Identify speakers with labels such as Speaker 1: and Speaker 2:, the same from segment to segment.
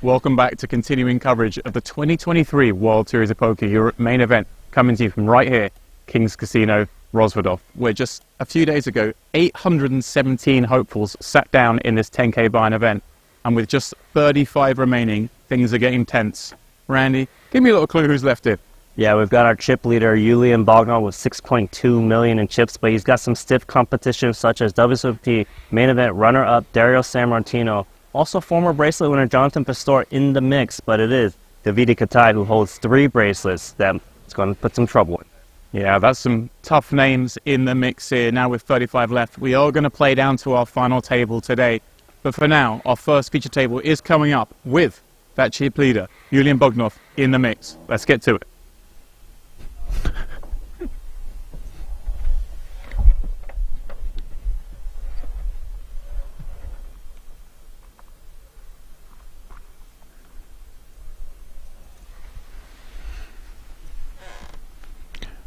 Speaker 1: Welcome back to continuing coverage of the 2023 World Series of Poker Europe main event, coming to you from right here, King's Casino, Rozvadov, where just a few days ago, 817 hopefuls sat down in this 10k buy-in event, and with just 35 remaining, things are getting tense. Randy, give me a little clue who's left in.
Speaker 2: Yeah, we've got our chip leader, Julian Bogdanov, with 6.2 million in chips, but he's got some stiff competition such as WSOP main event runner-up Dario Sammartino, also former bracelet winner Jonathan Pastor in the mix, but it is Davide Katai who holds 3 bracelets that it's going to put some trouble in.
Speaker 1: Yeah, that's some tough names in the mix here. Now with 35 left, we are going to play down to our final table today. But for now, our first feature table is coming up with that chip leader, Julian Bogdanov, in the mix. Let's get to it.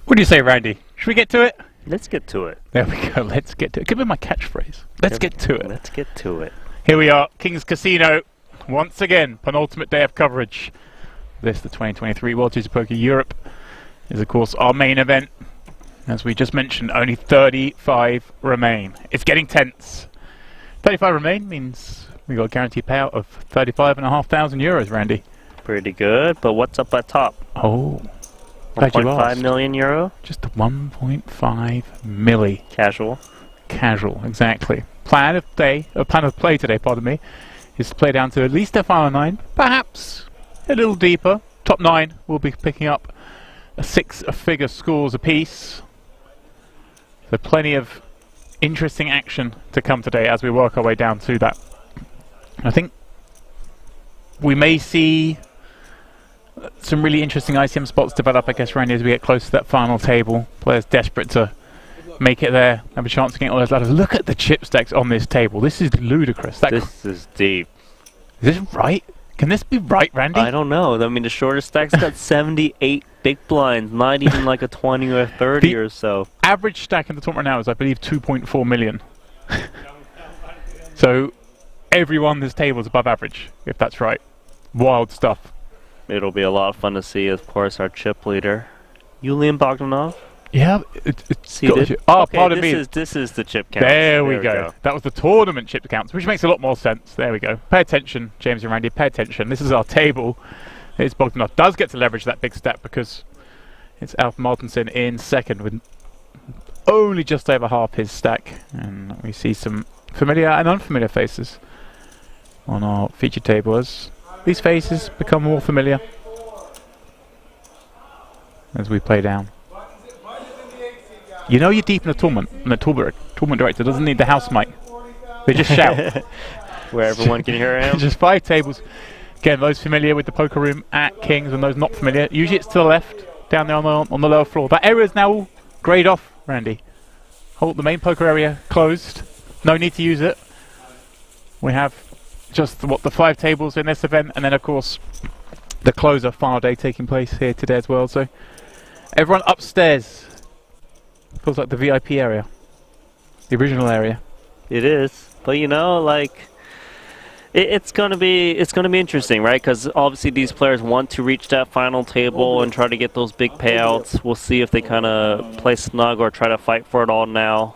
Speaker 1: What do you say, Randy? Should we get to it?
Speaker 2: Let's get to it.
Speaker 1: There we go, let's get to it. Give me my catchphrase. Let's get to it.
Speaker 2: Let's get to it.
Speaker 1: Here we are, King's Casino. Once again, penultimate day of coverage. This, the 2023 World Series of Poker Europe, is of course our main event. As we just mentioned, only 35 remain. It's getting tense. 35 remain means we got a guaranteed payout of 35,500 euros, Randy.
Speaker 2: Pretty good, but what's up at top?
Speaker 1: Oh.
Speaker 2: 1.5 million euro?
Speaker 1: Just 1.5 milli.
Speaker 2: Casual.
Speaker 1: Casual, exactly. Plan of play today, pardon me, is to play down to at least a final 9, perhaps a little deeper. Top 9 will be picking up a 6-figure scores apiece. So plenty of interesting action to come today as we work our way down to that. I think we may see some really interesting ICM spots develop, I guess, Randy, as we get close to that final table. Players desperate to make it there, have a chance to get all those ladders. Look at the chip stacks on this table. This is ludicrous.
Speaker 2: This is deep.
Speaker 1: Is this right? Can this be right, Randy?
Speaker 2: I don't know. I mean, the shortest stack's got 78 big blinds, not even like a 20 or a 30 or so.
Speaker 1: Average stack in the tournament now is, I believe, 2.4 million. So everyone on this table is above average, if that's right. Wild stuff.
Speaker 2: It'll be a lot of fun to see, of course, our chip leader, Julian Bogdanov.
Speaker 1: Yeah, it's
Speaker 2: seated.
Speaker 1: Oh,
Speaker 2: okay,
Speaker 1: pardon me.
Speaker 2: This is the chip count.
Speaker 1: There we go. That was the tournament chip counts, which makes a lot more sense. There we go. Pay attention, James and Randy. Pay attention. This is our table. It's Bogdanov does get to leverage that big stack because it's Alf Martinsen in second with only just over half his stack, and we see some familiar and unfamiliar faces on our feature table as these faces become more familiar as we play down. You know you're deep in a tournament, and the tournament director doesn't need the house mic. They just shout.
Speaker 2: Where everyone can hear him.
Speaker 1: Just 5 tables. Again, those familiar with the poker room at King's and those not familiar. Usually it's to the left, down there on the lower floor. That area is now all grayed off, Randy. Hold the main poker area closed. No need to use it. We have just the 5 tables in this event, and then of course the closer final day taking place here today as well. So everyone upstairs. Feels like the VIP area, the original area.
Speaker 2: It is, but you know, like it's gonna be interesting, right? Because obviously these players want to reach that final table and try to get those big payouts. We'll see if they kind of play snug or try to fight for it all now.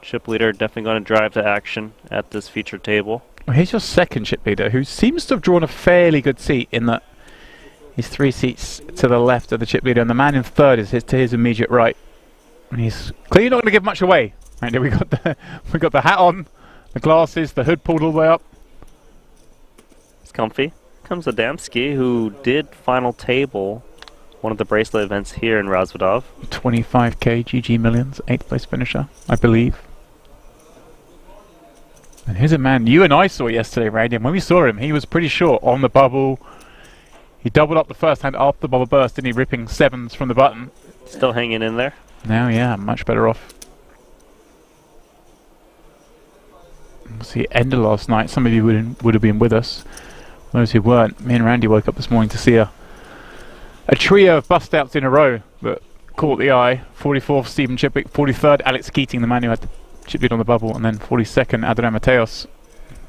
Speaker 2: Chip leader definitely going to drive the action at this feature table.
Speaker 1: Well, here's your second chip leader, who seems to have drawn a fairly good seat in that he's 3 seats to the left of the chip leader, and the man in third is to his immediate right. And he's clearly not going to give much away. Right, we got the hat on, the glasses, the hood pulled all the way up.
Speaker 2: It's comfy. Comes the Dempsey, who did final table one of the bracelet events here in Rozvadov.
Speaker 1: 25k GG millions, 8th place finisher, I believe. And here's a man you and I saw yesterday, Randy, and when we saw him, he was pretty short on the bubble. He doubled up the first hand after the bubble burst, didn't he, ripping 7s from the button.
Speaker 2: Still hanging in there.
Speaker 1: Now, yeah, much better off. See, end of last night, some of you would have been with us. Those who weren't, me and Randy woke up this morning to see a trio of bust-outs in a row that caught the eye. 44th, Stephen Chipwick. 43rd, Alex Keating, the man who had the chip lead on the bubble. And then 42nd, Adrian Mateos.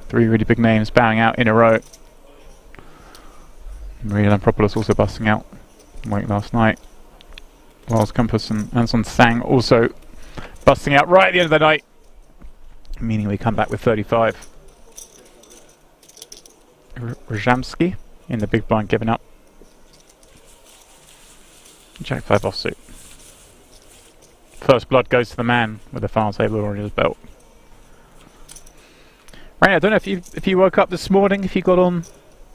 Speaker 1: 3 really big names bowing out in a row. Maria Lampropoulos also busting out late last night. Lars Compass and Anson Sang also busting out right at the end of the night, meaning we come back with 35. Rajamski in the big blind giving up. Jack 5 offsuit. First blood goes to the man with the final table on his belt. Right, I don't know if you woke up this morning, if you got on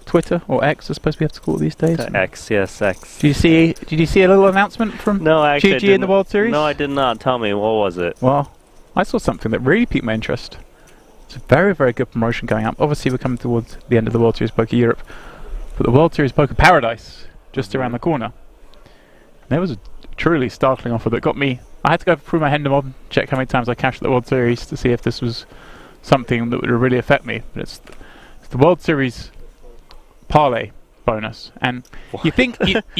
Speaker 1: Twitter or X, I suppose we have to call it these days.
Speaker 2: X, yes, X.
Speaker 1: Did you see a little announcement from GG in the World Series?
Speaker 2: No, I did not. Tell me, what was it?
Speaker 1: Well, I saw something that really piqued my interest. It's a very, very good promotion going up. Obviously, we're coming towards the end of the World Series Poker Europe, but the World Series Poker Paradise just around the corner. And there was a truly startling offer that got me. I had to go through my Hendon mob, check how many times I cashed the World Series to see if this was something that would really affect me. But it's the World Series parlay bonus, and what? you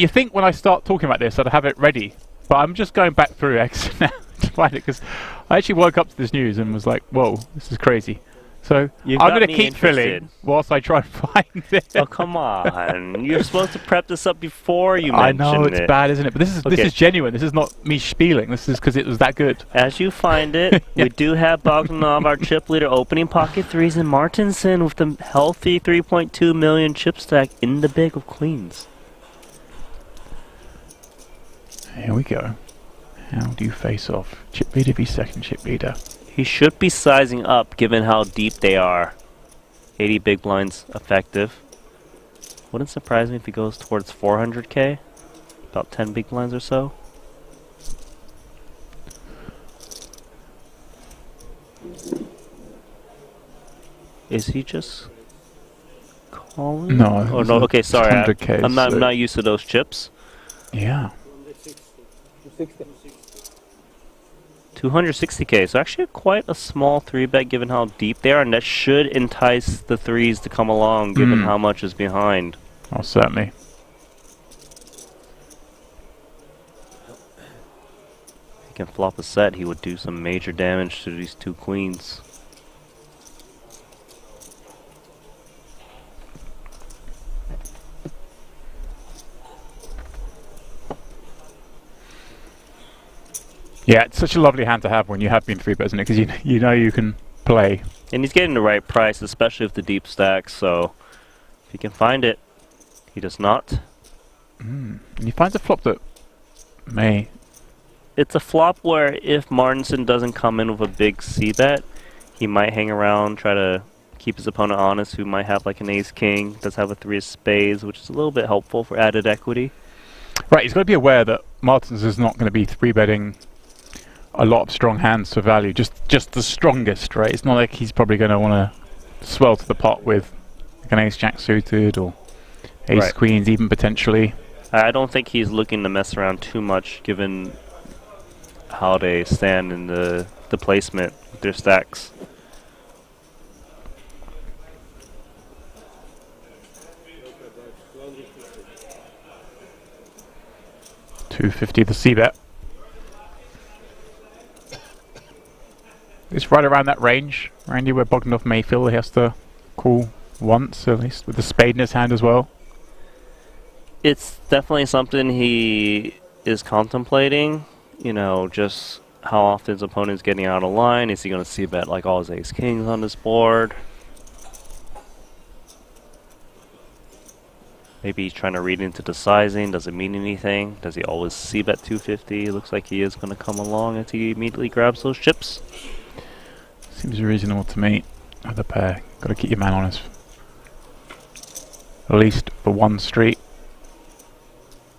Speaker 1: think when I start talking about this I'd have it ready, but I'm just going back through X now to find it, because I actually woke up to this news and was like, whoa, this is crazy. So I'm going to keep filling whilst I try and find it.
Speaker 2: Oh, come on. You're supposed to prep this up before you mention it.
Speaker 1: I know, it's bad, isn't it? But this is genuine. This is not me spieling. This is because it was that good.
Speaker 2: As you find it, we do have Bogdanov, our chip leader, opening pocket threes, and Martinson with the healthy 3.2 million chip stack in the big of queens.
Speaker 1: Here we go. How do you face off? Chip leader v second chip leader.
Speaker 2: He should be sizing up given how deep they are. 80 big blinds effective. Wouldn't surprise me if he goes towards 400k. About 10 big blinds or so. Is he just calling?
Speaker 1: No.
Speaker 2: Oh no. Okay, sorry. I'm
Speaker 1: so
Speaker 2: not used to those chips.
Speaker 1: Yeah.
Speaker 2: 260k, so actually quite a small 3-bet given how deep they are, and that should entice the threes to come along given how much is behind.
Speaker 1: Oh, certainly.
Speaker 2: If he can flop a set, he would do some major damage to these two queens.
Speaker 1: Yeah, it's such a lovely hand to have when you have been 3-bet, isn't it? Because you know you can play.
Speaker 2: And he's getting the right price, especially with the deep stacks, so if he can find it, he does not.
Speaker 1: And he finds a flop that may...
Speaker 2: It's a flop where if Martinson doesn't come in with a big C-bet, he might hang around, try to keep his opponent honest, who might have like an ace-king, does have a 3 of spades, which is a little bit helpful for added equity.
Speaker 1: Right, he's got to be aware that Martins is not going to be 3-betting a lot of strong hands for value, just the strongest, right? It's not like he's probably going to want to swell to the pot with like an ace-jack suited or ace-queens even potentially.
Speaker 2: I don't think he's looking to mess around too much given how they stand in the placement with their stacks.
Speaker 1: $250 the C-bet. It's right around that range, Randy, where Bogdanov may feel he has to call once, at least, with the spade in his hand as well.
Speaker 2: It's definitely something he is contemplating, you know, just how often his opponent's getting out of line. Is he going to see bet like all his ace-kings on this board? Maybe he's trying to read into the sizing. Does it mean anything? Does he always c-bet 250? Looks like he is going to come along as he immediately grabs those chips.
Speaker 1: Seems reasonable to me. Other pair. Got to keep your man honest. At least for one street.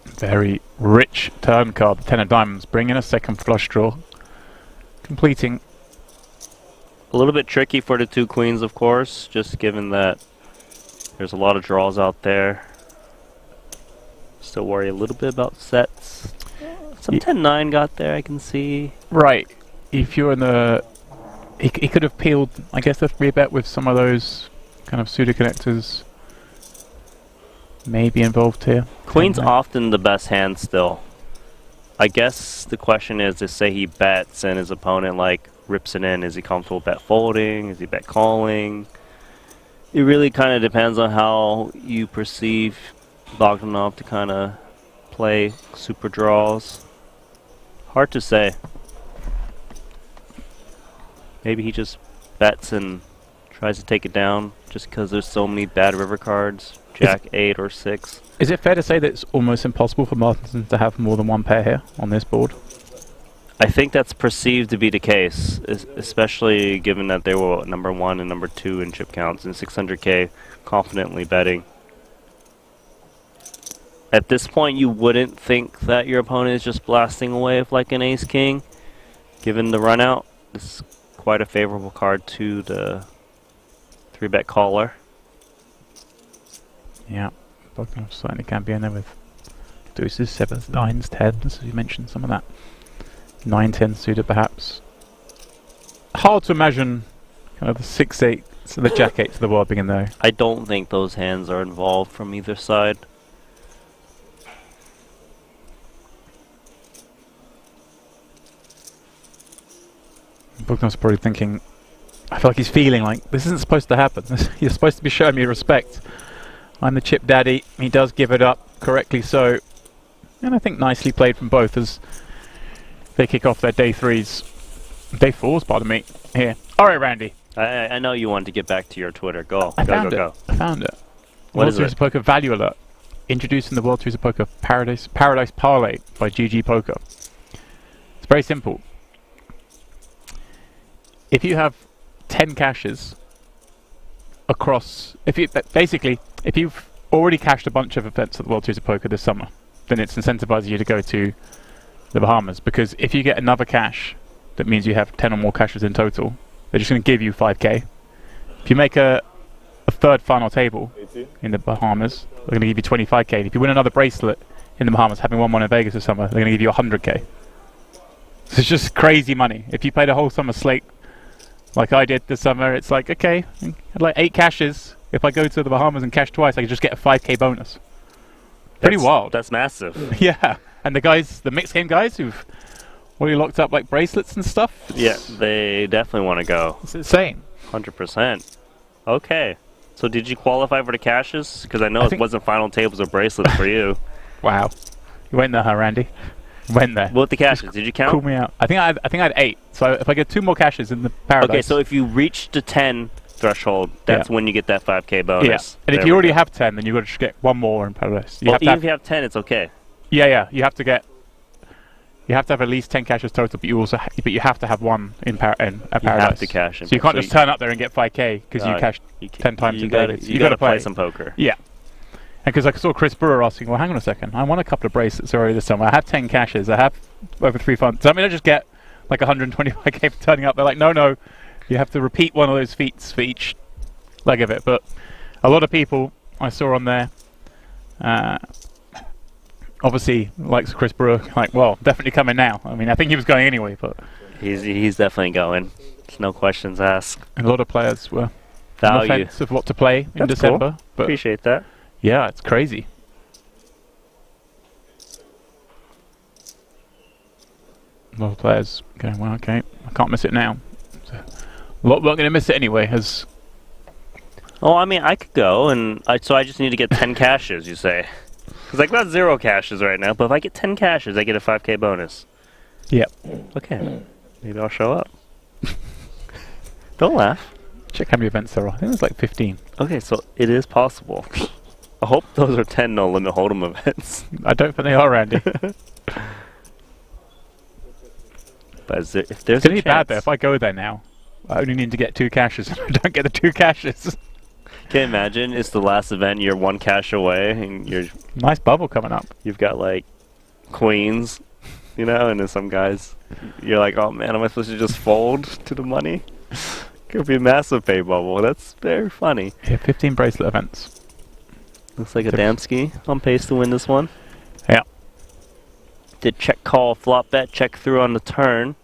Speaker 1: Very rich turn card. The 10 of diamonds. Bring in a second flush draw. Completing.
Speaker 2: A little bit tricky for the two queens, of course, just given that there's a lot of draws out there. Still worry a little bit about sets. Some 10-9 got there, I can see.
Speaker 1: Right. If you're in the... He could have peeled, I guess, the 3-bet with some of those kind of pseudo connectors maybe involved here.
Speaker 2: Queen's often the best hand still. I guess the question is, say he bets and his opponent like rips it in, is he comfortable bet folding? Is he bet calling? It really kind of depends on how you perceive Bogdanov to kind of play super draws. Hard to say. Maybe he just bets and tries to take it down just because there's so many bad river cards. Jack 8 or 6.
Speaker 1: Is it fair to say that it's almost impossible for Martinson to have more than one pair here on this board?
Speaker 2: I think that's perceived to be the case, especially given that they were number 1 and number 2 in chip counts and 600k confidently betting. At this point, you wouldn't think that your opponent is just blasting away with like an ace-king, given the run-out. This is quite a favorable card to the 3-bet caller.
Speaker 1: Yeah, Bogdanov certainly can be in there with deuces, 7s, 9s, 10s, as you mentioned, some of that. 9-10 suited, perhaps. Hard to imagine kind of the 6-8, so the Jack 8 to the world being in there.
Speaker 2: I don't think those hands are involved from either side.
Speaker 1: Bogdanov's probably thinking, I feel like he's feeling like, this isn't supposed to happen. You're supposed to be showing me respect. I'm the chip daddy. He does give it up, correctly so. And I think nicely played from both as they kick off their day 4s, pardon me, here. Alright, Randy.
Speaker 2: I know you wanted to get back to your Twitter. Go.
Speaker 1: I found it.
Speaker 2: What
Speaker 1: World
Speaker 2: is
Speaker 1: Series
Speaker 2: it?
Speaker 1: of Poker Value Alert. Introducing the World Series of Poker Paradise Parlay by GG Poker. It's very simple. If you have 10 caches across, if you've already cashed a bunch of events at the World Series of Poker this summer, then it's incentivizing you to go to the Bahamas, because if you get another cache, that means you have 10 or more caches in total. They're just going to give you 5k. If you make a third final table in the Bahamas, they're going to give you 25k. If you win another bracelet in the Bahamas, having won one in Vegas this summer, they're going to give you 100k. So it's just crazy money. If you played a whole summer slate like I did this summer, it's like, okay, I had like 8 caches. If I go to the Bahamas and cash twice, I can just get a 5k bonus. Pretty wild.
Speaker 2: That's massive.
Speaker 1: Yeah. And the guys, the mixed game guys who've already locked up like bracelets and stuff.
Speaker 2: Yeah, they definitely want to go.
Speaker 1: It's insane.
Speaker 2: 100%. Okay. So did you qualify for the caches? Because I know it wasn't final tables or bracelets for you.
Speaker 1: Wow. You went there, huh, Randy? Went there.
Speaker 2: What the caches? Did you count?
Speaker 1: Call me out. I think I had 8. So if I get 2 more caches in the Paradise.
Speaker 2: Okay, so if you reach the 10 threshold, that's when you get that 5k bonus.
Speaker 1: Yeah. And if you already have 10, then you've got to just get 1 more in Paradise.
Speaker 2: Well, even if you have 10, it's okay.
Speaker 1: Yeah. You have to have at least 10 caches total, but you have to have 1 in Paradise.
Speaker 2: You have to cash in.
Speaker 1: So you can't just turn up there and get 5k because you cashed 10 times in Vegas.
Speaker 2: You got to play some poker.
Speaker 1: Yeah. And because I saw Chris Brewer asking, well, hang on a second, I won a couple of bracelets already this summer. I have 10 caches. I have over 3 funds. Does that mean I just get like 125k for turning up? They're like, no. You have to repeat one of those feats for each leg of it. But a lot of people I saw on there, obviously, like Chris Brewer, like, well, definitely coming now. I mean, I think he was going anyway, but
Speaker 2: he's definitely going. There's no questions asked.
Speaker 1: A lot of players were on the fence of what to play in December.
Speaker 2: Cool.
Speaker 1: But
Speaker 2: appreciate that.
Speaker 1: Yeah, it's crazy. A lot of players going, well, okay, I can't miss it now. So, a lot weren't going to miss it anyway.
Speaker 2: Oh, I mean, I could go, and so I just need to get 10 caches, you say? Because I've got 0 caches right now, but if I get 10 caches, I get a 5k bonus.
Speaker 1: Yep.
Speaker 2: Okay, maybe I'll show up. Don't laugh.
Speaker 1: Check how many events there are. I think there's like 15.
Speaker 2: Okay, so it is possible. I hope those are 10 no limit hold'em events.
Speaker 1: I don't think they are, Randy.
Speaker 2: But if there's
Speaker 1: it's going to be
Speaker 2: chance,
Speaker 1: bad though. If I go there now, I only need to get 2 caches and I don't get the 2 caches.
Speaker 2: Can you imagine? It's the last event, you're 1 cache away, and you're...
Speaker 1: Nice bubble coming up.
Speaker 2: You've got like queens, you know, and then some guys, you're like, oh man, am I supposed to just fold to the money? Could be a massive pay bubble. That's very funny.
Speaker 1: Yeah, 15 bracelet events.
Speaker 2: Looks like a Dempsey on pace to win this one.
Speaker 1: Yeah.
Speaker 2: Did check call, flop bet, check through on the turn.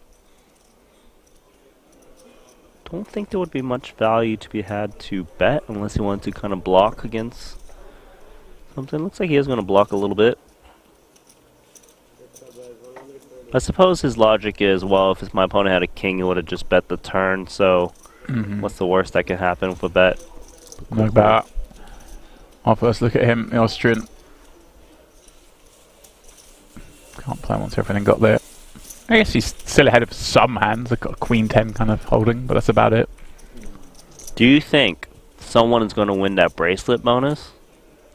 Speaker 2: Don't think there would be much value to be had to bet unless he wanted to kind of block against something. Looks like he is going to block a little bit. I suppose his logic is, well, if my opponent had a king, he would have just bet the turn, so what's the worst that can happen with a bet?
Speaker 1: Look at that. Our first look at him, the Austrian. Can't play once everything got there. I guess he's still ahead of some hands. They've got a Queen 10 kind of holding, but that's about it.
Speaker 2: Do you think someone is going to win that bracelet bonus?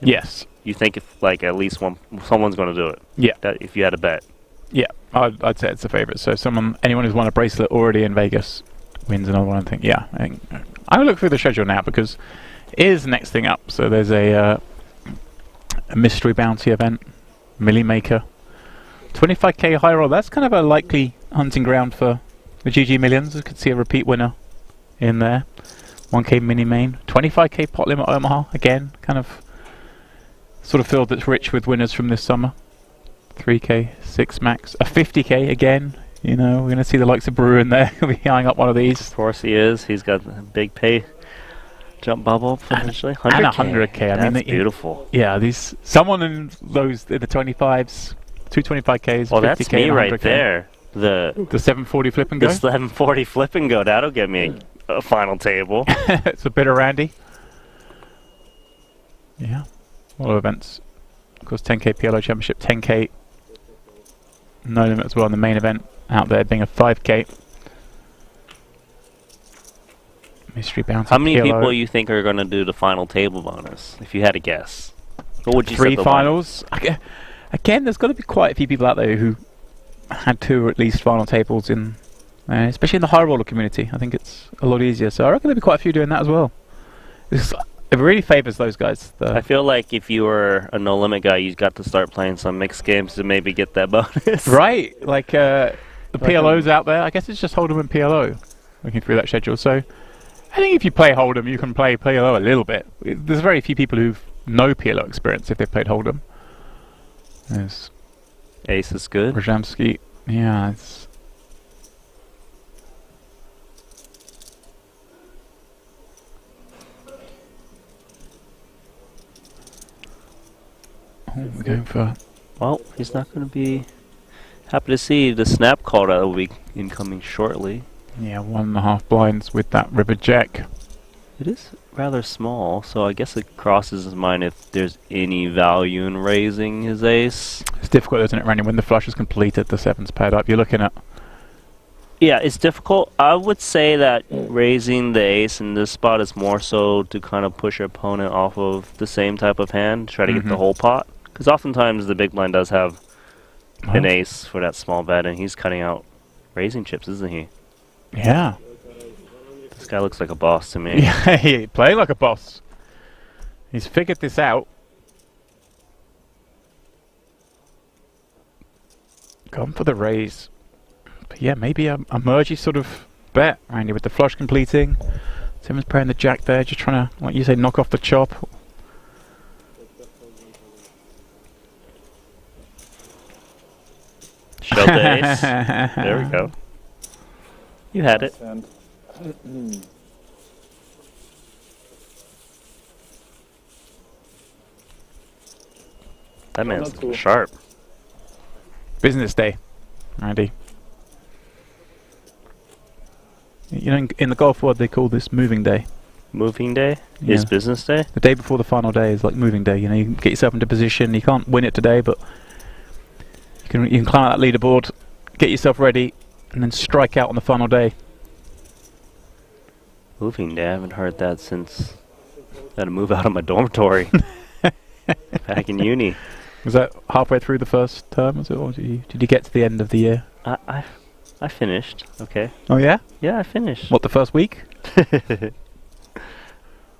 Speaker 1: Yes.
Speaker 2: You think if like at least someone's going to do it?
Speaker 1: Yeah.
Speaker 2: That, if you had a bet.
Speaker 1: Yeah, I'd say it's the favourite. So anyone who's won a bracelet already in Vegas wins another one. I think. Yeah, I will look through the schedule now because it is the next thing up. So there's a mystery bounty event, Millie Maker, 25k high roll. That's kind of a likely hunting ground for the GG Millions. I could see a repeat winner in there. 1k mini main, 25k pot limit Omaha again. Kind of sort of field that's rich with winners from this summer. 3k, 6 max, a 50k again. You know, we're going to see the likes of Brew in there. He'll be eyeing up one of these.
Speaker 2: Of course he is. He's got a big pay jump bubble potentially. 100K.
Speaker 1: And 100k.
Speaker 2: That's
Speaker 1: I mean,
Speaker 2: beautiful.
Speaker 1: Yeah, someone in those in the 25s, 225ks.
Speaker 2: Well,
Speaker 1: 50k,
Speaker 2: that's me right
Speaker 1: 100K.
Speaker 2: there. The
Speaker 1: 740 flip and go.
Speaker 2: The 740 flip and go. That'll get me a final table.
Speaker 1: It's a bit of Randy. Yeah, a lot of events. Of course, 10k PLO Championship, 10k. No limit as well in the main event. Out there being a 5k. Mystery bounty.
Speaker 2: How many
Speaker 1: PLO.
Speaker 2: people you think are going to do the final table bonus? If you had to guess, what would you say?
Speaker 1: 3 finals. Again, there's got to be quite a few people out there who had 2 or at least final tables in, especially in the high roller community. I think it's a lot easier. So I reckon there'll be quite a few doing that as well. It really favours those guys.
Speaker 2: I feel like if you were a no limit guy, you got to start playing some mixed games to maybe get that bonus.
Speaker 1: Right, like the PLOs out there. I guess it's just Hold'em and PLO. Looking through that schedule, so I think if you play Hold'em, you can play PLO a little bit. There's very few people who've no PLO experience if they've played Hold'em. There's
Speaker 2: Ace is good.
Speaker 1: Rajamski, yeah. It's we're going for.
Speaker 2: Well, he's not going to be happy to see the snap call that will be incoming shortly.
Speaker 1: Yeah, 1.5 blinds with that river jack.
Speaker 2: It is rather small, so I guess it crosses his mind if there's any value in raising his ace.
Speaker 1: It's difficult, isn't it, Randy? When the flush is completed, the 7's paired up. You're looking at.
Speaker 2: Yeah, it's difficult. I would say that raising the ace in this spot is more so to kind of push your opponent off of the same type of hand, try to get the whole pot. Because oftentimes the big blind does have an ace for that small bet, and he's cutting out raising chips, isn't he?
Speaker 1: Yeah.
Speaker 2: This guy looks like a boss to me.
Speaker 1: Yeah, he's playing like a boss. He's figured this out. Gone for the raise. But yeah, maybe a mergy sort of bet, Randy, with the flush completing. Simmons playing the jack there, just trying to, like you say, knock off the chop.
Speaker 2: Shove the ace. There we go. You had it. That man's sharp.
Speaker 1: Business day, Randy. You know, in the golf world, they call this moving day.
Speaker 2: Moving day? Is business day?
Speaker 1: The day before the final day is like moving day. You know, you can get yourself into position. You can't win it today, but you can climb out that leaderboard, get yourself ready, and then strike out on the final day.
Speaker 2: Moving day? I haven't heard that since I had to move out of my dormitory back in uni.
Speaker 1: Was that halfway through the first term, was it, or did you get to the end of the year?
Speaker 2: I finished. Okay.
Speaker 1: Oh yeah?
Speaker 2: Yeah, I finished.
Speaker 1: What, the first week?
Speaker 2: I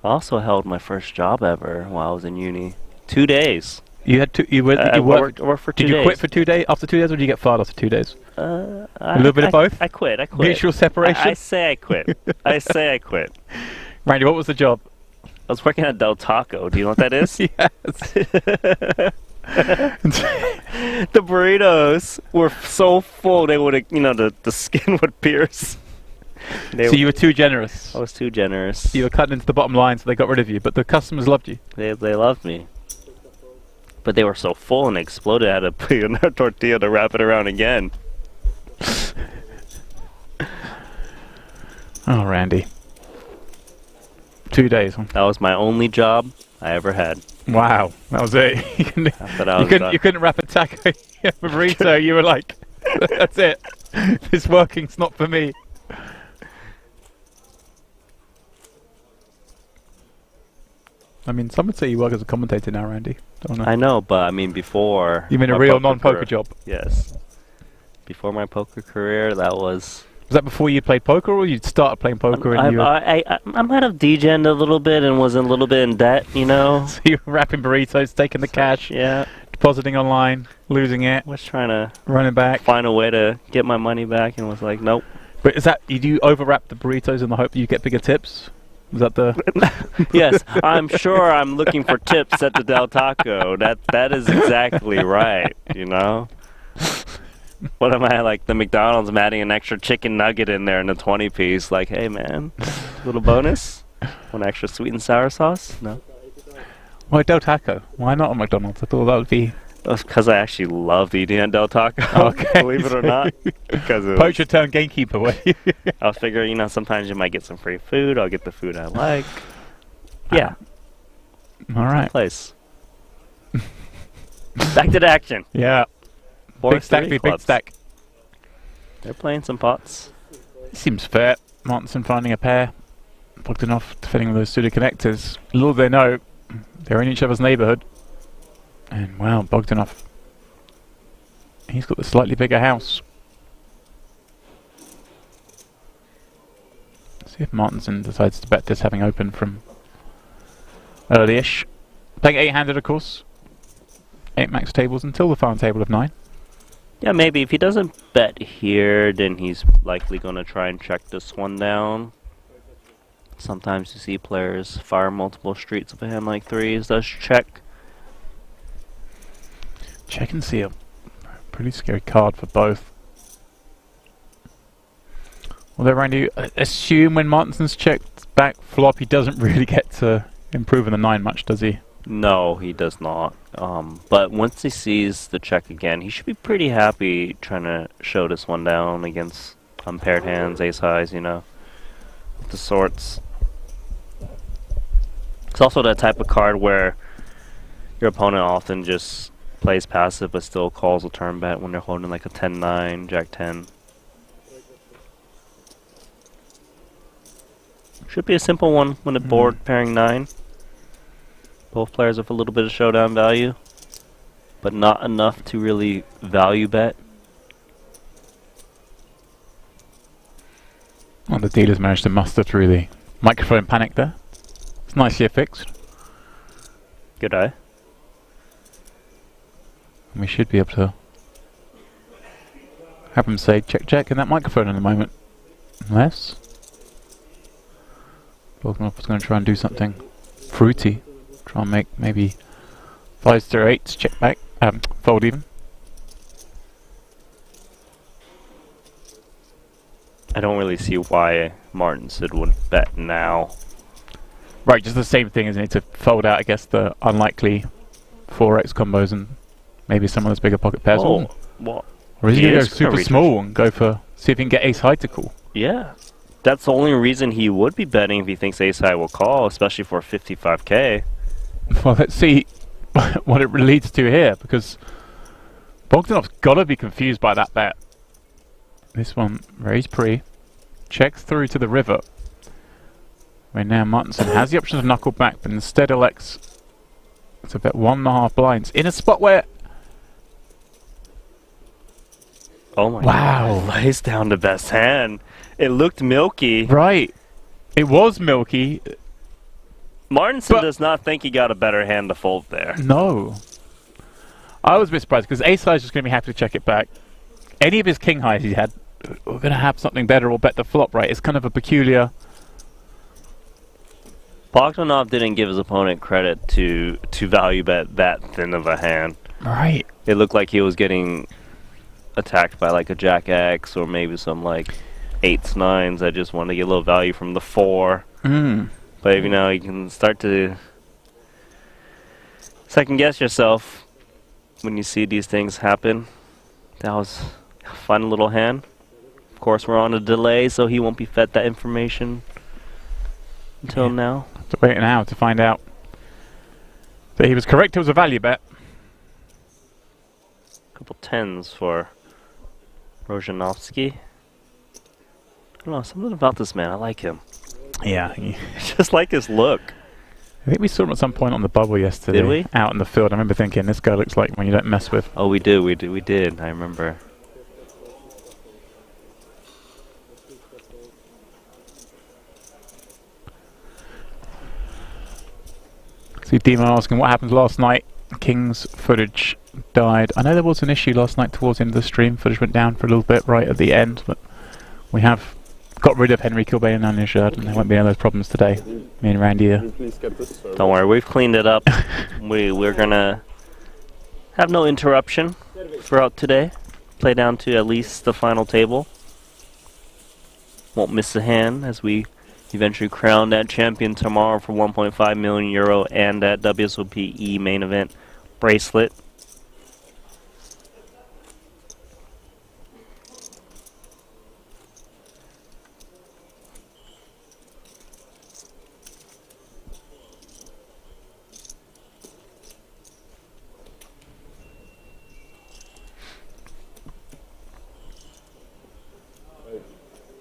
Speaker 2: also held my first job ever while I was in uni. 2 days.
Speaker 1: You had two. You
Speaker 2: worked for 2 days.
Speaker 1: Did you quit for 2 days? After 2 days, or did you get fired after 2 days?
Speaker 2: A
Speaker 1: little bit of both.
Speaker 2: I quit.
Speaker 1: Mutual separation.
Speaker 2: I say I quit. I say I quit.
Speaker 1: Randy, what was the job?
Speaker 2: I was working at Del Taco. Do you know what that is?
Speaker 1: Yes.
Speaker 2: The burritos were so full they would, the skin would pierce.
Speaker 1: So you were too generous.
Speaker 2: I was too generous.
Speaker 1: You were cutting into the bottom line, so they got rid of you. But the customers loved you.
Speaker 2: They loved me. But they were so full and they exploded. I had to put in a tortilla to wrap it around again.
Speaker 1: Oh, Randy. 2 days, huh?
Speaker 2: That was my only job I ever had.
Speaker 1: Wow, that was it.
Speaker 2: After that was done.
Speaker 1: You couldn't wrap a taco for burrito. You were like, that's it. This working's not for me. I mean, some would say you work as a commentator now, Randy. Don't know.
Speaker 2: I know, but I mean before.
Speaker 1: You mean a real non-poker job?
Speaker 2: Yes. Before my poker career, that was.
Speaker 1: Was that before you played poker, or you started playing poker?
Speaker 2: I might have degened a little bit and was a little bit in debt, you know.
Speaker 1: So you were wrapping burritos, taking the cash,
Speaker 2: yeah,
Speaker 1: depositing online, losing it,
Speaker 2: was trying to
Speaker 1: running back,
Speaker 2: find a way to get my money back, and was like, nope.
Speaker 1: But is that you do overwrap the burritos in the hope that you get bigger tips? Is that the?
Speaker 2: Yes, I'm sure I'm looking for tips at the Del Taco. That is exactly right. You know. What am I like? The McDonald's, I'm adding an extra chicken nugget in there in a 20-piece. Like, hey man, little bonus. One extra sweet and sour sauce? No.
Speaker 1: Why Del Taco? Why not a McDonald's? I thought that would be.
Speaker 2: That's because I actually loved eating at Del Taco.
Speaker 1: Okay.
Speaker 2: Believe it or not. Because
Speaker 1: poacher turned gamekeeper way.
Speaker 2: I was figuring, you know, sometimes you might get some free food. I'll get the food I like. Yeah.
Speaker 1: All right.
Speaker 2: Place. Back to the action.
Speaker 1: Yeah. Big stack, big stack.
Speaker 2: They're playing some pots.
Speaker 1: Seems fair. Martinson finding a pair. Bogdanov defending with those pseudo connectors. Little they know, they're in each other's neighbourhood. And wow, Bogdanov. He's got the slightly bigger house. See if Martinson decides to bet this having opened from early-ish. Playing 8-handed, of course. 8 max tables until the final table of 9.
Speaker 2: Yeah, maybe. If he doesn't bet here, then he's likely going to try and check this one down. Sometimes you see players fire multiple streets of a hand like threes. Does check.
Speaker 1: Check and seal. Pretty scary card for both. Although, Randy, assume when Martinson's checked back flop, he doesn't really get to improve in the 9 much, does he?
Speaker 2: No, he does not. But once he sees the check again, he should be pretty happy trying to show this one down against unpaired hands, ace highs, you know, with the sorts. It's also that type of card where your opponent often just plays passive but still calls a turn bet when they're holding like a 10-9, Jack-10. Should be a simple one when it board pairing 9. Both players have a little bit of showdown value, but not enough to really value bet.
Speaker 1: Well, the dealers managed to muster through the microphone panic there. It's nicely affixed.
Speaker 2: Good eye.
Speaker 1: And we should be able to have him say check check in that microphone in a moment. Unless Bogdanov was going to try and do something fruity. Try and make maybe 5s to 8s check back, fold even.
Speaker 2: I don't really see why Martinson would bet now.
Speaker 1: Right, just the same thing, isn't it? To fold out, I guess, the unlikely 4x combos and maybe some of those bigger pocket pairs.
Speaker 2: Oh, what?
Speaker 1: Or is he going to go super small and go for, see if he can get ace high to call?
Speaker 2: Yeah. That's the only reason he would be betting if he thinks ace high will call, especially for 55k.
Speaker 1: Well, let's see what it leads to here, because Bogdanov's got to be confused by that bet. This one, raise pre, checks through to the river. Where now Martinson has the option of knuckle back, but instead elects to bet 1.5 blinds in a spot where...
Speaker 2: Oh my
Speaker 1: wow.
Speaker 2: God, lays down the best hand. It looked milky.
Speaker 1: Right. It was milky.
Speaker 2: Martinson does not think he got a better hand to fold there.
Speaker 1: No. I was a bit surprised because ace high is just going to be happy to check it back. Any of his king highs he had, we're going to have something better or bet the flop, right? It's kind of a peculiar...
Speaker 2: Bogdanov didn't give his opponent credit to value bet that thin of a hand.
Speaker 1: Right.
Speaker 2: It looked like he was getting attacked by like a Jack X or maybe some like 8s, 9s. I just wanted to get a little value from the 4. But you know, you can start to second guess yourself when you see these things happen. That was a fun little hand. Of course, we're on a delay, so he won't be fed that information until now.
Speaker 1: To wait an hour to find out. But he was correct, it was a value bet.
Speaker 2: Couple tens for Rojanovsky. I don't know, something about this man, I like him.
Speaker 1: Yeah.
Speaker 2: Just like his look.
Speaker 1: I think we saw him at some point on the bubble yesterday.
Speaker 2: Did we?
Speaker 1: Out in the field. I remember thinking, this guy looks like one you don't mess with.
Speaker 2: Oh, we did, I remember.
Speaker 1: See Demon asking what happened last night. King's footage died. I know there was an issue last night towards the end of the stream. Footage went down for a little bit right at the end, but we have got rid of Henry Kilbane and Nejad, and there won't be any of those problems today. Me and Randy are.
Speaker 2: Don't worry, we've cleaned it up. We're gonna have no interruption throughout today. Play down to at least the final table. Won't miss a hand as we eventually crown that champion tomorrow for 1.5 million euro and that WSOP main event bracelet.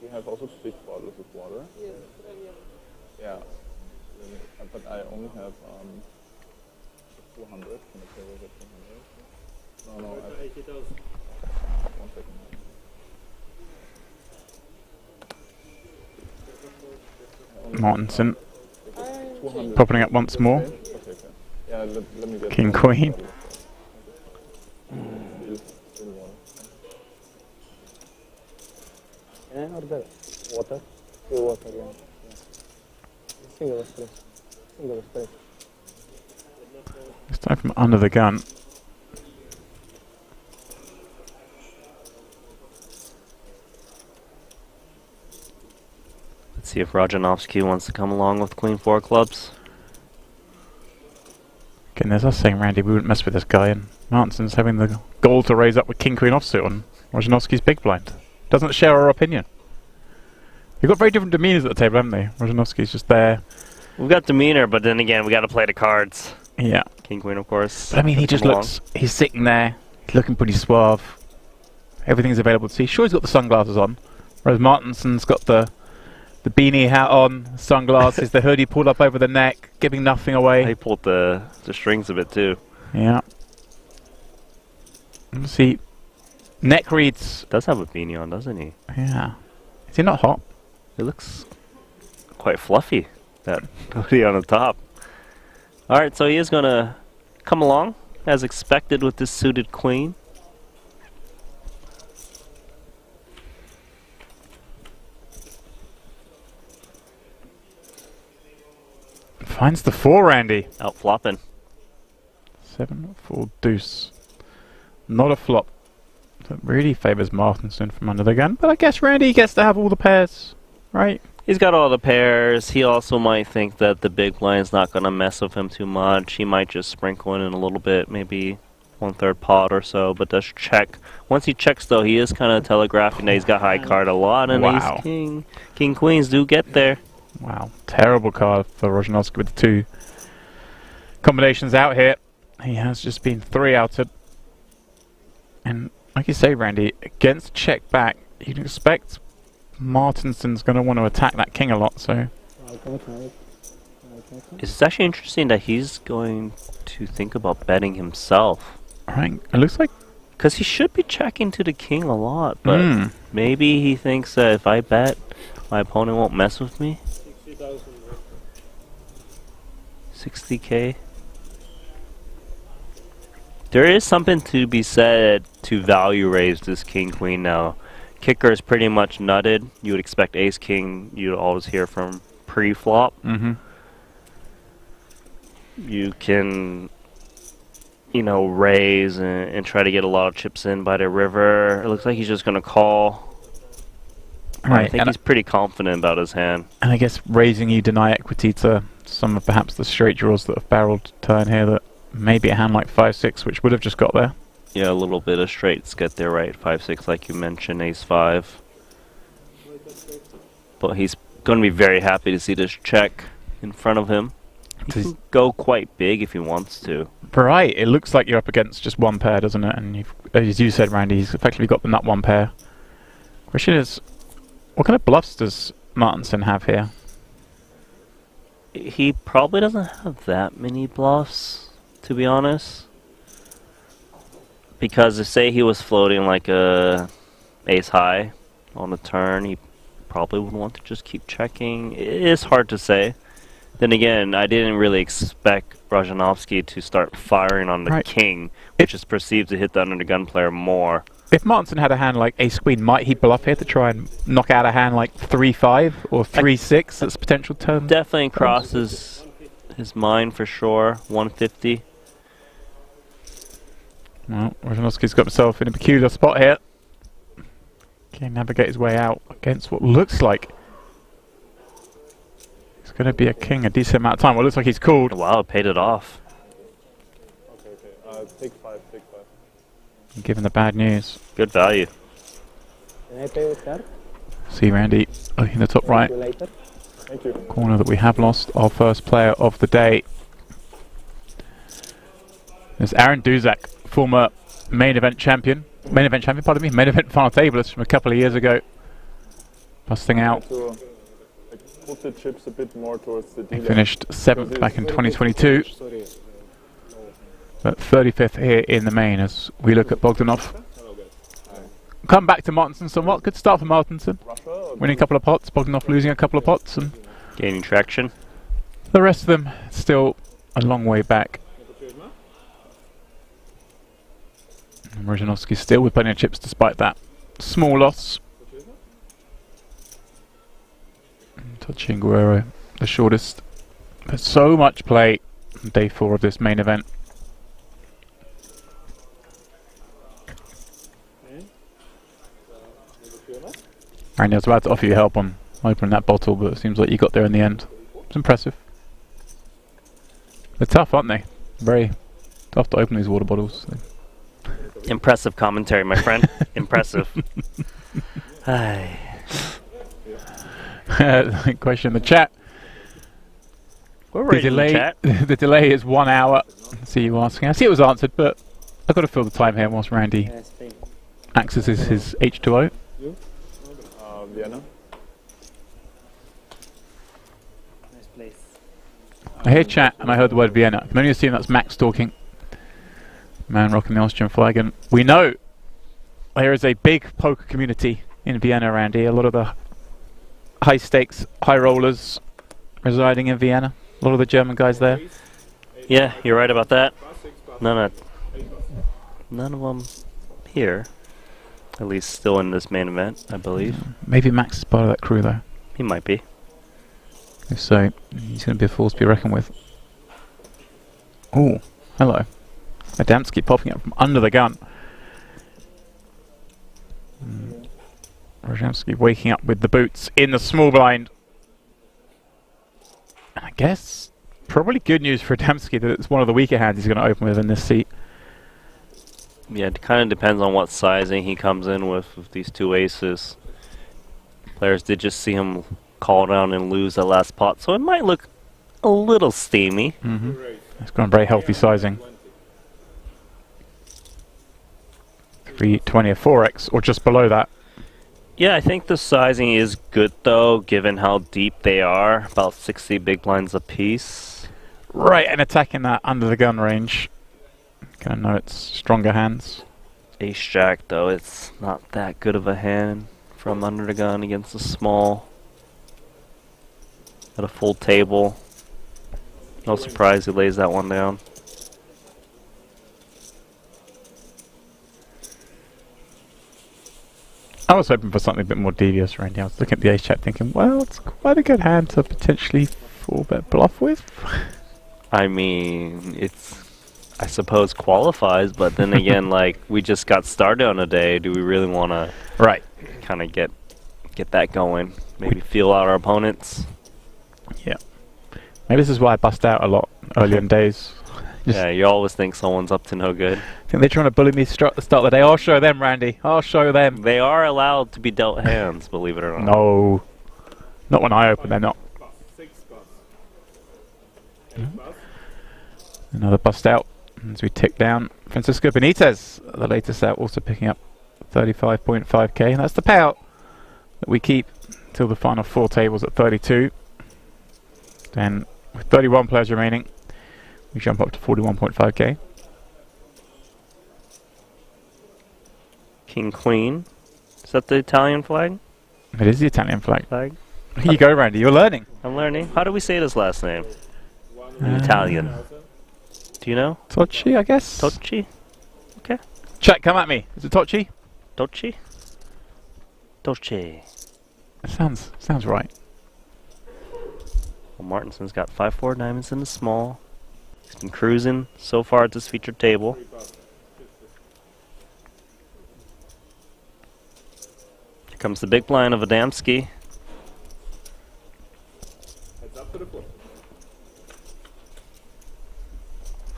Speaker 3: You have also big bottles of water?
Speaker 4: Yes,
Speaker 3: Yeah. But I only have 200. Can I play with 200? No, I have 1 second.
Speaker 1: Martinson
Speaker 3: 200.
Speaker 1: popping up once more.
Speaker 3: Okay. Yeah, let me get
Speaker 1: King Queen.
Speaker 3: Still water. Can I order water? Still water, yeah. Single espresso. Single espresso.
Speaker 1: It's time from under the gun.
Speaker 2: Let's see if Rojanovsky wants to come along with Queen 4 clubs.
Speaker 1: Again, there's us saying, Randy, we wouldn't mess with this guy, and Martinson's having the goal to raise up with King Queen offsuit on Rojanovsky's big blind. Doesn't share our opinion. They've got very different demeanours at the table, haven't they? Rojanovsky's just there.
Speaker 2: We've got demeanor, but then again, we got to play the cards.
Speaker 1: Yeah.
Speaker 2: King Queen, of course.
Speaker 1: But I mean, he just looks, he's sitting there, he's looking pretty suave. Everything's available to see. Sure, he's got the sunglasses on, whereas Martinson's got the beanie hat on, sunglasses, the hoodie pulled up over the neck, giving nothing away.
Speaker 2: He pulled the strings a bit too.
Speaker 1: Yeah. Let's see. Neck reads.
Speaker 2: Does have a beanie on, doesn't he?
Speaker 1: Yeah. Is he not hot?
Speaker 2: It looks quite fluffy, that hoodie on the top. Alright, so he is going to come along, as expected, with this suited queen.
Speaker 1: Finds the 4, Randy.
Speaker 2: Out flopping.
Speaker 1: 7-4 deuce. Not a flop. That really favours Martinson from under the gun, but I guess Randy gets to have all the pairs, right?
Speaker 2: He's got all the pairs. He also might think that the big blind's not going to mess with him too much. He might just sprinkle in a little bit, maybe 1/3 pot or so, but does check. Once he checks, though, he is kind of telegraphing that he's got high card a lot, and
Speaker 1: Wow.
Speaker 2: ace king. King queens do get there.
Speaker 1: Wow. Terrible card for Rojanovsky with the 2 combinations out here. He has just been 3-outed. And like you say, Randy, against check back, you'd expect Martinson's going to want to attack that king a lot, so...
Speaker 2: It's actually interesting that he's going to think about betting himself.
Speaker 1: Right, it looks like...
Speaker 2: Because he should be checking to the king a lot, but maybe he thinks that if I bet, my opponent won't mess with me. 60k. There is something to be said to value raise this king queen now. Kicker is pretty much nutted. You would expect ace king. You'd always hear from pre-flop. You can, you know, raise and try to get a lot of chips in by the river. It looks like he's just gonna call.
Speaker 1: Right,
Speaker 2: I think he's pretty confident about his hand.
Speaker 1: and I guess raising you deny equity to some of perhaps the straight draws that have barreled turn here that maybe a hand like 5-6, which would have just got there.
Speaker 2: Yeah, a little bit of straights get there, right? 5-6, like you mentioned, ace-5. But he's going to be very happy to see this check in front of him. He can go quite big if he wants to.
Speaker 1: Right, it looks like you're up against just one pair, doesn't it? And you've, as you said, Randy, he's effectively got the nut one pair. Question is, what kind of bluffs does Martinson have here?
Speaker 2: He probably doesn't have that many bluffs, to be honest. Because if, say, he was floating like a ace high on the turn, he probably would want to just keep checking. It is hard to say. Then again, I didn't really expect Rajanovsky to start firing on the king, which is perceived to hit the under the gun player more.
Speaker 1: If Martinson had a hand like ace queen, might he bluff here to try and knock out a hand like 3-5 or 3-6 that's potential turn?
Speaker 2: Definitely crosses his mind for sure. 150.
Speaker 1: Well, Rajanovsky's got himself in a peculiar spot here. Can navigate his way out against what looks like it's going to be a king a decent amount of time. Well, it looks like he's called.
Speaker 2: Wow, paid it off.
Speaker 3: Okay. Take 5.
Speaker 1: Given the bad news.
Speaker 2: Good value.
Speaker 3: Can I pay with card?
Speaker 1: See Randy in the top right
Speaker 3: Thank you.
Speaker 1: corner that we have lost our first player of the day. There's Aaron Duzak, former main event champion, main event final tableist from a couple of years ago. Busting out.
Speaker 3: To, put the chips a bit more towards the
Speaker 1: He finished 7th back in 2022. But 35th here in the main as we look at Bogdanov. Come back to Martinson somewhat. Good start for Martinson. Winning a couple of pots, Bogdanov losing a couple of pots, and
Speaker 2: Gaining traction.
Speaker 1: the rest of them still a long way back. Rajanovsky still with plenty of chips despite that small loss. Touching Guerrero, the shortest. There's so much play on day 4 of this main event. Randy, I was about to offer you help on opening that bottle, but it seems like you got there in the end. It's impressive. They're tough, aren't they? Very tough to open these water bottles.
Speaker 2: Impressive commentary, my friend. Impressive.
Speaker 1: Question in the chat.
Speaker 2: We're ready in the chat.
Speaker 1: The delay is 1 hour. See you asking. I see it was answered, but I've got to fill the time here whilst Randy accesses his H2O.
Speaker 3: Vienna.
Speaker 4: Nice place.
Speaker 1: I hear chat and I heard the word Vienna. I can only assume that's Max talking. Man rocking the Austrian flag, and we know there is a big poker community in Vienna, Randy. A lot of the high stakes, high rollers residing in Vienna. A lot of the German guys there.
Speaker 2: Yeah, you're right about that. None of them here. At least still in this main event, I believe.
Speaker 1: Maybe Max is part of that crew though.
Speaker 2: He might be.
Speaker 1: If so, he's going to be a force to be reckoned with. Oh, hello. Dempsey popping up from under the gun. Rajanovsky waking up with the boots in the small blind. And I guess probably good news for Dempsey that it's one of the weaker hands he's going to open with in this seat.
Speaker 2: Yeah, it kind of depends on what sizing he comes in with these two aces. Players did just see him call down and lose that last pot, so it might look a little steamy.
Speaker 1: It's gone very healthy sizing. 320 or 4x, or just below that.
Speaker 2: Yeah, I think the sizing is good though, given how deep they are. About 60 big blinds apiece.
Speaker 1: Right, and attacking that under the gun range. Gonna know it's stronger hands.
Speaker 2: Ace Jack though, it's not that good of a hand from under the gun against a small. At a full table. No surprise he lays that one down.
Speaker 1: I was hoping for something a bit more devious, Randy. I was looking at the ace chat thinking, well, it's quite a good hand to potentially 4-bet bluff with.
Speaker 2: I mean, it's, I suppose, qualifies, but then again, like, we just got started on a day. Do we really want to kind of get that going? Maybe feel out our opponents?
Speaker 1: Yeah. Maybe this is why I bust out a lot earlier in days.
Speaker 2: Yeah, you always think someone's up to no good.
Speaker 1: I think they're trying to bully me at the start of the day. I'll show them, Randy. I'll show them.
Speaker 2: They are allowed to be dealt hands, believe it or not.
Speaker 1: No. Not when I open, they're not. Another bust out as we tick down. Francisco Benitez, the latest out, also picking up 35.5k, and that's the payout that we keep till the final 4 tables at 32. Then, with 31 players remaining, we jump up to 41.5k.
Speaker 2: King Queen. Is that the Italian flag?
Speaker 1: It is the Italian flag. Here you go, Randy. You're learning.
Speaker 2: I'm learning. How do we say his last name? In Italian. Do you know?
Speaker 1: Tocci, I guess.
Speaker 2: Tocci? Okay.
Speaker 1: Chat, come at me. Is it Tocci?
Speaker 2: Tocci? Tocci.
Speaker 1: It sounds right.
Speaker 2: Well, Martinson's got 5-4 diamonds in the small. He's been cruising so far at this featured table. Here comes the big blind of a Dempsey.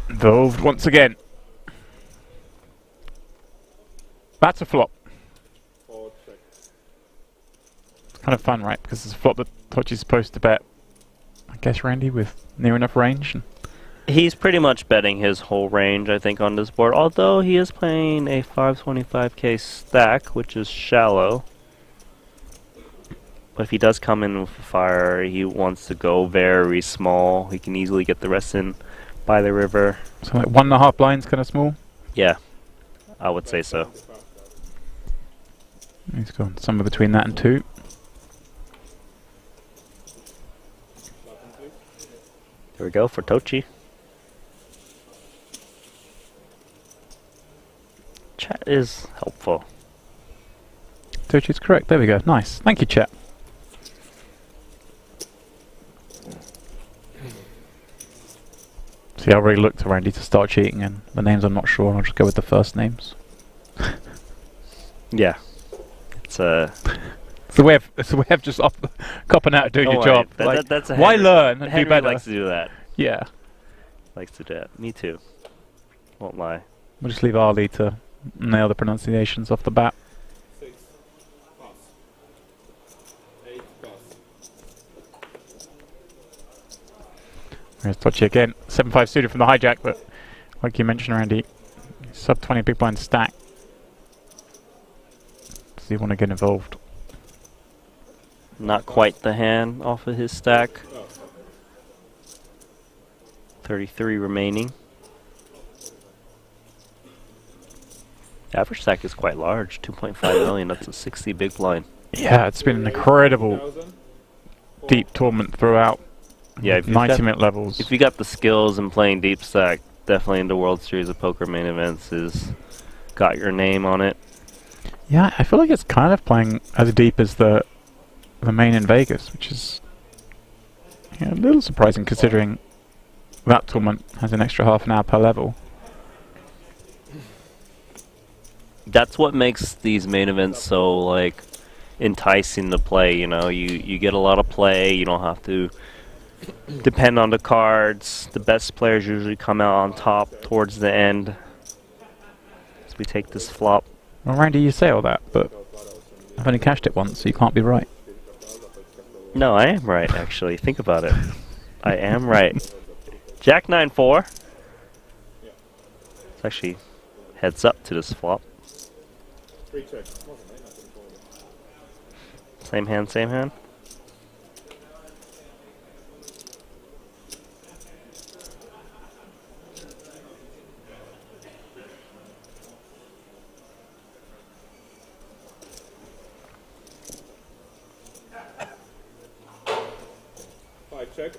Speaker 1: Involved once again. That's a flop. It's kind of fun, right? Because it's a flop that Tocci's supposed to bet. I guess Randy with near enough range. And
Speaker 2: He's pretty much betting his whole range, I think, on this board. Although he is playing a 525k stack, which is shallow. But if he does come in with a fire, he wants to go very small. He can easily get the rest in by the river.
Speaker 1: so like 1.5 blinds, kind of small.
Speaker 2: Yeah, I would say so.
Speaker 1: He's gone somewhere between that and 2.
Speaker 2: There we go for Tocci. Chat is helpful.
Speaker 1: Tocci's correct. There we go. Nice. Thank you, chat. See, I already looked to Randy to start cheating, and the names I'm not sure. I'll just go with the first names.
Speaker 2: Yeah, it's
Speaker 1: It's the way of just copping out and doing your job.
Speaker 2: That's a
Speaker 1: why
Speaker 2: Henry.
Speaker 1: learn and
Speaker 2: Henry
Speaker 1: do better?
Speaker 2: likes to do that.
Speaker 1: Yeah.
Speaker 2: Likes to do that. Me too. Won't lie.
Speaker 1: We'll just leave Ali to nail the pronunciations off the bat.
Speaker 5: 6 plus 8 plus.
Speaker 1: Here's Tocci again. 7-5 suited from the hijack, but like you mentioned, Randy, sub 20 big blind stack. Does he want to get involved?
Speaker 2: Not quite the hand off of his stack. 33 remaining. Average stack is quite large, 2.5 million. That's a 60 big blind.
Speaker 1: Yeah, it's been an incredible
Speaker 5: 1,000.
Speaker 1: deep tournament throughout.
Speaker 2: Yeah, if you've
Speaker 1: 90-minute levels.
Speaker 2: If you got the skills in playing deep stack, definitely in the World Series of Poker main events is got your name on it.
Speaker 1: Yeah, I feel like it's kind of playing as deep as the main in Vegas, which is a little surprising considering that tournament has an extra half an hour per level.
Speaker 2: That's what makes these main events so like enticing to play. You know, you get a lot of play. You don't have to depend on the cards. The best players usually come out on top towards the end. As we take this flop.
Speaker 1: Well, Randy, you say all that, but I've only cashed it once, so you can't be right.
Speaker 2: No, I am right, actually. Think about it. I am right. Jack 9-4. It's actually heads up to this flop.
Speaker 5: Free check.
Speaker 2: Same hand, same hand.
Speaker 5: Check.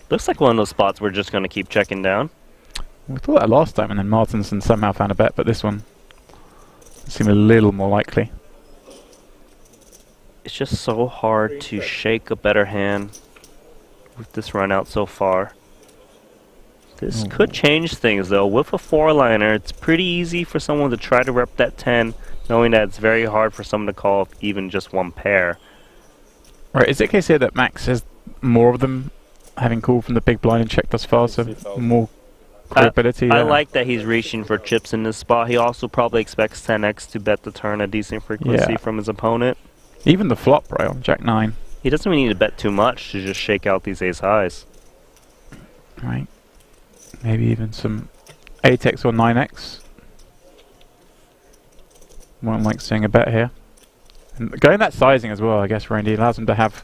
Speaker 2: Looks like one of those spots we're just going to keep checking down.
Speaker 1: We thought that last time, and then Martinson somehow found a bet, but this one seemed a little more likely.
Speaker 2: It's just so hard to shake a better hand with this run out so far. This could change things though. With a 4-liner, it's pretty easy for someone to try to rep that 10, knowing that it's very hard for someone to call even just one pair.
Speaker 1: Right, is it the case here that Max has more of them having called from the big blind and checked thus far, so more credibility?
Speaker 2: I like that he's reaching for chips in this spot. He also probably expects 10x to bet the turn a decent frequency from his opponent.
Speaker 1: Even the flop, right, on Jack 9.
Speaker 2: He doesn't even need to bet too much to just shake out these ace highs.
Speaker 1: Right. Maybe even some 8x or 9x. Won't like seeing a bet here. And going that sizing as well, I guess, Randy, allows him to have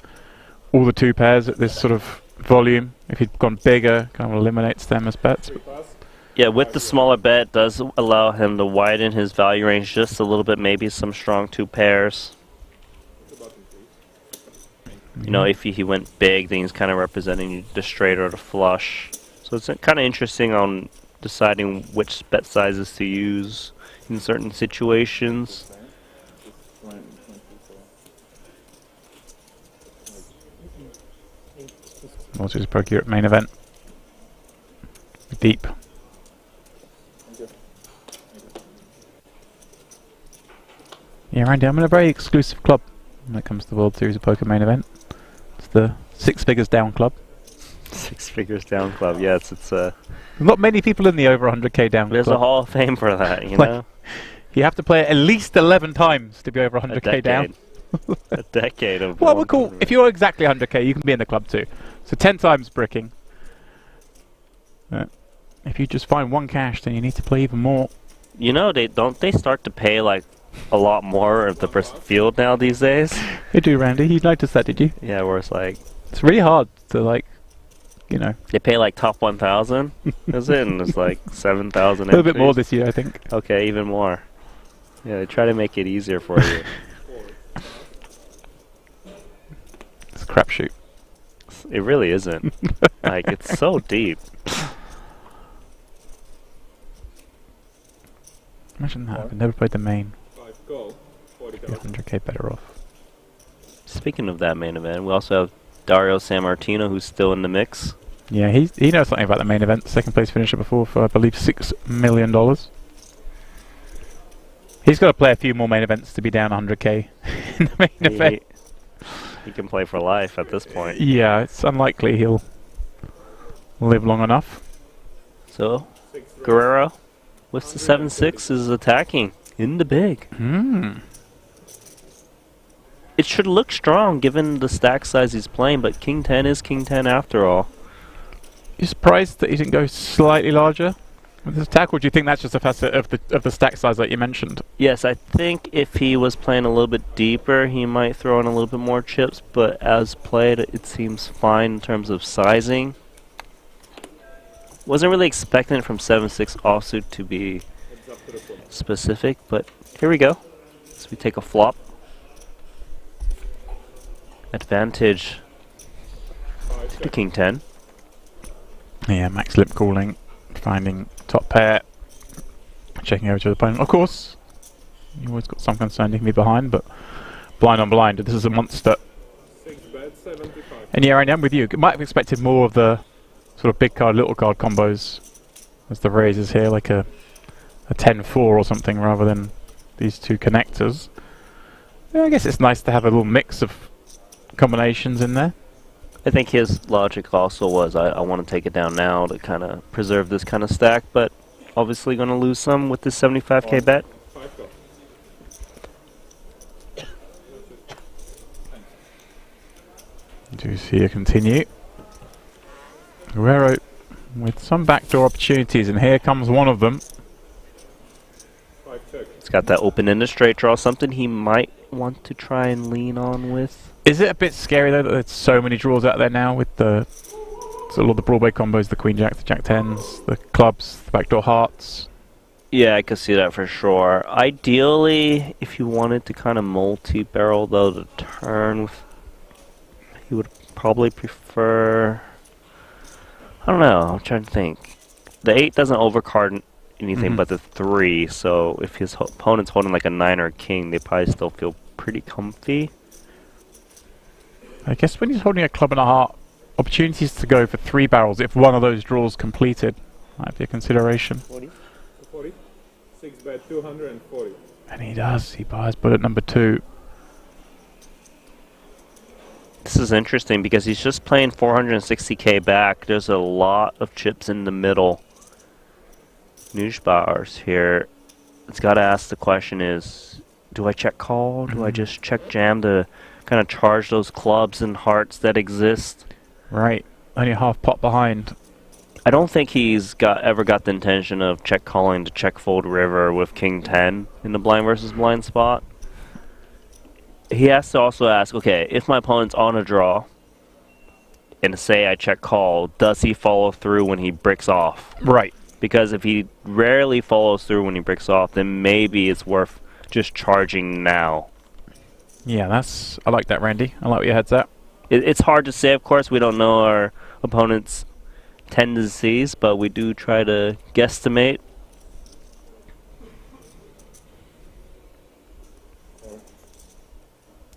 Speaker 1: all the 2 pairs at this sort of volume. If he'd gone bigger, kind of eliminates them as bets.
Speaker 5: Three pass.
Speaker 2: Yeah, with the smaller bet, does allow him to widen his value range just a little bit, maybe some strong 2 pairs.
Speaker 5: The button, please.
Speaker 2: You know, if he went big, then he's kind of representing the straight or the flush. So it's kind of interesting on deciding which bet sizes to use in certain situations.
Speaker 1: Also his Pro Europe main event. Deep. Yeah, Randy, I'm in a very exclusive club when it comes to the World Series of Poker main event. It's the 6 figures down club.
Speaker 2: 6 figures down club, yes, it's a...
Speaker 1: Not many people in the over 100k down
Speaker 2: There's
Speaker 1: club.
Speaker 2: a Hall of Fame for that, you
Speaker 1: Like,
Speaker 2: know?
Speaker 1: You have to play it at least 11 times to be over 100k down.
Speaker 2: A decade of...
Speaker 1: Well, we're cool. If you're exactly 100k, you can be in the club too. So 10 times bricking. If you just find 1 cash, then you need to play even more.
Speaker 2: You know, they start to pay like a lot more of the field now these days?
Speaker 1: You do, Randy. You noticed that, did you?
Speaker 2: Yeah, where it's like...
Speaker 1: It's really hard to, like, you know...
Speaker 2: They pay like top 1,000, is it? And it's like 7,000
Speaker 1: A little bit more this year, I think.
Speaker 2: Okay, even more. Yeah, they try to make it easier for you.
Speaker 1: It's a crapshoot.
Speaker 2: It really isn't. Like, it's so deep.
Speaker 1: Imagine that. I've never played the main.
Speaker 5: 5 go.
Speaker 1: Be
Speaker 5: 40,000.
Speaker 1: 100k better off.
Speaker 2: Speaking of that main event, we also have Dario Sammartino, who's still in the mix.
Speaker 1: Yeah, he knows something about the main event. Second place finisher before for, I believe, $6 million. He's got to play a few more main events to be down 100k in the main event.
Speaker 2: He can play for life at this point.
Speaker 1: Yeah, it's unlikely he'll live long enough.
Speaker 2: So, Guerrero with the 7-6 is attacking in the big. It should look strong given the stack size he's playing, but King 10 is King 10 after all.
Speaker 1: You surprised that he didn't go slightly larger with his attack, or do you think that's just a facet of the stack size that you mentioned?
Speaker 2: Yes, I think if he was playing a little bit deeper, he might throw in a little bit more chips, but as played, it seems fine in terms of sizing. Wasn't really expecting it from 7-6 offsuit to be specific, but here we go. So we take a flop. Advantage to King 10.
Speaker 1: Yeah, max lip calling, finding top pair, checking over to the opponent. Of course, you always got some concern you can be behind, but blind on blind, this is a monster.
Speaker 5: 6 bet, 75.
Speaker 1: And yeah, Randy, I'm with you. Might have expected more of the sort of big card, little card combos as the raises here, like a 10-4 or something, rather than these 2 connectors. Yeah, I guess it's nice to have a little mix of combinations in there.
Speaker 2: I think his logic also was, I want to take it down now to kind of preserve this kind of stack, but obviously going to lose some with this 75k bet.
Speaker 5: 5 go.
Speaker 1: Do see a continue. Guerrero with some backdoor opportunities, and here comes one of them.
Speaker 5: 5 check.
Speaker 2: He's got that open-ended straight draw, something he might want to try and lean on with.
Speaker 1: Is it a bit scary though that there's so many draws out there now with the sort of the Broadway combos, the Queen Jack, the Jack 10s, the clubs, the backdoor hearts?
Speaker 2: Yeah, I could see that for sure. Ideally, if you wanted to kind of multi-barrel though the turn, he would probably prefer... I don't know, I'm trying to think. The 8 doesn't overcard anything but the 3, so if his opponent's holding like a 9 or a king, they probably still feel pretty comfy.
Speaker 1: I guess when he's holding a club and a heart, opportunities to go for 3 barrels if one of those draws completed might be a consideration.
Speaker 5: 40. 6 bet, 240.
Speaker 1: And he does, he buys bullet number 2.
Speaker 2: This is interesting because he's just playing 460k back. There's a lot of chips in the middle. Nushbars here. It's got to ask the question is, do I check call? Do I just check jam to kind of charge those clubs and hearts that exist.
Speaker 1: Right. Only a half pot behind.
Speaker 2: I don't think he's ever got the intention of check calling to check fold river with king 10 in the blind versus blind spot. He has to also ask, okay, if my opponent's on a draw, and say I check call, does he follow through when he bricks off?
Speaker 1: Right.
Speaker 2: Because if he rarely follows through when he bricks off, then maybe it's worth just charging now.
Speaker 1: Yeah, I like that, Randy. I like where your head's at.
Speaker 2: It's hard to say, of course. We don't know our opponent's tendencies, but we do try to guesstimate.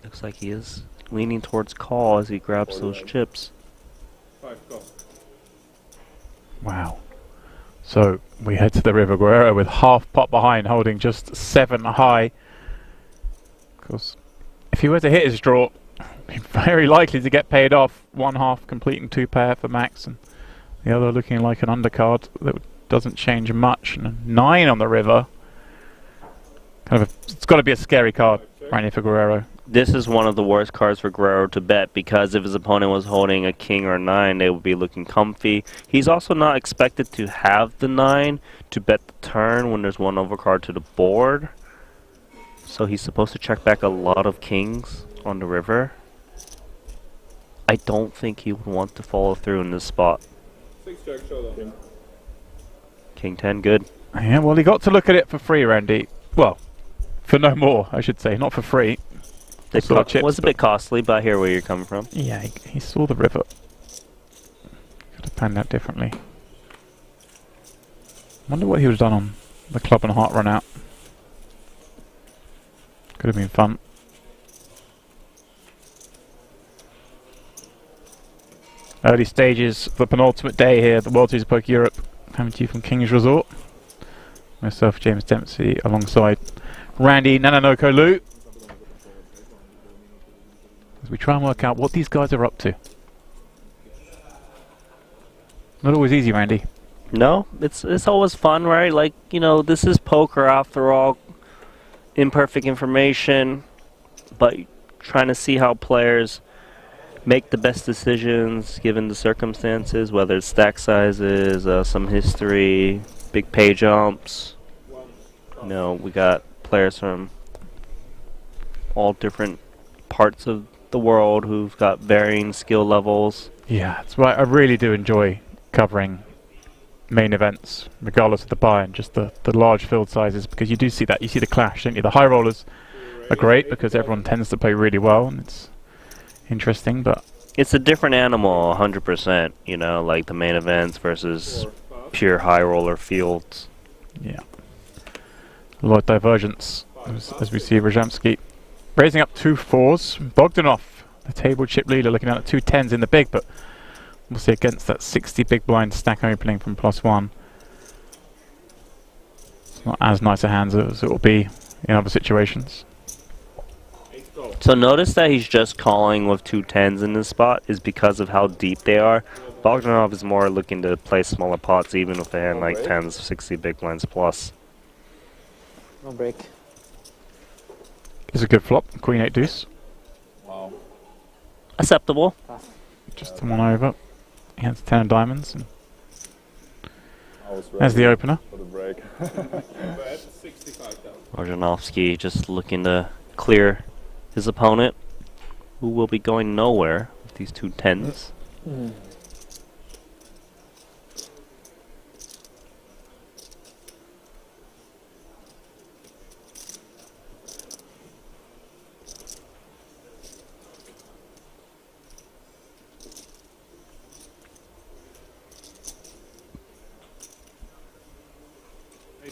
Speaker 2: Looks like he is leaning towards call as he grabs those chips.
Speaker 5: 5 call.
Speaker 1: Wow. So we head to the river. Guerrero with half pot behind, holding just 7 high. Of course, if he were to hit his draw, he'd be very likely to get paid off. One half completing 2 pair for Max, and the other looking like an undercard that doesn't change much. And a 9 on the river. It's got to be a scary card, Randy, for Guerrero.
Speaker 2: This is one of the worst cards for Guerrero to bet, because if his opponent was holding a king or a 9, they would be looking comfy. He's also not expected to have the 9 to bet the turn when there's one overcard to the board. So he's supposed to check back a lot of kings on the river. I don't think he would want to follow through in this spot.
Speaker 5: 6 jack showdown.
Speaker 2: King 10, good.
Speaker 1: Yeah, well, he got to look at it for free, Randy. Well, for no more, I should say, not for free.
Speaker 2: It was a bit costly, but I hear where you're coming from.
Speaker 1: Yeah, he saw the river. Could have panned out differently. Wonder what he would have done on the club and heart run out. Could have been fun. Early stages of the penultimate day here at the WSOP Europe, coming to you from King's Resort. Myself, James Dempsey, alongside Randy Nananoko Lu, as we try and work out what these guys are up to. Not always easy, Randy.
Speaker 2: No, it's always fun, right? Like, you know, this is poker after all. Imperfect information, but trying to see how players make the best decisions given the circumstances, whether it's stack sizes, some history, big pay jumps. You know, we got players from all different parts of the world who've got varying skill levels.
Speaker 1: Yeah, that's why I really do enjoy covering main events, regardless of the buy and just the large field sizes, because you do see that. You see the clash, don't you? The high rollers are great because everyone tends to play really well, and it's interesting, but
Speaker 2: it's a different animal, 100%, you know, like the main events versus pure high roller fields.
Speaker 1: Yeah. A lot of divergence as we see Rajamsky raising up 2 4s. Bogdanov, the table chip leader, looking at 2 10s in the big, but we'll see against that 60 big blind stack opening from +1. It's not as nice a hand as it will be in other situations.
Speaker 2: So notice that he's just calling with 2 10s in this spot is because of how deep they are. Bogdanov is more looking to play smaller pots, even with a hand like 10s, 60 big blinds plus.
Speaker 3: No break.
Speaker 1: It's a good flop, Queen 8 deuce.
Speaker 3: Wow.
Speaker 2: Acceptable.
Speaker 1: Just the one over against 10 of diamonds. And as the opener.
Speaker 3: For the break.
Speaker 5: Bet 65,000.
Speaker 2: Marjanovsky just looking to clear his opponent, who will be going nowhere with these 2 10s.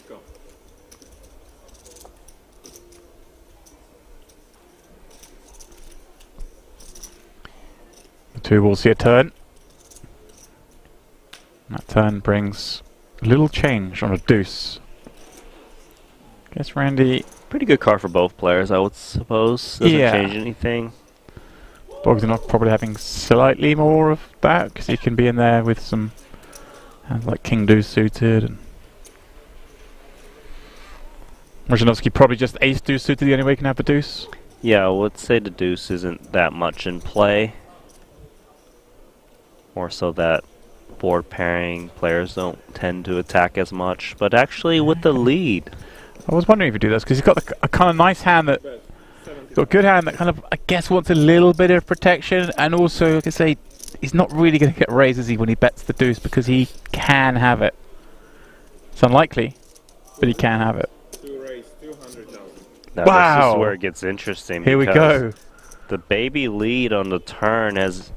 Speaker 5: Go.
Speaker 1: The 2 will see a turn. That turn brings a little change on a deuce. Guess Randy...
Speaker 2: Pretty good card for both players, I would suppose. Doesn't
Speaker 1: Yeah.
Speaker 2: change anything.
Speaker 1: Bogdanov probably having slightly more of that, because he can be in there with some hands like King Deuce suited. And Marjanovsky probably just Ace Deuce suited, the only way he can have the deuce.
Speaker 2: Yeah, I would say the deuce isn't that much in play. More so that board pairing players don't tend to attack as much. But actually with the lead,
Speaker 1: I was wondering if you do this because he's got a kind of nice hand that
Speaker 5: Bet 70.
Speaker 1: got a good hand that kind of I guess wants a little bit of protection, and also like I say, he's not really going to get raised, is he, when he bets the deuce because he can have it. It's unlikely, but he can have it.
Speaker 5: To raise 200,000.
Speaker 2: now
Speaker 1: Wow.
Speaker 2: this is where it gets interesting.
Speaker 1: Here we
Speaker 2: because
Speaker 1: go.
Speaker 2: the baby lead on the turn has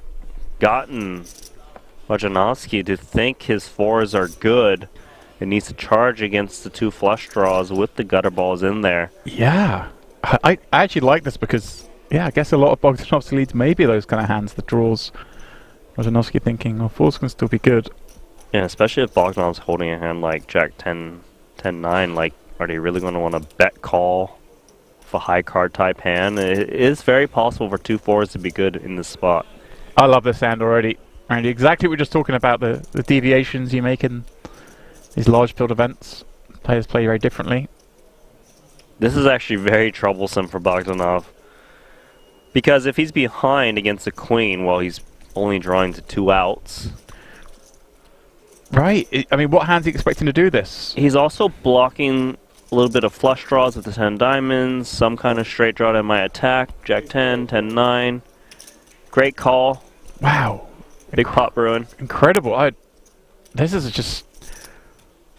Speaker 2: gotten Wajanowski to think his fours are good and needs to charge against the two flush draws with the gutter balls in there.
Speaker 1: Yeah, I actually like this because I guess a lot of Bogdanovsky leads may be those kind of hands, the draws. Wajanowski thinking, oh, fours can still be good.
Speaker 2: Yeah, especially if Bogdanov's holding a hand like Jack 10, 10-9, like, are they really going to want to bet call for high card type hand? It is very possible for two fours to be good in this spot.
Speaker 1: I love this hand already, Randy. Exactly what we're just talking about, the deviations you make in these large field events. Players play very differently.
Speaker 2: This is actually very troublesome for Bogdanov. Because if he's behind against a queen while he's only drawing to 2 outs,
Speaker 1: Right. I mean, what hand's he expecting to do this?
Speaker 2: he's also blocking a little bit of flush draws with the 10 diamonds, some kind of straight draw that might attack, Jack 10, 10-9. Great call.
Speaker 1: Wow.
Speaker 2: Big pot brewing.
Speaker 1: Incredible. This is just...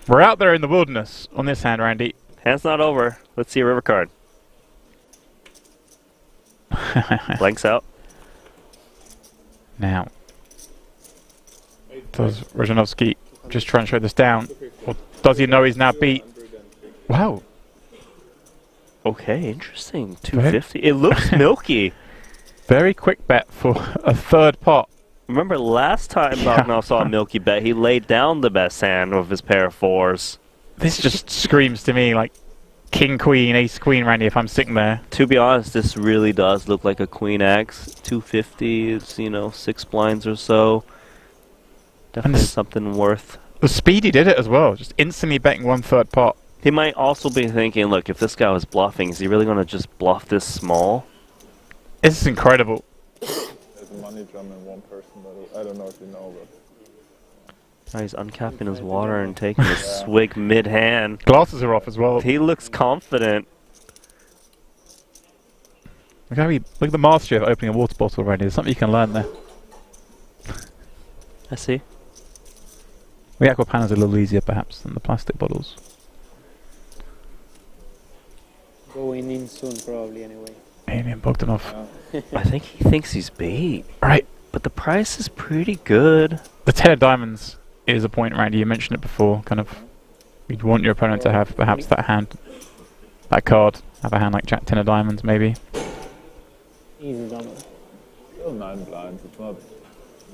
Speaker 1: We're out there in the wilderness on this hand, Randy.
Speaker 2: Hand's not over. Let's see a river card. Blanks out.
Speaker 1: Now, does Wajanowski just try and show this down? Or does he know he's now beat? Wow.
Speaker 2: Okay, interesting. 250. It looks milky.
Speaker 1: Very quick bet for a third pot.
Speaker 2: Remember last time Bogdanov saw a milky bet, he laid down the best hand with his pair of fours.
Speaker 1: This just screams to me like king, queen, ace, queen, Randy, if I'm sitting there.
Speaker 2: To be honest, this really does look like a queen X. 250 is, you know, 6 blinds or so. Definitely something worth.
Speaker 1: The speed he did it as well, just instantly betting one third pot.
Speaker 2: He might also be thinking, look, if this guy was bluffing, is he really going to just bluff this small?
Speaker 1: This is incredible.
Speaker 3: There's a money drum in one person, but I don't know if you know, but
Speaker 2: Oh, he's uncapping his water and taking a swig mid-hand.
Speaker 1: Glasses are off as well.
Speaker 2: He looks confident.
Speaker 1: Look at the mastery of opening a water bottle, Randy. There's something you can learn there.
Speaker 2: I see.
Speaker 1: The aquapan is a little easier, perhaps, than the plastic bottles.
Speaker 4: Going in soon, probably, anyway.
Speaker 1: Alien Bogdanov.
Speaker 2: I think he thinks he's beat.
Speaker 1: Right.
Speaker 2: But the price is pretty good.
Speaker 1: The 10 of diamonds is a point, Randy. You mentioned it before. Kind of, you'd want your opponent to have perhaps that hand, that card. Have a hand like Jack 10 of diamonds, maybe.
Speaker 4: Easy done.
Speaker 3: still 9 blinds. It's not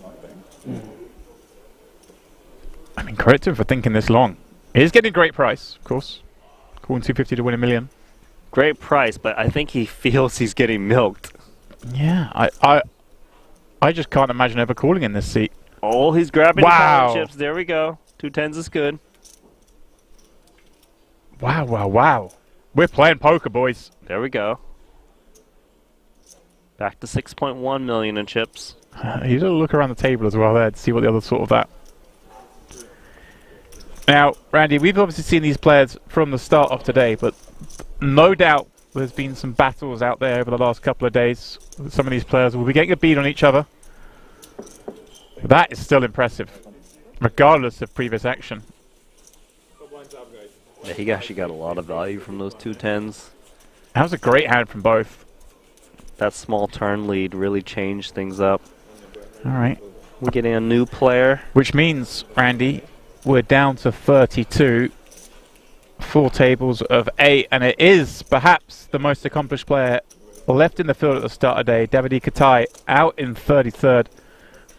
Speaker 3: nothing.
Speaker 1: I mean, credit to him for thinking this long. He's getting a great price, of course. Calling 250 to win $1 million.
Speaker 2: Great price, but I think he feels he's getting milked.
Speaker 1: Yeah, I just can't imagine ever calling in this seat.
Speaker 2: Oh, he's grabbing
Speaker 1: Wow.
Speaker 2: the power chips. There we go. 2 10s is good.
Speaker 1: Wow, wow, wow. We're playing poker, boys.
Speaker 2: There we go. Back to 6.1 million in chips.
Speaker 1: You gotta look around the table as well there to see what the others thought of that. Now, Randy, we've obviously seen these players from the start of today, but no doubt there's been some battles out there over the last couple of days. Some of these players will be getting a beat on each other. That is still impressive, regardless of previous action.
Speaker 2: Yeah, he actually got a lot of value from those 2 10s.
Speaker 1: That was a great hand from both.
Speaker 2: That small turn lead really changed things up.
Speaker 1: All right.
Speaker 2: We're getting a new player.
Speaker 1: Which means, Randy, we're down to 32. 4 tables of 8, and it is perhaps the most accomplished player left in the field at the start of the day. Davide Katai out in 33rd,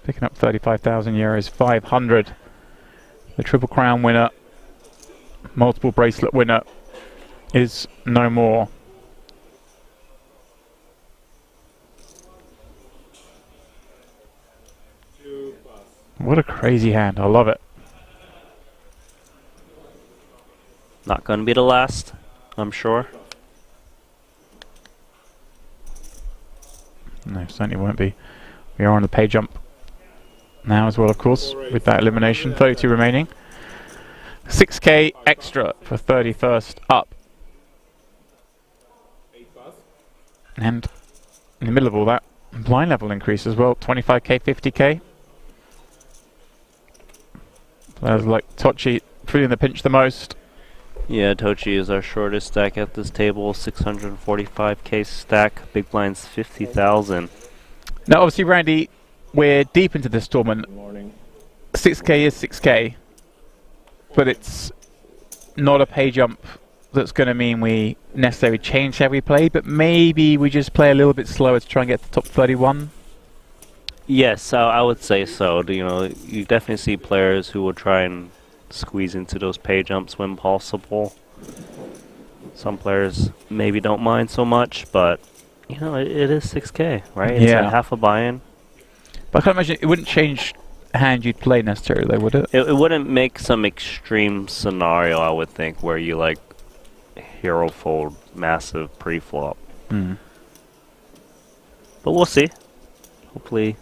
Speaker 1: picking up 35,000 euros, 500. The Triple Crown winner, multiple bracelet winner, is no more. What a crazy hand. I love it.
Speaker 2: Not going to be the last, I'm sure.
Speaker 1: No, certainly won't be. We are on the pay jump now as well, of course, with that elimination. 32 remaining. 6k extra for 31st up. And in the middle of all that, blind level increase as well. 25k, 50k. Players like Tochi feeling the pinch the most.
Speaker 2: Yeah, Tochi is our shortest stack at this table. 645k stack. Big blind's 50,000.
Speaker 1: Now, obviously, Randy, we're deep into this tournament.
Speaker 3: Good morning.
Speaker 1: 6k is 6k, but it's not a pay jump that's going to mean we necessarily change how we play, but maybe we just play a little bit slower to try and get to top 31.
Speaker 2: Yes, I would say so. You know, you definitely see players who will try and squeeze into those pay jumps when possible. Some players maybe don't mind so much, but you know, it is 6k, right? It's
Speaker 1: Yeah.
Speaker 2: a half a buy-in.
Speaker 1: But I can't imagine it wouldn't change the hand you'd play necessarily, though, would it?
Speaker 2: It wouldn't make some extreme scenario, I would think, where you like hero fold massive pre-flop.
Speaker 1: Mm.
Speaker 2: But we'll see. Hopefully,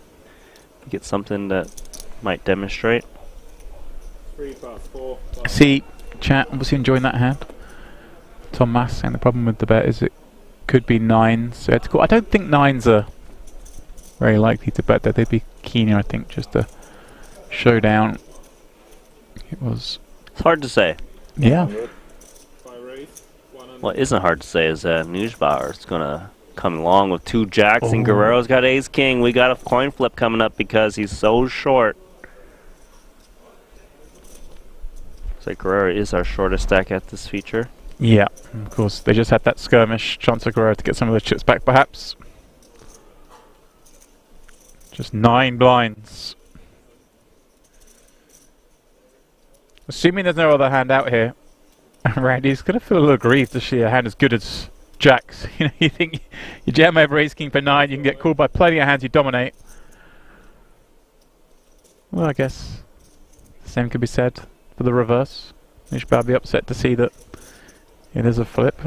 Speaker 2: we get something that might demonstrate.
Speaker 5: 3 plus 4 plus.
Speaker 1: See, chat, obviously enjoying that hand. Tom Mass saying the problem with the bet is it could be 9s. So it's cool. I don't think 9s are very likely to bet that. They'd be keener, I think, just to showdown. It was.
Speaker 2: It's hard to say.
Speaker 1: Yeah.
Speaker 5: By raise, 100.
Speaker 2: What isn't hard to say is that Newsbauer is gonna come along with 2 jacks, and
Speaker 1: Oh.
Speaker 2: Guerrero's got ace king. We got a coin flip coming up because he's so short. So Guerrero is our shortest stack at this feature.
Speaker 1: Yeah, of course. They just had that skirmish. Chance of Guerrero to get some of the chips back, perhaps. Just 9 blinds. Assuming there's no other hand out here, Randy's going to feel a little aggrieved to see a hand as good as Jack's. You know, you think you jam over ace king for 9, you can get called by plenty of hands you dominate. Well, I guess the same could be said for the reverse. Nishbab be upset to see that it is a flip.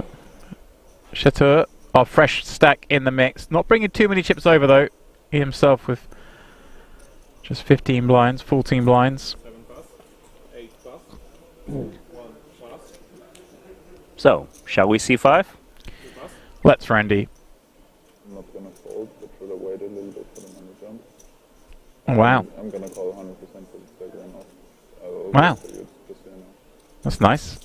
Speaker 1: Chateau, our fresh stack in the mix. Not bringing too many chips over though. He himself with just 15 blinds, 14 blinds.
Speaker 5: 7 plus, 8 plus, 1 plus,
Speaker 2: So, shall we C5?
Speaker 5: 2 plus.
Speaker 1: Let's, Randy.
Speaker 3: I'm not gonna fold, but should have waited a little bit for the money jump.
Speaker 1: Wow.
Speaker 3: I'm gonna call 100% for the stack runoff.
Speaker 1: Wow.
Speaker 3: For you, just so you know.
Speaker 1: That's nice.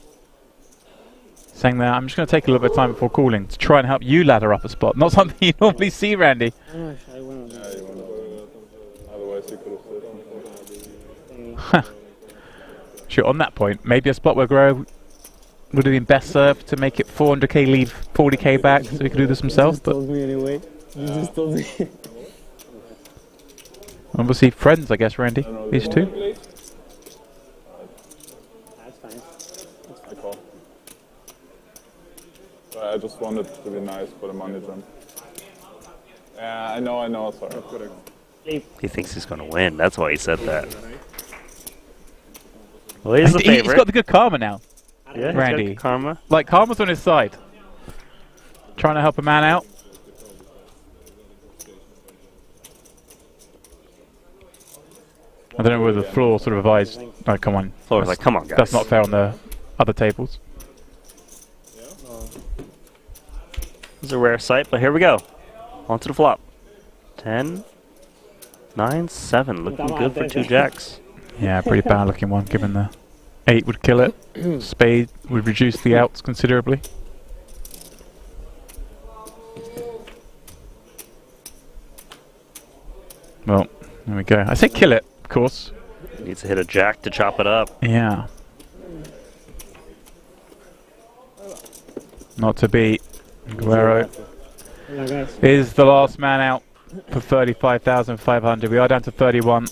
Speaker 1: Saying that, I'm just going to take a little bit of time before calling to try and help you ladder up a spot. Not something you normally see, Randy.
Speaker 4: I wanna
Speaker 3: Yeah, you wanna. Otherwise, you could have said.
Speaker 1: Sure, on that point, maybe a spot where Guerrero would have been best served to make it 400k, leave 40k back so he could do this himself.
Speaker 4: just
Speaker 1: But
Speaker 4: told me anyway. You just told me.
Speaker 1: obviously friends, I guess, Randy. These two.
Speaker 4: That's fine.
Speaker 3: I call. So I just wanted to be nice for the money jump. Yeah, I know, sorry.
Speaker 2: He thinks he's gonna win. That's why he said that. Well, he's the
Speaker 1: He's
Speaker 2: favorite.
Speaker 1: got the good karma now.
Speaker 2: Yeah, he's got
Speaker 1: Randy.
Speaker 2: good karma.
Speaker 1: Like, karma's on his side. Trying to help a man out. I don't know whether the floor sort of advised. Oh, come on.
Speaker 2: Floor's like, come on, guys.
Speaker 1: That's not fair on the other tables.
Speaker 2: It's a rare sight, but here we go. On to the flop. 10, 9, 7. Looking good for 2 jacks.
Speaker 1: Yeah, pretty bad looking one, given the 8 would kill it. Spade would reduce the outs considerably. Well, there we go. I say kill it, of course.
Speaker 2: Needs to hit a jack to chop it up.
Speaker 1: Yeah. Not to beat. Guerrero
Speaker 4: Yeah, guys.
Speaker 1: is the last man out for 35,500. We are down to 31,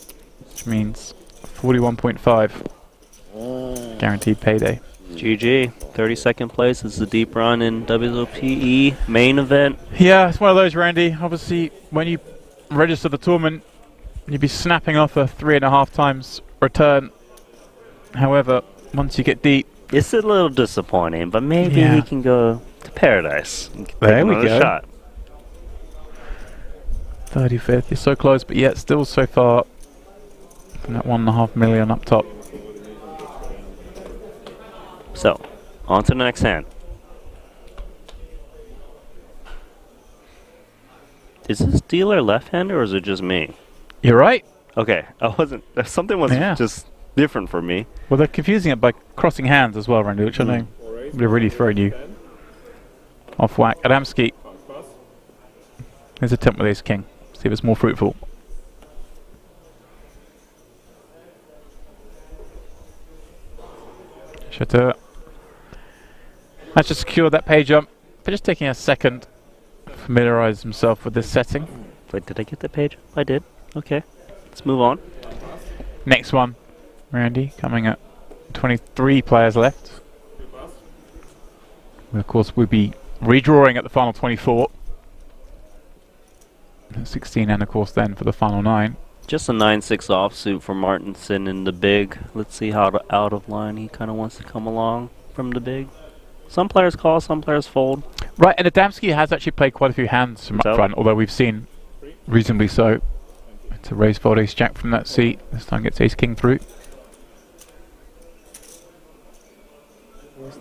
Speaker 1: which means 41.5 guaranteed payday.
Speaker 2: GG. 32nd place is the deep run in WSOP main event.
Speaker 1: Yeah, it's one of those, Randy. Obviously, when you register the tournament, you'd be snapping off a 3.5 times return. However, once you get deep,
Speaker 2: It's a little disappointing, but maybe
Speaker 1: Yeah.
Speaker 2: we can go to paradise and take
Speaker 1: There we
Speaker 2: another
Speaker 1: go.
Speaker 2: shot.
Speaker 1: 35th. You're so close, but yet still so far from that 1.5 million up top.
Speaker 2: So, on to the next hand. Is this dealer left-handed or is it just me?
Speaker 1: You're right.
Speaker 2: Okay, I wasn't. Something was
Speaker 1: Yeah.
Speaker 2: just different for me.
Speaker 1: Well, they're confusing it by crossing hands as well, Randy, which I know they're really throwing you off whack. Adamski. Here's a attempt with ace king. See if it's more fruitful. Shutter. Managed to secure that page jump, but just taking a second to familiarise himself with this setting.
Speaker 2: Wait, did I get the page? I did. Okay, let's move on.
Speaker 1: Next one, Randy, coming at 23 players left. Of course, we'll be redrawing at the final 24. 16 and of course then for the final 9.
Speaker 2: Just a 9-6 offsuit for Martinson in the big. Let's see how out of line he kind of wants to come along from the big. Some players call, some players fold.
Speaker 1: Right, and Adamski has actually played quite a few hands from up front, although we've seen reasonably so. It's a raise fold ace jack from that seat. This time gets ace king through.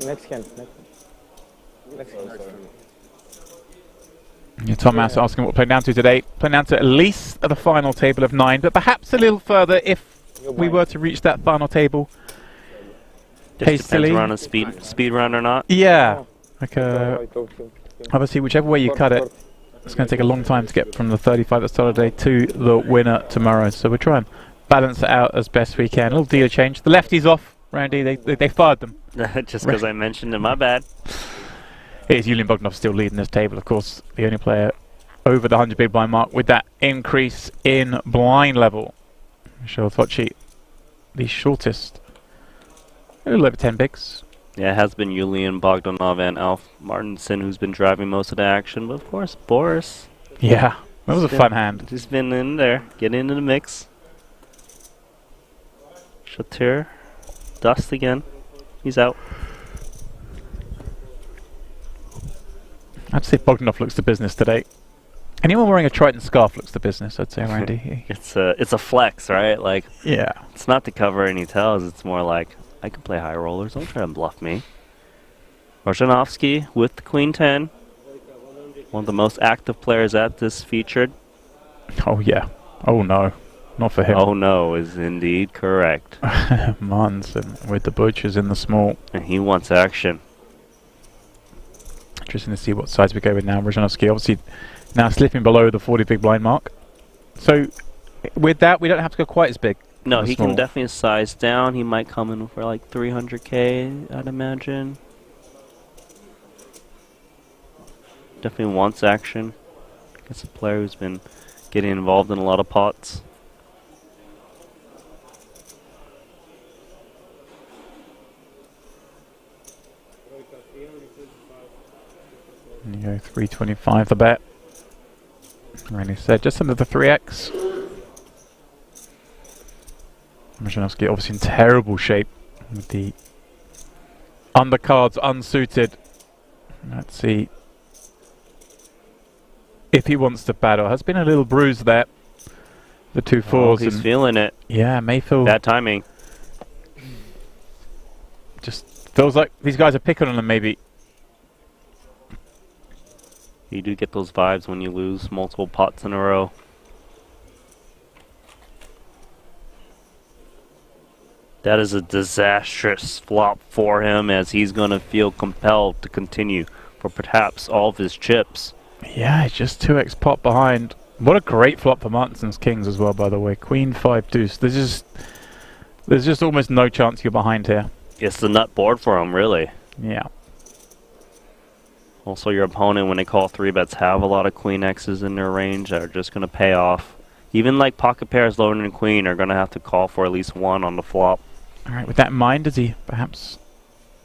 Speaker 3: Next hand. Next hand.
Speaker 1: Yeah, Tom Mass asking what we're playing down to today. Playing down to at least at the final table of 9, but perhaps a little further if we were to reach that final table.
Speaker 2: Just depends on a speed run or not.
Speaker 1: Yeah, like obviously whichever way you cut it, it's going to take a long time to get from the 35 that started today to the winner tomorrow. So we'll try and balance it out as best we can. A little dealer change. The lefties off, Randy. They fired them.
Speaker 2: Just because I mentioned it, my bad.
Speaker 1: It is Julian Bogdanov still leading this table, of course, the only player over the 100 big blind mark with that increase in blind level. Michel Tocci, the shortest. A little over 10 bigs.
Speaker 2: Yeah, it has been Julian Bogdanov and Alf Martinson who's been driving most of the action, but of course, Boris.
Speaker 1: Yeah, that was a fun hand.
Speaker 2: Just been in there, getting into the mix. Chater, dust again. He's out.
Speaker 1: I'd say Bogdanov looks the business today. Anyone wearing a Triton scarf looks the business, I'd say, Randy.
Speaker 2: It's a flex, right? Like,
Speaker 1: yeah.
Speaker 2: It's not to cover any tells. It's more like, I can play high rollers. Don't try and bluff me. Rozhanovsky with the Queen 10. One of the most active players at this featured.
Speaker 1: Oh, yeah. Oh, no. Not for him.
Speaker 2: Oh, no is indeed correct.
Speaker 1: Martinson with the butchers in the small.
Speaker 2: And he wants action.
Speaker 1: Interesting to see what size we go with now. Rozhanovsky obviously now slipping below the 40 big blind mark. So with that, we don't have to go quite as big.
Speaker 2: No, he can definitely size down. He might come in for like 300k, I'd imagine. Definitely wants action. It's a player who's been getting involved in a lot of pots.
Speaker 1: And you go 325 the bet. Really said, just under the 3x. Rozhanovsky obviously in terrible shape with the undercards unsuited. Let's see if he wants to battle. Has been a little bruised there. The 2 fours.
Speaker 2: He's feeling it.
Speaker 1: Yeah, Mayfield.
Speaker 2: Bad timing.
Speaker 1: Just feels like these guys are picking on him maybe.
Speaker 2: You do get those vibes when you lose multiple pots in a row. That is a disastrous flop for him, as he's going to feel compelled to continue for perhaps all of his chips.
Speaker 1: Yeah, just 2x pot behind. What a great flop for Martinson's kings as well, by the way. Queen 5 deuce. There's just almost no chance you're behind here.
Speaker 2: It's the nut board for him, really.
Speaker 1: Yeah.
Speaker 2: Also, your opponent, when they call 3-bets, have a lot of queen X's in their range that are just going to pay off. Even like pocket pairs lower than queen are going to have to call for at least 1 on the flop.
Speaker 1: Alright, with that in mind, does he perhaps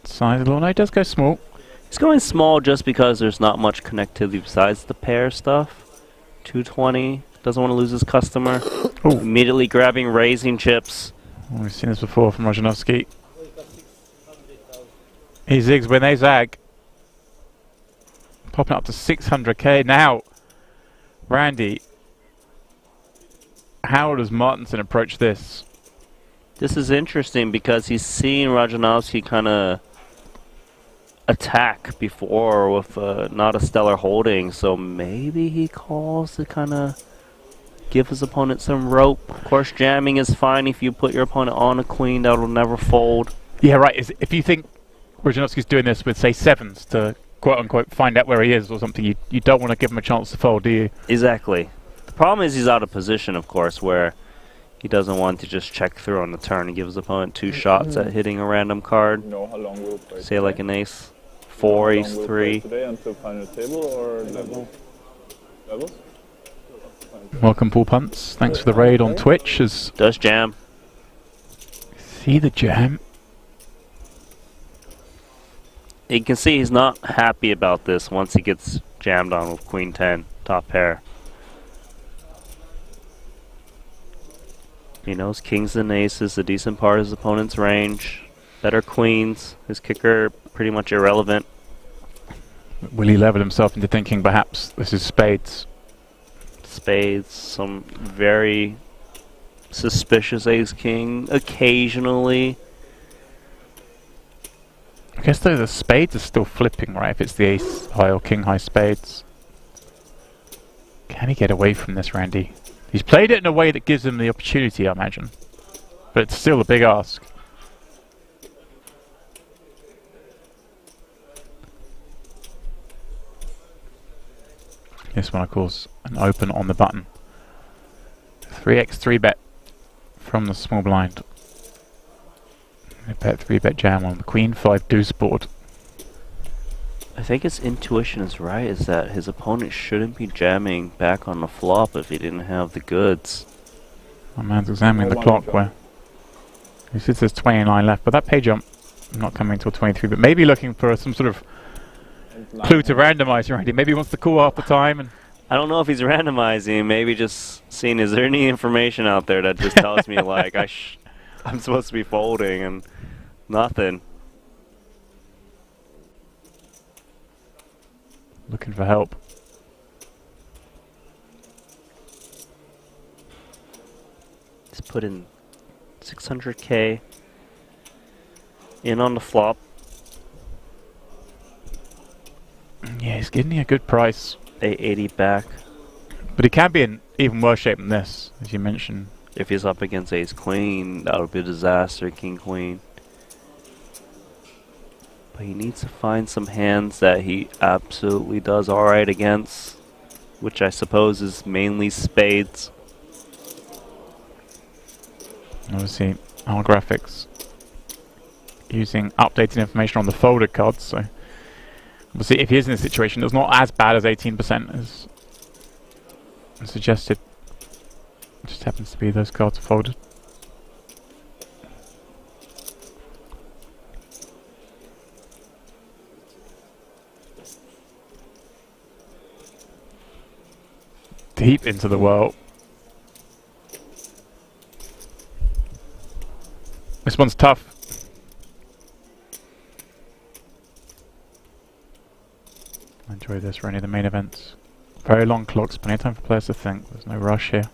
Speaker 1: size a little? No, he does go small.
Speaker 2: He's going small just because there's not much connectivity besides the pair stuff. 220, doesn't want to lose his customer.
Speaker 1: Ooh.
Speaker 2: Immediately grabbing raising chips.
Speaker 1: Oh, we've seen this before from Rozhanovsky. He zigs when they zag. Popping up to 600k now. Randy, how does Martinson approach this?
Speaker 2: This is interesting because he's seen Rajanowski kind of attack before with not a stellar holding, so maybe he calls to kind of give his opponent some rope. Of course, jamming is fine if you put your opponent on a queen that will never fold.
Speaker 1: Yeah, right. If you think Rajanowski's doing this with, say, sevens to quote-unquote find out where he is or something, you don't want to give him a chance to fold, do you?
Speaker 2: Exactly. The problem is he's out of position, of course, where he doesn't want to just check through on the turn and give his opponent 2 shots at hitting a random card.
Speaker 5: Know how long we'll play
Speaker 2: Say like an ace.
Speaker 5: How
Speaker 2: 4,
Speaker 5: long
Speaker 2: ace
Speaker 5: we'll play
Speaker 2: 3.
Speaker 5: today until final table or level? Levels?
Speaker 1: Welcome, Paul Punts. Thanks for the raid on Twitch. As
Speaker 2: Does jam.
Speaker 1: see the jam.
Speaker 2: You can see he's not happy about this once he gets jammed on with queen 10, top pair. He knows kings and aces, a decent part of his opponent's range. Better queens, his kicker pretty much irrelevant.
Speaker 1: Will he level himself into thinking perhaps this is spades?
Speaker 2: Spades, some very suspicious ace-king occasionally.
Speaker 1: I guess though the spades are still flipping, right? If it's the ace high or king high spades. Can he get away from this, Randy? He's played it in a way that gives him the opportunity, I imagine. But it's still a big ask. This one, of course, an open on the button. 3x 3-bet from the small blind. I bet 3-bet jam on the queen 5 deuce board.
Speaker 2: I think his intuition is right, is that his opponent shouldn't be jamming back on the flop if he didn't have the goods.
Speaker 1: My man's examining the clock where he says there's 29 left, but that pay jump not coming until 23, but maybe looking for some sort of clue to randomize, Randy. Maybe he wants to call half the time. And
Speaker 2: I don't know if he's randomizing, maybe just seeing is there any information out there that just tells me like I'm supposed to be folding and nothing.
Speaker 1: looking for help.
Speaker 2: He's put in 600k in on the flop.
Speaker 1: Yeah, he's getting a good price.
Speaker 2: 880 back.
Speaker 1: But he can be in even worse shape than this, as you mentioned.
Speaker 2: If he's up against ace queen, that would be a disaster, king queen. But he needs to find some hands that he absolutely does alright against, which I suppose is mainly spades.
Speaker 1: Obviously, our graphics using updated information on the folded cards, so obviously if he is in a situation that's not as bad as 18% as suggested. It just happens to be those cards are folded. Deep into the well. This one's tough. I enjoy this for any of the main events. Very long clocks, plenty of time for players to think. There's no rush here.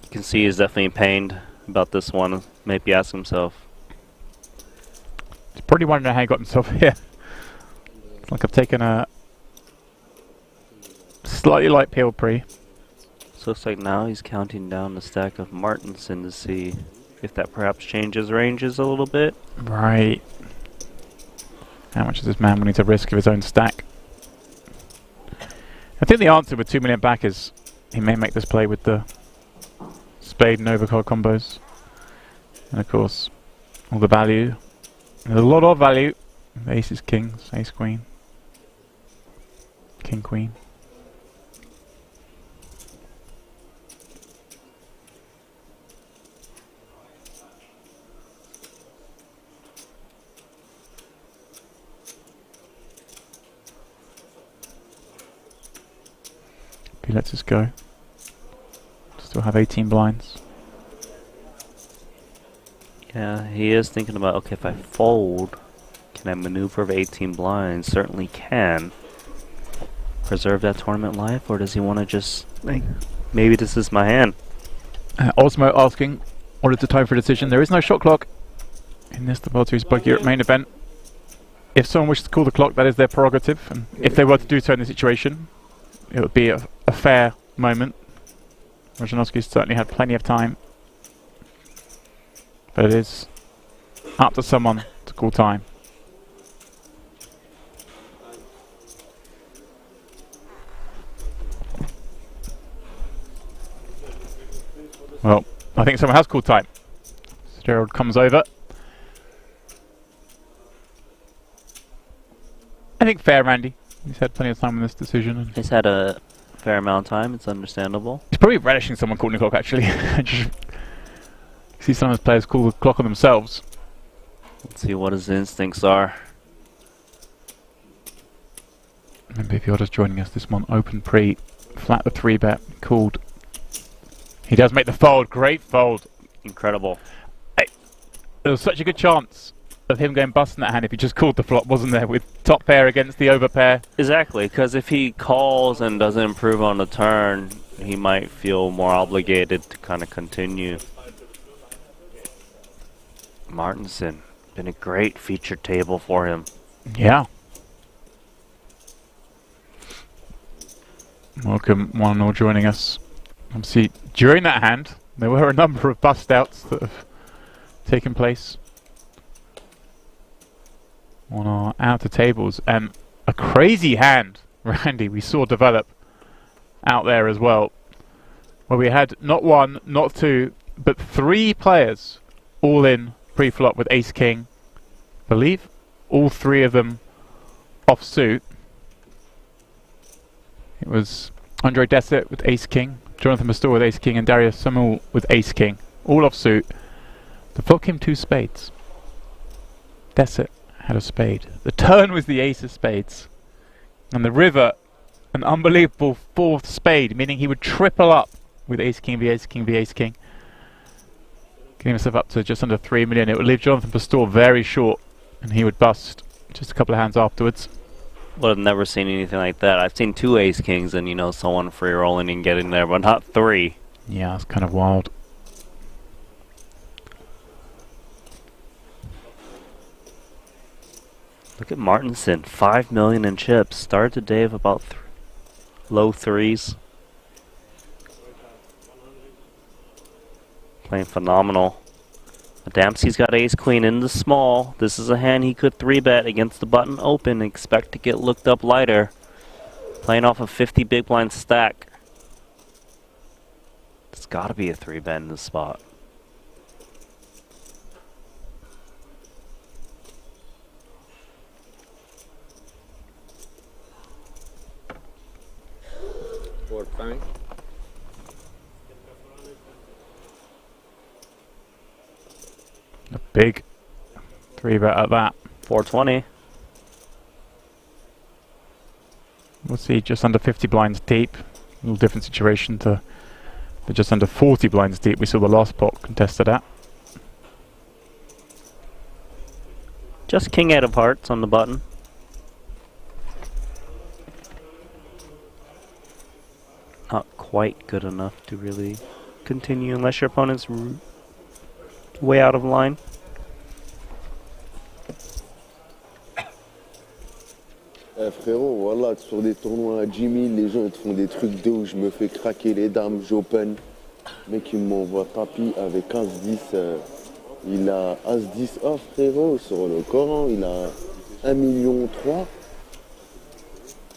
Speaker 2: You can see he's definitely pained about this one. Maybe ask himself.
Speaker 1: He's probably wondering how he got himself here. It's like I've taken a slightly light peel pre.
Speaker 2: So looks like now he's counting down the stack of Martinson to see if that perhaps changes ranges a little bit.
Speaker 1: Right. How much is this man willing to risk of his own stack? I think the answer with 2 million back is he may make this play with the spade and overcard combos. And of course, all the value. There's a lot of value. Aces, kings, ace, queen. King, queen. He lets us go. Still have 18 blinds.
Speaker 2: Yeah, he is thinking about, okay, if I fold, can I maneuver of 18 blinds? Certainly can. Preserve that tournament life, or does he want to just, like, maybe this is my hand?
Speaker 1: Osmo asking, what is the time for a decision? There is no shot clock in this the World Series Bug Europe main event. If someone wishes to call the clock, that is their prerogative, and if they were to do so in this situation, it would be a fair moment. Rojanowski's certainly had plenty of time, but it is up to someone to call time. Well, I think someone has called time. Gerald comes over. I think fair, Randy. He's had plenty of time on this decision. And
Speaker 2: He's had a fair amount of time. It's understandable.
Speaker 1: he's probably relishing someone calling the clock, actually. Just see some of his players call the clock on themselves.
Speaker 2: Let's see what his instincts are.
Speaker 1: Remember, if you're just joining us, this one open pre, flat the 3-bet, called. He does make the fold. Great fold.
Speaker 2: Incredible.
Speaker 1: There was such a good chance of him going busting that hand if he just called the flop, wasn't there, with top pair against the over pair.
Speaker 2: Exactly, because if he calls and doesn't improve on the turn, he might feel more obligated to kind of continue. Martinson, been a great featured table for him.
Speaker 1: Yeah. Welcome, one and all joining us. Obviously, during that hand, there were a number of bust outs that have taken place on our outer tables, and a crazy hand, Randy, we saw develop out there as well, where we had not one, not two, but 3 players all in pre-flop with ace-king. I believe all 3 of them off suit. It was Andre Dessert with ace-king, Jonathan Mastor with ace-king, and Darius Samuel with ace-king, all off suit. The flop came 2 spades. Dessert had a spade. The turn was the ace of spades. And the river, an unbelievable 4th spade, meaning he would triple up with ace-king v ace-king v ace-king. Getting himself up to just under 3 million. It would leave Jonathan Pastor very short, and he would bust just a couple of hands afterwards.
Speaker 2: Well, I've never seen anything like that. I've seen 2 ace-kings and, you know, someone free rolling and getting there, but not 3.
Speaker 1: Yeah, it's kind of wild.
Speaker 2: Look at Martinson, 5 million in chips. Started the day of about low 3s. Playing phenomenal. Dempsey's got ace-queen in the small. This is a hand he could 3-bet against the button open. Expect to get looked up lighter. Playing off a 50 big blind stack. It's got to be a 3-bet in this spot.
Speaker 5: For time.
Speaker 1: A big 3-bet at that.
Speaker 2: 420.
Speaker 1: We'll see, just under 50 blinds deep. A little different situation to the just under 40 blinds deep we saw the last pot contested at.
Speaker 2: Just king 8 of hearts on the button. Not quite good enough to really continue unless your opponent's way out of line.
Speaker 6: Frérot, voilà, sur des tournois à 10 000, les gens ils te font des trucs de où je me fais craquer les dames, j'open. Le mec il m'envoie tapis avec As-10. Il a As-10 off, frérot, sur le Coran, il a 1,3 million.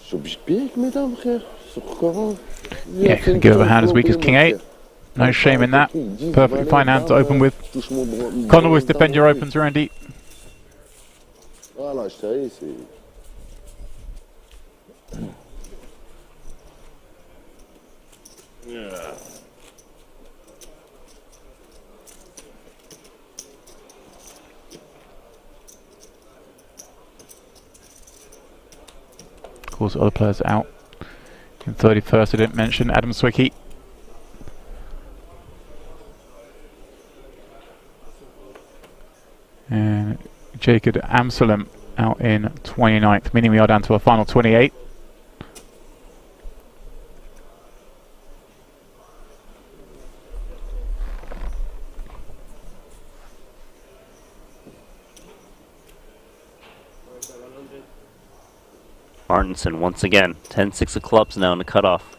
Speaker 6: Je suis obligé de payer avec mes dames, frère, sur le Coran.
Speaker 1: Yeah, can give a hand as weak as King 8. No shame in that. Perfectly fine hand to open with. Can't always defend your opens, Randy.
Speaker 6: Voilà, je savais, c'est...
Speaker 5: Yeah.
Speaker 1: Of course, other players out. In 31st, I didn't mention Adam Swicky. And Jacob Amsalem out in 29th, meaning we are down to a final 28.
Speaker 2: Martinson once again. 10-6 of clubs now in the cutoff.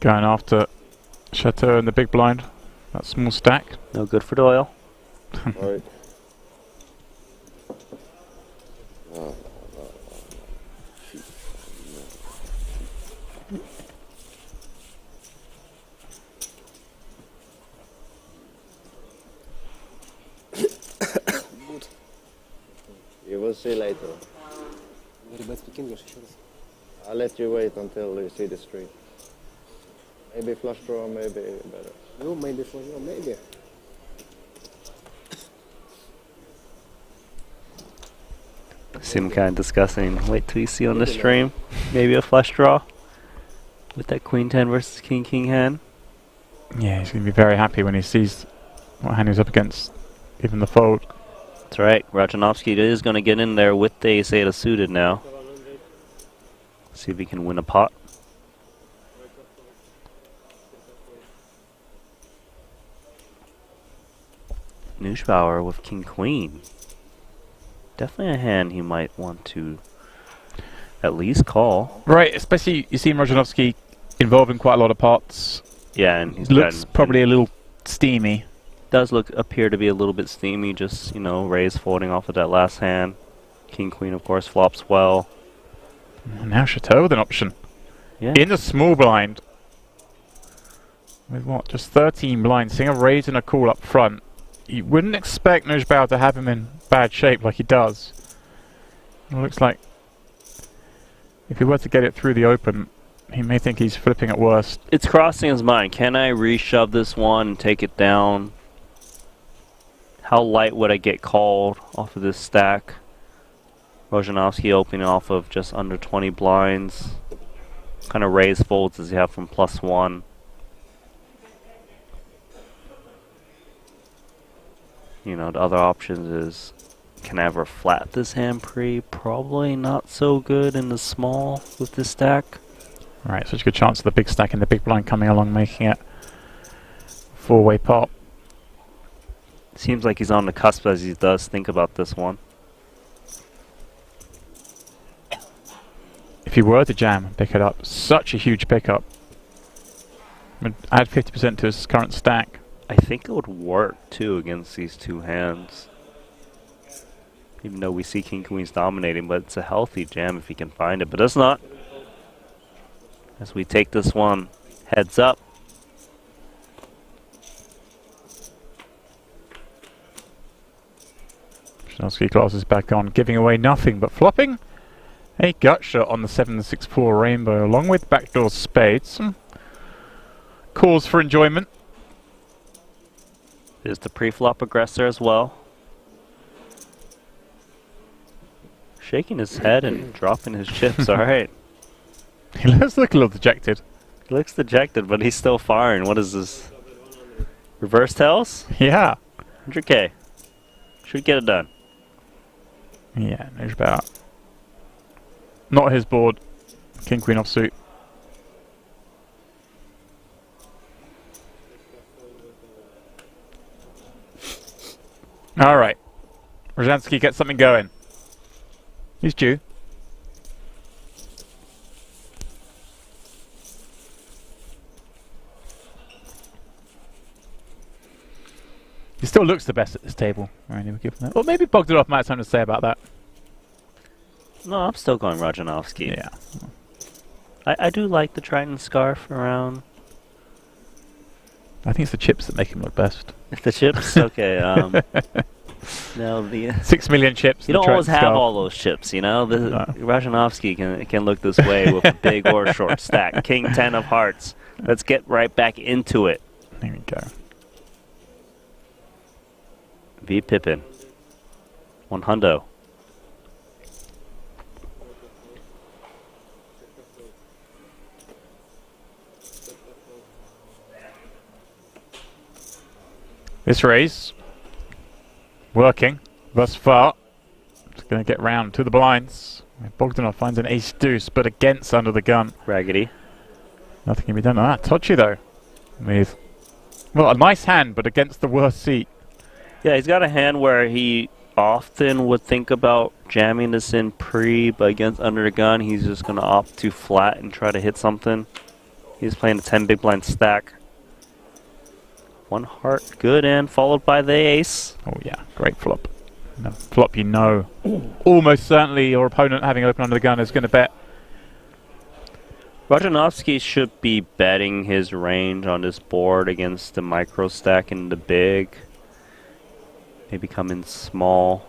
Speaker 1: Going after Chateau in the big blind. That small stack.
Speaker 2: No good for Doyle.
Speaker 6: Alright. You will see later.
Speaker 3: Ребят, speak English еще раз.
Speaker 6: I'll let you wait until you see the stream. Maybe flush draw, maybe better.
Speaker 3: Ну, maybe for you, maybe.
Speaker 2: Seem kind of disgusting. Wait till you see on the stream. Maybe a flush draw with that Queen 10 versus King King hand.
Speaker 1: Yeah, he's going to be very happy when he sees what hand he's up against, even the fold.
Speaker 2: That's right. Rajanovsky is going to get in there with the ace-8 suited now. See if he can win a pot. Nussbauer with King Queen. Definitely a hand he might want to at least call.
Speaker 1: Right, especially you see Rajanovsky involved in quite a lot of pots.
Speaker 2: Yeah, and he's
Speaker 1: Looks probably a little steamy.
Speaker 2: does appear to be a little bit steamy, just, you know, raise folding off of that last hand. King Queen, of course, flops well.
Speaker 1: And now Chateau with an option.
Speaker 2: Yeah.
Speaker 1: In the small blind. With what? Just 13 blinds. Seeing a raise and a call up front. You wouldn't expect Nussbauer to have him in bad shape like he does. It looks like if he were to get it through the open, he may think he's flipping at worst.
Speaker 2: It's crossing his mind. Can I reshove this one and take it down? How light would I get called off of this stack? Rojanovsky opening off of just under 20 blinds. What kind of raise folds does he have from +1? You know, the other options is, can I ever flat this hand pre? Probably not so good in the small with this stack.
Speaker 1: Right, such a good chance of the big stack and the big blind coming along, making it four-way pot.
Speaker 2: Seems like he's on the cusp as he does think about this one.
Speaker 1: If he were to jam and pick it up, such a huge pickup. Would add 50% to his current stack.
Speaker 2: I think it would work too against these two hands. Even though we see King Queen's dominating, but it's a healthy jam if he can find it, but it's not. As we take this one heads up.
Speaker 1: Shanowski glasses back on, giving away nothing but flopping. A gut shot on the 7-6-4 rainbow, along with backdoor spades. Some cause for enjoyment.
Speaker 2: There's the pre-flop aggressor as well. Shaking his head and dropping his chips, alright.
Speaker 1: He does look a little dejected.
Speaker 2: He looks dejected, but he's still firing. What is this? Reverse tails?
Speaker 1: Yeah.
Speaker 2: 100k. Should get it done.
Speaker 1: Yeah, no about. Not his board. King Queen offsuit. Alright. Rojanovsky gets something going. He's due. He still looks the best at this table. Or maybe Bogdanov might have something to say about that.
Speaker 2: No, I'm still going Rajanovsky.
Speaker 1: Yeah.
Speaker 2: I do like the Triton scarf around.
Speaker 1: I think it's the chips that make him look best.
Speaker 2: The chips? Okay. No, the
Speaker 1: 6 million chips.
Speaker 2: you don't always have all those chips, you know. The
Speaker 1: No.
Speaker 2: Rajanovsky can look this way with a big or short stack. King 10 of hearts. Let's get right back into it.
Speaker 1: There we go.
Speaker 2: V Pippin. 100.
Speaker 1: This raise working thus far. It's going to get round to the blinds. Bogdanov finds an ace deuce, but against under the gun.
Speaker 2: Raggedy.
Speaker 1: Nothing can be done. Ah, touchy though. Well, a nice hand, but against the worst seat.
Speaker 2: Yeah, he's got a hand where he often would think about jamming this in pre, but against under the gun, he's just going to opt to flat and try to hit something. He's playing a 10 big blind stack. One heart, good, and followed by the ace.
Speaker 1: Oh yeah, great flop. No, flop, you know, almost certainly your opponent having open under the gun is going to bet.
Speaker 2: Rajanovsky should be betting his range on this board against the micro stack and the big. Maybe come in small.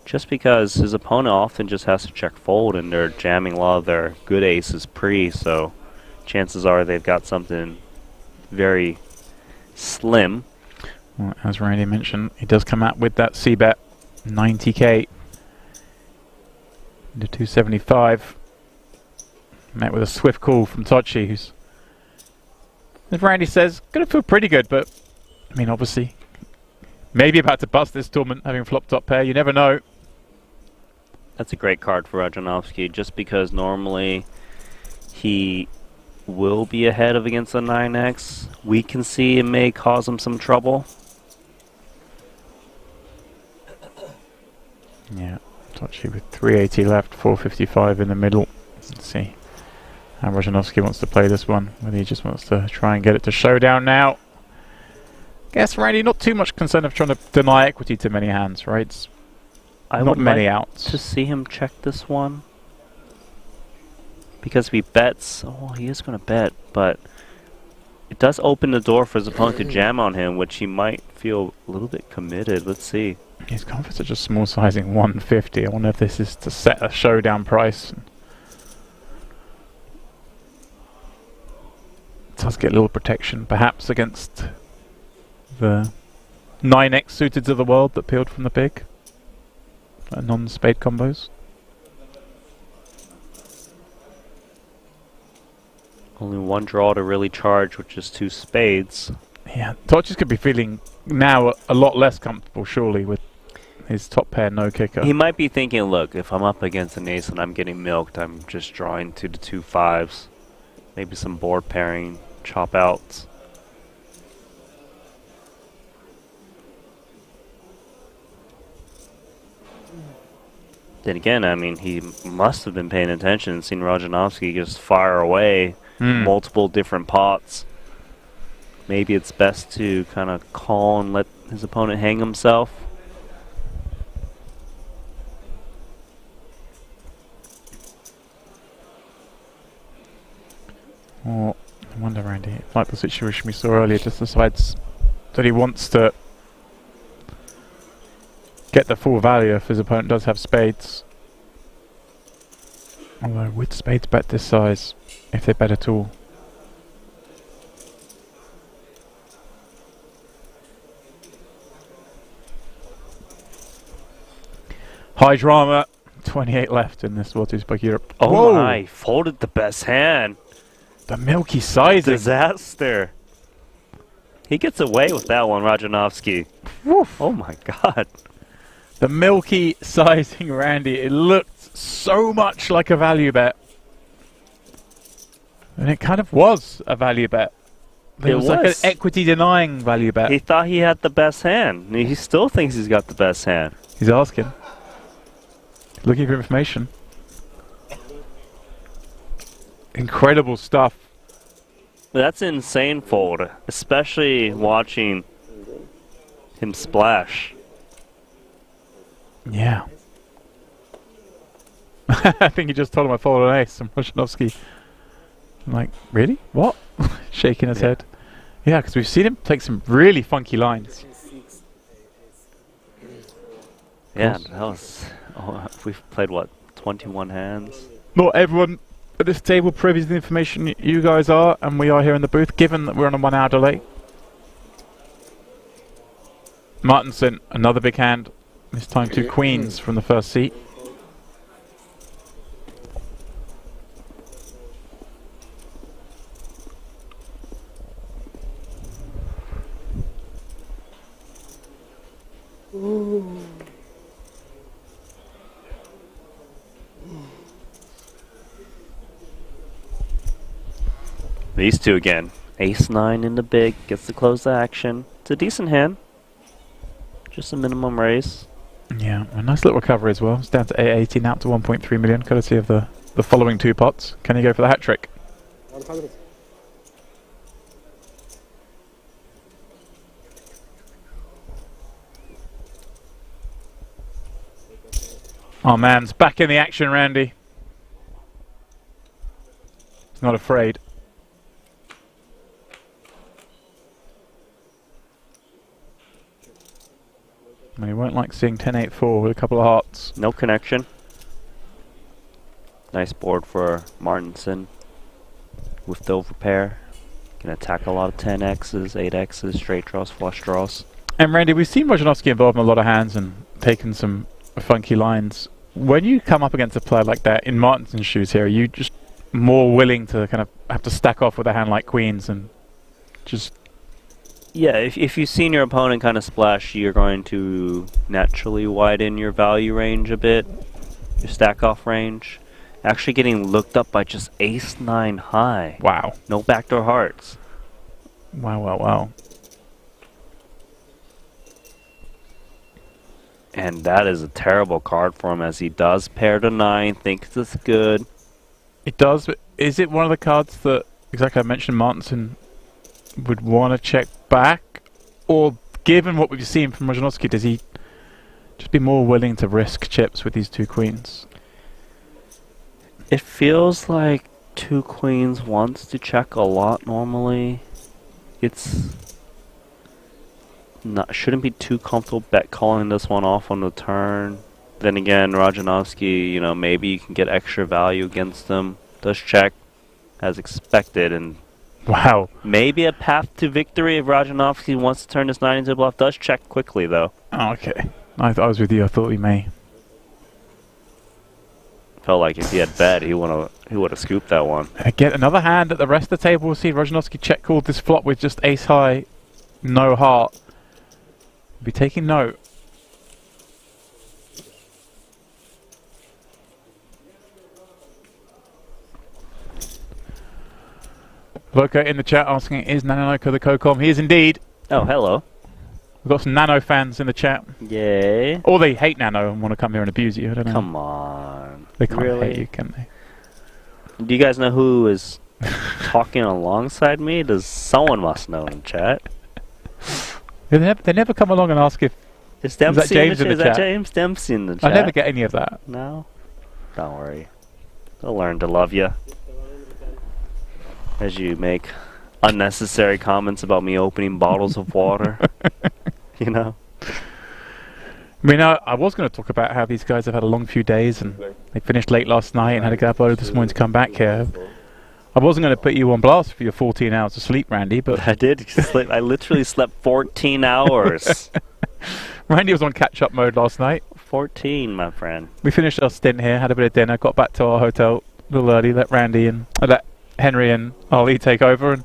Speaker 2: Just because his opponent often just has to check fold and they're jamming a lot of their good aces pre, so chances are they've got something very slim.
Speaker 1: Well, as Randy mentioned, he does come out with that C-bet 90k into 275. Met with a swift call from Tochi, who's, as Randy says, going to feel pretty good, but I mean, obviously, maybe about to bust this tournament having flop top pair. You never know.
Speaker 2: That's a great card for Rajanovsky, just because normally he will be ahead of against the 9x. We can see it may cause him some trouble.
Speaker 1: Yeah, Tochi with 380 left, 455 in the middle. Let's see how Rajanovsky wants to play this one. Whether he just wants to try and get it to showdown now. Guess Randy, not too much concern of trying to deny equity to many hands, right? It's
Speaker 2: I
Speaker 1: not
Speaker 2: would
Speaker 1: many
Speaker 2: like
Speaker 1: outs.
Speaker 2: to see him check this one. Because if he bets, oh, he is going to bet, but it does open the door for his opponent to jam on him, which he might feel a little bit committed. Let's see.
Speaker 1: He's gone for such a small sizing 150. I wonder if this is to set a showdown price. It does get a little protection, perhaps against the 9x suiteds of the world that peeled from the big. Non-spade combos.
Speaker 2: Only one draw to really charge, which is 2 spades.
Speaker 1: Yeah, Tochi's could be feeling now a lot less comfortable, surely, with his top pair no kicker.
Speaker 2: He might be thinking, look, if I'm up against an ace and I'm getting milked, I'm just drawing to the 2 5s. Maybe some board pairing, chop outs. Then again, I mean, he must have been paying attention and seen Rajanovsky just fire away multiple different pots. Maybe it's best to kind of call and let his opponent hang himself.
Speaker 1: Or, I wonder, Randy, like the situation we saw earlier, just decides that he wants to get the full value if his opponent does have spades. Although, with spades bet this size, if they bet at all. High drama, 28 left in this WSOP Europe.
Speaker 2: Oh
Speaker 1: Whoa!
Speaker 2: my, folded the best hand.
Speaker 1: The milky sizing.
Speaker 2: Disaster. He gets away with that one, Rajanovsky.
Speaker 1: Woof.
Speaker 2: Oh my god.
Speaker 1: The milky sizing, Randy. It looked so much like a value bet. And it kind of was a value bet. It was like an equity denying value bet.
Speaker 2: He thought he had the best hand. He still thinks he's got the best hand.
Speaker 1: He's asking. Looking for information. Incredible stuff.
Speaker 2: That's insane fold, especially watching him splash.
Speaker 1: Yeah. I think he just told him I followed an ace from Rajanovsky. I'm like, really? What? Shaking his head. Yeah, because we've seen him take some really funky lines.
Speaker 2: Yeah, that was... Oh, we've played, what, 21 hands?
Speaker 1: Not everyone at this table privy to the information you guys are, and we are here in the booth, given that we're on a 1 hour delay. Martinson, another big hand. This time 2 queens from the first seat.
Speaker 2: These two again. Ace-9 in the big, gets to close the action. It's a decent hand. Just a minimum raise.
Speaker 1: Yeah, a nice little recovery as well. It's down to 880, now up to 1.3 million, courtesy of the following 2 pots. Can he go for the hat trick?
Speaker 3: 100.
Speaker 1: Our man's back in the action, Randy. He's not afraid. And he won't like seeing 10-8-4 with a couple of hearts.
Speaker 2: No connection. Nice board for Martinson with the overpair. Can attack a lot of 10x's, 8x's, straight draws, flush draws.
Speaker 1: And Randy, we've seen Rojanowski involved in a lot of hands and taken some funky lines. When you come up against a player like that in Martinson's shoes here, are you just more willing to kind of have to stack off with a hand like Queens and just...
Speaker 2: Yeah, if you've seen your opponent kind of splash, you're going to naturally widen your value range a bit, your stack off range. Actually getting looked up by just ace-9 high.
Speaker 1: Wow.
Speaker 2: No backdoor hearts.
Speaker 1: Wow, wow, wow.
Speaker 2: And that is a terrible card for him, as he does pair to 9, thinks it's good.
Speaker 1: It does, but is it one of the cards that, exactly I mentioned, Martinson would want to check back? Or, given what we've seen from Rojanowski, does he just be more willing to risk chips with these 2 queens?
Speaker 2: It feels like 2 queens wants to check a lot normally. It's not, shouldn't be too comfortable bet calling this one off on the turn. Then again, Rojanowski, you know, maybe you can get extra value against them. Does check as expected, and
Speaker 1: wow.
Speaker 2: Maybe a path to victory if Rojanowski wants to turn this 9 into a bluff. Does check quickly though.
Speaker 1: Oh, okay. I was with you. I thought we may.
Speaker 2: Felt like if he had bet, he would have scooped that one.
Speaker 1: Again, another hand that the rest of the table will see. Rojanowski check called this flop with just ace high, no heart. Be taking note. Loco in the chat asking, is Nanonoko the CoCom? He is indeed.
Speaker 2: Oh, hello.
Speaker 1: We've got some Nano fans in the chat.
Speaker 2: Yay.
Speaker 1: Or they hate Nano and want to come here and abuse you. I don't know.
Speaker 2: Come on.
Speaker 1: They can't
Speaker 2: Really?
Speaker 1: hate you, can they?
Speaker 2: Do you guys know who is talking alongside me? Does someone must know in chat?
Speaker 1: They never come along and ask if...
Speaker 2: Is Dempsey
Speaker 1: James in the
Speaker 2: Is that
Speaker 1: chat?
Speaker 2: James Dempsey in the chat?
Speaker 1: I never get any of that.
Speaker 2: No? Don't worry. They'll learn to love you. As you make unnecessary comments about me opening bottles of water. You know?
Speaker 1: I mean, I was going to talk about how these guys have had a long few days and they finished late last night and had to get up early this morning to come back here. I wasn't going to put you on blast for your 14 hours of sleep, Randy, but...
Speaker 2: I did sleep. I literally slept 14 hours.
Speaker 1: Randy was on catch-up mode last night.
Speaker 2: 14, my friend.
Speaker 1: We finished our stint here, had a bit of dinner, got back to our hotel a little early, let Henry and Ali take over, and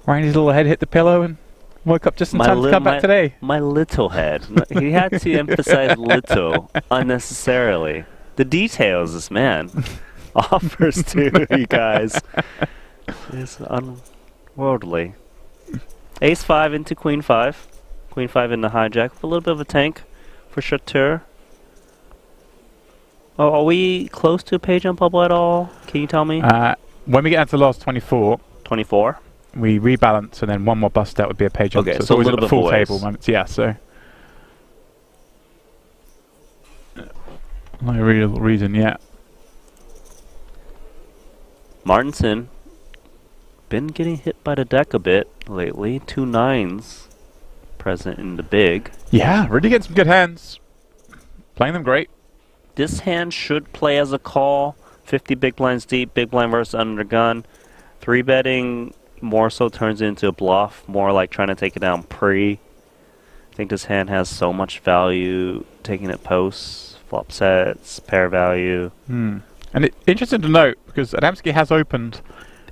Speaker 1: Randy's little head hit the pillow and woke up just in time to come back today.
Speaker 2: My little head. He had to emphasize little unnecessarily. The details this man offers to you guys is unworldly. Ace 5 into Queen 5. Queen 5 in the hijack with a little bit of a tank for Chateau. Oh, are we close to a page jump bubble at all? Can you tell me?
Speaker 1: When we get down to the last 24,
Speaker 2: 24?
Speaker 1: we rebalance and then one more bust out would be a page jump.
Speaker 2: Okay,
Speaker 1: it's
Speaker 2: so a
Speaker 1: always
Speaker 2: little
Speaker 1: at the
Speaker 2: bit
Speaker 1: full
Speaker 2: boys.
Speaker 1: table moments. Yeah, so... No real reason yet.
Speaker 2: Martinson been getting hit by the deck a bit lately. 2 9s present in the big.
Speaker 1: Yeah, really getting some good hands. Playing them great.
Speaker 2: This hand should play as a call. 50 big blinds deep, big blind versus under gun. 3-betting more so turns into a bluff, more like trying to take it down pre. I think this hand has so much value, taking it posts, flop sets, pair value.
Speaker 1: And interesting to note, because Adamski has opened...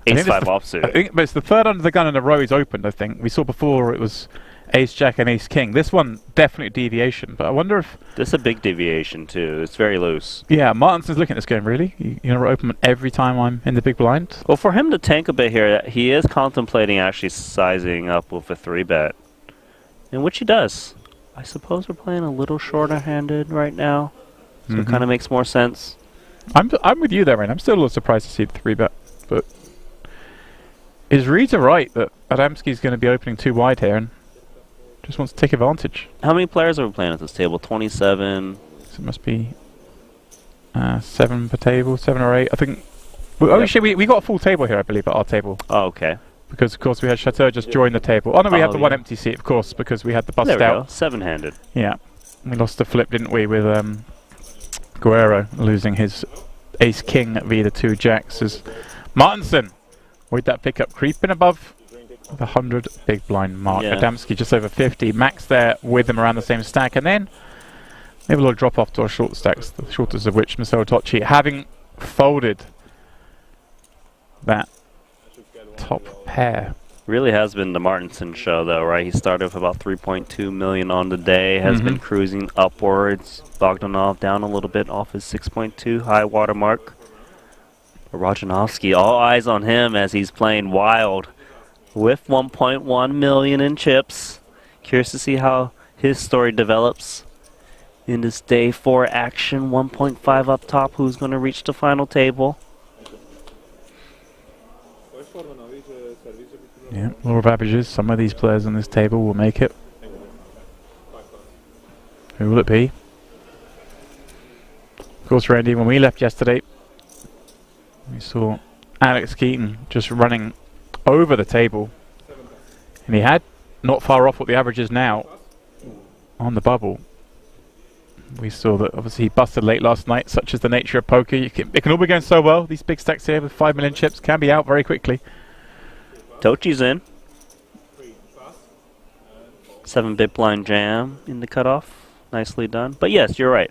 Speaker 2: Ace 5 offsuit.
Speaker 1: I think, but it's the third under the gun in a row he's opened, I think. We saw before it was Ace Jack and Ace King. This one, definitely deviation, but I wonder if...
Speaker 2: This is a big deviation too, it's very loose.
Speaker 1: Yeah, Martinson's looking at this game, really? You're going to open every time I'm in the big blind?
Speaker 2: Well, for him to tank a bit here, he is contemplating actually sizing up with a 3-bet. In which he does. I suppose we're playing a little shorter-handed right now, so it
Speaker 1: Mhm.
Speaker 2: kind of makes more sense.
Speaker 1: I'm with you there, man. I'm still a little surprised to see the 3-bet, but his reads are right that Adamski's going to be opening too wide here and just wants to take advantage.
Speaker 2: How many players are we playing at this table? 27.
Speaker 1: So it must be 7 per table, 7 or 8. I think. Well, oh
Speaker 2: Yep.
Speaker 1: shit, we got a full table here, I believe, at our table.
Speaker 2: Oh, okay.
Speaker 1: Because, of course, we had Chateau just join the table. Oh, no, we had
Speaker 2: Oh,
Speaker 1: the one
Speaker 2: yeah.
Speaker 1: empty seat, of course, because we had the bust
Speaker 2: There we
Speaker 1: out.
Speaker 2: go. 7-handed.
Speaker 1: Yeah. We lost the flip, didn't we, with Guerrero losing his ace-king via the 2 jacks. As Martinson, with that pickup, creeping above the 100 big blind mark.
Speaker 2: Yeah.
Speaker 1: Adamski just over 50. Max there with him around the same stack. And then maybe a little drop off to our short stacks, the shortest of which Marcelo Tocci, having folded that top pair.
Speaker 2: Really has been the Martinson show, though, right? He started with about 3.2 million on the day, has been cruising upwards. Bogdanov down a little bit off his 6.2 high water mark. Rajanovsky, all eyes on him as he's playing wild with 1.1 million in chips. Curious to see how his story develops in this day 4 action. 1.5 up top. Who's going to reach the final table?
Speaker 1: Yeah, law of averages. Some of these players on this table will make it. Who will it be? Of course, Randy, when we left yesterday, we saw Alex Keaton just running over the table. And he had not far off what the average is now on the bubble. We saw that obviously he busted late last night, such is the nature of poker. It can all be going so well. These big stacks here with 5 million chips can be out very quickly.
Speaker 2: Tochi's in. 7 big blind jam in the cutoff. Nicely done. But yes, you're right.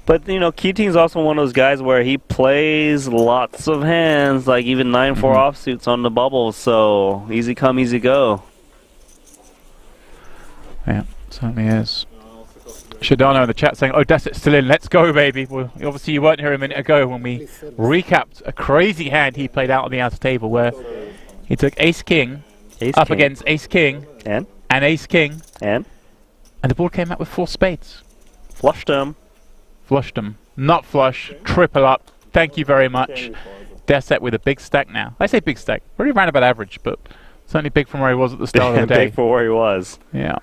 Speaker 2: But, you know, Keating's also one of those guys where he plays lots of hands, like even 9-4 offsuits on the bubble, so easy come, easy go.
Speaker 1: Yeah, certainly is. Shadano in the chat saying, oh, Desset's still in, let's go, baby. Well, obviously you weren't here a minute ago when we recapped a crazy hand he played out on the outer table where he took ace-king up against ace-king
Speaker 2: And
Speaker 1: ace-king,
Speaker 2: and
Speaker 1: and the board came out with 4 spades.
Speaker 2: flushed him.
Speaker 1: Flushed them. Not flush, triple up. Thank you very much. Desset with a big stack now. I say big stack. Pretty round about average, but certainly big from where he was at the start of the day.
Speaker 2: Big for where he was.
Speaker 1: Yeah.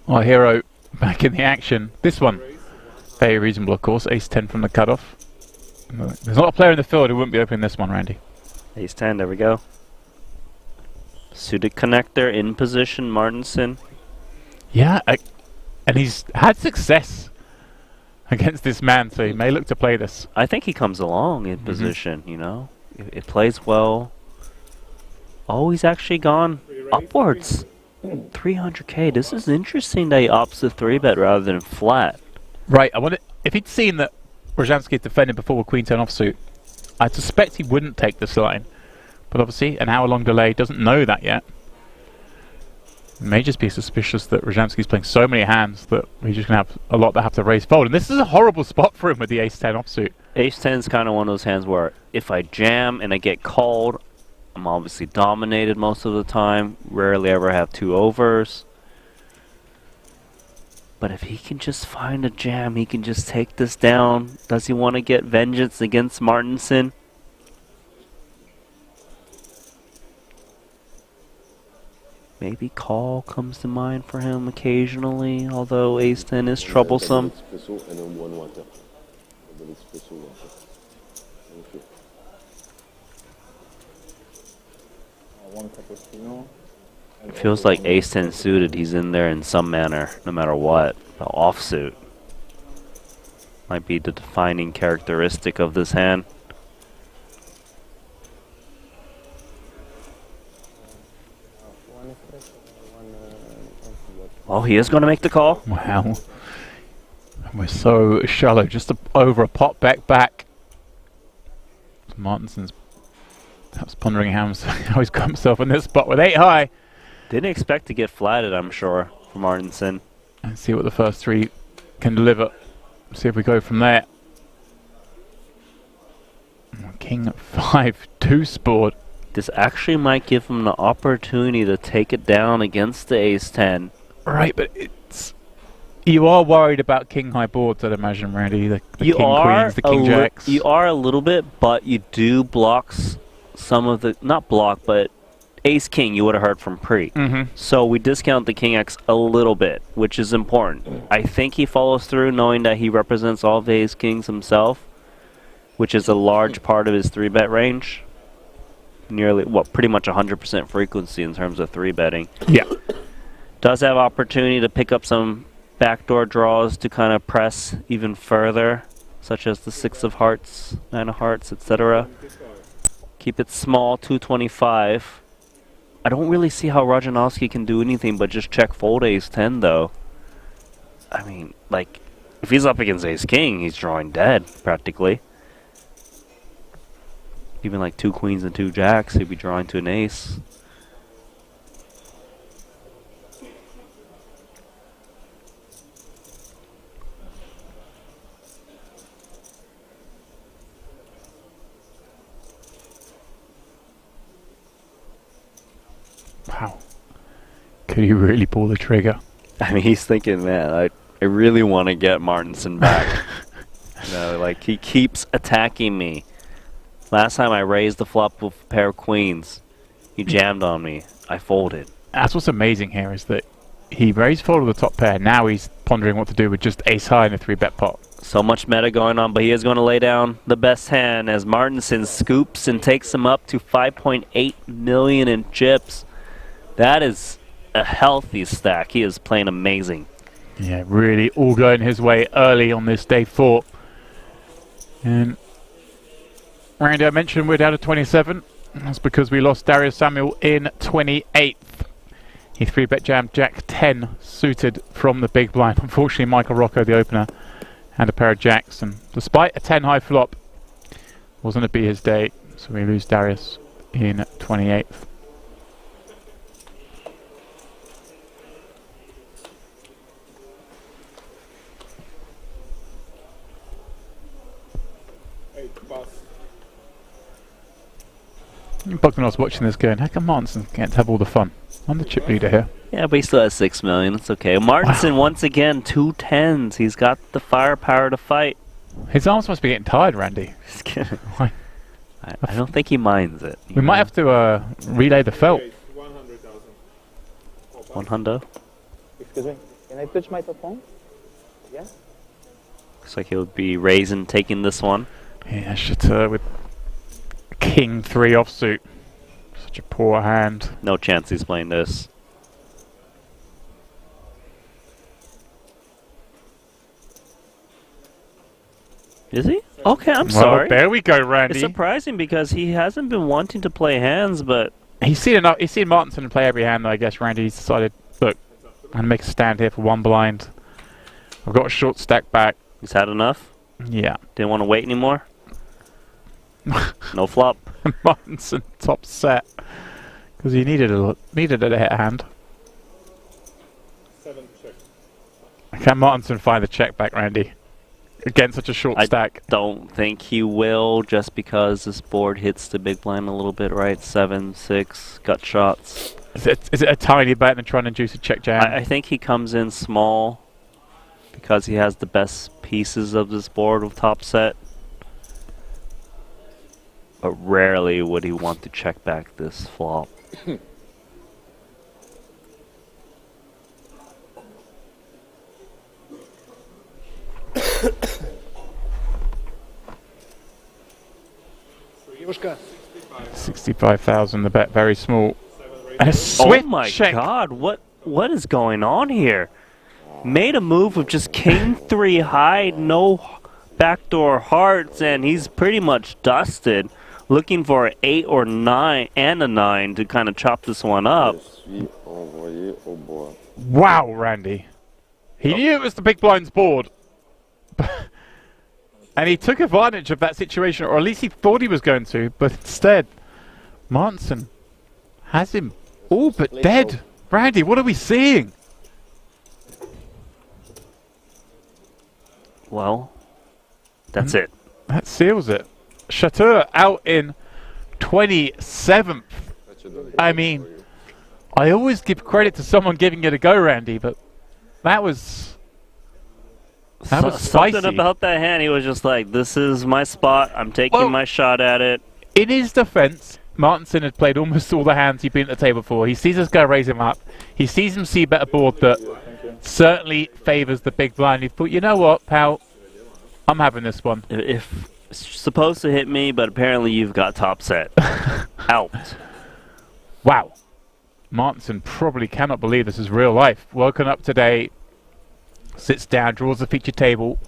Speaker 1: Our hero back in the action. This one, very reasonable, of course. Ace-10 from the cutoff. There's not a player in the field who wouldn't be opening this one, Randy.
Speaker 2: Ace-10, there we go. Suited connector in position, Martinson.
Speaker 1: Yeah, and he's had success against this man, so he may look to play this.
Speaker 2: I think he comes along in position, you know. It plays well. Oh, he's actually gone upwards. 300k. This is interesting that he opts the 3-bet rather than flat.
Speaker 1: Right, I wonder if he'd seen that Rozhansky defended before with Queen 10 offsuit, I suspect he wouldn't take this line. But obviously, an hour-long delay, doesn't know that yet. May just be suspicious that Rozhansky's playing so many hands that he's just going to have a lot that have to raise fold. And this is a horrible spot for him with the ace-10 offsuit.
Speaker 2: Ace-10 is kind of one of those hands where if I jam and I get called, I'm obviously dominated most of the time. Rarely ever have 2 overs. But if he can just find a jam, he can just take this down. Does he want to get vengeance against Martinson? Maybe call comes to mind for him occasionally, although ace-10 is troublesome. It feels like ace-10 suited, he's in there in some manner, no matter what. The offsuit might be the defining characteristic of this hand. Oh, he is going to make the call.
Speaker 1: Wow. We're so shallow, just over a pot back. Martinson's perhaps pondering how he's got himself in this spot with 8 high.
Speaker 2: Didn't expect to get flatted, I'm sure. for Martinson.
Speaker 1: And see what the first three can deliver. See if we go from there. King 5, 2 board.
Speaker 2: This actually might give him the opportunity to take it down against the ace-10.
Speaker 1: Right, but it's... You are worried about king high boards, I'd imagine, Randy. The
Speaker 2: You
Speaker 1: king queens, the king jacks.
Speaker 2: You are a little bit, but you do block some of the... Not block, but ace-king you would have heard from Pre. So we discount the king X a little bit, which is important. I think he follows through knowing that he represents all of the ace-kings himself, which is a large part of his 3-bet range. Nearly, well, pretty much 100% frequency in terms of 3-betting.
Speaker 1: Yeah.
Speaker 2: Does have opportunity to pick up some backdoor draws to kind of press even further, such as the 6 of hearts, 9 of hearts, etc. Keep it small, 225. I don't really see how Rajanowski can do anything but just check fold ace-10, though. I mean, like, if he's up against ace-king, he's drawing dead, practically. Even like 2 queens and 2 jacks, he'd be drawing to an ace.
Speaker 1: Wow. Could you really pull the trigger?
Speaker 2: I mean, he's thinking, man, I really want to get Martinson back. You know, like, he keeps attacking me. Last time I raised the flop with a pair of queens, he jammed on me. I folded.
Speaker 1: That's what's amazing here is that he raised folded the top pair. Now he's pondering what to do with just ace high in a 3-bet pot.
Speaker 2: So much meta going on, but he is going to lay down the best hand as Martinson scoops and takes him up to 5.8 million in chips. That is a healthy stack. He is playing amazing.
Speaker 1: Yeah, really all going his way early on this day 4. And Randy, I mentioned we're down to 27. That's because we lost Darius Samuel in 28th. He 3-bet jammed Jack 10 suited from the big blind. Unfortunately, Michael Rocco, the opener, had a pair of jacks. And despite a 10 high flop, wasn't to be his day. So we lose Darius in 28th. Bogdan was watching this going, how come Martinson can't have all the fun? I'm the chip leader here.
Speaker 2: Yeah, but he still has 6 million. It's okay. Martinson, once again, 2 10s. He's got the firepower to fight.
Speaker 1: His arms must be getting tired, Randy.
Speaker 2: Just kidding. I don't think he minds it.
Speaker 1: We might have to relay the felt.
Speaker 5: 100,000.
Speaker 2: 100.
Speaker 3: Excuse me, can I touch my top phone? Yeah?
Speaker 2: Looks like he'll be raising, taking this one.
Speaker 1: Yeah, shit, with King 3 offsuit. Such a poor hand.
Speaker 2: No chance he's playing this. Is he? Okay, I'm sorry.
Speaker 1: There we go, Randy.
Speaker 2: It's surprising because he hasn't been wanting to play hands, but
Speaker 1: He's seen enough. He's seen Martinson play every hand, though. I guess Randy's decided, look, I'm gonna make a stand here for 1 blind. I've got a short stack back.
Speaker 2: he's had enough.
Speaker 1: Yeah.
Speaker 2: Didn't want to wait anymore. No flop.
Speaker 1: Martinson top set because he needed a hit hand.
Speaker 5: 7 check.
Speaker 1: Can Martinson find the check back, Randy? Again, such a short stack.
Speaker 2: Don't think he will, just because this board hits the big blind a little bit, right? 7, 6, gut shots.
Speaker 1: Is it a tiny bet than trying to induce a check jam?
Speaker 2: I think he comes in small because he has the best pieces of this board with top set. But rarely would he want to check back this flop.
Speaker 5: Юшка.
Speaker 1: 65,000. The bet very small. And a switch
Speaker 2: Oh my
Speaker 1: check.
Speaker 2: god, what is going on here? Made a move with just king 3 high, no backdoor hearts, and he's pretty much dusted. Looking for an 8 or 9 and a 9 to kind of chop this one up.
Speaker 1: Wow, Randy. He knew it was the big blind's board. And he took advantage of that situation, or at least he thought he was going to, but instead, Martinson has him all but dead. Randy, what are we seeing?
Speaker 2: Well, that's it.
Speaker 1: That seals it. Chateau out in 27th.
Speaker 6: That should have been
Speaker 1: I
Speaker 6: good
Speaker 1: mean,
Speaker 6: for you.
Speaker 1: I always give credit to someone giving it a go, Randy, but that was spicy.
Speaker 2: Something about that hand, he was just like, this is my spot, I'm taking
Speaker 1: Well-
Speaker 2: my shot at it.
Speaker 1: In his defense, Martinson had played almost all the hands he'd been at the table for. He sees this guy raise him up. He sees him see a better board that certainly favours the big blind. He thought, you know what, pal, I'm having this one.
Speaker 2: If it's supposed to hit me, but apparently you've got top set. Out.
Speaker 1: Wow. Martinson probably cannot believe this is real life. Woken up today, sits down, draws the feature table,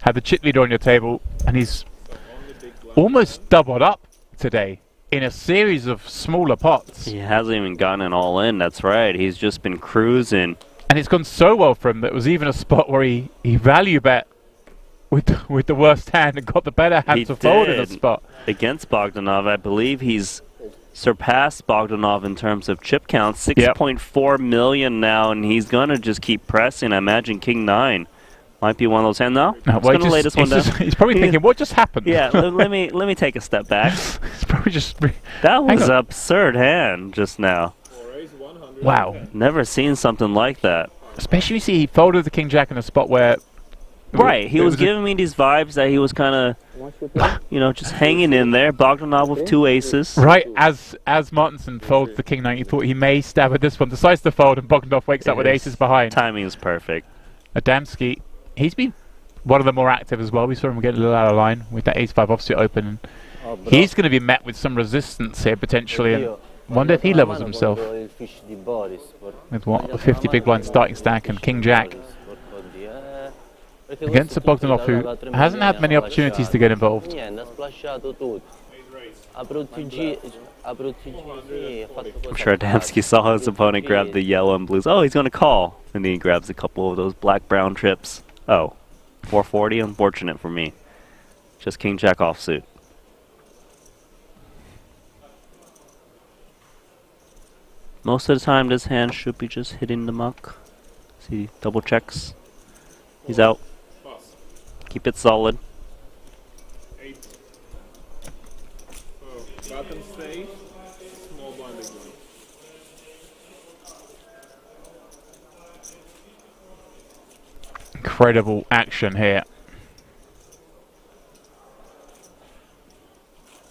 Speaker 1: had the chip leader on your table, and he's almost doubled up today in a series of smaller pots.
Speaker 2: He hasn't even gotten it all in, that's right. He's just been cruising.
Speaker 1: And it's gone so well for him that it was even a spot where he value bet with the worst hand and got the better hand
Speaker 2: He
Speaker 1: to fold in a
Speaker 2: did.
Speaker 1: spot.
Speaker 2: Against Bogdanov, I believe he's surpassed Bogdanov in terms of chip count. 6.4 million now, and he's going to just keep pressing. I imagine King 9 might be one of those hands. No,
Speaker 1: No,
Speaker 2: I'm
Speaker 1: well,
Speaker 2: going to lay this one down.
Speaker 1: he's probably thinking, what just happened?
Speaker 2: Yeah, let me take a step back.
Speaker 1: He's probably just...
Speaker 2: That was
Speaker 1: on.
Speaker 2: an absurd hand just now.
Speaker 5: Four ace, 100.
Speaker 1: Wow.
Speaker 2: Never seen something like that.
Speaker 1: Especially you see he folded the King Jack in a spot where...
Speaker 2: Right, he
Speaker 1: it
Speaker 2: was
Speaker 1: a-
Speaker 2: giving me these vibes that he was kind of, you know, just hanging in there. Bogdanov with 2 aces.
Speaker 1: Right, as Martinson folds the King 9, you thought he may stab at this one, decides to fold, and Bogdanov wakes up with
Speaker 2: Yes.
Speaker 1: aces behind.
Speaker 2: Timing is perfect.
Speaker 1: Adamski, he's been one of the more active as well. We saw him get a little out of line with that ace-5 offsuit open. And he's going to be met with some resistance here, potentially, and wonder if he levels himself with what, the 50 big blind starting stack and King Jack. Against a Bogdanov who hasn't had many opportunities to get involved.
Speaker 2: I'm sure Dempsey saw his opponent grab the yellow and blues. Oh, he's going to call. And then he grabs a couple of those black-brown trips. Oh, 440? Unfortunate for me. Just King Jack offsuit. Most of the time, this hand should be just hitting the muck. See, double checks. He's out.
Speaker 5: Pass.
Speaker 2: Keep it solid.
Speaker 5: 8. Oh, button stay. Small blind, big blind.
Speaker 1: Incredible action here.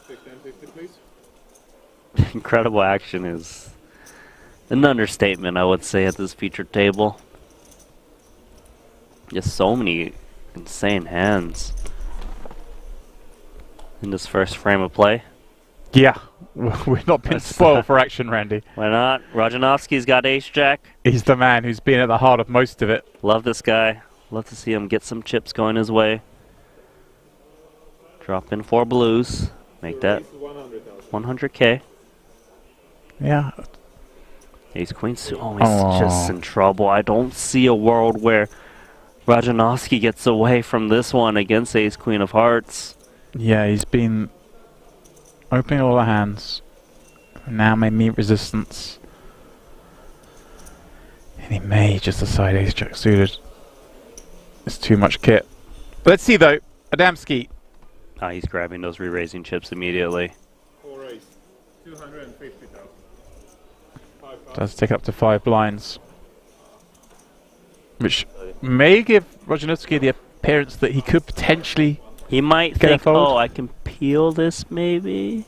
Speaker 5: 50, please.
Speaker 2: Incredible action is an understatement, I would say, at this featured table. Just so many insane hands in this first frame of play.
Speaker 1: Yeah, we've not been
Speaker 2: That's,
Speaker 1: spoiled for action, Randy.
Speaker 2: Why not? Rajanovski's got ace-jack.
Speaker 1: He's the man who's been at the heart of most of it.
Speaker 2: Love this guy. Love to see him get some chips going his way. Drop in 4 blues. Make that
Speaker 5: 100,000.
Speaker 2: 100k.
Speaker 1: Yeah,
Speaker 2: Ace Queen suit. Oh, he's just in trouble. I don't see a world where Rajanovski gets away from this one against Ace Queen of Hearts.
Speaker 1: yeah, he's been opening all the hands. Now may meet resistance. And he may just decide ace jack suited. It's too much kit. Let's see though, Adamski.
Speaker 2: Ah, he's grabbing those re-raising chips immediately.
Speaker 5: 4 ace, 250,000. 5
Speaker 1: Does take up to 5 blinds. Which may give Rajanovski the appearance that he could potentially...
Speaker 2: He might
Speaker 1: Get a
Speaker 2: think,
Speaker 1: fold?
Speaker 2: oh, I can peel this maybe.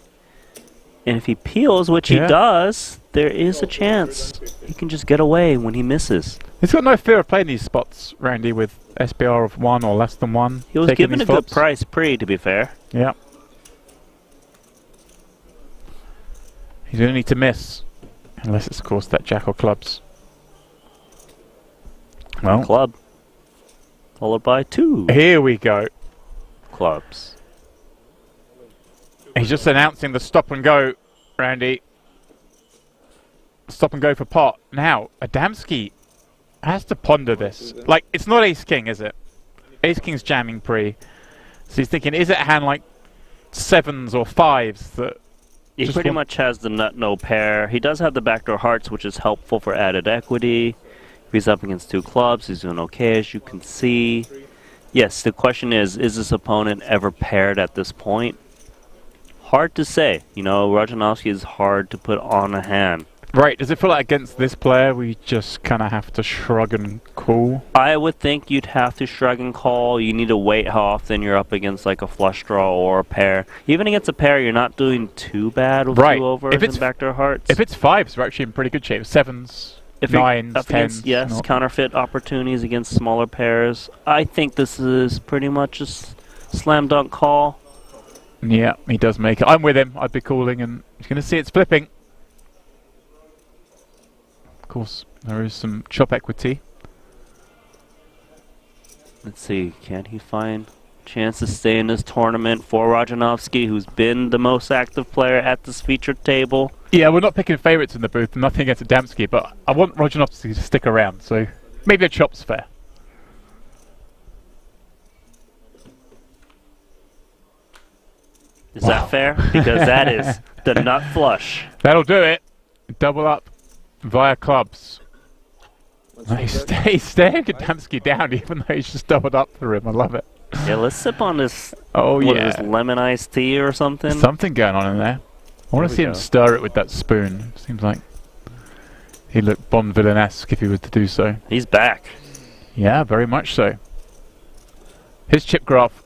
Speaker 2: And if he peels, which
Speaker 1: Yeah.
Speaker 2: he does, there is a chance he can just get away when he misses.
Speaker 1: He's got no fear of playing these spots, Randy, with SPR of 1 or less than 1.
Speaker 2: He was
Speaker 1: taking
Speaker 2: given a
Speaker 1: these
Speaker 2: good
Speaker 1: flops.
Speaker 2: price pre, to be fair.
Speaker 1: Yeah. He's going to need to miss. Unless it's, of course, that jack or clubs. Well,
Speaker 2: Club. Followed by 2
Speaker 1: here we go.
Speaker 2: clubs.
Speaker 1: He's just announcing the stop and go, Randy. Stop and go for pot. Now, Adamski has to ponder this. Like, it's not ace-king, is it? Ace-king's jamming pre. So he's thinking, is it a hand like 7s or 5s that...
Speaker 2: He
Speaker 1: just
Speaker 2: pretty
Speaker 1: want-
Speaker 2: much has the nut no pair. He does have the backdoor hearts, which is helpful for added equity. If he's up against 2 clubs, he's doing okay, as you can see. Yes, the question is this opponent ever paired at this point? Hard to say. You know, Rajanovsky is hard to put on a hand.
Speaker 1: Right, does it feel like against this player we just kind of have to shrug and call?
Speaker 2: I would think you'd have to shrug and call. You need to wait how often you're up against like a flush draw or a pair. Even against a pair, you're not doing too bad with
Speaker 1: Right.
Speaker 2: two overs and backdoor hearts.
Speaker 1: If it's 5s, we're actually in pretty good shape. 7s,
Speaker 2: If you're
Speaker 1: 9s,
Speaker 2: up
Speaker 1: 10s.
Speaker 2: against, yes,
Speaker 1: not.
Speaker 2: counterfeit opportunities against smaller pairs. I think this is pretty much just slam dunk call.
Speaker 1: Yeah, he does make it. I'm with him. I'd be calling, and he's going to see it's flipping. Of course, there is some chop equity.
Speaker 2: Let's see, can he find chance to stay in this tournament for Rajanovsky, who's been the most active player at this featured table?
Speaker 1: Yeah, we're not picking favourites in the booth. Nothing against Dempsey, but I want Rajanovsky to stick around, so maybe a chop's fair.
Speaker 2: Is that fair? Because that is the nut flush.
Speaker 1: That'll do it. Double up via clubs. Nice. He's staring Dempsey down, even though he's just doubled up for him. I love it.
Speaker 2: Yeah, let's sip on this.
Speaker 1: Oh,
Speaker 2: What
Speaker 1: yeah.
Speaker 2: is this, lemon iced tea or something?
Speaker 1: Something going on in there. I want to see him stir it with that spoon. Seems like he looked Bond villain-esque if he were to do so.
Speaker 2: He's back.
Speaker 1: Yeah, very much so. His chip graph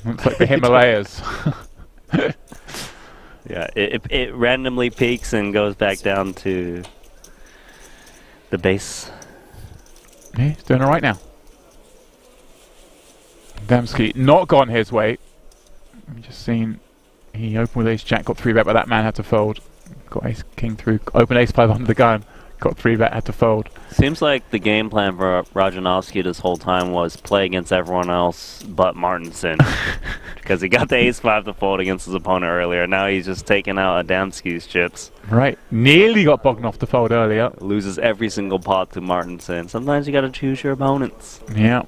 Speaker 1: looks like the Himalayas.
Speaker 2: Yeah, it randomly peaks and goes back down to the base.
Speaker 1: Yeah, he's doing alright now. Dempsey not gone his way. I've just seen he opened with ace jack, got 3-bet, but that man had to fold. Got ace king through, open ace 5 under the gun, got 3-bet, had to fold.
Speaker 2: Seems like the game plan for Rajanovsky this whole time was play against everyone else but Martinson. Because he got the ace-5 to fold against his opponent earlier. Now he's just taking out Adamski's chips.
Speaker 1: Right, nearly got Bogdanov to fold earlier.
Speaker 2: Loses every single pot to Martinson. Sometimes you gotta choose your opponents.
Speaker 1: Yeah.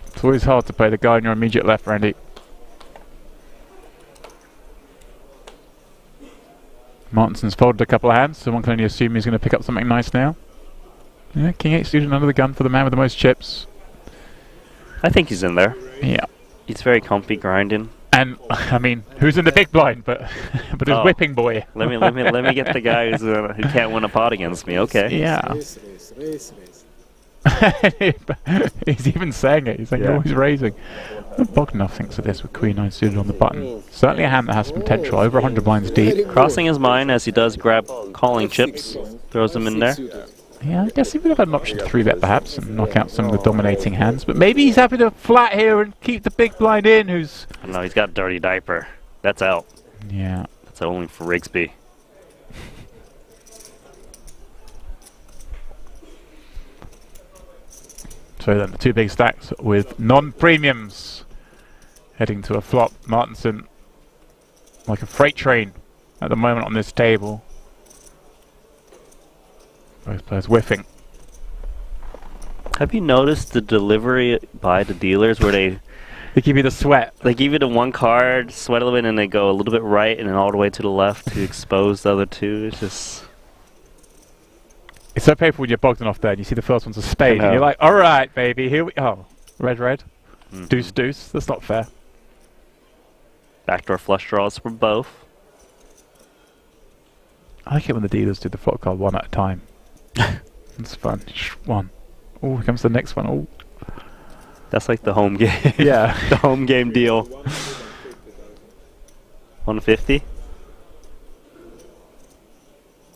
Speaker 1: It's always hard to play the guy on your immediate left, Randy. Martinson's folded a couple of hands, so one can only assume he's going to pick up something nice now. Yeah, King 8 student under the gun for the man with the most chips.
Speaker 2: I think he's in there.
Speaker 1: Yeah.
Speaker 2: He's very comfy grinding.
Speaker 1: And, I mean, who's in the big blind but but his whipping boy?
Speaker 2: Let me get the guy who can't win a pot against me. Okay.
Speaker 1: Yeah.
Speaker 3: Raise.
Speaker 1: He's even saying it. He's like,
Speaker 2: Yeah.
Speaker 1: oh, he's raising. Bogdanov thinks of this with Queen 9 suited on the button. Certainly a hand that has some potential, over 100 blinds deep.
Speaker 2: Crossing his mind as he does grab calling chips, throws them in there.
Speaker 1: Yeah, I guess he would have had an option to 3-bet perhaps and knock out some of the dominating hands, but maybe he's happy to flat here and keep the big blind in, who's...
Speaker 2: I don't know, he's got dirty diaper. That's out.
Speaker 1: Yeah.
Speaker 2: That's only for Rigsby.
Speaker 1: So then the two big stacks with non-premiums heading to a flop. Martinson like a freight train at the moment on this table. Both players whiffing.
Speaker 2: Have you noticed the delivery by the dealers where they
Speaker 1: give you the sweat.
Speaker 2: They give you the one card, sweat a little bit, and they go a little bit right and then all the way to the left to expose the other two? It's just...
Speaker 1: It's so painful when you're Bogdanov there and you see the first one's a spade and you're like, alright baby, here we... Oh, red.
Speaker 2: Mm-hmm.
Speaker 1: Deuce. That's not fair.
Speaker 2: Backdoor flush draws for both.
Speaker 1: I like it when the dealers do the flop card one at a time. It's fun. One. Oh, here comes the next one. Oh.
Speaker 2: That's like the home game.
Speaker 1: Yeah.
Speaker 2: The home game deal. 150.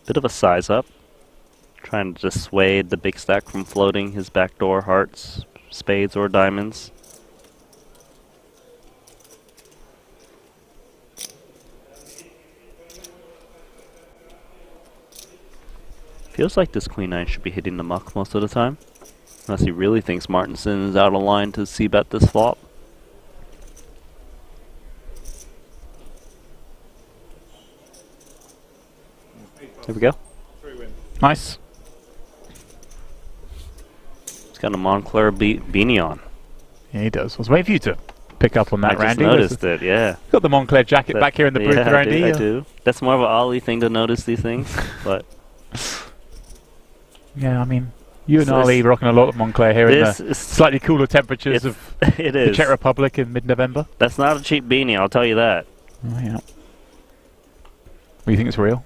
Speaker 2: Bit of a size up. Trying to dissuade the big stack from floating his backdoor hearts, spades, or diamonds. Feels like this Queen 9 should be hitting the muck most of the time. Unless he really thinks Martinson is out of line to c-bet this flop. There we go.
Speaker 1: Nice.
Speaker 2: He's got a Montclair beanie on.
Speaker 1: Yeah, he does. I was waiting for you to pick up on that,
Speaker 2: I just
Speaker 1: Randy.
Speaker 2: noticed it, yeah.
Speaker 1: Got the Montclair jacket back here in the booth,
Speaker 2: yeah,
Speaker 1: Randy.
Speaker 2: I do. That's more of an Ollie thing to notice these things, but...
Speaker 1: Yeah, I mean, You and
Speaker 2: So
Speaker 1: Ali rocking a lot of Montclair here in
Speaker 2: this
Speaker 1: the
Speaker 2: is-
Speaker 1: slightly cooler temperatures of
Speaker 2: It
Speaker 1: the
Speaker 2: is.
Speaker 1: Czech Republic in mid-November.
Speaker 2: That's not a cheap beanie, I'll tell you that.
Speaker 1: Oh, yeah. You think it's real?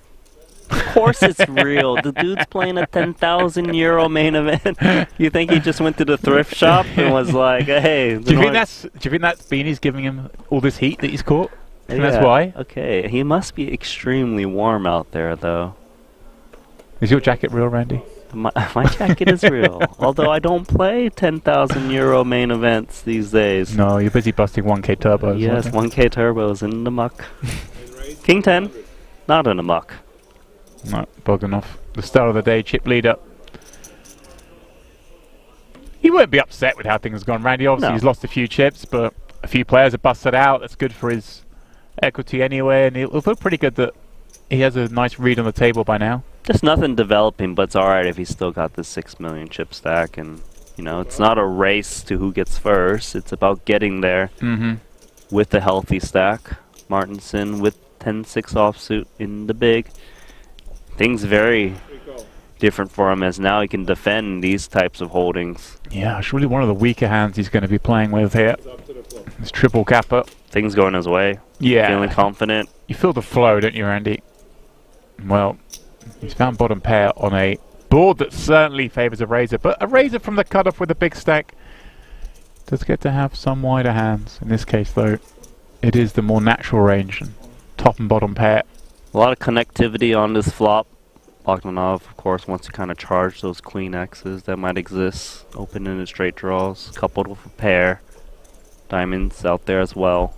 Speaker 2: Of course it's real. The dude's playing a 10,000 euro main event. You think he just went to the thrift shop and was like, hey...
Speaker 1: Do you think that beanie's giving him all this heat that he's caught? And that's why?
Speaker 2: Okay, he must be extremely warm out there, though.
Speaker 1: Is your jacket real, Randy?
Speaker 2: My jacket is real. Although I don't play 10,000 euro main events these days.
Speaker 1: No, you're busy busting 1k turbos.
Speaker 2: Yes, 1k turbos in the muck. King 10, not in the muck.
Speaker 1: No, Bogdanov. The start of the day, chip leader. He won't be upset with how things have gone, Randy. Obviously,
Speaker 2: No.
Speaker 1: he's lost a few chips, but a few players have busted out. That's good for his equity anyway, and he'll feel pretty good that he has a nice read on the table by now.
Speaker 2: Just nothing developing, but it's alright if he's still got this 6 million chip stack. And, you know, it's not a race to who gets first. It's about getting there with a healthy stack. Martinson with 10-6 offsuit in the big. Things very different for him as now he can defend these types of holdings.
Speaker 1: Yeah, it's really one of the weaker hands he's going to be playing with here. This triple kappa.
Speaker 2: Things going his way.
Speaker 1: Yeah.
Speaker 2: Feeling confident.
Speaker 1: You feel the flow, don't you, Randy? Well, he's found bottom pair on a board that certainly favours a razor, but a razor from the cutoff with a big stack does get to have some wider hands. In this case, though, it is the more natural range and top and bottom pair.
Speaker 2: A lot of connectivity on this flop. Bogdanov, of course, wants to kind of charge those queen X's that might exist. Open-ended straight draws, coupled with a pair. Diamonds out there as well.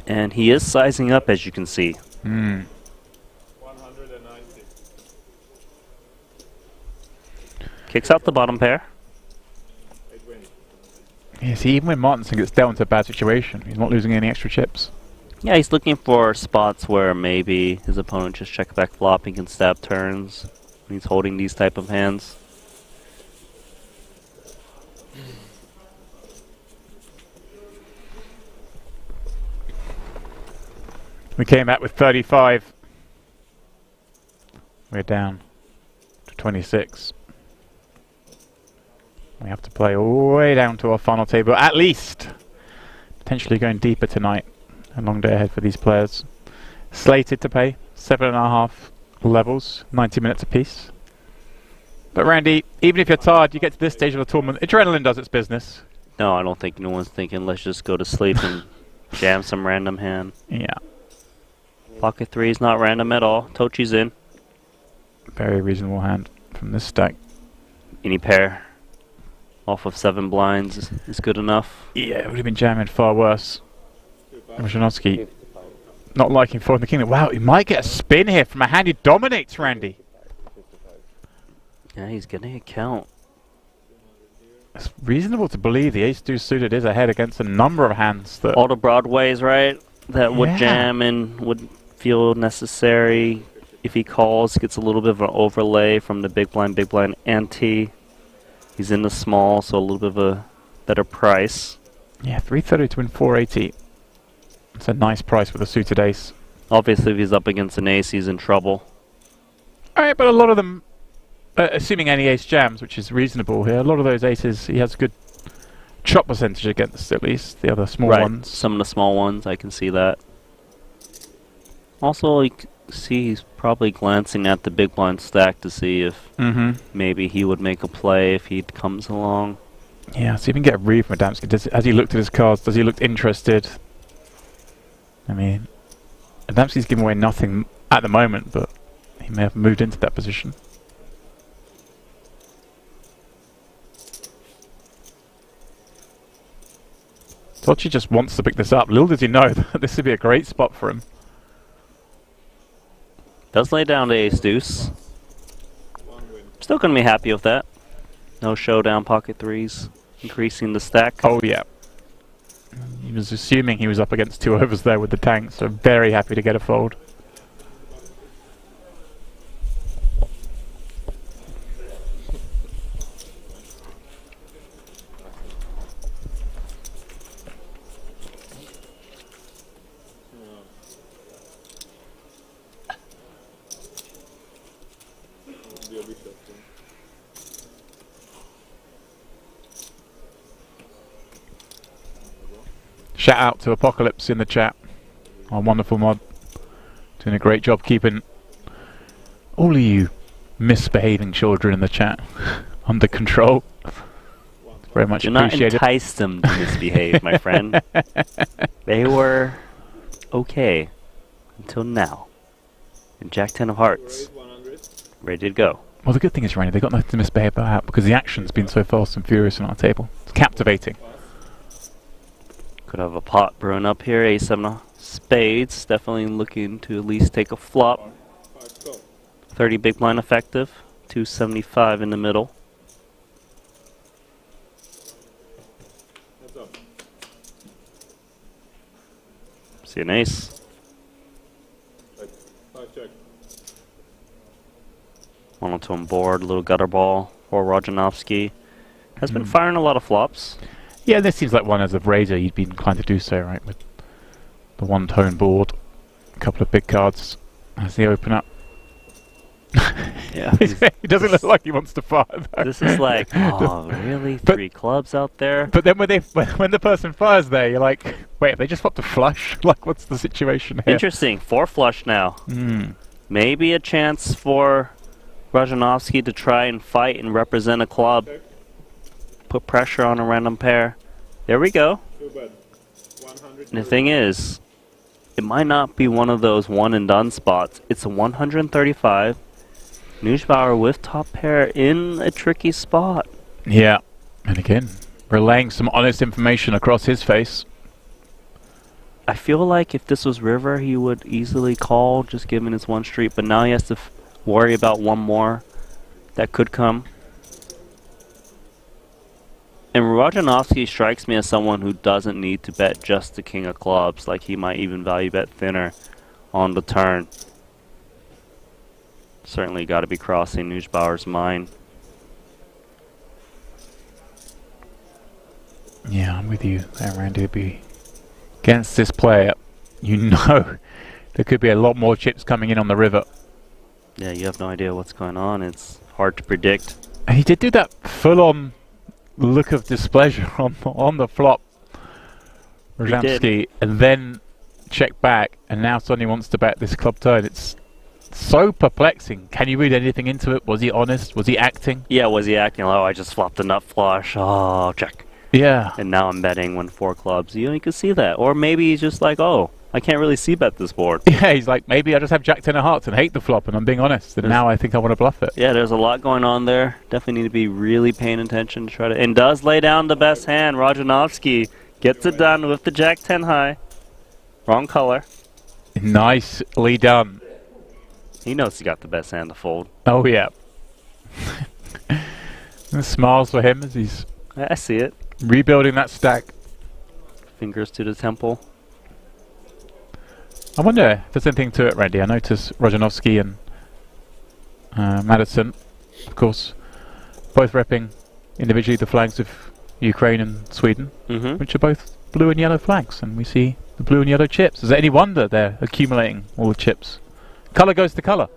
Speaker 2: And he is sizing up, as you can see.
Speaker 5: 190.
Speaker 2: Kicks out the bottom pair.
Speaker 1: Yes, even when Martinson gets dealt into a bad situation, he's not losing any extra chips.
Speaker 2: Yeah, he's looking for spots where maybe his opponent just check back flop and can stab turns when he's holding these type of hands.
Speaker 1: We came out with 35. We're down to 26. We have to play all the way down to our final table, at least. Potentially going deeper tonight. A long day ahead for these players. Slated to pay 7.5 levels, 90 minutes apiece. But Randy, even if you're tired, you get to this stage of the tournament, adrenaline does its business.
Speaker 2: No, I don't think anyone's thinking, let's just go to sleep and jam some random hand.
Speaker 1: Yeah.
Speaker 2: Pocket 3 is not random at all. Tochi's in.
Speaker 1: Very reasonable hand from this stack.
Speaker 2: Any pair off of 7 blinds is good enough.
Speaker 1: Yeah, it would have been jamming far worse. Rozhanovsky not liking folding the king. Wow, he might get a spin here from a hand he dominates, Randy.
Speaker 2: Yeah, he's getting a count.
Speaker 1: It's reasonable to believe the ace-2 suited is ahead against a number of hands that...
Speaker 2: All the broadways, right? That would
Speaker 1: Yeah.
Speaker 2: jam and would feel necessary. If he calls, gets a little bit of an overlay from the big blind ante. He's in the small, so a little bit of a better price.
Speaker 1: Yeah, 330 to win 480. It's a nice price with a suited ace.
Speaker 2: Obviously, if he's up against an ace, he's in trouble.
Speaker 1: Alright, but a lot of them, assuming any ace jams, which is reasonable here, a lot of those aces, he has good chop percentage against, at least, the other small ones.
Speaker 2: Some of the small ones, I can see that. Also, you can see he's probably glancing at the big blind stack to see if maybe he would make a play if he comes along.
Speaker 1: Yeah, so you can get a read from Dempsey. Has he looked at his cards? Does he look interested? I mean, Dempsey's giving away nothing at the moment, but he may have moved into that position. Tochi just wants to pick this up. Little does he know that this would be a great spot for him.
Speaker 2: Does lay down to ace deuce. Still gonna be happy with that. No showdown pocket 3s. Increasing the stack.
Speaker 1: Oh yeah. He was assuming he was up against 2 overs there with the tank, so very happy to get a fold. Shout out to Apocalypse in the chat. Our wonderful mod. Doing a great job keeping all of you misbehaving children in the chat under control. Very much
Speaker 2: Do not
Speaker 1: appreciated.
Speaker 2: entice them to misbehave, my friend. They were okay until now. And Jack 10 of Hearts,
Speaker 5: 100.
Speaker 2: ready to go.
Speaker 1: Well, the good thing is, Randy, they've got nothing to misbehave about because the action's been so fast and furious on our table. It's captivating.
Speaker 2: Could have a pot brewing up here. A7 of spades. Definitely looking to at least take a flop.
Speaker 5: 5 go.
Speaker 2: 30 big blind effective. 275 in the middle.
Speaker 5: Heads up.
Speaker 2: See an ace.
Speaker 5: Check. 5 check.
Speaker 2: Monotone board. Little gutter ball for Rojanovsky. Has been firing a lot of flops.
Speaker 1: Yeah, this seems like one as a raiser you'd be inclined to do so, right? With the one-tone board, a couple of big cards as they open up.
Speaker 2: Yeah.
Speaker 1: He doesn't look like he wants to fire, though.
Speaker 2: This is like, oh, really?
Speaker 1: But-
Speaker 2: 3 clubs out there?
Speaker 1: But then when the person fires there, you're like, wait, they just swapped a flush? Like, what's the situation here?
Speaker 2: Interesting. 4 flush now.
Speaker 1: Mm.
Speaker 2: Maybe a chance for Rojanovsky to try and fight and represent a club. Put pressure on a random pair. There we go.
Speaker 5: Too bad. 100.
Speaker 2: And the thing is, it might not be one of those one and done spots. It's a 135. Neusbauer with top pair in a tricky spot.
Speaker 1: Yeah, and again, relaying some honest information across his face.
Speaker 2: I feel like if this was river, he would easily call, just given his one street. But now he has to worry about one more that could come. And Rojanovsky strikes me as someone who doesn't need to bet just the king of clubs. Like, he might even value bet thinner on the turn. Certainly got to be crossing Neusbauer's mind.
Speaker 1: Yeah, I'm with you there, Randy. It'd be against this player, you know there could be a lot more chips coming in on the river.
Speaker 2: Yeah, you have no idea what's going on. It's hard to predict.
Speaker 1: And he did do that full-on look of displeasure on the flop, Rojanovsky, and then check back, and now suddenly wants to bet this club turn. It's so perplexing. Can you read anything into it? Was he honest? Was he acting?
Speaker 2: Yeah, was he acting like, oh, I just flopped a nut flush. Oh, check.
Speaker 1: Yeah.
Speaker 2: And now I'm betting when 4 clubs. You know, you could see that. Or maybe he's just like, oh, I can't really see bet this board.
Speaker 1: Yeah, he's like, maybe I just have Jack 10 of hearts and hate the flop, and I'm being honest, and now I think I want to bluff it.
Speaker 2: Yeah, there's a lot going on there. Definitely need to be really paying attention to try to... And does lay down the best hand. Rojanovsky gets it done with the Jack 10 high. Wrong color.
Speaker 1: Nicely done.
Speaker 2: He knows he got the best hand to fold.
Speaker 1: Oh, yeah. And smiles for him as he's
Speaker 2: I see it.
Speaker 1: rebuilding that stack.
Speaker 2: Fingers to the temple.
Speaker 1: I wonder if there's anything to it, Randy. I noticed Rojanovsky and Madison, of course, both repping individually the flags of Ukraine and Sweden,
Speaker 2: Mm-hmm.
Speaker 1: which are both blue and yellow flags, and we see the blue and yellow chips. Is there any wonder they're accumulating all the chips? Colour goes to colour.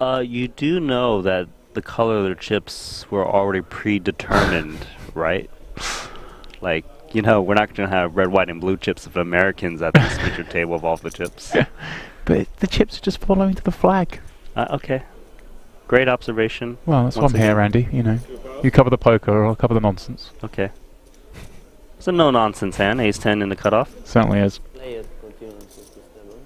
Speaker 2: You do know that the color of their chips were already predetermined, right? Like, you know, we're not going to have red, white, and blue chips of Americans at this feature table of all the chips.
Speaker 1: But the chips are just following to the flag.
Speaker 2: Okay. Great observation.
Speaker 1: Well, that's why
Speaker 2: Once
Speaker 1: I'm here,
Speaker 2: again.
Speaker 1: Randy. You know, you cover the poker, or I'll cover the nonsense.
Speaker 2: Okay. It's a no-nonsense hand. Ace 10 in the cutoff.
Speaker 1: Certainly is.
Speaker 3: Nejad continuum sa systémom.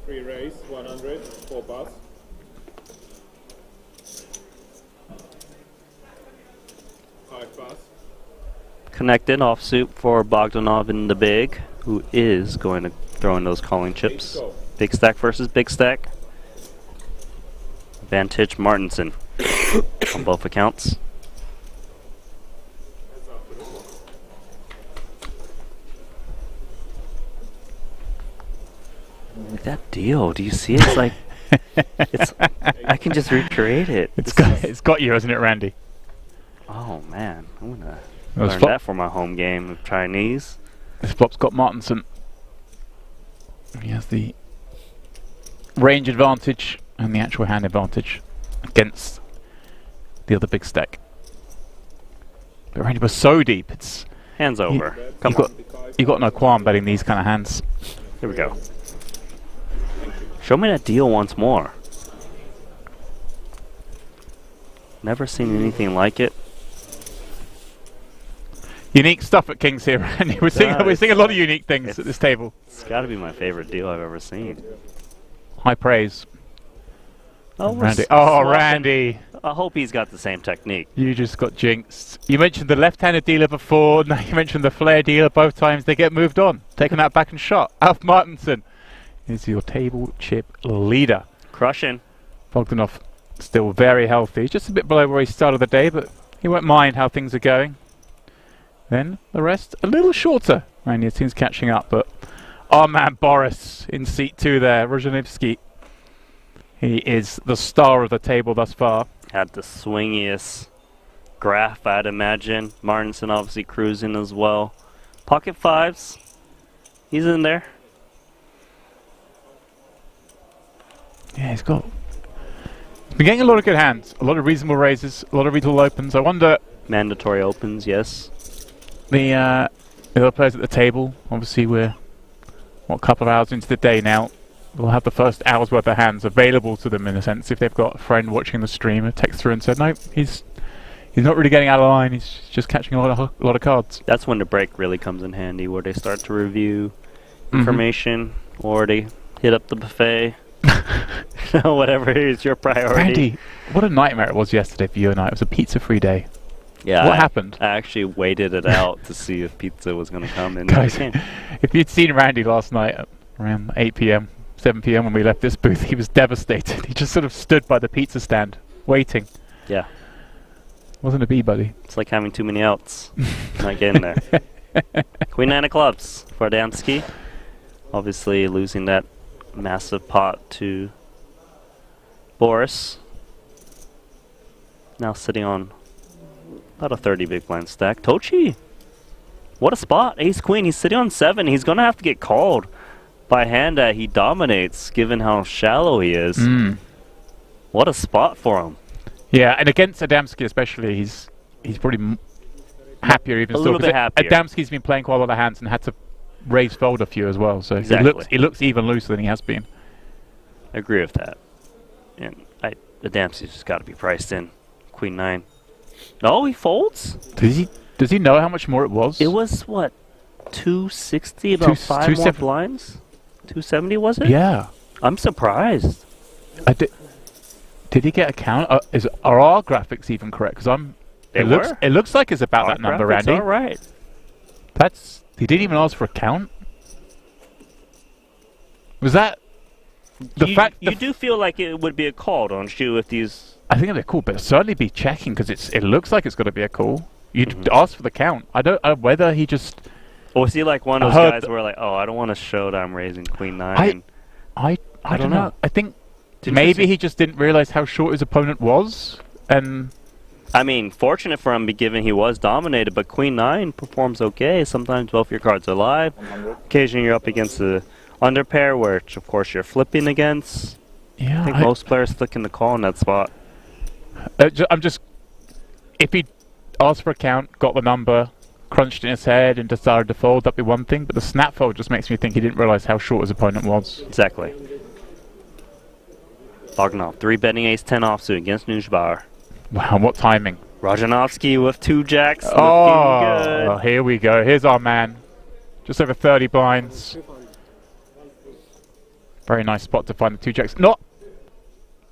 Speaker 5: 3 raise, 100, 4 pass. Five pass.
Speaker 2: Connected offsuit for Bogdanov in the big, who is going to throw in those calling chips.
Speaker 5: Go.
Speaker 2: Big stack versus big stack. Vantage Martinson on both accounts. Look at that deal. Do you see it? It's like it's. I can just recreate it.
Speaker 1: It's got you, hasn't it, Randy?
Speaker 2: Oh man, I'm gonna
Speaker 1: Those
Speaker 2: learn
Speaker 1: flop-
Speaker 2: that for my home game of Chinese.
Speaker 1: This flop's got Martinson. He has the range advantage and the actual hand advantage against the other big stack. But Randy was so deep. It's
Speaker 2: Hands over. Come
Speaker 1: you
Speaker 2: on.
Speaker 1: you got no qualm betting these kind of hands.
Speaker 2: Here we go. Show me that deal once more. Never seen anything like it.
Speaker 1: Unique stuff at Kings here, Randy. We're seeing a lot of unique things at this table.
Speaker 2: It's got to be my favorite deal I've ever seen.
Speaker 1: High praise.
Speaker 2: Oh,
Speaker 1: Randy. Oh, Randy.
Speaker 2: I hope he's got the same technique.
Speaker 1: You just got jinxed. You mentioned the left-handed dealer before. Now you mentioned the flare dealer. Both times they get moved on. Taking that back and shot. Alf Martinson is your table chip leader.
Speaker 2: Crushing.
Speaker 1: Bogdanov still very healthy. He's just a bit below where he started the day, but he won't mind how things are going. Then the rest a little shorter. Randy, it seems catching up, but our man Boris in seat 2 there, Rozhanivsky. He is the star of the table thus far.
Speaker 2: Had the swingiest graph, I'd imagine. Martinson obviously cruising as well. Pocket fives. He's in there.
Speaker 1: Yeah, he's been getting a lot of good hands. A lot of reasonable raises, a lot of reasonable opens. I wonder...
Speaker 2: Mandatory opens, yes.
Speaker 1: The other players at the table, obviously we're, what, a couple of hours into the day now. We'll have the first hour's worth of hands available to them in a sense. If they've got a friend watching the stream and text through and said, no, he's not really getting out of line, he's just catching a lot of cards.
Speaker 2: That's when the break really comes in handy, where they start to review information, or they hit up the buffet. Whatever is your priority.
Speaker 1: Randy, what a nightmare it was yesterday for you and I. It was a pizza-free day.
Speaker 2: Yeah.
Speaker 1: What happened?
Speaker 2: I actually waited it out to see if pizza was going to come in.
Speaker 1: Guys, if you'd seen Randy last night at around 8 p.m., 7 p.m. when we left this booth, he was devastated. He just sort of stood by the pizza stand, waiting.
Speaker 2: Yeah.
Speaker 1: Wasn't a bee, buddy.
Speaker 2: It's like having too many outs. Not getting there. Queen 9 of clubs for Dempsey. Obviously losing that massive pot to Boris. Now sitting on about a 30 big blind stack. Tochi! What a spot. Ace Queen. He's sitting on 7. He's going to have to get called by hand that he dominates, given how shallow he is. What a spot for him.
Speaker 1: Yeah, and against Adamski especially, he's probably happier even
Speaker 2: a
Speaker 1: still.
Speaker 2: Little bit happier.
Speaker 1: Adamski's been playing quite a lot of hands and had to raise fold a few as well, so
Speaker 2: Exactly.
Speaker 1: he looks even looser than he has been.
Speaker 2: I agree with that. And Dempsey's just got to be priced in. Queen 9. Oh, he folds?
Speaker 1: Does he know how much more it was?
Speaker 2: It was, what, 260, about 5 more blinds? 270, was it?
Speaker 1: Yeah.
Speaker 2: I'm surprised.
Speaker 1: Did he get a count? Are our graphics even correct? Because it looks like it's about that number, Randy.
Speaker 2: All right.
Speaker 1: He didn't even ask for a count. Was that the fact?
Speaker 2: You do feel like it would be a call, don't you? If these,
Speaker 1: I think it'd be a call, but certainly be checking because it looks like it's got to be a call. You'd ask for the count. I don't know whether he just.
Speaker 2: Or was he like one of those guys where like, oh, I don't want to show that I'm raising Queen 9?
Speaker 1: I don't know. I think maybe he just didn't realize how short his opponent was, and.
Speaker 2: I mean, fortunate for him, given he was dominated, but Queen 9 performs okay. Sometimes both your cards are live. Occasionally you're up against the underpair, which of course you're flipping against.
Speaker 1: Yeah,
Speaker 2: I think most players flicking the call in that spot.
Speaker 1: If he asked for a count, got the number, crunched in his head and decided to fold, that'd be one thing, but the snap fold just makes me think he didn't realize how short his opponent was.
Speaker 2: Exactly. Bogdanov, 3-betting ace-10 offsuit against Nujbar.
Speaker 1: Wow, what timing.
Speaker 2: Rajanovsky with 2 jacks, looking
Speaker 1: Oh,
Speaker 2: good.
Speaker 1: here we go. Here's our man. Just over 30 blinds. Very nice spot to find the 2 jacks.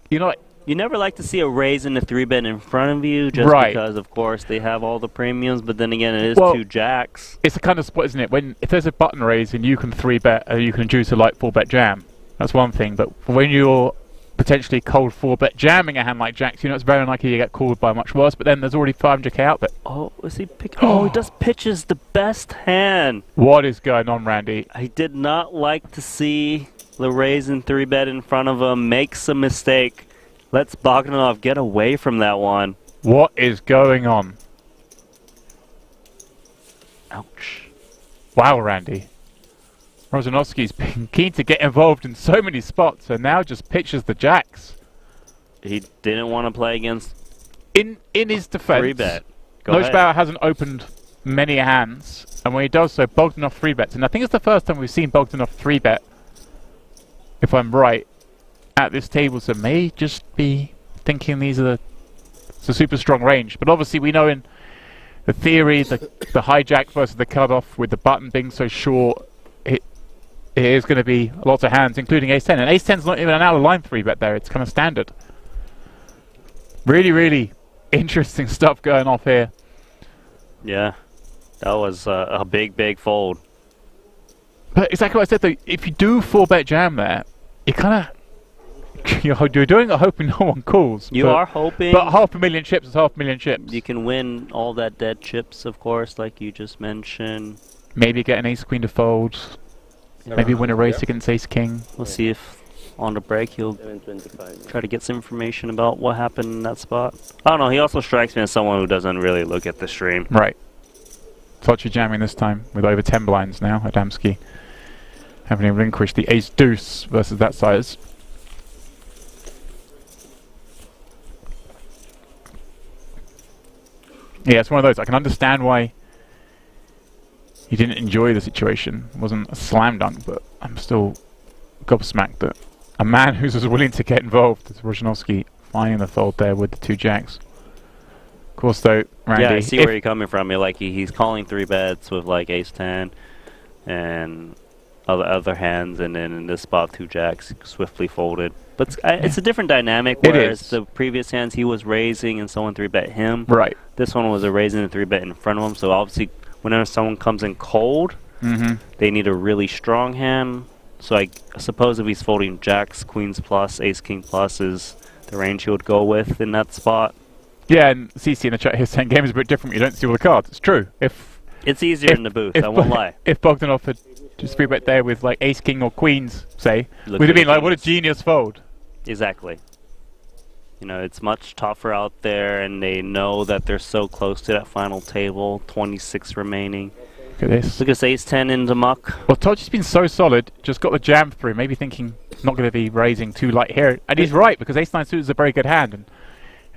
Speaker 2: You never like to see a raise in the 3-bet in front of you, just because, of course, they have all the premiums, but then again, it is 2 jacks.
Speaker 1: It's the kind of spot, isn't it? If there's a button raise and you can 3-bet, or you can induce a light 4-bet jam, that's one thing, but when you're potentially cold 4-bet jamming a hand like jacks, it's very unlikely you get called by much worse, but then there's already 500k out there.
Speaker 2: Oh, is he picking? Oh, he just pitches the best hand.
Speaker 1: What is going on, Randy?
Speaker 2: I did not like to see the raise in 3-bet in front of him, makes a mistake. Let's Bogdanov get away from that one.
Speaker 1: What is going on?
Speaker 2: Ouch.
Speaker 1: Wow, Randy. Rosanovsky's been keen to get involved in so many spots and now just pitches the jacks.
Speaker 2: He didn't want to play against
Speaker 1: in his defense.
Speaker 2: 3-bet. Go ahead.
Speaker 1: Bauer hasn't opened many hands, and when he does so, Bogdanov 3-bets. And I think it's the first time we've seen Bogdanov 3-bet, if I'm right, at this table. So may just be thinking these are it's a super strong range. But obviously we know in the theory, the hijack versus the cutoff, with the button being so short, it is going to be lots of hands, including ace-10. And ace-10's not even an out-of-line 3-bet there. It's kind of standard. Really, really interesting stuff going off here.
Speaker 2: Yeah, that was a big fold.
Speaker 1: But exactly what I said though, if you do 4-bet jam there, you kind of you're doing it hoping no one calls.
Speaker 2: You are hoping.
Speaker 1: But 500,000 chips is 500,000 chips.
Speaker 2: You can win all that dead chips, of course, like you just mentioned.
Speaker 1: Maybe get an ace queen to fold. Maybe win a race against ace king.
Speaker 2: We'll see if on the break he'll
Speaker 3: 725.
Speaker 2: try to get some information about what happened in that spot. I don't know, he also strikes me as someone who doesn't really look at the stream.
Speaker 1: Right. Tochi jamming this time with over 10 blinds now. Dempsey having relinquished the ace deuce versus that size. Yeah, it's one of those. I can understand why he didn't enjoy the situation. It wasn't a slam dunk, but I'm still gobsmacked that a man who's as willing to get involved as Rozhanovsky finding the fold there with the 2 jacks. Of course, though, Randy...
Speaker 2: Yeah, I see where you're coming from. Like he's calling 3-bets with like ace-10 and other hands, and then in this spot 2 jacks swiftly folded. But it's a different dynamic, whereas the previous hands he was raising and someone 3-bet him.
Speaker 1: Right.
Speaker 2: This one was a raising and 3-bet in front of him, so obviously whenever someone comes in cold, they need a really strong hand. So I suppose if he's folding jacks, queens plus, ace king plus is the range he would go with in that spot.
Speaker 1: Yeah, and CC in the chat here saying game is a bit different. You don't see all the cards. It's true.
Speaker 2: It's easier in the booth, I won't lie.
Speaker 1: If Bogdanov had just 3-bet there with like ace king or queens, say,
Speaker 2: Look
Speaker 1: would have
Speaker 2: at
Speaker 1: been
Speaker 2: the
Speaker 1: like, what a
Speaker 2: kings.
Speaker 1: genius fold.
Speaker 2: Exactly. You know, it's much tougher out there, and they know that they're so close to that final table. 26 remaining.
Speaker 1: Look at this.
Speaker 2: Look at this ace-10 into muck.
Speaker 1: Well, Tochi's been so solid, just got the jam through, maybe thinking not going to be raising too light here. And he's right, because ace-9 suit is a very good hand, and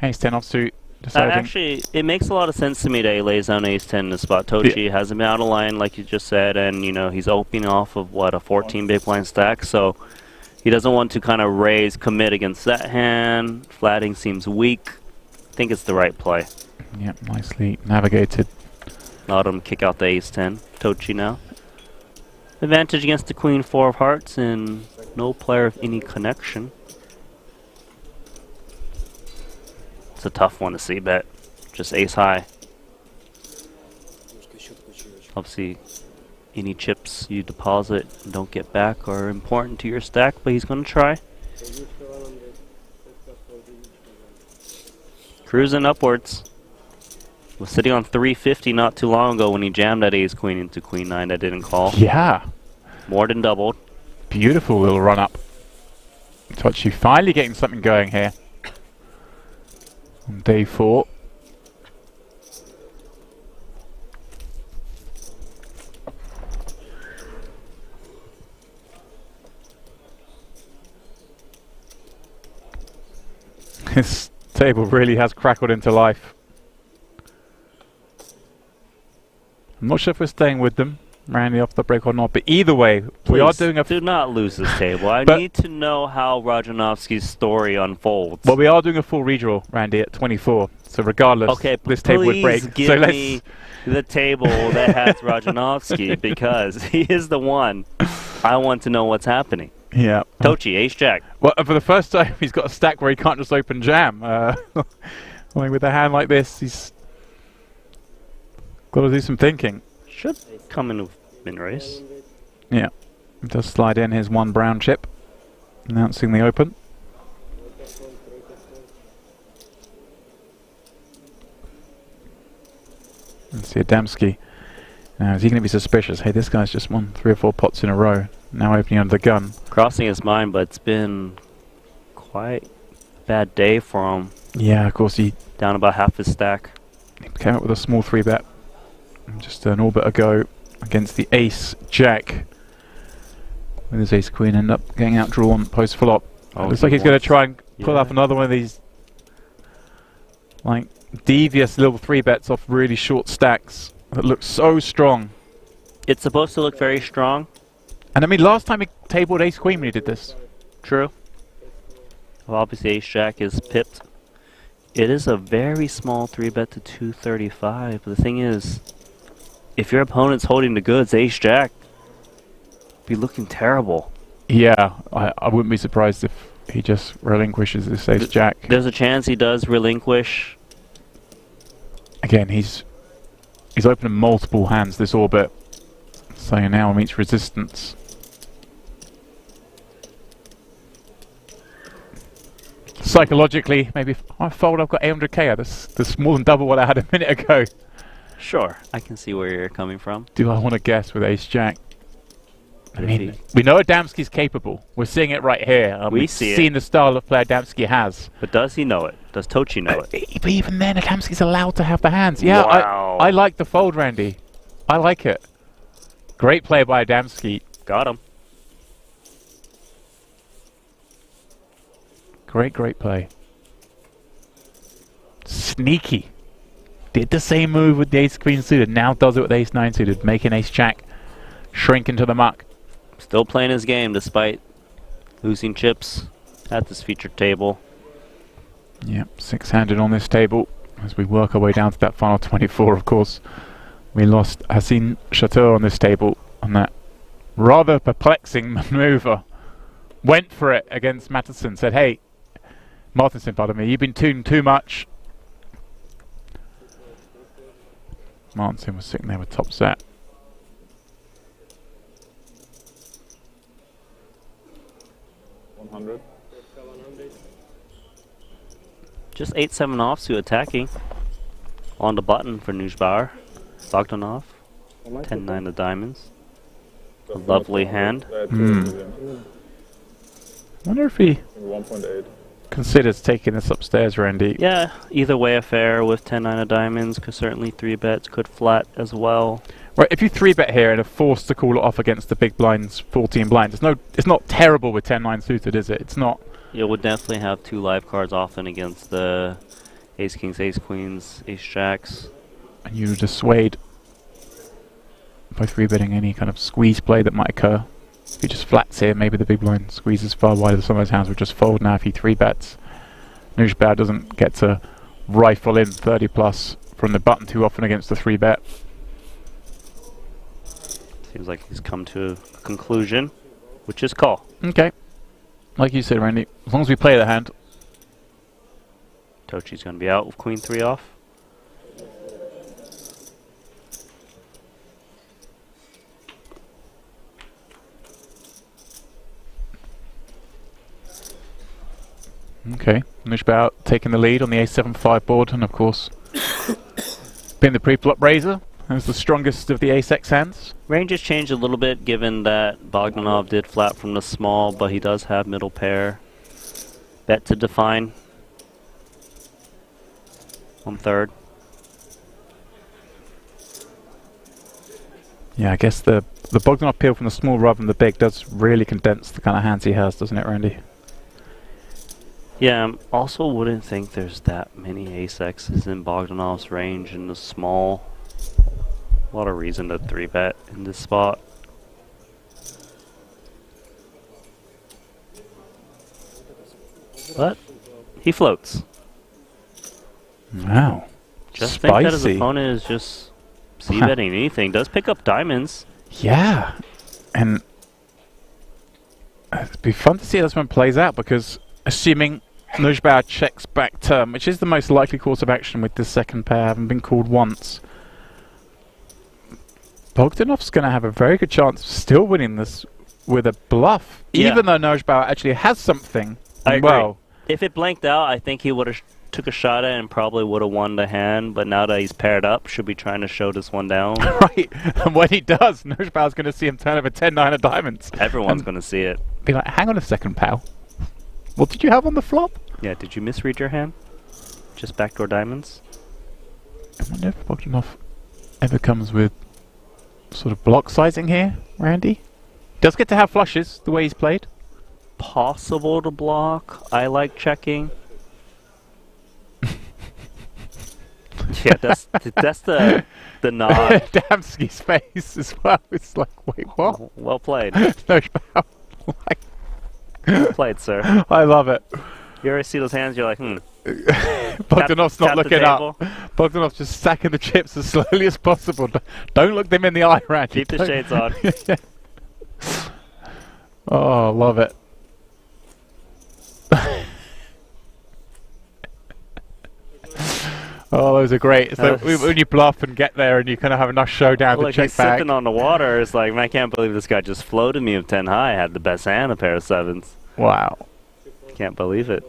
Speaker 1: ace-10 offsuit deciding...
Speaker 2: Actually, it makes a lot of sense to me that he lays down ace-10 in the spot. Tochi hasn't been out of line, like you just said, and, you know, he's opening off of, what, a 14 big blind stack, so he doesn't want to kind of raise, commit against that hand. Flatting seems weak. I think it's the right play.
Speaker 1: Yep, nicely navigated.
Speaker 2: Let him kick out the ace-10. Tochi now. Advantage against the queen 4 of hearts, and no player of any connection. It's a tough one to see bet. Just ace high. Obviously, any chips you deposit and don't get back are important to your stack, but he's going to try. Cruising upwards. Was sitting on 350 not too long ago when he jammed that ace queen into queen 9 that didn't call.
Speaker 1: Yeah.
Speaker 2: More than doubled.
Speaker 1: Beautiful little run up. Tochi finally getting something going here. On day 4. This table really has crackled into life. I'm not sure if we're staying with them, Randy, off the break or not, but either way, we are doing a...
Speaker 2: do not lose this table. I need to know how Rozhanovsky's story unfolds.
Speaker 1: Well, we are doing a full redraw, Randy, at 24. So regardless,
Speaker 2: okay,
Speaker 1: this table would break.
Speaker 2: Please give
Speaker 1: so
Speaker 2: me the table that has Rozhanovsky, because he is the one. I want to know what's happening.
Speaker 1: Yeah.
Speaker 2: Tochi, ace-jack.
Speaker 1: Well, for the first time, he's got a stack where he can't just open jam. I mean, with a hand like this, he's got to do some thinking.
Speaker 2: Should come in with min race.
Speaker 1: Yeah. He does slide in his 1 brown chip, announcing the open. Let's see, Dempsey. Now, is he going to be suspicious? Hey, this guy's just won 3 or 4 pots in a row. Now opening under the gun.
Speaker 2: Crossing his mind, but it's been quite a bad day for him.
Speaker 1: Yeah, of course, he
Speaker 2: Down about half his stack.
Speaker 1: came up with a small 3-bet just an orbit ago against the ace-jack. With his ace-queen, end up getting outdrawn post-flop.
Speaker 2: Oh,
Speaker 1: Looks like he's going to try and pull up another one of these, like, devious little 3-bets off really short stacks that look so strong.
Speaker 2: It's supposed to look very strong.
Speaker 1: And I mean, last time he tabled ace queen when he did this.
Speaker 2: True. Well, obviously ace jack is pipped. It is a very small 3-bet to 235. But the thing is, if your opponent's holding the goods, ace jack be looking terrible.
Speaker 1: Yeah, I wouldn't be surprised if he just relinquishes this ace jack.
Speaker 2: There's a chance he does relinquish.
Speaker 1: Again, he's opening multiple hands this orbit, so he now meets resistance. Psychologically, maybe if I fold, I've got 800k. That's more than double what I had a minute ago.
Speaker 2: Sure, I can see where you're coming from.
Speaker 1: Do I want to guess with ace jack? I
Speaker 2: If
Speaker 1: mean,
Speaker 2: he-
Speaker 1: we know Dempsey's capable. We're seeing it right here. We've
Speaker 2: see it.
Speaker 1: seen the style of player Dempsey has.
Speaker 2: But does he know it? Does Tochi know it?
Speaker 1: But even then, Dempsey's allowed to have the hands. Yeah,
Speaker 2: Wow.
Speaker 1: I like the fold, Randy. I like it. Great play by Dempsey.
Speaker 2: Got him.
Speaker 1: Great play. Sneaky. Did the same move with the ace queen suited. Now does it with ace 9 suited, making ace jack shrink into the muck.
Speaker 2: Still playing his game despite losing chips at this featured table.
Speaker 1: Yep, 6-handed on this table as we work our way down to that final 24. Of course, we lost Hassan Chateau on this table on that rather perplexing maneuver. Went for it against Matteson. Said, "Hey, Martinson, pardon me, you've been tuned too much." Martinson was sitting there with top set.
Speaker 2: Just 8-7 offsuit attacking. On the button for Nujbar. Bogdanov. 10-9 of diamonds. A lovely hand.
Speaker 1: Wonder if he
Speaker 5: 1.8.
Speaker 1: considers taking this upstairs, Randy.
Speaker 2: Yeah, either way affair with 10-9 of diamonds. Could certainly 3-bets, could flat as well.
Speaker 1: Right, if you 3-bet here and are forced to call it off against the big blinds, 14 blinds, it's not terrible with 10-9 suited, is it? It's not.
Speaker 2: You would definitely have 2 live cards often against the ace kings, ace queens, ace jacks.
Speaker 1: And you dissuade by 3-betting any kind of squeeze play that might occur. If he just flats here, maybe the big blind squeezes far wider. Some of his hands would just fold now if he 3-bets. Nujbar doesn't get to rifle in 30 plus from the button too often against the 3-bet.
Speaker 2: Seems like he's come to a conclusion, which is call.
Speaker 1: Okay. Like you said, Randy, as long as we play the hand.
Speaker 2: Tochi's going to be out with queen 3 off.
Speaker 1: Okay, Nujbar taking the lead on the a7-5 board, and of course, being the pre-flop raiser, as the strongest of the ace-x hands.
Speaker 2: Range has changed a little bit given that Bogdanov did flat from the small, but he does have middle pair. Bet to define. 1/3.
Speaker 1: Yeah, I guess the Bogdanov peel from the small rather than the big does really condense the kind of hands he has, doesn't it, Randy?
Speaker 2: Yeah, also wouldn't think there's that many ace-x's in Bogdanov's range in the small. A lot of reason to 3-bet in this spot. But he floats.
Speaker 1: Wow.
Speaker 2: Just think that his
Speaker 1: Spicy.
Speaker 2: opponent is just c-betting anything. Does pick up diamonds.
Speaker 1: Yeah. And it'd be fun to see how this one plays out, because assuming Nujbar checks back turn, which is the most likely course of action with this second pair having been called once, Bogdanov's going to have a very good chance of still winning this with a bluff,
Speaker 2: Yeah.
Speaker 1: even though Nujbar actually has something.
Speaker 2: I agree.
Speaker 1: Well,
Speaker 2: If it blanked out, I think he would have took a shot at it and probably would have won the hand. But now that he's paired up, should be trying to show this one down.
Speaker 1: right. And when he does, Nujbar's going to see him turn over 10-9 of diamonds.
Speaker 2: Everyone's
Speaker 1: And
Speaker 2: going to see it.
Speaker 1: be like, hang on a second, pal. What did you have on the flop?
Speaker 2: Yeah, did you misread your hand? Just backdoor diamonds?
Speaker 1: I wonder if Bogdanov ever comes with sort of block sizing here, Randy? Does get to have flushes, the way he's played.
Speaker 2: Possible to block. I like checking. Yeah, that's the nod.
Speaker 1: Dempsey's face as well. It's like, wait, what?
Speaker 2: Well played.
Speaker 1: No foul. Like,
Speaker 2: Well played, sir.
Speaker 1: I love it.
Speaker 2: You already see those hands, you're like,
Speaker 1: Bogdanov's not
Speaker 2: tap the
Speaker 1: looking
Speaker 2: table.
Speaker 1: up. Bogdanov's just stacking the chips as slowly as possible. Don't look them in the eye, Randy.
Speaker 2: Keep the
Speaker 1: Don't-
Speaker 2: shades on.
Speaker 1: Oh, love it. Oh, those are great. It's like when you bluff and get there and you kind of have a nice showdown to
Speaker 2: Look,
Speaker 1: check
Speaker 2: he's
Speaker 1: back.
Speaker 2: sipping on the water. It's like, man, I can't believe this guy just floated me of 10 high. Had the best hand, a pair of 7s.
Speaker 1: Wow.
Speaker 2: Can't believe it.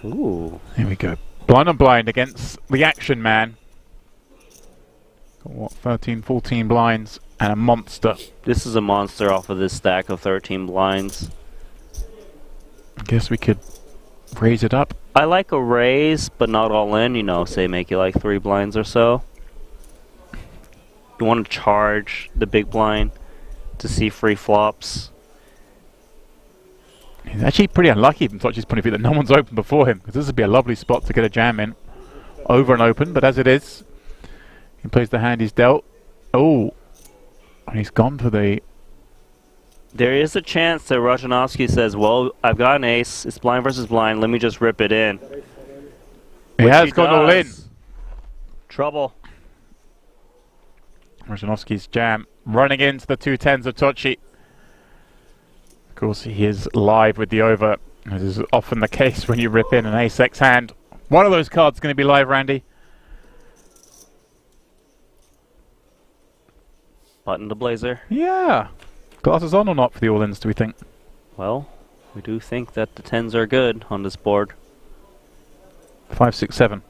Speaker 2: Ooh.
Speaker 1: Here we go. Blind on blind against the action man. Got what, 13, 14 blinds and a monster.
Speaker 2: This is a monster off of this stack of 13 blinds.
Speaker 1: I guess we could raise it up.
Speaker 2: I like a raise, but not all in, you know, say make it like 3 blinds or so. You want to charge the big blind to see free flops.
Speaker 1: He's actually pretty unlucky from Tochi's point of view that no one's open before him, because this would be a lovely spot to get a jam in. Over and open, but as it is, he plays the hand he's dealt. Oh, and he's gone for the...
Speaker 2: There is a chance that Rajanovsky says, well, I've got an ace, it's blind versus blind, let me just rip it in.
Speaker 1: He
Speaker 2: Which
Speaker 1: has gone all in.
Speaker 2: does. Trouble.
Speaker 1: Rajanovsky's jam running into the 2-10s of Tochi. Of course, he is live with the over, as is often the case when you rip in an ace-x hand. One of those cards is going to be live, Randy.
Speaker 2: Button the blazer.
Speaker 1: Yeah. Glasses on or not for the all-ins, do we think?
Speaker 2: Well, we do think that the 10s are good on this board.
Speaker 1: 5, 6, 7.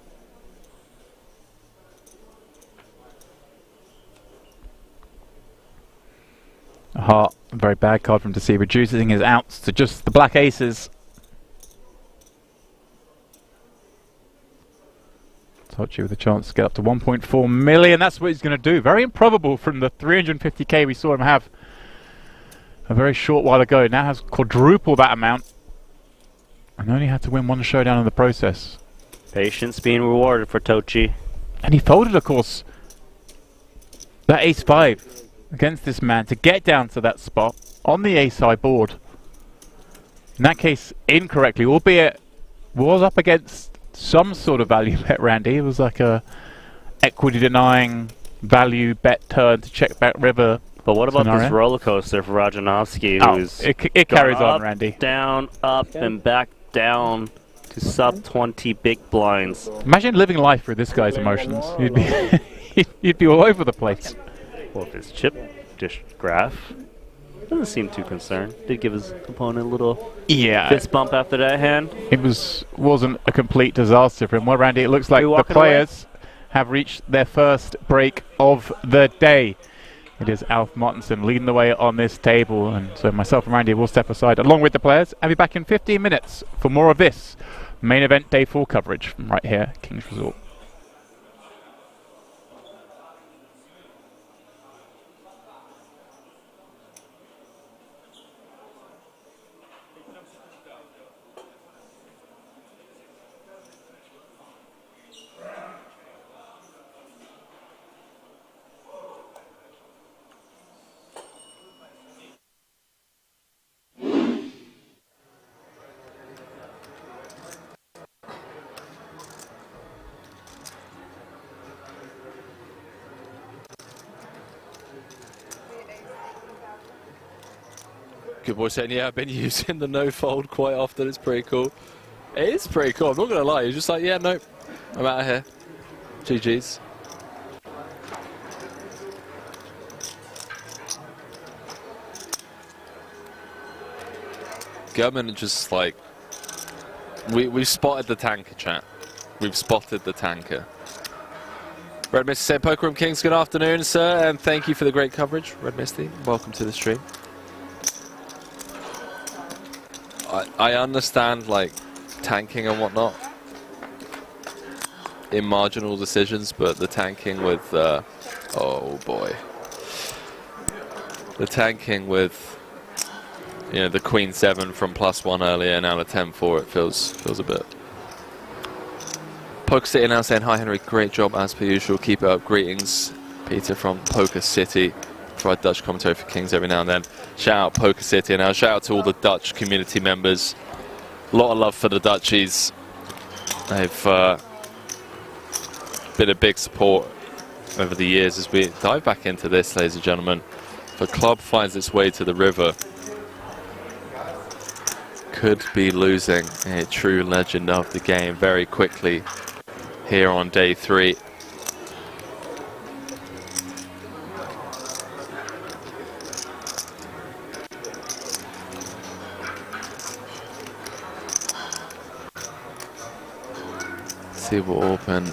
Speaker 1: A heart, a very bad card for him to see, reducing his outs to just the black aces. Tochi with a chance to get up to 1.4 million. That's what he's going to do. Very improbable from the 350k we saw him have a very short while ago. Now has quadrupled that amount. And only had to win one showdown in the process.
Speaker 2: Patience being rewarded for Tochi.
Speaker 1: And he folded, of course, that ace-5 against this man to get down to that spot on the ace-high board. In that case, incorrectly, albeit was up against some sort of value bet, Randy. It was like a equity-denying value bet turn to check back river.
Speaker 2: But what about
Speaker 1: scenario.
Speaker 2: this roller coaster for Rajanovsky,
Speaker 1: Oh,
Speaker 2: who's
Speaker 1: it
Speaker 2: gone
Speaker 1: carries on,
Speaker 2: up,
Speaker 1: Randy.
Speaker 2: down, up, and back down to sub 20 big blinds?
Speaker 1: Imagine living life through this guy's emotions. You'd be, you'd be all over the place.
Speaker 2: Well, if his chip dish graph doesn't seem too concerned. Did give his opponent a little
Speaker 1: Yeah,
Speaker 2: fist bump after that hand.
Speaker 1: it wasn't a complete disaster for him. Well, Randy, it looks like the
Speaker 2: walking
Speaker 1: players have reached their first break of the day. It is Alf Martinson leading the way on this table, and so myself and Randy will step aside along with the players. I'll be back in 15 minutes for more of this main event day 4 coverage from right here, King's Resort.
Speaker 7: Good boy saying, yeah, I've been using the no fold quite often. It's pretty cool. It is pretty cool. I'm not going to lie. You're just like, yeah, nope. I'm out of here. GG's. German just like, we've spotted the tanker, chat. We've spotted the tanker. Red Misty said, Poker Room Kings, good afternoon, sir, and thank you for the great coverage. Red Misty, welcome to the stream. I understand, like, tanking and whatnot in marginal decisions, but the tanking with, oh boy. The tanking with you know, the Queen 7 from +1 earlier, now the 10-4. It feels a bit. Poker City now saying, hi Henry, great job as per usual, keep it up. Greetings, Peter from Poker City. Provide Dutch commentary for Kings every now and then. Shout out Poker City, and now shout out to all the Dutch community members. A lot of love for the Dutchies. They've been a big support over the years. As we dive back into this, ladies and gentlemen, the club finds its way to the river. Could be losing a true legend of the game very quickly here on day 3. See what Open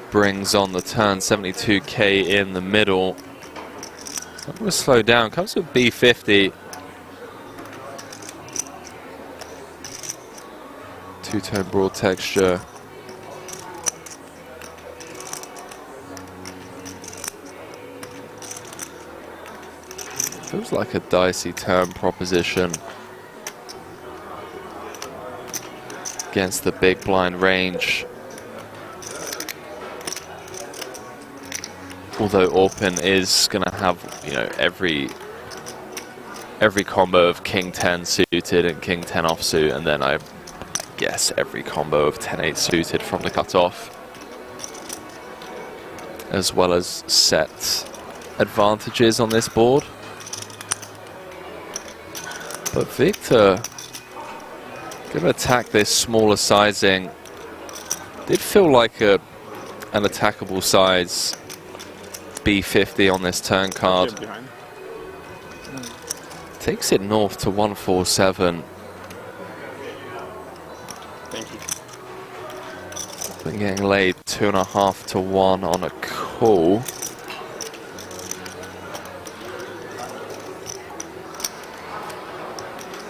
Speaker 7: brings on the turn. 72k in the middle. I'm going to slow down. Comes with B50. Two-tone broad texture. Feels like a dicey turn proposition against the big blind range. Although Open is going to have, you know, every combo of King 10 suited and King 10 offsuit, and then I guess every combo of 10-8 suited from the cutoff, as well as set advantages on this board. But Victor going to attack this smaller sizing. Did feel like an attackable size B50 on this turn card. Takes it north to 147.
Speaker 3: Thank you.
Speaker 7: Been getting laid 2.5 to 1 on a call.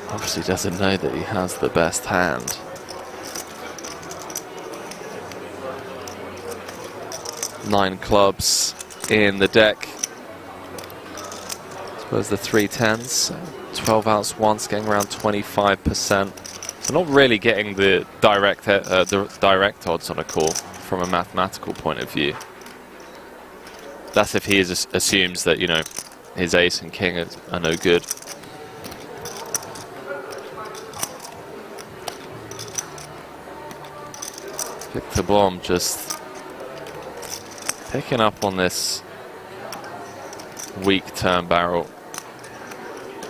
Speaker 7: Obviously doesn't know that he has the best hand. Nine clubs in the deck. I suppose the 3 10s, 12 outs once, getting around 25%. So not really getting the direct odds on a call from a mathematical point of view. That's if he assumes that, you know, his ace and king are no good. Victor Blom just picking up on this weak turn barrel.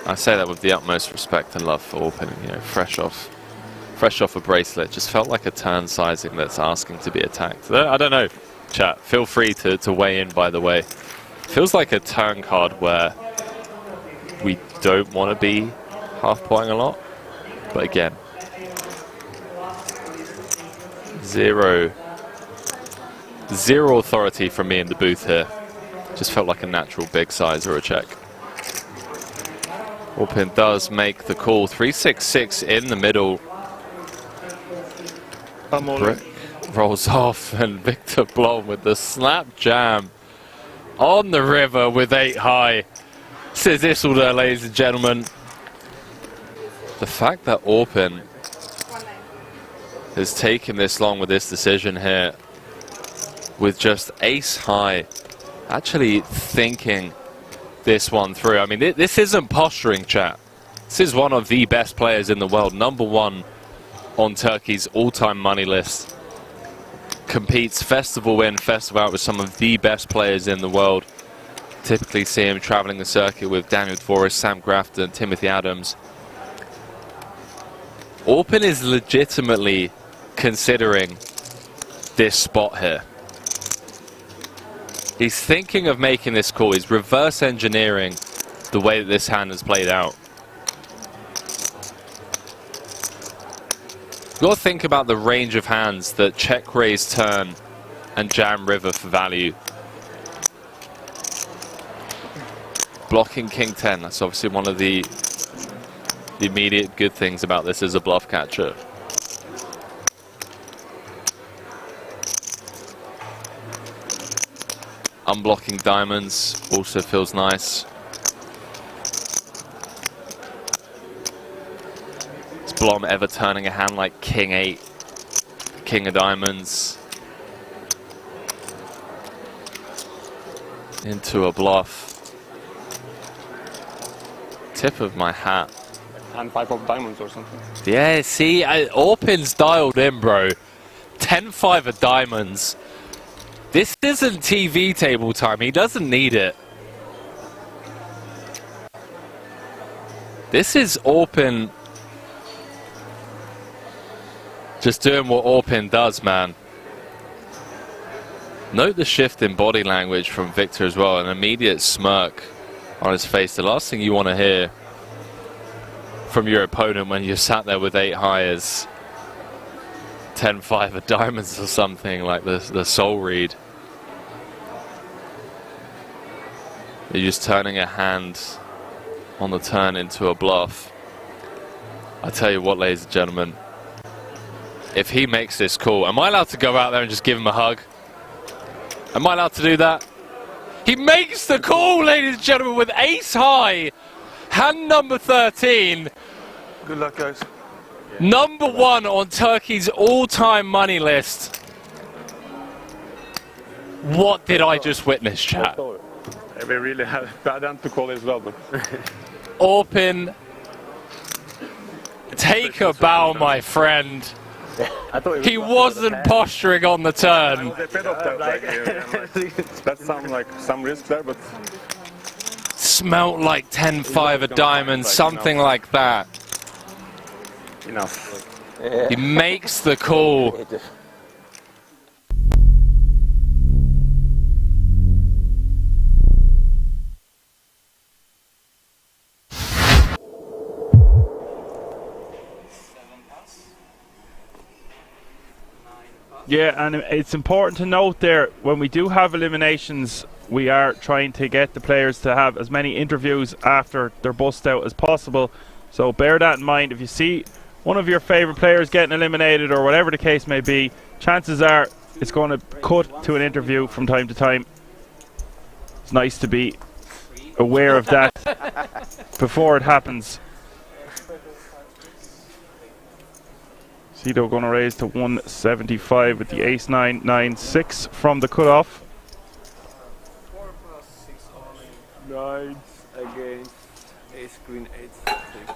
Speaker 7: I say that with the utmost respect and love for Open, you know, fresh off a bracelet. Just felt like a turn sizing that's asking to be attacked. I don't know, chat. Feel free to weigh in, by the way. Feels like a turn card where we don't want to be half-potting a lot. But again, zero authority from me in the booth here. Just felt like a natural big size or a check. Open does make the call. 366 in the middle. Brick rolls off, and Victor Blom with the slap jam on the river with 8 high. Says Isildur, ladies and gentlemen. The fact that Open has taken this long with this decision here, with just ace high, actually thinking this one through. I mean, this isn't posturing, chat. This is one of the best players in the world, #1 on Turkey's all-time money list. Competes festival in, festival out with some of the best players in the world. Typically see him traveling the circuit with Daniel Dvorak, Sam Grafton, Timothy Adams. Open is legitimately considering this spot here. He's thinking of making this call. He's reverse engineering the way that this hand has played out. You've got to think about the range of hands that check raise turn and jam river for value. Blocking King 10, that's obviously one of the immediate good things about this as a bluff catcher. Unblocking diamonds also feels nice. Blom ever turning a hand like King 8, King of Diamonds into a bluff. Tip of my hat.
Speaker 3: And 5 of diamonds or something.
Speaker 7: Yeah, see, Orpin's dialed in, bro. 10-5 of diamonds. This isn't TV table time. He doesn't need it. This is Orpin just doing what Orpin does, man. Note the shift in body language from Victor as well. An immediate smirk on his face. The last thing you want to hear from your opponent when you're sat there with 8 high is 10-5 of diamonds or something like the soul read. You're just turning a hand on the turn into a bluff. I tell you what, ladies and gentlemen, if he makes this call, am I allowed to go out there and just give him a hug? Am I allowed to do that? He makes the call, ladies and gentlemen, with ace high. Hand number 13.
Speaker 3: Good luck, guys.
Speaker 7: Number 1 on Turkey's all-time money list. What did I just witness, chat?
Speaker 3: We really had bad hand to call as well, but
Speaker 7: Orpin, take a bow, my friend. He wasn't posturing on the turn.
Speaker 3: that sounds like some risk there, but
Speaker 7: Smelt like 10-5 of diamonds, something like that.
Speaker 3: enough.
Speaker 7: He makes the call.
Speaker 8: Yeah, and it's important to note there, when we do have eliminations, we are trying to get the players to have as many interviews after their bust out as possible. So bear that in mind. If you see one of your favourite players getting eliminated or whatever the case may be, chances are it's going to cut to an interview from time to time. It's nice to be aware of that before it happens. Cito going to raise to 175 with the ace 9-9-6 from the cutoff.
Speaker 3: 9 against ace queen 8-6.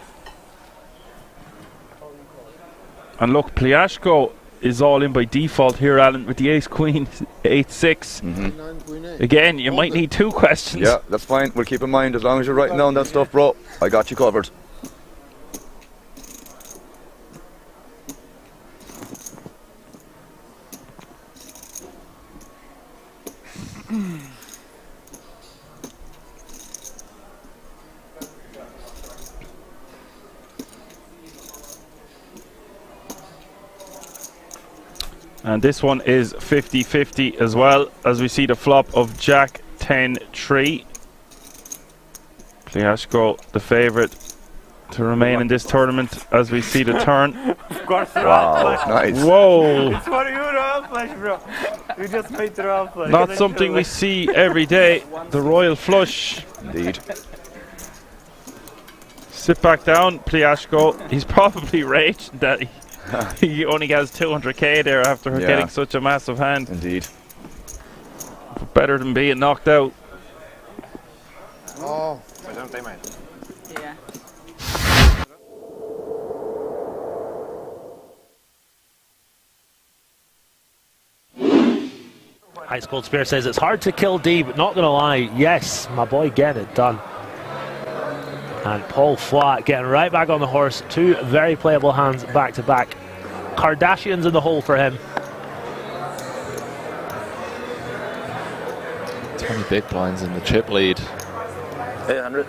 Speaker 8: And look, Pliashko is all in by default here, Alan, with the ace queen 8-6. Again, you might need 2 questions.
Speaker 9: Yeah, that's fine. We'll keep in mind as long as you're writing down that stuff, bro. I got you covered.
Speaker 8: And this one is 50-50 as well, as we see the flop of Jack 10-3. Pliashko, the favourite to remain in this tournament, as we see the turn.
Speaker 3: Of course,
Speaker 9: Wow, that's nice.
Speaker 8: Whoa!
Speaker 3: It's for you, Royal Flush, bro. You just made Royal Flush.
Speaker 8: Not something we see every day. The Royal Flush.
Speaker 9: Indeed.
Speaker 8: Sit back down, Pliashko. He's probably raged that he only has 200k there after getting such a massive hand.
Speaker 9: Indeed.
Speaker 8: Better than being knocked out.
Speaker 3: Oh.
Speaker 10: Yeah.
Speaker 11: Ice Cold Spear says it's hard to kill D, but not gonna lie, yes, my boy getting it done. And Paul Flat getting right back on the horse. 2 very playable hands back to back. Kardashians in the hole for him.
Speaker 7: 20 big blinds in the chip lead.
Speaker 3: 800.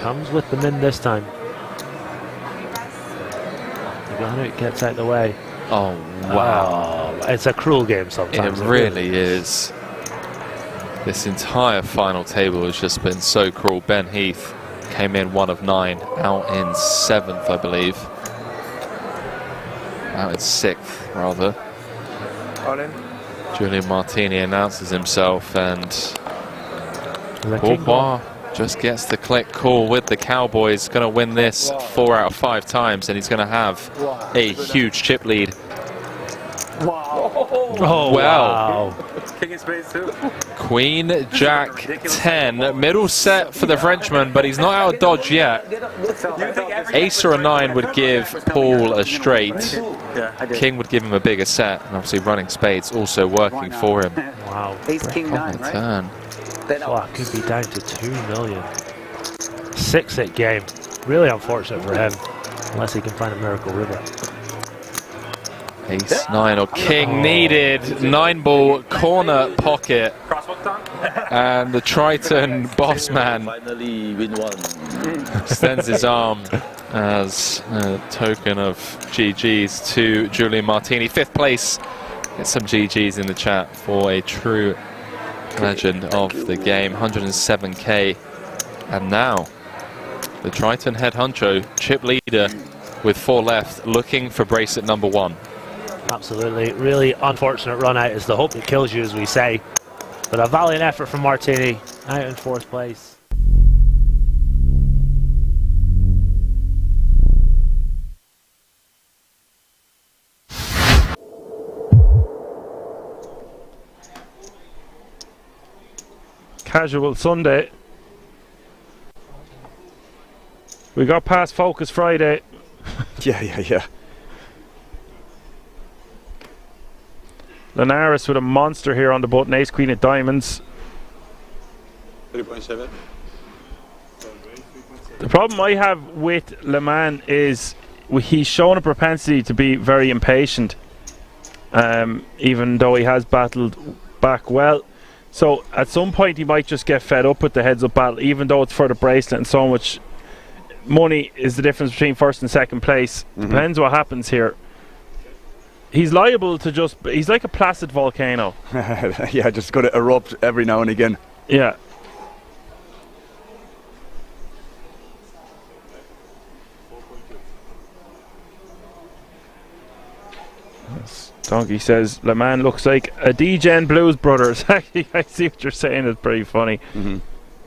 Speaker 11: Comes with the min this time. It gets out of the way.
Speaker 7: Oh, wow.
Speaker 11: Oh, it's a cruel game sometimes.
Speaker 7: It really is. This entire final table has just been so cruel. Ben Heath came in 1 of 9, out in 7th, I believe. Out in 6th, rather.
Speaker 3: All in.
Speaker 7: Julian Martini announces himself, and
Speaker 11: The
Speaker 7: Bourbois just gets the click call with the Cowboys. Going to win this 4 out of 5 times, and he's going to have a huge chip lead.
Speaker 11: Oh,
Speaker 7: wow.
Speaker 10: King in spades too.
Speaker 7: Queen, Jack, 10. Middle set for the Frenchman, but he's not out of dodge yet. Ace or a 9 would give Paul a straight. King would give him a bigger set, and obviously running spades also working for him.
Speaker 11: Wow.
Speaker 10: Ace King 9, right?
Speaker 7: Turn.
Speaker 11: Flat could be down to 2 million. 6-hit game. Really unfortunate for him, unless he can find a miracle river.
Speaker 7: Ace 9 or King needed. 9-ball corner pocket. And the Triton boss man
Speaker 6: Finally win one.
Speaker 7: extends his arm as a token of GG's to Julian Martini. 5th place. Get some GG's in the chat for a true legend of the game. 107k. And now the Triton head honcho, chip leader with 4 left, looking for bracelet number 1.
Speaker 11: Absolutely. Really unfortunate run out is the hope that kills you, as we say. But a valiant effort from Martini, out in 4th place.
Speaker 8: Casual Sunday. We got past Focus Friday.
Speaker 9: Yeah.
Speaker 8: Linares with a monster here on the button. Ace Queen of Diamonds.
Speaker 5: 3.7.
Speaker 8: The problem I have with Le Mans is he's shown a propensity to be very impatient, even though he has battled back well. So at some point he might just get fed up with the heads-up battle, even though it's for the bracelet and so much money is the difference between 1st and 2nd place. Depends what happens here. He's liable to just... He's like a placid volcano.
Speaker 9: Yeah, just got to erupt every now and again.
Speaker 8: Yeah. Donkey says, Le Mans looks like a D-Gen Blues Brothers. Actually, I see what you're saying. It's pretty funny.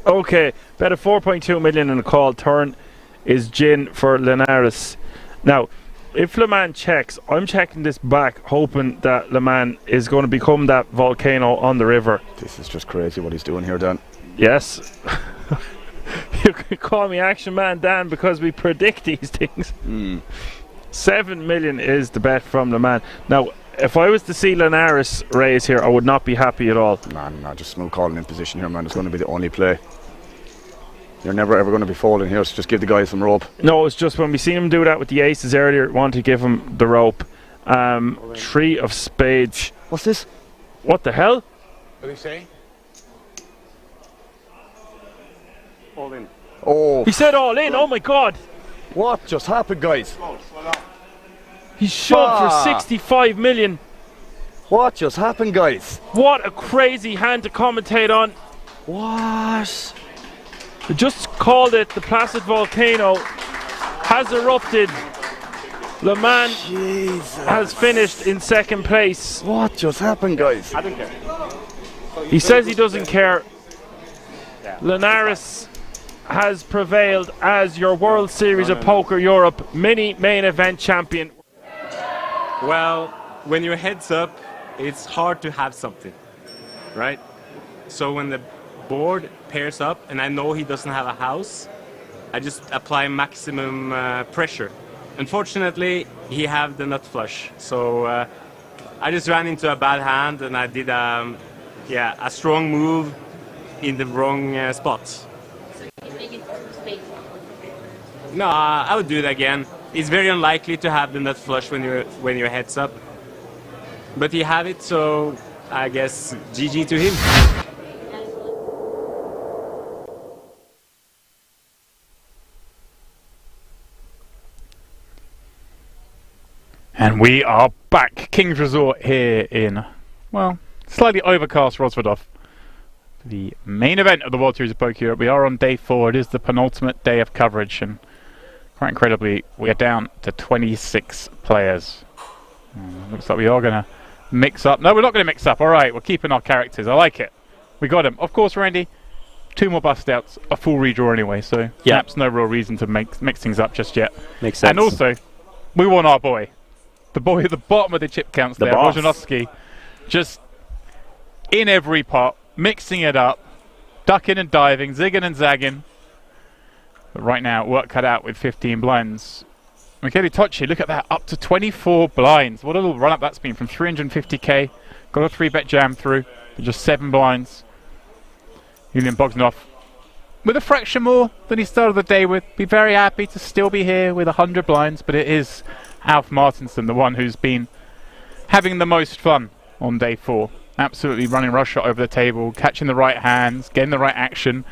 Speaker 8: Okay, bet of 4.2 million in the call. Turn is Gin for Linares. Now, if Le Mans checks, I'm checking this back, hoping that Le Mans is going to become that volcano on the river.
Speaker 9: This is just crazy what he's doing here, Dan.
Speaker 8: Yes. You can call me Action Man Dan because we predict these things. 7 million is the bet from Le Mans. Now, if I was to see Linares raise here, I would not be happy at all.
Speaker 9: No, just smooth calling in position here, man. It's going to be the only play. You're never ever going to be folding here, so just give the guy some rope.
Speaker 8: No, it's just when we seen him do that with the aces earlier, want to give him the rope. 3 of spades.
Speaker 9: What's this?
Speaker 8: What the hell?
Speaker 5: What did he say? All in.
Speaker 9: Oh.
Speaker 8: He said all in, oh my god.
Speaker 9: What just happened, guys?
Speaker 8: He shoved for 65 million.
Speaker 9: What just happened, guys?
Speaker 8: What a crazy hand to commentate on.
Speaker 9: What?
Speaker 8: I just called it. The placid volcano has erupted. Le Mans has finished in 2nd place.
Speaker 9: What just happened, guys?
Speaker 5: I don't care.
Speaker 8: He says he doesn't care. Linares has prevailed as your World Series of Poker Europe mini main event champion.
Speaker 12: Well, when you're heads up, it's hard to have something, right? So when the board pairs up and I know he doesn't have a house, I just apply maximum pressure. Unfortunately, he have the nut flush, so I just ran into a bad hand and I did a strong move in the wrong spot. No, I would do it again. It's very unlikely to have the nut flush when you're heads up, but he have it, so I guess GG to him.
Speaker 1: And we are back. King's Resort here in, well, slightly overcast Rosvadov. The main event of the World Series of Poker Europe. We are on day 4. It is the penultimate day of coverage, and quite incredibly, we are down to 26 players. Looks like we are going to mix up. No, we're not going to mix up. All right, we're keeping our characters. I like it. We got him. Of course, Randy, 2 more bust outs, a full redraw anyway, so perhaps no real reason to mix things up just yet.
Speaker 2: Makes sense.
Speaker 1: And also, we want our boy. The boy at the bottom of the chip counts there, Rojanowski, just in every pot, mixing it up, ducking and diving, zigging and zagging. But right now, work cut out with 15 blinds. Michele Tocci, look at that, up to 24 blinds. What a little run up that's been from 350k. Got a 3-bet jam through, with just 7 blinds. Julian Bogdanov, with a fraction more than he started the day with. Be very happy to still be here with 100 blinds, but it is Alf Martinson, the one who's been having the most fun on day 4. Absolutely running rush shot over the table, catching the right hands, getting the right action,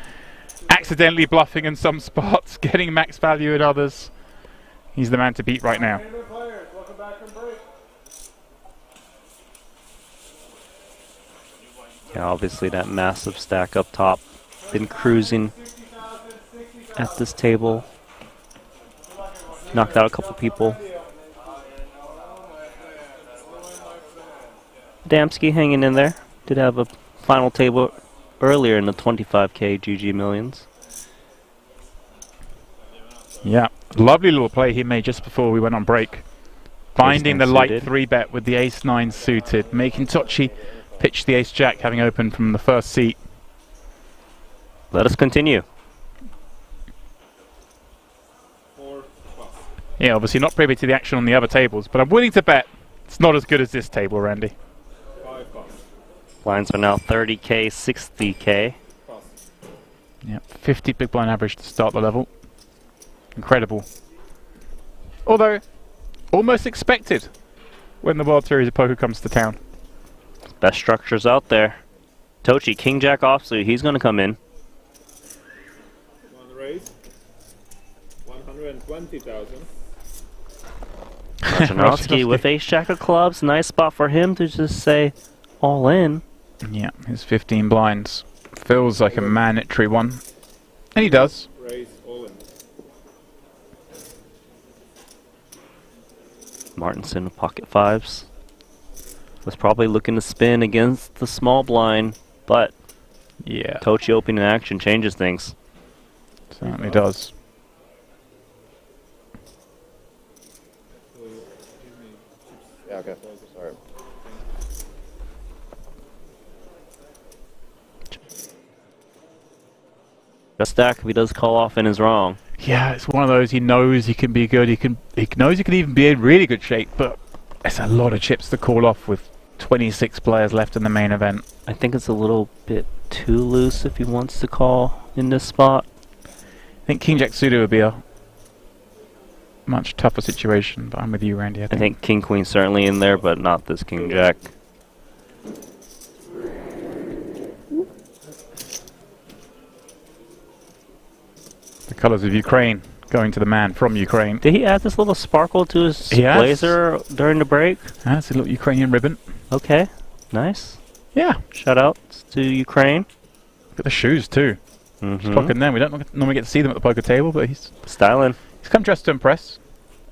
Speaker 1: accidentally bluffing in some spots, getting max value in others. He's the man to beat right now.
Speaker 2: Yeah, obviously that massive stack up top. Been cruising at this table. Knocked out a couple people. Dempsey hanging in there. Did have a final table earlier in the 25k GG Millions.
Speaker 1: Yeah, lovely little play he made just before we went on break. Finding the light 3-bet with the ace-9 suited, making Tocci pitch the ace-jack, having opened from the first seat.
Speaker 2: Let us continue.
Speaker 1: Yeah, obviously not privy to the action on the other tables, but I'm willing to bet it's not as good as this table, Randy.
Speaker 2: Blinds are now 30k, 60k.
Speaker 1: Yeah, 50 big blind average to start the level. Incredible. Although, almost expected when the World Series of Poker comes to town.
Speaker 2: Best structures out there. Tocci, King Jack offsuit, he's going to come in.
Speaker 5: One raise. 120,000.
Speaker 2: Rojanowski with ace jack of clubs. Nice spot for him to just say all in.
Speaker 1: Yeah, his 15 blinds. Feels like a mandatory one. And he does.
Speaker 5: Raise all in.
Speaker 2: Martinson with pocket 5s. Was probably looking to spin against the small blind, but
Speaker 1: yeah,
Speaker 2: Tocci opening action changes things.
Speaker 1: Certainly does.
Speaker 6: Yeah, okay. Sorry.
Speaker 2: Just stack if he does call off and is wrong.
Speaker 1: Yeah, it's one of those, he knows he can be good, he knows he can even be in really good shape, but it's a lot of chips to call off with 26 players left in the main event.
Speaker 2: I think it's a little bit too loose if he wants to call in this spot.
Speaker 1: I think King Jack suited would be a much tougher situation, but I'm with you, Randy.
Speaker 2: I think King Queen certainly in there, but not this King Jack.
Speaker 1: The colours of Ukraine going to the man from Ukraine.
Speaker 2: Did he add this little sparkle to his blazer during the break?
Speaker 1: That's a little Ukrainian ribbon.
Speaker 2: Okay, nice.
Speaker 1: Yeah.
Speaker 2: Shout out to Ukraine.
Speaker 1: Look at the shoes too. He's rocking them. We don't normally get to see them at the poker table, but he's
Speaker 2: styling.
Speaker 1: He's come dressed to impress.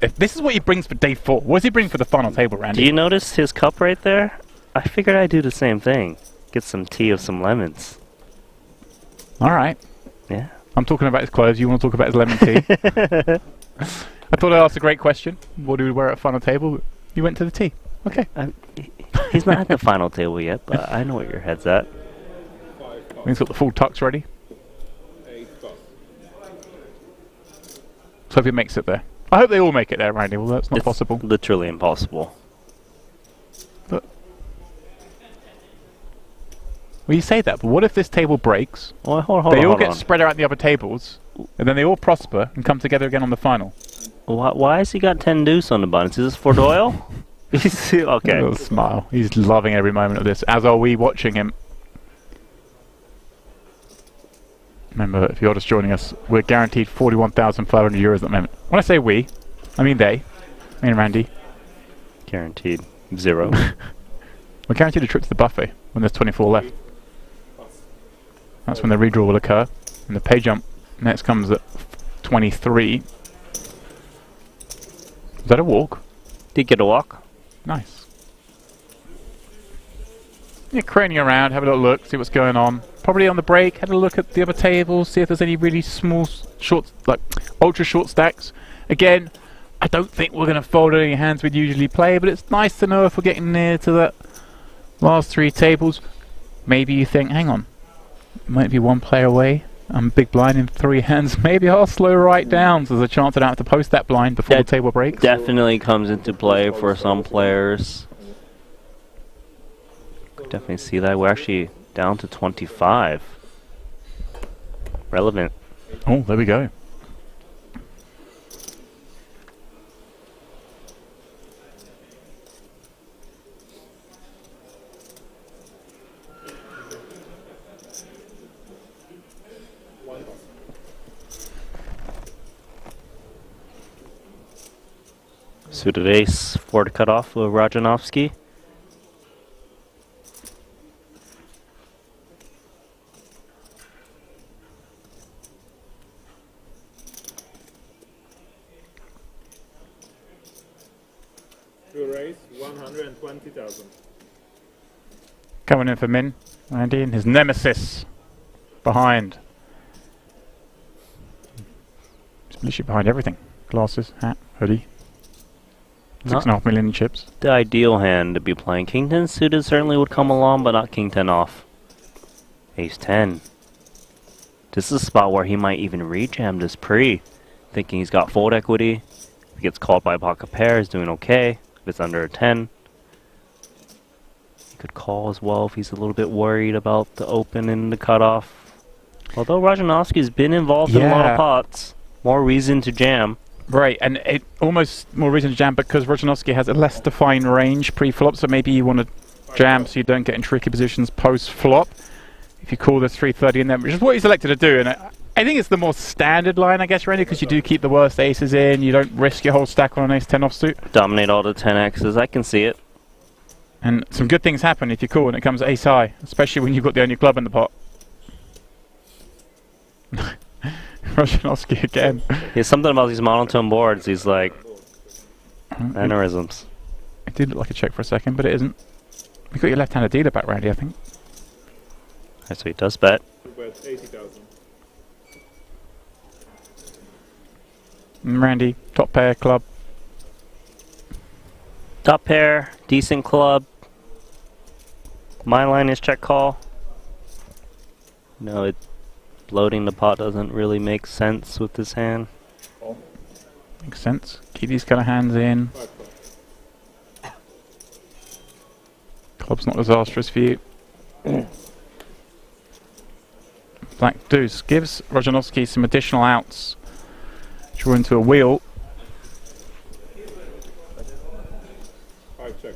Speaker 1: If this is what he brings for day 4, what does he bring for the final table, Randy?
Speaker 2: Do you notice his cup right there? I figured I'd do the same thing. Get some tea of some lemons.
Speaker 1: All right.
Speaker 2: Yeah.
Speaker 1: I'm talking about his clothes. You want to talk about his lemon tea? I thought I asked a great question. What do we wear at a final table? You went to the tea. Okay.
Speaker 2: He's not at the final table yet, but I know where your head's at.
Speaker 1: He's got the full tux ready. So if he makes it there. I hope they all make it there, Randy. Well, that's not possible.
Speaker 2: Literally impossible.
Speaker 1: But well, you say that, but what if this table breaks?
Speaker 2: Oh, hold
Speaker 1: they all
Speaker 2: on.
Speaker 1: get spread out the other tables, and then they all prosper and come together again on the final.
Speaker 2: Why has he got 10 deuce on the buttons? Is this for Doyle? Okay.
Speaker 1: A little smile. He's loving every moment of this, as are we watching him. Remember, if you're just joining us, we're guaranteed 41,500 euros at the moment. When I say we, I mean they. I mean Randy.
Speaker 2: Guaranteed. 0.
Speaker 1: We're guaranteed a trip to the buffet when there's 24 left. That's when the redraw will occur. And the pay jump next comes at 23. Is that a walk?
Speaker 2: Did get a walk.
Speaker 1: Nice. Yeah, craning around, have a little look, see what's going on. probably on the break, had a look at the other tables, see if there's any really small, short, like ultra short stacks. Again, I don't think we're going to fold any hands we'd usually play, but it's nice to know if we're getting near to that last 3 tables. Maybe you think, hang on, might be 1 player away. I'm big blind in 3 hands. Maybe I'll slow right down, so there's a chance I don't have to post that blind before the table breaks.
Speaker 2: Definitely comes into play for some players. Definitely see that. We're actually down to 25. Relevant.
Speaker 1: Oh, there we go.
Speaker 2: Suited ace, 4 to cut off with Rajanovsky.
Speaker 5: To raise 120,000.
Speaker 1: Coming in for Min, Randy, and his nemesis behind. He's literally behind everything. Glasses, hat, hoodie. 6.5 million in chips.
Speaker 2: The ideal hand to be playing. King 10 suited certainly would come along, but not King 10 off. Ace 10. This is a spot where he might even rejam this pre, thinking he's got fold equity. If he gets called by a pocket pair, he's doing okay. If it's under a 10, he could call as well if he's a little bit worried about the open and the cutoff. Although Rajanovsky's been involved in a lot of pots, more reason to jam.
Speaker 1: Right, and it almost more reason to jam because Rajanovsky has a less defined range pre-flop, so maybe you want to jam so you don't get in tricky positions post-flop. If you call this 330 in there, which is what he's elected to do, and I think it's the more standard line, I guess, Randy, because you do keep the worst aces in, you don't risk your whole stack on an ace 10 offsuit.
Speaker 2: Dominate all the 10x's, I can see it.
Speaker 1: And some good things happen if you call and it comes ace high, especially when you've got the only club in the pot. Rajanovsky again.
Speaker 2: There's something about these monotone boards, these like mannerisms.
Speaker 1: It did look like a check for a second, but it isn't. You got your left-handed dealer back, Randy, I think.
Speaker 2: So he does bet.
Speaker 5: Bet 80,000.
Speaker 1: Randy, top pair, club.
Speaker 2: Top pair, decent club. My line is check call. No, bloating the pot doesn't really make sense with this hand.
Speaker 1: Makes sense. Keep these kind of hands in. Club's not disastrous for you. Black deuce gives Rajanovsky some additional outs. Draw into a wheel.
Speaker 5: 5 check.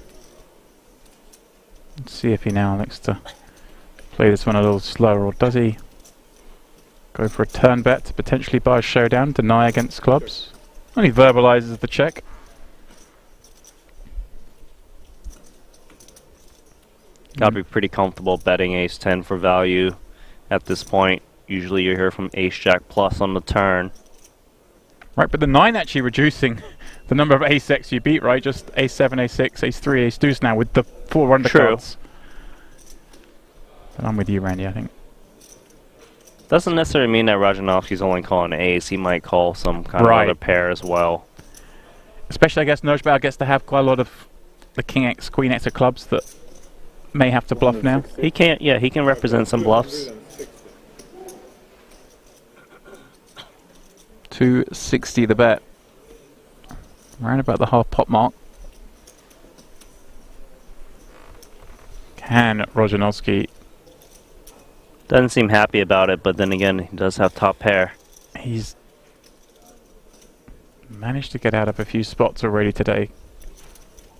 Speaker 1: Let's see if he now likes to play this one a little slower, or does he go for a turn bet to potentially buy a showdown, deny against clubs? Only verbalizes the check.
Speaker 2: Gotta be pretty comfortable betting ace 10 for value at this point. Usually you hear from ace jack plus on the turn.
Speaker 1: Right, but the 9 actually reducing the number of ace X you beat, right? Just ace 7, ace 6, ace 3, ace deuce now with the 4 undercards. But I'm with you, Randy, I think.
Speaker 2: Doesn't necessarily mean that Rajanovsky's only calling ace. He might call some kind of other pair as well.
Speaker 1: Especially, I guess, Nojbal gets to have quite a lot of the king X, queen X of clubs that may have to bluff now.
Speaker 2: He can't, yeah, he can represent some bluffs.
Speaker 1: 260 the bet. Around about the half pot mark. Can Rajanovsky?
Speaker 2: Doesn't seem happy about it, but then again, he does have top pair.
Speaker 1: He's managed to get out of a few spots already today.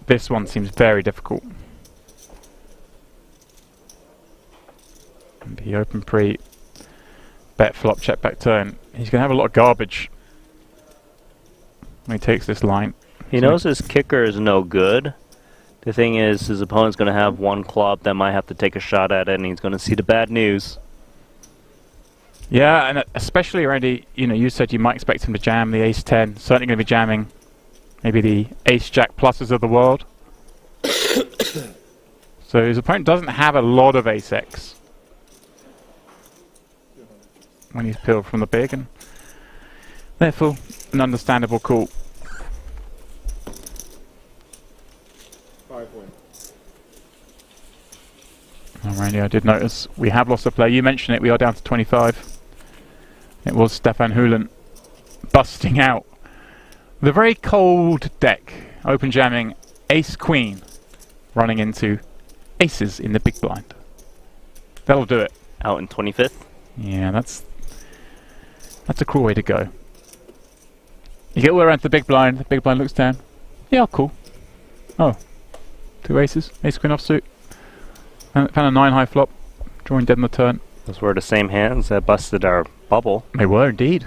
Speaker 1: This one seems very difficult. And the open pre, bet flop, check back turn. He's going to have a lot of garbage when he takes this line.
Speaker 2: He knows his kicker is no good. The thing is, his opponent's going to have one club that might have to take a shot at it, and he's going to see the bad news.
Speaker 1: Yeah, and especially, Randy, you know, you said you might expect him to jam the ace 10. Certainly going to be jamming maybe the ace jack pluses of the world. So his opponent doesn't have a lot of ace X. when he's peeled from the big, and therefore an understandable call.
Speaker 5: 5 win.
Speaker 1: Alrighty, I did notice we have lost a player. You mentioned it, we are down to 25. It was Stefan Hulen busting out the very cold deck, open jamming ace queen, running into aces in the big blind. That'll do it.
Speaker 2: Out in 25th.
Speaker 1: Yeah, that's a cruel way to go. You get all around to the big blind looks down. Yeah, cool. Oh, 2 aces, ace queen offsuit. Found a 9 high flop, drawing dead on the turn.
Speaker 2: Those were the same hands that busted our bubble.
Speaker 1: They were indeed.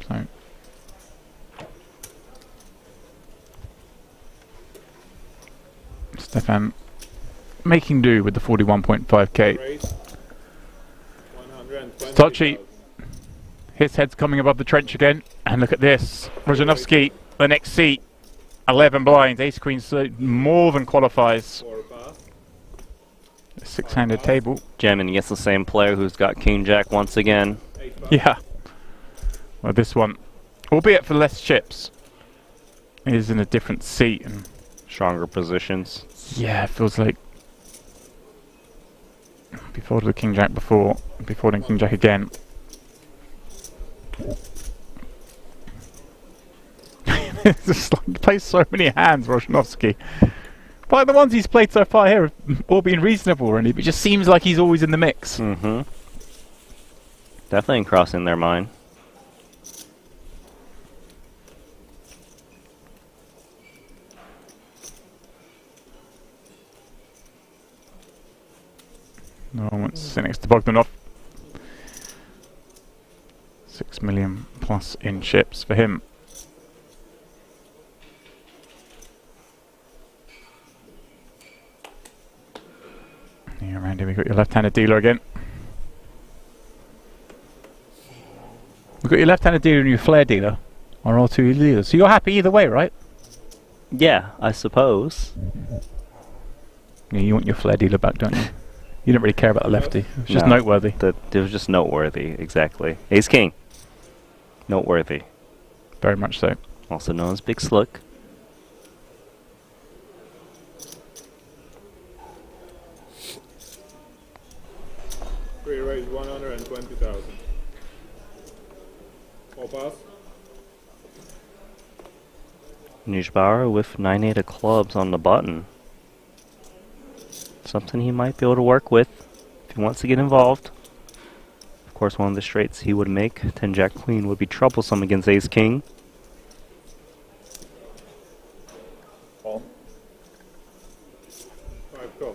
Speaker 1: So Stefan making do with the 41.5k.
Speaker 5: Raise. 120.
Speaker 1: Stochy. His head's coming above the trench again. And look at this. Rojanovsky, the next seat. 11 blinds. Ace Queen more than qualifies.
Speaker 5: 4 pass.
Speaker 1: A 6-handed table.
Speaker 2: Jamming against the same player who's got King Jack once again.
Speaker 5: 8 pass.
Speaker 1: Yeah. Well, this one, albeit for less chips, is in a different seat. And
Speaker 2: Stronger positions.
Speaker 1: yeah, it feels like before the King Jack before the King Jack again. It's just like he plays so many hands, Rojanovsky. But like the ones he's played so far here have all been reasonable, really. But it just seems like he's always in the mix.
Speaker 2: Mm-hmm. Definitely crossing their mind.
Speaker 1: No one wants to sit next to Bogdanov. 6 million plus in chips for him. Yeah, Randy, we got your left-handed dealer again. We've got your left-handed dealer and your flare dealer are all 2 dealers. So you're happy either way, right?
Speaker 2: Yeah, I suppose.
Speaker 1: Yeah, you want your flare dealer back, don't you? You don't really care about the lefty. It's just
Speaker 2: No,
Speaker 1: noteworthy.
Speaker 2: It was just noteworthy, exactly. Ace King. Noteworthy.
Speaker 1: Very much so.
Speaker 2: Also known as Big Slick.
Speaker 5: Free raise 120,000. 4 pass.
Speaker 2: Nijbauer with 9-8 of clubs on the button. Something he might be able to work with if he wants to get involved. Of course, one of the straights he would make, 10 Jack Queen, would be troublesome against Ace King.
Speaker 5: Call. 5 call.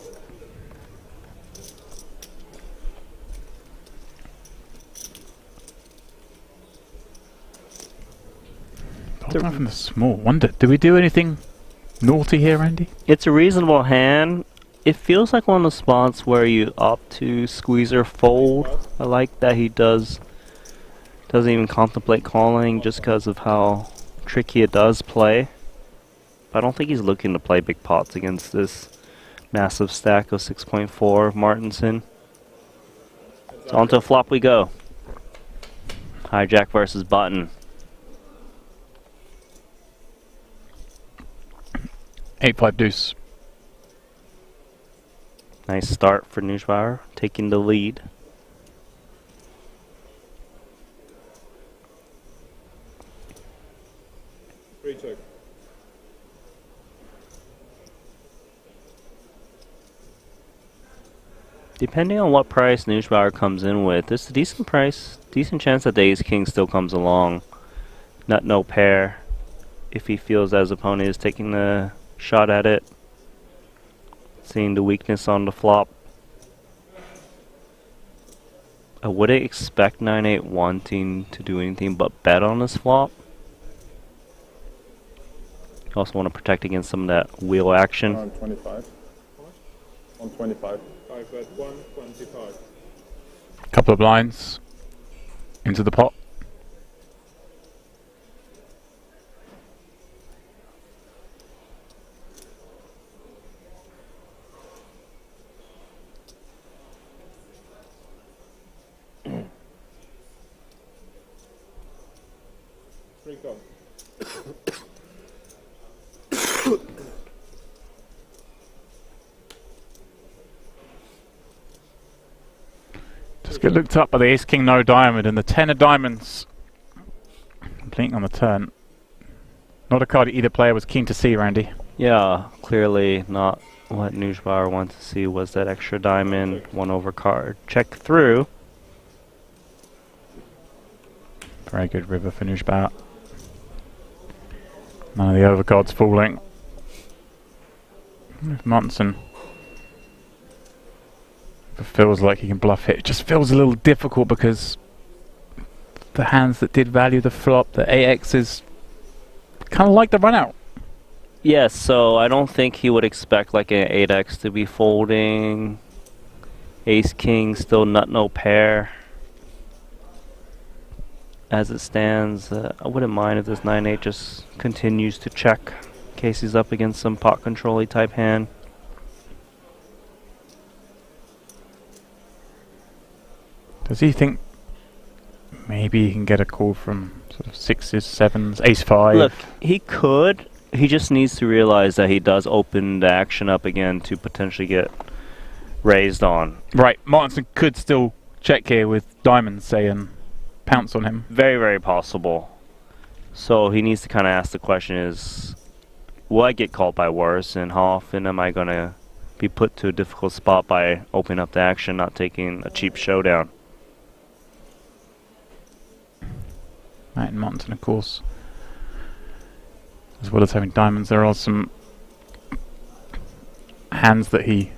Speaker 1: Bogdanov from the small. Wonder, do we do anything naughty here, Andy?
Speaker 2: It's a reasonable hand. It feels like one of the spots where you opt to squeeze or fold. I like that he doesn't even contemplate calling just because of how tricky it does play. But I don't think he's looking to play big pots against this massive stack of 6.4 of Martinson. So onto a flop we go. Hijack versus button.
Speaker 1: 8-5 deuce.
Speaker 2: Nice start for Nijbauer, taking the lead.
Speaker 5: Free check.
Speaker 2: Depending on what price Nijbauer comes in with, there's a decent price, decent chance that the Ace King still comes along. Nut no pair, if he feels that his opponent is taking the shot at it. Seeing the weakness on the flop. I wouldn't expect 9-8 wanting to do anything but bet on this flop. You also want to protect against some of that wheel action.
Speaker 5: 125. 125. 5 bet 125.
Speaker 1: Couple of blinds into the pot. Just get looked up by the ace king no diamond and the 10 of diamonds completing on the turn. Not a card either player was keen to see, Randy.
Speaker 2: Yeah, clearly not what Newsbauer wanted to see was that extra diamond, 1 over card. Check through.
Speaker 1: Very good river for Newsbauer. None of the overcards falling. If Martinson feels like he can bluff it, it just feels a little difficult because the hands that did value the flop, the AXs, kind of like the run out.
Speaker 2: Yes, so I don't think he would expect like an 8x to be folding. Ace king still nut no pair. As it stands, I wouldn't mind if this 9-8 just continues to check in case he's up against some pot control-y type hand.
Speaker 1: Does he think maybe he can get a call from sort of 6s, 7s, ace-5?
Speaker 2: Look, he could. He just needs to realize that he does open the action up again to potentially get raised on.
Speaker 1: Right, Martinson could still check here with diamonds, say, and pounce on him.
Speaker 2: Very, very possible. So he needs to kind of ask the question is, will I get called by worse, and how often am I going to be put to a difficult spot by opening up the action, not taking a cheap showdown?
Speaker 1: Right, and Martinson, of course, as well as having diamonds, there are some hands that he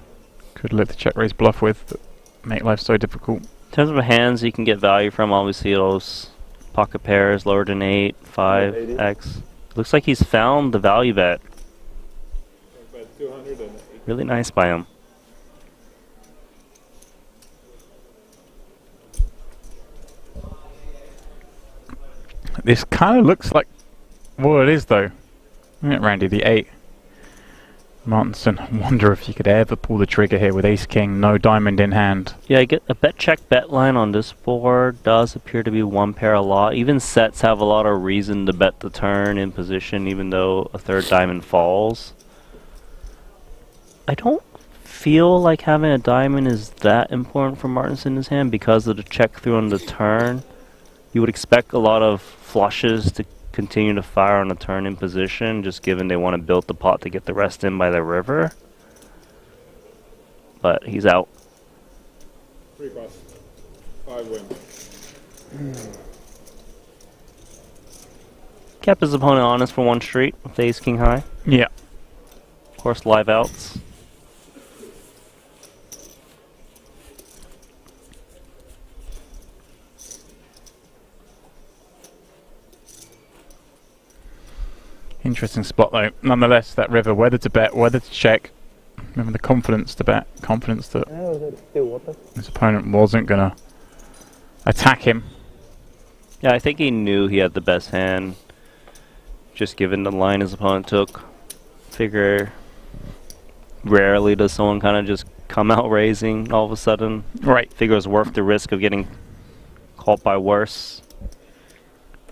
Speaker 1: could let the check raise bluff with that make life so difficult.
Speaker 2: In terms of hands you can get value from, obviously those pocket pairs lower than 8, 5x. Looks like he's found the value bet. Really nice by him.
Speaker 1: This kind of looks like what it is, though. Isn't it, Randy? The 8. Martinson, I wonder if you could ever pull the trigger here with ace-king, no diamond in hand.
Speaker 2: Yeah, I get a bet check bet line on this board does appear to be one pair a lot. Even sets have a lot of reason to bet the turn in position, even though a third diamond falls. I don't feel like having a diamond is that important for Martinson in his hand because of the check through on the turn. You would expect a lot of flushes to continue to fire on a turn in position, just given they want to build the pot to get the rest in by the river. But he's out.
Speaker 5: 3 plus. 5 win.
Speaker 2: Kept his opponent honest for one street with the ace king high.
Speaker 1: Yeah.
Speaker 2: Of course, live outs.
Speaker 1: Interesting spot, though. Nonetheless, that river, whether to bet, whether to check. Remember the confidence to bet, confidence that his opponent wasn't going to attack him.
Speaker 2: Yeah, I think he knew he had the best hand, just given the line his opponent took. Figure rarely does someone kind of just come out raising all of a sudden.
Speaker 1: Right.
Speaker 2: Figure it was worth the risk of getting caught by worse.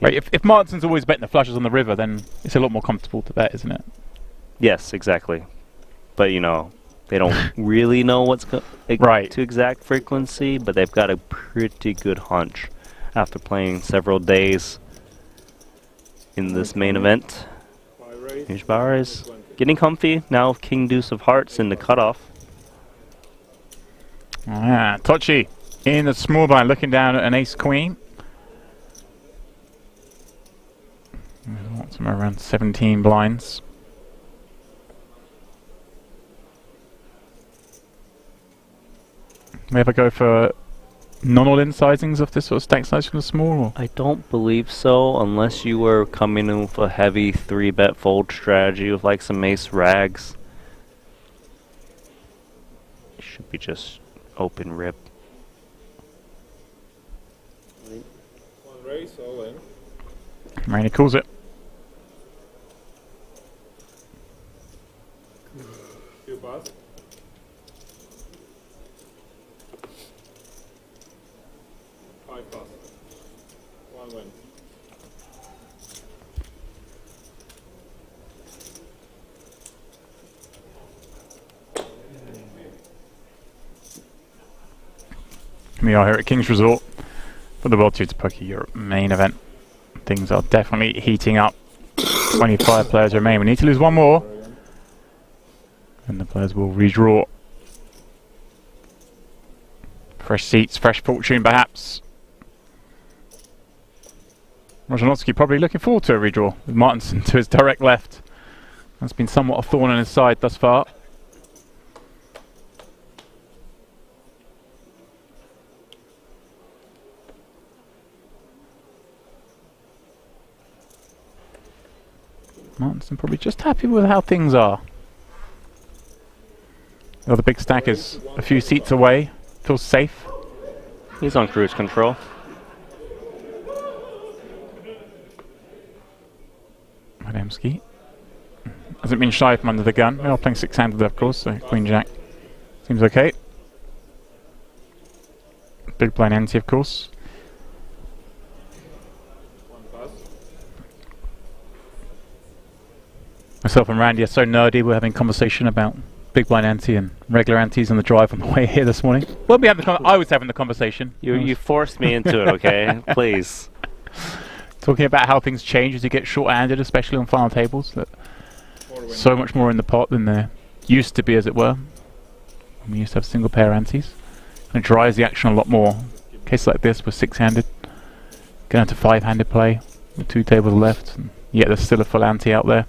Speaker 1: Right, if Martinson's always betting the flushes on the river, then it's a lot more comfortable to bet, isn't it?
Speaker 2: Yes, exactly. But, you know, they don't really know what's to exact frequency, but they've got a pretty good hunch after playing several days in this main event. Newsbauer is getting comfy now with King Deuce of Hearts in the cutoff.
Speaker 1: Ah, Tochi in the small blind looking down at an ace queen. Somewhere around 17 blinds. We ever go for non-all-in sizings of this sort of stack size from the small? Or?
Speaker 2: I don't believe so, unless you were coming in with a heavy 3-bet fold strategy with like some ace rags. It should be just open rip.
Speaker 5: One raise, all in.
Speaker 1: Rainy calls it.
Speaker 5: Two pass. Five pass. One win.
Speaker 1: We are here at King's Resort for the World Series of Poker Europe main event. Things are definitely heating up. 25 players remain. We need to lose one more, and the players will redraw. Fresh seats, fresh fortune perhaps. Rojanowski probably looking forward to a redraw with Martinson to his direct left. That's been somewhat a thorn in his side thus far. Martinson probably just happy with how things are. The other big stack is a few seats away. Feels safe.
Speaker 2: He's on cruise control.
Speaker 1: Dempsey hasn't been shy from under the gun. We are playing six-handed, of course, so Queen Jack seems okay. Big blind ante, of course. Myself and Randy are so nerdy, we're having a conversation about big blind ante and regular antes on the drive on the way here this morning. Well, I was having the conversation.
Speaker 2: You forced me into it, okay? Please.
Speaker 1: Talking about how things change as you get short-handed, especially on final tables. That so much more in the pot than there used to be, as it were. We used to have single pair antes. And it drives the action a lot more. Cases like this, we're six-handed. Going to five-handed play with two tables left. And yet there's still a full ante out there.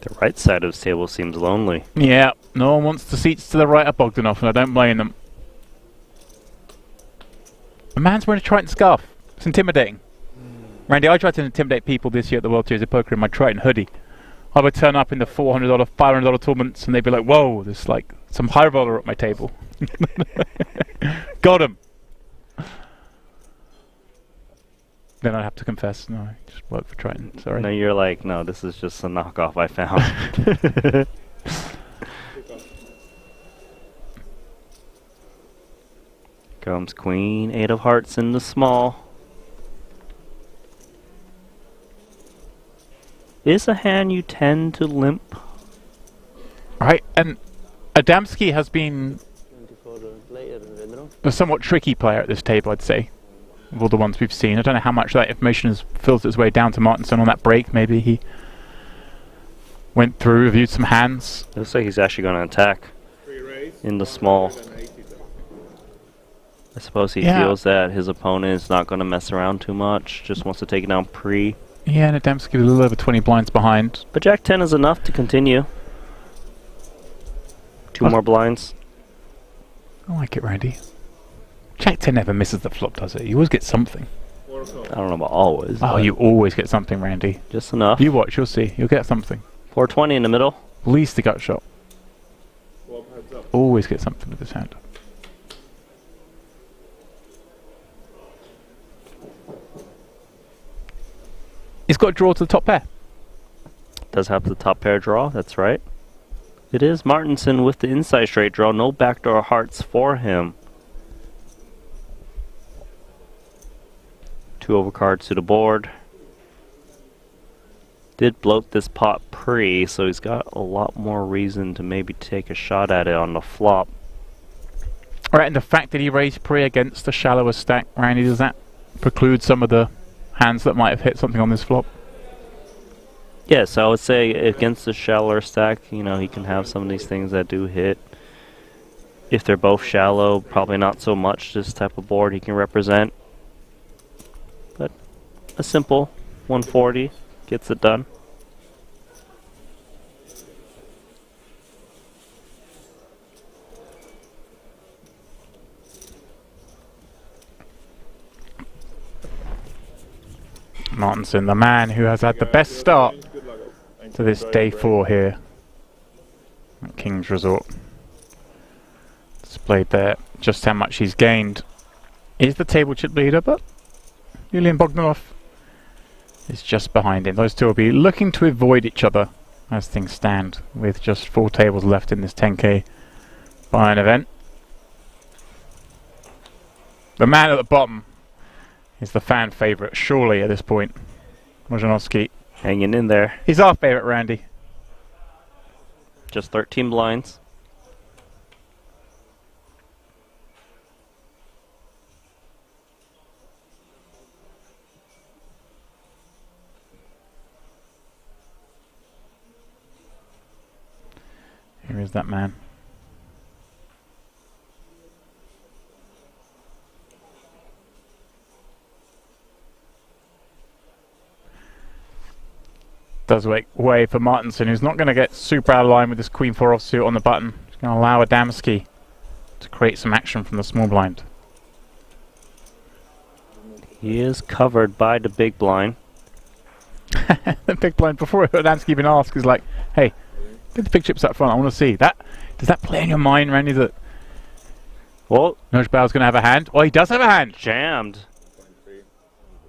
Speaker 2: The right side of this table seems lonely.
Speaker 1: Yeah, no one wants the seats to the right of Bogdanov, and I don't blame them. A man's wearing a Triton scarf. It's intimidating. Randy, I tried to intimidate people this year at the World Series of Poker in my Triton hoodie. I would turn up in the $400, $500 tournaments, and they'd be like, whoa, there's like some high roller at my table. Got him. Then I'd have to confess, no, I just work for Triton, sorry.
Speaker 2: No, you're like, no, this is just a knockoff I found. Comes Queen, 8 of Hearts in the small. Is a hand you tend to limp.
Speaker 1: Right, and Adamski has been a somewhat tricky player at this table, I'd say, of all the ones we've seen. I don't know how much that information has filtered its way down to Martinson on that break. Maybe he went through, reviewed some hands.
Speaker 2: Looks like he's actually going to attack in the small. I suppose he feels that his opponent is not going to mess around too much, just wants to take it down pre.
Speaker 1: Yeah, and Adamski was a little over 20 blinds behind.
Speaker 2: But Jack 10 is enough to continue. Two more blinds.
Speaker 1: I like it, Randy. Jack 10 never misses the flop, does it? You always get something.
Speaker 2: I don't know about always.
Speaker 1: Oh, you always get something, Randy.
Speaker 2: Just enough.
Speaker 1: You watch, you'll see. You'll get something.
Speaker 2: 420 in the middle.
Speaker 1: At least the gut shot. Always get something with this hand. He's got a draw to the top pair.
Speaker 2: Does have the top pair draw, that's right. It is Martinson with the inside straight draw. No backdoor hearts for him. 2 overcards to the board. Did bloat this pot pre, so he's got a lot more reason to maybe take a shot at it on the flop.
Speaker 1: Alright, and the fact that he raised pre against the shallower stack, Randy, does that preclude some of the hands that might have hit something on this flop?
Speaker 2: Yes, I would say against the shallower stack, you know, he can have some of these things that do hit. If they're both shallow, probably not so much this type of board he can represent. But a simple 140 gets it done.
Speaker 1: Martinson, the man who has had the best start to this day 4 here at King's Resort. Displayed there just how much he's gained. Is the table chip leader, but Yulian Bogdanov is just behind him. Those two will be looking to avoid each other as things stand, with just 4 tables left in this 10k buy-in event. The man at the bottom is the fan favourite, surely, at this point. Rojanowski.
Speaker 2: Hanging in there.
Speaker 1: He's our favourite, Randy.
Speaker 2: Just 13 blinds.
Speaker 1: Where is that man? Does make way for Martinson, who's not going to get super out of line with this Queen 4 offsuit on the button. He's going to allow Dempsey to create some action from the small blind.
Speaker 2: He is covered by the big blind.
Speaker 1: The big blind, before Dempsey even asked, is like, hey, get the big chips up front, I want to see. Does that play in your mind, Randy, that
Speaker 2: well,
Speaker 1: Nojbau's going to have a hand? Oh, he does have a hand!
Speaker 2: Jammed.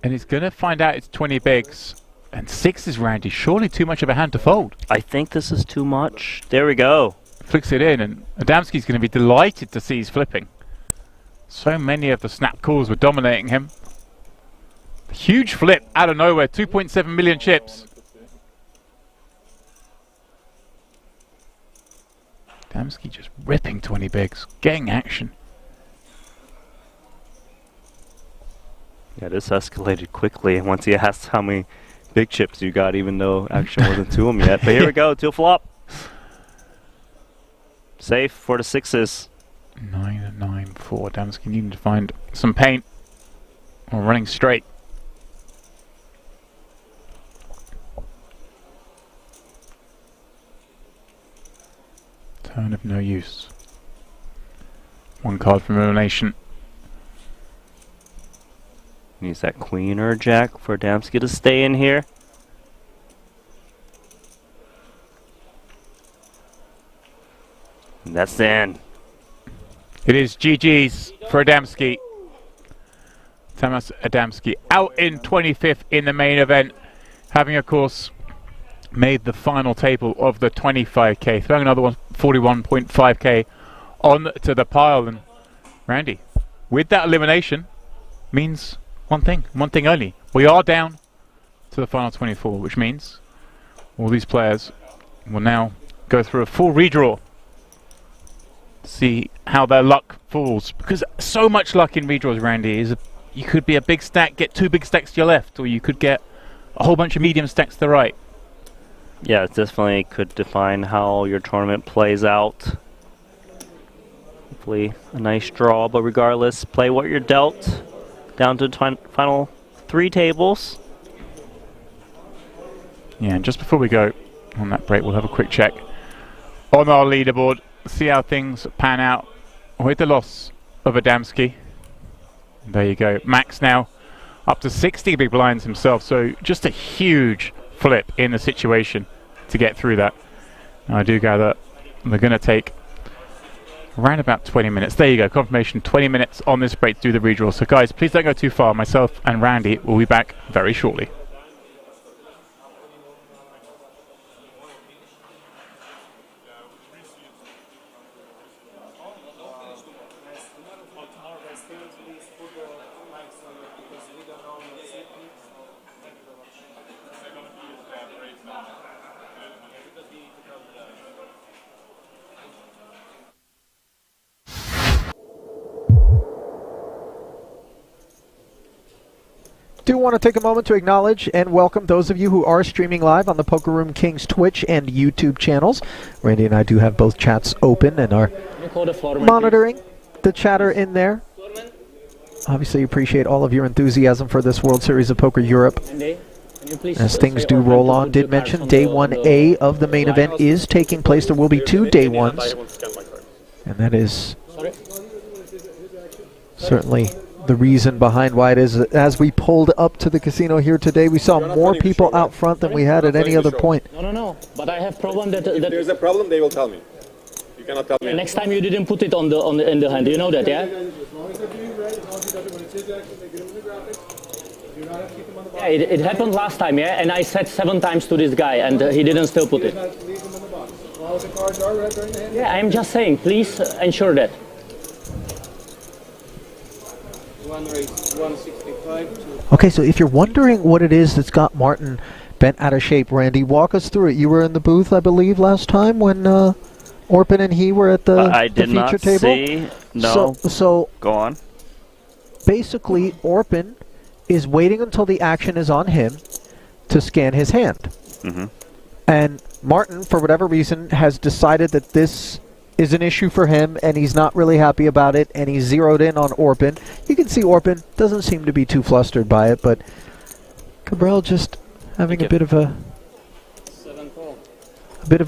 Speaker 1: And he's going to find out it's 20 bigs. And 6 is Randy. Surely too much of a hand to fold.
Speaker 2: I think this is too much. There we go.
Speaker 1: Flicks it in, and Adamski's going to be delighted to see he's flipping. So many of the snap calls were dominating him. Huge flip out of nowhere. 2.7 million chips. Adamski just ripping 20 bigs. Getting action.
Speaker 2: Yeah, this escalated quickly. And once he asked how many big chips you got, even though action wasn't to him yet. But here we go, 2 flop. Safe for the 6s.
Speaker 1: 9-9-4. Dempsey needing to find some paint. Or running straight. Turn of no use. 1 card from Elimination.
Speaker 2: Needs that queen or jack for Dempsey to stay in here. And that's in.
Speaker 1: It is GG's for Adamski. Tamas Adamski out in 25th in the main event, having of course made the final table of the 25k, throwing another one 41.5k on to the pile. And Randy, with that elimination, means one thing only. We are down to the final 24, which means all these players will now go through a full redraw. See how their luck falls, because so much luck in redraws, Randy, is you could be a big stack, get 2 big stacks to your left, or you could get a whole bunch of medium stacks to the right.
Speaker 2: Yeah, it definitely could define how your tournament plays out. Hopefully a nice draw, but regardless, play what you're dealt. Down to the final 3 tables.
Speaker 1: Yeah, and just before we go on that break, we'll have a quick check on our leaderboard, see how things pan out with the loss of Adamski. There you go. Max now up to 60 big blinds himself, so just a huge flip in the situation to get through that. And I do gather they're going to take around about 20 minutes. There you go, confirmation, 20 minutes on this break to do the redraw. So guys, please don't go too far. Myself and Randy will be back very shortly.
Speaker 13: Do want to take a moment to acknowledge and welcome those of you who are streaming live on the Poker Room Kings Twitch and YouTube channels. Randy and I do have both chats open and are monitoring the chatter in there. Obviously appreciate all of your enthusiasm for this World Series of Poker Europe. As things do roll on, did mention day 1A of the main event is taking place. There will be 2 day 1s. And that is certainly the reason behind why it is. As we pulled up to the casino here today, we saw more people out front than we had at any other point.
Speaker 14: No. But I have problem that
Speaker 5: If there's a problem, they will tell me. You cannot tell me.
Speaker 14: Next time you didn't put it in the hand. You know that, yeah? Yeah, it happened last time, yeah? And I said 7 times to this guy, and he didn't still put it. Yeah, I'm just saying, please ensure that.
Speaker 13: Okay, so if you're wondering what it is that's got Martin bent out of shape, Randy, walk us through it. You were in the booth, I believe, last time when Orpin and he were at the feature table.
Speaker 2: See. No.
Speaker 13: So
Speaker 2: go on.
Speaker 13: Basically, Orpin is waiting until the action is on him to scan his hand. And Martin, for whatever reason, has decided that this is an issue for him, and he's not really happy about it, and he's zeroed in on Orpin. You can see Orpin doesn't seem to be too flustered by it, but Cabral just having a bit of a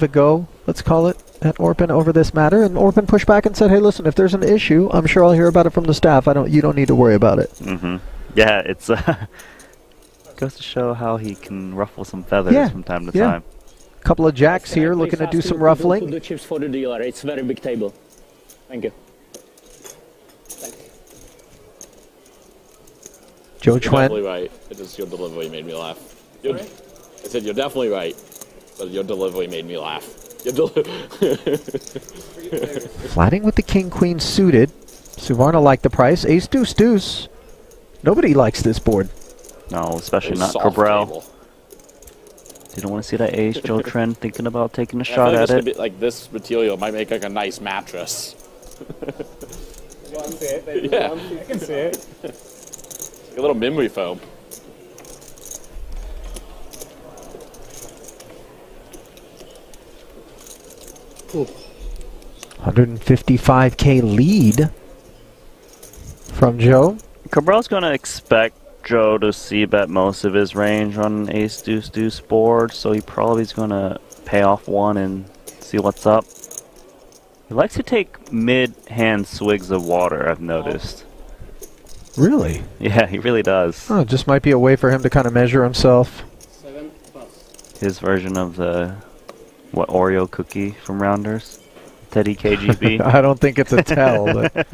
Speaker 13: go, let's call it, at Orpin over this matter. And Orpin pushed back and said, "Hey, listen, if there's an issue, I'm sure I'll hear about it from the staff. You don't need to worry about it."
Speaker 15: Yeah, it's goes to show how he can ruffle some feathers from time to time.
Speaker 13: Couple of jacks here looking to do some ruffling.
Speaker 14: Put the chips for the dealer. It's very big table. Thank you.
Speaker 13: Joe
Speaker 16: You're
Speaker 13: Chuen.
Speaker 16: definitely right. It just your delivery made me laugh. I said you're definitely right, but your delivery made me laugh.
Speaker 13: Flatting with the king-queen suited. Suvarna liked the price. Ace deuce deuce. Nobody likes this board.
Speaker 15: No, especially not Cabral. You don't want to see that ace. Joe Trend thinking about taking a shot at it.
Speaker 16: Like this material might make like a nice mattress.
Speaker 3: You want to see it?
Speaker 16: Yeah.
Speaker 3: I can see it.
Speaker 16: A little memory foam.
Speaker 13: Ooh. 155K lead from Joe.
Speaker 15: Cabral's going to expect Joe to see bet most of his range on ace deuce deuce board, so he probably is going to pay off one and see what's up. He likes to take mid-hand swigs of water, I've noticed.
Speaker 13: Really?
Speaker 15: Yeah, he really does.
Speaker 13: Oh, it just might be a way for him to kind of measure himself.
Speaker 15: His version of the, what, Oreo cookie from Rounders? Teddy KGB?
Speaker 13: I don't think it's a tell, but...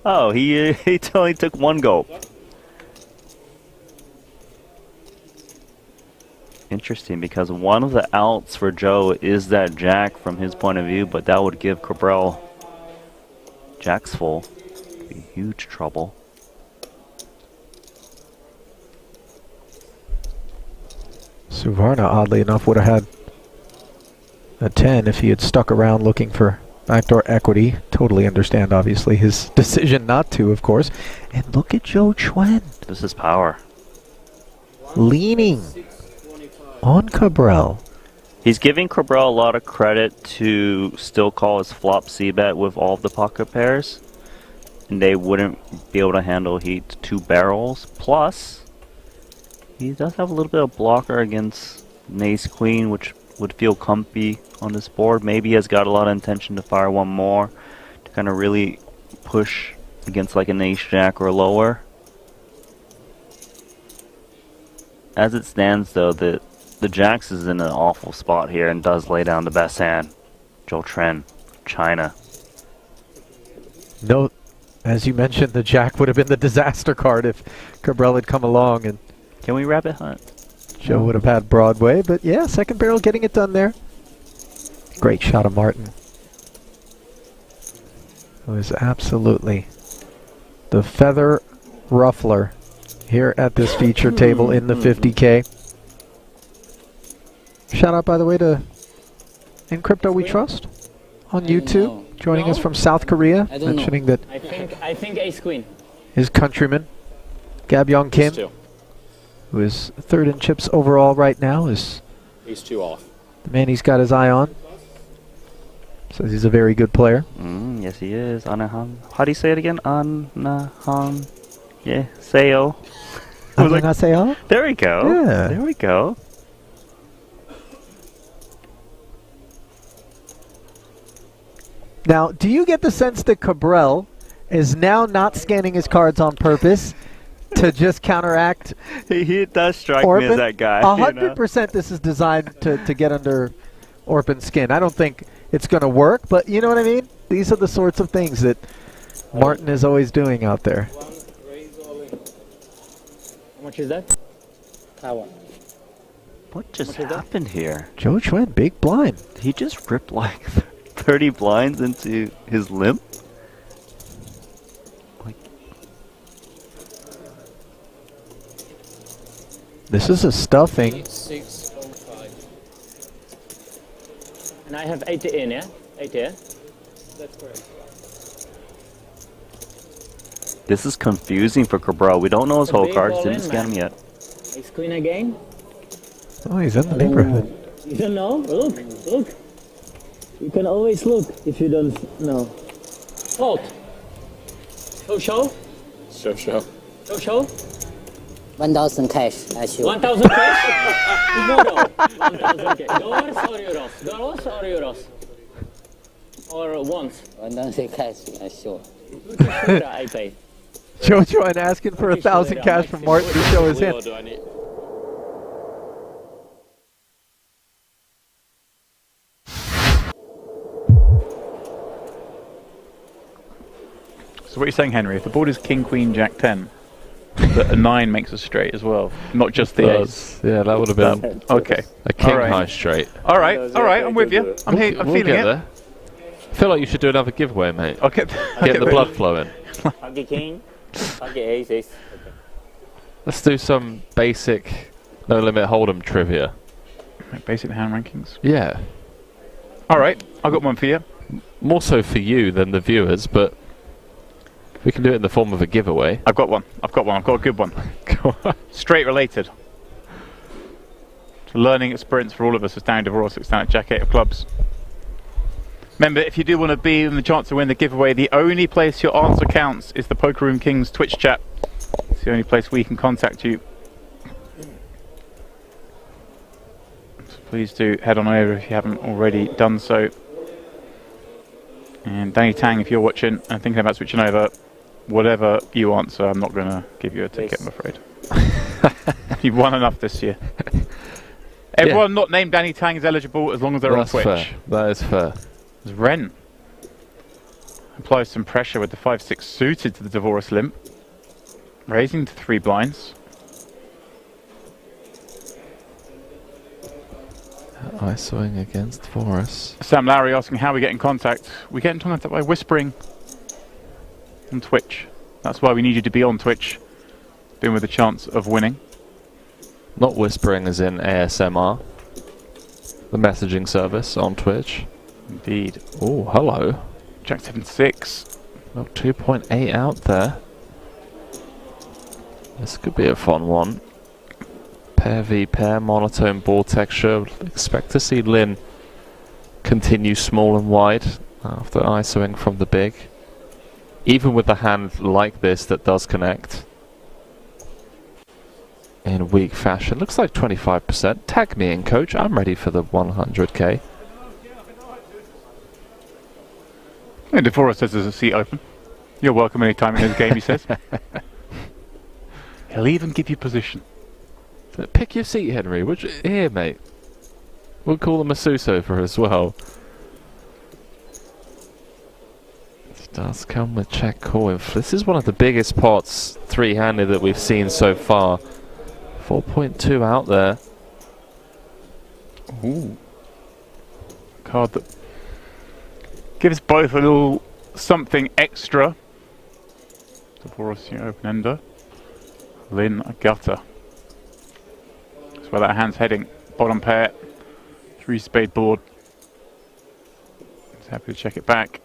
Speaker 15: Oh, he only took one gulp. Interesting, because one of the outs for Joe is that jack from his point of view, but that would give Cabral jacks full. Be huge trouble.
Speaker 13: Suvarna, oddly enough, would have had a 10 if he had stuck around looking for backdoor equity. Totally understand, obviously, his decision not to, of course. And look at Joe Chuen.
Speaker 15: This is power.
Speaker 13: Leaning on Cabral.
Speaker 15: He's giving Cabral a lot of credit to still call his flop c-bet with all of the pocket pairs. And they wouldn't be able to handle heat 2 barrels. Plus, he does have a little bit of blocker against an ace-queen, which would feel comfy on this board. Maybe he has got a lot of intention to fire one more to kind of really push against like an ace-jack or lower. As it stands, though, the jacks is in an awful spot here and does lay down the best hand. Joe Tren, China.
Speaker 13: No, as you mentioned, the jack would have been the disaster card if Cabral had come along. And
Speaker 15: can we rabbit hunt?
Speaker 13: Joe would have had Broadway, but yeah, second barrel getting it done there. Great shot of Martin. It was absolutely the feather ruffler here at this feature table in the 50K. Shout out, by the way, to In Crypto We Trust on YouTube, joining us from South Korea, mentioning that
Speaker 14: I think ace queen.
Speaker 13: his countryman, Gab-Yong Kim, who is third in chips overall right now, is
Speaker 16: Ace 2 off.
Speaker 13: the man he's got his eye on. Says he's a very good player.
Speaker 15: Yes, he is. Anahang. How do you say it again? Anahang. Yeah, Seo.
Speaker 13: Anahang.
Speaker 15: There we go.
Speaker 13: Yeah.
Speaker 15: There we go.
Speaker 13: Now, do you get the sense that Cabral is now not scanning his cards on purpose to just counteract?
Speaker 15: He does strike
Speaker 13: Orpin?
Speaker 15: me as that guy.
Speaker 13: 100% this is designed to get under Orpin's skin. I don't think it's going to work, but you know what I mean? These are the sorts of things that Martin is always doing out there.
Speaker 14: How much is that? Power.
Speaker 15: What just happened here?
Speaker 13: Joe Chuen, big blind.
Speaker 15: He just ripped like 30 blinds into his limp.
Speaker 13: This is a stuffing.
Speaker 5: 605.
Speaker 14: And I have 80 in, yeah? 80, yeah?
Speaker 5: That's correct.
Speaker 15: This is confusing for Cabral. We don't know his
Speaker 14: It's a
Speaker 15: whole
Speaker 14: big
Speaker 15: cards.
Speaker 14: all
Speaker 15: Didn't
Speaker 14: in,
Speaker 15: scan him
Speaker 14: man.
Speaker 15: yet.
Speaker 14: Ace queen again?
Speaker 13: Oh, he's in the neighborhood.
Speaker 14: You don't know? Look. You can always look if you don't know. Fold. Show. Show.
Speaker 17: 1,000 cash, I show.
Speaker 14: 1,000 cash? Tomorrow. 1,000 cash. Dollars or euros? Dollars or euros? Or once?
Speaker 17: 1,000 cash, I show.
Speaker 14: I pay.
Speaker 13: Jojo and asking for 1,000 cash from Martin to show his hand.
Speaker 1: So what are you saying, Henry? If the board is King, Queen, Jack, 10, that a 9 makes a straight as well, not just the ace.
Speaker 7: Yeah, that would have been
Speaker 1: okay.
Speaker 7: A king
Speaker 1: All right.
Speaker 7: high straight.
Speaker 1: All right, I'm with you. I'm
Speaker 7: We'll
Speaker 1: feeling
Speaker 7: get
Speaker 1: it.
Speaker 7: there. I feel like you should do another giveaway, mate.
Speaker 1: I'll get
Speaker 7: the blood flowing.
Speaker 14: Pocket king. Pocket ace. Okay.
Speaker 7: Let's do some basic no limit hold'em trivia.
Speaker 1: Basic hand rankings.
Speaker 7: Yeah.
Speaker 1: All right, I've got one for you.
Speaker 7: More so for you than the viewers, but we can do it in the form of a giveaway.
Speaker 1: I've got one. I've got a good one. Straight related. It's a learning experience for all of us as Danny DeVoros looks down at Jack 8 of clubs. Remember, if you do want to be in the chance to win the giveaway, the only place your answer counts is the Poker Room Kings Twitch chat. It's the only place we can contact you. So please do head on over if you haven't already done so. And Danny Tang, if you're watching and thinking about switching over, whatever you answer, I'm not going to give you a ticket, I'm afraid. You've won enough this year. Everyone not named Danny Tang is eligible as long as they're on Twitch.
Speaker 7: Fair. That is fair.
Speaker 1: There's Ren. Applies some pressure with the 5-6 suited to the DeVoros limp. Raising to 3 blinds.
Speaker 7: ISOing against Forest.
Speaker 1: Sam Lowry asking how we get in contact. We get in contact by whispering on Twitch. That's why we need you to be on Twitch, being with a chance of winning.
Speaker 7: Not whispering as in ASMR. The messaging service on Twitch.
Speaker 1: Indeed.
Speaker 7: Oh, hello.
Speaker 1: Jack 7-6.
Speaker 7: Oh, 2.8 out there. This could be a fun one. Pair v pair, monotone board texture. Expect to see Lynn continue small and wide after ISOing from the big. Even with a hand like this that does connect in weak fashion. Looks like 25%. Tag me in, coach. I'm ready for the 100k.
Speaker 1: And DeVoros says there's a seat open. You're welcome anytime in his game, he says. He'll even give you position.
Speaker 7: Pick your seat, Henry. Here, mate. We'll call him a Susover as well. This does come with check call. This is one of the biggest pots, three-handed, that we've seen so far. 4.2 out there.
Speaker 1: Ooh. Card that gives both a little something extra. DeVoros, open-ender. Lynn, a gutter. That's where that hand's heading. Bottom pair. 3-spade board. He's happy to check it back.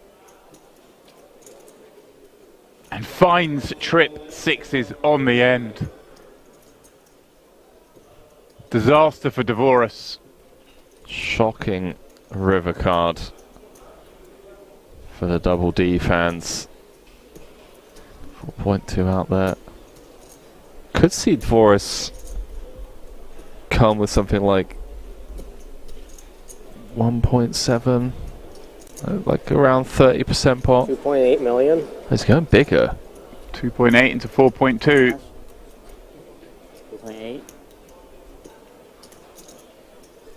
Speaker 1: And finds trip 6s on the end. Disaster for DeVoros.
Speaker 7: Shocking river card for the Double D fans. 4.2 out there. Could see DeVoros come with something like 1.7, like around 30% pot.
Speaker 3: 2.8 million.
Speaker 7: It's going bigger.
Speaker 1: 2.8 into 4.2.
Speaker 14: 2.8.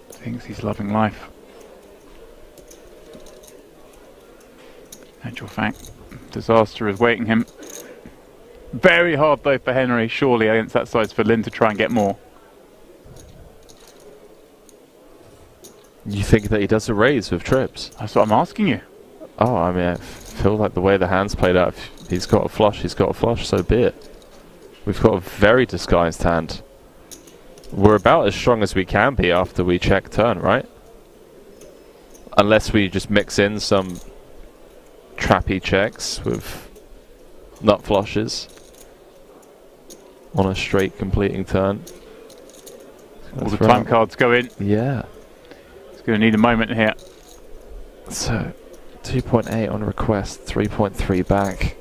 Speaker 1: Thinks he's loving life. Actual fact, disaster is waiting him. Very hard though for Henry, surely, against that size for Lynn to try and get more.
Speaker 7: You think that he does a raise with trips?
Speaker 1: That's what I'm asking you.
Speaker 7: Oh, I mean, I feel like the way the hand's played out, if he's got a flush, he's got a flush, so be it. We've got a very disguised hand. We're about as strong as we can be after we check turn, right? Unless we just mix in some trappy checks with nut flushes on a straight completing turn.
Speaker 1: All the time cards go in.
Speaker 7: Yeah.
Speaker 1: going to need a moment here.
Speaker 7: So, 2.8 on request, 3.3 back.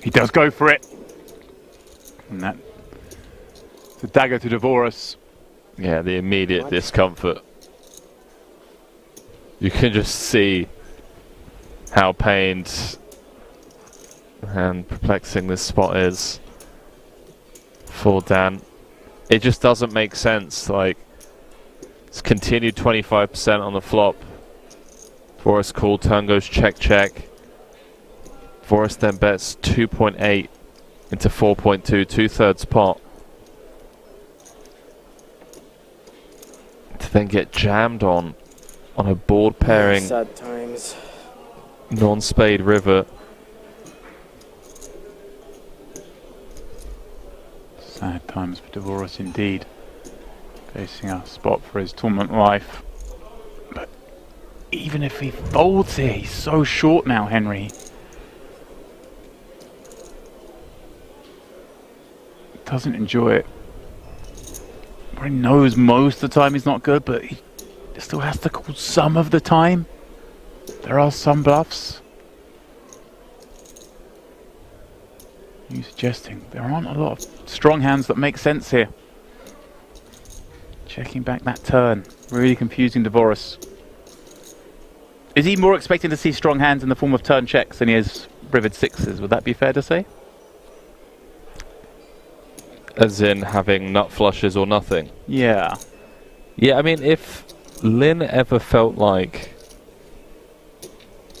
Speaker 1: He does go for it. And that, it's a dagger to Dvorak.
Speaker 7: Yeah, the immediate discomfort. You can just see how pained and perplexing this spot is for Dan. It just doesn't make sense. Like, it's continued 25% on the flop. Dvorak call, turn goes check check. Dvorak then bets 2.8 into 4.2, 2/3 pot. To then get jammed on a board pairing
Speaker 3: Sad times.
Speaker 7: non-spade river.
Speaker 1: Sad times for Dvorak indeed. Facing a spot for his tournament life. But even if he folds here, he's so short now, Henry. Doesn't enjoy it. He knows most of the time he's not good, but he still has to call some of the time. There are some bluffs. You suggesting there aren't a lot of strong hands that make sense here. Checking back that turn. Really confusing Dvorak. Is he more expecting to see strong hands in the form of turn checks than he is rivered sixes? Would that be fair to say?
Speaker 7: As in having nut flushes or nothing?
Speaker 1: Yeah.
Speaker 7: Yeah, I mean, if Lin ever felt like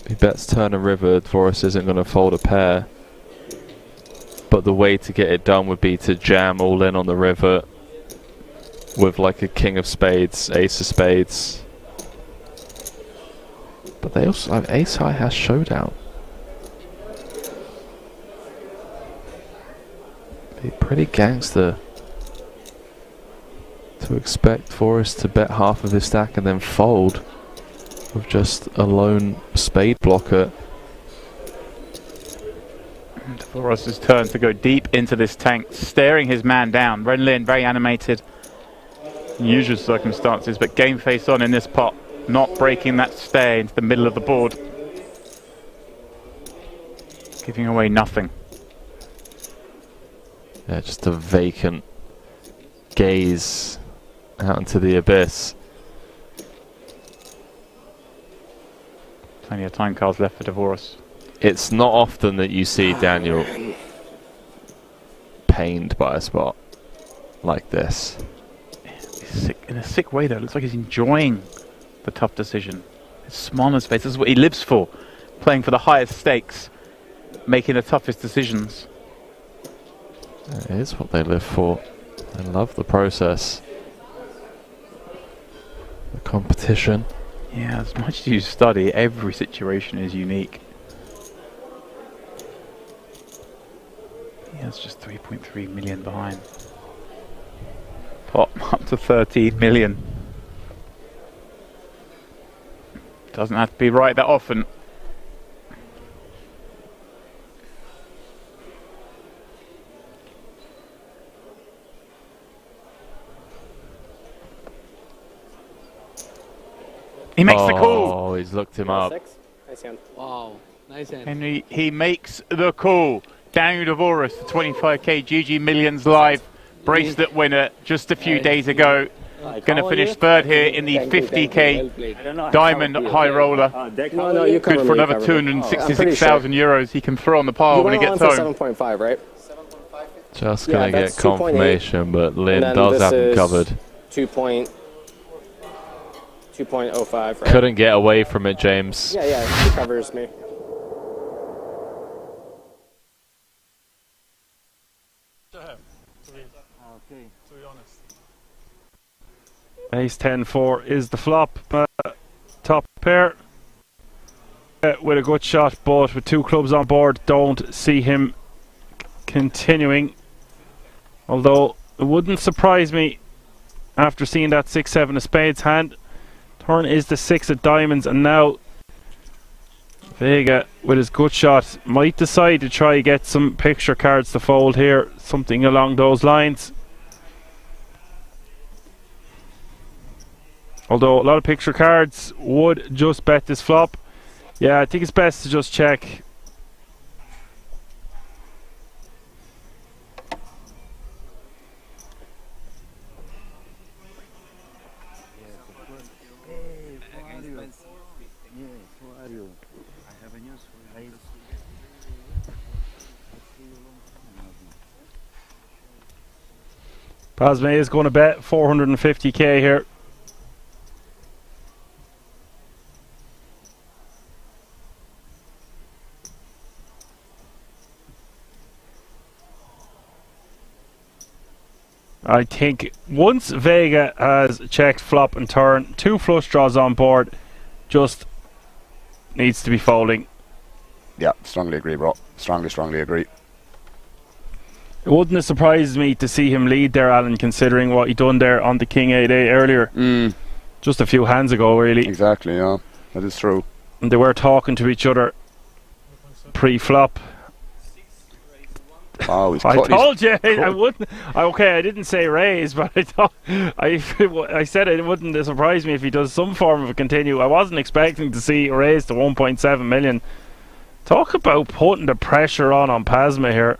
Speaker 7: he bets turn and river, Dvorak isn't going to fold a pair. But the way to get it done would be to jam all in on the river with like a king of spades, ace of spades. But they also have ace high has showdown. Be pretty gangster to expect Dvorak to bet half of his stack and then fold with just a lone spade blocker.
Speaker 1: Dvorak's turn to go deep into this tank, staring his man down. Ren Lin very animated. Usual circumstances, but game face on in this pot, not breaking that stare into the middle of the board. Giving away nothing.
Speaker 7: Yeah, just a vacant gaze out into the abyss.
Speaker 1: Plenty of time cards left for Dvorak.
Speaker 7: It's not often that you see Daniel pained by a spot like this.
Speaker 1: He's sick, in a sick way though. It looks like he's enjoying the tough decision. It's small on space. This is what he lives for. Playing for the highest stakes. Making the toughest decisions.
Speaker 7: It is what they live for. They love the process. The competition.
Speaker 1: Yeah, as much as you study, every situation is unique. Yeah, it's just 3.3 million behind. Pot up to 13 million. Doesn't have to be right that often. He makes the call.
Speaker 7: Oh, he's looked him up.
Speaker 3: Nice hand.
Speaker 4: Wow, nice hand.
Speaker 1: Henry, he makes the call. Daniel Dvorak, the 25k GG Millions Live bracelet winner just a few days ago. Going to finish third here in the 50k Diamond High Roller.
Speaker 3: You
Speaker 1: Good for another 266,000 euros he can throw on the pile when he gets home.
Speaker 3: 7.5, right?
Speaker 7: Just going to get confirmation, but Lin does have him covered.
Speaker 3: 2.05, right?
Speaker 7: Couldn't get away from it, James.
Speaker 3: Yeah, he covers me.
Speaker 8: Ace 10-4 is the flop. Top pair with a good shot, but with two clubs on board, don't see him continuing. Although it wouldn't surprise me after seeing that 6-7 of spades hand. Turn is the 6 of diamonds, and now Vega with his gut shot might decide to try get some picture cards to fold here, something along those lines. Although a lot of picture cards would just bet this flop. Yeah, I think it's best to just check. Pasme is going to bet 450k here. I think once Vega has checked flop and turn, 2 flush draws on board, just needs to be folding.
Speaker 9: Yeah, strongly agree, bro. Strongly agree.
Speaker 8: It wouldn't have surprised me to see him lead there, Alan, considering what he done there on the King 8-8 earlier. Just a few hands ago, really.
Speaker 9: Exactly, yeah. That is true.
Speaker 8: And they were talking to each other pre-flop.
Speaker 9: Oh, he's
Speaker 8: I told you I wouldn't. Okay, I didn't say raise, but I thought I said it wouldn't surprise me if he does some form of a continue. I wasn't expecting to see a raise to 1.7 million. Talk about putting the pressure on Pasma here.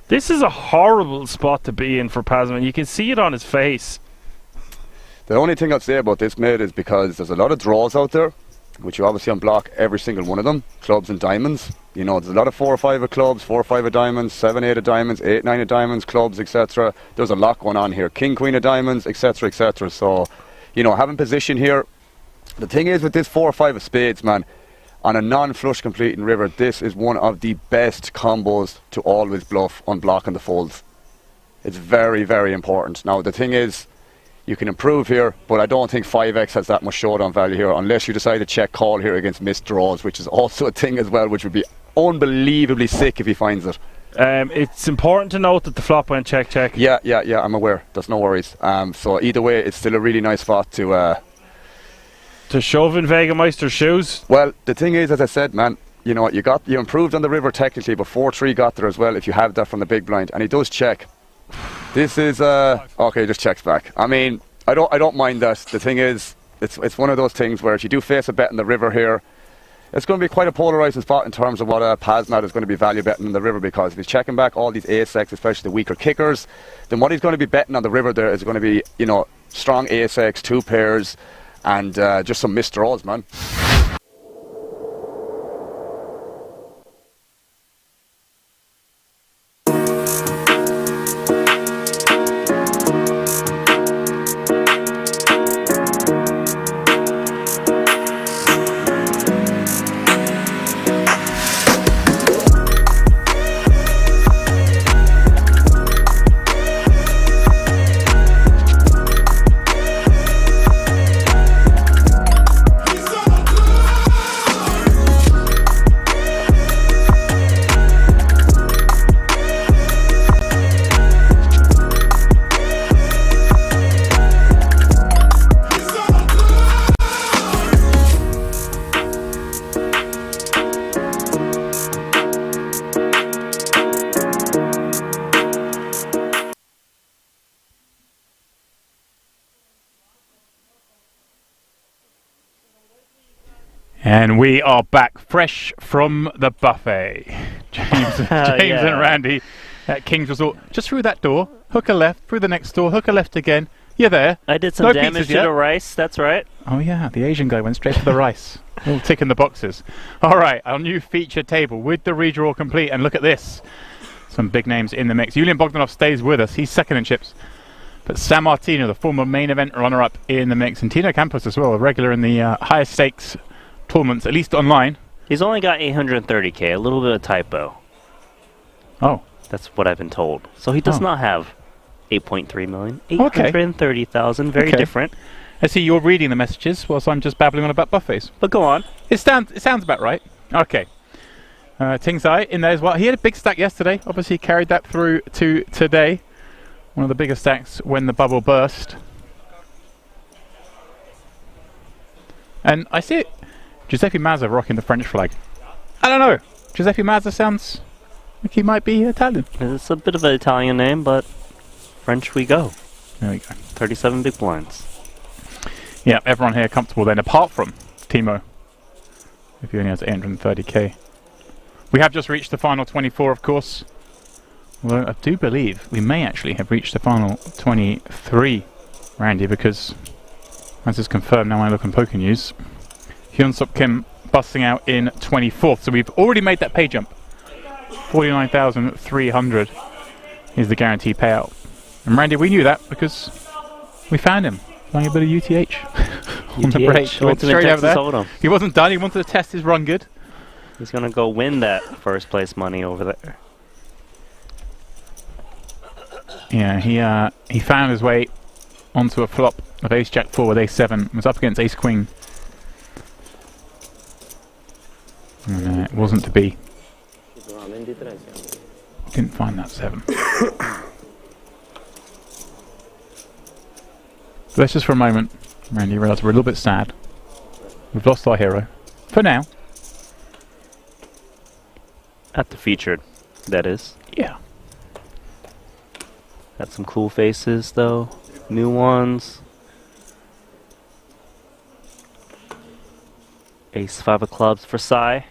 Speaker 8: This is a horrible spot to be in for Pasma. You can see it on his face.
Speaker 9: The only thing I'd say about this, mate, is because there's a lot of draws out there, which you obviously unblock every single one of them, clubs and diamonds. You know, there's a lot of 4 or 5 of clubs, 4 or 5 of diamonds, 7, 8 of diamonds, 8, 9 of diamonds, clubs, etc. There's a lot going on here. King, Queen of diamonds, etc, etc. So, you know, having position here. The thing is with this 4 or 5 of spades, man, on a non-flush completing river, this is one of the best combos to always bluff on blocking the folds. It's very, very important. Now, the thing is, you can improve here, but I don't think 5x has that much showdown value here, unless you decide to check call here against missed draws, which is also a thing as well, which would be unbelievably sick if he finds it.
Speaker 8: It's important to note that the flop went check.
Speaker 9: Yeah, I'm aware. There's no worries. So either way, it's still a really nice spot to
Speaker 8: shove in Vega Meister's shoes.
Speaker 9: Well, the thing is, as I said, man, you know, you improved on the river technically, but 4-3 got there as well if you have that from the big blind, and he does check. This is okay, just checks back. I mean, I don't mind that. The thing is, it's one of those things where if you do face a bet in the river here, it's going to be quite a polarizing spot in terms of what Pasmat is going to be value betting in the river, because if he's checking back all these ace-x, especially the weaker kickers, then what he's going to be betting on the river there is going to be, you know, strong ace-x, 2 pairs, and just some missed draws, man.
Speaker 1: And we are back fresh from the buffet. James and Randy at King's Resort. Just through that door, hooker left, through the next door, hooker left again. You're there.
Speaker 2: I did some damage to the rice, that's right.
Speaker 1: Oh yeah, the Asian guy went straight for the rice. All ticking the boxes. Alright, our new feature table with the redraw complete, and look at this. Some big names in the mix. Julian Bogdanov stays with us, he's second in chips. But San Martino, the former main event runner-up, in the mix. And Tino Campos as well, a regular in the higher stakes tournaments, at least online.
Speaker 2: He's only got 830k, a little bit of typo.
Speaker 1: Oh.
Speaker 2: That's what I've been told. So he does not have 8.3 million. 830,000, very different.
Speaker 1: I see you're reading the messages whilst I'm just babbling on about buffets.
Speaker 2: But go on.
Speaker 1: It sounds about right. Okay. Tingzai in there as well. He had a big stack yesterday. Obviously he carried that through to today. One of the bigger stacks when the bubble burst. And I see it. Giuseppe Mazza rocking the French flag. I don't know. Giuseppe Mazza sounds like he might be Italian.
Speaker 2: It's a bit of an Italian name, but French we go.
Speaker 1: There we go.
Speaker 2: 37 big blinds.
Speaker 1: Yeah, everyone here comfortable then, apart from Timo. If he only has 830k. We have just reached the final 24, of course. Although I do believe we may actually have reached the final 23, Randy, because as is confirmed now when I look on Poker News, Hyunsuk Kim busting out in 24th. So we've already made that pay jump. 49,300 is the guaranteed payout. And Randy, we knew that because we found him playing a bit of UTH on the break. He went straight over there. He wasn't done. He wanted to test his run good.
Speaker 2: He's gonna go win that first place money over there.
Speaker 1: Yeah, he found his way onto a flop of Ace Jack 4 with Ace 7. Was up against Ace Queen. And it wasn't to be. Didn't find that 7. So let's just for a moment, Randy, realise we're a little bit sad. We've lost our hero. For now.
Speaker 2: At the featured, that is.
Speaker 1: Yeah.
Speaker 2: Got some cool faces though. New ones. Ace 5 of clubs for Sai.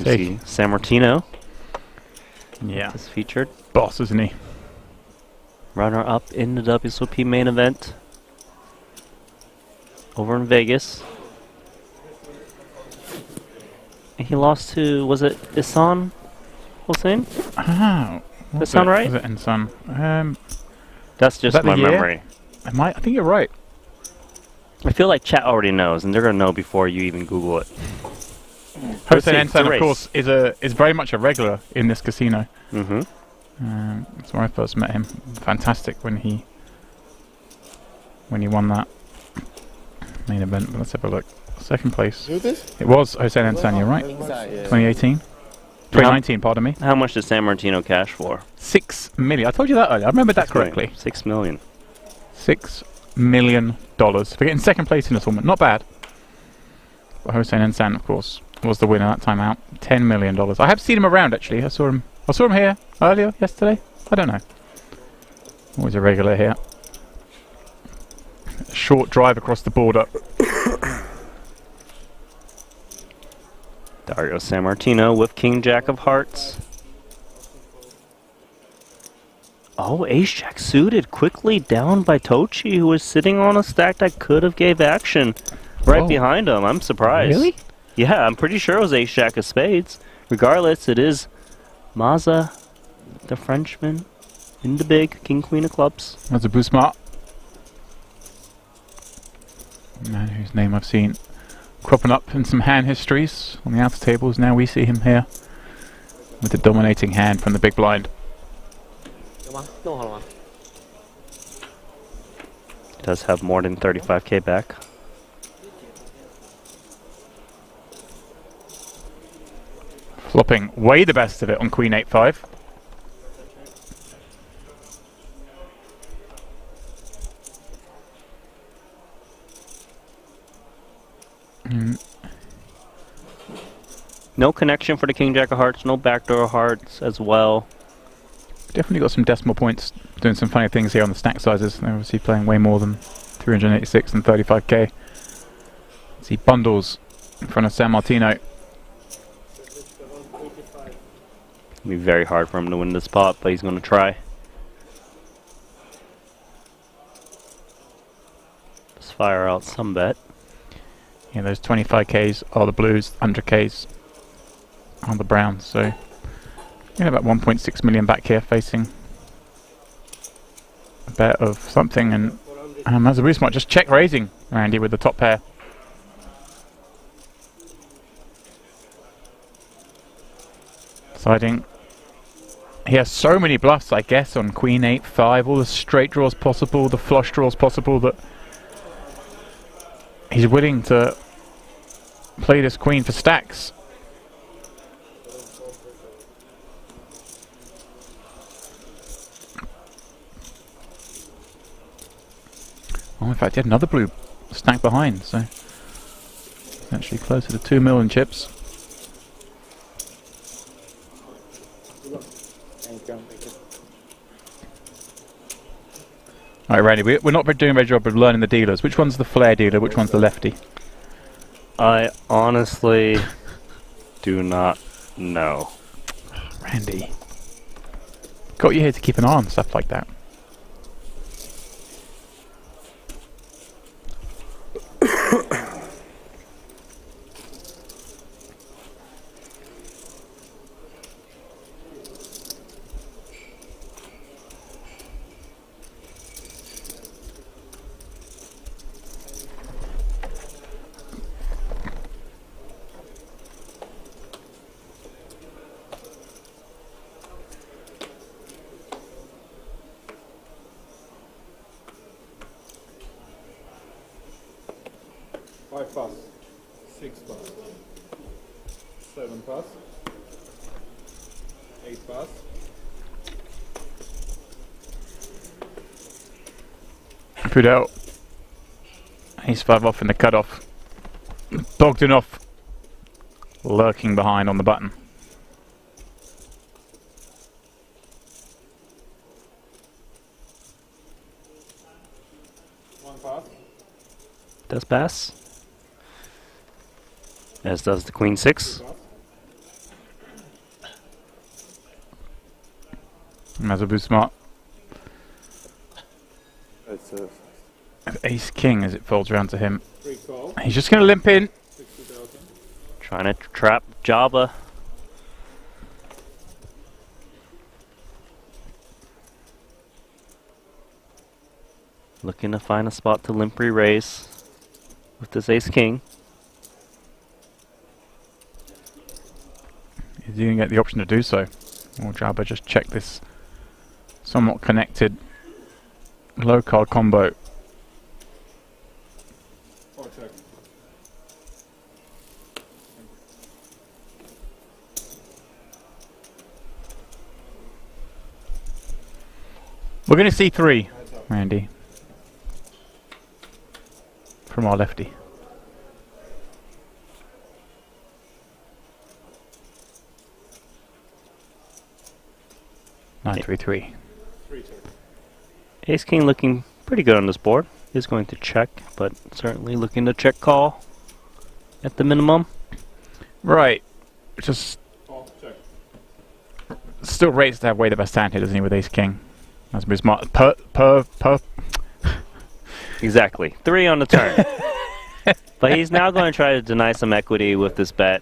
Speaker 2: See San Martino.
Speaker 1: Yeah.
Speaker 2: Is featured.
Speaker 1: Boss, isn't he?
Speaker 2: Runner up in the WSOP main event. Over in Vegas. And he lost to, was it Ihsan Hossein?
Speaker 1: Oh.
Speaker 2: Does that sound right?
Speaker 1: Was it Ihsan?
Speaker 2: That's just my memory.
Speaker 1: I think you're right.
Speaker 2: I feel like chat already knows, and they're going to know before you even Google it.
Speaker 1: Hossein Ensan, of course, is very much a regular in this casino.
Speaker 2: Mm-hmm.
Speaker 1: That's where I first met him. Fantastic when he won that main event. But let's have a look. Second place.
Speaker 6: Who is this?
Speaker 1: It was Hossein Ensan, you're right. 2018. 2019, pardon me.
Speaker 2: How much did San Martino cash for?
Speaker 1: 6 million. I told you that earlier. I remembered that correctly.
Speaker 2: 6 million.
Speaker 1: $6 million for getting second place in the tournament. Not bad. But Hossein Ensan, of course, was the winner that time out. $10 million. I have seen him around actually. I saw him here earlier yesterday. I don't know. Always a regular here. A short drive across the border.
Speaker 2: Dario San Martino with King Jack of Hearts. Oh, Ace Jack suited quickly down by Tochi, who was sitting on a stack that could have gave action right behind him. I'm surprised.
Speaker 1: Really?
Speaker 2: Yeah, I'm pretty sure it was Ace Jack of Spades. Regardless, it is Mazza, the Frenchman, in the big, King Queen of Clubs.
Speaker 1: That's a boost smart. Man whose name I've seen cropping up in some hand histories on the outer tables. Now we see him here with the dominating hand from the big blind.
Speaker 2: He does have more than 35k back.
Speaker 1: Flopping way the best of it on Queen 8-5.
Speaker 2: No connection for the King Jack of Hearts, no backdoor Hearts as well.
Speaker 1: Definitely got some decimal points, doing some funny things here on the stack sizes. They're obviously playing way more than 386 and 35k. See bundles in front of San Martino.
Speaker 2: It'll be very hard for him to win this pot, but he's going to try. Just fire out some bet.
Speaker 1: Yeah, those 25k's are the blues, 100k's are the browns. So you have about 1.6 million back here facing a bet of something, and as a boost might just check raising Randy with the top pair. Deciding he has so many bluffs, I guess, on Queen 8-5, all the straight draws possible, the flush draws possible, that he's willing to play this queen for stacks. in fact, he had another blue stack behind, so it's actually closer to 2 million chips.
Speaker 3: Thank you.
Speaker 1: Alright, Randy, we're not doing a very job of learning the dealers. Which one's the flare dealer? Which one's the lefty?
Speaker 2: I honestly do not know.
Speaker 1: Randy. Got you here to keep an eye on stuff like that.
Speaker 5: Five pass, 6 pass, 7 pass, 8 pass.
Speaker 1: Put out. Ace 5 off in the cutoff. Bogdanov lurking behind on the button.
Speaker 5: One pass.
Speaker 2: Does pass. As does the Queen 6.
Speaker 1: Mazabu smart. Ace King as it folds around to him. He's just going to limp in.
Speaker 2: Trying to trap Jabba. Looking to find a spot to limp re-raise with this Ace King.
Speaker 1: Is he going to get the option to do so? Or Jabba just check this somewhat connected low card combo.
Speaker 5: Check.
Speaker 1: We're going to see 3, Randy, from our lefty. Nine, 3, 3.
Speaker 2: Ace King looking pretty good on this board. Is going to check, but certainly looking to check call at the minimum.
Speaker 1: Right. Just still rates to have way the best hand here, doesn't he, with Ace King? That's pretty smart.
Speaker 2: Exactly. 3 on the turn. But he's now going to try to deny some equity with this bet.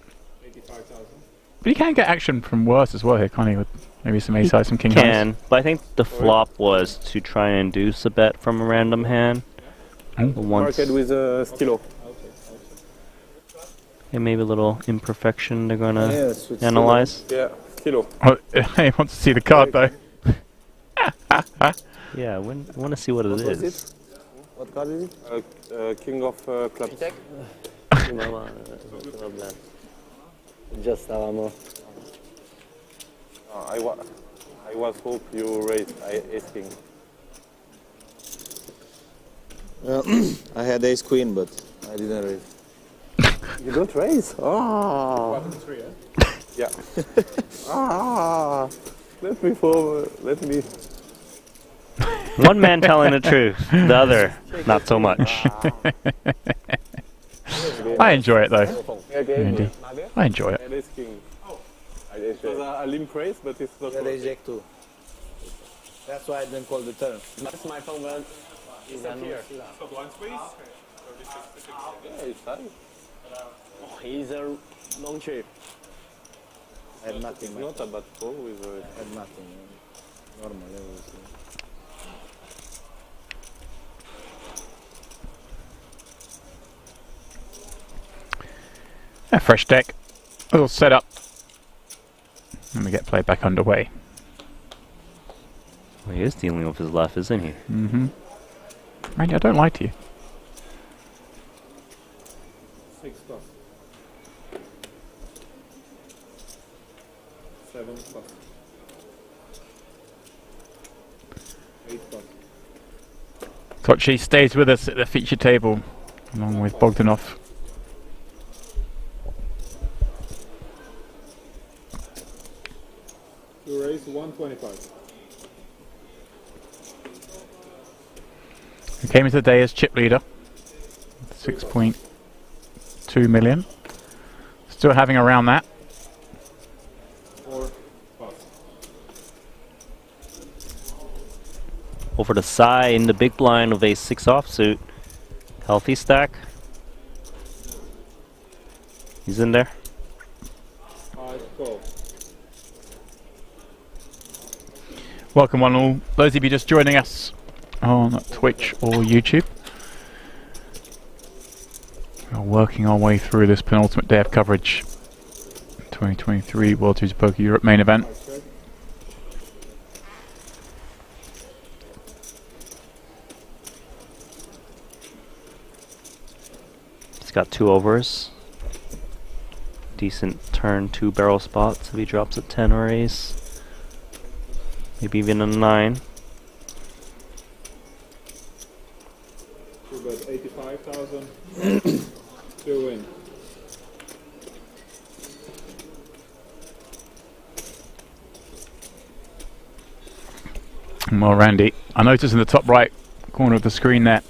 Speaker 1: But he can get action from worse as well here, can't he? With maybe some ace high, some king highs.
Speaker 2: Can, but I think the flop was to try and induce a bet from a random hand.
Speaker 3: Mark it with a stilo.
Speaker 2: And maybe a little imperfection they're going to analyze.
Speaker 3: Yeah, stilo.
Speaker 1: Oh, he wants to see the card though.
Speaker 2: Yeah, I want to see what it is.
Speaker 3: What card is it? King of clubs.
Speaker 14: Just stavamo.
Speaker 3: I was hope you raised ace king.
Speaker 18: I had ace queen, but I didn't raise.
Speaker 3: You don't raise? Oh.
Speaker 5: Bottom 3, eh?
Speaker 3: Yeah. Let me.
Speaker 2: One man telling the truth, the other not so much.
Speaker 1: I enjoy it though. Randy. I enjoy it.
Speaker 3: Ace king. It was a limp raise, but it's not.
Speaker 18: Yeah, jack too. That's why I didn't call the turn.
Speaker 3: That's my phone, but he's not here.
Speaker 5: So blind squeeze?
Speaker 3: Yeah, it's fine.
Speaker 14: Oh, he's a long chip.
Speaker 18: I had nothing.
Speaker 3: It's not a bad call with
Speaker 18: I had nothing. Normal everything.
Speaker 1: A fresh deck. A little setup. And we get play back underway.
Speaker 2: Well, he is dealing with his left, isn't he?
Speaker 1: Mm-hmm. Randy, I don't lie to you.
Speaker 5: 6 plus. 7 plus. 8 plus.
Speaker 1: Tochi stays with us at the feature table, along with Bogdanov.
Speaker 5: To raise 125.
Speaker 1: Who came into the day as chip leader, 6.2 million. Still having around that.
Speaker 5: 4 plus.
Speaker 2: Over to Sai in the big blind of a 6 offsuit. Healthy stack. He's in there.
Speaker 5: 12.
Speaker 1: Welcome one all. Those of you just joining us on Twitch or YouTube. We're working our way through this penultimate day of coverage. 2023 World Series Poker Europe main event.
Speaker 2: He's got 2 overs. Decent turn 2 barrel spots if he drops a 10 or ace. Maybe even a 9.
Speaker 5: To bet 85,000. To win.
Speaker 1: Well, Randy, I noticed in the top right corner of the screen there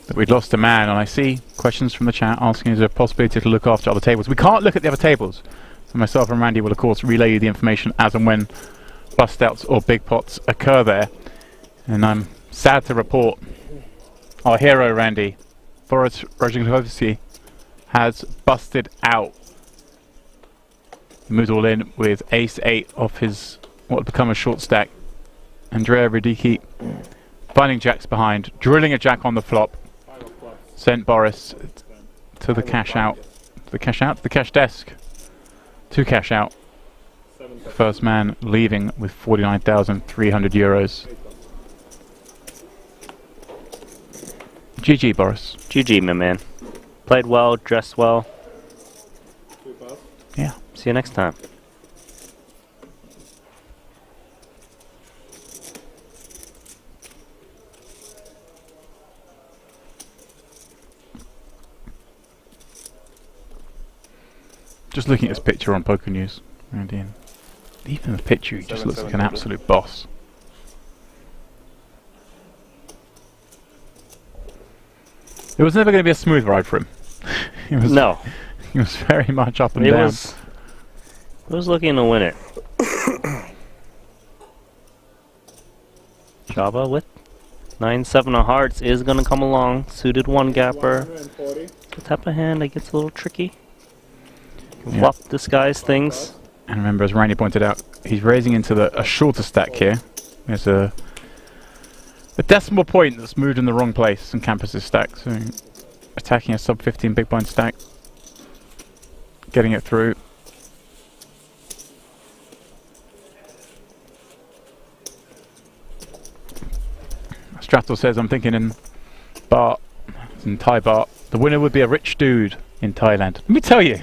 Speaker 1: that we'd lost a man, and I see questions from the chat asking is there a possibility to look after other tables. We can't look at the other tables. So myself and Randy will of course relay you the information as and when bust outs or big pots occur there. And I'm sad to report our hero Randy, Boris Rojankovsky, has busted out. He moves all in with ace 8 off his what would become a short stack. Andrea Radicki finding jacks behind, drilling a jack on the flop, sent Boris to the cash out. To the cash desk. To cash out. First man leaving with 49,300 euros. GG, Boris.
Speaker 2: GG, my man. Played well, dressed well.
Speaker 1: Yeah.
Speaker 2: See you next time.
Speaker 1: Just looking at this picture on Poker News, Randy, and even the picture, he just looks like an absolute boss. It was never going to be a smooth ride for him. He was,
Speaker 2: no.
Speaker 1: He was very much up and
Speaker 2: It
Speaker 1: down.
Speaker 2: was looking to win it. Java with 9-7 of hearts is going to come along. Suited 1-gapper. The type of hand that gets a little tricky.
Speaker 1: Yeah.
Speaker 2: Flop disguise things.
Speaker 1: And remember, as Randy pointed out, he's raising into a shorter stack here. There's a decimal point that's moved in the wrong place in Campus's stack. So attacking a sub 15 big blind stack, getting it through. Stratos says, I'm thinking in Thai baht, the winner would be a rich dude in Thailand. Let me tell you,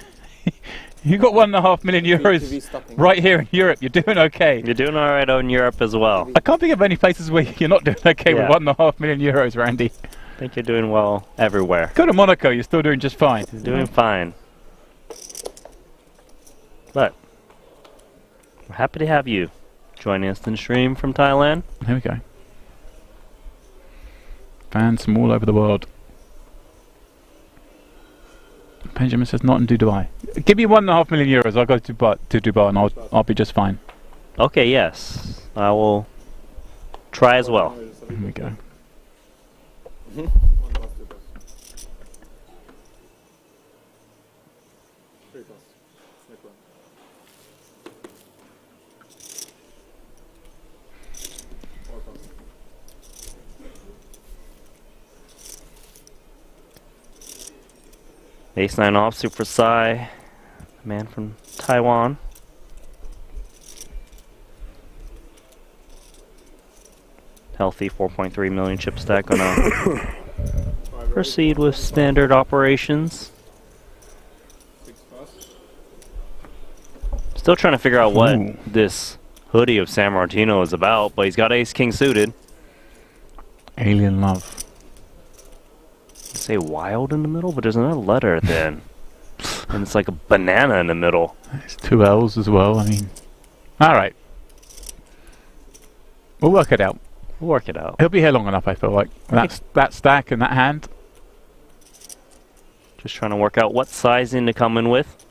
Speaker 1: you got 1.5 million euros right here in Europe. You're doing okay.
Speaker 2: You're doing alright out in Europe as well.
Speaker 1: I can't think of any places where you're not doing okay with 1.5 million euros, Randy.
Speaker 2: I think you're doing well everywhere.
Speaker 1: Go to Monaco, you're still doing just fine.
Speaker 2: You're doing fine. But we're happy to have you joining us in stream from Thailand.
Speaker 1: Here we go. Fans from all over the world. Benjamin says not in Dubai. Give me 1.5 million euros. I'll go to Dubai and I'll be just fine.
Speaker 2: Okay, yes. I will try as well.
Speaker 1: Here we go.
Speaker 2: Ace 9 off, Super Sai, man from Taiwan. Healthy 4.3 million chip stack. Gonna proceed with standard operations. Still trying to figure out what this hoodie of San Martino is about, but he's got Ace King suited.
Speaker 1: Alien Love.
Speaker 2: say wild in the middle, but there's another letter at the end. And it's like a banana in the middle.
Speaker 1: It's 2 L's as well, I mean. Alright. We'll work it out.
Speaker 2: We'll work it out.
Speaker 1: He'll be here long enough, I feel like. That stack and that hand.
Speaker 2: Just trying to work out what sizing to come in with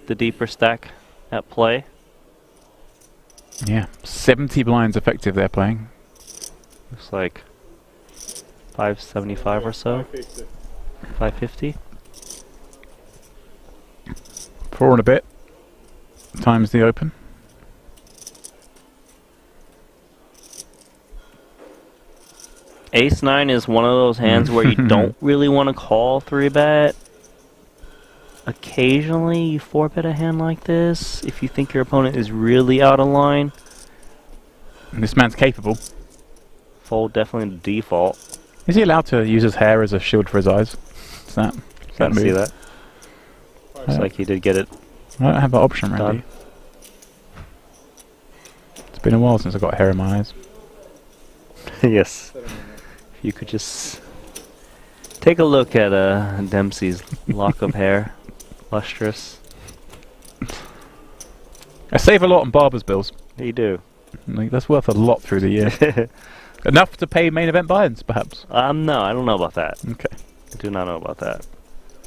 Speaker 2: the deeper stack at play.
Speaker 1: Yeah, 70 blinds effective they're playing.
Speaker 2: Looks like 575 or so. 550.
Speaker 1: 4 and a bit times the open.
Speaker 2: Ace-9 is one of those hands where you don't really want to call 3-bet. Occasionally you 4-bet a hand like this if you think your opponent is really out of line.
Speaker 1: And this man's capable.
Speaker 2: Fold definitely the default.
Speaker 1: Is he allowed to use his hair as a shield for his eyes? Is that
Speaker 2: Can't
Speaker 1: move?
Speaker 2: see that. Looks like he did get it.
Speaker 1: I don't have that option, Randy. It's been a while since I got hair in my eyes.
Speaker 2: Yes. If you could just take a look at Dempsey's lock of hair. Lustrous.
Speaker 1: I save a lot on barber's bills.
Speaker 2: You do.
Speaker 1: Like, that's worth a lot through the year. Enough to pay main event buy-ins, perhaps?
Speaker 2: No, I don't know about that.
Speaker 1: Okay.
Speaker 2: I do not know about that.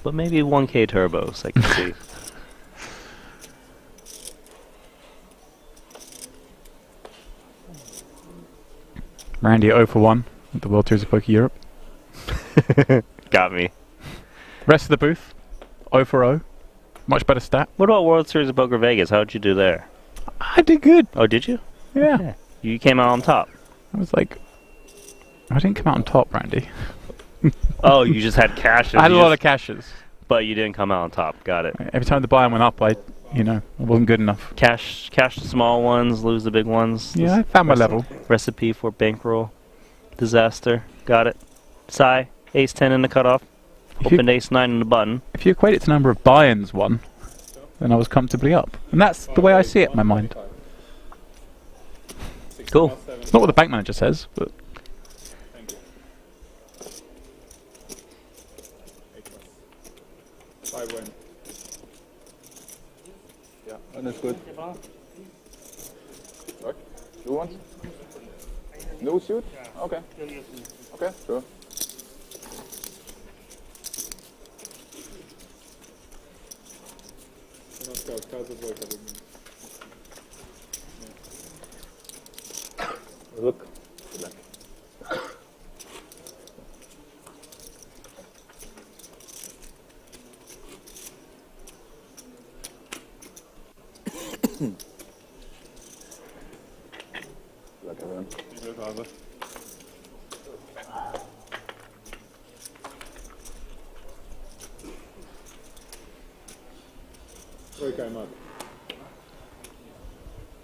Speaker 2: But maybe 1K turbos, I can see.
Speaker 1: Randy 0 for 1 at the World Series of Poker Europe.
Speaker 2: Got me.
Speaker 1: Rest of the booth 0 for 0. Much better stat.
Speaker 2: What about World Series of Poker Vegas? How'd you do there?
Speaker 1: I did good.
Speaker 2: Oh, did you?
Speaker 1: Yeah.
Speaker 2: You came out on top.
Speaker 1: I was like, I didn't come out on top, Randy.
Speaker 2: Oh, you just had cashes.
Speaker 1: I had a lot of cashes.
Speaker 2: But you didn't come out on top. Got it.
Speaker 1: Every time the buy-in went up, I wasn't good enough.
Speaker 2: Cash the small ones, lose the big ones.
Speaker 1: Yeah, I found my level.
Speaker 2: Recipe for bankroll. Disaster. Got it. Sai, Ace-10 in the cutoff. Opened Ace-9 in the button.
Speaker 1: If you equate it to number of buy-ins won, then I was comfortably up. And that's the way I see it in my mind.
Speaker 2: Cool.
Speaker 1: It's not what the bank manager says, but...
Speaker 5: Yeah, and that's good. What? You want? No suit? Okay. Okay, sure.
Speaker 3: Look.
Speaker 5: Look everyone.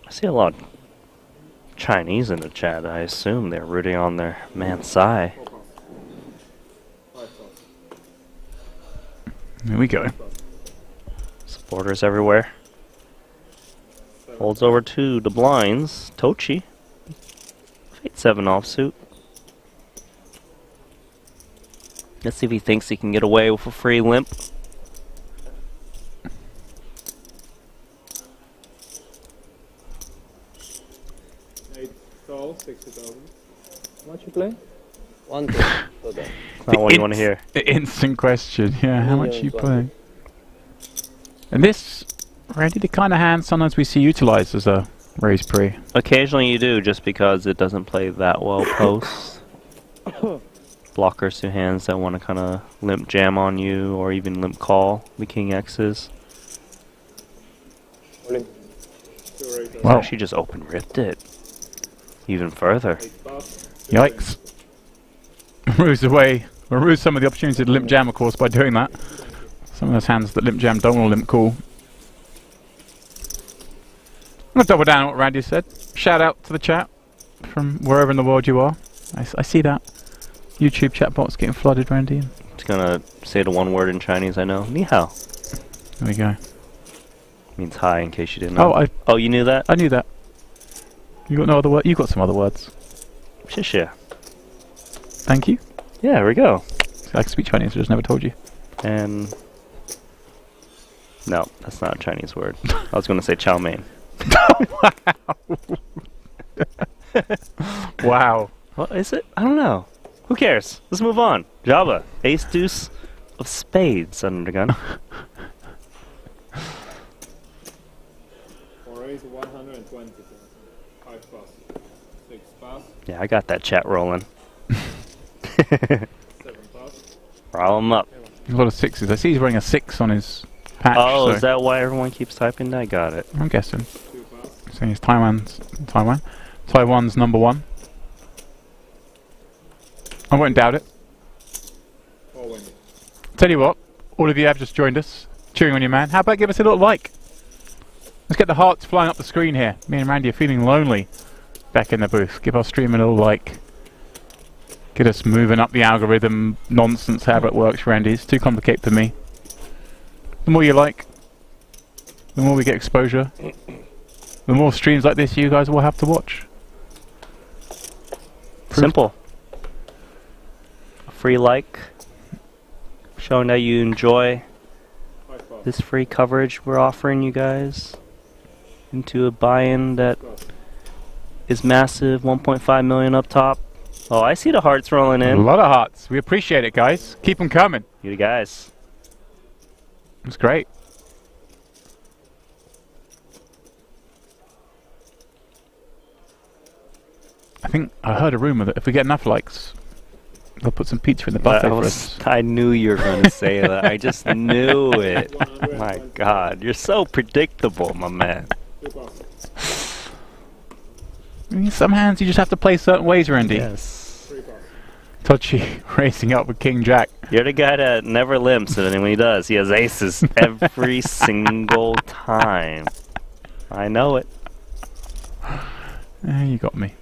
Speaker 2: I see a lot of Chinese in the chat. I assume they're rooting on their man Sai.
Speaker 1: Here we go.
Speaker 2: Supporters everywhere. Holds over to the blinds. Tochi. Fate 7 offsuit. Let's see if he thinks he can get away with a free limp.
Speaker 5: Call 60,000.
Speaker 3: How much you play? 1, 2. So that.
Speaker 2: Not what you want to hear.
Speaker 1: The instant question, yeah, how much you play? And this, Randy, the kind of hand sometimes we see utilised as a raise pre.
Speaker 2: Occasionally you do, just because it doesn't play that well post. Blockers to hands that want to kind of limp jam on you, or even limp call the King X's.
Speaker 1: Wow.
Speaker 2: She just open ripped it. Even further.
Speaker 1: Yikes. Removes some of the opportunity to limp jam, of course, by doing that. Some of those hands that limp jam don't want to limp call. I'm going to double down on what Randy said. Shout out to the chat from wherever in the world you are. I see that. YouTube chat box getting flooded, Randy.
Speaker 2: Just gonna say the one word in Chinese I know. Ni hao.
Speaker 1: There we go.
Speaker 2: Means hi, in case you didn't know.
Speaker 1: Oh,
Speaker 2: oh, you knew that?
Speaker 1: I knew that. You got no other word? You got some other words.
Speaker 2: Shishia.
Speaker 1: Thank you.
Speaker 2: Yeah, there we go.
Speaker 1: I can speak Chinese, I just never told you.
Speaker 15: And no, that's not a Chinese word. I was going to say chow mein.
Speaker 1: Wow.
Speaker 15: What is it? I don't know. Who cares? Let's move on. Java, ace deuce of spades under the gun.
Speaker 4: For raise 120. 5 pass. 6 pass.
Speaker 15: Yeah, I got that chat rolling.
Speaker 4: 7 pass.
Speaker 15: Rile him up.
Speaker 1: A lot of sixes. I see he's wearing a 6 on his patch.
Speaker 15: Oh,
Speaker 1: so
Speaker 15: is that why everyone keeps typing that? Got it.
Speaker 1: I'm guessing.
Speaker 4: 2 pass.
Speaker 1: Saying it's Taiwan's number 1. I won't doubt it.
Speaker 4: 4 win.
Speaker 1: Tell you what, all of you have just joined us, cheering on your man. How about give us a little like? Let's get the hearts flying up the screen here. Me and Randy are feeling lonely back in the booth. Give our stream a little like. Get us moving up the algorithm nonsense, however it works, Randy. It's too complicated for me. The more you like, the more we get exposure, the more streams like this you guys will have to watch.
Speaker 15: Simple. A free like, showing that you enjoy this free coverage we're offering you guys into a buy-in that is massive, 1.5 million up top. Oh, I see the hearts rolling in.
Speaker 1: A lot of hearts. We appreciate it, guys. Keep them coming.
Speaker 15: You guys.
Speaker 1: It's great. I think I heard a rumor that if we get enough likes, they'll put some pizza in the buffet for us.
Speaker 15: I knew you were going to say that. I just knew it. My God, you're so predictable, my man.
Speaker 1: I mean, some hands you just have to play certain ways, Randy.
Speaker 15: Yes.
Speaker 1: Touchy racing up with King Jack.
Speaker 15: You're the guy that never limps, and when he does, he has aces every single time. I know it.
Speaker 1: You got me.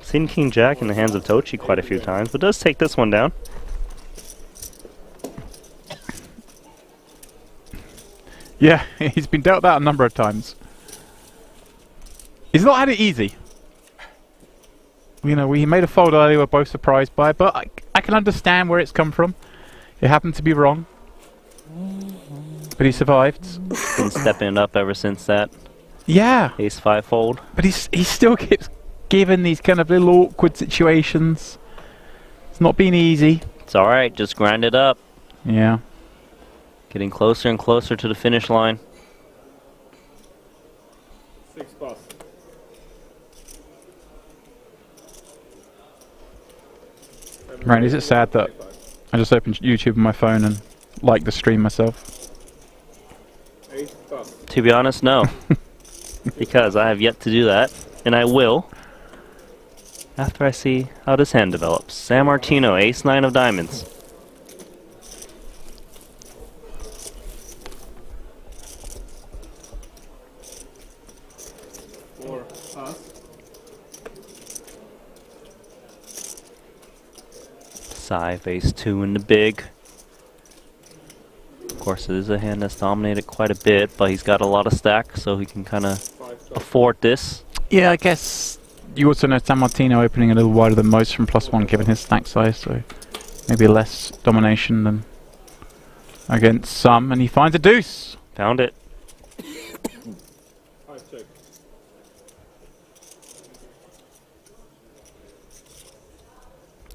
Speaker 15: Seen King Jack in the hands of Tochi quite a few times, but does take this one down.
Speaker 1: Yeah, he's been dealt that a number of times. He's not had it easy. You know, we made a fold earlier we're both surprised by, but I can understand where it's come from. It happened to be wrong. But he survived.
Speaker 15: Been stepping it up ever since that.
Speaker 1: Yeah.
Speaker 15: Ace-5 fold.
Speaker 1: But he still keeps giving these kind of little awkward situations. It's not been easy.
Speaker 15: It's alright, just grind it up.
Speaker 1: Yeah.
Speaker 15: Getting closer and closer to the finish line.
Speaker 4: 6 pass.
Speaker 1: Right, is it sad that I just opened YouTube on my phone and liked the stream myself?
Speaker 4: 8 pass.
Speaker 15: To be honest, no. Because I have yet to do that, and I will after I see how this hand develops. San Martino, ace-9 of diamonds. Five, ace-2 in the big. Of course, it is a hand that's dominated quite a bit, but he's got a lot of stacks, so he can kind of afford this.
Speaker 1: Yeah, I guess you also know San Martino opening a little wider than most from +1 given his stack size, so maybe less domination than against some, and he finds a deuce.
Speaker 15: Found it.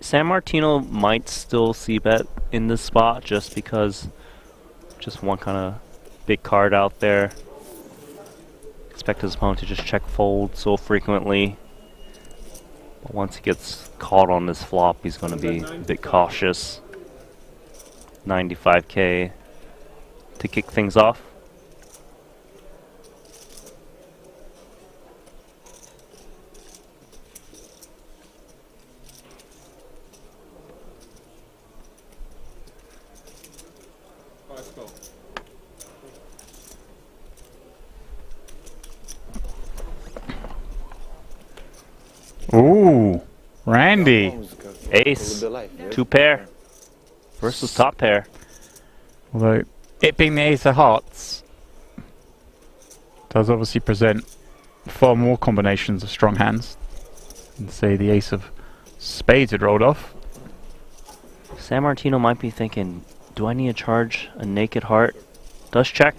Speaker 15: San Martino might still c-bet in this spot just because just one kind of big card out there. Expect his opponent to just check fold so frequently. But once he gets caught on this flop, he's going to be a bit cautious. 95k to kick things off.
Speaker 1: Ooh, Randy.
Speaker 15: Ace, 2 pair versus top pair.
Speaker 1: Although, it being the ace of hearts does obviously present far more combinations of strong hands than, say, the ace of spades had rolled off.
Speaker 15: San Martino might be thinking, do I need to charge a naked heart? Does check.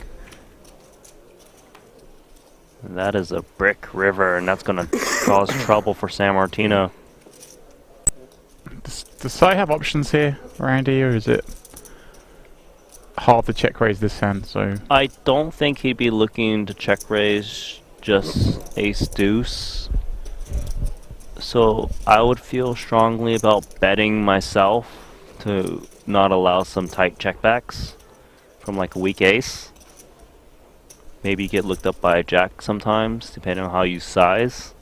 Speaker 15: And that is a brick river, and that's going to cause trouble for San Martino.
Speaker 1: Does Sai have options here, Randy, or is it hard to check raise this hand? So
Speaker 15: I don't think he'd be looking to check raise just ace deuce. So I would feel strongly about betting myself to not allow some tight checkbacks from like a weak ace. Maybe get looked up by a jack sometimes, depending on how you size.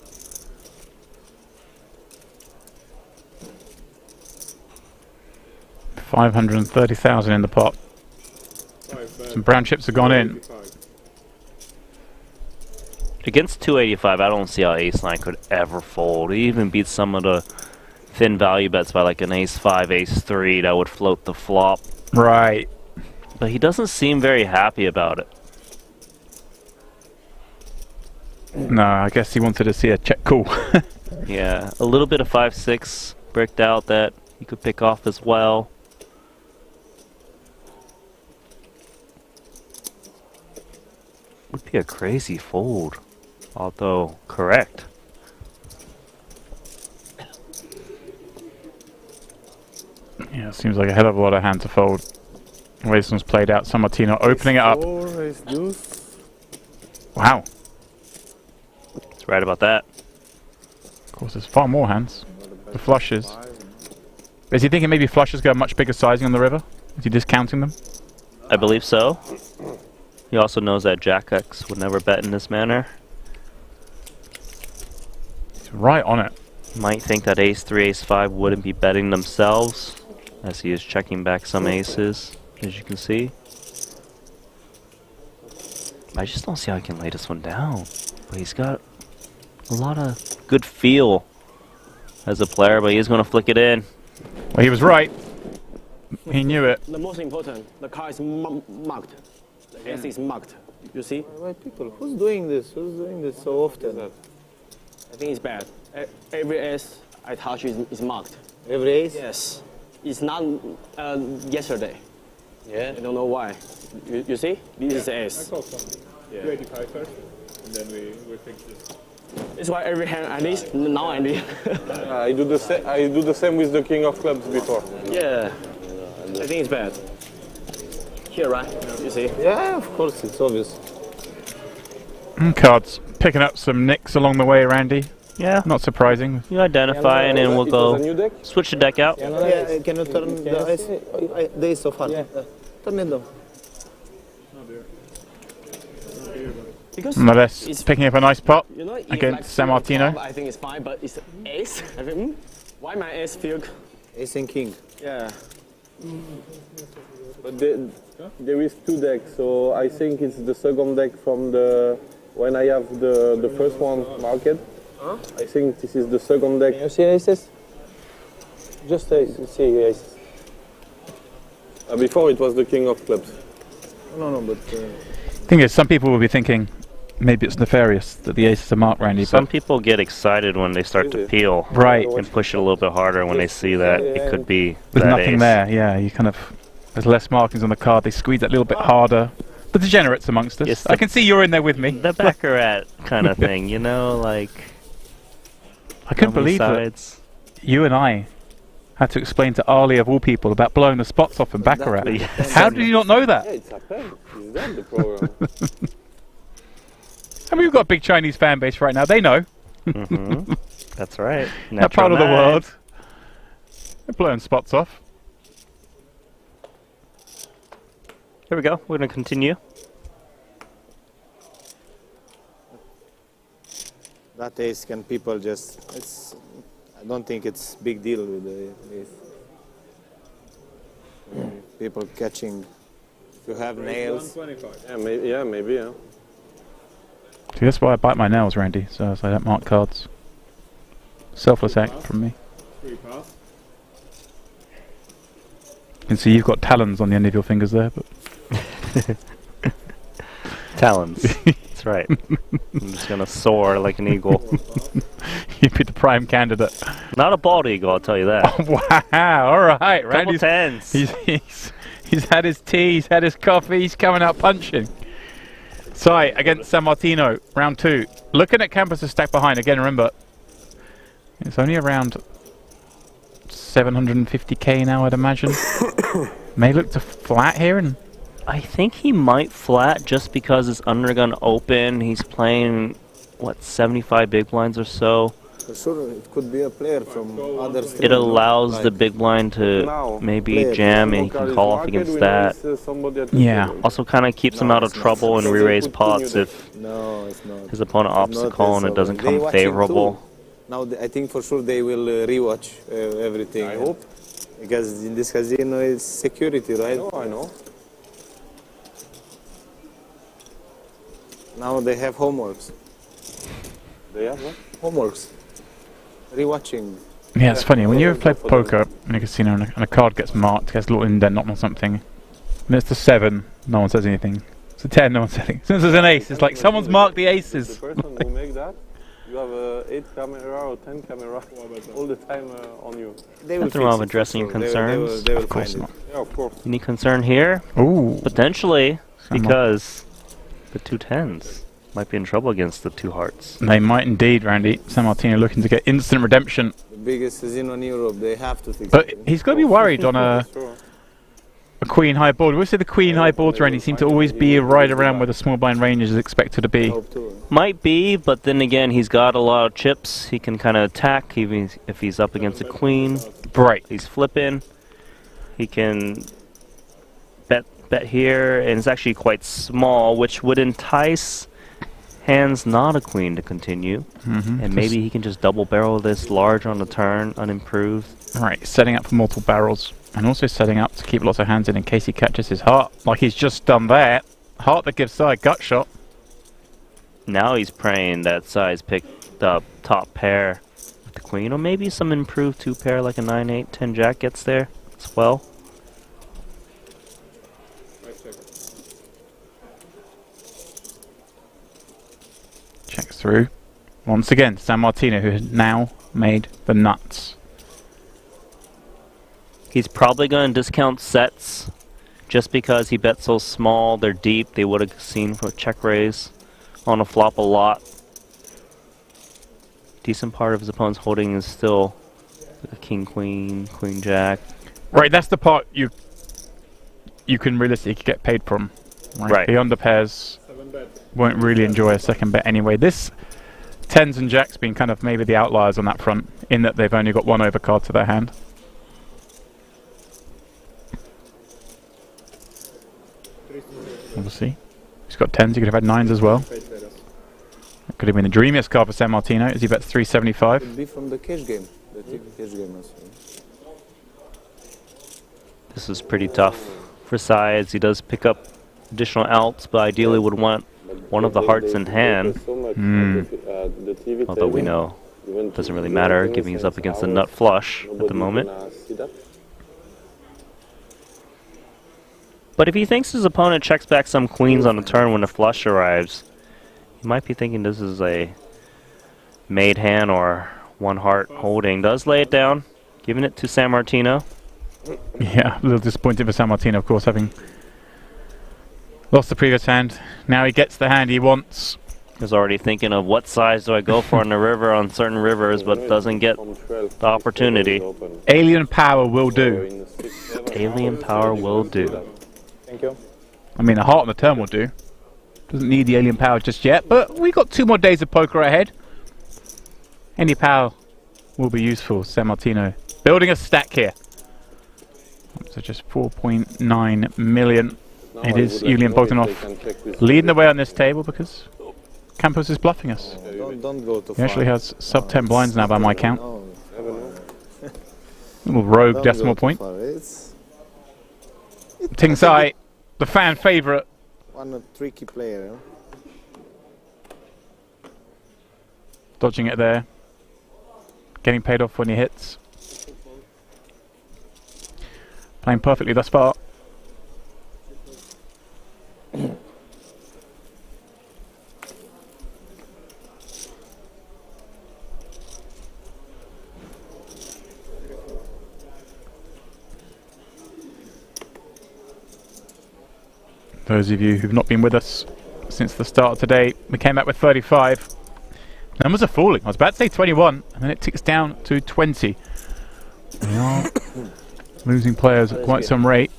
Speaker 1: $530,000 in the pot. Some brown chips have gone in.
Speaker 15: Against 285, I don't see how ace-9 could ever fold. He even beats some of the thin value bets by like an ace-5, ace-3 that would float the flop.
Speaker 1: Right.
Speaker 15: But he doesn't seem very happy about it.
Speaker 1: No, I guess he wanted to see a check call.
Speaker 15: Yeah, a little bit of 5-6 bricked out that he could pick off as well. Would be a crazy fold, although correct.
Speaker 1: Yeah, it seems like a hell of a lot of hand to fold. The way this one's played out, San Martino opening it up. Wow.
Speaker 15: It's right about that.
Speaker 1: Of course, there's far more hands. The flushes. Is he thinking maybe flushes go much bigger sizing on the river? Is he discounting them?
Speaker 15: I believe so. He also knows that Jack X would never bet in this manner.
Speaker 1: He's right on it.
Speaker 15: Might think that ace-3, ace-5 wouldn't be betting themselves, as he is checking back some aces, as you can see. I just don't see how he can lay this one down. But he's got a lot of good feel as a player, but he's going to flick it in.
Speaker 1: Well, he was right. He knew it.
Speaker 14: The most important, the card is marked. The S is marked. You see?
Speaker 18: Why people? Who's doing this? Who's doing this so often?
Speaker 14: I think it's bad. Every S I touch is marked.
Speaker 18: Every ace?
Speaker 14: Yes. It's not yesterday.
Speaker 18: Yeah.
Speaker 14: I don't know why. You see? This is S.
Speaker 4: I call some.
Speaker 14: Yeah.
Speaker 4: 285 first, and then we fix this.
Speaker 14: It's why every hand I need, now I need.
Speaker 5: I do the same with the king of clubs before.
Speaker 14: Yeah. I think it's bad. Here, right? You see?
Speaker 18: Yeah, of course, it's obvious.
Speaker 1: Cards picking up some nicks along the way, Randy.
Speaker 15: Yeah.
Speaker 1: Not surprising.
Speaker 15: You identify and then we'll go switch the deck out.
Speaker 18: Yeah, can you turn the ace of hearts? Turn it down.
Speaker 14: Because
Speaker 1: Nonetheless, picking up a nice pot
Speaker 14: you know,
Speaker 1: against
Speaker 14: like
Speaker 1: San Martino.
Speaker 14: Club, I think it's fine, but it's ace. I think, why my ace feel?
Speaker 18: Ace and king.
Speaker 14: Yeah.
Speaker 5: But there is two decks, so I think it's the second deck from the when I have the first one marked.
Speaker 18: Huh?
Speaker 5: I think this is the second deck.
Speaker 18: You see aces? Just see aces.
Speaker 5: Before it was the king of clubs.
Speaker 18: No, but.
Speaker 1: Thing is, some people will be thinking maybe it's nefarious that the aces are marked, Randy.
Speaker 15: Some people get excited when they start to peel,
Speaker 1: right,
Speaker 15: and push it a little bit harder when they see that it could be
Speaker 1: there's
Speaker 15: that
Speaker 1: nothing
Speaker 15: ace.
Speaker 1: there. Yeah, you kind of there's less markings on the card. They squeeze that a little bit harder. The degenerates amongst us.
Speaker 15: Yes,
Speaker 1: I can see you're in there with me.
Speaker 15: The baccarat kind of thing, you know, like.
Speaker 1: I couldn't believe that you and I had to explain to Ali of all people about blowing the spots off in baccarat.
Speaker 15: Yes.
Speaker 1: How did you not know that?
Speaker 5: Yeah, it's happened. It's done the program.
Speaker 1: I mean, we've got a big Chinese fan base right now. They know.
Speaker 15: That's right.
Speaker 1: That part of the world. They're blowing spots off.
Speaker 15: Here we go. We're going to continue.
Speaker 18: That ace can people just. It's. I don't think it's big deal with the ace. People catching. If you have nails.
Speaker 5: Yeah, maybe.
Speaker 1: See, that's why I bite my nails, Randy, so I don't mark cards. Selfless act from me.
Speaker 4: Free pass.
Speaker 1: You can see you've got talons on the end of your fingers there, but...
Speaker 2: Talons. That's right. I'm just gonna soar like an eagle.
Speaker 1: You'd be the prime candidate.
Speaker 2: Not a bald eagle, I'll tell you that.
Speaker 1: Wow, alright, Randy's...
Speaker 2: tens.
Speaker 1: He's had his tea, he's had his coffee, he's coming out punching. Sai against San Martino, round 2. Looking at Campus's stack behind, again remember, it's only around 750k now, I'd imagine. May look to flat here, and
Speaker 2: I think he might flat just because it's undergun open. He's playing, what, 75 big blinds or so.
Speaker 18: For sure, it could be a player from other stream.
Speaker 2: It allows the big blind to maybe jam, and he can call off against that.
Speaker 1: Yeah.
Speaker 2: Also kind of keeps him out of trouble and re-raise pots if his opponent opts a call and it doesn't come favorable.
Speaker 18: Now I think for sure they will rewatch everything. I hope. Because in this casino it's security, right? I know. Now they have homeworks. They have what? Homeworks. Rewatching.
Speaker 1: yeah, it's funny, when you play poker in a casino and a card gets marked, gets a little indent on something, and it's the 7, no one says anything. It's a 10, no one says anything. Since there's an ace, it's like someone's marked the aces.
Speaker 5: The person who make that, you have a 8 camera or 10 camera all the time on you.
Speaker 2: Nothing wrong with addressing your concerns.
Speaker 18: They will
Speaker 1: Of course not.
Speaker 5: Yeah, of course.
Speaker 2: Any concern here?
Speaker 1: Ooh.
Speaker 2: Potentially, because the 2 10s might be in trouble against the 2 hearts.
Speaker 1: They might indeed, Randy. San Martino looking to get instant redemption.
Speaker 18: The biggest casino in Europe, they have to fix
Speaker 1: But
Speaker 18: it.
Speaker 1: he's got to be worried on a queen high board. We always say the queen high boards, Randy, seem to always be right around where the small blind range is expected to be.
Speaker 2: Might be, but then again, he's got a lot of chips. He can kind of attack even if he's up against a queen.
Speaker 1: Right.
Speaker 2: He's flipping. He can bet here, and it's actually quite small, which would entice hands not a queen to continue. And maybe he can just double barrel this large on the turn, unimproved.
Speaker 1: Right, setting up for multiple barrels, and also setting up to keep lots of hands in case he catches his heart, like he's just done that. Heart that gives Sai a gut shot.
Speaker 2: Now he's praying that Sai's picked up top pair with the queen, or maybe some improved 2 pair like a 9-8, 10 jack gets there as well.
Speaker 1: Checks through. Once again, San Martino, who has now made the nuts.
Speaker 2: He's probably going to discount sets just because he bet so small. They're deep. They would have seen for a check raise on a flop a lot. Decent part of his opponent's holding is still a king, queen, queen, jack.
Speaker 1: Right, that's the part you can realistically get paid from. Right. The underpairs won't really enjoy a second bet anyway. This 10s and jacks being kind of maybe the outliers on that front, in that they've only got 1 overcard to their hand. We'll see. He's got 10s, he could have had 9s as well. That could have been the dreamiest card for San Martino as he bets 375.
Speaker 18: Could be from the cash game. The cash game also.
Speaker 2: This is pretty tough for sides. He does pick up additional outs, but ideally would want one of the hearts in hand. Although we know it doesn't really matter, given he's up against a nut flush at the moment. But if he thinks his opponent checks back some queens on the turn when a flush arrives, he might be thinking this is a made hand or 1 heart holding. Does lay it down, giving it to San Martino.
Speaker 1: Yeah, a little disappointed for San Martino, of course, having lost the previous hand. Now he gets the hand he wants.
Speaker 2: He's already thinking of what size do I go for on the river on certain rivers, but doesn't get the opportunity.
Speaker 1: Alien power will do.
Speaker 2: Alien power will do.
Speaker 18: Thank you.
Speaker 1: I mean, a heart on the turn will do. Doesn't need the alien power just yet, but we got 2 more days of poker ahead. Any power will be useful. San Martino building a stack here. So just 4.9 million. It is Julian Botanov leading the way on this table because Campos is bluffing us.
Speaker 18: Don't go too
Speaker 1: He actually
Speaker 18: far.
Speaker 1: has sub 10 blinds now by my count.
Speaker 18: No.
Speaker 1: Little rogue
Speaker 18: Don't
Speaker 1: decimal
Speaker 18: go too
Speaker 1: point.
Speaker 18: far.
Speaker 1: Ting Sai, the fan favourite.
Speaker 18: One tricky player. Huh?
Speaker 1: Dodging it there. Getting paid off when he hits. Playing perfectly thus far. Those of you who've not been with us since the start of today, we came back with 35. Numbers are falling. I was about to say 21, and then it ticks down to 20. We are losing players at quite some rate.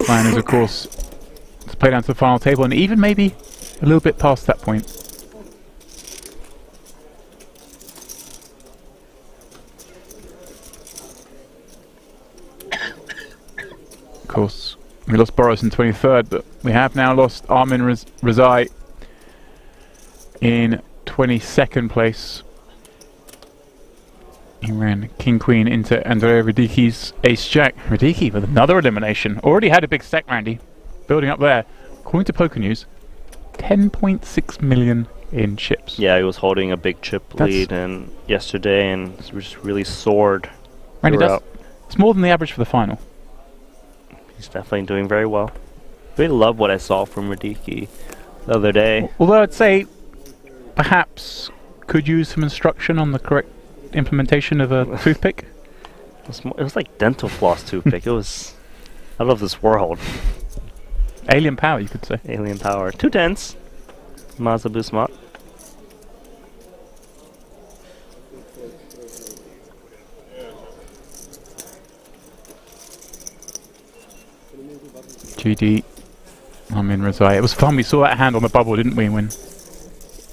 Speaker 1: Plan is, of course, to play down to the final table, and even maybe a little bit past that point. Of course, we lost Boris in 23rd, but we have now lost Armin Rezai in 22nd place. He ran King Queen into Andrea Radiki's Ace Jack. Radiki with another elimination. Already had a big stack, Randy. Building up there. According to Poker News, 10.6 million in chips.
Speaker 2: Yeah, he was holding a big chip lead and yesterday and just really soared.
Speaker 1: Randy, it's more than the average for the final.
Speaker 2: He's definitely doing very well. Really love what I saw from Radiki the other day.
Speaker 1: Although I'd say perhaps could use some instruction on the correct implementation of a toothpick.
Speaker 2: It was like dental floss toothpick. It was out of this world.
Speaker 1: Alien power, you could say.
Speaker 2: Alien power. 2 10s. Mazabu Smart.
Speaker 1: GD. I'm in Rezai. It was fun. We saw that hand on the bubble, didn't we, when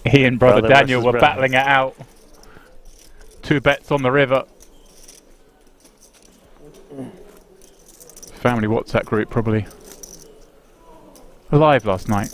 Speaker 1: he and brother Daniel were battling it out. 2 bets on the river. Family WhatsApp group probably alive last night.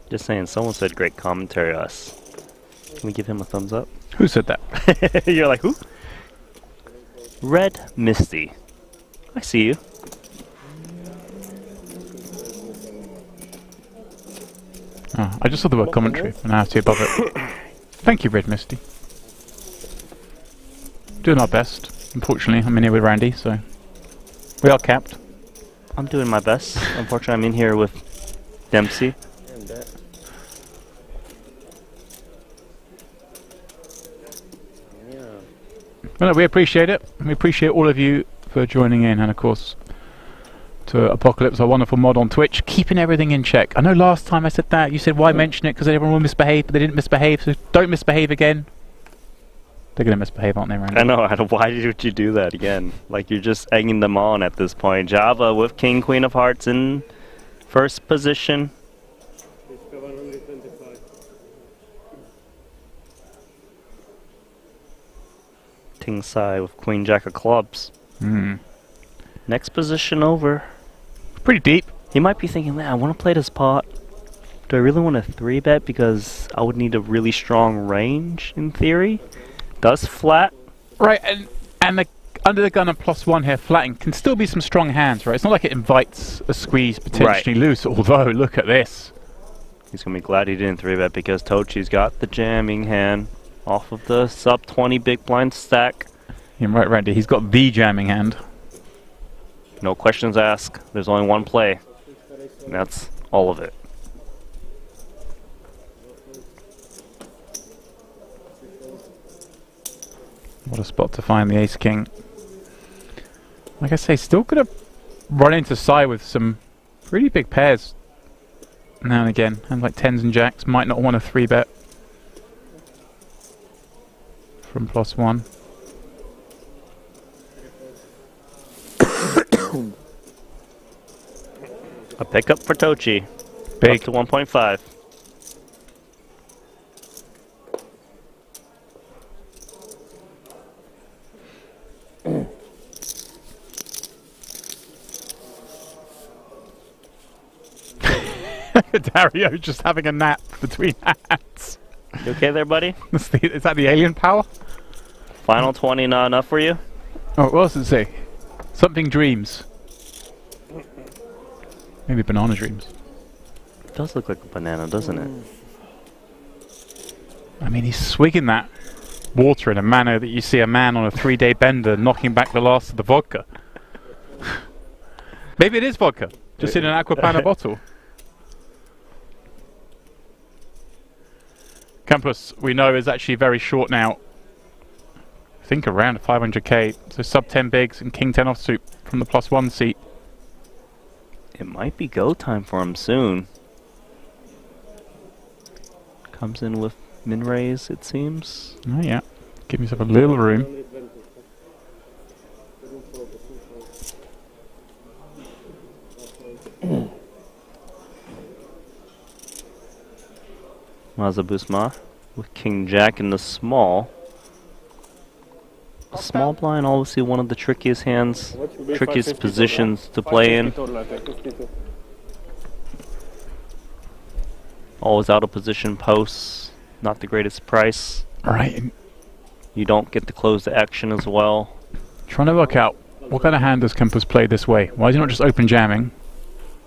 Speaker 2: Just saying, someone said great commentary to us. Can we give him a thumbs up?
Speaker 1: Who said that?
Speaker 2: You're like, who? Red Misty. I see you.
Speaker 1: Oh, I just saw the word commentary and I have to above it. Thank you, Red Misty. Doing our best. Unfortunately, I'm in here with Randy, so we are capped.
Speaker 2: I'm doing my best. Unfortunately, I'm in here with Dempsey.
Speaker 1: Well, no, we appreciate it. We appreciate all of you for joining in, and of course to Apocalypse, our wonderful mod on Twitch, keeping everything in check. I know last time I said that, you said why mention it, because everyone will misbehave, but they didn't misbehave, so don't misbehave again. They're going to misbehave, aren't they, Randy?
Speaker 2: I know, why did you do that again? Like, you're just egging them on at this point. Java with King, Queen of Hearts in first position. Ting Sai with Queen Jack of Clubs. Next position over.
Speaker 1: Pretty deep.
Speaker 2: He might be thinking, man, I want to play this pot. Do I really want to 3-bet because I would need a really strong range in theory? Does flat.
Speaker 1: Right, and the under the gun and +1 here, flatting, can still be some strong hands, right? It's not like it invites a squeeze potentially loose, although look at this.
Speaker 2: He's going to be glad he didn't 3-bet because Tochi's got the jamming hand off of the sub 20 big blind stack.
Speaker 1: You're right, Randy, he's got the jamming hand.
Speaker 2: No questions asked. There's only one play. And that's all of it.
Speaker 1: What a spot to find the Ace King. Like I say, still gonna run into Sai with some pretty big pairs now and again. And like 10s and jacks, might not want a 3-bet from +1.
Speaker 2: A pickup for Tochi.
Speaker 1: Big.
Speaker 2: Up to 1.5.
Speaker 1: Dario just having a nap between hands.
Speaker 2: You okay there, buddy?
Speaker 1: Is that the alien power?
Speaker 2: Final 20 not enough for you?
Speaker 1: Oh, what else does it say? Something dreams. Maybe banana dreams.
Speaker 2: It does look like a banana, doesn't it?
Speaker 1: I mean, he's swigging that water in a manner that you see a man on a 3-day bender knocking back the last of the vodka. Maybe it is vodka, just in an Aquapana bottle. Campus, we know, is actually very short now. I think around 500k, so sub 10 bigs and king 10 offsuit from the +1 seat.
Speaker 2: It might be go time for him soon. Comes in with min raise, it seems.
Speaker 1: Oh yeah, give yourself a little room.
Speaker 2: Mazabusma with King Jack in the small. The small blind, obviously one of the trickiest hands, trickiest positions to play in. Always out of position posts, not the greatest price.
Speaker 1: Right.
Speaker 2: You don't get to close the action as well.
Speaker 1: Trying to work out what kind of hand does Campus play this way? Why is he not just open jamming?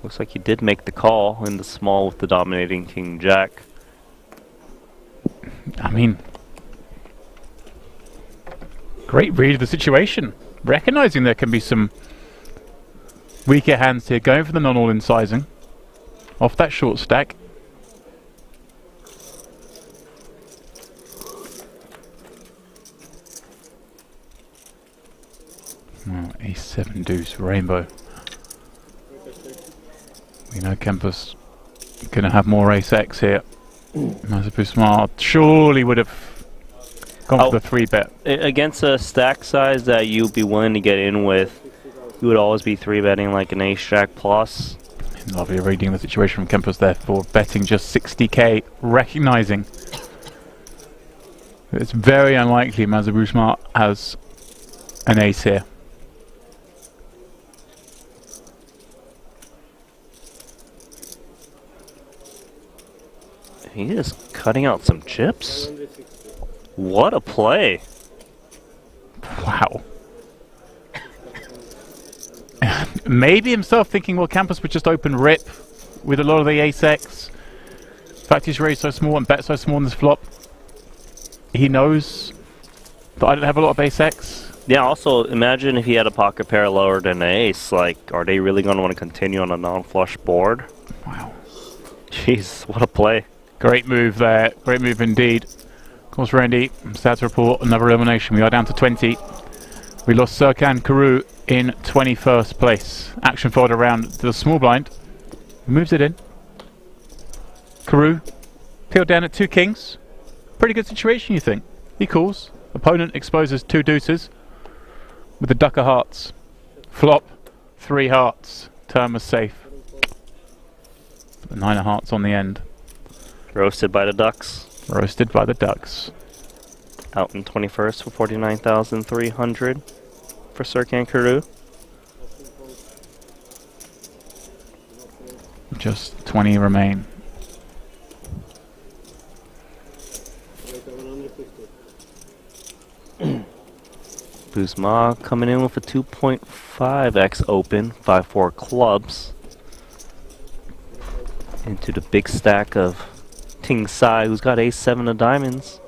Speaker 2: Looks like he did make the call in the small with the dominating King Jack.
Speaker 1: I mean, great read of the situation. Recognizing there can be some weaker hands here, going for the non-all-in sizing. Off that short stack. Oh, A7 deuce, rainbow. We know Campus gonna have more ace-x here. Mazapu Smart surely would have gone for the 3-bet.
Speaker 2: Against a stack size that you'd be willing to get in with, you would always be 3-betting like an ace-jack plus.
Speaker 1: Lovely reading the situation from Campus there for betting just 60k, recognizing that it's very unlikely Mazabu Smart has an ace here.
Speaker 2: He is cutting out some chips. What a play.
Speaker 1: Wow. Maybe himself thinking, well, Campus would just open rip with a lot of the ace-x. In fact, he's raised so small and bet so small in this flop. He knows that I don't have a lot of ace-x.
Speaker 2: Yeah, also, imagine if he had a pocket pair lower than an ace. Like, are they really going to want to continue on a non-flush board?
Speaker 1: Wow.
Speaker 2: Jeez, what a play.
Speaker 1: Great move there. Great move indeed. Of course, Randy, I'm sad to report another elimination. We are down to 20. We lost Serkan Karu in 21st place. Action followed around to the small blind. Moves it in. Karu peeled down at 2 kings. Pretty good situation, you think. He calls. Opponent exposes 2 deuces with the duck of hearts. Flop, 3 hearts. Turn was safe. The 9 of hearts on the end.
Speaker 2: Roasted by the ducks.
Speaker 1: Roasted by the ducks.
Speaker 2: Out in 21st for 49,300 for Serkan Karu.
Speaker 1: Just 20 remain.
Speaker 2: Buzma coming in with a 2.5x open, 5-4 clubs. Into the big stack of Ting Sai, who's got ace-7 of diamonds.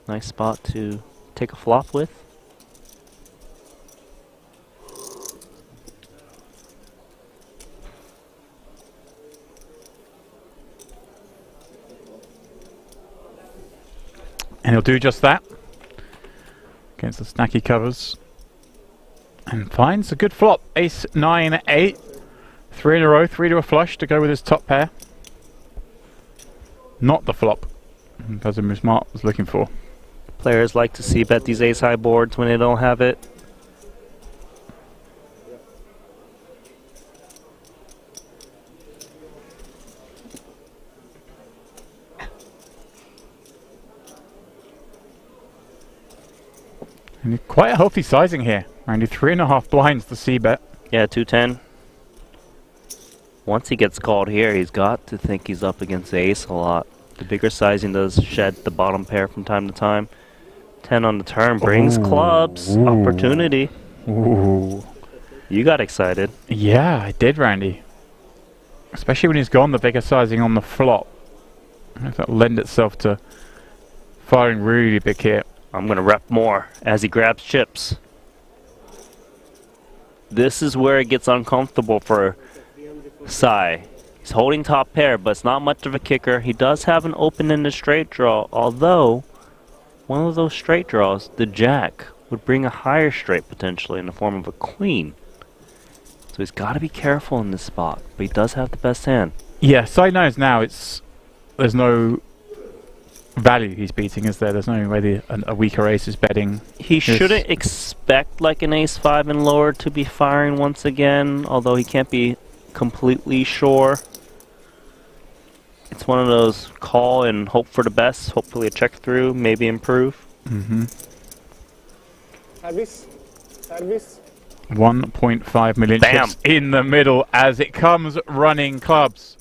Speaker 2: Nice spot to take a flop with.
Speaker 1: And he'll do just that against the snacky covers. And finds a good flop. Ace 9 8. 3 in a row, 3 to a flush to go with his top pair. Not the flop Kazumi Smart was looking for.
Speaker 2: Players like to see bet these ace high boards when they don't have it.
Speaker 1: And quite a healthy sizing here. Only 3.5 blinds to see bet.
Speaker 2: Yeah, 210. Once he gets called here, he's got to think he's up against the ace a lot. The bigger sizing does shed the bottom pair from time to time. 10 on the turn brings clubs. Opportunity.
Speaker 1: Ooh.
Speaker 2: You got excited.
Speaker 1: Yeah, I did, Randy. Especially when he's gone the bigger sizing on the flop. That lend itself to firing really big here.
Speaker 2: I'm going to rep more as he grabs chips. This is where it gets uncomfortable for Sai. He's holding top pair, but it's not much of a kicker. He does have an open-ended straight draw, although one of those straight draws, the jack, would bring a higher straight potentially in the form of a queen. So he's got to be careful in this spot, but he does have the best hand.
Speaker 1: Yeah, Sai knows now there's no value he's beating, is there? There's no way a weaker ace is betting.
Speaker 2: He shouldn't expect like an ace-5 and lower to be firing once again, although he can't be completely sure. It's one of those call and hope for the best, hopefully a check through, maybe improve.
Speaker 5: Service.
Speaker 1: 1.5 million chips in the middle as it comes running clubs.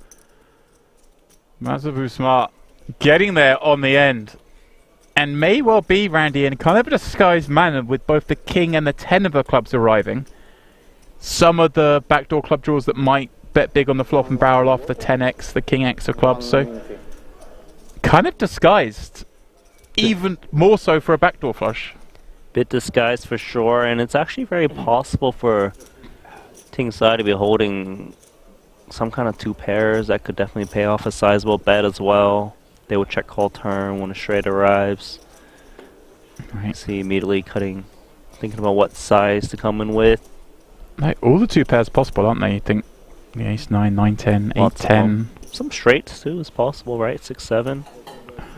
Speaker 1: Masabu Smart getting there on the end. And may well be, Randy, in kind of a disguised manner with both the king and the 10 of the clubs arriving. Some of the backdoor club draws that might bet big on the flop and barrel off the 10x, the king x of clubs. So kind of disguised, even more so for a backdoor flush.
Speaker 2: Bit disguised for sure, and it's actually very possible for Ting Sai to be holding some kind of 2 pairs that could definitely pay off a sizable bet as well. They would check call turn when a straight arrives.
Speaker 1: Right.
Speaker 2: See immediately thinking about what size to come in with.
Speaker 1: Like, all the 2 pairs possible, aren't they? You think the ace 9, 9, 10, 8, 10.
Speaker 2: Some straights too is possible, right? 6, 7.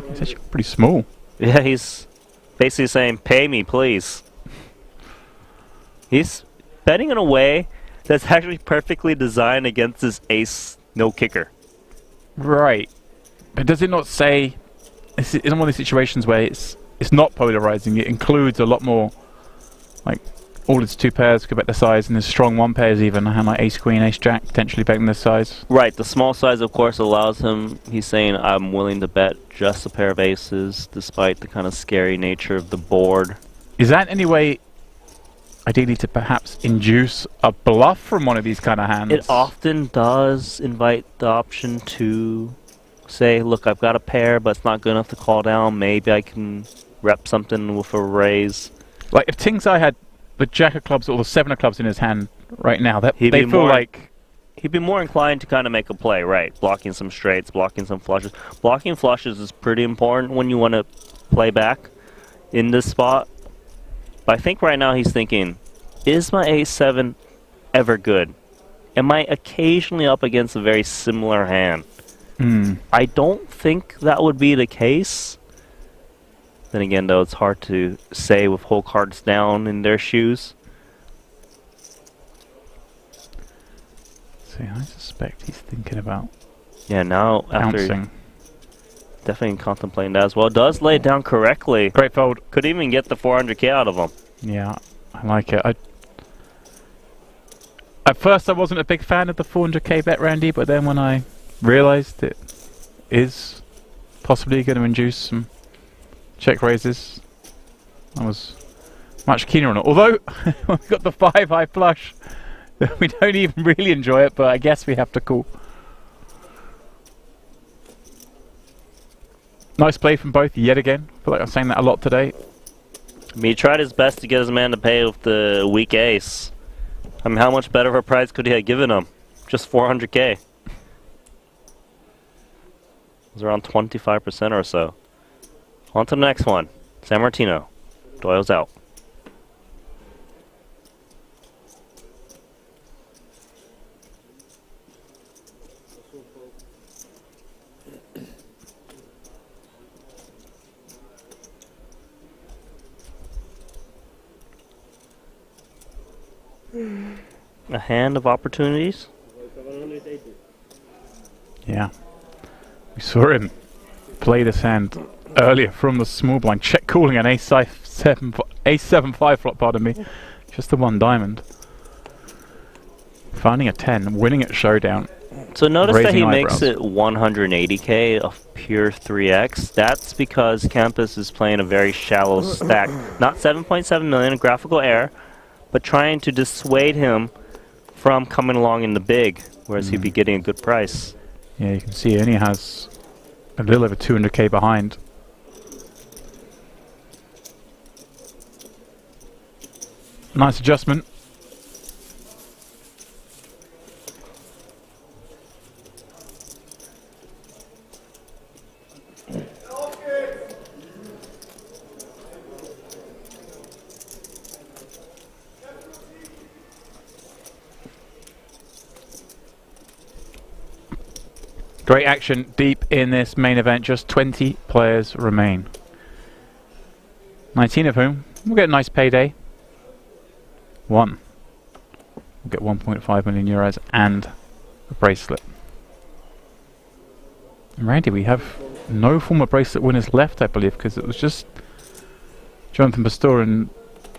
Speaker 1: He's actually pretty small.
Speaker 2: Yeah, he's basically saying, pay me, please. He's betting in a way that's actually perfectly designed against this ace no kicker.
Speaker 1: Right. But does it not say, it's in one of these situations where it's not polarizing, it includes a lot more, like, all its 2 pairs could bet the size, and there's strong 1 pairs even, and like ace queen, ace jack potentially betting this size.
Speaker 2: Right, the small size of course allows him, he's saying I'm willing to bet just a pair of aces despite the kind of scary nature of the board.
Speaker 1: Is that any way, ideally, to perhaps induce a bluff from one of these kind of hands?
Speaker 2: It often does invite the option to say, look, I've got a pair but it's not good enough to call down, maybe I can rep something with a raise.
Speaker 1: Like if Ting Sai had the jack of clubs or the 7 of clubs in his hand right now, that they feel like
Speaker 2: he'd be more inclined to kind of make a play, right? Blocking some straights, blocking some flushes. Blocking flushes is pretty important when you want to play back in this spot. But I think right now he's thinking, is my ace-7 ever good? Am I occasionally up against a very similar hand? I don't think that would be the case. Then again, though, it's hard to say with whole cards down in their shoes.
Speaker 1: See, I suspect he's thinking about
Speaker 2: now
Speaker 1: bouncing.
Speaker 2: Definitely contemplating that as well. Does lay it down correctly.
Speaker 1: Great fold.
Speaker 2: Could even get the 400k out of him.
Speaker 1: Yeah, I like it. At first I wasn't a big fan of the 400k bet, Randy, but then when I realised it is possibly going to induce some check raises, I was much keener on it. Although, when we got the 5 high flush, we don't even really enjoy it, but I guess we have to call. Nice play from both yet again. I feel like I'm saying that a lot today.
Speaker 2: I mean, he tried his best to get his man to pay with the weak ace. I mean, how much better of a price could he have given him? Just 400k. It was around 25% or so. On to the next one. San Martino. Doyle's out. A hand of opportunities.
Speaker 1: Yeah. We saw him play this hand earlier from the small blind. Check calling an ace-7 5 flop, pardon me. Just the 1 diamond. Finding a 10, winning at showdown.
Speaker 2: So notice that he
Speaker 1: raising
Speaker 2: makes
Speaker 1: eyebrows.
Speaker 2: it 180k of pure 3x. That's because Campus is playing a very shallow stack. Not 7.7 million graphical error, but trying to dissuade him from coming along in the big, whereas he'd be getting a good price.
Speaker 1: Yeah, you can see he only has a little over 200k behind. Nice adjustment. Great action deep in this main event. Just 20 players remain. 19 of whom will get a nice payday. One will get 1.5 million euros and a bracelet. And Randy, we have no former bracelet winners left, I believe, because it was just Jonathan Pastor and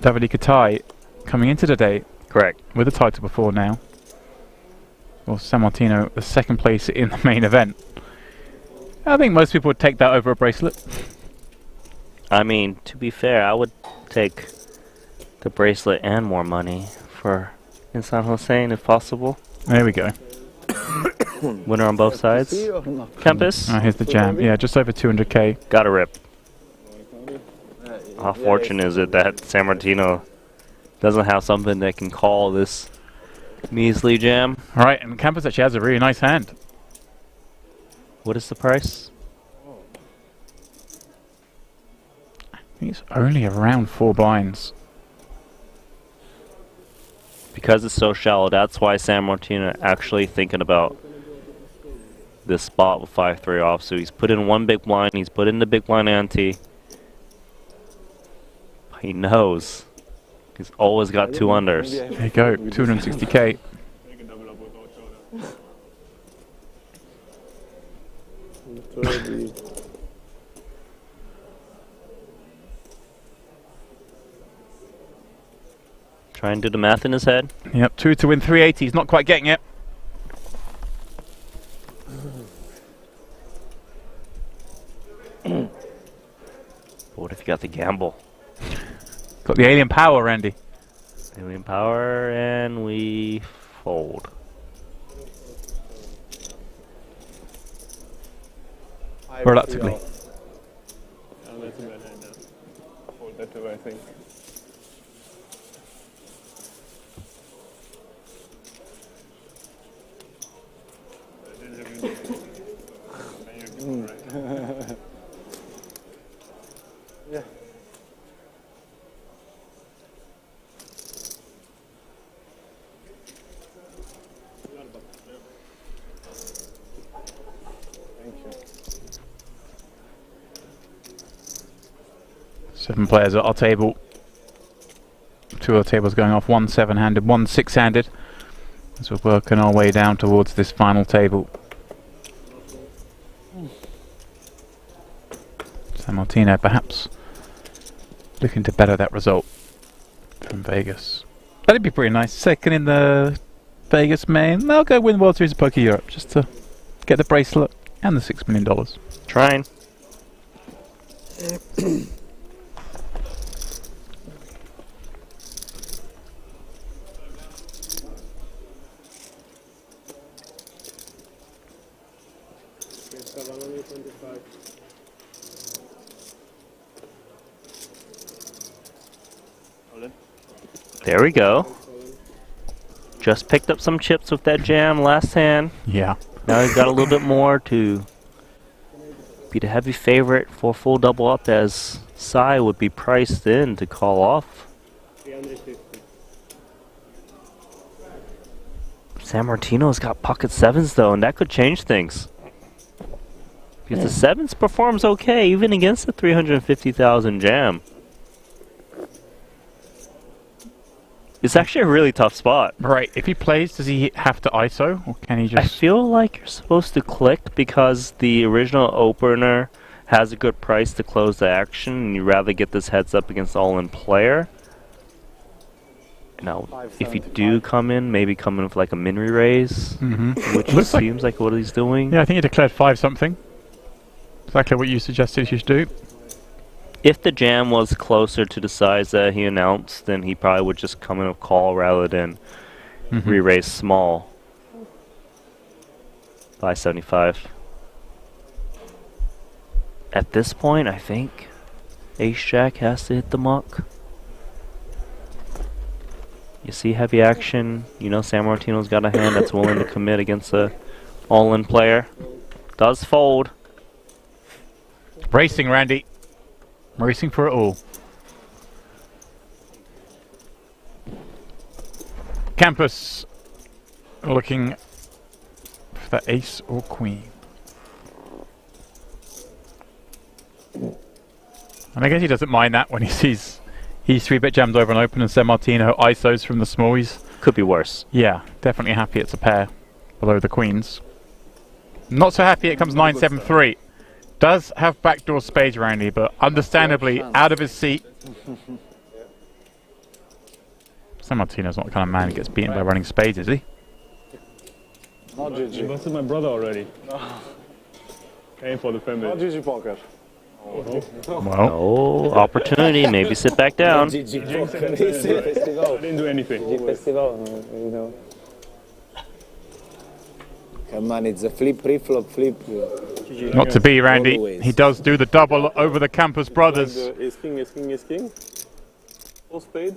Speaker 1: Davide Katai coming into the day.
Speaker 2: Correct.
Speaker 1: With the title before now. Well, San Martino, the second place in the main event. I think most people would take that over a bracelet.
Speaker 2: I mean, to be fair, I would take the bracelet and more money for Insan Hossein if possible.
Speaker 1: There we go.
Speaker 2: Winner on both sides. Campus.
Speaker 1: Here's the jam. Yeah, just over 200k.
Speaker 2: Gotta rip. How fortunate is it that San Martino doesn't have something that can call this measly jam?
Speaker 1: Alright, and Campus actually has a really nice hand.
Speaker 2: What is the price?
Speaker 1: I think it's only around 4 blinds.
Speaker 2: Because it's so shallow, that's why San Martino actually thinking about this spot with 5-3 off. So he's put in one big blind, he's put in the big blind ante. He knows. He's always got 2 unders.
Speaker 1: There you go, 260k.
Speaker 2: Try and do the math in his head.
Speaker 1: Yep, 2 to win 380. He's not quite getting it.
Speaker 2: What if you got the gamble?
Speaker 1: Got the alien power, Randy.
Speaker 2: Alien power, and we fold.
Speaker 1: Reluctantly.
Speaker 5: That's a bad hand now. Fold that too, I think. Yeah. Thank you.
Speaker 1: 7 players at our table. 2 of the tables going off. 1 7-handed, 1 6-handed. As we're working our way down towards this final table. San Martino perhaps looking to better that result from Vegas. That'd be pretty nice. Second in the Vegas main. They'll go win World Series of Poker Europe just to get the bracelet and the $6 million.
Speaker 2: Trying. There we go. Just picked up some chips with that jam last hand.
Speaker 1: Yeah.
Speaker 2: Now he's got a little bit more to be the heavy favorite for full double up, as Sai would be priced in to call off. San Martino's got pocket 7s though, and that could change things. Because the 7s performs okay even against the 350,000 jam. It's actually a really tough spot.
Speaker 1: Right, if he plays, does he have to ISO, or can he just...
Speaker 2: I feel like you're supposed to click because the original opener has a good price to close the action, and you'd rather get this heads up against all-in player. Now, if you do come in, maybe come in with like a min re-raise, which
Speaker 1: Looks
Speaker 2: seems like what he's doing.
Speaker 1: Yeah, I think he declared 5 something. Exactly what you suggested he should do.
Speaker 2: If the jam was closer to the size that he announced, then he probably would just come in with call rather than re-raise small. 575. At this point, I think Ace-Jack has to hit the muck. You see heavy action. You know San Martino's got a hand that's willing to commit against a all-in player. Does fold.
Speaker 1: Racing, Randy. Racing for it all. Campus looking for the ace or queen. And I guess he doesn't mind that when he sees he's 3-bit jammed over and open and San Martino ISOs from the smallies.
Speaker 2: Could be worse.
Speaker 1: Yeah, definitely happy it's a pair below the queens. Not so happy it comes 9-7-3. Does have backdoor spades, Randy, but understandably out of his seat. San Martino's not the kind of man who gets beaten by running spades, is he?
Speaker 4: Not GG. You busted my brother already. Aim for the family. Not GG poker.
Speaker 2: Well, opportunity. Maybe sit back down.
Speaker 4: I didn't do anything.
Speaker 18: Come on, it's a flip, pre-flop, flip.
Speaker 1: Not to be, Randy. He does do the double over the Campus brothers.
Speaker 5: Ace king, ace king, ace king. 4 spade.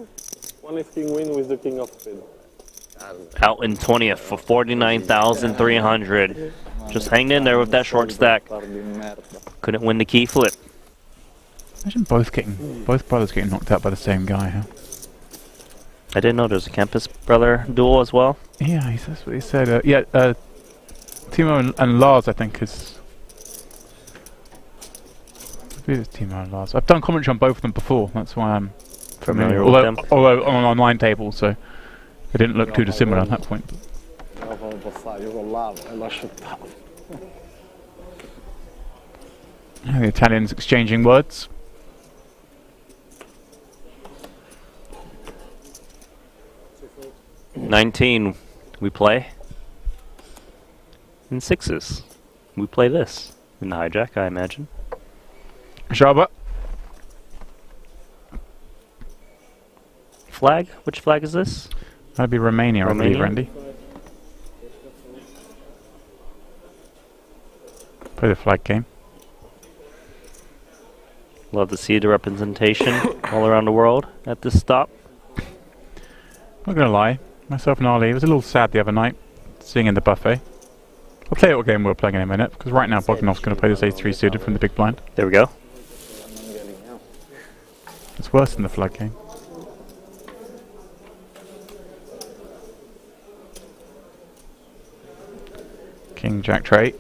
Speaker 5: 1 ace king win with the king of spade.
Speaker 2: Out in 20th for 49,300. Just hanging in there with that short stack. Couldn't win the key flip.
Speaker 1: Imagine both brothers getting knocked out by the same guy, huh?
Speaker 2: I didn't know there's a Campus brother duel as well.
Speaker 1: Yeah, that's what he said. Timo and Lars, I think, is... I believe it's Timo and Lars. I've done commentary on both of them before, that's why I'm familiar with them. Although on an online table, so it didn't look too dissimilar at that point. The Italians exchanging words.
Speaker 2: $19, we play. In 6s, we play this. In the hijack, I imagine.
Speaker 1: Shabba.
Speaker 2: Flag? Which flag is this?
Speaker 1: That'd be Romania, I believe, Randy. Play the flag game.
Speaker 2: Love to see the representation all around the world at this stop.
Speaker 1: Not gonna lie, myself and Ali, it was a little sad the other night, seeing in the buffet. I'll tell you what game we're playing in a minute, because right now Bogdanov's going to play this A3 suited from the big blind.
Speaker 2: There we go.
Speaker 1: It's worse than the flag game. King, Jack, tray.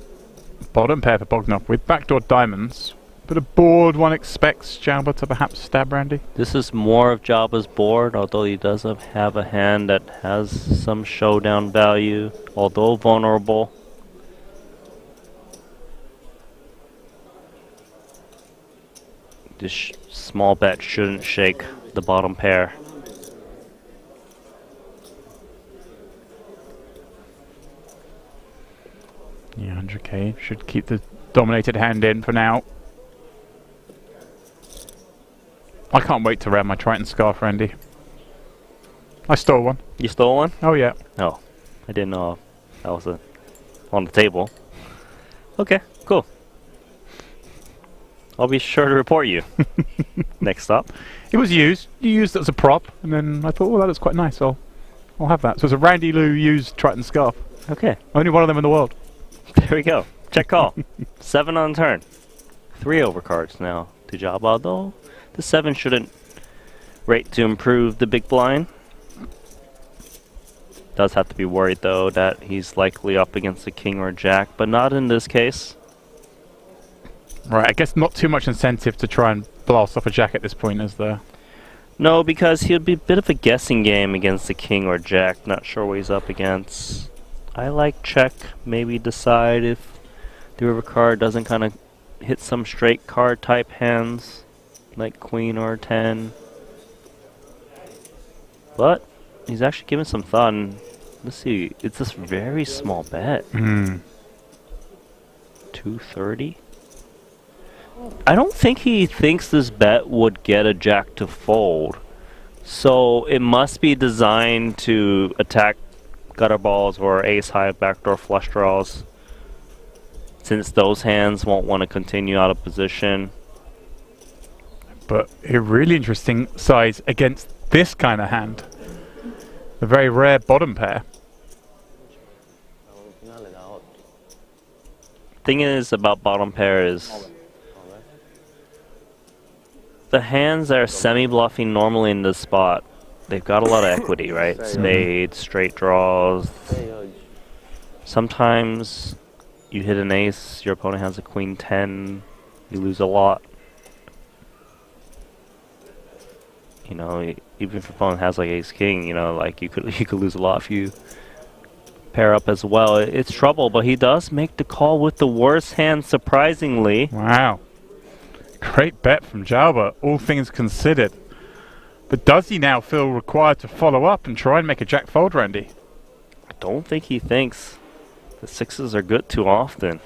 Speaker 1: Bottom pair for Bogdanov with backdoor diamonds. But a board one expects Jabba to perhaps stab Randy.
Speaker 2: This is more of Jabba's board, although he does have a hand that has some showdown value, although vulnerable. This small bet shouldn't shake the bottom pair.
Speaker 1: Yeah, 100k should keep the dominated hand in for now. I can't wait to wear my Triton scarf, Randy. I stole one.
Speaker 2: You stole one?
Speaker 1: Oh yeah.
Speaker 2: Oh, I didn't know that was on the table. Okay, cool. I'll be sure to report you. Next up.
Speaker 1: It was used. You used it as a prop, and then I thought, oh, that looks quite nice. I'll have that. So it's a Randy Lou used Triton scarf.
Speaker 2: Okay.
Speaker 1: Only one of them in the world.
Speaker 2: There we go. Check call. 7 on turn. 3 overcards now to Jabba, though. The 7 shouldn't rate to improve the big blind. Does have to be worried, though, that he's likely up against a king or a jack, but not in this case.
Speaker 1: Right, I guess not too much incentive to try and blast off a jack at this point, is there?
Speaker 2: No, because he'd be a bit of a guessing game against a king or jack. Not sure what he's up against. I like check, maybe decide if the river card doesn't kind of hit some straight card type hands, like queen or 10. But He's actually giving some thought. And let's see. It's this very small bet. 230. I don't think he thinks this bet would get a jack to fold. So it must be designed to attack gutter balls or ace high backdoor flush draws, since those hands won't want to continue out of position.
Speaker 1: But a really interesting size against this kind of hand. A very rare bottom pair.
Speaker 2: Thing is about bottom pair is the hands that are semi-bluffing normally in this spot, they've got a lot of equity, right? Spades, straight draws. Sometimes you hit an ace, your opponent has a queen 10, you lose a lot. You know, even if your opponent has like ace king, you know, like you could lose a lot if you pair up as well. It's trouble, but he does make the call with the worst hand, surprisingly.
Speaker 1: Wow. Great bet from Jalba, all things considered. But does he now feel required to follow up and try and make a jack fold, Randy?
Speaker 2: I don't think he thinks the sixes are good too often.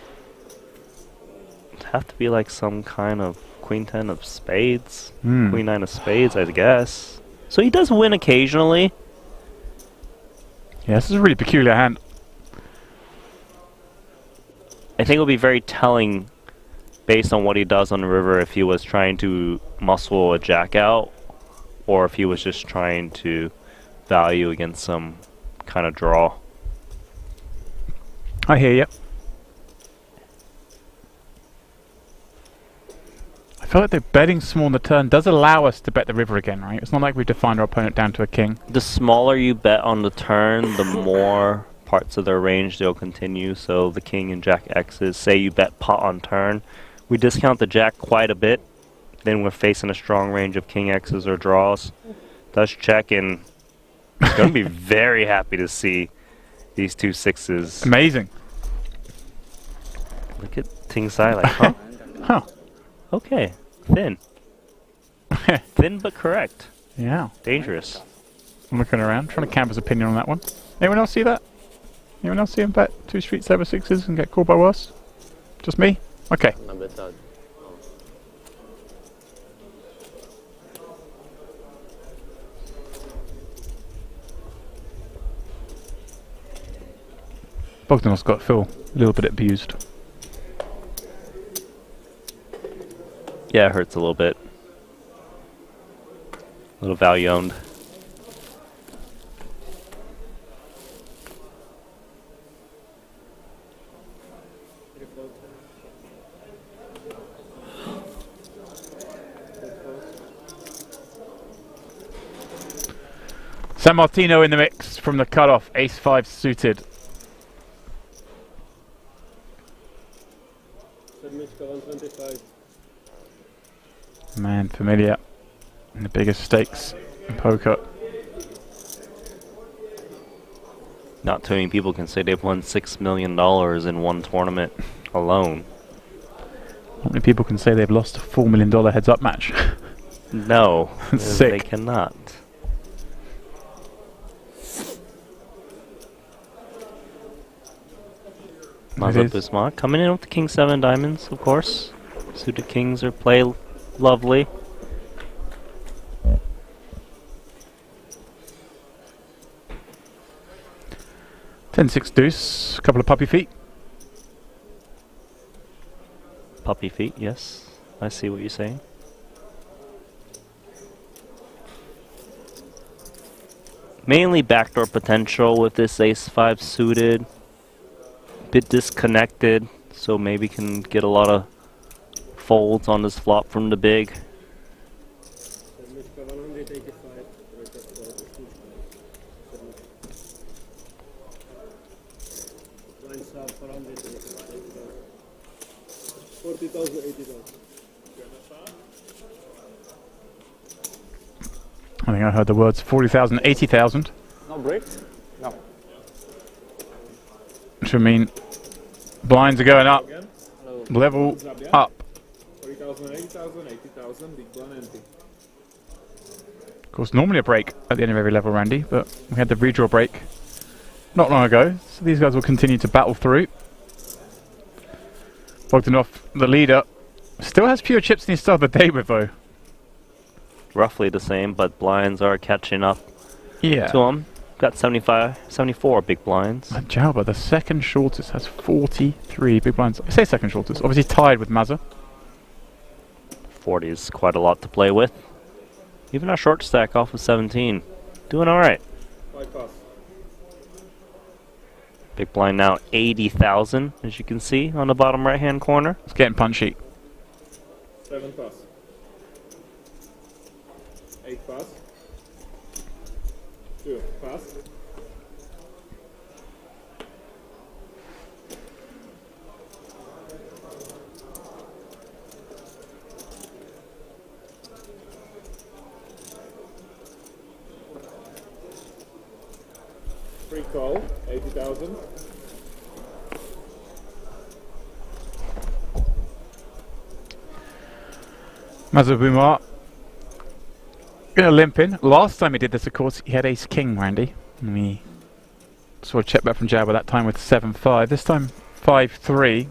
Speaker 2: It'd have to be like some kind of queen 10 of spades, queen 9 of spades, I guess. So he does win occasionally.
Speaker 1: Yeah, this is a really peculiar hand.
Speaker 2: I think it'll be very telling based on what he does on the river if he was trying to muscle a jack out or if he was just trying to value against some kind of draw.
Speaker 1: I hear you. I feel like the betting small on the turn does allow us to bet the river again, right? It's not like we've defined our opponent down to a king.
Speaker 2: The smaller you bet on the turn, the more parts of their range they'll continue. So the king and jack X's, say you bet pot on turn, we discount the jack quite a bit. Then we're facing a strong range of king X's or draws. Does check, and he's going to be very happy to see these two sixes.
Speaker 1: Amazing.
Speaker 2: Look at Ting Sai like, huh?
Speaker 1: Huh.
Speaker 2: Okay. Thin. Thin but correct.
Speaker 1: Yeah.
Speaker 2: Dangerous.
Speaker 1: I'm looking around, trying to canvass opinion on that one. Anyone else see that? Anyone else see him bet 2 streets over sixes and get called by worse? Just me? Okay. Bogdanov's got to feel a little bit abused.
Speaker 2: Yeah, it hurts a little bit. A little value owned.
Speaker 1: San Martino in the mix from the cutoff, ace-5 suited. Man, familiar in the biggest stakes in poker.
Speaker 2: Not too many people can say they've won $6 million in one tournament alone.
Speaker 1: Not many people can say they've lost a $4 million heads-up match.
Speaker 2: No,
Speaker 1: Sick.
Speaker 2: they cannot. Mazda Bismarck coming in with the King 7 diamonds, of course. Suited kings are play lovely.
Speaker 1: Ten-6 deuce, a couple of puppy feet.
Speaker 2: Puppy feet, yes. I see what you're saying. Mainly backdoor potential with this ace-5 suited. Bit disconnected, so maybe can get a lot of folds on this flop from the big.
Speaker 1: I think I heard the words 40,000, 80,000.
Speaker 3: No break? No.
Speaker 1: Which would mean blinds are going up. Level up.
Speaker 4: 40,000, 80,000, 80,000, big blind empty.
Speaker 1: course, normally a break at the end of every level, Randy, but we had the redraw break not long ago, so these guys will continue to battle through. Bogdanov, the leader, still has fewer chips than he started the day with, though.
Speaker 2: Roughly the same, but blinds are catching up
Speaker 1: Yeah.
Speaker 2: to him. Got 74 big blinds.
Speaker 1: And Jalba, the second shortest, has 43 big blinds. I say second shortest, obviously tied with Mazza.
Speaker 2: 40 is quite a lot to play with. Even our short stack off of 17. Doing alright. Big blind now 80,000, as you can see on the bottom right hand corner.
Speaker 1: It's getting punchy.
Speaker 4: 7 pass. 8 pass. 2 pass. Free call, 80,000.
Speaker 1: Mazabumar gonna limp in. Last time he did this, of course, he had ace king, Randy. And we saw a check back from Jabba that time with 7-5. This time 5-3.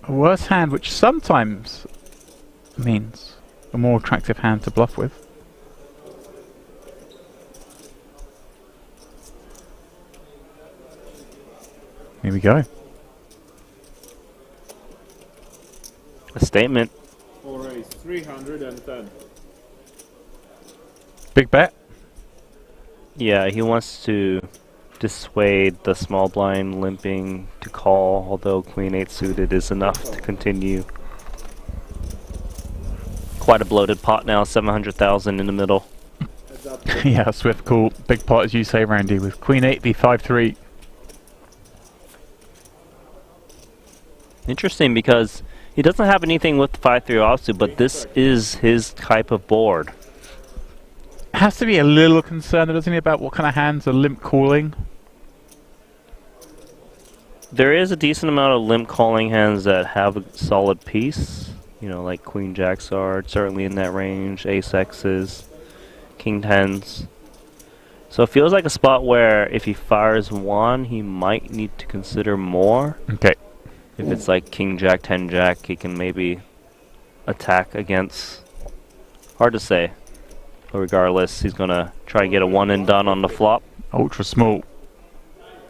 Speaker 1: A worse hand, which sometimes means a more attractive hand to bluff with. Here we go.
Speaker 2: A statement.
Speaker 4: 4 ace, 310.
Speaker 1: Big bet.
Speaker 2: Yeah, he wants to dissuade the small blind limping to call, although Queen 8 suited is enough to continue. Quite a bloated pot now, 700,000 in the middle.
Speaker 1: Yeah, swift call. Big pot, as you say, Randy, with Queen 8 v 5-3.
Speaker 2: Interesting, because he doesn't have anything with 5-3 offsuit, but this is his type of board.
Speaker 1: Has to be a little concerned, doesn't he, about what kind of hands are limp calling?
Speaker 2: There is a decent amount of limp calling hands that have a solid piece. You know, like Queen Jacks are certainly in that range, Ace X's, King 10s. So it feels like a spot where if he fires one, he might need to consider more.
Speaker 1: Okay.
Speaker 2: If it's like King Jack, 10 Jack, he can maybe attack against. Hard to say. But regardless, he's gonna try and get a one and done on the flop.
Speaker 1: Ultra small.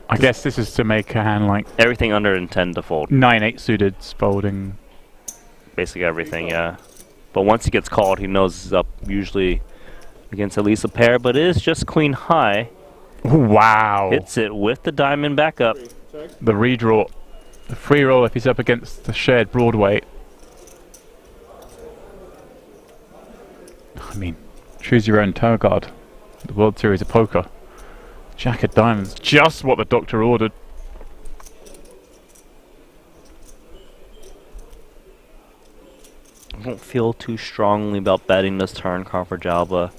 Speaker 1: I guess this is to make a hand like
Speaker 2: everything under and 10 to fold.
Speaker 1: 9-8 suited folding.
Speaker 2: Basically everything, yeah. But once he gets called, he knows he's up usually against at least a pair. But it is just Queen High.
Speaker 1: Wow.
Speaker 2: Hits it with the diamond back up.
Speaker 1: The redraw. The free roll if he's up against the shared Broadway. I mean, choose your own tower guard. The World Series of Poker. Jack of Diamonds. Just what the doctor ordered.
Speaker 2: I don't feel too strongly about betting this turn, Confer Jalba,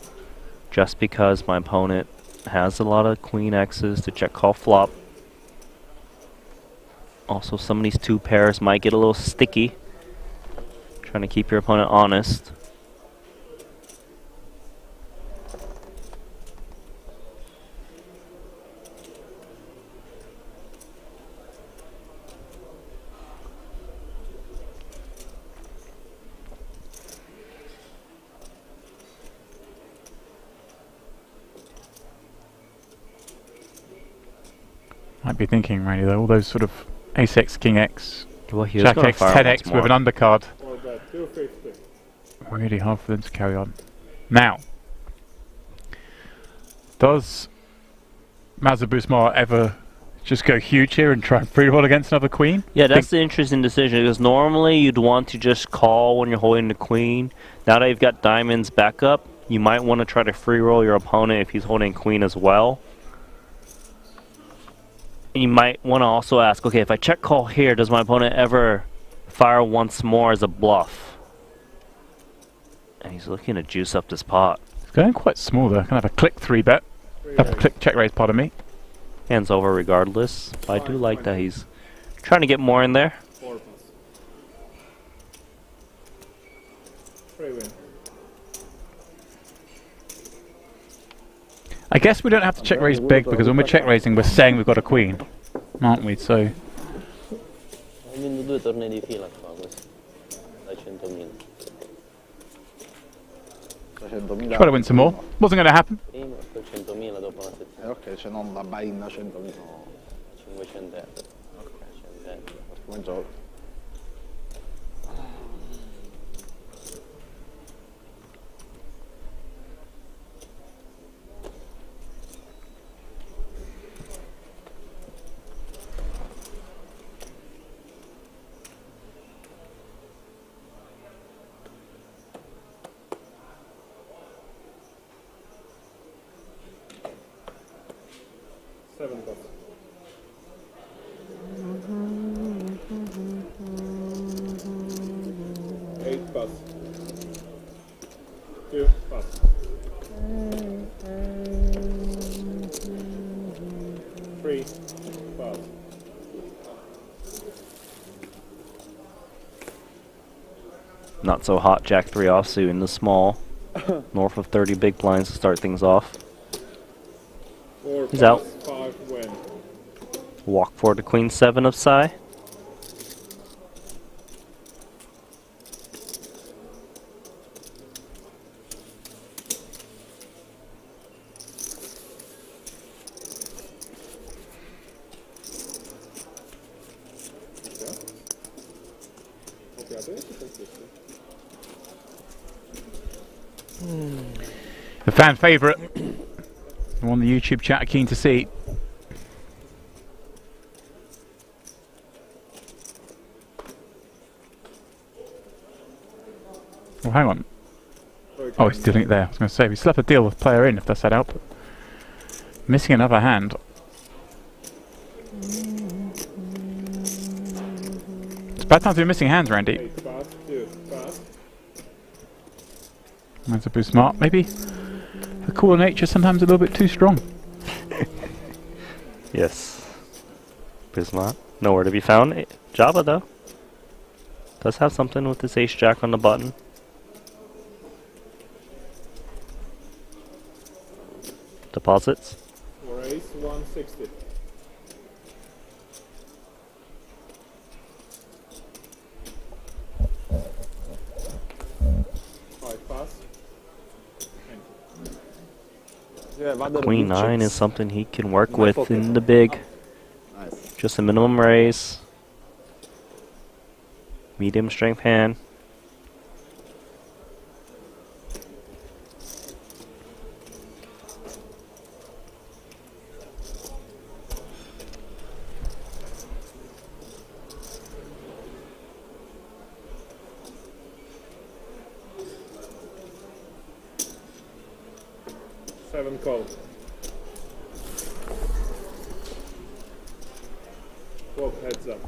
Speaker 2: just because my opponent has a lot of Queen X's to check call flop. Also, some of these two pairs might get a little sticky. Trying to keep your opponent honest.
Speaker 1: Might be thinking, Randy, though, all those sort of Ace X, King X,
Speaker 2: well,
Speaker 1: Jack X, 10X with an undercard.
Speaker 4: 250.
Speaker 1: Really hard for them to carry on. Now, does Mazabusmar ever just go huge here and try and free roll against another queen?
Speaker 2: Yeah, that's the interesting decision, because normally you'd want to just call when you're holding the queen. Now that you've got diamonds back up, you might want to try to free roll your opponent if he's holding queen as well. And you might want to also ask, okay, if I check call here, does my opponent ever fire once more as a bluff? And he's looking to juice up this pot.
Speaker 1: It's going quite small though. Can have a click 3-bet. Have a click check raise, pardon me.
Speaker 2: Hands over regardless. I do like that he's trying to get more in there.
Speaker 4: 4 plus. 3 win.
Speaker 1: I guess we don't have to check raise big because when we're check raising, we're saying we've got a queen, aren't we? So.
Speaker 3: Ho vinto 2 tornei di fila qua così, da 100.000.
Speaker 1: Try to win some more. Wasn't going to happen.
Speaker 3: Prima, poi 100.000 dopo una settimana.
Speaker 4: Ok, se non la buy-in da 100.000.
Speaker 3: 500 euro. Ok, 100 euro.
Speaker 4: Come gioco?
Speaker 2: Not so hot, Jack 3 offsuit in the small. North of 30 big blinds to start things off. He's out. Walk forward to Queen 7 of Sai.
Speaker 1: The fan favourite. On the YouTube chat are keen to see. Oh, hang on. Oh, he's dealing it there. I was going to say, we still have to deal with player in if that's that output. Missing another hand. It's bad time to be missing hands, Randy. That's a bit smart. Maybe the cooler nature sometimes a little bit too strong.
Speaker 2: Yes. Bismarck. Nowhere to be found. Java, though, does have something with this ace-jack on the button. Deposits.
Speaker 4: For ace 160.
Speaker 2: Queen 9 is something he can work with in the big. Just a minimum raise. Medium strength hand.
Speaker 4: Seven call. 12 heads up.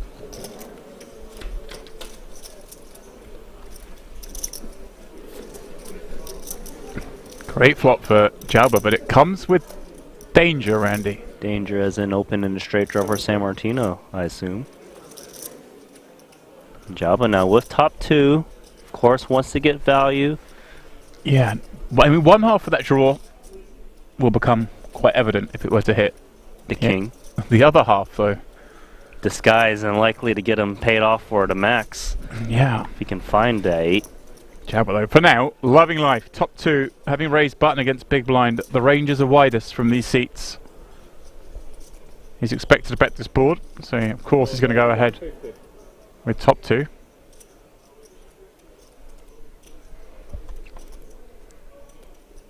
Speaker 1: Great flop for Jalba, but it comes with danger, Randy.
Speaker 2: Danger as in open in a straight draw for San Martino, I assume. Jalba now with top 2. Of course, wants to get value.
Speaker 1: Yeah, but I mean, one half of that draw will become quite evident if it were to hit
Speaker 2: the king.
Speaker 1: The other half, though.
Speaker 2: Disguise and likely to get him paid off for the max.
Speaker 1: Yeah.
Speaker 2: If he can find the 8.
Speaker 1: Jalba, though, for now, loving life. Top 2, having raised button against big blind. The ranges are widest from these seats. He's expected to bet this board, so of course he's going to go ahead with top 2.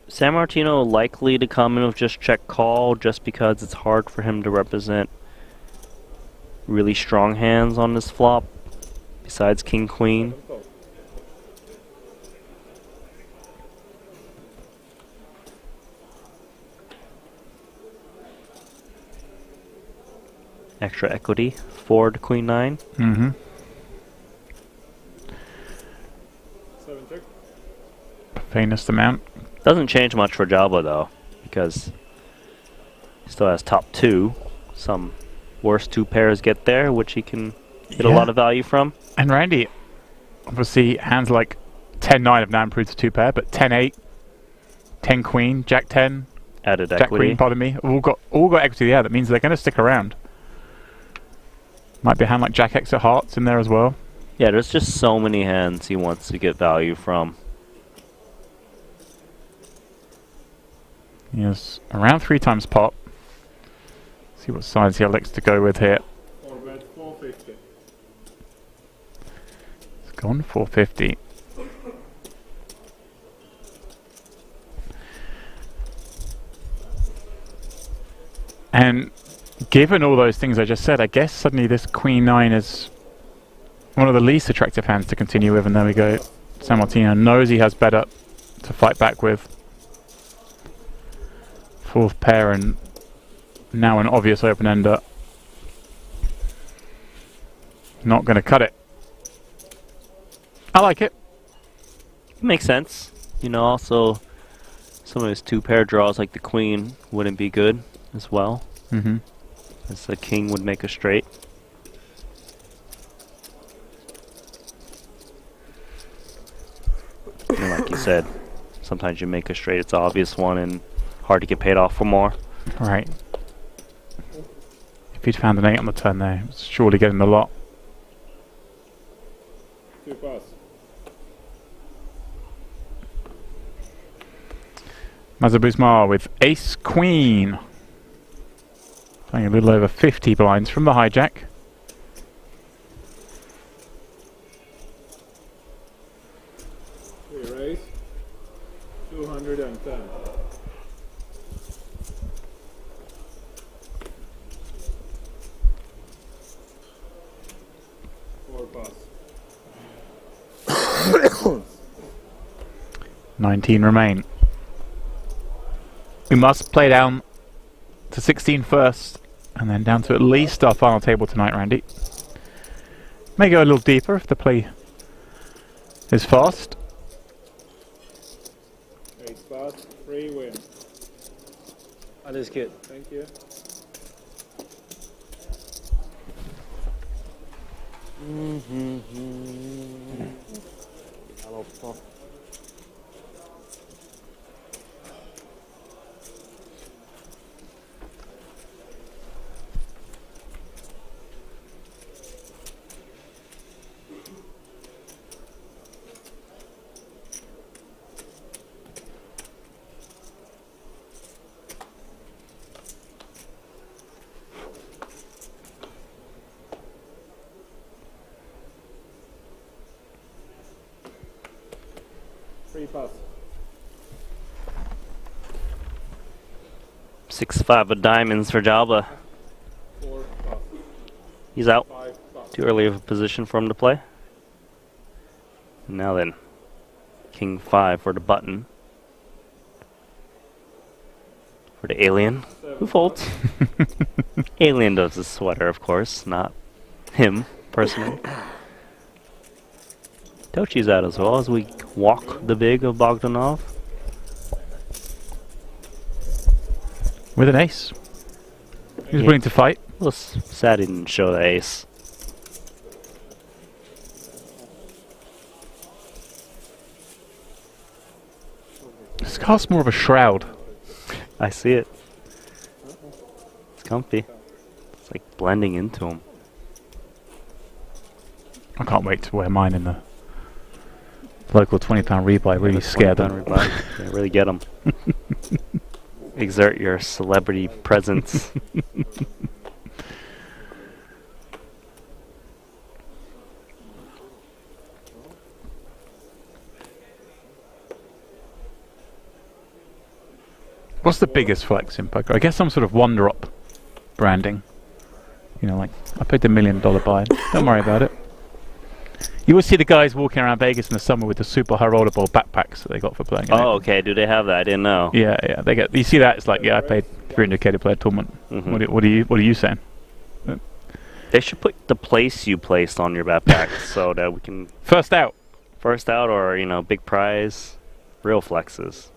Speaker 2: San Martino likely to come in with just check call just because it's hard for him to represent really strong hands on this flop besides king queen. Extra equity for the queen 9.
Speaker 1: Mm-hmm. Famous amount.
Speaker 2: Doesn't change much for Jalba though, because he still has top 2. Some worst 2 pairs get there, which he can get a lot of value from.
Speaker 1: And Randy, obviously hands like 10-9 have now improved to 2 pair, but 10-8, 10 queen, jack 10,
Speaker 2: Added
Speaker 1: Jack
Speaker 2: equity.
Speaker 1: Queen, pardon me, all got equity. Yeah, that means they're going to stick around. Might be a hand like Jack X of Hearts in there as well.
Speaker 2: Yeah, there's just so many hands he wants to get value from.
Speaker 1: He has around 3 times pot. See what size he elects to go with here.
Speaker 4: 450.
Speaker 1: It's gone 450. And given all those things I just said, I guess suddenly this Queen 9 is one of the least attractive hands to continue with. And there we go. San Martino knows he has better to fight back with. 4th pair and now an obvious open-ender. Not going to cut it. I like it.
Speaker 2: Makes sense. You know, also some of his 2-pair draws like the Queen wouldn't be good as well.
Speaker 1: Mm-hmm.
Speaker 2: As the King would make a straight. And like you said, sometimes you make a straight, it's an obvious one and hard to get paid off for more.
Speaker 1: Right. If he'd found an 8 on the turn there, it's surely getting the lot.
Speaker 4: 2 pass.
Speaker 1: Mazabuzma with Ace Queen. Playing a little over 50 blinds from the hijack.
Speaker 4: We raise 210. Pass.
Speaker 1: 19 remain. We must play down to 16 first, and then down to at least our final table tonight, Randy. May go a little deeper if the play is fast.
Speaker 4: Ace pass, 3 win.
Speaker 18: That is good.
Speaker 4: Thank you. Pass.
Speaker 2: 6-5 of diamonds for Jalba.
Speaker 4: 4 pass.
Speaker 2: He's out.
Speaker 4: 5 pass.
Speaker 2: Too early of a position for him to play. Now then, King 5 for the button. For the alien. Who folds? Alien does his sweater, of course, not him personally. Tochi's out as well as we walk the big of Bogdanov.
Speaker 1: With an ace. He was willing to fight.
Speaker 2: A little sad he didn't show the ace.
Speaker 1: This cast's more of a shroud.
Speaker 2: I see it. It's comfy. It's like blending into him.
Speaker 1: I can't wait to wear mine in the local £20 rebuy. Really scare them.
Speaker 2: Yeah, really get them. Exert your celebrity presence.
Speaker 1: What's the biggest flex in poker? I guess some sort of one-drop branding. You know, like, I paid the $1 million buy. Don't worry about it. You will see the guys walking around Vegas in the summer with the super high rollable backpacks that they got for playing.
Speaker 2: Oh, okay. Do they have that? I didn't know.
Speaker 1: Yeah, yeah. They get. You see that? It's like, yeah, I paid $300K to play a tournament.
Speaker 2: Mm-hmm.
Speaker 1: What are you saying?
Speaker 2: They should put the place you placed on your backpack so that we can
Speaker 1: first out,
Speaker 2: or big prize, real flexes.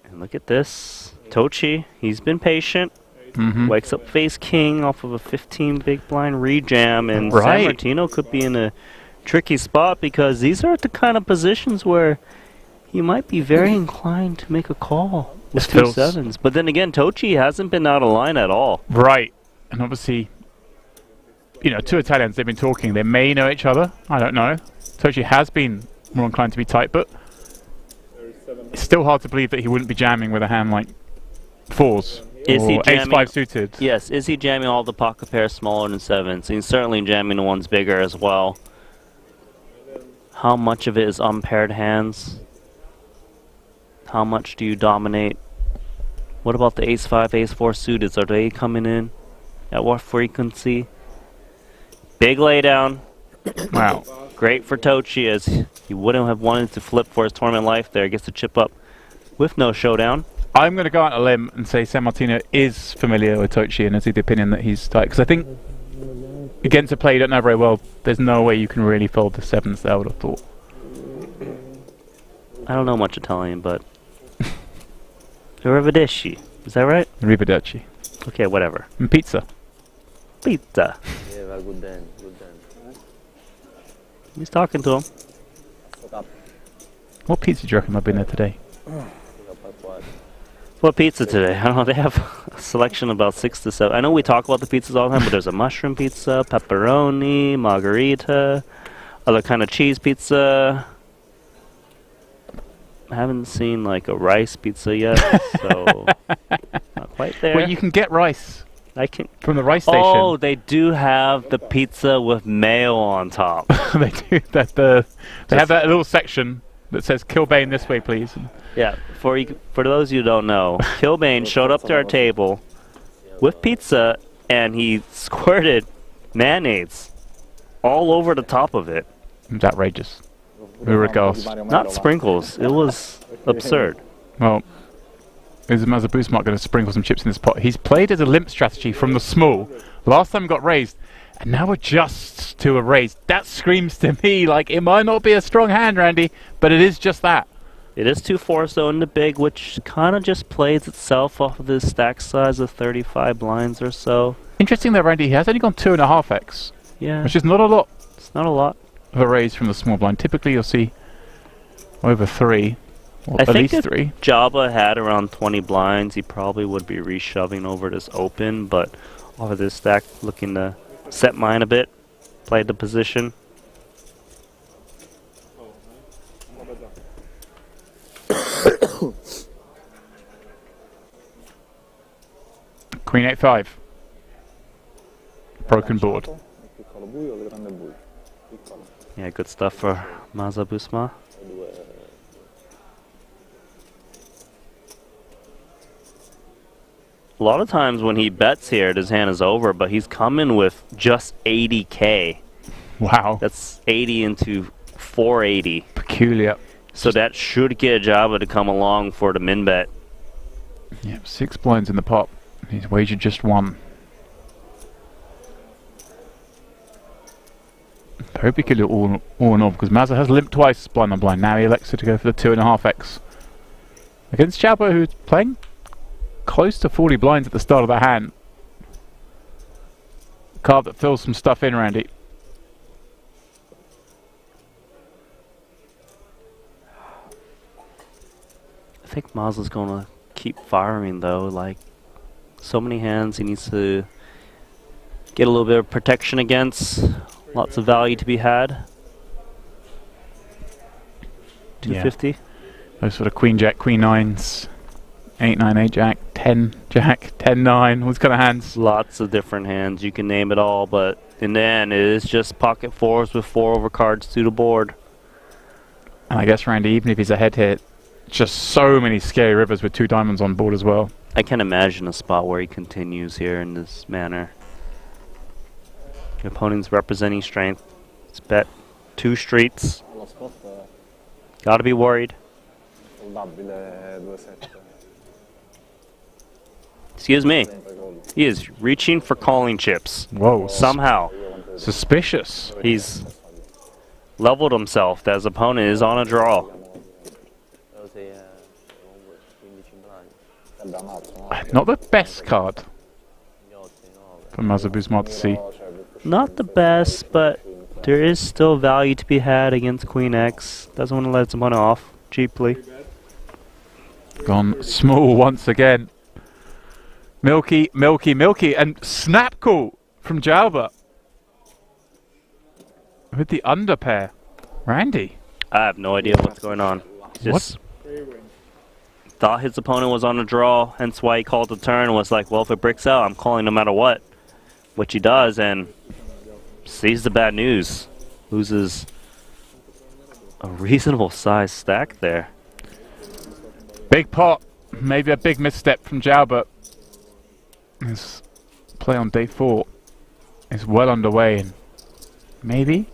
Speaker 2: And look at this, Tochi. He's been patient.
Speaker 1: Mm-hmm.
Speaker 2: Wakes up face king off of a 15 big blind rejam, and
Speaker 1: Right.
Speaker 2: San Martino could be in a tricky spot because these are the kind of positions where He might be very inclined to make a call with
Speaker 1: This
Speaker 2: two
Speaker 1: feels-
Speaker 2: sevens. But then again, Tochi hasn't been out of line at all.
Speaker 1: Right. And obviously, you know, two Italians, they've been talking. They may know each other. I don't know. Tochi has been more inclined to be tight, but it's still hard to believe that he wouldn't be jamming with a hand like fours.
Speaker 2: Is he
Speaker 1: or
Speaker 2: jamming?
Speaker 1: ace-5 suited.
Speaker 2: Yes, is he jamming all the pocket pairs smaller than sevens? He's certainly jamming the ones bigger as well. How much of it is unpaired hands? How much do you dominate? What about the ace-5, ace-4 suited? Are they coming in? At what frequency? Big laydown.
Speaker 1: Wow.
Speaker 2: Great for Tochi, as he wouldn't have wanted to flip for his tournament life there. Gets to chip up with no showdown.
Speaker 1: I'm going to go out on a limb and say San Martino is familiar with Tochi and is of the opinion that he's tight. Because I think against a player you don't know very well, there's no way you can really fold the sevens there, I would have thought.
Speaker 2: I don't know much Italian, but... Arrivederci. Is that right?
Speaker 1: Arrivederci.
Speaker 2: Okay, whatever.
Speaker 1: And pizza.
Speaker 2: Pizza.
Speaker 6: Yeah, well, good then, good then.
Speaker 2: He's talking to him.
Speaker 1: What pizza do you reckon might be in there today?
Speaker 2: What pizza today? I don't know, they have a selection of about 6 to 7. I know we talk about the pizzas all the time, but there's a mushroom pizza, pepperoni, margarita, other kind of cheese pizza. I haven't seen like a rice pizza yet, so not quite there.
Speaker 1: Well, you can get rice.
Speaker 2: I can
Speaker 1: from the rice station.
Speaker 2: Oh, they do have the pizza with mayo on top.
Speaker 1: They do. They have that little section that says Kilbane this way, please.
Speaker 2: Yeah, for those you who don't know, Kilbane showed up to our table with pizza and he squirted mayonnaise all over the top of it.
Speaker 1: It's outrageous. We were aghast.
Speaker 2: Not sprinkles. It was absurd.
Speaker 1: Well, is Maza Smart going to sprinkle some chips in this pot? He's played as a limp strategy from the small. Last time got raised, and now adjusts to a raise. That screams to me like it might not be a strong hand, Randy, but it is just that.
Speaker 2: It is 2-4 though in the big, which kind of just plays itself off of this stack size of 35 blinds or so.
Speaker 1: Interesting that Randy, he has only gone 2.5x.
Speaker 2: Yeah.
Speaker 1: Which is not a lot.
Speaker 2: It's not a lot.
Speaker 1: Of a raise from the small blind. Typically you'll see over 3. Or
Speaker 2: I
Speaker 1: at
Speaker 2: think
Speaker 1: least
Speaker 2: if
Speaker 1: 3.
Speaker 2: Jabba had around 20 blinds, he probably would be reshoving over this open, but off of this stack, looking to set mine a bit, play the position.
Speaker 1: Queen 8-5. Broken board.
Speaker 2: Yeah, good stuff for Maza Busma. A lot of times when he bets here, his hand is over, but he's coming with just 80k.
Speaker 1: Wow.
Speaker 2: That's 80 into 480.
Speaker 1: Peculiar.
Speaker 2: So that should get Jabba to come along for the min bet.
Speaker 1: Yeah, 6 blinds in the pot. He's wagered just 1. Very peculiar all in all, because Mazza has limped twice blind on blind. Now he elects to go for the 2.5x. Against Jabba, who's playing close to 40 blinds at the start of the hand. A card that fills some stuff in, Randy.
Speaker 2: I think Mazza's gonna keep firing though, like so many hands he needs to get a little bit of protection against. Lots of value to be had. 250.
Speaker 1: Yeah. Those sort of queen jack, queen nines, 8-9, 8-jack, 10-jack, 10-9, those kind of hands.
Speaker 2: Lots of different hands, you can name it all, but in the end it is just pocket 4s with 4 overcards to the board.
Speaker 1: And I guess Randy, even if he's a head hit, just so many scary rivers with 2 diamonds on board as well.
Speaker 2: I can imagine a spot where he continues here in this manner. Your opponent's representing strength. It's bet 2 streets. Gotta be worried. Excuse me. He is reaching for calling chips.
Speaker 1: Whoa.
Speaker 2: Somehow.
Speaker 1: Suspicious.
Speaker 2: He's leveled himself. That his opponent is on a draw.
Speaker 1: Not the best card for Mazabuzma to see.
Speaker 2: Not the best, but there is still value to be had against Queen X. Doesn't want to let his opponent off.
Speaker 15: cheaply.
Speaker 1: Gone small once again. Milky, milky, milky, and snap call from Jalba. With the under pair. Randy.
Speaker 15: I have no idea what's going on. Just thought his opponent was on a draw, hence why he called the turn and was like, well, if it bricks out, I'm calling no matter what. Which he does, and sees the bad news. Loses a reasonable size stack there.
Speaker 1: Big pot. Maybe a big misstep from Jalba. His play on day 4 is well underway, and maybe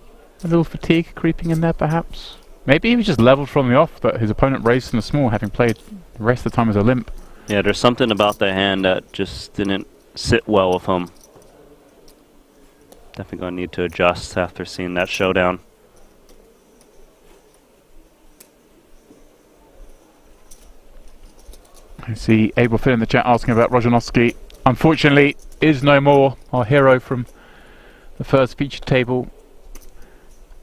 Speaker 1: a little fatigue creeping in there, perhaps. Maybe he was just leveled from the off that his opponent raised in the small, having played the rest of the time as a limp.
Speaker 15: Yeah, there's something about the hand that just didn't sit well with him. Definitely going to need to adjust after seeing that showdown.
Speaker 1: I see Abel Finn in the chat asking about Rojanowski. Unfortunately, is no more. Our hero from the first feature table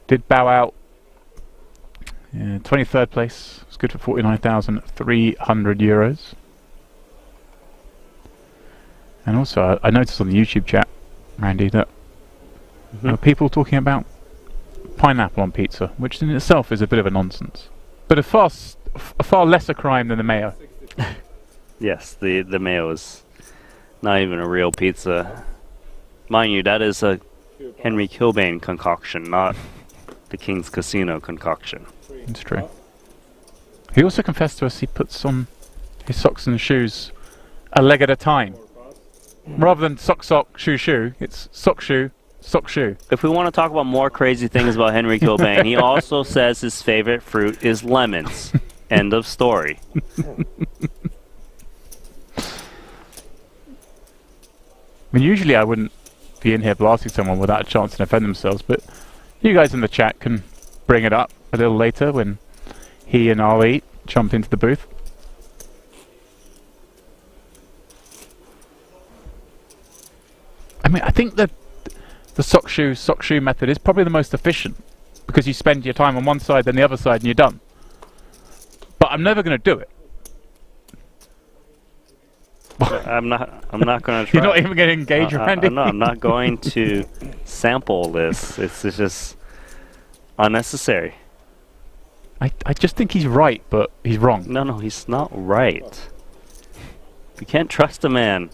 Speaker 1: did bow out. 23rd place. It's good for 49,300 euros. And also, I noticed on the YouTube chat, Randy, that people talking about pineapple on pizza, which in itself is a bit of a nonsense, but a far lesser crime than the mayo.
Speaker 15: Yes, the mayo is not even a real pizza. Mind you, that is a Henry Kilbane concoction, not the King's Casino concoction.
Speaker 1: It's true. He also confessed to us he puts on his socks and shoes a leg at a time. Rather than sock, sock, shoe, shoe, it's sock, shoe, sock, shoe.
Speaker 15: If we want to talk about more crazy things about Henry Kilbane, he also says his favorite fruit is lemons. End of story.
Speaker 1: I mean, usually I wouldn't be in here blasting someone without a chance to defend themselves, but you guys in the chat can bring it up a little later when he and Ali jump into the booth. I mean, I think that the sock shoe method is probably the most efficient, because you spend your time on one side then the other side and you're done. But I'm never going to do it.
Speaker 15: I'm not going to try.
Speaker 1: You're not even going to engage, Randy?
Speaker 15: No, I'm not going to sample this. It's just unnecessary.
Speaker 1: I just think he's right, but he's wrong.
Speaker 15: No, he's not right. You can't trust a man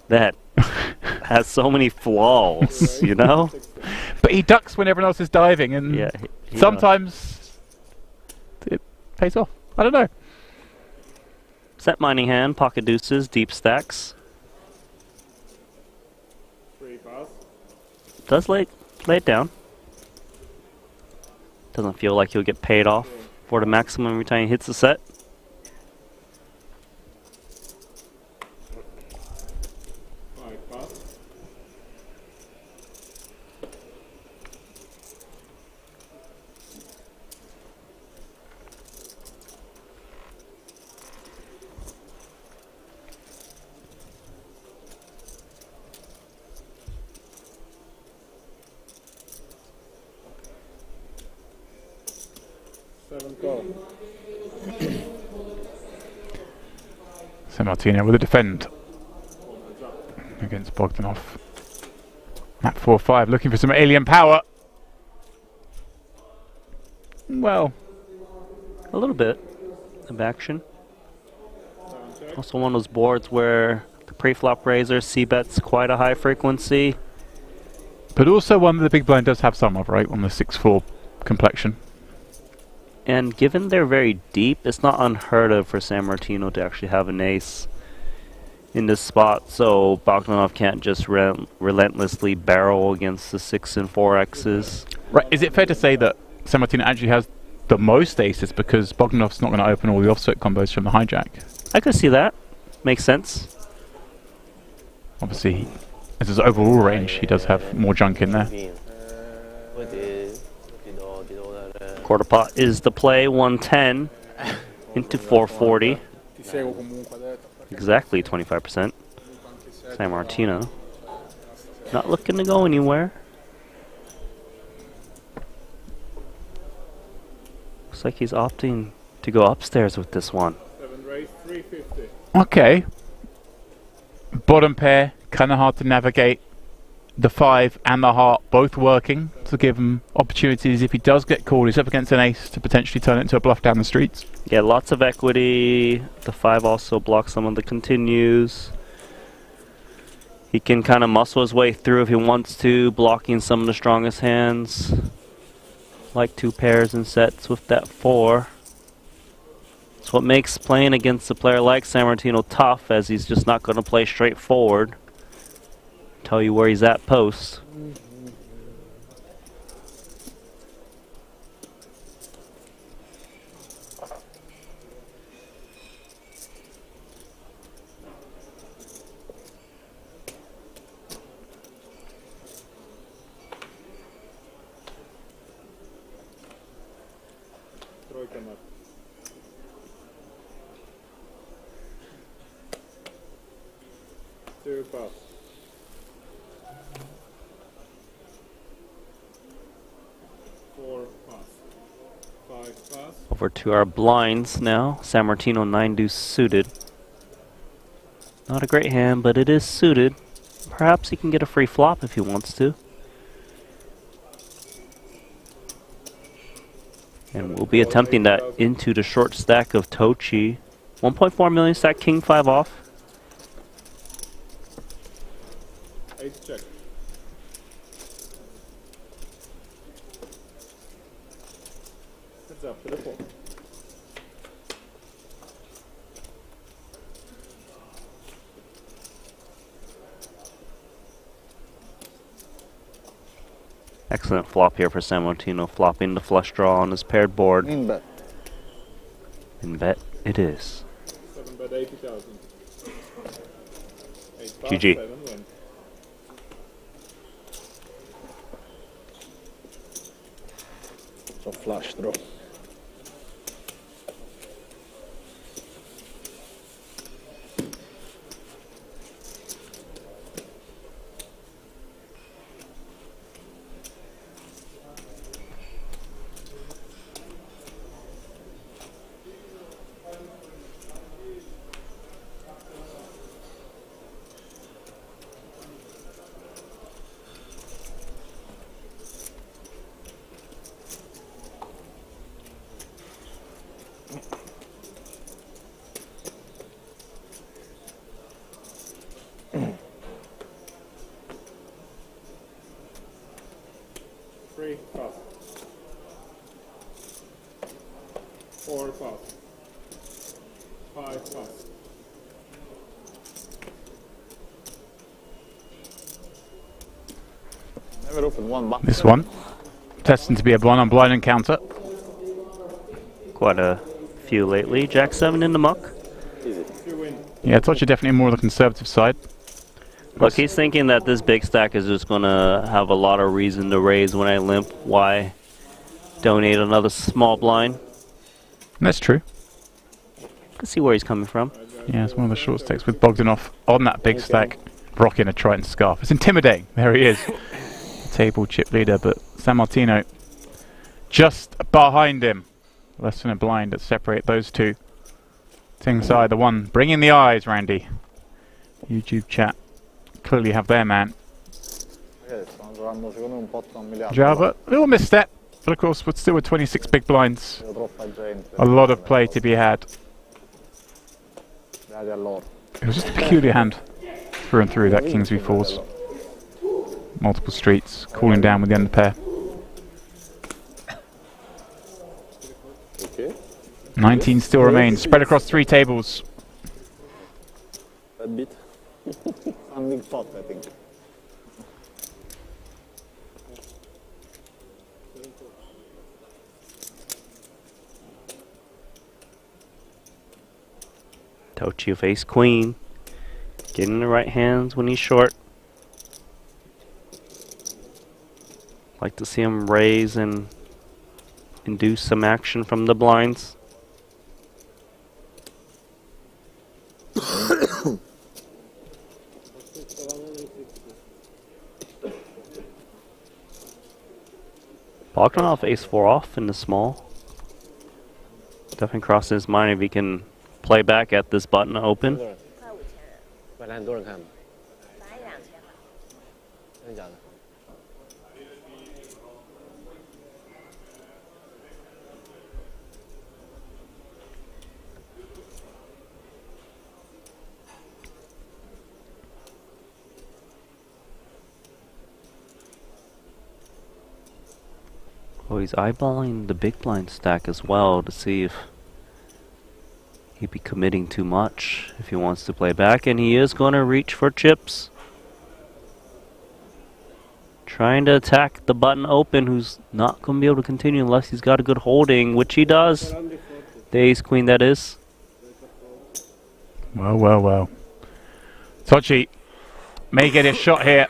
Speaker 15: that has so many flaws, you know?
Speaker 1: But he ducks when everyone else is diving, and
Speaker 15: yeah, he
Speaker 1: sometimes it pays off. I don't know.
Speaker 15: Set mining hand, pocket deuces, deep stacks. Does lay it down. Doesn't feel like he'll get paid off for the maximum every time he hits the set.
Speaker 1: So Martino with a defend against Bogdanov. Map 4-5, looking for some alien power. Well,
Speaker 15: a little bit of action. Also one of those boards where the pre-flop raiser c-bets quite a high frequency.
Speaker 1: But also one that the big blind does have some of, right? On the 6-4 complexion.
Speaker 15: And given they're very deep, it's not unheard of for San Martino to actually have an ace in this spot, so Bogdanov can't just relentlessly barrel against the 6 and 4Xs.
Speaker 1: Right, is it fair to say that San Martino actually has the most aces because Bogdanov's not going to open all the offset combos from the hijack?
Speaker 15: I could see that. Makes sense.
Speaker 1: Obviously, as his overall range, he does have more junk in there.
Speaker 15: Quarter pot is the play, 110 into 440. Exactly 25%. San Martino not looking to go anywhere. Looks like he's opting
Speaker 2: to go upstairs with this one.
Speaker 4: 7 raise, 350.
Speaker 1: Okay. Bottom pair, kind of hard to navigate. The 5 and the heart both working to give him opportunities if he does get called. He's up against an ace to potentially turn it into a bluff down the streets.
Speaker 2: Yeah, lots of equity. The 5 also blocks some of the continues. He can kind of muscle his way through if he wants to, blocking some of the strongest hands. Like 2 pairs and sets with that 4. It's what makes playing against a player like Sammartino tough, as he's just not going to play straightforward. Tell you where he's at post.
Speaker 4: Trojka mat. 2 pass. 4 pass. 5 pass.
Speaker 2: Over to our blinds now. Sammartino 9 deuce suited. Not a great hand, but it is suited. Perhaps he can get a free flop if he wants to. And we'll be attempting that into the short stack of Tochi. 1.4 million stack, king 5 off.
Speaker 4: Ace check. Heads up to the 4.
Speaker 2: Excellent flop here for Sammartino, flopping the flush draw on his paired board.
Speaker 5: In bet.
Speaker 2: In bet it is.
Speaker 4: 7 bet 80,000. 8 pass,
Speaker 2: GG.
Speaker 4: 7 win.
Speaker 5: So flush draw.
Speaker 4: Three pass. 4 pass. 5 pass.
Speaker 5: Never opened one back.
Speaker 1: This one, testing to be a blind on blind encounter.
Speaker 2: Quite a few lately. Jack 7 in the muck.
Speaker 1: Yeah, Tochi definitely more on the conservative side.
Speaker 2: Look, he's thinking that this big stack is just going to have a lot of reason to raise when I limp. Why donate another small blind?
Speaker 1: That's true.
Speaker 2: Can see where he's coming from.
Speaker 1: Yeah, it's one of the short stacks with Bogdanov on that big stack, rocking a Triton scarf. It's intimidating. There he is. Table chip leader, but Sammartino just behind him. Less than a blind that separate those two. Ting side, the one bringing the eyes, Randy. YouTube chat clearly have their man. Java, a little misstep, but of course we're still with 26 big blinds. A lot of play to be had. It was just a peculiar hand through and through, that Kings v4s. Multiple streets, cooling down with the underpair. 19 still remains, spread across 3 tables.
Speaker 5: That bit. Something pot, I think.
Speaker 2: Tochi of ace queen. Getting the right hands when he's short. Like to see him raise and induce some action from the blinds. Bogdanov ace 4 off in the small. Definitely crossing his mind if he can play back at this button open.
Speaker 3: 买了很多人看吗？真的假的？
Speaker 2: Oh, he's eyeballing the big blind stack as well to see if he'd be committing too much if he wants to play back, and he is going to reach for chips. Trying to attack the button open, who's not going to be able to continue unless he's got a good holding, which he does. The ace queen, that is.
Speaker 1: Well, well, well. Tochi may get his shot here.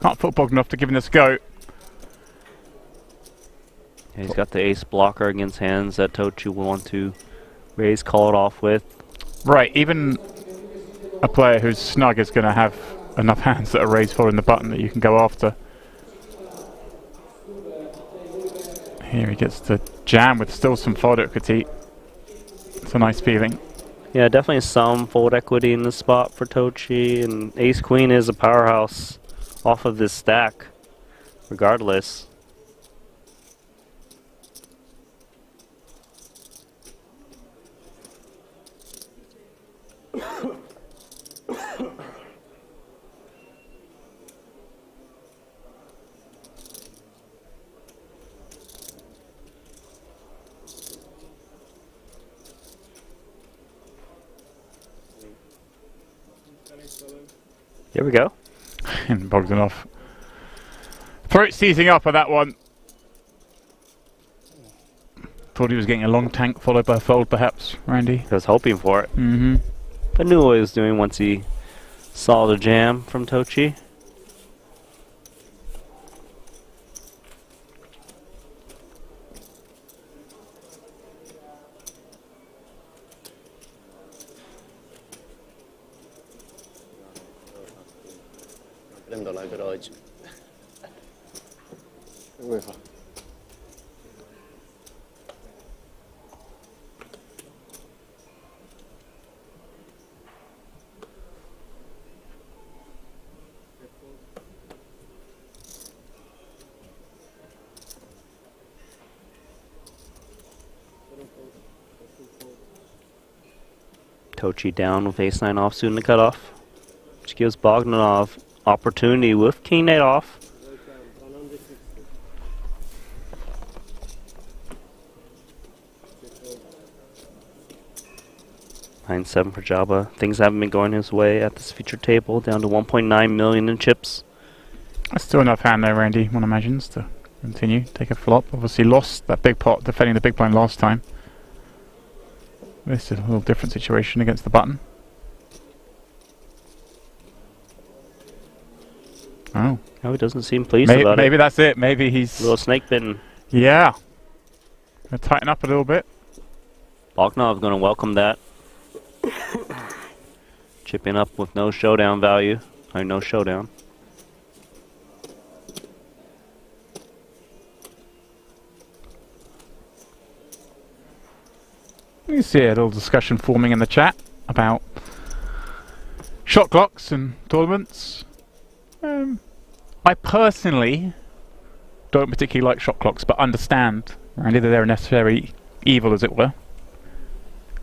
Speaker 1: Can't football enough to give him this a go.
Speaker 2: Yeah, he's got the ace blocker against hands that Tochi will want to raise, call it off with.
Speaker 1: Right, even a player who's snug is going to have enough hands that are raised following the button that you can go after. Here he gets the jam with still some fold equity. It's a nice feeling.
Speaker 2: Yeah, definitely some fold equity in the spot for Tochi, and ace queen is a powerhouse off of this stack, regardless. There we go.
Speaker 1: And Bogdanov. Throat seizing up on that one. Thought he was getting a long tank followed by a fold, perhaps, Randy.
Speaker 2: I was hoping for it.
Speaker 1: Mm-hmm.
Speaker 2: But knew what he was doing once he saw the jam from Tochi.
Speaker 3: Prendo la per oggi. Che vuoi fare?
Speaker 2: Tochi down with ace-9 offsuit in the cutoff, which gives Bogdanov opportunity with king-8 off. Nine 7 for Jabba. Things haven't been going his way at this feature table, down to 1.9 million in chips.
Speaker 1: That's still enough hand there, Randy, one imagines, to continue, take a flop. Obviously lost that big pot defending the big blind last time. This is a little different situation against the button. Oh.
Speaker 2: No, he doesn't seem pleased about it.
Speaker 1: Maybe that's it. Maybe he's...
Speaker 2: Little snake bitten.
Speaker 1: Yeah. Gonna tighten up a little bit.
Speaker 2: Bogdanov's gonna welcome that. Chipping up with no showdown value. Or no showdown.
Speaker 1: You see a little discussion forming in the chat about shot clocks and tournaments. I personally don't particularly like shot clocks, but understand, Randy, that they're a necessary evil, as it were.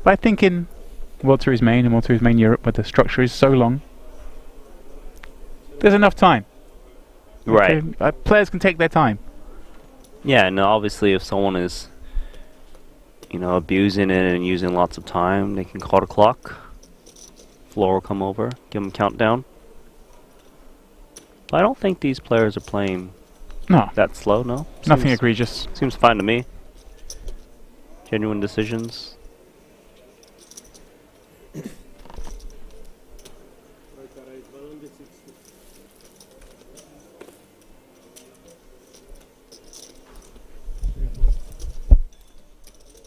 Speaker 1: But I think in World Series Main and World Series Main Europe, where the structure is so long, there's enough time.
Speaker 2: Right.
Speaker 1: Players can take their time.
Speaker 2: Yeah, and obviously if someone is, you know, abusing it and using lots of time, they can call the clock. Floor will come over, give them a countdown. But I don't think these players are playing that slow, no?
Speaker 1: Nothing egregious.
Speaker 2: Seems fine to me. Genuine decisions.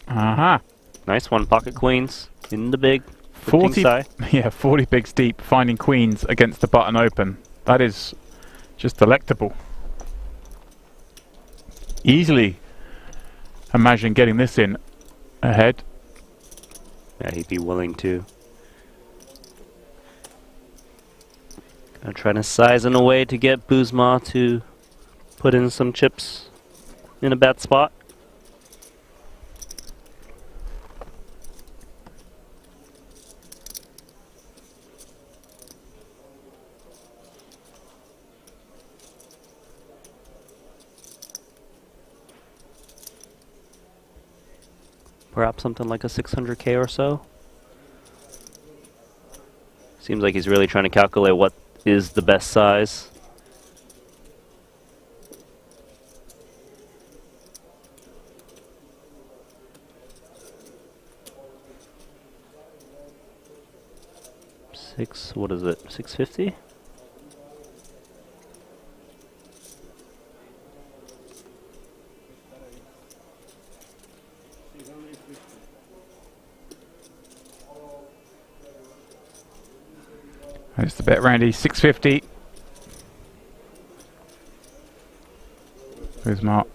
Speaker 1: Aha.
Speaker 2: Nice one, pocket queens in the big.
Speaker 1: 40, yeah, 40 bigs deep, finding queens against the button open. That is Just delectable. Easily imagine getting this in ahead.
Speaker 15: Yeah, he'd be willing to. I'm trying to size in a way to get Buzma to put in some chips in a bad spot. Perhaps something like a 600k or so. Seems like he's really trying to calculate what is the best size. What is it? 650?
Speaker 1: That's the bet, Randy. 650. Who's Mark?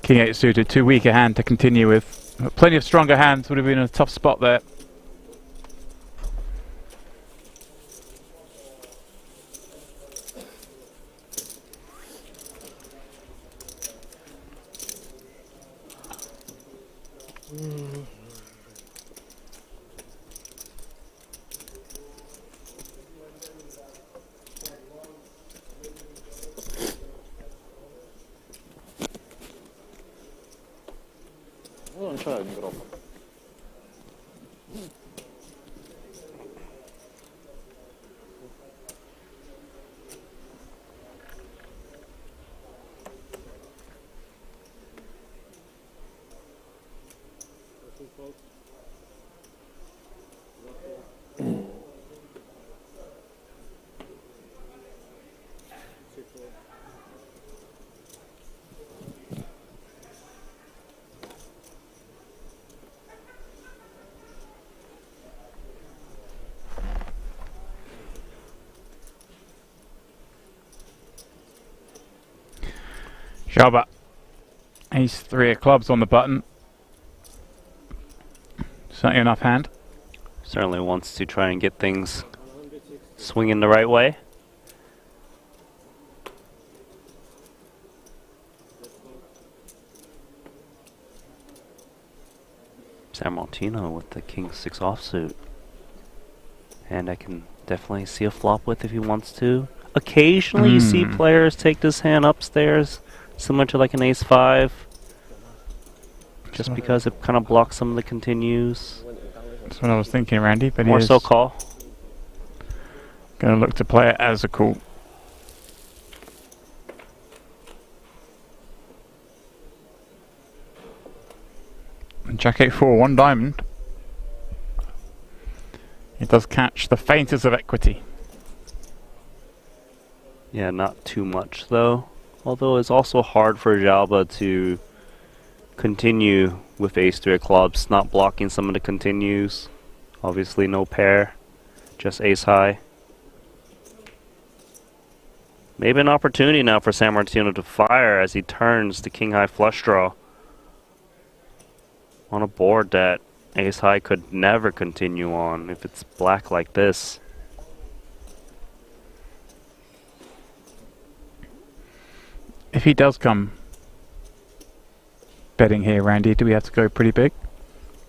Speaker 1: King 8 suited. Too weak a hand to continue with. Plenty of stronger hands would have been in a tough spot there.
Speaker 5: Non c'è il microfono.
Speaker 1: Shabba. Ace 3 of clubs on the button. Certainly enough hand.
Speaker 15: Certainly wants to try and get things swinging the right way. San Martino with the King 6 offsuit. And I can definitely see a flop with if he wants to. Occasionally you see players take this hand upstairs, similar to like an Ace 5. Just because it kind of blocks some of the continues.
Speaker 1: That's what I was thinking, Randy, but
Speaker 15: more so call.
Speaker 1: Gonna look to play it as a call. Jack 8-4, 1 diamond. It does catch the faintest of equity.
Speaker 15: Yeah, not too much though. Although it's also hard for Jalba to continue with Ace 3 of clubs, not blocking some of the continues. Obviously no pair, just Ace high. Maybe an opportunity now for San Martino to fire as he turns the King high flush draw on a board that Ace high could never continue on if it's black like this.
Speaker 1: If he does come betting here, Randy, do we have to go pretty big?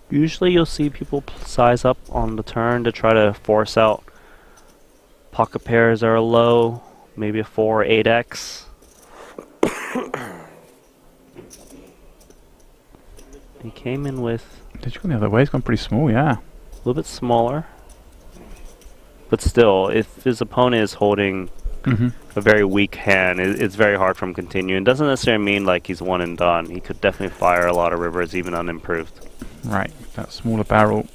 Speaker 15: Usually you'll see people size up on the turn to try to force out pocket pairs that are low, maybe a 4 or 8x. He came in with...
Speaker 1: Did you go the other way? He's gone pretty small, yeah.
Speaker 15: A little bit smaller. But still, if his opponent is holding a very weak hand, it's very hard for him to continue. It doesn't necessarily mean like he's one and done. He could definitely fire a lot of rivers, even unimproved.
Speaker 1: Right, that smaller barrel.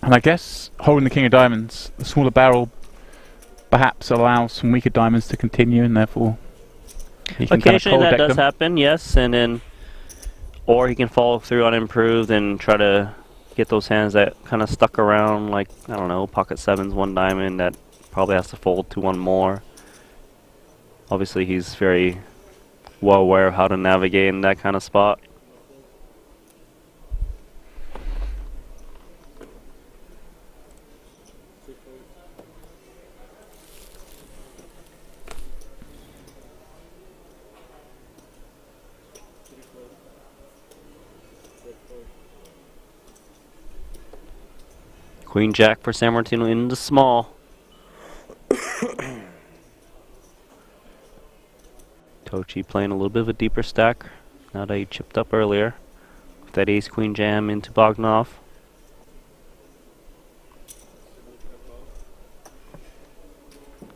Speaker 1: And I guess holding the King of Diamonds, the smaller barrel perhaps allows some weaker diamonds to continue, and therefore he can
Speaker 15: occasionally
Speaker 1: kind of
Speaker 15: that does
Speaker 1: them.
Speaker 15: happen, yes, and then or he can follow through unimproved and try to get those hands that kind of stuck around, like, I don't know, pocket sevens, one diamond that probably has to fold to one more. Obviously, he's very well aware of how to navigate in that kind of spot. Queen Jack for San Martino into small. Tochi playing a little bit of a deeper stack now that he chipped up earlier. With that ace queen jam into Bogdanov.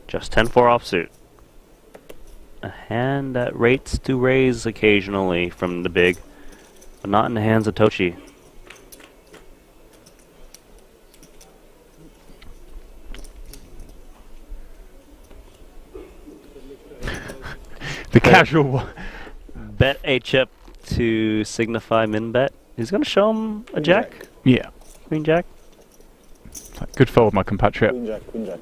Speaker 15: Just 10-4 offsuit. A hand that rates to raise occasionally from the big, but not in the hands of Tochi.
Speaker 1: The casual
Speaker 15: bet a chip to signify min bet. He's going to show him a jack.
Speaker 1: Yeah.
Speaker 15: Queen jack.
Speaker 1: Good fold, my compatriot.
Speaker 5: Queen jack, queen jack.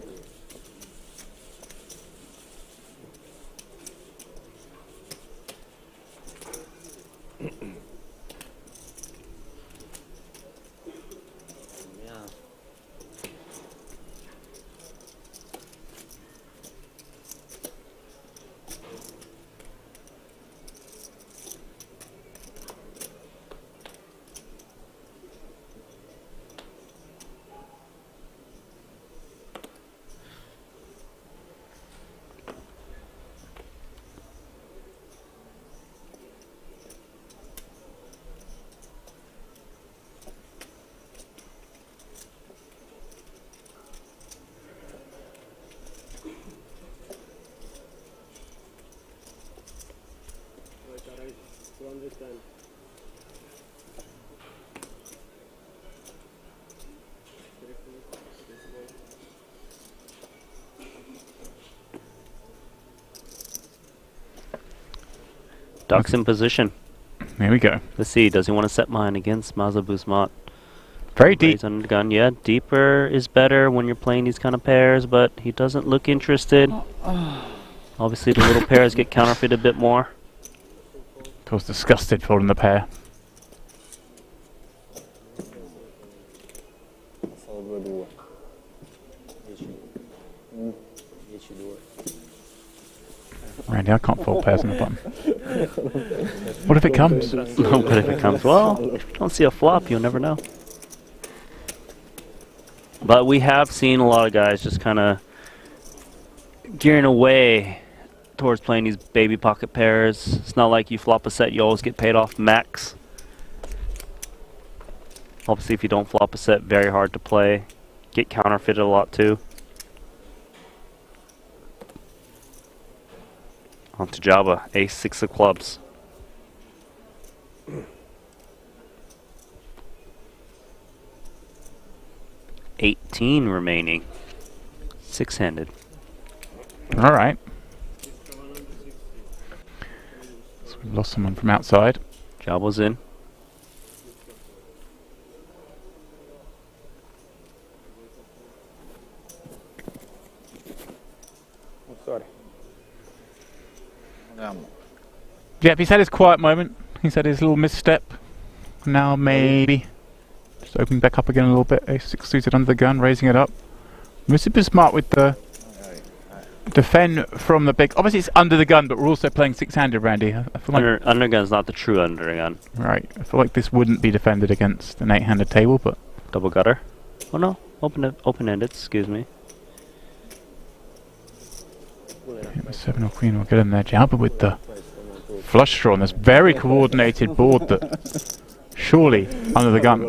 Speaker 15: Ducks in position.
Speaker 1: There we go.
Speaker 15: Let's see, does he want to set mine against Maza Busmat?
Speaker 1: Very deep.
Speaker 15: Raise under the gun. Yeah, deeper is better when you're playing these kind of pairs, but he doesn't look interested. Obviously the little pairs get counterfeit a bit more.
Speaker 1: I was disgusted folding the pair. Randy, I can't fold pairs on the button. What if it comes?
Speaker 15: What if it comes? Well, don't see a flop, you'll never know. But we have seen a lot of guys just kind of gearing away towards playing these baby pocket pairs. It's not like you flop a set, you always get paid off max. Obviously, if you don't flop a set, very hard to play. Get counterfeited a lot too. On to Jabba, ace six of clubs. $18 remaining. Six-handed.
Speaker 1: All right. So we've lost someone from outside.
Speaker 15: Jabba's in.
Speaker 5: Oh, sorry.
Speaker 1: Yeah, he's had his quiet moment. He's had his little misstep. Now maybe just opening back up again a little bit. Ace six suited under the gun, raising it up. Mr. Smart with the defend from the big. Obviously, it's under the gun, but we're also playing six-handed, Randy. I feel like
Speaker 15: undergun's not the true undergun.
Speaker 1: Right. I feel like this wouldn't be defended against an eight-handed table, but
Speaker 15: double gutter. Oh no, open-ended. Excuse me.
Speaker 1: Yeah, seven or queen will get in there. Jabba with the flush draw on this very coordinated board that surely under the gun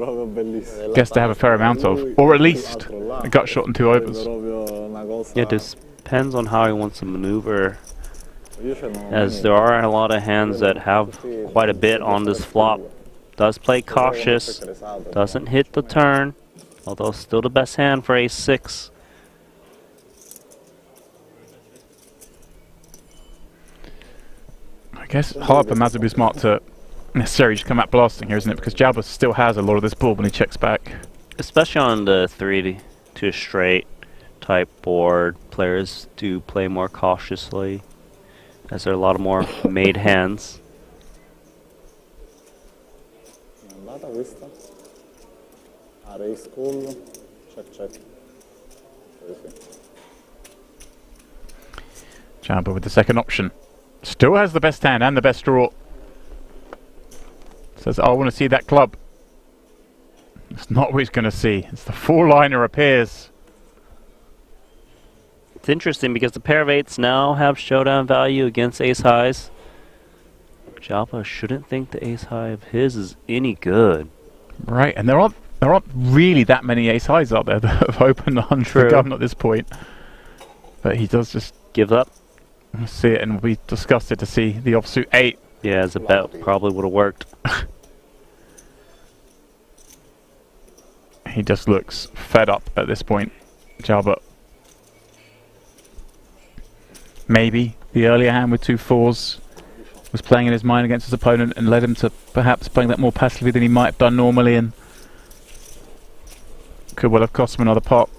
Speaker 1: gets to have a fair amount of, or at least a gut shot and two overs.
Speaker 15: Yeah, it depends on how he wants to maneuver, as there are a lot of hands that have quite a bit on this flop. Does play cautious, doesn't hit the turn, although still the best hand for ace six.
Speaker 1: I guess Harp and Mazabu Smart to necessarily just come out blasting here, isn't it? Because Jalba still has a lot of this board when he checks back.
Speaker 15: Especially on the 3 to straight type board, players do play more cautiously, as there are a lot of more made hands.
Speaker 5: Andata questa? Ah, raise call. Check.
Speaker 1: Jalba with the second option. Still has the best hand and the best draw. Says, I want to see that club. It's not what he's going to see. It's the 4-liner appears.
Speaker 15: It's interesting because the pair of 8s now have showdown value against ace highs. Jalba shouldn't think the ace high of his is any good.
Speaker 1: Right, and there aren't really that many ace highs out there that have opened on the gun at this point. But he does just
Speaker 15: give up.
Speaker 1: See it, and we discussed it to see the offsuit 8.
Speaker 15: Yeah, as a bet probably would have worked.
Speaker 1: He just looks fed up at this point, Jalba. Maybe the earlier hand with 2 4s was playing in his mind against his opponent and led him to perhaps playing that more passively than he might have done normally, and could well have cost him another pot.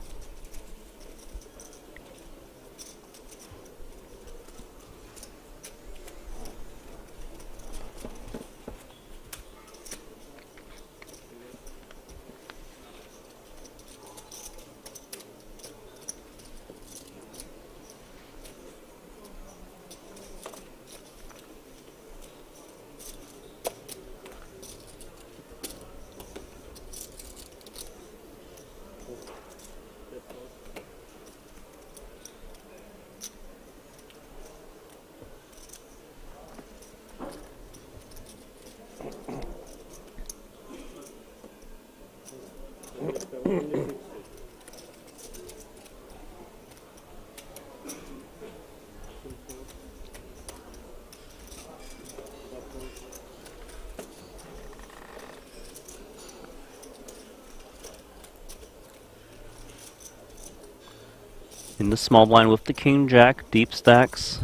Speaker 15: In the small blind with the king jack, deep stacks.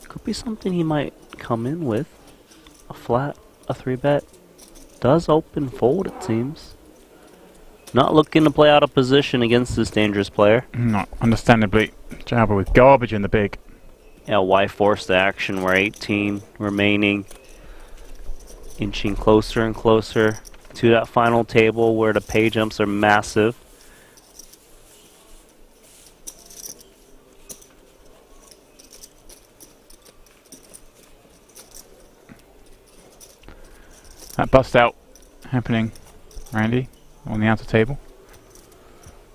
Speaker 15: Could be something he might come in with. A flat, a 3-bet. Does open fold, it seems. Not looking to play out of position against this dangerous player.
Speaker 1: No, understandably. Jalba with garbage in the big.
Speaker 15: Yeah, why force the action? We're 18 remaining. Inching closer and closer to that final table where the pay jumps are massive.
Speaker 1: That bust out happening, Randy, on the outer table.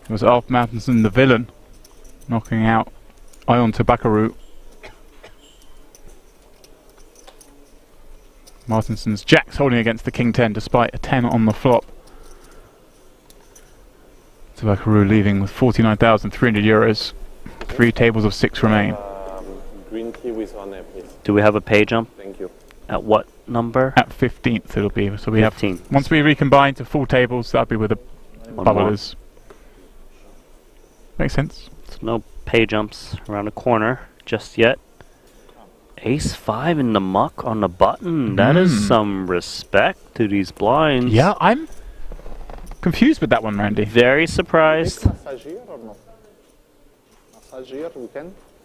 Speaker 1: It was Alf Mountainson, the villain, knocking out Ion Tabakaru. Martinson's jacks holding against the king 10 despite a 10 on the flop. Tabakaru leaving with 49,300 euros. 3 tables of 6 remain.
Speaker 5: Green tea with 1 please.
Speaker 15: Do we have a pay jump?
Speaker 5: Thank you.
Speaker 15: At what number?
Speaker 1: At 15th it'll be. So we
Speaker 15: 15.
Speaker 1: have, once we recombine to full tables, that'll be with the bubblers. Makes sense.
Speaker 15: So no pay jumps around the corner just yet. Ace 5 in the muck on the button. That is some respect to these blinds.
Speaker 1: Yeah, I'm confused with that one, Randy.
Speaker 15: Very surprised.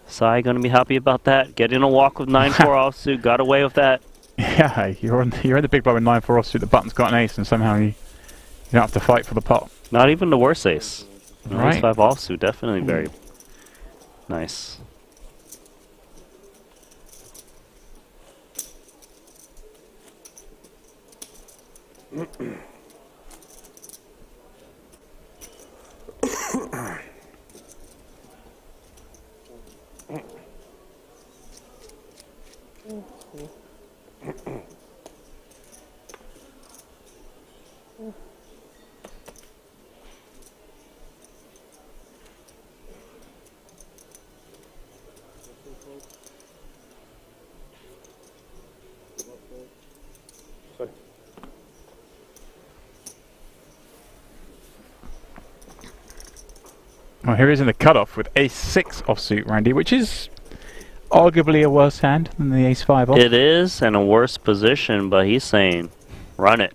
Speaker 15: Sai gonna be happy about that. Getting a walk with 9-4 offsuit. Got away with that.
Speaker 1: Yeah, you're in the big blind with 9-4 offsuit. The button's got an ace, and somehow you don't have to fight for the pot.
Speaker 15: Not even the worst ace.
Speaker 1: Right.
Speaker 15: Ace 5 offsuit, definitely very nice.
Speaker 1: Well, here he is in the cutoff with ace 6 offsuit, Randy, which is arguably a worse hand than the ace-5 off.
Speaker 15: It is in a worse position, but he's saying, run it.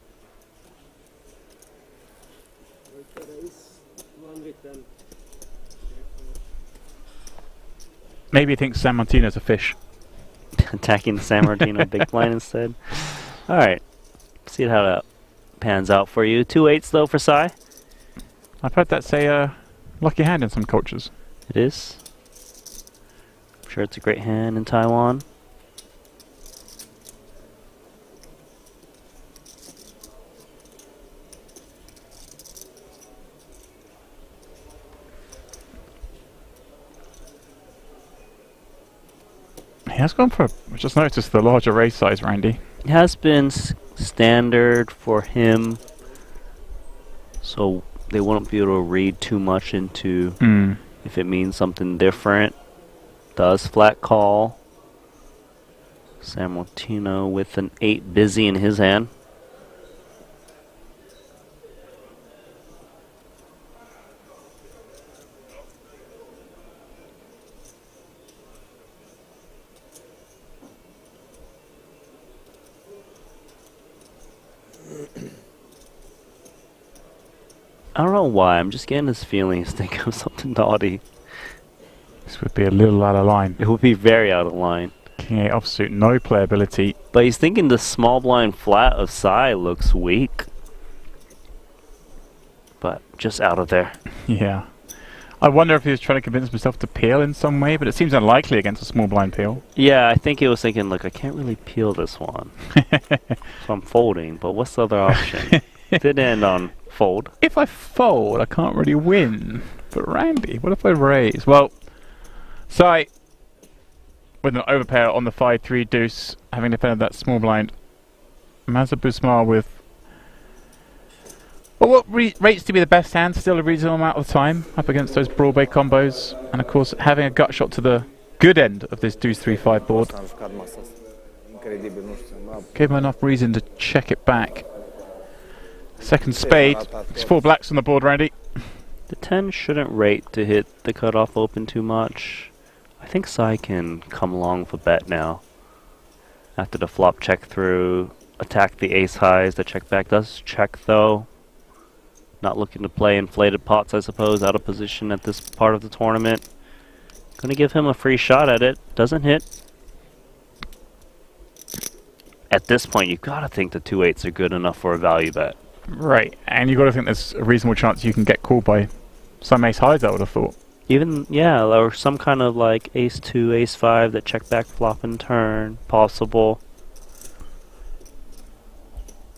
Speaker 1: Maybe he thinks San Martino's a fish.
Speaker 15: Attacking the San Martino big blind instead. Alright. See how that pans out for you. 2-8s though for Sai.
Speaker 1: I've heard that's a lucky hand in some cultures.
Speaker 15: It is. I'm sure it's a great hand in Taiwan.
Speaker 1: He has gone for, I just noticed, the larger raise size, Randy.
Speaker 15: It has been standard for him, so they won't be able to read too much into if it means something different. Does flat call. San Martino with an 8 busy in his hand. I don't know why, I'm just getting this feeling he's thinking of something naughty.
Speaker 1: This would be a little out of line.
Speaker 15: It would be very out of line.
Speaker 1: King 8 offsuit, no playability.
Speaker 15: But he's thinking the small blind flat of Sai looks weak. But just out of there.
Speaker 1: Yeah. I wonder if he was trying to convince himself to peel in some way, but it seems unlikely against a small blind peel.
Speaker 15: Yeah, I think he was thinking, look, I can't really peel this one. So I'm folding, but what's the other option? Didn't end on fold.
Speaker 1: If I fold, I can't really win. But Randy, what if I raise? Well, Sai, with an overpair on the 5-3 deuce, having defended that small blind. Mazabusmar with, well, what rates to be the best hand still a reasonable amount of time up against those Broadway combos. And of course, having a gut shot to the good end of this deuce 3-5 board gave him enough reason to check it back. Second spade. It's 4 blacks on the board, Randy.
Speaker 15: The 10 shouldn't rate to hit the cutoff open too much. I think Sai can come along with a bet now. After the flop check through, attack the ace highs. The check back does check though. Not looking to play inflated pots, I suppose, out of position at this part of the tournament. Gonna give him a free shot at it. Doesn't hit. At this point, you've got to think the 2-8s are good enough for a value bet.
Speaker 1: Right, and you've got to think there's a reasonable chance you can get called by some ace highs, I would have thought.
Speaker 15: Even, yeah, or some kind of like ace 2, ace 5 that check back flop and turn, possible.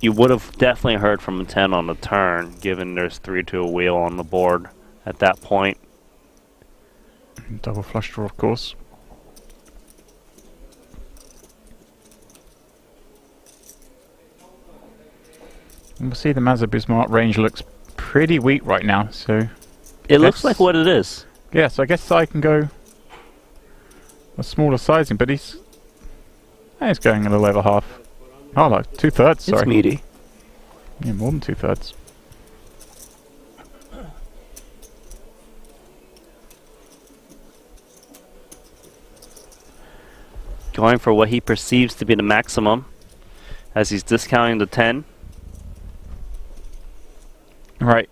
Speaker 15: You would have definitely heard from a 10 on the turn, given there's 3 to a wheel on the board at that point.
Speaker 1: Double flush draw, of course. And we'll see the Mazabusmart range looks pretty weak right now, so...
Speaker 15: It looks like what it is.
Speaker 1: Yeah, so I guess I can go a smaller sizing, but he's going a little over half. Oh, like 2/3, sorry.
Speaker 15: It's meaty.
Speaker 1: Yeah, more than 2/3.
Speaker 15: Going for what he perceives to be the maximum, as he's discounting the 10.
Speaker 1: Right.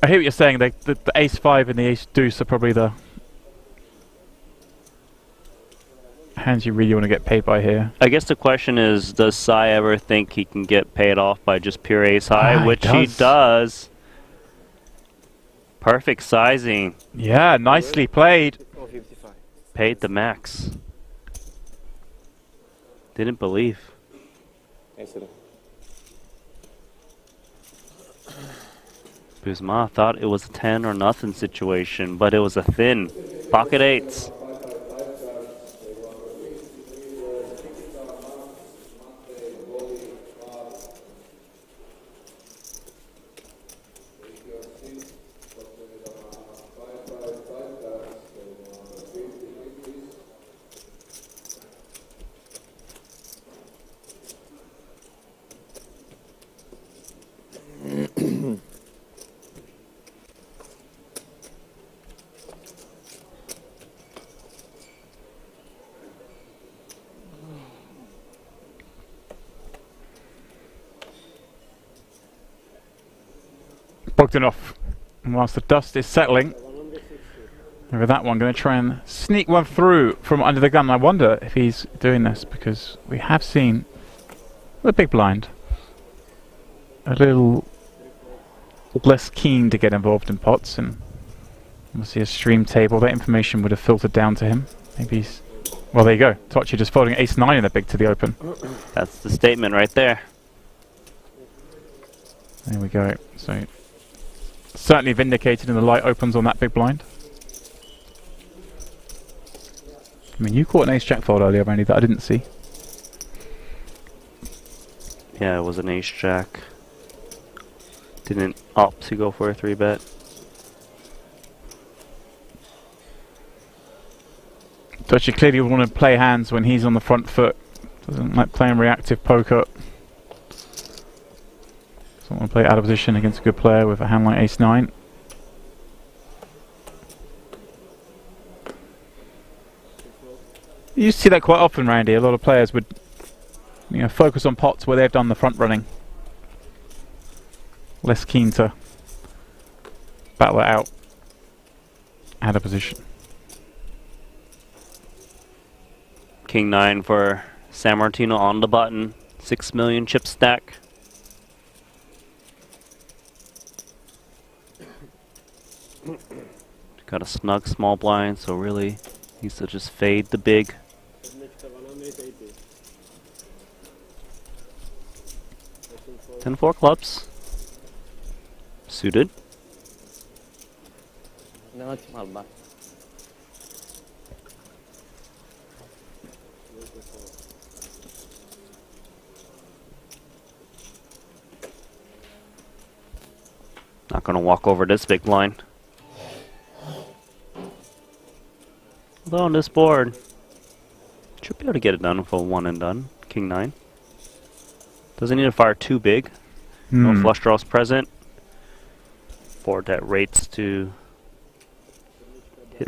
Speaker 1: I hear what you're saying. The ace 5 and the ace deuce are probably the hands you really want to get paid by here.
Speaker 15: I guess the question is, does Sai ever think he can get paid off by just pure ace high? Which he does. Perfect sizing.
Speaker 1: Yeah, nicely played.
Speaker 15: Paid the max. Didn't believe. Buzma thought it was a 10 or nothing situation, but it was a thin. Pocket 8s.
Speaker 1: Bogdanov. And whilst the dust is settling over that one, going to try and sneak one through from under the gun. I wonder if he's doing this because we have seen the big blind a little less keen to get involved in pots, and obviously a stream table, that information would have filtered down to him. Maybe he's... Well, there you go. Tochi just folding ace-9 in the big to the open.
Speaker 2: That's the statement right there.
Speaker 1: There we go. So, certainly vindicated in the light opens on that big blind. I mean, you caught an ace-jack fold earlier, Randy, that I didn't see.
Speaker 2: Yeah, it was an ace-jack. Didn't opt to go for a 3-bet.
Speaker 1: Tochi clearly would want to play hands when he's on the front foot. Doesn't like playing reactive poker. Doesn't want to play out of position against a good player with a hand like ace-9. You see that quite often, Randy. A lot of players would, you know, focus on pots where they've done the front running. Less keen to battle it out of position.
Speaker 2: King 9 for San Martino on the button. 6 million chip stack. Got a snug small blind, so really needs to just fade the big. 10-4 clubs. Suited. Not gonna walk over this big blind. Although on this board, should be able to get it done for one and done. King 9. Doesn't need to fire too big. No flush draws present. Board that rates to hit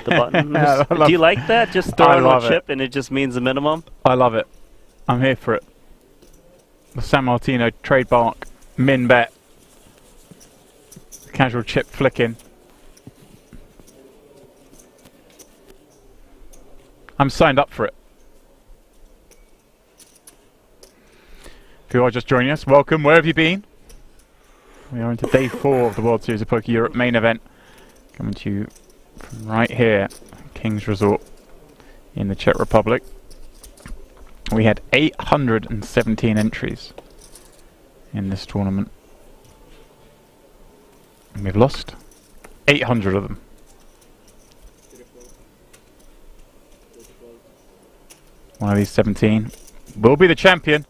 Speaker 2: the button.
Speaker 1: Yeah,
Speaker 2: Do you like that? Just throw in a chip and it just means the minimum?
Speaker 1: I love it. I'm here for it. The San Martino trademark min bet. Casual chip flicking. I'm signed up for it. If you are just joining us, welcome. Where have you been? We are into day 4 of the World Series of Poker Europe main event. Coming to you from right here, King's Resort in the Czech Republic. We had 817 entries in this tournament. And we've lost 800 of them. One of these 17 will be the champion.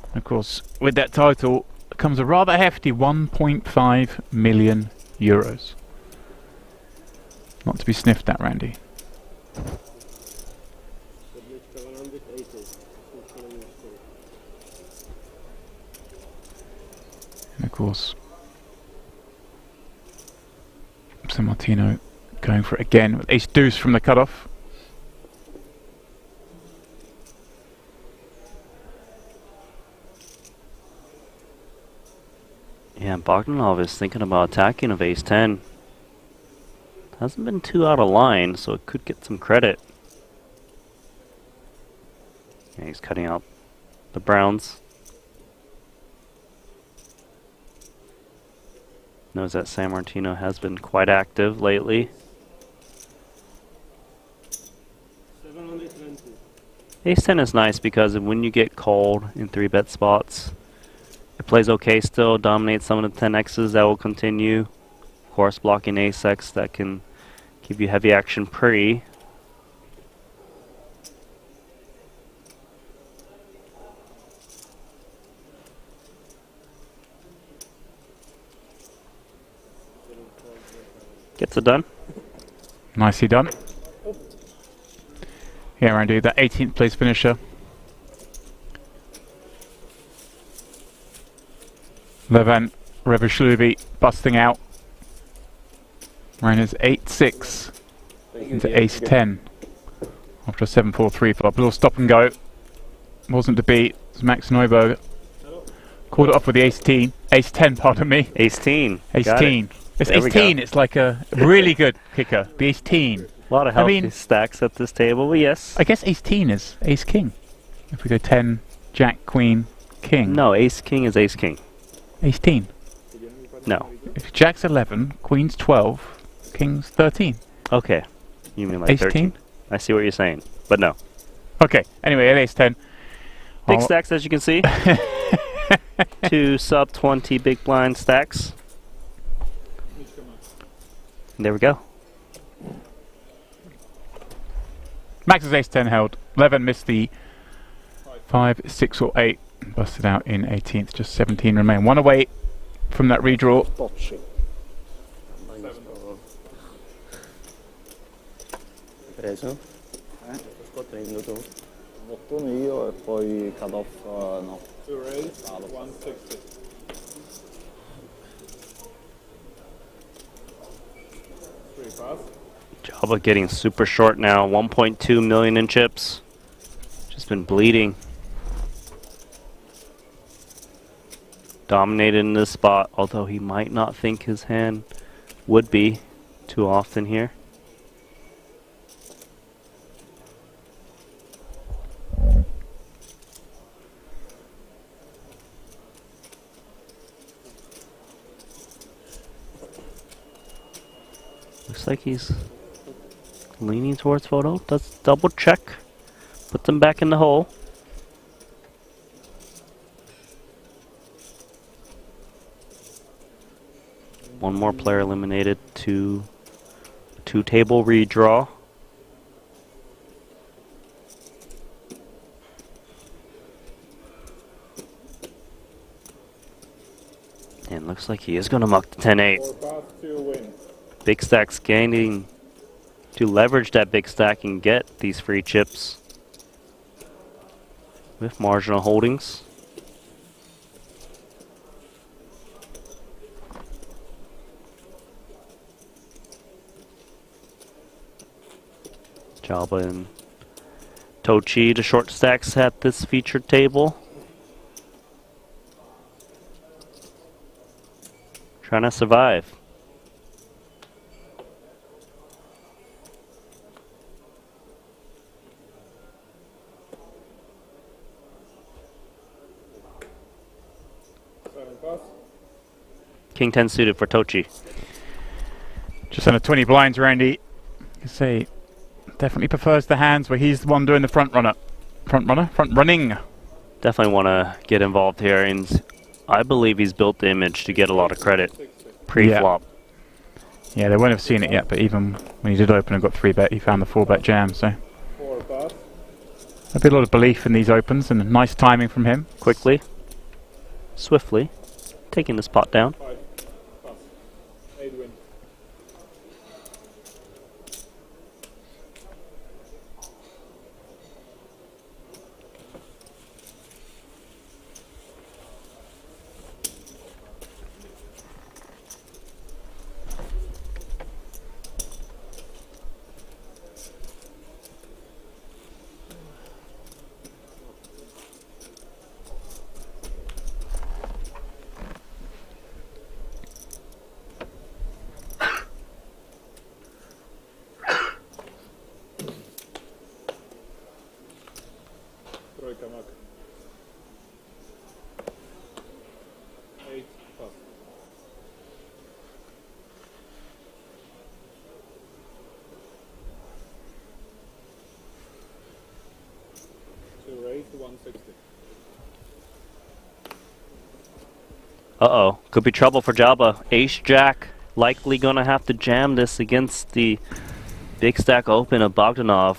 Speaker 1: And of course, with that title comes a rather hefty 1.5 million euros. Not to be sniffed at, Randy. And of course, San Martino going for it again with ace deuce from the cutoff.
Speaker 2: Yeah, Bogdanov is thinking about attacking of ace-10. Hasn't been too out of line, so it could get some credit. Yeah, he's cutting out the browns. Knows that San Martino has been quite active lately.
Speaker 4: 720.
Speaker 2: Ace-10 is nice because when you get called in 3-bet spots, it plays okay still, dominates some of the 10x's that will continue. Of course, blocking ace-x that can give you heavy action pre. Gets it done.
Speaker 1: Nicely done. Yeah, Randy, that 18th place finisher. Levan Revishlubi busting out. Ran his 8-6 into ace-10 after a 7-4-3 flop. A little stop and go. Wasn't to beat. It was Max Neuberger Called it off with the ace-10. Ace-10, pardon me.
Speaker 15: Ace-10.
Speaker 1: Ace-10. It's
Speaker 15: There we go.
Speaker 1: ace-10. It's like a really good kicker. The ace-10.
Speaker 15: A lot of healthy stacks at this table, but yes.
Speaker 1: I guess ace-10 is ace-king. If we go 10, jack, queen, king.
Speaker 15: No, ace-king is ace-king.
Speaker 1: Ace-10.
Speaker 15: No.
Speaker 1: If jack's 11, queen's 12, king's 13.
Speaker 15: Okay. You mean like
Speaker 1: Ace
Speaker 15: 13?
Speaker 1: 10?
Speaker 15: I see what you're saying, but no.
Speaker 1: Okay, anyway, at ace-10.
Speaker 15: Big stacks, as you can see. 2 sub-20 big blind stacks. And there we go.
Speaker 1: Max is ace-10 held. 11 missed the 5, 6 or 8. Busted out in 18th. Just 17 remain. 1 away from that redraw.
Speaker 3: Preso? Scotto in minuto. Bottone io e poi cut off no.
Speaker 4: 2 raise, 160. Pretty fast.
Speaker 15: Java getting super short now. 1.2 million in chips. Just been bleeding. Dominated in this spot, although he might not think his hand would be too often here. Looks like he's leaning towards photo. Let's double check. Put them back in the hole. One more player eliminated to 2-table redraw. And looks like he is going to muck the 10-8. Big stacks gaining to leverage that big stack and get these free chips with marginal holdings. Java and Tochi, the short stacks at this featured table. Trying to survive. King 10 suited for Tochi.
Speaker 1: Just under 20 blinds, Randy. You can say definitely prefers the hands where he's the one doing the front runner. Front running.
Speaker 15: Definitely want to get involved here, and I believe he's built the image to get a lot of credit pre-flop.
Speaker 1: Yeah, they won't have seen it yet, but even when he did open and got 3-bet, he found the 4-bet jam, so. A bit a lot of belief in these opens and nice timing from him.
Speaker 15: Quickly, swiftly, taking this pot down. Uh-oh, could be trouble for Jabba. Ace-Jack, likely gonna have to jam this against the big stack open of Bogdanov.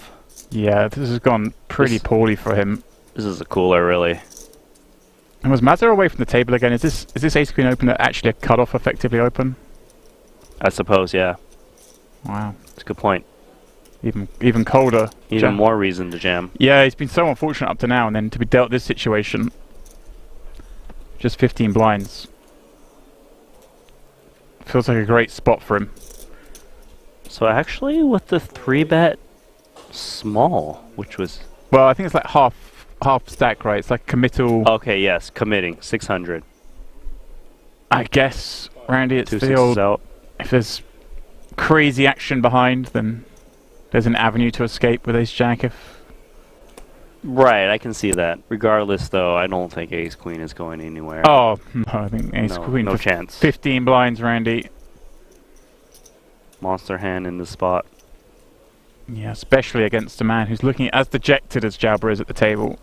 Speaker 1: Yeah, this has gone pretty poorly for him.
Speaker 15: This is a cooler, really.
Speaker 1: And was Mazza away from the table again? Is this ace queen open actually a cutoff effectively open?
Speaker 15: I suppose, yeah.
Speaker 1: Wow,
Speaker 15: that's a good point.
Speaker 1: Even colder.
Speaker 15: Even more reason to jam.
Speaker 1: Yeah, he's been so unfortunate up to now, and then to be dealt this situation, just 15 blinds. Feels like a great spot for him.
Speaker 15: So actually, with the 3-bet small, which was...
Speaker 1: Well, I think it's like half half stack, right? It's like committal.
Speaker 15: Okay, yes, committing 600.
Speaker 1: I guess, Randy, it's
Speaker 15: Two
Speaker 1: the
Speaker 15: sixes
Speaker 1: old.
Speaker 15: out.
Speaker 1: If there's crazy action behind, then there's an avenue to escape with ace jack. If
Speaker 15: Right, I can see that. Regardless, though, I don't think ace queen is going anywhere.
Speaker 1: oh no, I think ace queen.
Speaker 15: No chance.
Speaker 1: 15 blinds, Randy.
Speaker 15: Monster hand in the spot.
Speaker 1: Yeah, especially against a man who's looking as dejected as Jabba is at the table.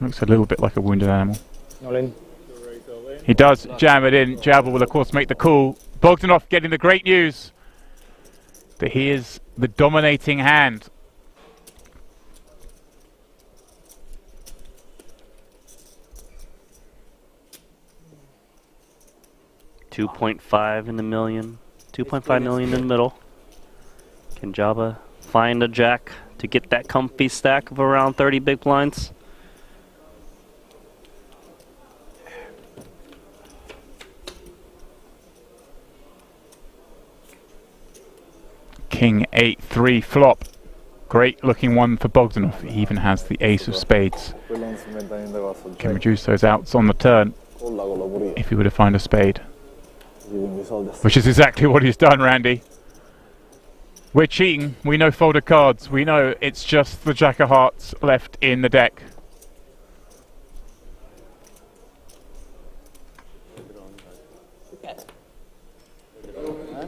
Speaker 1: Looks a little bit like a wounded animal.
Speaker 3: All in.
Speaker 1: He does jam it in. Jabba will, of course, make the call. Bogdanov getting the great news that he is the dominating hand.
Speaker 15: $2.5 in the million. 2.5 million in the middle. Can Jabba find a jack to get that comfy stack of around 30 big blinds?
Speaker 1: King 8-3 flop. Great looking one for Bogdanov. He even has the ace of spades. Can reduce those outs on the turn if he were to find a spade. Which is exactly what he's done, Randy. We're cheating. We know folded cards. We know it's just the Jack of Hearts left in the deck.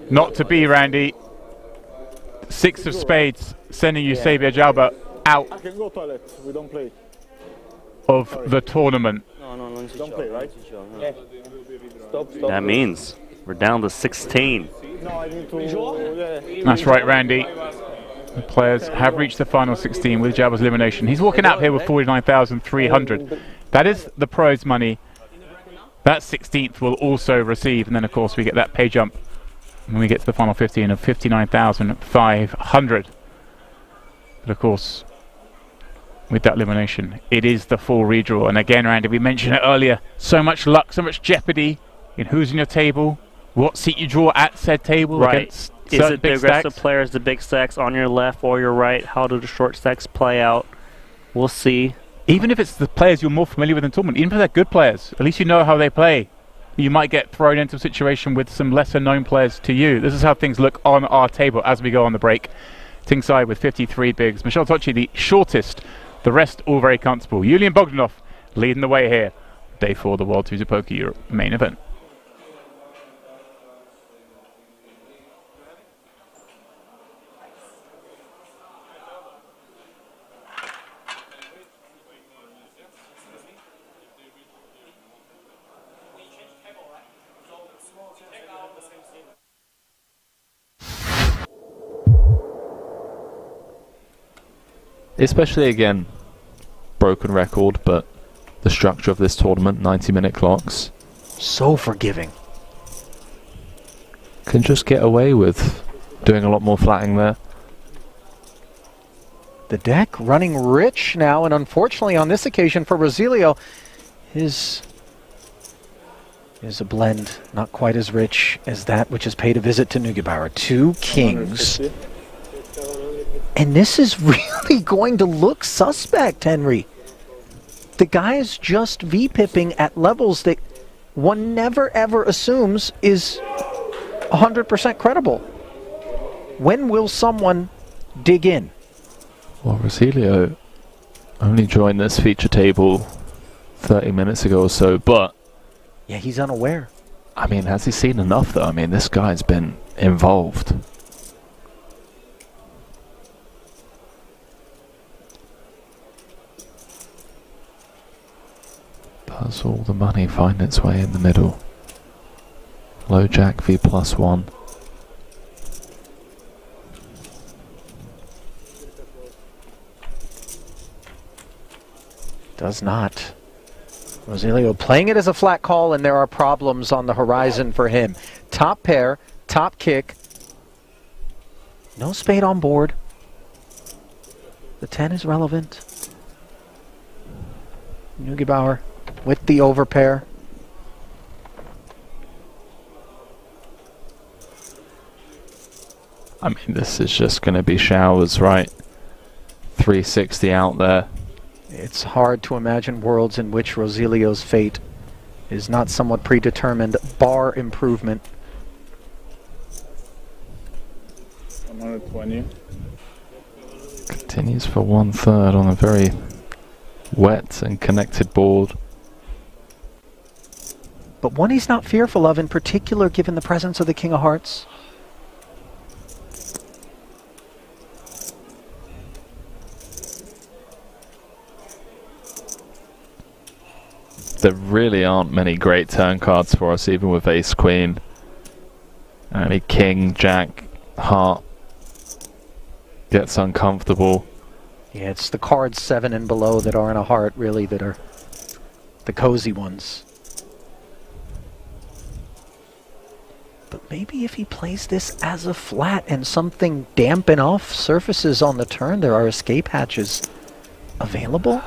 Speaker 1: Not to be, Randy. Six of spades sending you Sabia Jabba out
Speaker 4: I can go toilet. We don't play.
Speaker 1: of the tournament.
Speaker 4: Don't play, right?
Speaker 5: Stop.
Speaker 15: That means we're down to 16.
Speaker 4: No, I need to.
Speaker 1: That's right, Randy. The players have reached the final 16 with Jabba's elimination. He's walking out here with 49,300. That is the prize money. That 16th will also receive, and then of course we get that pay jump when we get to the final 15 of 59,500. But of course, with that elimination, it is the full redraw. And again, Randy, we mentioned it earlier, so much luck, so much jeopardy in who's in your table, what seat you draw at said table.
Speaker 15: Right.
Speaker 1: Against
Speaker 15: Is it the
Speaker 1: big
Speaker 15: aggressive
Speaker 1: stacks.
Speaker 15: players, the big stacks on your left or your right? How do the short stacks play out? We'll see.
Speaker 1: Even if it's the players you're more familiar with in the tournament, even if they're good players, at least you know how they play. You might get thrown into a situation with some lesser known players to you. This is how things look on our table as we go on the break. Tingside with 53 bigs. Michelle Tocci, the shortest. The rest all very comfortable. Yulian Bogdanov leading the way here. Day 4 of the World Series of Poker Europe main event.
Speaker 19: Especially again, broken record, but the structure of this tournament, 90-minute clocks,
Speaker 13: so forgiving.
Speaker 19: Can just get away with doing a lot more flatting there.
Speaker 13: The deck running rich now, and unfortunately on this occasion for Rosilio, his is a blend not quite as rich as that which has paid a visit to Neugebauer. 2 kings. And this is really going to look suspect, Henry. The guy is just V-pipping at levels that one never ever assumes is 100% credible. When will someone dig in?
Speaker 19: Well, Rosilio only joined this feature table 30 minutes ago or so, but...
Speaker 13: Yeah, he's unaware.
Speaker 19: I mean, has he seen enough, though? I mean, this guy's been involved. Does all the money find its way in the middle? Low jack v +1.
Speaker 13: Does not. Rosilio playing it as a flat call, and there are problems on the horizon for him. Top pair, top kick. No spade on board. The 10 is relevant. Neugebauer with the overpair.
Speaker 19: I mean, this is just going to be showers, right? 360 out there.
Speaker 13: It's hard to imagine worlds in which Rosilio's fate is not somewhat predetermined, bar improvement.
Speaker 4: 120.
Speaker 19: Continues for 1/3 on a very wet and connected board.
Speaker 13: But one he's not fearful of, in particular given the presence of the King of Hearts.
Speaker 19: There really aren't many great turn cards for us, even with Ace Queen. Only King, Jack, Heart gets uncomfortable.
Speaker 13: Yeah, it's the cards 7 and below that are in a heart, really, that are the cozy ones. But maybe if he plays this as a flat and something dampen off surfaces on the turn, there are escape hatches available.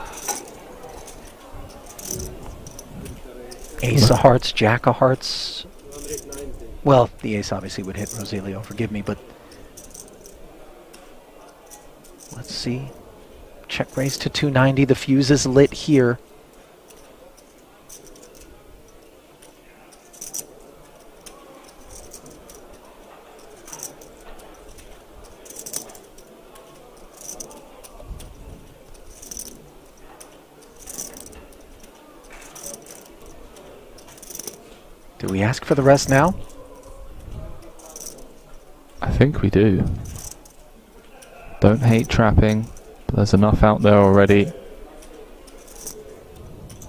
Speaker 13: Ace of Hearts, Jack of Hearts. Well, the ace obviously would hit Rosilio, forgive me, but let's see. Check raise to 290. The fuse is lit here. Do we ask for the rest now?
Speaker 19: I think we do. Don't hate trapping, but there's enough out there already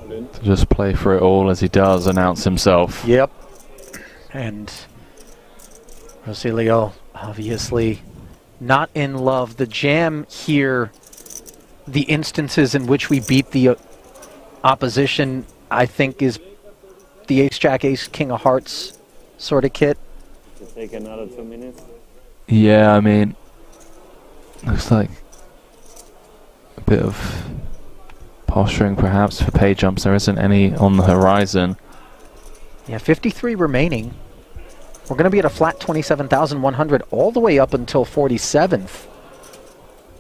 Speaker 19: to just play for it all as he does announce himself.
Speaker 13: Yep. And Rosilio obviously not in love. The jam here, the instances in which we beat the opposition, I think is the Ace Jack Ace King of Hearts sort of kit.
Speaker 3: To take another 2 minutes.
Speaker 19: Yeah, I mean, looks like a bit of posturing perhaps for pay jumps. There isn't any on the horizon.
Speaker 13: Yeah, 53 remaining. We're going to be at a flat 27,100 all the way up until 47th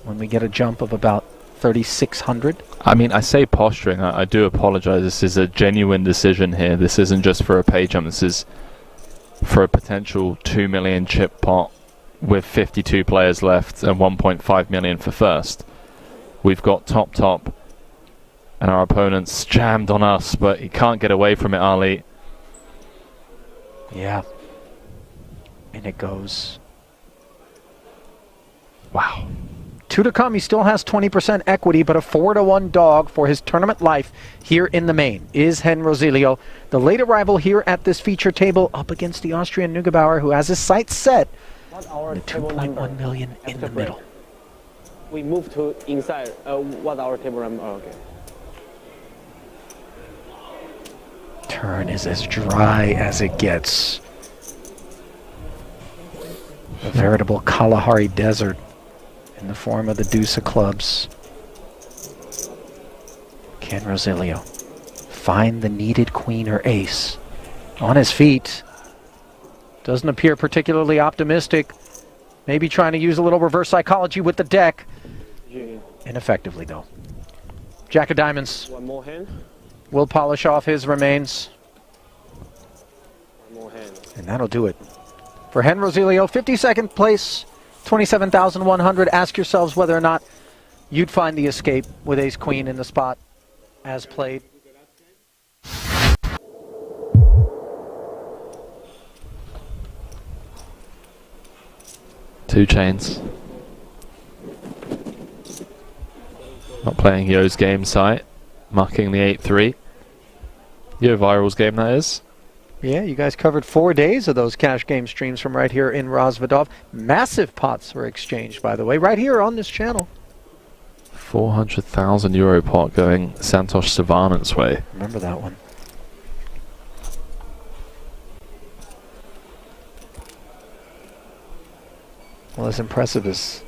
Speaker 13: when we get a jump of about 3,600.
Speaker 19: I mean, I say posturing. I do apologize. This is a genuine decision here. This isn't just for a pay jump. This is for a potential 2 million chip pot with 52 players left and 1.5 million for first. We've got top, and our opponent's jammed on us, but he can't get away from it, Ali.
Speaker 13: Yeah. And it goes.
Speaker 19: Wow.
Speaker 13: 2 to come. He still has 20% equity, but a 4-1 dog for his tournament life here in the main is Hen Rosilio, the late arrival here at this feature table up against the Austrian Neugebauer, who has his sights set
Speaker 3: What our
Speaker 13: the
Speaker 3: table
Speaker 13: 2.1
Speaker 3: number
Speaker 13: million in
Speaker 3: after
Speaker 13: the
Speaker 3: break?
Speaker 13: middle.
Speaker 3: We move to inside. What our table number? Oh, okay.
Speaker 13: Turn is as dry as it gets. A veritable Kalahari desert in the form of the deuce of clubs. Can Rosilio find the needed queen or ace? On his feet. Doesn't appear particularly optimistic. Maybe trying to use a little reverse psychology with the deck. Ineffectively, though. Jack of diamonds.
Speaker 3: One more hand.
Speaker 13: Will polish off his remains.
Speaker 3: One more hand.
Speaker 13: And that'll do it. For Hen Rosilio, 52nd place, 27,100. Ask yourselves whether or not you'd find the escape with Ace Queen in the spot as played.
Speaker 19: Two chains. Not playing Yo's game site. Mucking the 8-3. Yo Viral's game, that is.
Speaker 13: Yeah, you guys covered 4 days of those cash game streams from right here in Rozvadov. Massive pots were exchanged, by the way, right here on this channel.
Speaker 19: 400,000 euro pot going Santosh Savanant's way.
Speaker 13: Remember that one. Well, as impressive as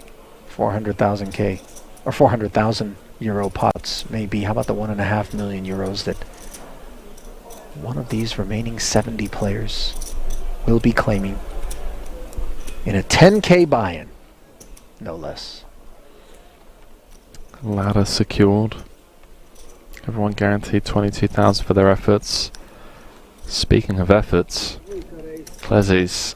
Speaker 13: 400,000 K or 400,000 euro pots may be, how about the 1.5 million euros that one of these remaining 70 players will be claiming in a 10K buy-in, no less.
Speaker 19: Ladder secured. Everyone guaranteed 22,000 for their efforts. Speaking of efforts, Clezzy's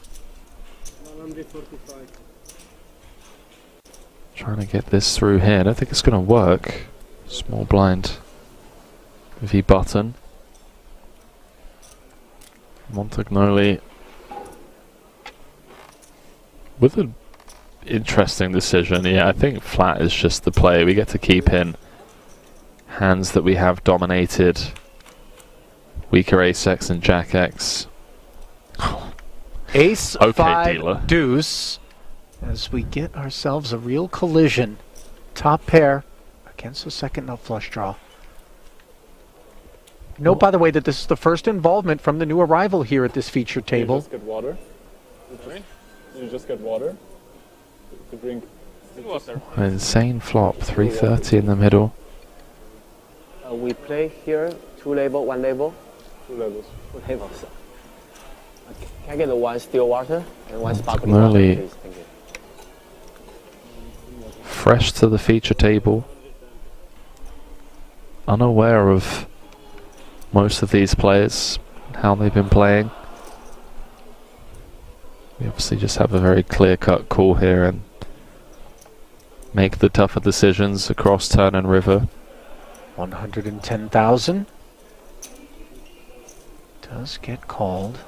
Speaker 19: trying to get this through here. I don't think it's going to work. Small blind V button. Montagnoli with an interesting decision. Yeah, I think flat is just the play. We get to keep in hands that we have dominated. Weaker ace-x and jack-x.
Speaker 13: Ace,
Speaker 19: okay,
Speaker 13: 5,
Speaker 19: dealer.
Speaker 13: deuce, as we get ourselves a real collision. Top pair against the second nut flush draw. Note, by the way, that this is the first involvement from the new arrival here at this feature table.
Speaker 4: You just get water. You just get water to drink.
Speaker 19: Insane flop, 330 in the middle.
Speaker 3: We play here 2 level, 1 level.
Speaker 4: 2 levels.
Speaker 3: 2 levels. Okay. Can I get 1 still water and 1 sparkling
Speaker 19: Early.
Speaker 3: water, please? Thank you.
Speaker 19: Fresh to the feature table. Unaware of most of these players, how they've been playing. We obviously just have a very clear-cut call here and make the tougher decisions across turn and river.
Speaker 13: 110,000 does get called.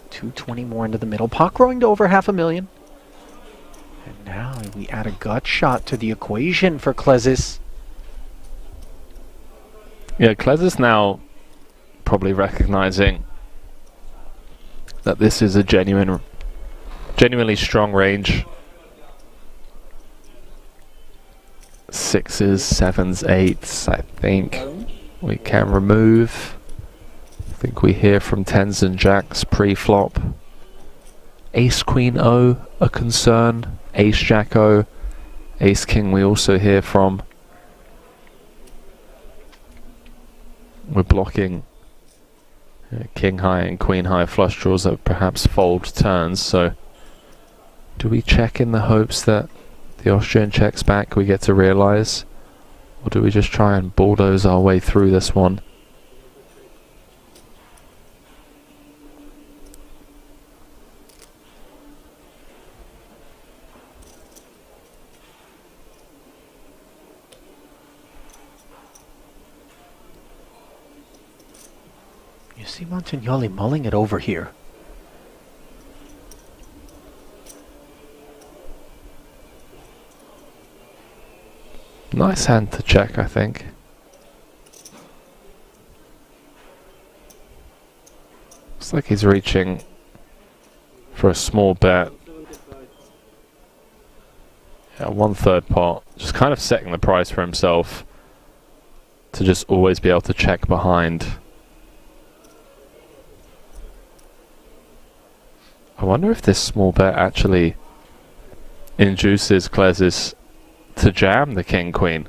Speaker 13: 220 more into the middle. Pot growing to over 500,000. And now we add a gut shot to the equation for Clezis.
Speaker 19: Yeah, Clezis now probably recognizing that this is a genuinely strong range. 6s, 7s, 8s, I think we can remove. I think we hear from 10s and jacks pre-flop. Ace Queen O, a concern. Ace Jack O, Ace King we also hear from. We're blocking King High and Queen High flush draws that perhaps fold turns, so do we check in the hopes that the Austrian checks back, we get to realise? Or do we just try and bulldoze our way through this one?
Speaker 13: You see Montagnoli mulling it over here.
Speaker 19: Nice hand to check, I think. Looks like he's reaching for a small bet. Yeah, 1/3 pot. Just kind of setting the price for himself to just always be able to check behind. I wonder if this small bet actually induces Clezis to jam the King Queen.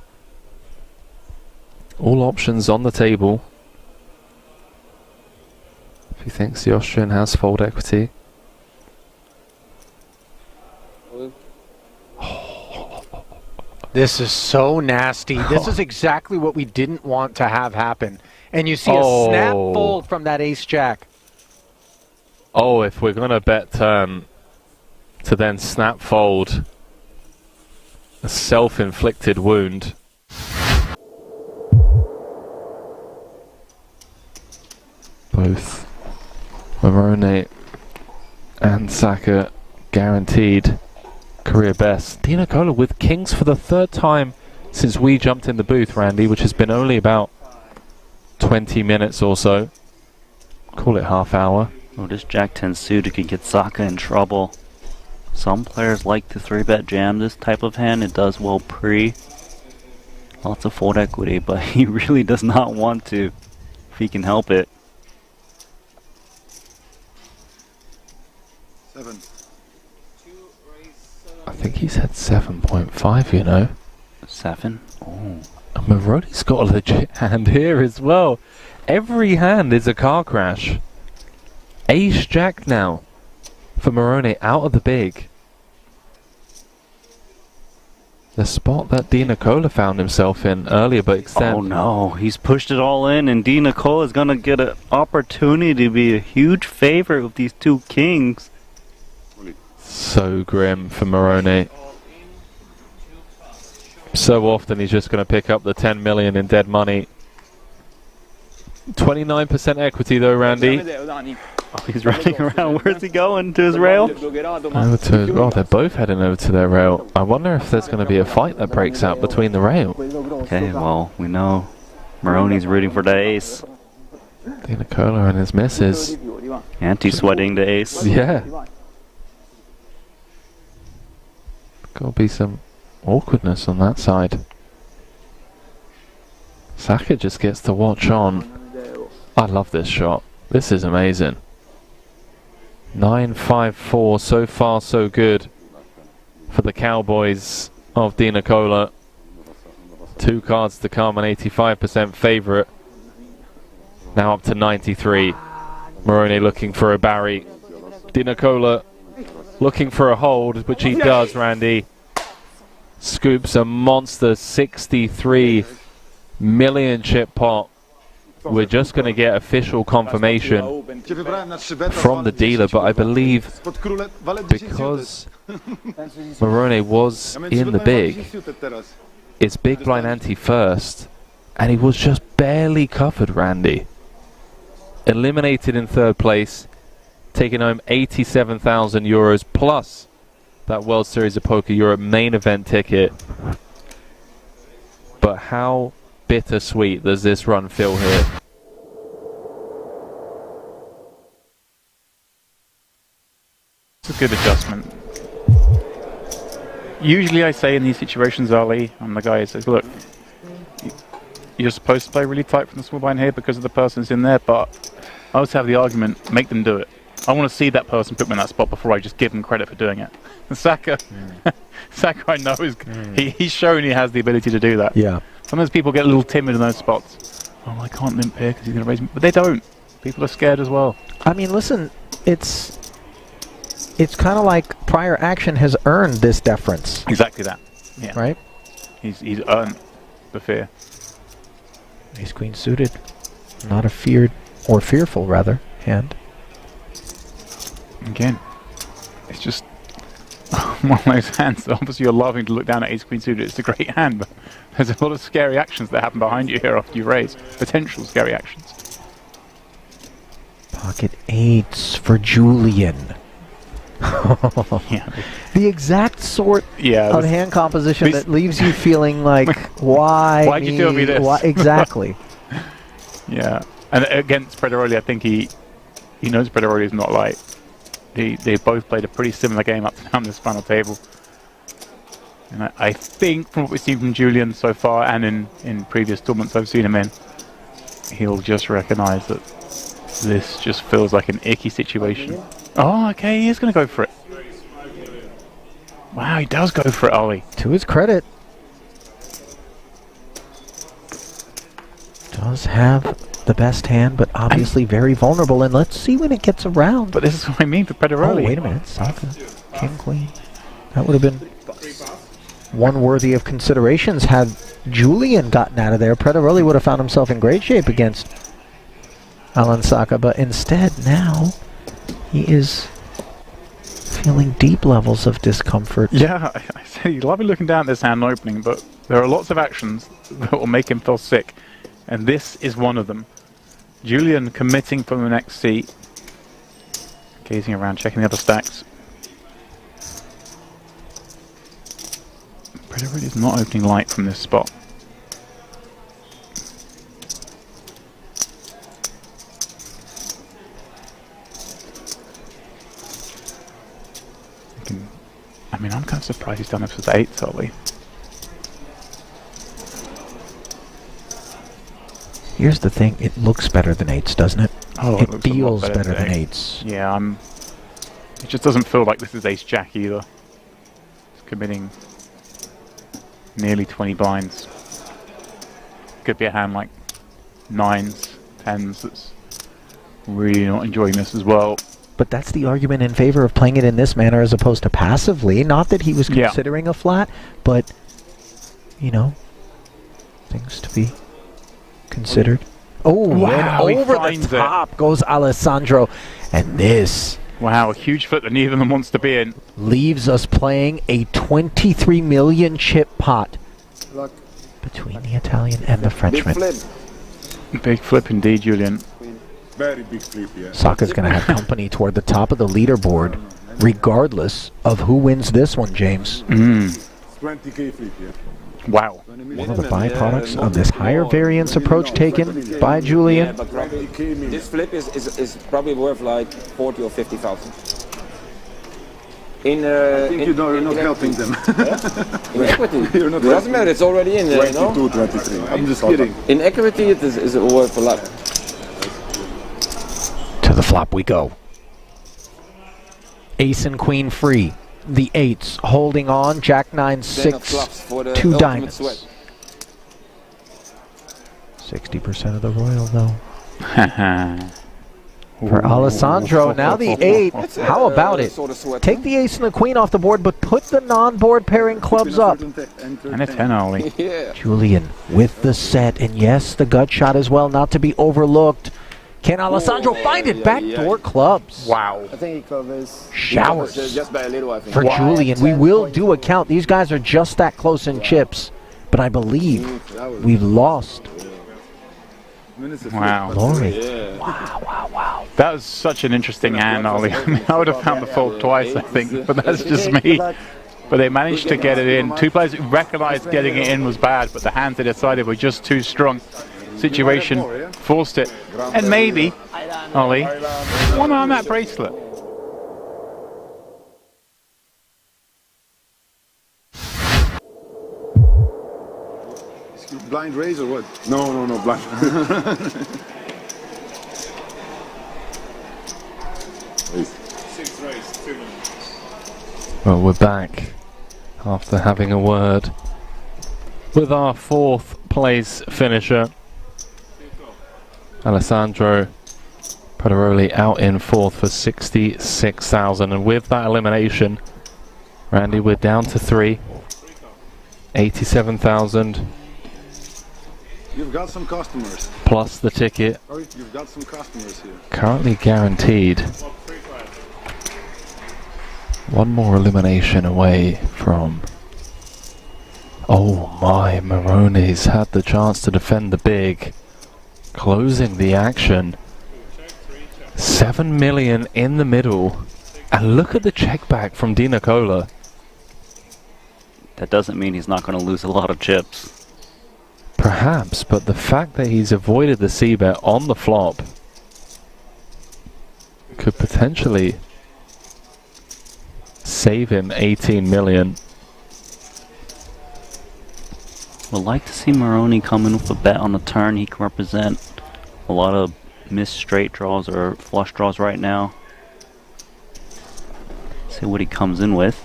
Speaker 19: All options on the table. If he thinks the Austrian has fold equity.
Speaker 13: This is so nasty. This is exactly what we didn't want to have happen. And you see a snap fold from that ace jack.
Speaker 19: Oh, if we're going to bet turn to then snap fold a self-inflicted wound. Both Morone and Saka guaranteed career best. Dina Cola with kings for the 3rd time since we jumped in the booth, Randy, which has been only about 20 minutes or so. Call it half hour.
Speaker 15: Oh, this Jack 10 suited could get Saka in trouble. Some players like to 3-bet jam this type of hand. It does well pre. Lots of fold equity, but he really does not want to if he can help it.
Speaker 9: 7.
Speaker 19: I think he said 7.5, you know.
Speaker 15: 7? Oh.
Speaker 19: And Morone's got a legit hand here as well. Every hand is a car crash. Ace Jack now for Morone out of the big. The spot that Di Nicola found himself in earlier, but extend.
Speaker 15: Oh no, he's pushed it all in, and Di Nicola is going to get an opportunity to be a huge favorite with these two kings.
Speaker 19: So grim for Moroni. So often he's just going to pick up the 10 million in dead money. 29% equity though, Randy.
Speaker 15: Oh, he's running around. Where's he going? To his rail?
Speaker 19: Over to, oh, they're both heading over to their rail. I wonder if there's going to be a fight that breaks out between the rail.
Speaker 15: Okay, well, we know Moroni's rooting for the ace.
Speaker 19: Di Nicola and his missus.
Speaker 15: Anti-sweating the ace.
Speaker 19: Yeah. Gotta be some awkwardness on that side. Saka just gets to watch on. I love this shot. This is amazing. 9-5-4, so far so good for the Cowboys of Di Nicola. 2 cards to come, an 85% favourite. Now up to 93. Moroni looking for a Barry. Di Nicola looking for a hold, which he does, Randy. Scoops a monster 63 million chip pot. We're just going to get official confirmation from the dealer, but I believe because Moroni was in the big, it's big blind ante first, and he was just barely covered, Randy. Eliminated in 3rd place, taking home 87,000 euros plus that World Series of Poker Europe main event ticket. But how bittersweet does this run feel here?
Speaker 1: It's a good adjustment. Usually I say in these situations, Ali, I'm the guy who says, look, you're supposed to play really tight from the small blind here because of the person's in there, but I always have the argument, make them do it. I want to see that person put me in that spot before I just give them credit for doing it. And Saka, Saka I know, he's shown he has the ability to do that.
Speaker 13: Yeah.
Speaker 1: Sometimes people get a little timid in those spots. Oh, I can't limp here because he's going to raise me. But they don't. People are scared as well.
Speaker 13: I mean, listen, it's kind of like prior action has earned this deference.
Speaker 1: Exactly that. Yeah.
Speaker 13: Right?
Speaker 1: He's earned the fear.
Speaker 13: Ace Queen suited. Not a feared, or fearful rather, hand.
Speaker 1: Again, it's just one of those hands that obviously you're loving to look down at Ace Queen suited. It's a great hand, but there's a lot of scary actions that happen behind you here after you raise. Potential scary actions.
Speaker 13: Pocket 8s for Julian.
Speaker 1: Yeah.
Speaker 13: The exact sort of hand composition that leaves you feeling like, why
Speaker 1: Why'd you do me this?
Speaker 13: Why, exactly.
Speaker 1: Yeah. And against Prederoli, I think he knows Prederoli is not light. They both played a pretty similar game up and down this final table. And I think from what we've seen from Julian so far and in previous tournaments I've seen him in, he'll just recognise that this just feels like an icky situation. Oh, okay, he is going to go for it. Wow, he does go for it, Ollie.
Speaker 13: To his credit. Does have the best hand, but obviously very vulnerable. And let's see when it gets around.
Speaker 1: But this is what I mean for Prederoli.
Speaker 13: Oh, wait a minute. Saka. King, Queen. That would have been one worthy of considerations. Had Julian gotten out of there, Prederoli would have found himself in great shape against Alan Saka. But instead, now, he is feeling deep levels of discomfort.
Speaker 1: Yeah, I said he's lovely looking down at this hand opening, but there are lots of actions that will make him feel sick. And this is one of them. Julian committing from the next seat. Gazing around, checking the other stacks. Prederoli is not opening light from this spot. I mean, I'm kind of surprised he's done this with 8s, Ollie.
Speaker 13: Here's the thing, it looks better than 8s, doesn't it?
Speaker 1: Oh,
Speaker 13: it feels better than 8s.
Speaker 1: Yeah, it just doesn't feel like this is ace-jack either. It's committing nearly 20 blinds. Could be a hand like 9s, 10s that's really not enjoying this as well.
Speaker 13: But that's the argument in favor of playing it in this manner as opposed to passively. Not that he was considering a flat, but you know, things to be considered. Oh,
Speaker 1: wow,
Speaker 13: and over the top goes Alessandro. And this...
Speaker 1: Wow, a huge foot that neither of them wants to be in.
Speaker 13: Leaves us playing a 23 million chip pot between the Italian and the Frenchman.
Speaker 1: Big flip indeed, Julian.
Speaker 4: Very big flip, yeah.
Speaker 13: Saka's going to have company toward the top of the leaderboard, regardless of who wins this one, James.
Speaker 4: 20k flip, yeah.
Speaker 1: Wow.
Speaker 13: One of the byproducts of this higher variance approach taken by Julian.
Speaker 20: Yeah, but probably this flip is probably worth like 40 or 50,000.
Speaker 4: I think you're not helping them.
Speaker 20: In equity. It doesn't matter, it's already in there,
Speaker 4: 22, 23. I'm just kidding.
Speaker 20: In equity, it is worth a lot.
Speaker 13: To the flop we go. Ace and queen free. The eights holding on. Jack 9, 6, 2 diamonds. 60% of the royal, though. For Alessandro, now the 8. How about it? Take the ace and the queen off the board, but put the non-board pairing clubs up.
Speaker 1: And a 10 only.
Speaker 13: Julian with the set, and yes, the gut shot as well, not to be overlooked. Can Alessandro find it? Backdoor clubs.
Speaker 1: Wow.
Speaker 20: I think he covers.
Speaker 13: Showers.
Speaker 20: Just by a little, I think.
Speaker 13: For Julian, we will do a count. These guys are just that close in chips, but I believe we've lost.
Speaker 1: Wow.
Speaker 13: Glory.
Speaker 1: Wow. That was such an interesting hand, Ollie. I mean, I would have found the fold twice, I think, but that's just me. But they managed to get it in. Two players who recognized getting it in was bad, but the hands they decided were just too strong. Situation forced it. And maybe, Ollie, one on that bracelet.
Speaker 4: Blind raise or what? No, blind.
Speaker 19: Well, we're back after having a word with our 4th place finisher. Alessandro Pederoli out in 4th for 66,000, and with that elimination, Randy, we're down to 3, 87,000.
Speaker 4: You've got some customers.
Speaker 19: Plus the ticket.
Speaker 4: You've got some customers here.
Speaker 19: Currently guaranteed. One more elimination away from... Oh my, Maroney's had the chance to defend the big. Closing the action. 7 million in the middle. And look at the check back from Di Nicola.
Speaker 15: That doesn't mean he's not going to lose a lot of chips.
Speaker 19: Perhaps, but the fact that he's avoided the c-bet on the flop could potentially save him 18 million.
Speaker 15: Would like to see Maroney come in with a bet on the turn. He can represent a lot of missed straight draws or flush draws right now. See what he comes in with.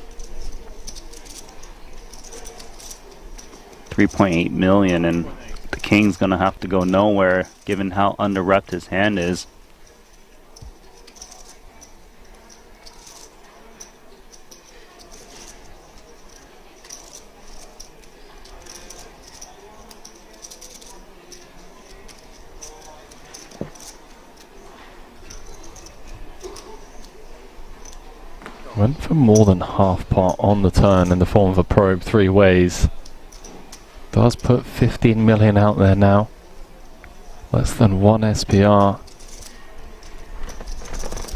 Speaker 15: 3.8 million, and the king's gonna have to go nowhere given how under-repped his hand is.
Speaker 19: Went for more than half pot on the turn in the form of a probe 3 ways. Does put 15 million out there now. Less than 1 SPR.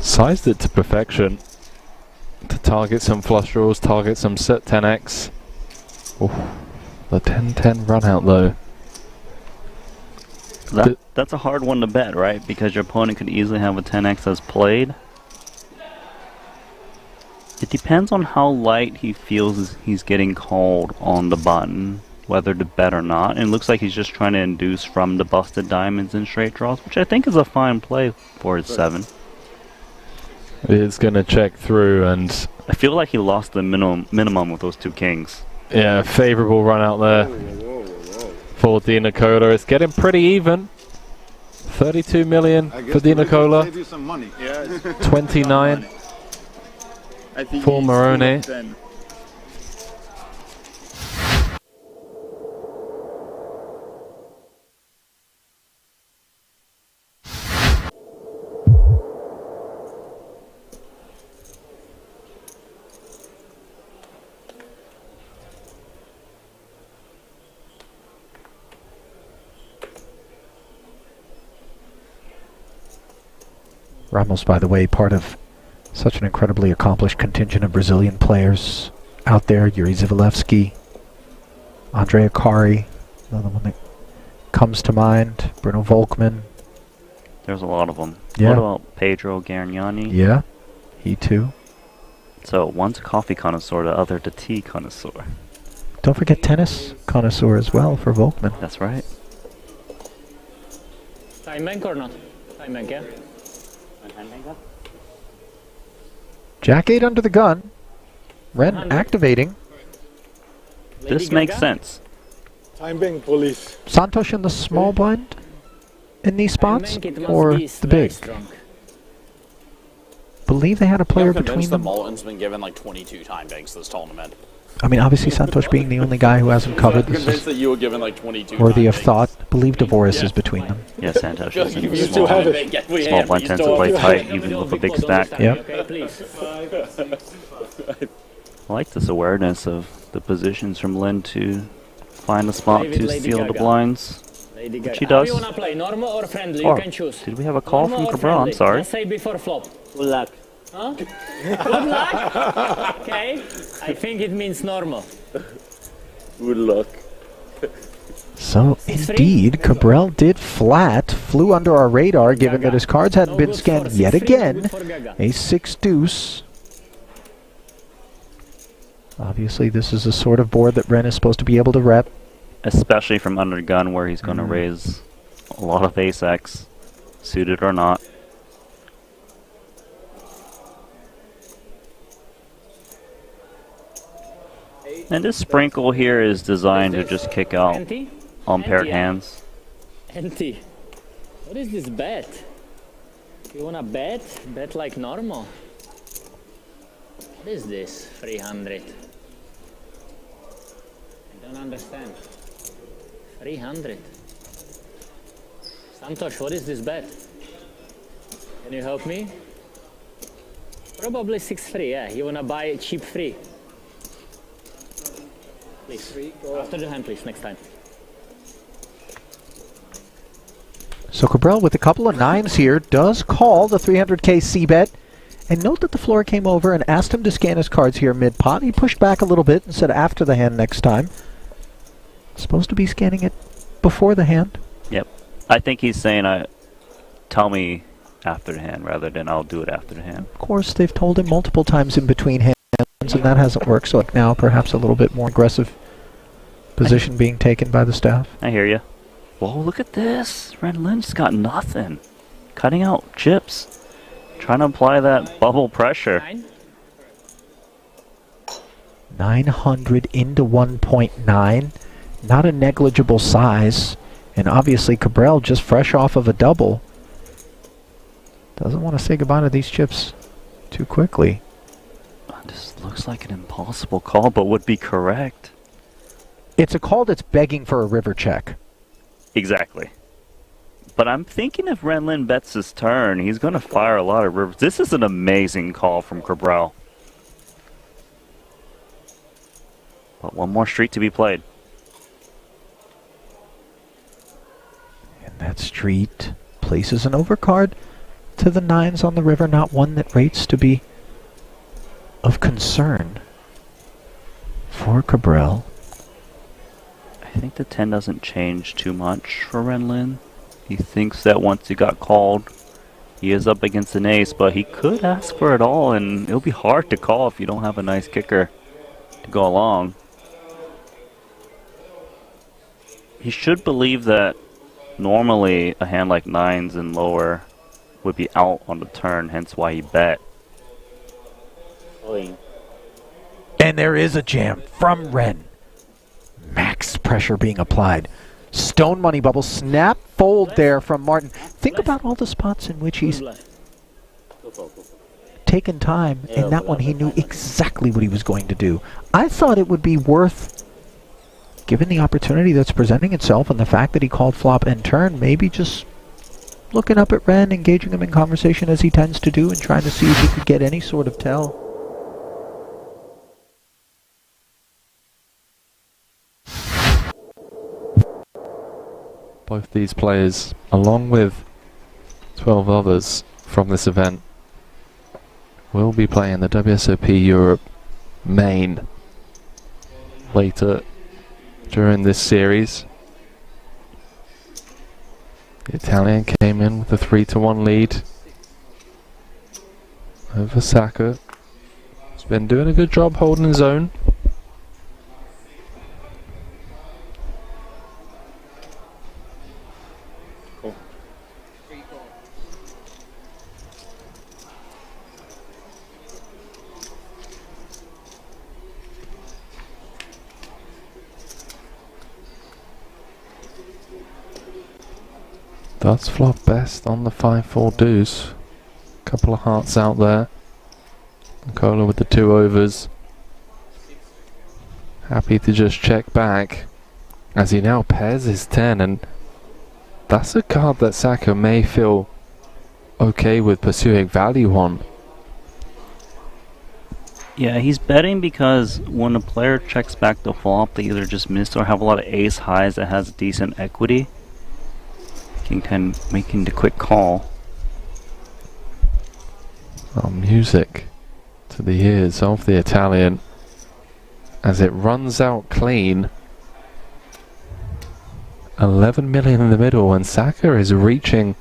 Speaker 19: Sized it to perfection. To target some flush draws, target some set 10x. Ooh, the 10-10 run out though.
Speaker 15: That's a hard one to bet, right? Because your opponent could easily have a 10x as played. It depends on how light he feels he's getting called on the button, whether to bet or not. And it looks like he's just trying to induce from the busted diamonds and straight draws, which I think is a fine play for his 7.
Speaker 19: It's going to check through, and
Speaker 15: I feel like he lost the minimum with those 2 kings.
Speaker 19: yeah, favourable run out there for Di Nicola. It's getting pretty even. 32 million for Di Nicola. 29 for Maroney.
Speaker 13: Ramos, by the way, part of such an incredibly accomplished contingent of Brazilian players out there. Yuri Zivalevski, Andrea Kari, another one that comes to mind. Bruno Volkmann.
Speaker 15: There's a lot of them.
Speaker 13: Yeah.
Speaker 15: What about Pedro Gargnani?
Speaker 13: Yeah, he too.
Speaker 15: So one's a coffee connoisseur, the other the tea connoisseur.
Speaker 13: Don't forget tennis connoisseur as well for Volkmann.
Speaker 15: That's right.
Speaker 14: Time bank or not? Time bank, yeah?
Speaker 13: Jack 8 under the gun. Ren activating.
Speaker 15: This makes sense.
Speaker 4: Time bank police.
Speaker 13: Santos in the small blind in these spots, or the big? Believe they had a player between them.
Speaker 21: Molten's been given like 22 time banks this tournament.
Speaker 13: I mean, obviously Santos being the only guy who hasn't covered.
Speaker 21: I'm convinced that you were given like 22
Speaker 13: worthy of
Speaker 21: time
Speaker 13: thought. Believe Divoris is between them.
Speaker 15: Yeah, Santos is in
Speaker 21: You
Speaker 15: the
Speaker 21: still
Speaker 15: small,
Speaker 21: have it.
Speaker 15: small blind tends to play tight, even with a big stack.
Speaker 13: Yep.
Speaker 15: I like this awareness of the positions from Lin to find a spot to steal the blinds. Which he does.
Speaker 14: How you wanna play, normal or friendly?
Speaker 15: Oh,
Speaker 14: You can choose.
Speaker 15: did we have a call
Speaker 14: Normal
Speaker 15: from
Speaker 14: or
Speaker 15: Cabral? I'm
Speaker 14: friendly?
Speaker 15: sorry.
Speaker 14: Let's say before flop. Good luck. Huh? Good luck? Okay. I think it means normal.
Speaker 6: Good luck.
Speaker 13: So, indeed, Cabral did flat, flew under our radar, given that his cards hadn't been scanned yet again. A 6 deuce. Obviously, this is a sort of board that Ren is supposed to be able to rep.
Speaker 15: Especially from under gun, where he's going to raise a lot of ace-x, suited or not. And this sprinkle here is designed to just kick out unpaired hands.
Speaker 14: Empty. What is this bet? You wanna bet? Bet like normal. What is this? 300. I don't understand. 300. Santosh, what is this bet? Can you help me? Probably 6-3, yeah. You wanna buy cheap free? Please. After the hand, please, next time.
Speaker 13: So Cabral, with a couple of 9s here, does call the 300k c-bet. And note that the floor came over and asked him to scan his cards here mid-pot. He pushed back a little bit and said after the hand next time. Supposed to be scanning it before the hand.
Speaker 15: Yep. I think he's saying, tell me after the hand, rather than I'll do it after the hand.
Speaker 13: Of course, they've told him multiple times in between hands, and that hasn't worked. So now perhaps a little bit more aggressive position being taken by the staff.
Speaker 15: I hear you. Whoa, look at this. Ren Lin's got nothing. Cutting out chips. Trying to apply that bubble pressure.
Speaker 13: 900 into 1.9. Not a negligible size. And obviously Cabral just fresh off of a double. Doesn't want to say goodbye to these chips too quickly.
Speaker 15: This looks like an impossible call, but would be correct.
Speaker 13: It's a call that's begging for a river check.
Speaker 15: Exactly. But I'm thinking if Renlin bets his turn, he's going to fire a lot of rivers. This is an amazing call from Cabral. But one more street to be played.
Speaker 13: And that street places an overcard to the 9s on the river, not one that rates to be of concern for Cabral.
Speaker 15: I think the 10 doesn't change too much for Renlin. He thinks that once he got called, he is up against an ace, but he could ask for it all, and it'll be hard to call if you don't have a nice kicker to go along. He should believe that normally a hand like 9s and lower would be out on the turn, hence why he bet.
Speaker 13: And there is a jam from Ren. Max pressure being applied. Stone money bubble. Snap fold there from Martin. Think about all the spots in which he's taken time. In that one, he knew exactly what he was going to do. I thought it would be worth, given the opportunity that's presenting itself and the fact that he called flop and turn, maybe just looking up at Ren, engaging him in conversation as he tends to do, and trying to see if he could get any sort of tell.
Speaker 19: Both these players, along with 12 others, from this event will be playing the WSOP Europe main later during this series. The Italian came in with a 3-1 lead over Saka. He's been doing a good job holding his own. Does flop best on the 5-4 deuce. Couple of hearts out there. Nicola with the 2 overs. Happy to just check back as he now pairs his 10, and that's a card that Saka may feel okay with pursuing value on.
Speaker 15: Yeah, he's betting because when a player checks back the flop, they either just miss or have a lot of ace highs that has decent equity. Can kind of making the quick call.
Speaker 19: Oh, music to the ears of the Italian as it runs out clean. 11 million in the middle, and Saka is reaching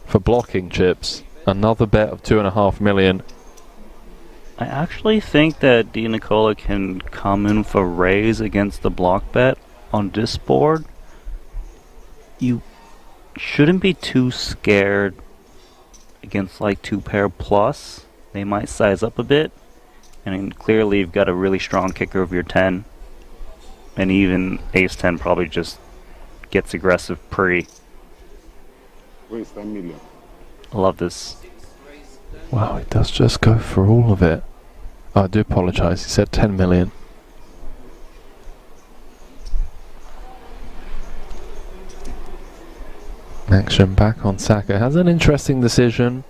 Speaker 19: for blocking chips. Another bet of 2.5 million.
Speaker 15: I actually think that Di Nicola can come in for raise against the block bet on this board. You shouldn't be too scared against like 2-pair plus. They might size up a bit, and clearly you've got a really strong kicker of your 10, and even ace 10 probably just gets aggressive pre.
Speaker 4: Raise 10 million.
Speaker 15: I love this.
Speaker 19: Wow, he does just go for all of it. Oh, I do apologise, he said 10 million. Action back on Saka. Has an interesting decision.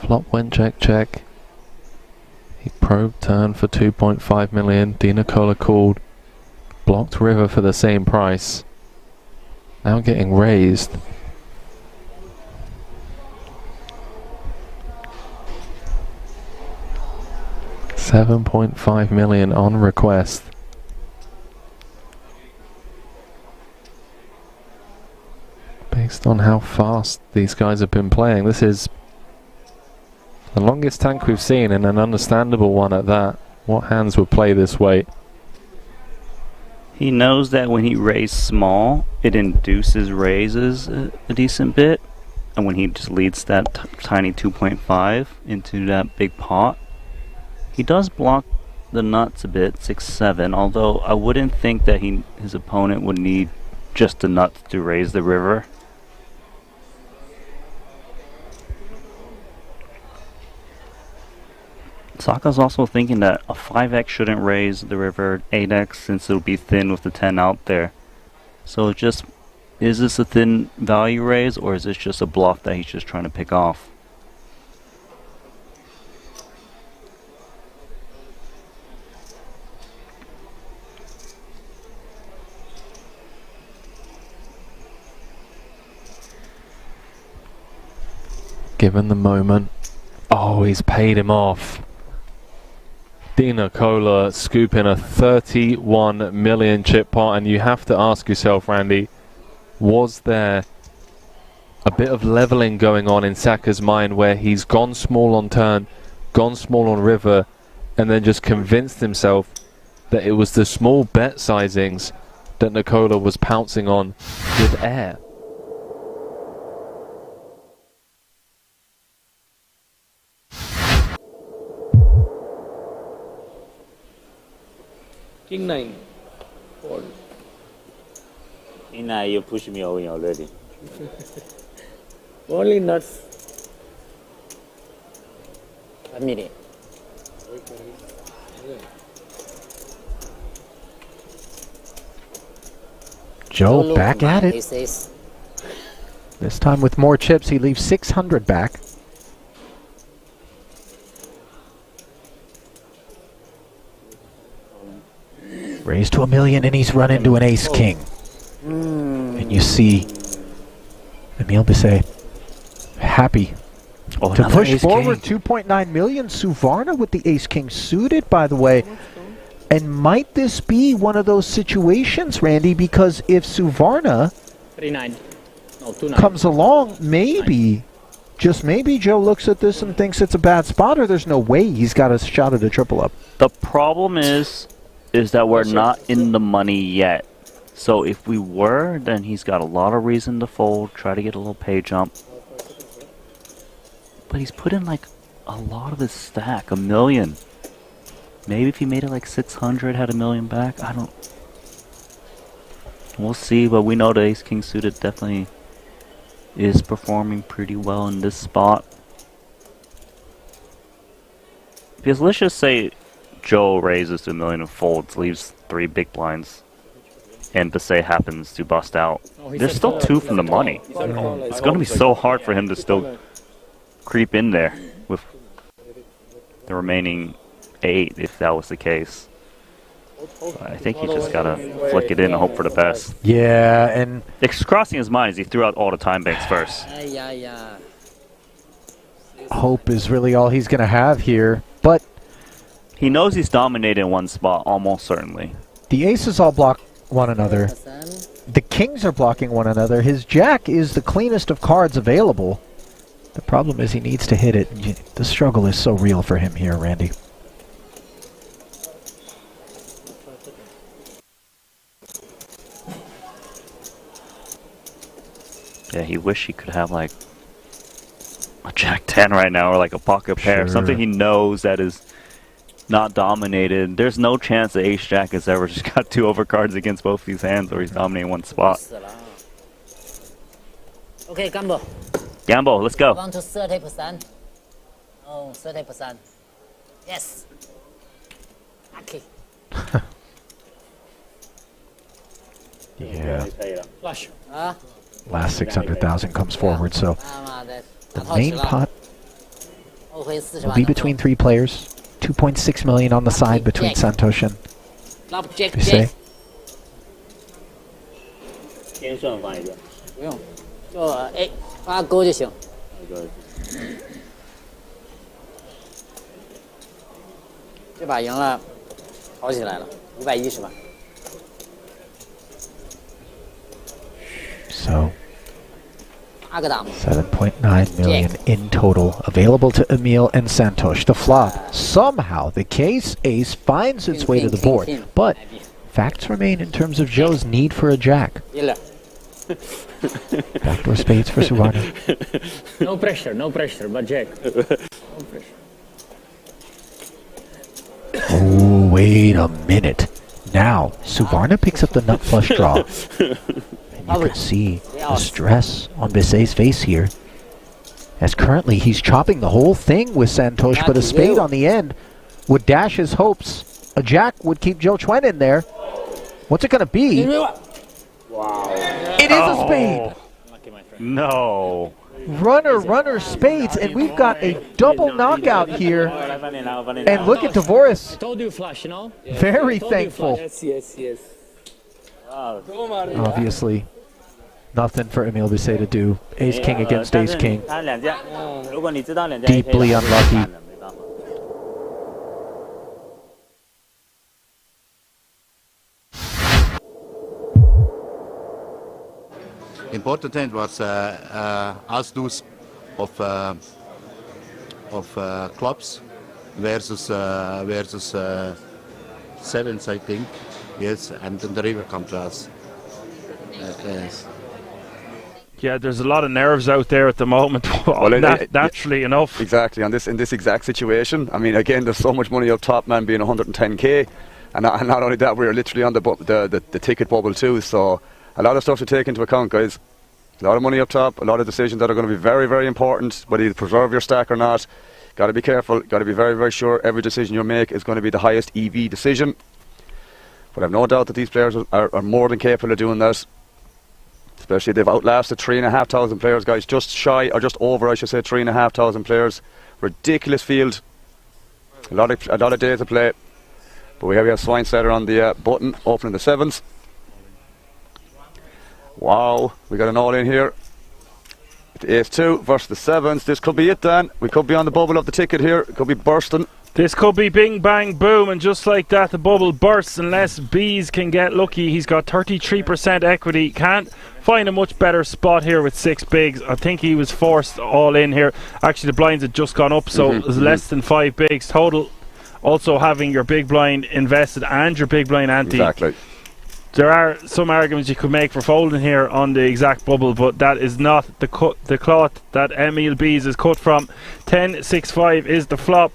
Speaker 19: Flop went check check. He probed turn for 2.5 million. Di Nicola called. Blocked river for the same price. Now getting raised. $7.5 million on request. Based on how fast these guys have been playing, this is the longest tank we've seen, and an understandable one at that. What hands would play this way?
Speaker 15: He knows that when he raised small, it induces raises a decent bit, and when he just leads that tiny 2.5 into that big pot, he does block the nuts a bit, 6-7, although I wouldn't think that his opponent would need just the nuts to raise the river. Saka's also thinking that a 5x shouldn't raise the river 8x since it'll be thin with the 10 out there. So just, is this a thin value raise, or is this just a bluff that he's just trying to pick off?
Speaker 19: Given the moment. Oh, he's paid him off. Di Nicola scooping a 31 million chip pot, and you have to ask yourself, Randy, was there a bit of leveling going on in Saka's mind where he's gone small on turn, gone small on river, and then just convinced himself that it was the small bet sizings that Nicola was pouncing on with air?
Speaker 14: King 9. Fold.
Speaker 10: Nah, you pushed me away already.
Speaker 14: Only nuts.
Speaker 17: A minute.
Speaker 13: Joe back at it. This time with more chips, he leaves 600 back. Raised to $1 million, and he's run into an ace-king. And you see Emile Bisset happy
Speaker 15: Oh,
Speaker 13: to
Speaker 15: another
Speaker 13: push
Speaker 15: ace
Speaker 13: forward.
Speaker 15: king.
Speaker 13: 2.9 million. Suvarna with the ace-king suited, by the way. And might this be one of those situations, Randy? Because if Suvarna
Speaker 14: 3-9. No, 2-9.
Speaker 13: comes along, maybe, just maybe, Joe looks at this and thinks it's a bad spot, or there's no way he's got a shot at a triple up.
Speaker 15: The problem is that we're not in the money yet. So if we were, then he's got a lot of reason to fold, try to get a little pay jump. But he's put in like a lot of his stack, $1 million. Maybe if he made it like 600, had $1 million back, I don't... We'll see, but we know the ace-king suited definitely is performing pretty well in this spot. Because let's just say Joe raises to $1 million and folds, leaves 3 big blinds, and Basay happens to bust out. There's still 2 from the money. It's going to be so hard for him to still creep in there with the remaining 8 if that was the case. I think he just gotta flick it in and hope for the best.
Speaker 13: Yeah, and
Speaker 15: it's crossing his mind as he threw out all the time banks first.
Speaker 13: Hope is really all he's going to have here, but
Speaker 15: he knows he's dominated in one spot, almost certainly.
Speaker 13: The aces all block one another. The kings are blocking one another. His jack is the cleanest of cards available. The problem is he needs to hit it. The struggle is so real for him here, Randy.
Speaker 15: Yeah, he wish he could have like a jack 10 right now, or like a pocket pair,
Speaker 13: Sure.
Speaker 15: something he knows that is not dominated. There's no chance that ace jack has ever just got 2 overcards against both these hands, or he's dominating one spot.
Speaker 17: Okay, gamble.
Speaker 15: Gamble, let's go.
Speaker 17: 1 to 30%. Oh, 30%. Yes. Okay.
Speaker 13: Yeah.
Speaker 14: Flush.
Speaker 13: Last 600,000 comes forward, so the main pot will be between 3 players. 2.6 million on the side between Santosh and Basay.
Speaker 14: 先算放一个。不用，就A 发勾就行。这把赢了，好起来了，110是吧？
Speaker 13: So
Speaker 17: 8个档。
Speaker 13: 7.9 million in total available to Emil and Santosh. The flop. Somehow the case ace finds its way to the board, but facts remain in terms of Joe's need for a jack. Backdoor spades for Suvarna.
Speaker 14: No pressure, but jack. No pressure.
Speaker 13: Oh, wait a minute. Now, Suvarna picks up the nut flush draw. And you can see the stress on Basay's face here. As currently he's chopping the whole thing with Santosh, but a spade on the end would dash his hopes. A jack would keep Joe Chuen in there. What's it going to be?
Speaker 14: Wow.
Speaker 13: It is a spade.
Speaker 15: No.
Speaker 13: Runner, spades, and we've got a double knockout here. And look at Dvoris.
Speaker 14: I told you flush, you know?
Speaker 13: Very thankful.
Speaker 3: Yes.
Speaker 13: Obviously, nothing for Emil Basay to do. Ace King against Ace King. Deeply unlucky.
Speaker 10: Important hand was as deuce of clubs versus sevens, I think. Yes, and then the river comes to us. Yes.
Speaker 8: Yeah, there's a lot of nerves out there at the moment. Naturally enough.
Speaker 9: Exactly, in this exact situation. I mean, again, there's so much money up top, man, being 110k, and not only that, we're literally on the ticket bubble too. So a lot of stuff to take into account, guys. A lot of money up top, a lot of decisions that are going to be very, very important. Whether you preserve your stack or not, got to be careful. Got to be very, very sure every decision you make is going to be the highest EV decision. But I've no doubt that these players are more than capable of doing that. Especially they've outlasted 3,500 players, guys. Just shy, or just over, I should say, 3,500 players. Ridiculous field. A lot of days to play. But we have Swine Setter on the button, opening the sevens. Wow, we got an all in here. The ace-2 versus the 7s. This could be it, Dan. We could be on the bubble of the ticket here. It could be bursting.
Speaker 8: This could be bing, bang, boom, and just like that, the bubble bursts unless Bees can get lucky. He's got 33% equity. Can't find a much better spot here with 6 bigs. I think he was forced all in here. Actually, the blinds had just gone up, so it was less than 5 bigs total. Also, having your big blind invested and your big blind ante.
Speaker 9: Exactly.
Speaker 8: There are some arguments you could make for folding here on the exact bubble, but that is not the cloth that Emil Bees is cut from. 10-6-5 is the flop,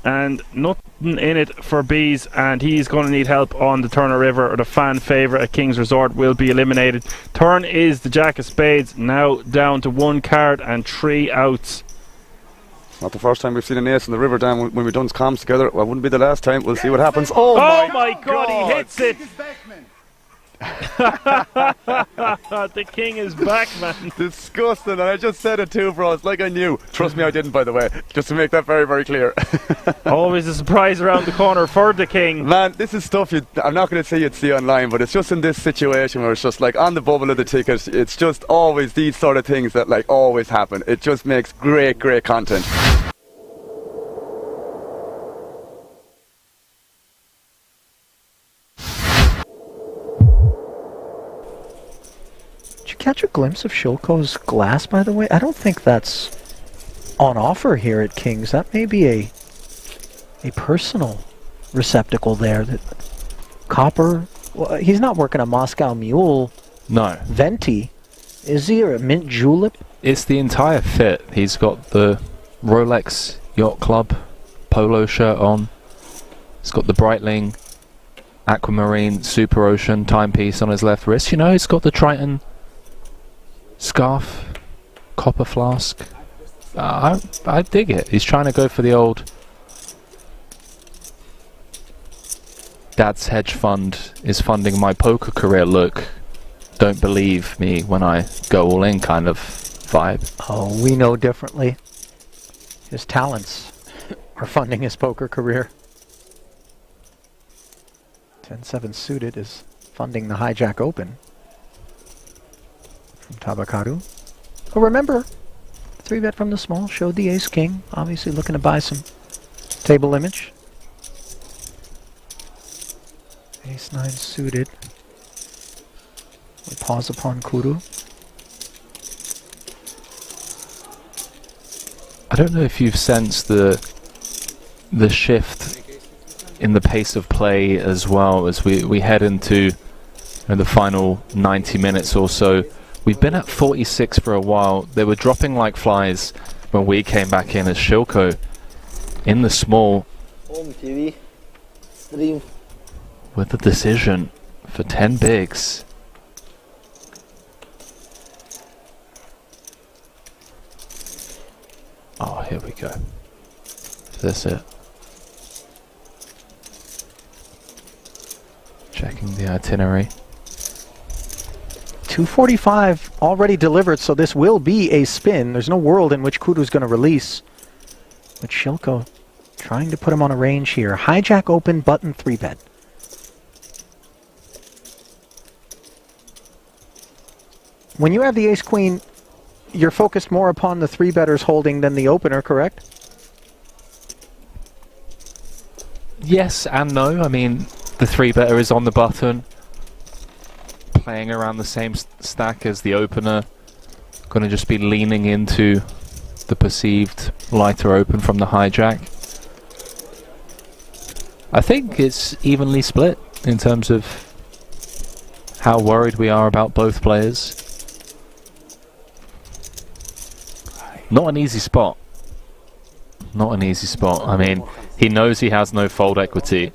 Speaker 8: and nothing in it for Bees, and he's going to need help on the Turner River, or the fan favourite at King's Resort will be eliminated. Turn is the Jack of Spades, now down to 1 card and 3 outs.
Speaker 9: Not the first time we've seen an ace in the river, Dan, when we've done comms together. Well, wouldn't be the last time. We'll see what happens.
Speaker 8: Oh my God, he hits it! The king is back, man.
Speaker 9: Disgusting, and I just said it too, bro. It's like I knew. Trust me, I didn't, by the way. Just to make that very, very clear.
Speaker 8: Always a surprise around the corner for the king.
Speaker 9: Man, this is stuff I'm not going to say you'd see online, but it's just in this situation where it's just like on the bubble of the ticket. It's just always these sort of things that like always happen. It just makes great, great content.
Speaker 13: Catch a glimpse of Shilko's glass, by the way? I don't think that's on offer here at King's. That may be a personal receptacle there. That copper. Well, he's not working a Moscow Mule.
Speaker 19: No.
Speaker 13: Venti. Is he, or a mint julep?
Speaker 19: It's the entire fit. He's got the Rolex Yacht Club polo shirt on. He's got the Breitling Aquamarine Super Ocean timepiece on his left wrist. You know, he's got the Triton scarf, copper flask. I dig it. He's trying to go for the old dad's hedge fund is funding my poker career look. Don't believe me when I go all in kind of vibe.
Speaker 13: Oh, we know differently. His talents are funding his poker career. 10-7 suited is funding the Hijack Open. From Tabakaru. Oh, remember, 3-bet from the small, showed the ace-king. Obviously looking to buy some table image. Ace-9 suited. We pause upon Kuru.
Speaker 19: I don't know if you've sensed the shift in the pace of play as well as we head into the final 90 minutes or so. We've been at 46 for a while. They were dropping like flies when we came back in as Shilko in the small
Speaker 3: Home TV stream
Speaker 19: with the decision for 10 bigs. Oh, here we go. Is this it? Checking the itinerary.
Speaker 13: 245 already delivered, so this will be a spin. There's no world in which Kudu's going to release. But Shilko trying to put him on a range here. Hijack open, button 3-bet. When you have the ace-queen, you're focused more upon the 3-betters holding than the opener, correct?
Speaker 19: Yes and no. I mean, the 3-better is on the button, playing around the same stack as the opener. Going to just be leaning into the perceived lighter open from the hijack. I think it's evenly split in terms of how worried we are about both players. Not an easy spot. Not an easy spot. I mean, he knows he has no fold equity,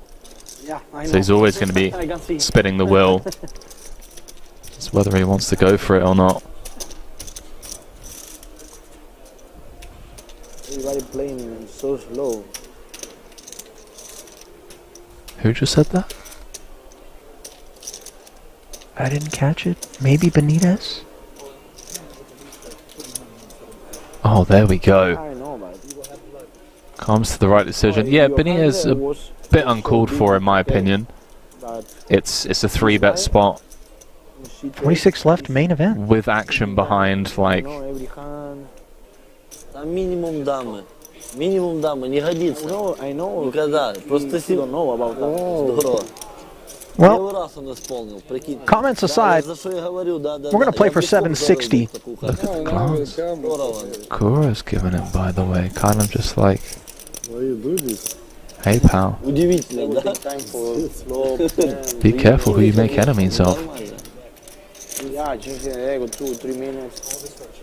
Speaker 19: so he's always going to be spinning the wheel. It's whether he wants to go for it or not.
Speaker 3: Everybody playing so slow.
Speaker 19: Who just said that?
Speaker 13: I didn't catch it. Maybe Benitez?
Speaker 19: Oh, there we go. Comes to the right decision. Yeah, Benitez a bit uncalled for in my opinion. It's a 3-bet spot.
Speaker 13: 26 left, main event.
Speaker 19: With action behind, like...
Speaker 11: Минимум дамы. Минимум дамы. Не годится. I know. Никогда. Просто don't know about that. Здорово.
Speaker 13: Well, comments aside, we're going to play for 760.
Speaker 19: Look at the glance. Kura's giving it, by the way. Kind of just like... Hey, pal. Be careful who you make enemies of.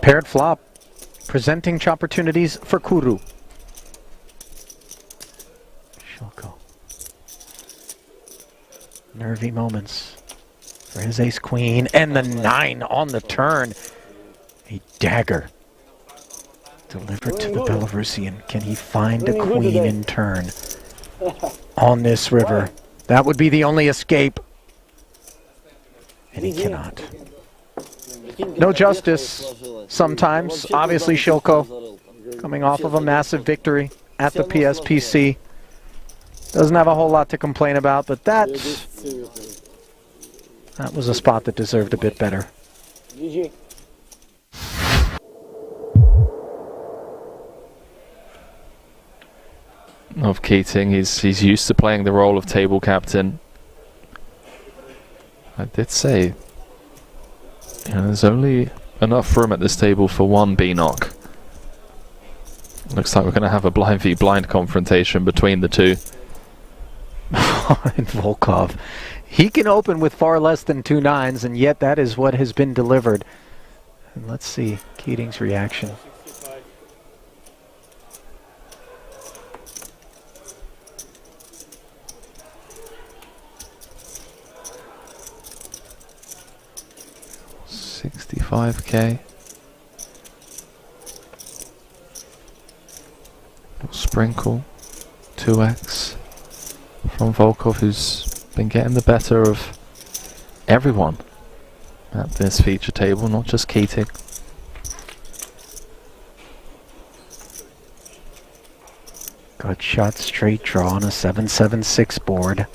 Speaker 13: Paired flop, presenting opportunities for Kuru. Shilko. Nervy moments for his ace-queen, and the 9 on the turn. A dagger delivered to the Belarusian. Can he find a queen in turn on this river? That would be the only escape. And he cannot. No justice sometimes. Obviously, Shilko coming off of a massive victory at the PSPC. Doesn't have a whole lot to complain about, but that was a spot that deserved a bit better.
Speaker 19: Of Keating, he's used to playing the role of table captain. I did say, you know, there's only enough room at this table for one B-knock. Looks like we're going to have a blind v blind confrontation between the two.
Speaker 13: And Volkov, he can open with far less than 2 9s, and yet that is what has been delivered. And let's see Keating's reaction.
Speaker 19: $65K. Sprinkle 2x from Volkov, who's been getting the better of everyone at this feature table, not just Keating.
Speaker 13: Good shot, straight draw on a 7-7-6 board.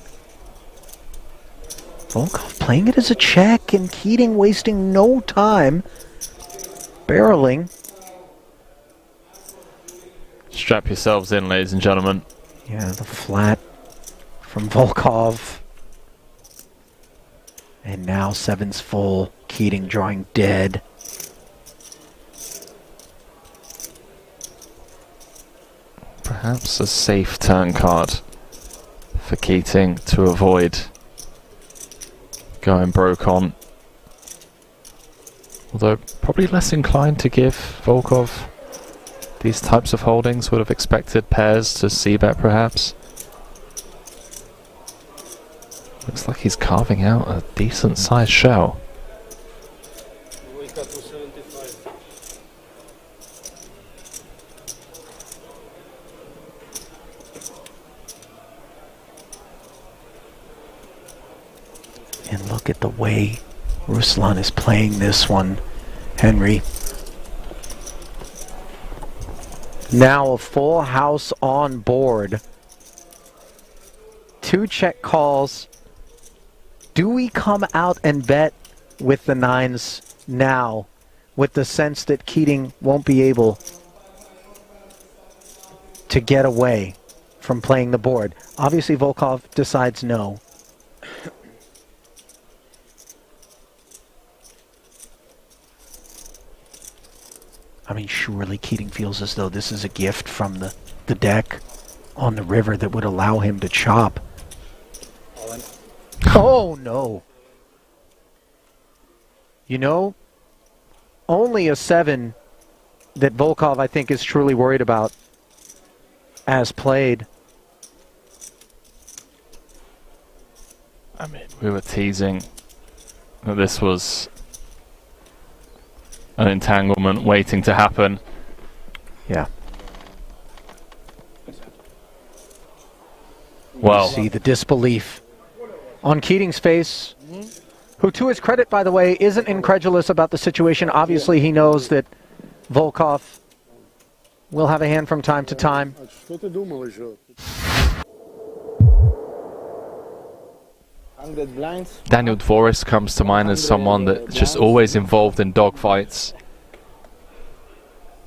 Speaker 13: Volkov playing it as a check, and Keating wasting no time barreling.
Speaker 19: Strap yourselves in, ladies and gentlemen.
Speaker 13: Yeah, the flat from Volkov. And now 7's full. Keating drawing dead.
Speaker 19: Perhaps a safe turn card for Keating to avoid going broke on. Although probably less inclined to give Volkov these types of holdings. Would have expected pairs to c-bet perhaps. Looks like he's carving out a decent sized shell.
Speaker 13: And look at the way Ruslan is playing this one, Henry. Now a full house on board. 2 check calls. Do we come out and bet with the 9s now, with the sense that Keating won't be able to get away from playing the board? Obviously Volkov decides no. I mean, surely Keating feels as though this is a gift from the deck on the river that would allow him to chop. Oh, no. You know, only a 7 that Volkov, I think, is truly worried about as played.
Speaker 19: I mean, we were teasing that this was an entanglement waiting to happen.
Speaker 13: Yeah.
Speaker 19: Well,
Speaker 13: you see the disbelief on Keating's face, who, to his credit, by the way, isn't incredulous about the situation. Obviously, he knows that Volkov will have a hand from time to time.
Speaker 3: 100 blinds.
Speaker 19: Daniel Dvoris comes to mind as someone that's just always involved in dogfights.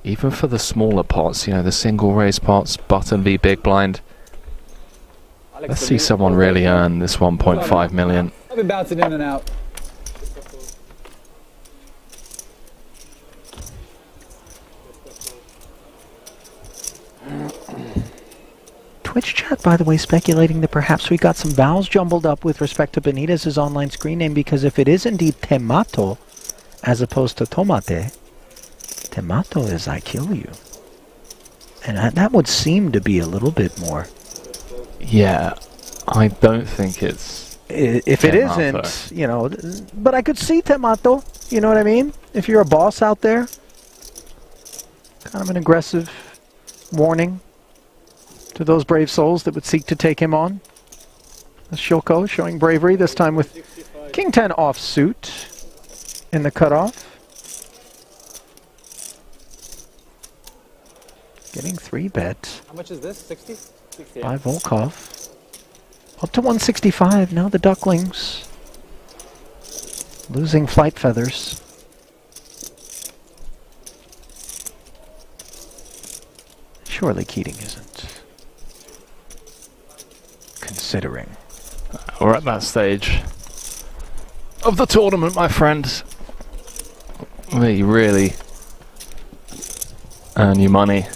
Speaker 19: Even for the smaller pots, you know, the single raise pots, button v big blind. Let's see someone really earn this 1.5 million.
Speaker 12: I'll be bouncing in and out.
Speaker 13: Twitch chat, by the way, speculating that perhaps we got some vowels jumbled up with respect to Benitez's online screen name, because if it is indeed Temato as opposed to Tomate, Temato is I kill you. And that would seem to be a little bit more.
Speaker 19: Yeah, I don't think it's...
Speaker 13: If
Speaker 19: Temato.
Speaker 13: it isn't, you know, but I could see Temato, you know what I mean? If you're a boss out there, kind of an aggressive warning to those brave souls that would seek to take him on. Shilko showing bravery, this time with King 10 offsuit in the cutoff. Getting 3-bet
Speaker 3: How much is this? 60? 60,
Speaker 13: by Volkov. Up to 165, now the Ducklings losing flight feathers. Surely Keating isn't. Considering.
Speaker 19: We're at that stage of the tournament, my friend, where you really earn your money.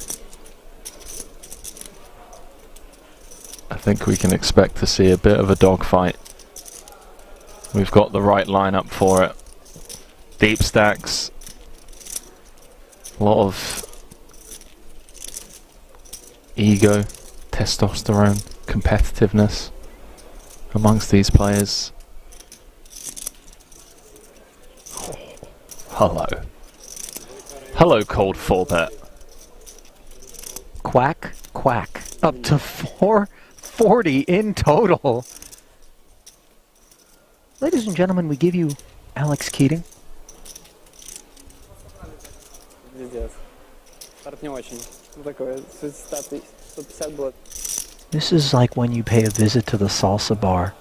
Speaker 19: I think we can expect to see a bit of a dogfight. We've got the right lineup for it. Deep stacks. A lot of ego, testosterone, competitiveness amongst these players. Hello. Hello, cold 4-bet.
Speaker 13: Quack, quack. Up to 440 in total. Ladies and gentlemen, we give you Alex Keating. This is like when you pay a visit to the salsa bar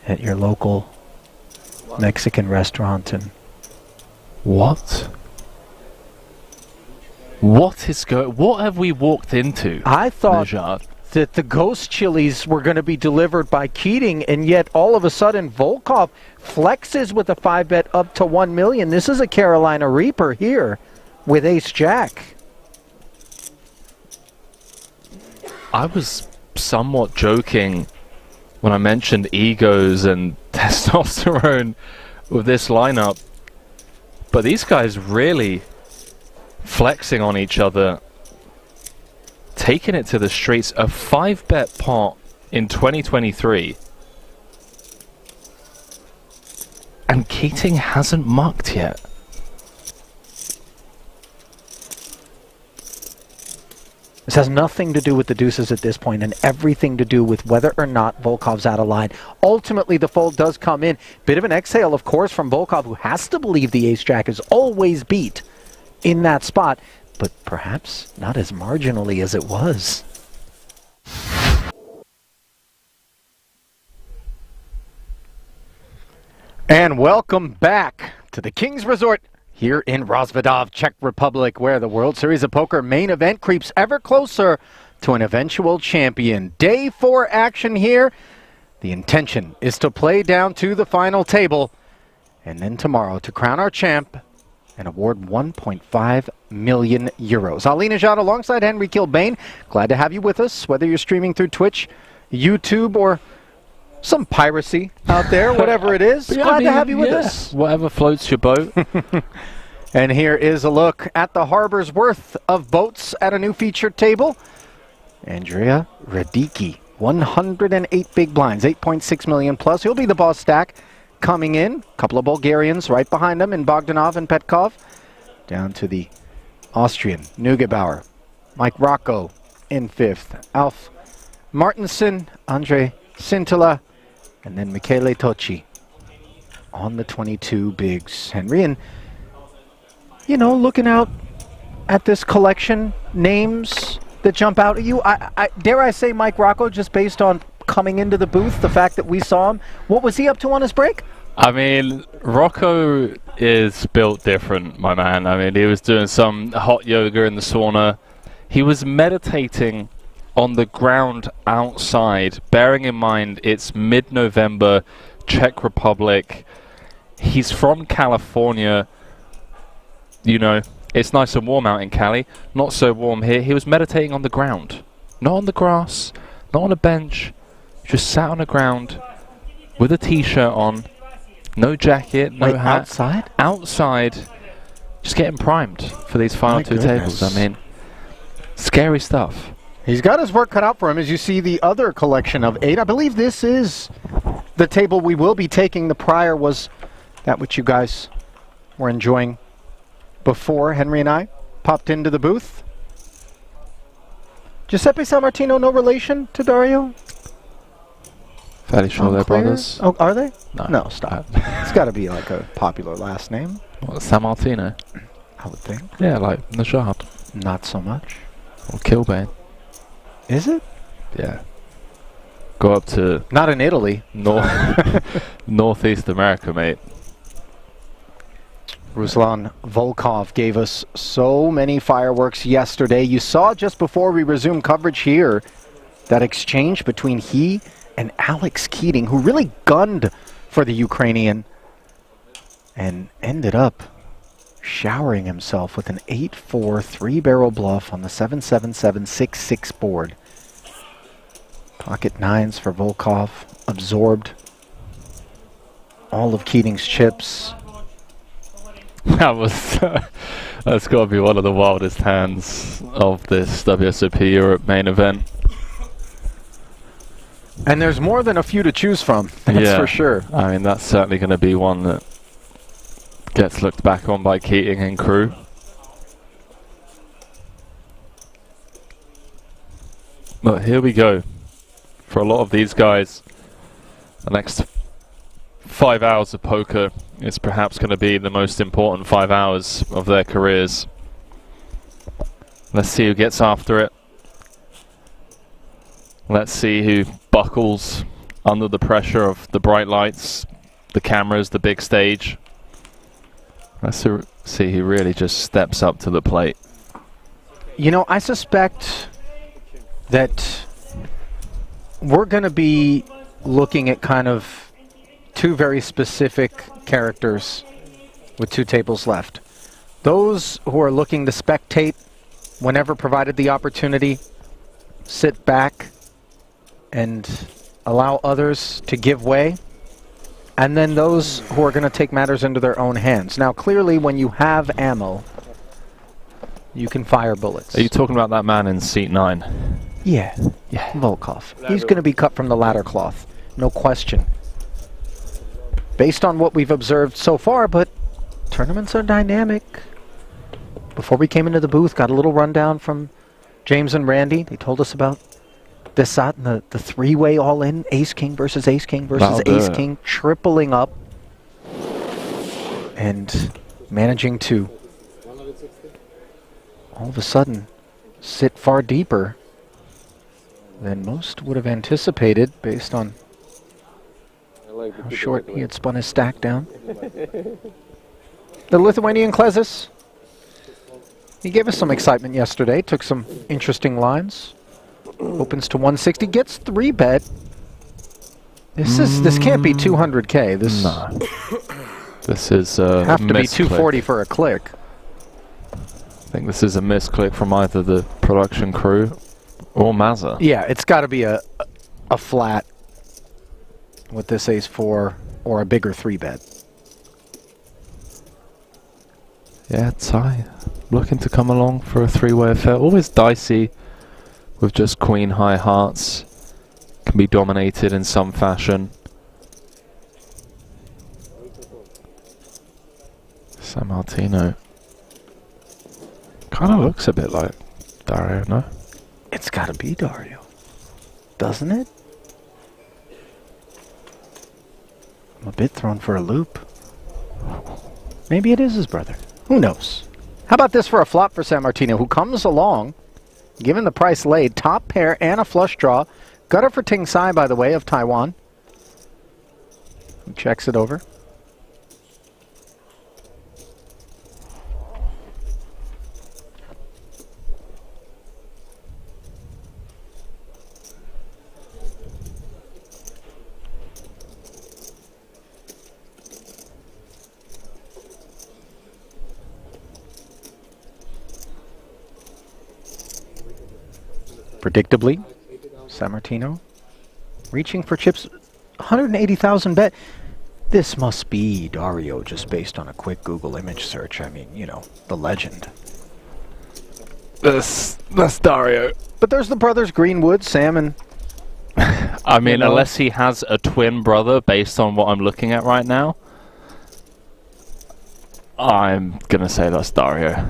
Speaker 13: at your local Mexican restaurant and...
Speaker 19: What? What have we walked into?
Speaker 13: I thought
Speaker 19: Nejad?
Speaker 13: that the ghost chilies were going to be delivered by Keating, and yet all of a sudden Volkov flexes with a 5-bet up to 1 million. This is a Carolina Reaper here with Ace-Jack.
Speaker 19: I was somewhat joking when I mentioned egos and testosterone with this lineup, but these guys really flexing on each other, taking it to the streets. A 5-bet pot in 2023, and Keating hasn't mucked yet.
Speaker 13: This has nothing to do with the deuces at this point and everything to do with whether or not Volkov's out of line. Ultimately, the fold does come in. Bit of an exhale, of course, from Volkov, who has to believe the ace-jack is always beat in that spot, but perhaps not as marginally as it was. And welcome back to the King's Resort here in Rozvadov, Czech Republic, where the World Series of Poker main event creeps ever closer to an eventual champion. Day 4 action here. The intention is to play down to the final table, and then tomorrow to crown our champ and award 1.5 million euros. Ali Nejad alongside Henry Kilbane. Glad to have you with us, whether you're streaming through Twitch, YouTube, or some piracy out there, whatever it is.
Speaker 19: Yeah,
Speaker 13: Glad to have you with us.
Speaker 19: Whatever floats your boat.
Speaker 13: And here is a look at the harbor's worth of boats at a new featured table. Andrea Radicki, 108 big blinds, 8.6 million plus. He'll be the boss stack coming in. A couple of Bulgarians right behind him in Bogdanov and Petkov. Down to the Austrian, Neugebauer. Mike Rocco in 5th. Alf Martinson, Andre Scintilla, and then Michele Tocci on the 22 bigs. Henry, and you know, looking out at this collection, names that jump out at you, I dare I say Mike Rocco, just based on coming into the booth, the fact that we saw him. What was he up to on his break?
Speaker 19: I mean, Rocco is built different, my man. I mean, he was doing some hot yoga in the sauna. He was meditating on the ground outside, bearing in mind it's mid-November, Czech Republic. He's from California. You know, it's nice and warm out in Cali. Not so warm here. He was meditating on the ground. Not on the grass, not on a bench. Just sat on the ground with a t-shirt on. No jacket, no hat.
Speaker 13: Outside?
Speaker 19: Outside. Just getting primed for these final two tables. I mean, scary stuff.
Speaker 13: He's got his work cut out for him. As you see the other collection of 8, I believe this is the table we will be taking. The prior was that which you guys were enjoying before Henry and I popped into the booth. Giuseppe Sammartino, no relation to Dario?
Speaker 19: Fairly sure they're brothers.
Speaker 13: Oh, are they?
Speaker 19: No.
Speaker 13: No, stop. It's got to be like a popular last name.
Speaker 19: What, Sammartino?
Speaker 13: I would think.
Speaker 19: Yeah, like Nejad.
Speaker 13: Not so much.
Speaker 19: Or Kilbane.
Speaker 13: Is it?
Speaker 19: Yeah. Go up to...
Speaker 13: Not in Italy.
Speaker 19: Northeast America, mate.
Speaker 13: Ruslan Volkov gave us so many fireworks yesterday. You saw just before we resumed coverage here that exchange between he and Alex Keating, who really gunned for the Ukrainian and ended up showering himself with an 8-4 3-barrel bluff on the 7-7-7-6-6 board. Pocket nines for Volkov, absorbed all of Keating's chips.
Speaker 19: That was that's got to be one of the wildest hands of this WSOP Europe main event.
Speaker 13: And there's more than a few to choose from, that's for sure.
Speaker 19: I mean, that's certainly going to be one that gets looked back on by Keating and crew. But here we go. For a lot of these guys, the next 5 hours of poker is perhaps going to be the most important 5 hours of their careers. Let's see who gets after it. Let's see who buckles under the pressure of the bright lights, the cameras, the big stage. Let's see who really just steps up to the plate.
Speaker 13: You know, I suspect that we're going to be looking at kind of two very specific characters with 2 tables left. Those who are looking to spectate whenever provided the opportunity, sit back and allow others to give way. And then those who are going to take matters into their own hands. Now, clearly, when you have ammo, you can fire bullets.
Speaker 19: Are you talking about that man in seat 9?
Speaker 13: Yeah. Yeah. Volkov. He's going to be cut from the ladder cloth. No question. Based on what we've observed so far, but tournaments are dynamic. Before we came into the booth, got a little rundown from James and Randy. They told us about Desat and the 3-way all-in, Ace-King versus Ace-King versus Ace-King, tripling up and managing to all of a sudden sit far deeper than most would have anticipated based on how short he had spun his stack down. The Lithuanian Klezis, he gave us some excitement yesterday, took some interesting lines. Opens to 160, gets 3-bet. This can't be 200K. This
Speaker 19: This is
Speaker 13: have to be 240 for a click.
Speaker 19: I think this is a misclick from either the production crew or Mazza.
Speaker 13: Yeah, it's got to be a flat with this ace-4 or a bigger 3-bet.
Speaker 19: Yeah, Ty looking to come along for a 3-way affair. Always dicey with just queen high hearts. Can be dominated in some fashion. Sammartino kind of looks a bit like Dario, no?
Speaker 13: It's got to be Dario, doesn't it? I'm a bit thrown for a loop. Maybe it is his brother. Who knows? How about this for a flop for Sammartino, who comes along, given the price laid, top pair and a flush draw. Gutter for Ting Sai, by the way, of Taiwan. Who checks it over. Predictably, Sammartino reaching for chips. 180,000 bet. This must be Dario, just based on a quick Google image search. I mean, you know, the legend.
Speaker 19: That's Dario.
Speaker 13: But there's the brothers Greenwood, Sam and...
Speaker 19: I mean, unless he has a twin brother based on what I'm looking at right now, I'm gonna say that's Dario.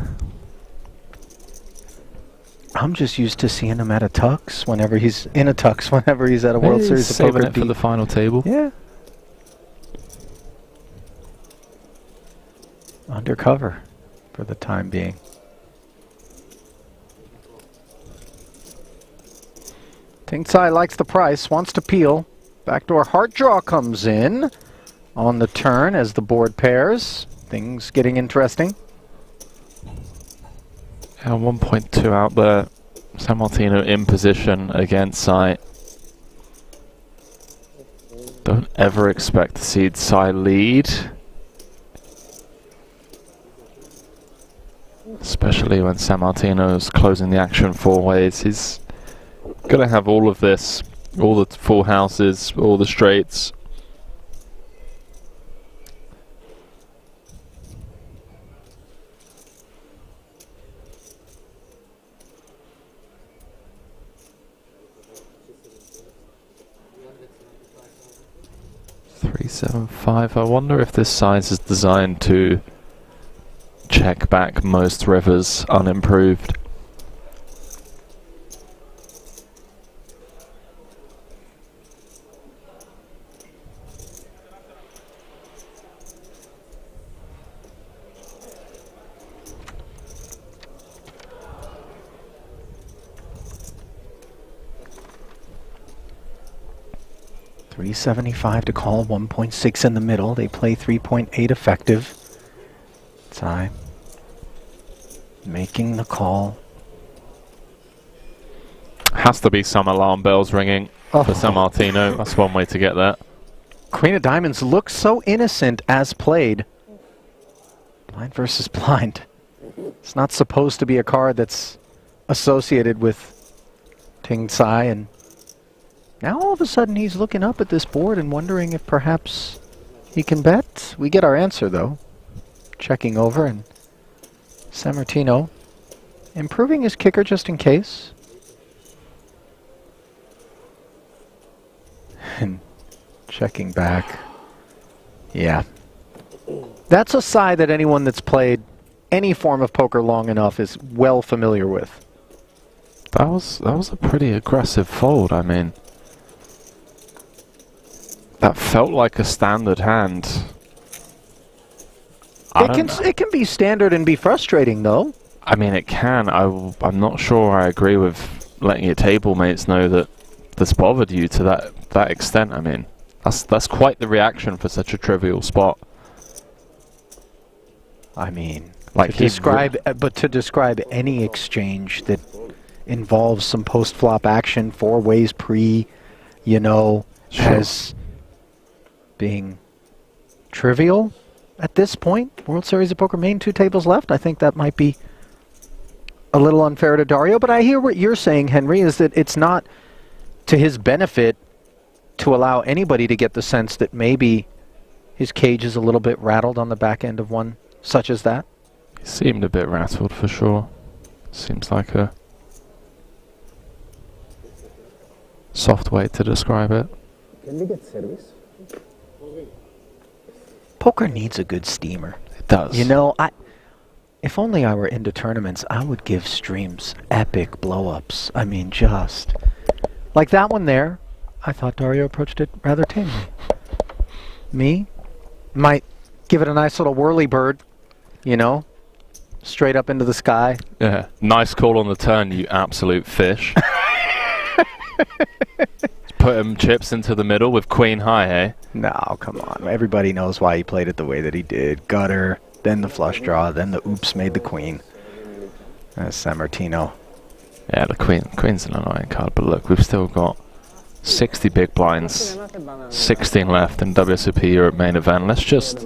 Speaker 13: I'm just used to seeing him at a tux whenever he's in a tux, whenever he's at a World Series of
Speaker 19: saving
Speaker 13: Poker
Speaker 19: it for the final table.
Speaker 13: Yeah. Undercover for the time being. Ting Tsai likes the price, wants to peel. Backdoor heart draw comes in on the turn as the board pairs. Things getting interesting.
Speaker 19: Yeah, 1.2 out there. Sammartino in position against Sai. Don't ever expect to see Sai lead. Especially when Sammartino's closing the action four ways. He's gonna have all of this, all the full houses, all the straights. $375. I wonder if this size is designed to check back most rivers unimproved.
Speaker 13: $375 to call, 1.6 in the middle. They play 3.8 effective. Tsai making the call.
Speaker 19: Has to be some alarm bells ringing for Sammartino. That's one way to get that.
Speaker 13: Queen of Diamonds looks so innocent as played. Blind versus blind. It's not supposed to be a card that's associated with Ting Tsai, and now all of a sudden he's looking up at this board and wondering if perhaps he can bet. We get our answer though. Checking over, and Sammartino improving his kicker just in case. And checking back. Yeah. That's a side that anyone that's played any form of poker long enough is well familiar with.
Speaker 19: That was a pretty aggressive fold. I mean, that felt like a standard hand.
Speaker 13: It can be standard and be frustrating, though.
Speaker 19: I mean, it can. I'm not sure I agree with letting your table mates know that this bothered you to that extent. I mean, that's quite the reaction for such a trivial spot.
Speaker 13: I mean,
Speaker 19: like
Speaker 13: to describe any exchange that involves some post-flop action, four ways pre, you know, as being trivial at this point. World Series of Poker main 2 tables left. I think that might be a little unfair to Dario, but I hear what you're saying, Henry, is that it's not to his benefit to allow anybody to get the sense that maybe his cage is a little bit rattled on the back end of one such as that.
Speaker 19: He seemed a bit rattled for sure. Seems like a soft way to describe it.
Speaker 3: Can we get service?
Speaker 13: Poker needs a good steamer.
Speaker 19: It does.
Speaker 13: You know, if only I were into tournaments, I would give streams epic blow-ups. I mean, just like that one there. I thought Dario approached it rather tamely. Me might give it a nice little whirly bird, you know, straight up into the sky.
Speaker 19: Yeah, nice call on the turn, you absolute fish. Put him chips into the middle with queen high, eh?
Speaker 13: No, come on. Everybody knows why he played it the way that he did. Gutter, then the flush draw, then the oops made the queen. That's San Martino.
Speaker 19: Yeah, the queen's an annoying card, but look, we've still got 60 big blinds, 16 left in WSOP Europe main event. Let's just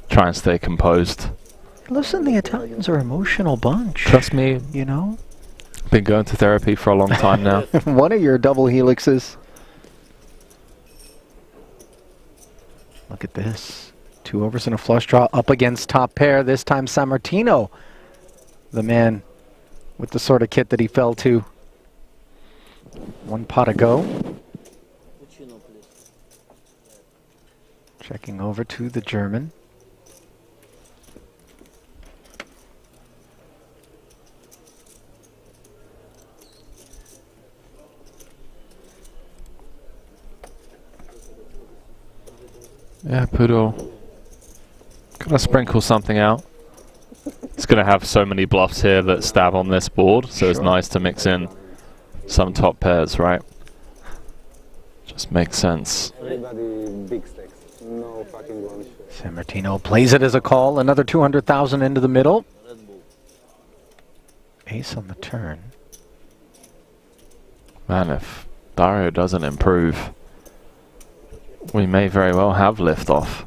Speaker 19: try and stay composed.
Speaker 13: Listen, the Italians are an emotional bunch.
Speaker 19: Trust me,
Speaker 13: you know?
Speaker 19: Been going to therapy for a long time now.
Speaker 13: One of your double helixes. Look at this. 2 overs and a flush draw up against top pair. This time San Martino, the man with the sort of kit that he fell to. 1 pot to go. Checking over to the German.
Speaker 19: Yeah, Poodle. Gonna sprinkle something out. It's gonna have so many bluffs here that stab on this board, so it's nice to mix in some top pairs, right? Just makes sense.
Speaker 5: Everybody big stacks. No fucking one.
Speaker 13: San Martino plays it as a call. Another 200,000 into the middle. Ace on the turn.
Speaker 19: Man, if Dario doesn't improve, we may very well have liftoff.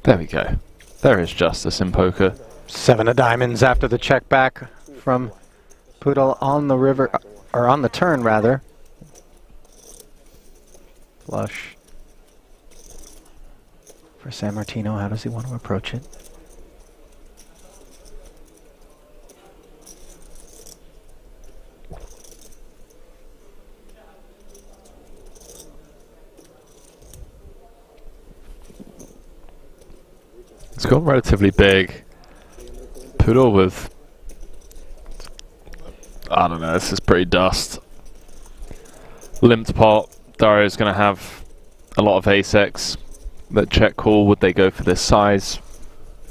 Speaker 19: There we go. There is justice in poker.
Speaker 13: 7 of diamonds after the check back from Poodle on the river, or on the turn rather. Flush. For San Martino, how does he want to approach it?
Speaker 19: It's got relatively big. Poodle with, I don't know, this is pretty dust. Limped pot. Dario's going to have a lot of ace-x. That check call, would they go for this size?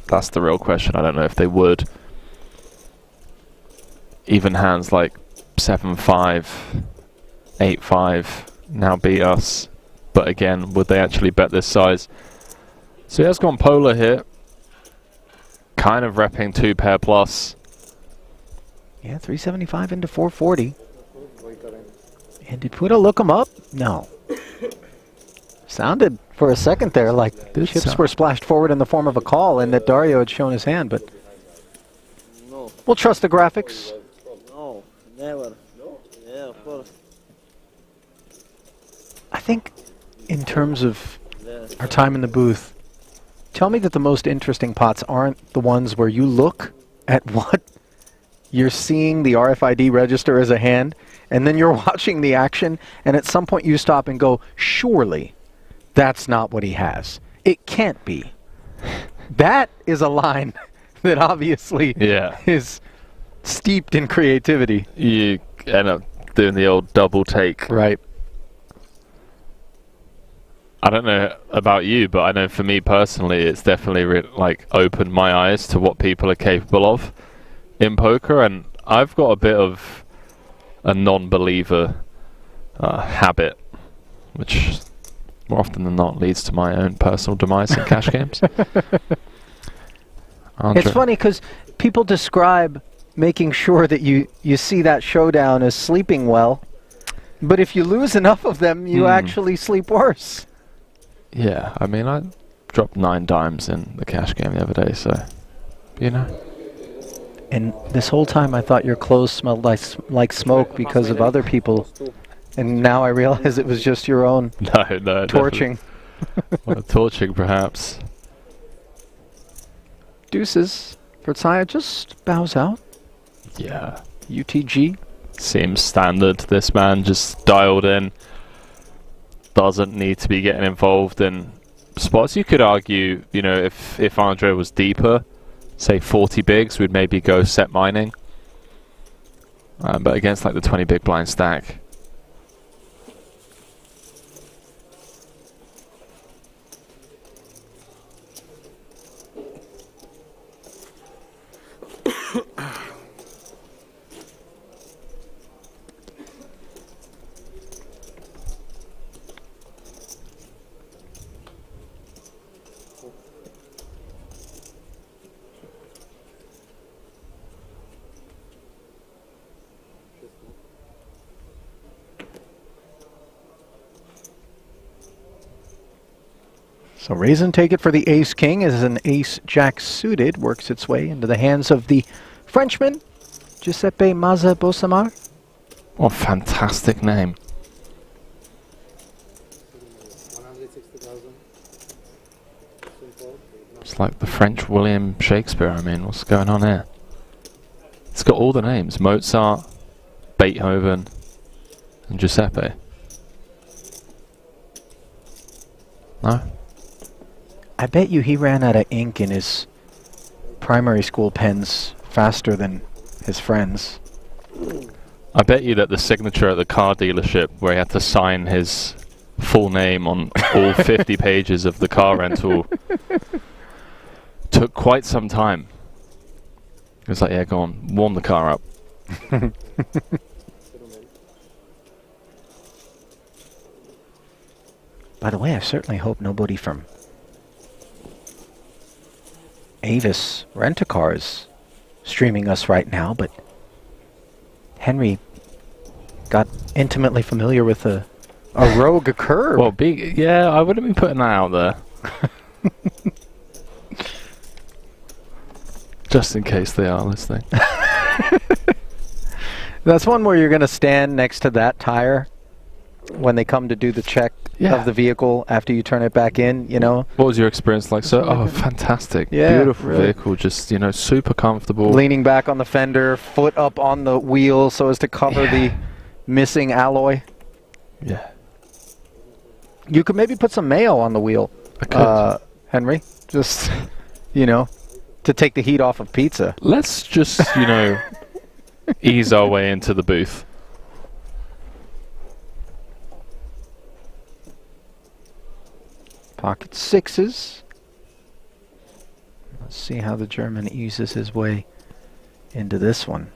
Speaker 19: That's the real question. I don't know if they would. Even hands like 7-5, 8-5 now beat us. But again, would they actually bet this size? So he has gone polar here. Kind of repping 2 pair plus.
Speaker 13: Yeah, 375 into 440. And did Poodle look him up? No. Sounded for a second there like the chips were splashed forward in the form of a call and that Dario had shown his hand, but we'll trust the graphics.
Speaker 11: No, never. Yeah, of course.
Speaker 13: I think in terms of our time in the booth, tell me that the most interesting pots aren't the ones where you look at what you're seeing the RFID register as a hand, and then you're watching the action, and at some point you stop and go, surely that's not what he has. It can't be. That is a line that obviously is steeped in creativity.
Speaker 19: You end up doing the old double take.
Speaker 13: Right.
Speaker 19: I don't know about you, but I know for me personally, it's definitely like opened my eyes to what people are capable of in poker, and I've got a bit of a non-believer habit, which more often than not leads to my own personal demise in cash games.
Speaker 13: It's funny because people describe making sure that you see that showdown as sleeping well, but if you lose enough of them, you actually sleep worse.
Speaker 19: Yeah, I mean, I dropped 9 dimes in the cash game the other day, so, you know.
Speaker 13: And this whole time I thought your clothes smelled like smoke because of other people, and now I realize it was just your own torching.
Speaker 19: Well, torching, perhaps.
Speaker 13: Deuces. Versailles just bows out.
Speaker 19: Yeah.
Speaker 13: UTG. Seems
Speaker 19: standard. This man just dialed in. Doesn't need to be getting involved in spots. You could argue, you know, if Andre was deeper, say 40 bigs, we'd maybe go set mining. But against like the 20 big blind stack,
Speaker 13: So raise and take it for the ace-king as an ace-jack suited works its way into the hands of the Frenchman, Giuseppe Mazza Bosamar.
Speaker 19: What a fantastic name. It's like the French William Shakespeare. I mean, what's going on here? It's got all the names. Mozart, Beethoven, and Giuseppe. No?
Speaker 13: I bet you he ran out of ink in his primary school pens faster than his friends.
Speaker 19: I bet you that the signature at the car dealership where he had to sign his full name on all 50 pages of the car rental took quite some time. It was like, yeah, go on, warm the car up.
Speaker 13: By the way, I certainly hope nobody from Avis Rent-A-Car is streaming us right now, but Henry got intimately familiar with a rogue curve.
Speaker 19: Well, yeah, I wouldn't be putting that out there. Just in case they are listening.
Speaker 13: That's one where you're going to stand next to that tire when they come to do the check of the vehicle after you turn it back in, you know?
Speaker 19: What was your experience like, sir? Oh, fantastic.
Speaker 13: Yeah,
Speaker 19: beautiful
Speaker 13: really.
Speaker 19: vehicle, just, you know, super comfortable.
Speaker 13: Leaning back on the fender, foot up on the wheel so as to cover the missing alloy.
Speaker 19: Yeah.
Speaker 13: You could maybe put some mayo on the wheel, Henry. Just, you know, to take the heat off of pizza.
Speaker 19: Let's just, you know, ease our way into the booth.
Speaker 13: Pocket sixes. Let's see how the German eases his way into this one.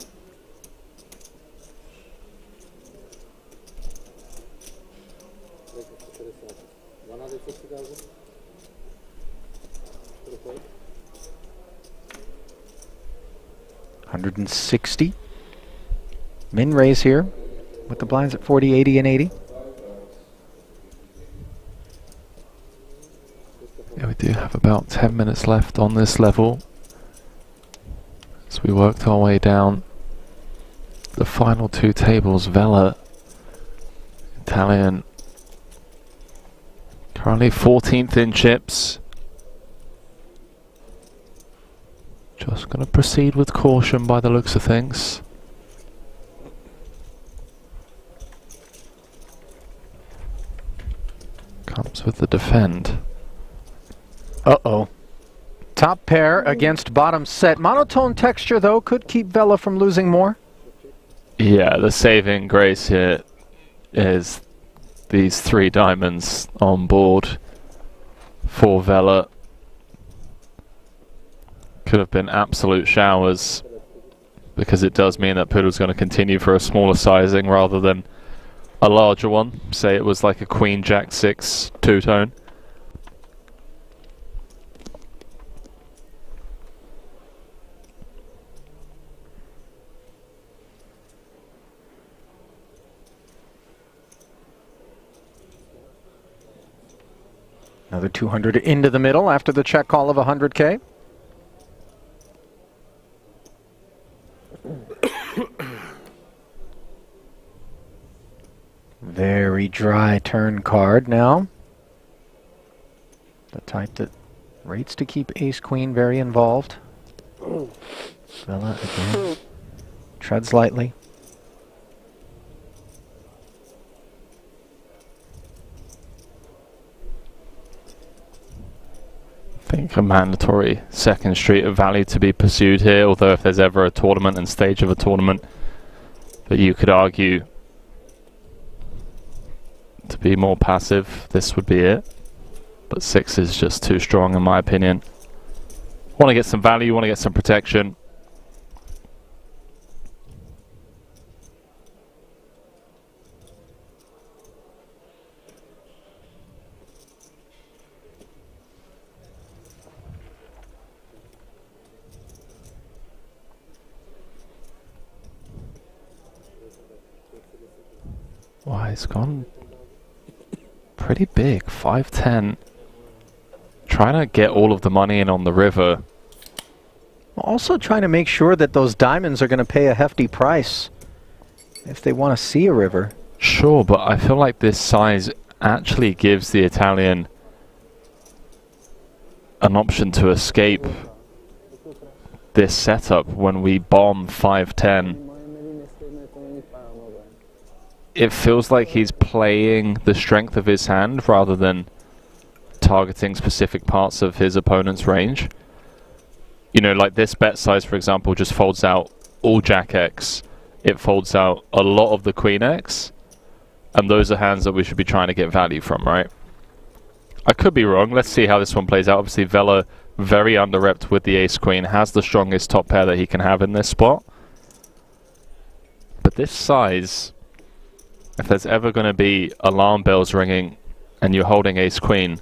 Speaker 13: $160. Min raise here with the blinds at 40, 80, and 80.
Speaker 19: Yeah, we do have about 10 minutes left on this level. So we worked our way down the final two tables. Vela, Italian, currently 14th in chips. Just going to proceed with caution by the looks of things. Comes with the defend.
Speaker 13: Uh-oh. Top pair against bottom set. Monotone texture, though, could keep Vela from losing more.
Speaker 19: Yeah, the saving grace here is these 3 diamonds on board for Vela. Could have been absolute showers, because it does mean that Poodle's going to continue for a smaller sizing rather than a larger one. Say it was like a Queen Jack 6 two-tone.
Speaker 13: Another 200 into the middle after the check call of 100K. Very dry turn card now. The type that rates to keep ace-queen very involved. Vela again. Treads lightly.
Speaker 19: I think a mandatory second street of value to be pursued here, although if there's ever a tournament and stage of a tournament that you could argue to be more passive, this would be it. But 6 is just too strong in my opinion. Want to get some value, want to get some protection. Wow, he's gone pretty big, 5'10". trying to get all of the money in on the river.
Speaker 13: Also trying to make sure that those diamonds are going to pay a hefty price if they want to see a river.
Speaker 19: Sure, but I feel like this size actually gives the Italian an option to escape this setup when we bomb 5-10. It feels like he's playing the strength of his hand rather than targeting specific parts of his opponent's range. You know, like this bet size, for example, just folds out all Jack X. It folds out a lot of the Queen X. And those are hands that we should be trying to get value from, right? I could be wrong. Let's see how this one plays out. Obviously, Vela very under-repped with the Ace-Queen. Has the strongest top pair that he can have in this spot. But this size, if there's ever going to be alarm bells ringing and you're holding Ace-Queen,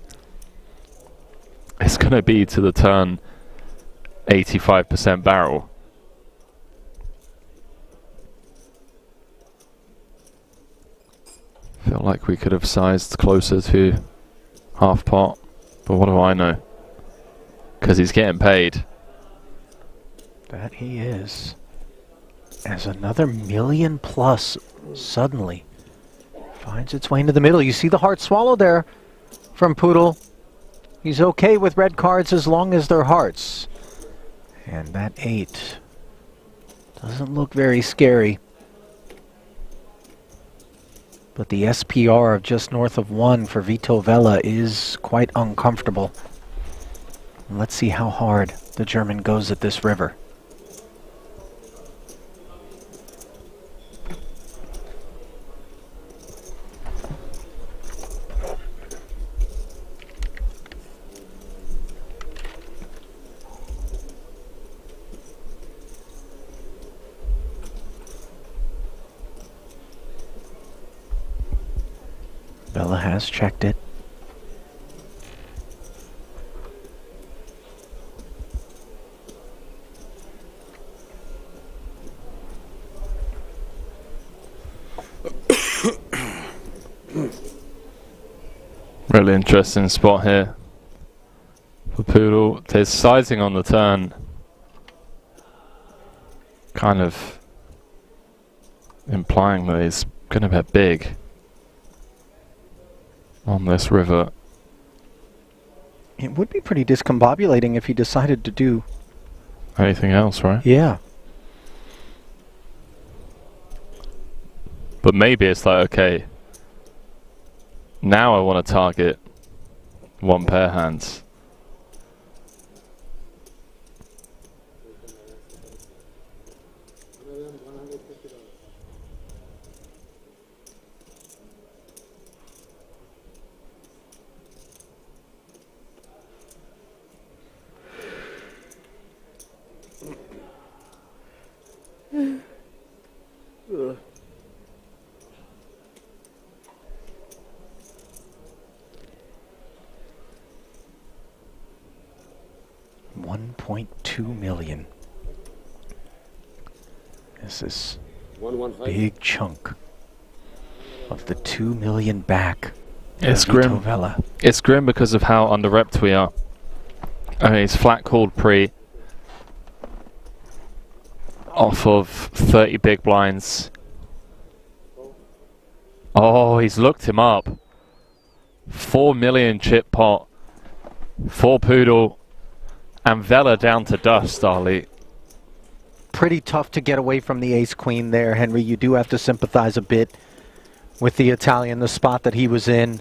Speaker 19: it's going to be to the turn 85% barrel. Feel like we could have sized closer to half pot, but what do I know? Because he's getting paid.
Speaker 13: That he is. As another million plus suddenly finds its way into the middle. You see the heart swallow there from Poodle. He's okay with red cards as long as they're hearts. And that 8 doesn't look very scary. But the SPR of just north of 1 for Vito Vela is quite uncomfortable. Let's see how hard the German goes at this river. Vela has checked it.
Speaker 19: Really interesting spot here for Poodle. There's sizing on the turn. Kind of implying that he's going to bet big on this river.
Speaker 13: It would be pretty discombobulating if he decided to do
Speaker 19: anything else, right?
Speaker 13: Yeah.
Speaker 19: But maybe it's like, okay, now I want to target one pair hands.
Speaker 13: $1.2 million. This is big chunk of the 2 million back.
Speaker 19: It's grim.
Speaker 13: Vela.
Speaker 19: It's grim because of how under-repped we are. I mean, he's flat called pre off of 30 big blinds. Oh, he's looked him up. 4 million chip pot for Poodle and Vela down to dust, Ali.
Speaker 13: Pretty tough to get away from the ace-queen there, Henry. You do have to sympathize a bit with the Italian, the spot that he was in.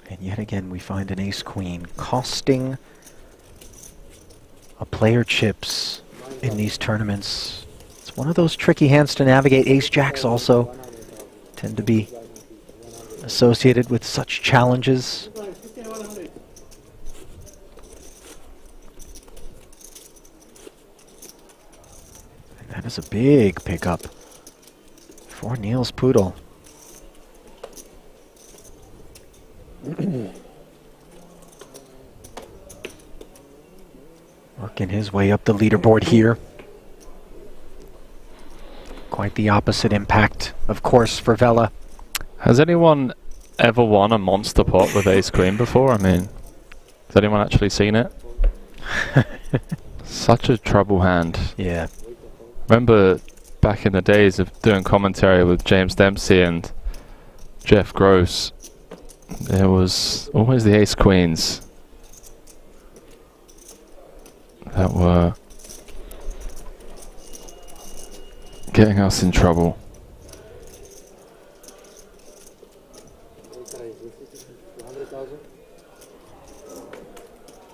Speaker 13: And yet again, we find an ace-queen costing a player chips in these tournaments. It's one of those tricky hands to navigate. Ace-jacks also tend to be associated with such challenges. And that is a big pickup for Niels Poodle. Working his way up the leaderboard here. Quite the opposite impact, of course, for Vela.
Speaker 19: Has anyone ever won a monster pot with ace queen before? I mean, has anyone actually seen it? Such a trouble hand.
Speaker 13: Yeah.
Speaker 19: Remember back in the days of doing commentary with James Dempsey and Jeff Gross, there was always the ace queens that were getting us in trouble.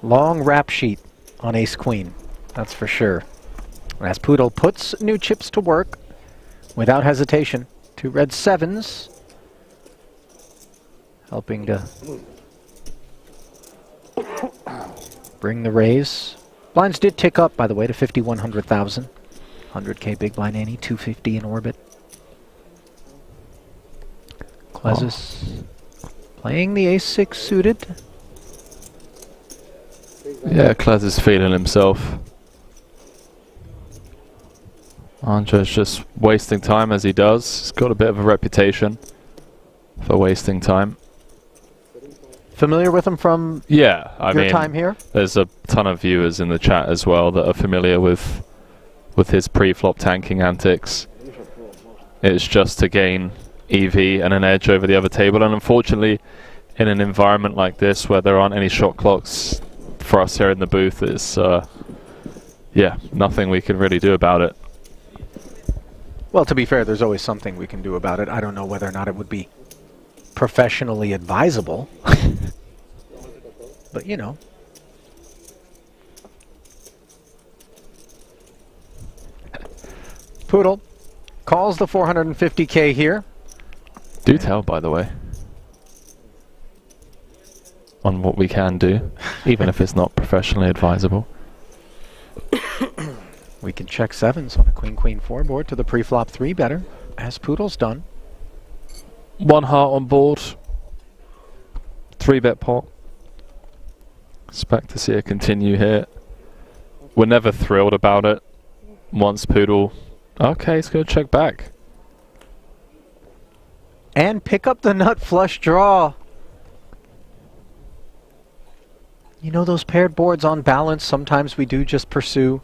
Speaker 13: Long rap sheet on ace queen, that's for sure. As Poodle puts new chips to work without hesitation. 2 red 7s, helping to bring the raise. Blinds did tick up, by the way, to 50-100,000. 100k big blind ante, 250 in orbit. Klezus playing the ace-6 suited.
Speaker 19: Yeah, Klez is feeling himself. Andre's just wasting time as he does. He's got a bit of a reputation for wasting time.
Speaker 13: Familiar with him from
Speaker 19: yeah, I
Speaker 13: your
Speaker 19: mean,
Speaker 13: time here?
Speaker 19: There's a ton of viewers in the chat as well that are familiar with his pre-flop tanking antics. It's just to gain EV and an edge over the other table, and unfortunately in an environment like this where there aren't any shot clocks for us here in the booth, it's yeah, nothing we can really do about it.
Speaker 13: Well, to be fair, there's always something we can do about it. I don't know whether or not it would be professionally advisable. But, you know. Poodle calls the 450k here.
Speaker 19: Do tell, by the way, on what we can do, even if it's not professionally advisable.
Speaker 13: We can check 7s on a queen-queen-4 board to the pre-flop 3 better, as Poodle's done.
Speaker 19: 1 heart on board. 3-bet pot. Expect to see it continue here. We're never thrilled about it. Once Poodle... Okay, he's going to check back.
Speaker 13: And pick up the nut flush draw. You know those paired boards on balance, sometimes we do just pursue.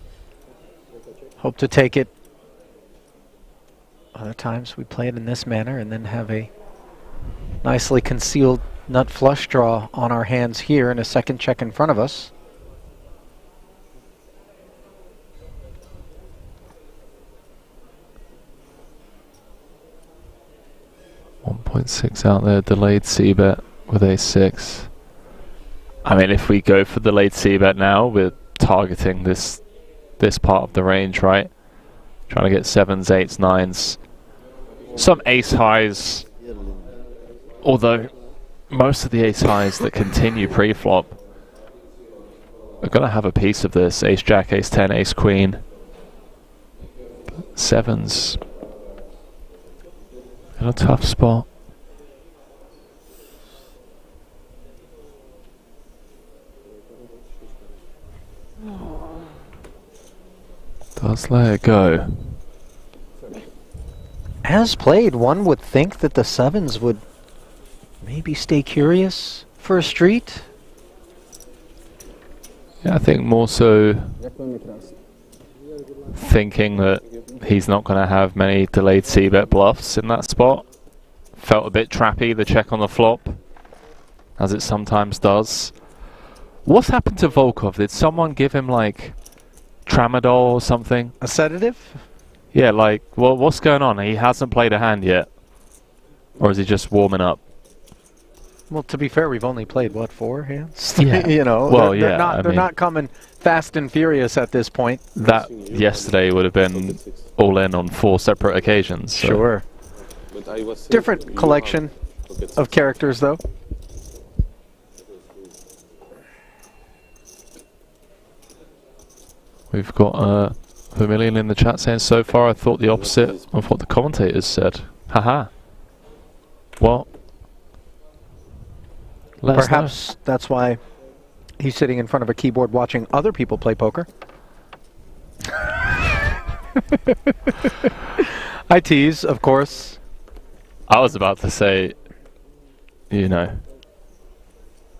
Speaker 13: Hope to take it. Other times we play it in this manner and then have a nicely concealed nut flush draw on our hands here and a second check in front of us.
Speaker 19: .6 out there, delayed c-bet with ace-6. I mean, if we go for the late c-bet now, we're targeting this part of the range, right? Trying to get 7s, 8s, 9s. Some ace highs. Although, most of the ace highs that continue pre-flop are going to have a piece of this. Ace-jack, ace-10, ace-queen. 7s. In a tough spot. Does let it go.
Speaker 13: As played, one would think that the 7s would maybe stay curious for a street.
Speaker 19: Yeah, I think more so thinking that he's not going to have many delayed c-bet bluffs in that spot. Felt a bit trappy, the check on the flop, as it sometimes does. What's happened to Volkov? Did someone give him like tramadol or something?
Speaker 13: A sedative?
Speaker 19: Yeah, like, well, what's going on? He hasn't played a hand yet. Or is he just warming up?
Speaker 13: Well, to be fair, we've only played, what, 4 hands?
Speaker 19: Yeah.
Speaker 13: You know,
Speaker 19: well,
Speaker 13: they're not coming fast and furious at this point.
Speaker 19: That yesterday would have been all in on 4 separate occasions. So.
Speaker 13: Sure. Different collection of characters, though.
Speaker 19: We've got Vermilion in the chat saying, so far I thought the opposite of what the commentators said. Haha. Well,
Speaker 13: perhaps that's why he's sitting in front of a keyboard watching other people play poker. I tease, of course.
Speaker 19: I was about to say, you know,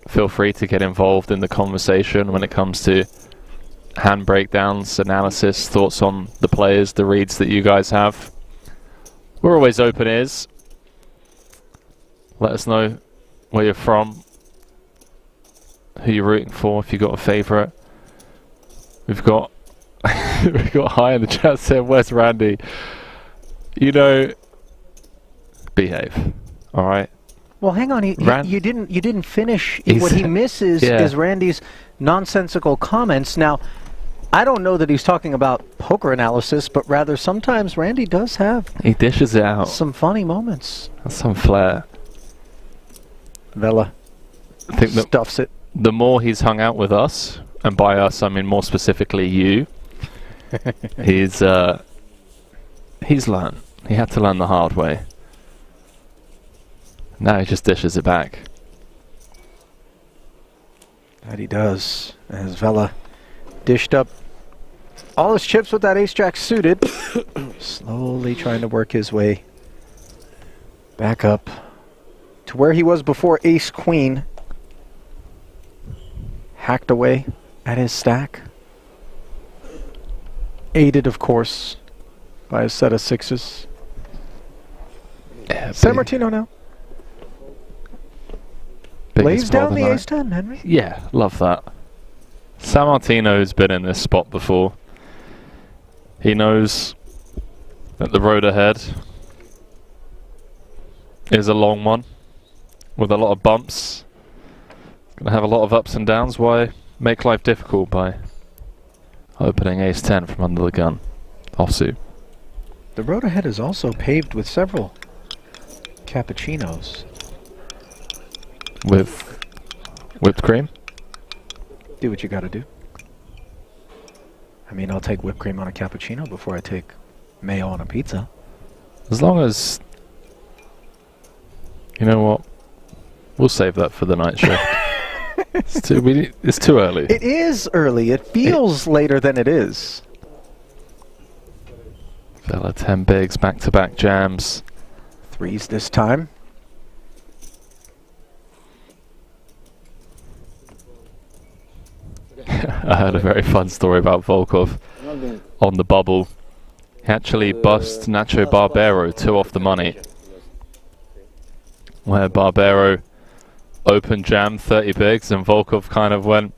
Speaker 19: feel free to get involved in the conversation when it comes to hand breakdowns, analysis, thoughts on the players, the reads that you guys have. We're always open ears. Let us know where you're from, who you're rooting for, if you've got a favourite. We've got we've got High in the chat saying, "Where's Randy?" You know, behave. All right.
Speaker 13: Well, hang on. You didn't finish. What he misses is Randy's nonsensical comments. Now, I don't know that he's talking about poker analysis, but rather sometimes Randy does have.
Speaker 19: He dishes it out.
Speaker 13: Some funny moments.
Speaker 19: That's some flair.
Speaker 13: Vela stuffs it.
Speaker 19: The more he's hung out with us, and by us I mean more specifically you, he's learned. He had to learn the hard way. Now he just dishes it back.
Speaker 13: That he does. As Vela dished up all his chips with that ace-jack suited. Slowly trying to work his way back up to where he was before ace-queen. Hacked away at his stack. Aided, of course, by a set of sixes.
Speaker 19: Yeah,
Speaker 13: San Martino now. Lays down the ace-10, Henry.
Speaker 19: Yeah, love that. San Martino's been in this spot before. He knows that the road ahead is a long one with a lot of bumps. Gonna have a lot of ups and downs. Why make life difficult by opening ace-10 from under the gun? Offsuit.
Speaker 13: The road ahead is also paved with several cappuccinos.
Speaker 19: With whipped cream?
Speaker 13: Do what you gotta do. I mean, I'll take whipped cream on a cappuccino before I take mayo on a pizza.
Speaker 19: As long as... You know what? We'll save that for the night shift. It's too early.
Speaker 13: It is early. It feels later than it is.
Speaker 19: Vela 10 bigs, back-to-back jams.
Speaker 13: Threes this time.
Speaker 19: I heard a very fun story about Volkov on the bubble. He actually bust Nacho Barbero 2 off the money. Where Barbero open jam 30 bigs and Volkov kind of went,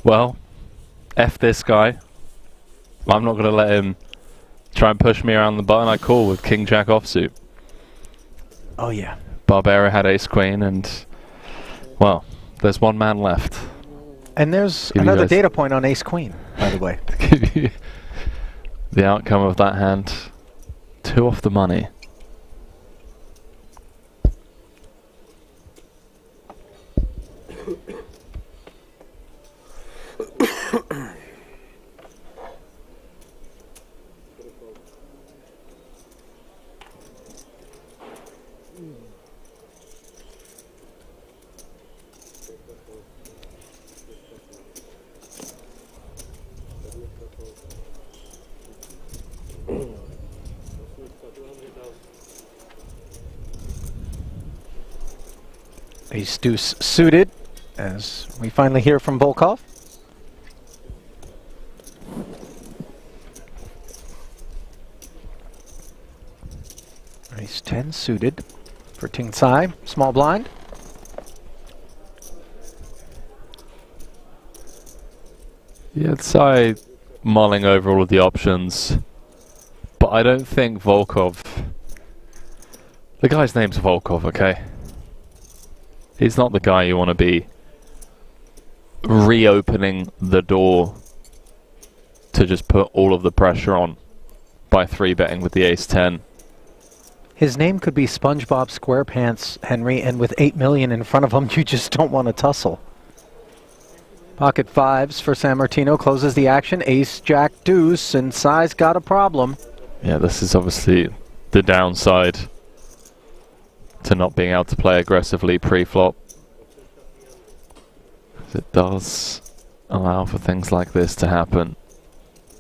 Speaker 19: well, F this guy. I'm not going to let him try and push me around the button. I call with King Jack offsuit.
Speaker 13: Oh yeah.
Speaker 19: Barbero had ace queen and, well, there's one man left.
Speaker 13: And there's another data point on ace queen, by the way.
Speaker 19: To give you the outcome of that hand. 2 off the money.
Speaker 13: Ace deuce suited, as we finally hear from Volkov. Ace 10 suited for Ting Tsai, small blind.
Speaker 19: Yeah, Tsai mulling over all of the options, but I don't think Volkov... The guy's name's Volkov, okay? He's not the guy you want to be reopening the door to just put all of the pressure on by 3-betting with the ace-10.
Speaker 13: His name could be SpongeBob SquarePants, Henry, and with 8 million in front of him, you just don't want to tussle. Pocket fives for San Martino, closes the action. Ace, Jack, deuce, and Tsai's got a problem.
Speaker 19: Yeah, this is obviously the downside to not being able to play aggressively pre-flop. It does allow for things like this to happen.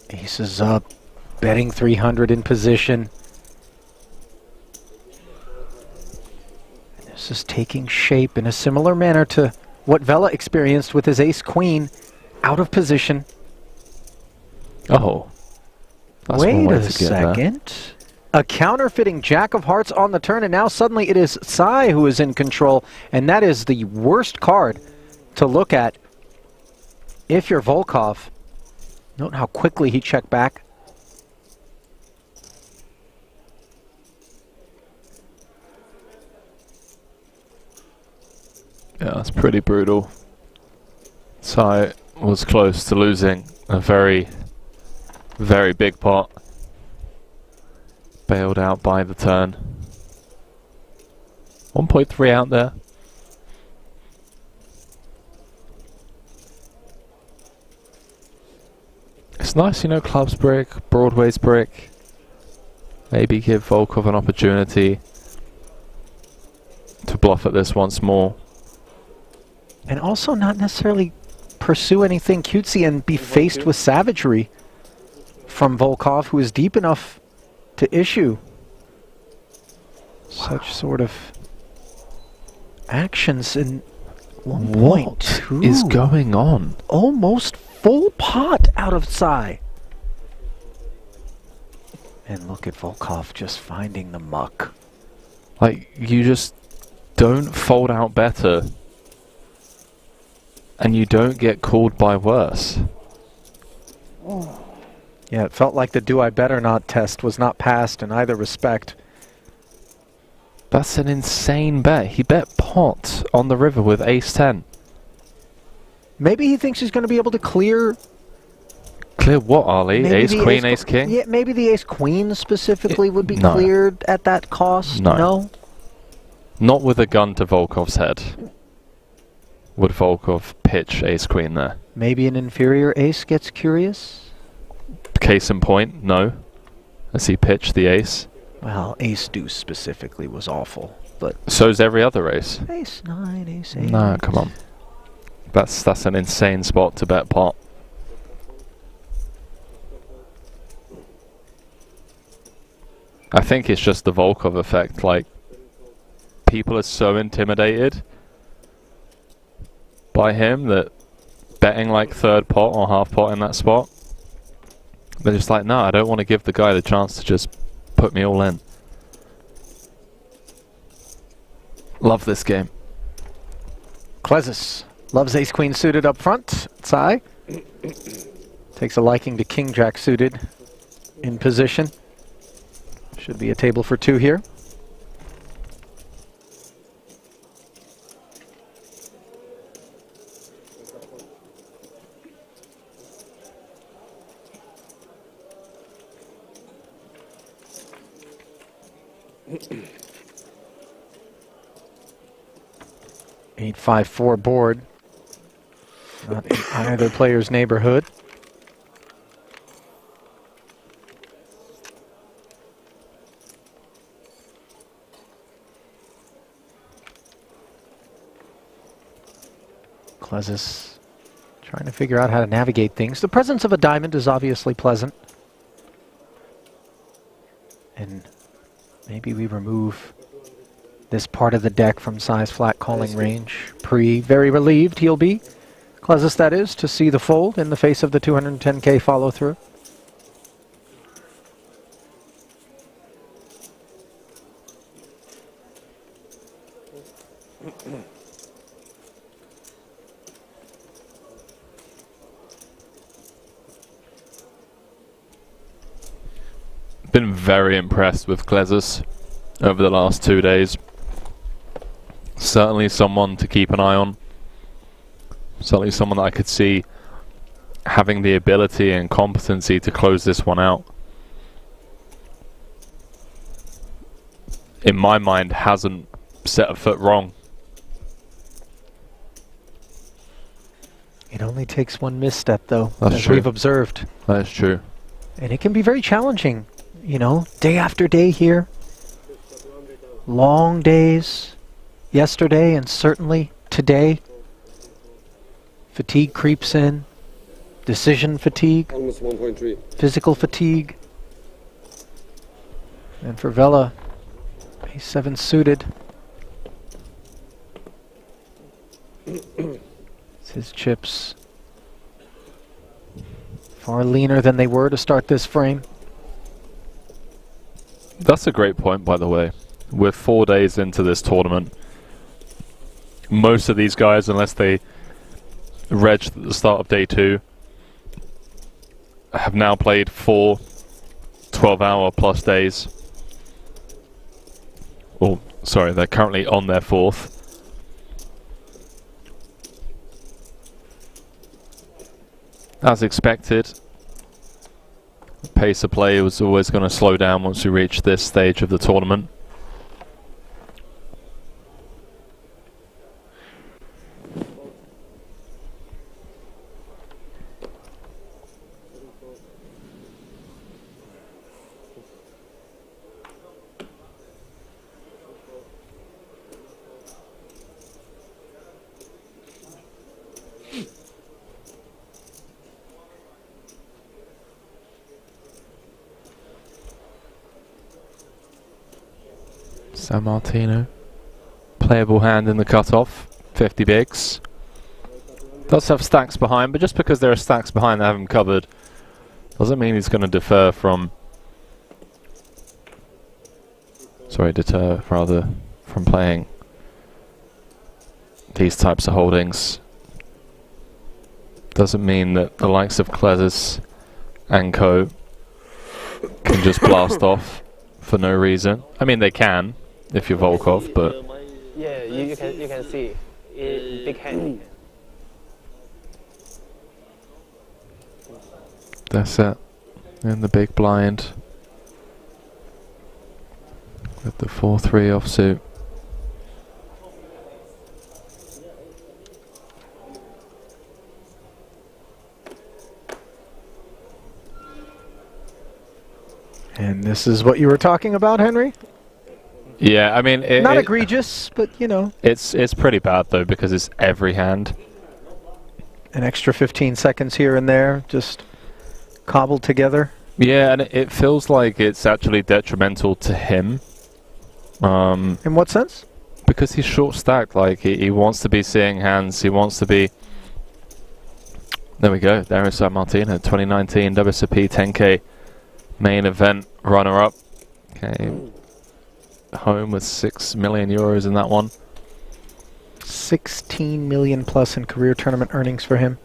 Speaker 13: Ace is up, betting 300 in position. This is taking shape in a similar manner to what Vela experienced with his ace-queen out of position.
Speaker 19: Oh. That's
Speaker 13: Wait
Speaker 19: one way
Speaker 13: a
Speaker 19: to get there.
Speaker 13: second. A counterfeiting Jack of Hearts on the turn, and now suddenly it is Sai who is in control, and that is the worst card to look at if you're Volkov. Note how quickly he checked back.
Speaker 19: Yeah, that's pretty brutal. Sai was close to losing a very, very big pot. Bailed out by the turn. 1.3 out there. It's nice, you know, clubs brick, Broadway's brick. Maybe give Volkov an opportunity to bluff at this once more.
Speaker 13: And also not necessarily pursue anything cutesy and be faced with savagery from Volkov, who is deep enough to issue such sort of actions in 1.2.
Speaker 19: What is going on?
Speaker 13: Almost full pot out of Sai. And look at Volkov just finding the muck.
Speaker 19: Like, you just don't fold out better. And you don't get called by worse.
Speaker 13: Yeah, it felt like the do I better not test was not passed in either respect.
Speaker 19: That's an insane bet. He bet pot on the river with ace-10.
Speaker 13: Maybe he thinks he's going to be able to clear...
Speaker 19: Clear what, Ali?
Speaker 13: maybe the
Speaker 19: Ace-queen, ace-king?
Speaker 13: Yeah, maybe the ace-queen specifically would be
Speaker 19: no.
Speaker 13: cleared at that cost.
Speaker 19: No. Not with a gun to Volkov's head. Would Volkov pitch ace-queen there?
Speaker 13: Maybe an inferior ace gets curious?
Speaker 19: Case in point, no. As he pitched the ace.
Speaker 13: Well, ace-deuce specifically was awful, but...
Speaker 19: So's every other ace.
Speaker 13: Ace-9, ace-8...
Speaker 19: No, come on. That's an insane spot to bet pot. I think it's just the Volkov effect, like, people are so intimidated by him that betting like third pot or half pot in that spot, they're just like, no, I don't want to give the guy the chance to just put me all in. Love this game.
Speaker 13: Klezus loves ace-queen suited up front. Sai takes a liking to king-jack suited in position. Should be a table for two here. Eight, 5-4 board. Not in either player's neighborhood. Klezus trying to figure out how to navigate things. The presence of a diamond is obviously pleasant. And maybe we remove this part of the deck from Sai's flat calling range. Very relieved he'll be. Klezus, that is, to see the fold in the face of the 210k follow through.
Speaker 19: Been very impressed with Klezus over the last 2 days. Certainly someone to keep an eye on. Certainly someone that I could see having the ability and competency to close this one out. In my mind, hasn't set a foot wrong.
Speaker 13: It only takes one misstep, though,
Speaker 19: That's
Speaker 13: as
Speaker 19: true.
Speaker 13: we've observed.
Speaker 19: That is true.
Speaker 13: And it can be very challenging, you know, day after day here. Long days yesterday and certainly today. Fatigue creeps in. Decision fatigue.
Speaker 6: Almost 1.3.
Speaker 13: Physical fatigue. And for Vela, ace-7 suited. His chips far leaner than they were to start this frame.
Speaker 19: That's a great point, by the way. We're 4 days into this tournament. Most of these guys, unless they reg at the start of day 2, have now played 4 12-hour plus days. Oh, sorry, they're currently on their 4th. As expected, the pace of play was always going to slow down once we reach this stage of the tournament. San Martino, playable hand in the cutoff, 50 bigs. Does have stacks behind, but just because there are stacks behind that have him covered doesn't mean he's going to deter from... Sorry, deter rather from playing these types of holdings. Doesn't mean that the likes of Klesis and co can just blast off for no reason. I mean, they can if you're Volkov, but
Speaker 3: Yeah, you can see big hand.
Speaker 19: that's it. In the big blind with the 4-3 offsuit.
Speaker 13: And this is what you were talking about, Henry?
Speaker 19: Yeah, I mean,
Speaker 13: not egregious, but you know,
Speaker 19: it's pretty bad though because it's every hand.
Speaker 13: An extra 15 seconds here and there, just cobbled together.
Speaker 19: Yeah, and it feels like it's actually detrimental to him.
Speaker 13: In what sense?
Speaker 19: Because he's short stacked. Like he wants to be seeing hands. He wants to be. There we go. There is San Martino, 2019 WSOP 10K main event runner-up. Okay. Home with 6 million euros in that one.
Speaker 13: 16 million plus in career tournament earnings for him.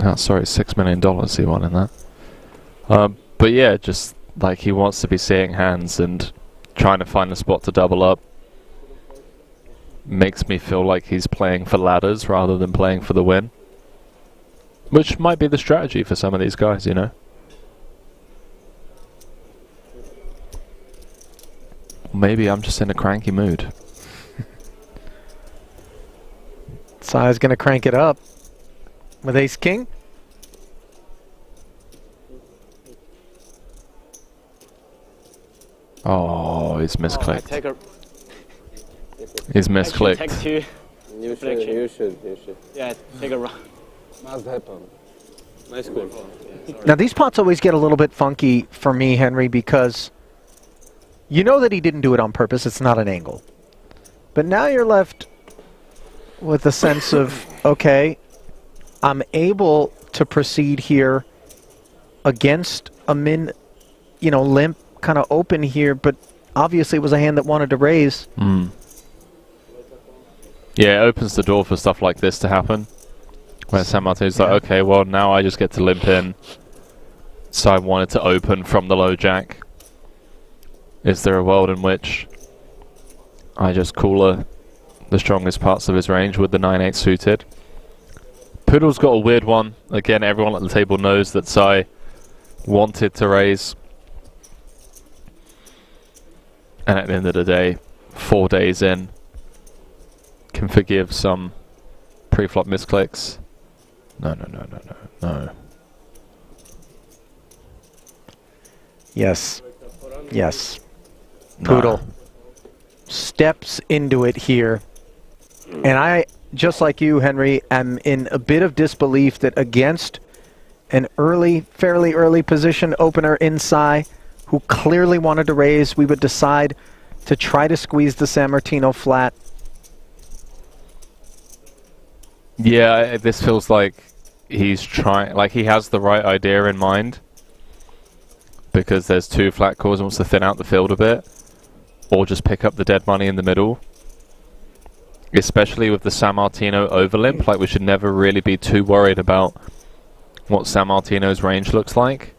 Speaker 19: Oh, sorry, $6 million he won in that. But yeah, just like he wants to be seeing hands and trying to find a spot to double up. Makes me feel like he's playing for ladders rather than playing for the win. Which might be the strategy for some of these guys, you know. Maybe I'm just in a cranky mood.
Speaker 13: Sai's gonna crank it up with ace king.
Speaker 19: Oh, he's misclicked.
Speaker 3: Take a
Speaker 19: He's misclicked.
Speaker 3: Take two.
Speaker 5: You should.
Speaker 3: Yeah, take a run.
Speaker 5: Must happen. Nice call.
Speaker 13: Now these pots always get a little bit funky for me, Henry, because you know that he didn't do it on purpose. It's not an angle. But now you're left with a sense of, okay, I'm able to proceed here against a min, you know, limp, kind of open here, but obviously it was a hand that wanted to raise.
Speaker 19: Mm. Yeah, it opens the door for stuff like this to happen. Where San Martino's like, okay, well, now I just get to limp in. So I wanted to open from the low jack. Is there a world in which I just cooler the strongest parts of his range with the 9-8 suited? Poodle's got a weird one. Again, everyone at the table knows that Sai wanted to raise. And at the end of the day, 4 days in, can forgive some pre-flop misclicks. No.
Speaker 13: Yes. Yes. Poodle steps into it here. And I, just like you, Henry, am in a bit of disbelief that against an early, fairly early position opener in Sai, who clearly wanted to raise, we would decide to try to squeeze the San Martino flat.
Speaker 19: Yeah, this feels like he's trying, like he has the right idea in mind, because there's two flat cores and wants to thin out the field a bit, or just pick up the dead money in the middle. Especially with the San Martino overlimp, like we should never really be too worried about what San Martino's range looks like,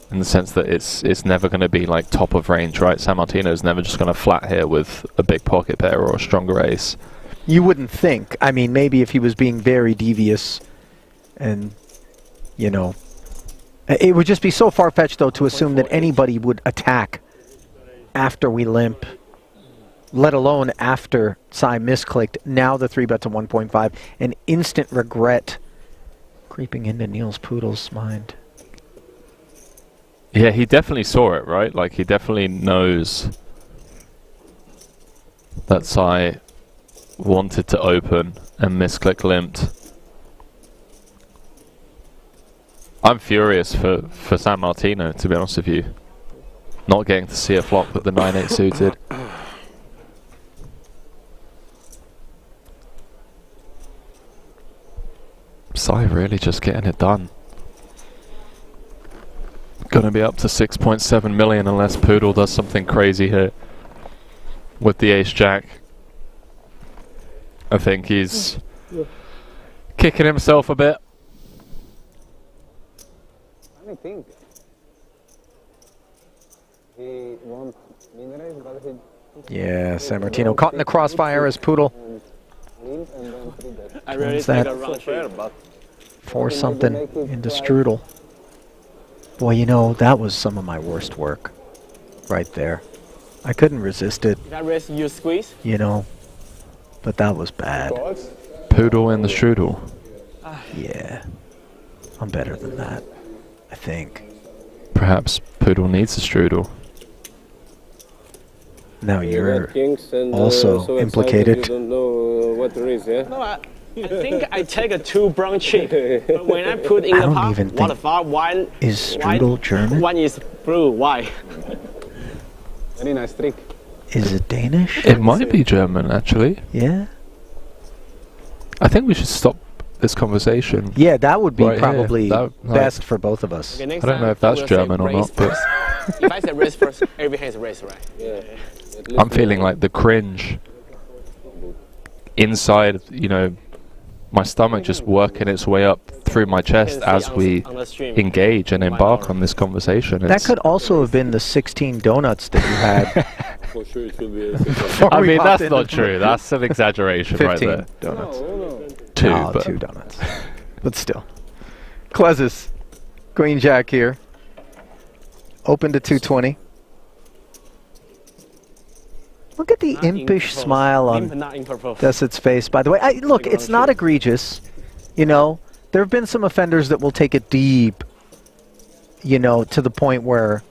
Speaker 19: in the sense that it's never going to be like top of range, right? San Martino's never just going to flat here with a big pocket pair or a stronger ace.
Speaker 13: You wouldn't think. I mean, maybe if he was being very devious and, you know, it would just be so far-fetched, though, to assume that anybody would attack after we limp, let alone after Sai misclicked. Now the 3-bet to 1.5. An instant regret creeping into Niels Poodle's mind.
Speaker 19: Yeah, he definitely saw it, right? Like, he definitely knows that Sai wanted to open and misclick limped. I'm furious for San Martino, to be honest with you. Not getting to see a flop with the 9-8 suited. Sai really just getting it done. Gonna be up to 6.7 million unless Poodle does something crazy here with the ace-jack. I think he's kicking himself a bit.
Speaker 3: I think he won't win race, but he...
Speaker 13: Yeah, San Martino caught in the crossfire as Poodle.
Speaker 21: I really
Speaker 13: Turns
Speaker 21: think
Speaker 13: that
Speaker 21: a run sheet.
Speaker 13: 4-something into Strudel. Boy, you know, that was some of my worst work right there. I couldn't resist it,
Speaker 21: That race you squeeze?
Speaker 13: you know, but that was bad.
Speaker 19: Poodle in the strudel.
Speaker 13: Yeah, I'm better than that, I think.
Speaker 19: Perhaps Poodle needs a strudel.
Speaker 13: Now you're
Speaker 5: Kings and,
Speaker 13: also
Speaker 5: so
Speaker 13: implicated.
Speaker 5: You don't know what there is, yeah?
Speaker 21: No, I think I take a 2 brown chip. But when I put in
Speaker 13: I
Speaker 21: the
Speaker 13: don't
Speaker 21: pot,
Speaker 13: even
Speaker 21: what
Speaker 13: think-
Speaker 21: the fuck? One
Speaker 13: Is Strudel German?
Speaker 21: One is blue. Why?
Speaker 3: Very nice trick.
Speaker 13: Is it Danish?
Speaker 19: It might be German, actually.
Speaker 13: Yeah?
Speaker 19: I think we should stop this conversation.
Speaker 13: Yeah, that would be
Speaker 19: right here.
Speaker 13: probably
Speaker 19: That, like,
Speaker 13: best for both of us.
Speaker 21: Okay, next
Speaker 19: I don't know
Speaker 21: time
Speaker 19: if that's
Speaker 21: we'll say
Speaker 19: German or
Speaker 21: race
Speaker 19: not, but
Speaker 21: first. If I say race first, everything is race, right?
Speaker 5: Yeah.
Speaker 19: I'm feeling like the cringe inside, you know, my stomach just working its way up through my chest as we engage and embark on this conversation.
Speaker 13: That could also have been the 16 donuts that you had.
Speaker 5: For sure it will be
Speaker 19: I
Speaker 13: we
Speaker 19: mean,
Speaker 13: popped
Speaker 19: that's
Speaker 13: in
Speaker 19: not
Speaker 13: the-
Speaker 19: true. That's an exaggeration right
Speaker 13: 15
Speaker 19: there.
Speaker 13: donuts.
Speaker 19: Two,
Speaker 13: Oh,
Speaker 19: but
Speaker 13: 2 donuts. But still. Clezus, Queen Jack here. Open to 220. Look at the impish smile on Desset's face, by the way. Look, it's not egregious. You know, there have been some offenders that will take it deep, you know, to the point where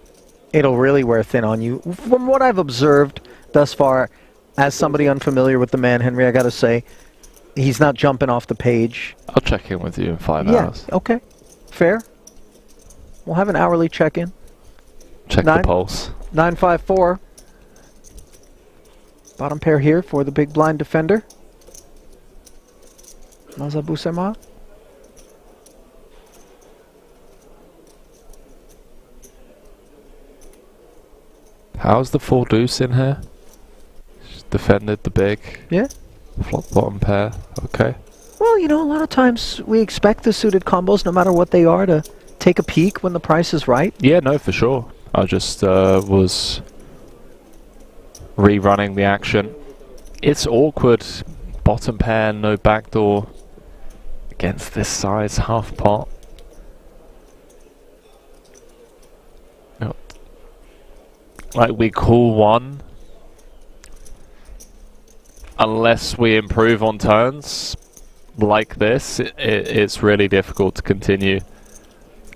Speaker 13: it'll really wear thin on you. From what I've observed thus far, as somebody unfamiliar with the man, Henry, I gotta say, he's not jumping off the page.
Speaker 19: I'll check in with you in 5
Speaker 13: Yeah,
Speaker 19: hours.
Speaker 13: okay. Fair. We'll have an hourly check-in.
Speaker 19: Check the pulse.
Speaker 13: 954. Bottom pair here for the big blind defender. Mazabusema.
Speaker 19: How's the 4 deuce in here? Just defended the big.
Speaker 13: Yeah.
Speaker 19: Flop bottom pair. Okay.
Speaker 13: Well, you know, a lot of times we expect the suited combos, no matter what they are, to take a peek when the price is right.
Speaker 19: Yeah, no, for sure. I just was rerunning the action. It's awkward. Bottom pair, no backdoor against this size half pot. Yep. Like we call one unless we improve on turns like this. It's really difficult to continue.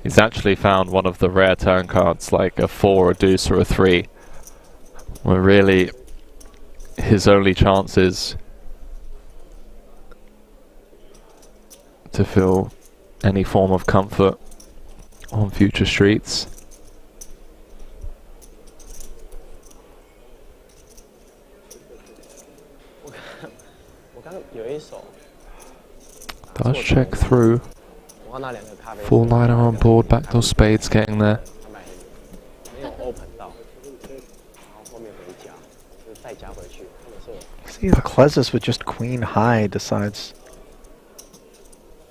Speaker 19: He's actually found one of the rare turn cards, like a 4, a deuce, or a 3. Where really his only chance is to feel any form of comfort on future streets. Does check through. Full liner on board, backdoor spades getting there.
Speaker 13: See, the Klesis with just queen high decides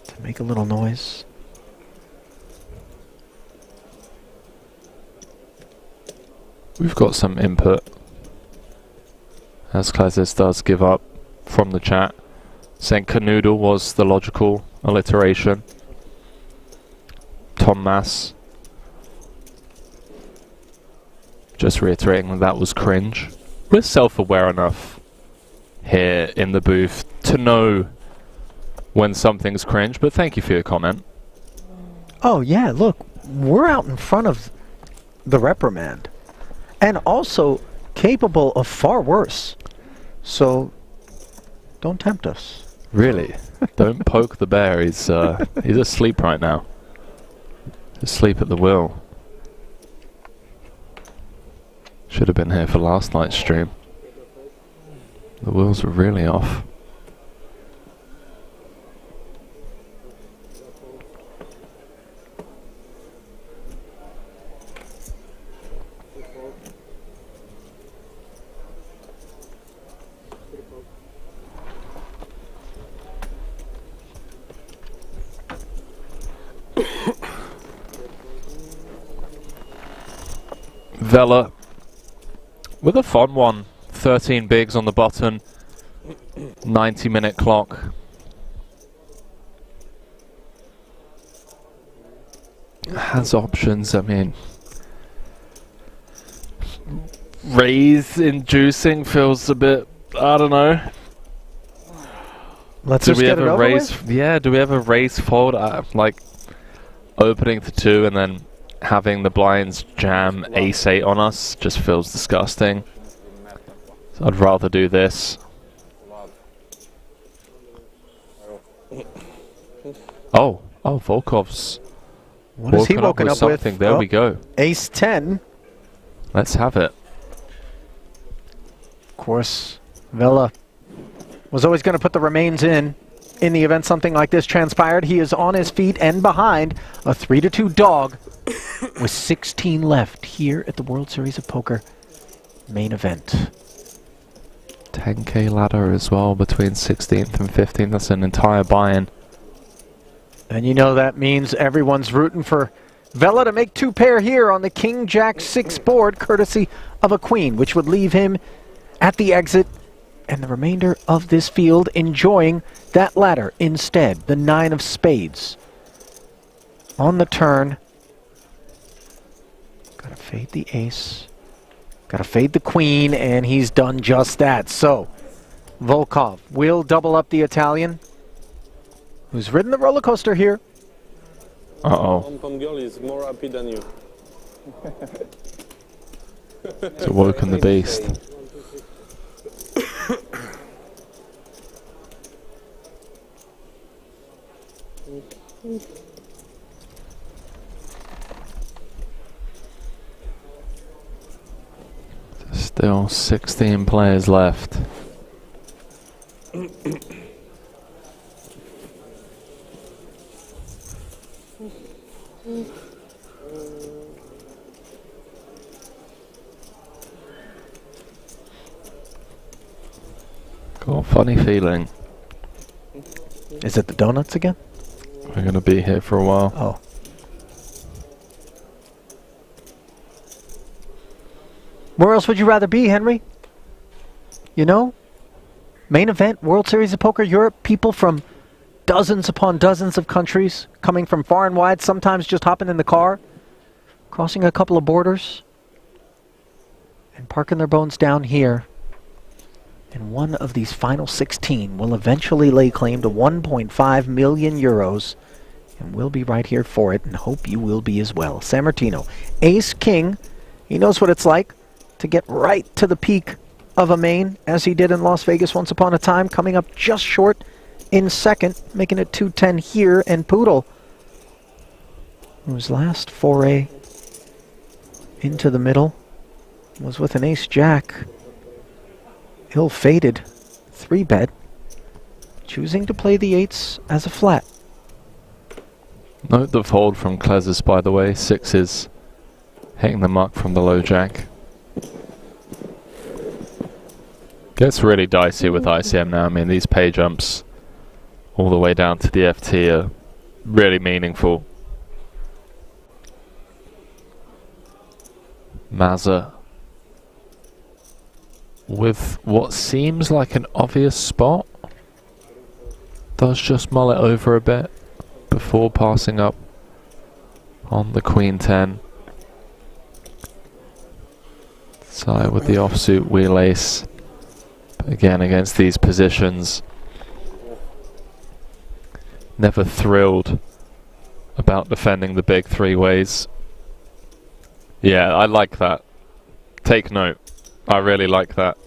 Speaker 13: to make a little noise.
Speaker 19: We've got some input, as Klesis does give up from the chat, saying Canoodle was the logical alliteration. Tom Mass just reiterating that was cringe. We're self-aware enough here in the booth to know when something's cringe, but thank you for your comment.
Speaker 13: Oh yeah, look, we're out in front of the reprimand, and also capable of far worse. So don't tempt us.
Speaker 19: Really? Don't poke the bear. He's asleep right now. Asleep at the wheel. Should have been here for last night's stream. The wheels were really off. Vela with a fun one. 13 bigs on the button. 90-minute clock. Has options, I mean. Raise inducing feels a bit, I don't know.
Speaker 13: Let's just get it over with?
Speaker 19: Yeah, do we ever raise fold? Like opening to 2 and then having the blinds jam ace-8 on us just feels disgusting. So I'd rather do this. Oh, Volkov's.
Speaker 13: What is he woken up with?
Speaker 19: Something. There we go.
Speaker 13: Ace 10.
Speaker 19: Let's have it.
Speaker 13: Of course, Vela was always going to put the remains in the event something like this transpired. He is on his feet and behind a 3-2 dog with 16 left here at the World Series of Poker main event.
Speaker 19: 10k ladder as well between 16th and 15th. That's an entire buy-in.
Speaker 13: And you know that means everyone's rooting for Vela to make 2 pair here on the King Jack 6 board, courtesy of a queen, which would leave him at the exit and the remainder of this field enjoying that ladder instead. The 9 of spades on the turn. Gotta fade the ace. Gotta fade the queen, and he's done just that. So Volkov will double up the Italian, who's ridden the roller coaster here.
Speaker 5: Pom-pom girl is more happy than you.
Speaker 19: It's awoken the beast. Still 16 players left. Got a funny feeling.
Speaker 13: Is it the donuts again?
Speaker 19: We're going to be here for a while.
Speaker 13: Oh. Where else would you rather be, Henry? You know? Main event, World Series of Poker Europe, people from dozens upon dozens of countries, coming from far and wide, sometimes just hopping in the car, crossing a couple of borders, and parking their bones down here. And one of these final 16 will eventually lay claim to 1.5 million euros, and we'll be right here for it, and hope you will be as well. San Martino, ace king, he knows what it's like to get right to the peak of a main, as he did in Las Vegas once upon a time, coming up just short in second, making it 210 here, and Poodle, whose last foray into the middle was with an ace-jack. Ill-fated 3-bet. choosing to play the 8s as a flat.
Speaker 19: Note the fold from Klezis, by the way. 6s hitting the muck from the low jack. Gets really dicey with ICM now. I mean, these pay jumps all the way down to the FT are really meaningful. Mazza with what seems like an obvious spot does just mull it over a bit before passing up on the Queen 10. Side with the offsuit wheel ace. But again, against these positions, never thrilled about defending the big three ways. Yeah, I like that. Take note. I really like that.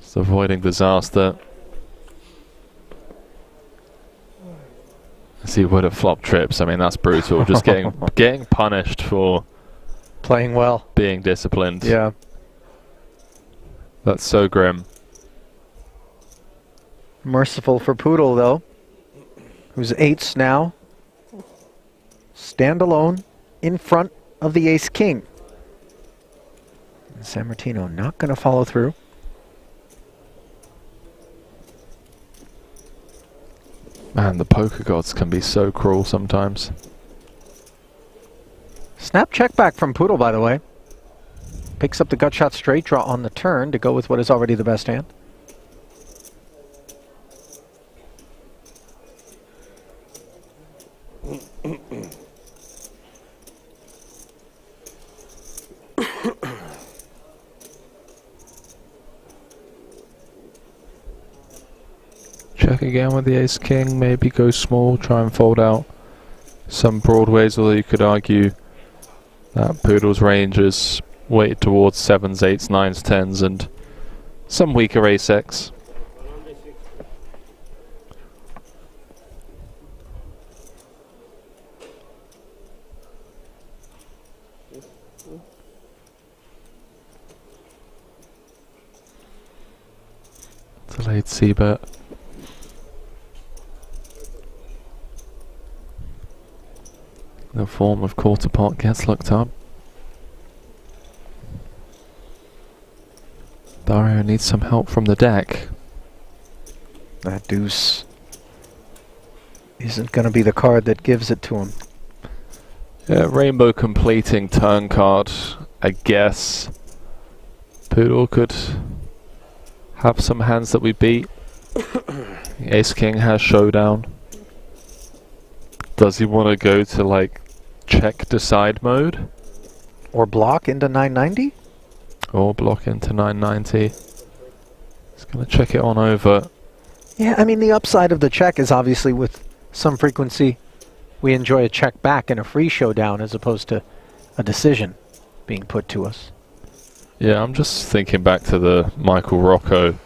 Speaker 19: Just avoiding disaster. As he would have flop trips. I mean, that's brutal. Just getting punished for
Speaker 13: playing well,
Speaker 19: being disciplined.
Speaker 13: Yeah.
Speaker 19: That's so grim.
Speaker 13: Merciful for Poodle, though, who's 8s now. Stand alone in front of the ace-king. San Martino not going to follow through.
Speaker 19: Man, the poker gods can be so cruel sometimes.
Speaker 13: Snap check back from Poodle, by the way. Picks up the gut shot straight draw on the turn to go with what is already the best hand.
Speaker 19: Check again with the ace-king, maybe go small, try and fold out some broadways, although you could argue that Poodle's range is weighted towards 7s, 8s, 9s, 10s, and some weaker ace-x. Delayed c-bet. The form of quarter pot gets looked up. Dario needs some help from the deck.
Speaker 13: That deuce isn't going to be the card that gives it to him.
Speaker 19: Yeah, rainbow completing turn card, I guess. Poodle could have some hands that we beat. Ace-king has showdown. Does he want to go to like check decide mode?
Speaker 13: Or block into 990?
Speaker 19: Or block into 990. He's going to check it on over.
Speaker 13: Yeah, I mean the upside of the check is obviously with some frequency we enjoy a check back in a free showdown as opposed to a decision being put to us.
Speaker 19: Yeah, I'm just thinking back to the Michael Rocco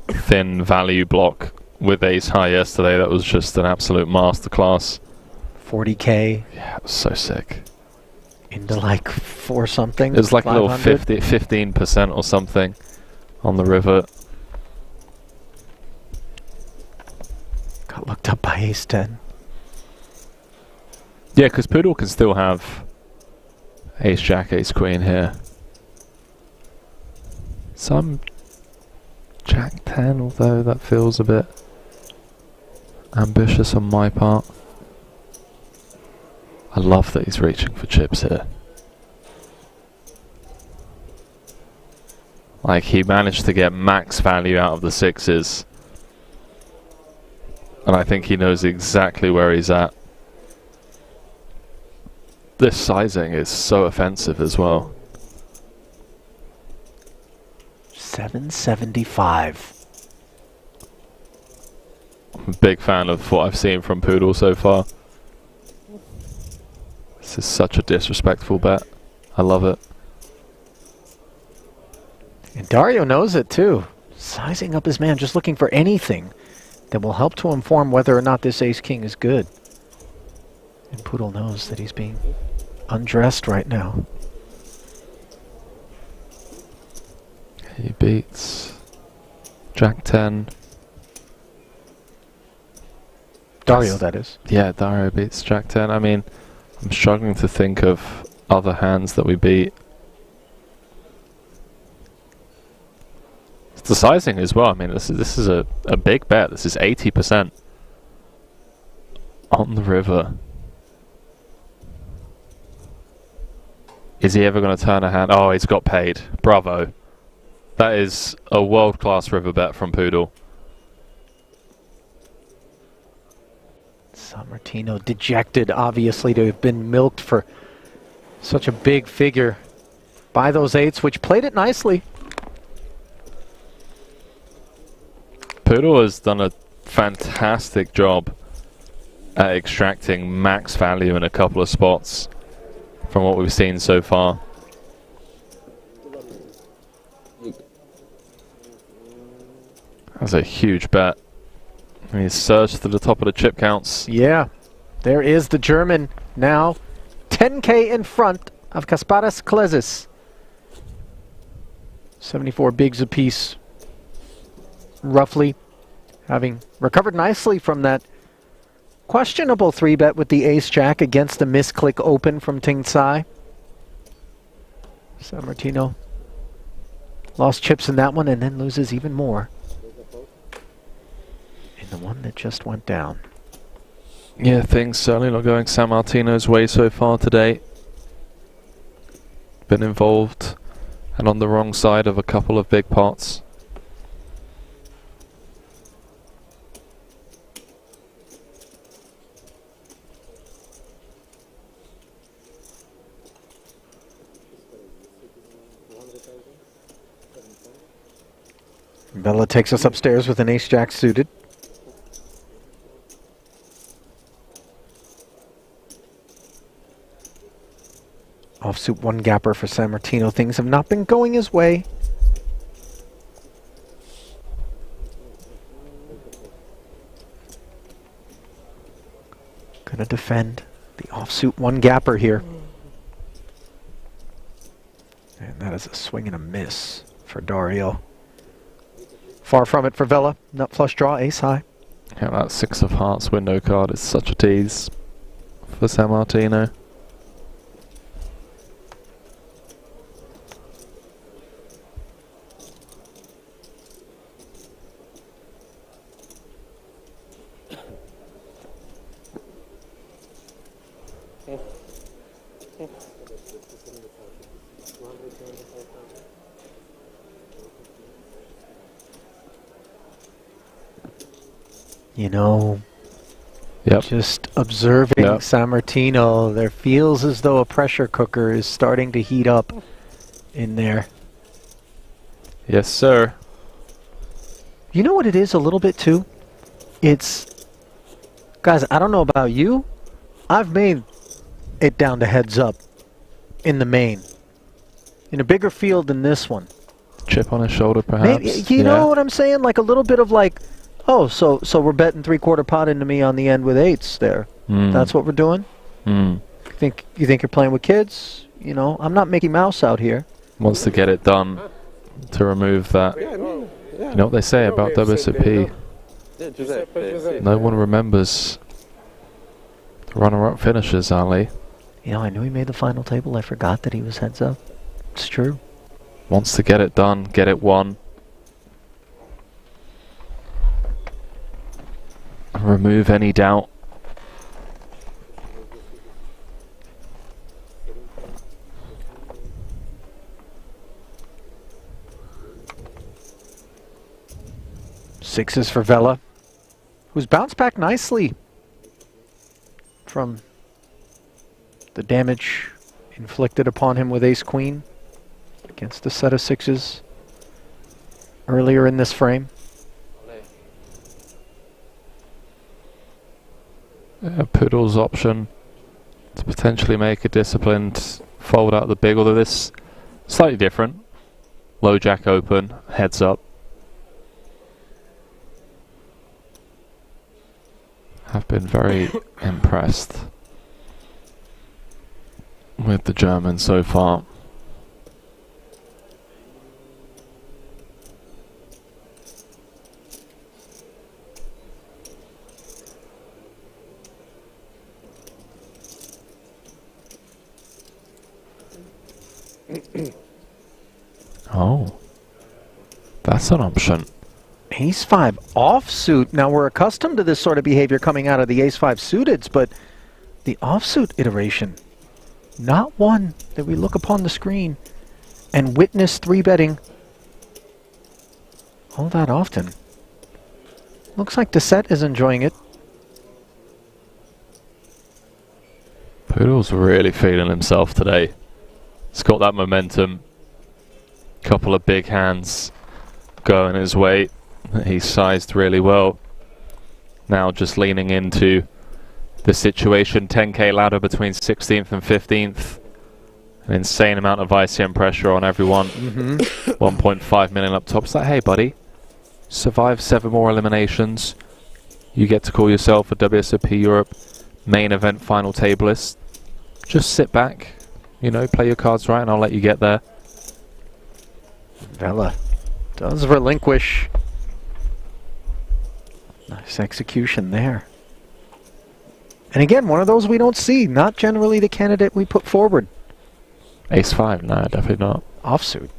Speaker 19: thin value block with ace high yesterday. That was just an absolute masterclass.
Speaker 13: 40k.
Speaker 19: Yeah, it was so sick.
Speaker 13: Into like 4 something.
Speaker 19: It was like
Speaker 13: 500.
Speaker 19: a little 15% or something on the river.
Speaker 13: Got looked up by ace 10.
Speaker 19: Yeah, because Poodle can still have ace jack, ace queen here. Some jack 10, although that feels a bit ambitious on my part. I love that he's reaching for chips here. Like, he managed to get max value out of the 6s. And I think he knows exactly where he's at. This sizing is so offensive as well.
Speaker 13: 775.
Speaker 19: I'm a big fan of what I've seen from Poodle so far. This is such a disrespectful bet. I love it.
Speaker 13: And Dario knows it too. Sizing up his man, just looking for anything that will help to inform whether or not this ace-king is good. And Poodle knows that he's being undressed right now.
Speaker 19: He beats Jack 10.
Speaker 13: Dario, that is.
Speaker 19: Yeah, Dario beats Jack 10. I mean, I'm struggling to think of other hands that we beat. It's the sizing as well. I mean, this is a big bet. This is 80% on the river. Is he ever going to turn a hand? Oh, he's got paid. Bravo. That is a world-class river bet from Poodle.
Speaker 13: Sammartino dejected, obviously, to have been milked for such a big figure by those eights, which played it nicely.
Speaker 19: Poodle has done a fantastic job at extracting max value in a couple of spots from what we've seen so far. That's a huge bet. And he's surged to the top of the chip counts.
Speaker 13: Yeah, there is the German now 10K in front of Kasparas Klezis. 74 bigs apiece, roughly, having recovered nicely from that questionable 3-bet with the ace-jack against the misclick open from Ting Tsai. Sammartino lost chips in that one and then loses even more in the one that just went down.
Speaker 19: Yeah, things certainly not going Sammartino's way so far today. Been involved and on the wrong side of a couple of big pots.
Speaker 13: Bella takes us upstairs with an ace-jack suited. Offsuit one gapper for Sammartino. Things have not been going his way. Gonna defend the offsuit one gapper here. And that is a swing and a miss for Dario. Far from it for Vela. Nut flush draw, ace high.
Speaker 19: Yeah, that 6 of hearts window card is such a tease for Sammartino.
Speaker 13: You know,
Speaker 19: yep.
Speaker 13: Just observing Sammartino, there feels as though a pressure cooker is starting to heat up in there.
Speaker 19: Yes, sir.
Speaker 13: You know what it is a little bit too? It's, guys, I don't know about you, I've made it down to heads up in the main. In a bigger field than this one.
Speaker 19: Chip on his shoulder, perhaps.
Speaker 13: Maybe, you know what I'm saying? Like a little bit of like, oh, so we're betting 3/4 pot into me on the end with eights there. That's what we're doing?
Speaker 19: You
Speaker 13: think you're playing with kids? You know, I'm not Mickey Mouse out here.
Speaker 19: Wants to get it done to remove that. You know what they say about WSOP? No one remembers the runner-up finishers, Ali.
Speaker 13: You know, I knew he made the final table. I forgot that he was heads up. It's true.
Speaker 19: Wants to get it done, get it won. Remove any doubt.
Speaker 13: Sixes for Vela, who's bounced back nicely from the damage inflicted upon him with ace-queen against a set of sixes earlier in this frame.
Speaker 19: Poodle's option to potentially make a disciplined fold out of the big, although this slightly different. Low jack open, heads up. I've been very impressed with the German so far. Oh. That's an option.
Speaker 13: Ace-5 offsuit. Now, we're accustomed to this sort of behavior coming out of the Ace-5 suiteds, but the offsuit iteration, not one that we look upon the screen and witness 3-betting all that often. Looks like Deset is enjoying it.
Speaker 19: Poodle's really feeling himself today. He's got that momentum. Couple of big hands going his way. He's sized really well. Now just leaning into the situation. 10k ladder between 16th and 15th. An insane amount of ICM pressure on everyone. 1.5 million up top. It's like, hey buddy, survive 7 more eliminations. You get to call yourself a WSOP Europe main event final tableist. Just sit back, you know, play your cards right, and I'll let you get there.
Speaker 13: Vela does relinquish. Nice execution there. And again, one of those we don't see. Not generally the candidate we put forward.
Speaker 19: Ace-5, no, definitely not.
Speaker 13: Offsuit.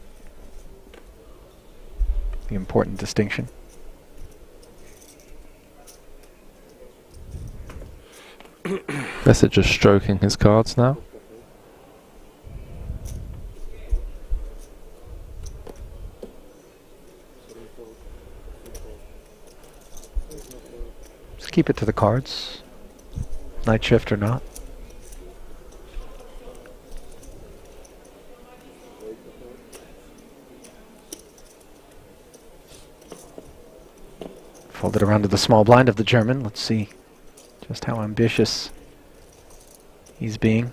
Speaker 13: The important distinction.
Speaker 19: Guess it just stroking his cards now.
Speaker 13: Just keep it to the cards. Night shift or not. Fold it around to the small blind of the German. Let's see just how ambitious he's being.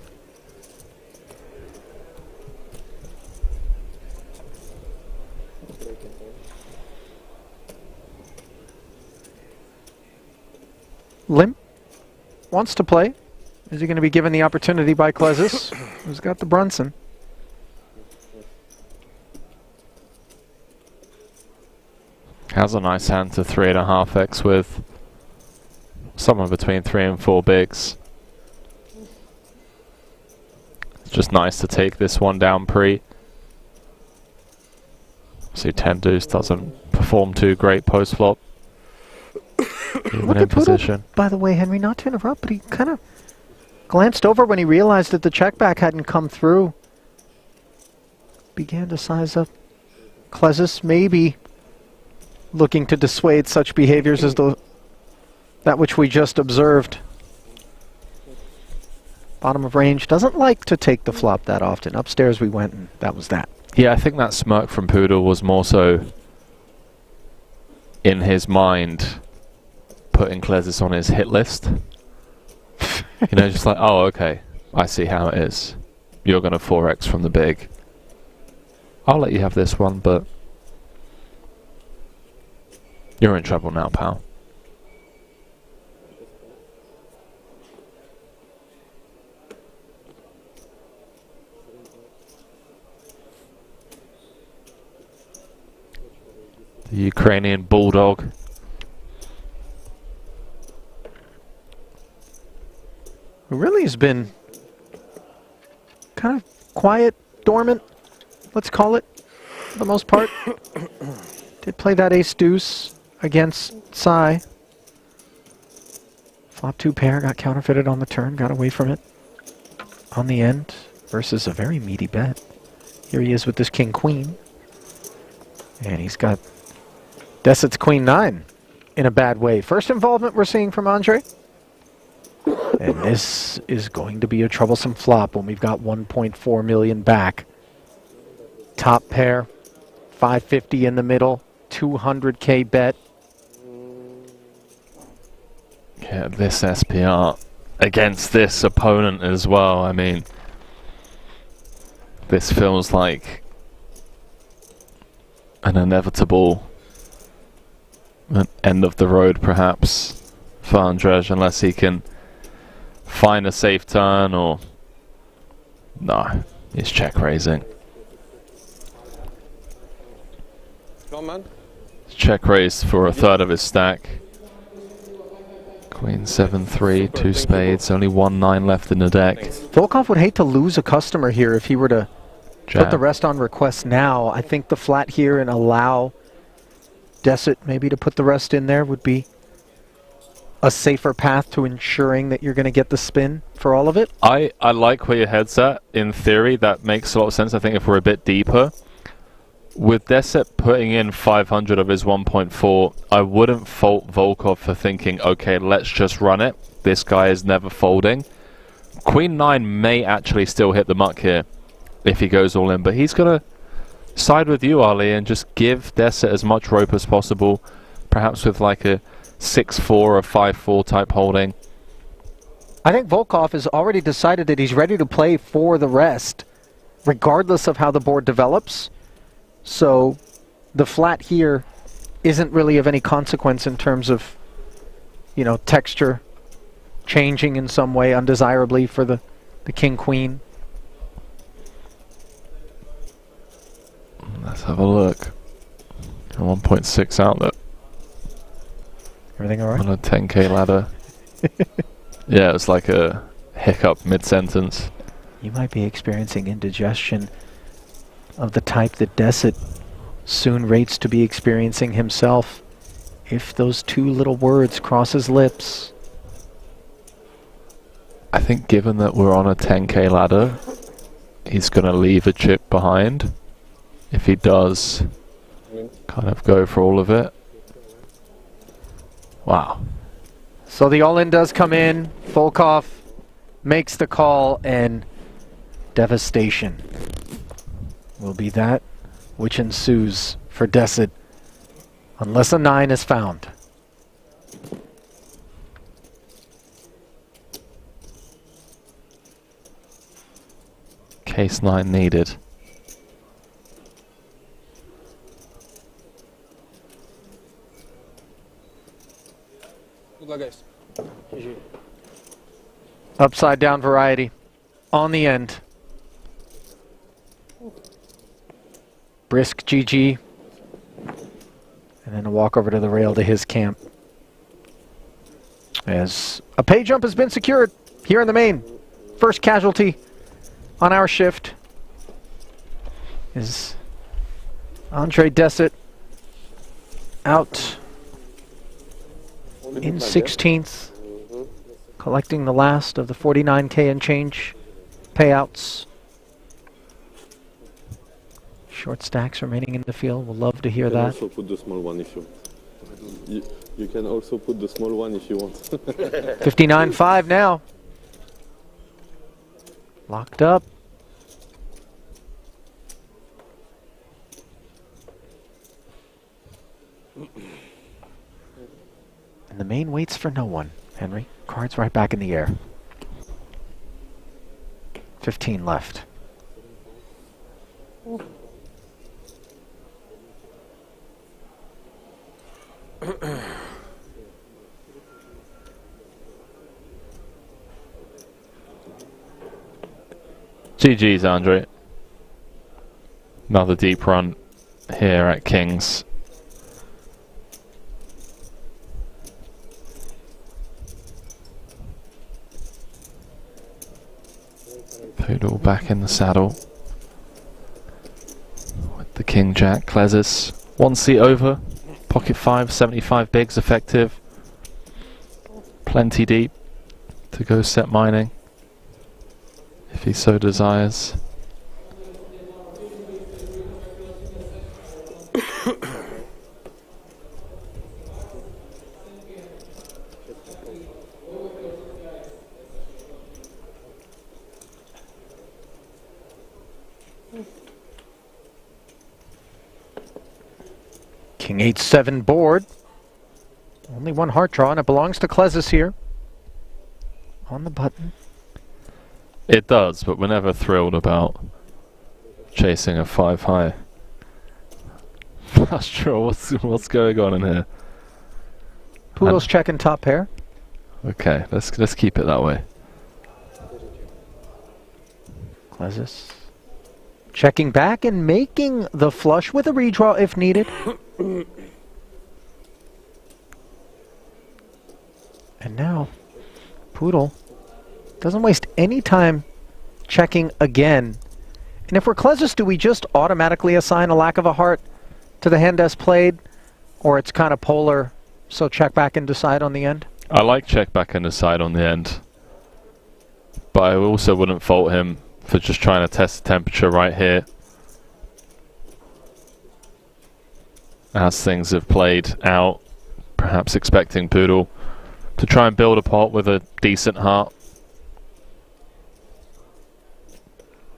Speaker 13: Limp wants to play. Is he going to be given the opportunity by Klesis, who's got the Brunson?
Speaker 19: Has a nice hand to 3.5x with somewhere between 3 and 4 bigs. It's just nice to take this one down pre. See 10 deuce doesn't perform too great post flop. Even in position.
Speaker 13: By the way, Henry, not to interrupt, but he kind of glanced over when he realized that the check back hadn't come through. Began to size up. Klesis maybe looking to dissuade such behaviors as that which we just observed. Bottom of range doesn't like to take the flop that often. Upstairs we went and that was that.
Speaker 19: Yeah, I think that smirk from Poodle was more so in his mind putting Klesis on his hit list. You know, just like, oh, okay, I see how it is. You're going to 4x from the big. I'll let you have this one, but you're in trouble now, pal. The Ukrainian bulldog.
Speaker 13: Who really has been kind of quiet, dormant, let's call it, for the most part. Did play that ace-deuce against Sai. Flop 2 pair, got counterfeited on the turn, got away from it on the end versus a very meaty bet. Here he is with this king-queen. And he's got Deset's queen-9 in a bad way. First involvement we're seeing from Andre. And this is going to be a troublesome flop when we've got 1.4 million back. Top pair, 550 in the middle, 200k bet.
Speaker 19: Yeah, this SPR against this opponent as well. I mean, this feels like an inevitable end of the road, perhaps, for Andrzej, unless he can find a safe turn or... No, he's check raising.
Speaker 5: Come on, man.
Speaker 19: Check raised for a third of his stack. Queen 7-3, 2 spades, only 1-9 left in the deck.
Speaker 13: Volkov would hate to lose a customer here if he were to Put the rest on request now. I think the flat here and allow Desset maybe to put the rest in there would be a safer path to ensuring that you're going to get the spin for all of it.
Speaker 19: I like where your head's at. In theory, that makes a lot of sense. I think if we're a bit deeper, with Desset putting in 500 of his 1.4, I wouldn't fault Volkov for thinking, okay, let's just run it. This guy is never folding. Queen 9 may actually still hit the muck here if he goes all in, but he's going to side with you, Ali, and just give Desset as much rope as possible, perhaps with like a 6-4 or 5-4 type holding.
Speaker 13: I think Volkov has already decided that he's ready to play for the rest, regardless of how the board develops. So the flat here isn't really of any consequence in terms of, you know, texture changing in some way undesirably for the king-queen.
Speaker 19: Let's have a look. A 1.6 outlet.
Speaker 13: Everything all right?
Speaker 19: On a 10k ladder. Yeah, it was like a hiccup mid-sentence.
Speaker 13: You might be experiencing indigestion of the type that Desset soon rates to be experiencing himself if those two little words cross his lips.
Speaker 19: I think given that we're on a 10k ladder, he's going to leave a chip behind. If he does, kind of go for all of it. Wow.
Speaker 13: So the all-in does come in. Volkov makes the call, and devastation will be that which ensues for Desset unless a 9 is found.
Speaker 19: Case 9 needed.
Speaker 3: Good luck, guys.
Speaker 13: Upside down variety on the end. Brisk GG. And then a walk over to the rail to his camp. As a pay jump has been secured here in the main. First casualty on our shift is Andre Desset out in 16th, collecting the last of the 49k and change payouts. Short stacks remaining in the field. We'll love to hear that.
Speaker 5: Also put the small one if you can also put the small one if you want.
Speaker 13: 59.5 now. Locked up. And the main waits for no one. Henry, cards right back in the air. 15 left.
Speaker 19: GG's, Andre. Another deep run here at Kings. Poodle back in the saddle with the King Jack. Klesis 1 seat over, pocket 5, 75 bigs effective, plenty deep to go set mining if he so desires.
Speaker 13: King 8-7 board. Only one heart draw, and it belongs to Klesis here. On the button.
Speaker 19: It does, but we're never thrilled about chasing a 5 high. Not sure what's going on in here.
Speaker 13: Poodle's checking top pair.
Speaker 19: Okay, let's keep it that way.
Speaker 13: Klesis checking back and making the flush with a redraw if needed. And now Poodle doesn't waste any time checking again. And if we're Klezus, do we just automatically assign a lack of a heart to the hand as played? Or it's kind of polar, so check back and decide on the end?
Speaker 19: I like check back and decide on the end. But I also wouldn't fault him for just trying to test the temperature right here. As things have played out, perhaps expecting Poodle to try and build a pot with a decent heart.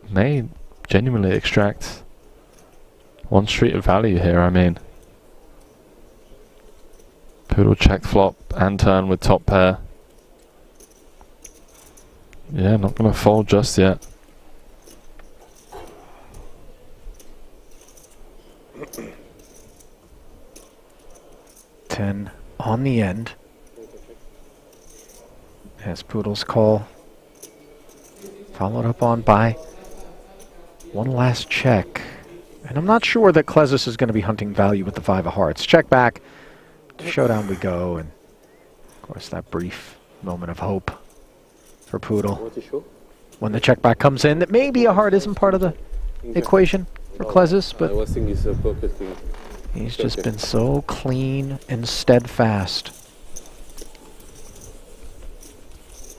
Speaker 19: May genuinely extract one street of value here, I mean. Poodle checked flop and turn with top pair. Yeah, not going to fold just yet.
Speaker 13: Ten on the end. As Poodle's call followed up on by one last check. And I'm not sure that Klezus is going to be hunting value with the 5 of hearts. Check back. To showdown we go, and of course that brief moment of hope for Poodle. When the check back comes in, that maybe a heart isn't part of the equation for Klezus, but he's just been so clean and steadfast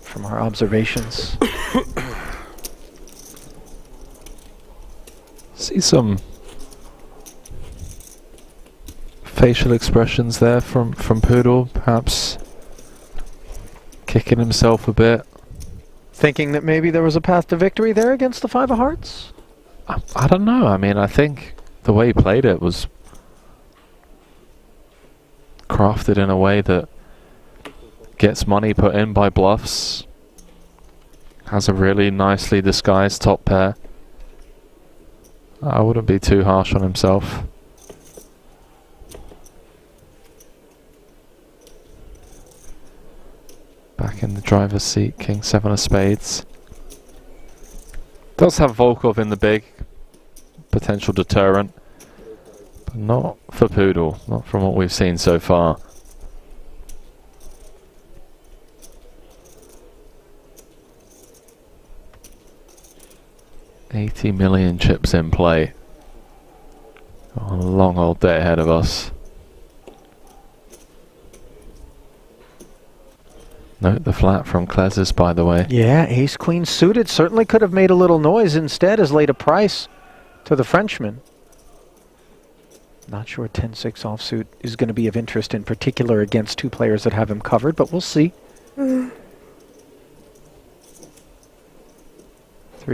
Speaker 13: from our observations.
Speaker 19: See some facial expressions there from Poodle, perhaps kicking himself a bit.
Speaker 13: Thinking that maybe there was a path to victory there against the 5 of hearts?
Speaker 19: I don't know. I mean, I think the way he played it was crafted in a way that gets money put in by bluffs. Has a really nicely disguised top pair. I wouldn't be too harsh on himself. Back in the driver's seat, King 7 of spades. Does have Volkov in the big, potential deterrent, but not for Poodle, not from what we've seen so far. $80 million chips in play. Got a long old day ahead of us. Note the flat from Klezus, by the way.
Speaker 13: Yeah, ace-queen suited certainly could have made a little noise. Instead has laid a price to the Frenchman. Not sure 10-6 offsuit is going to be of interest in particular against 2 players that have him covered, but we'll see. 3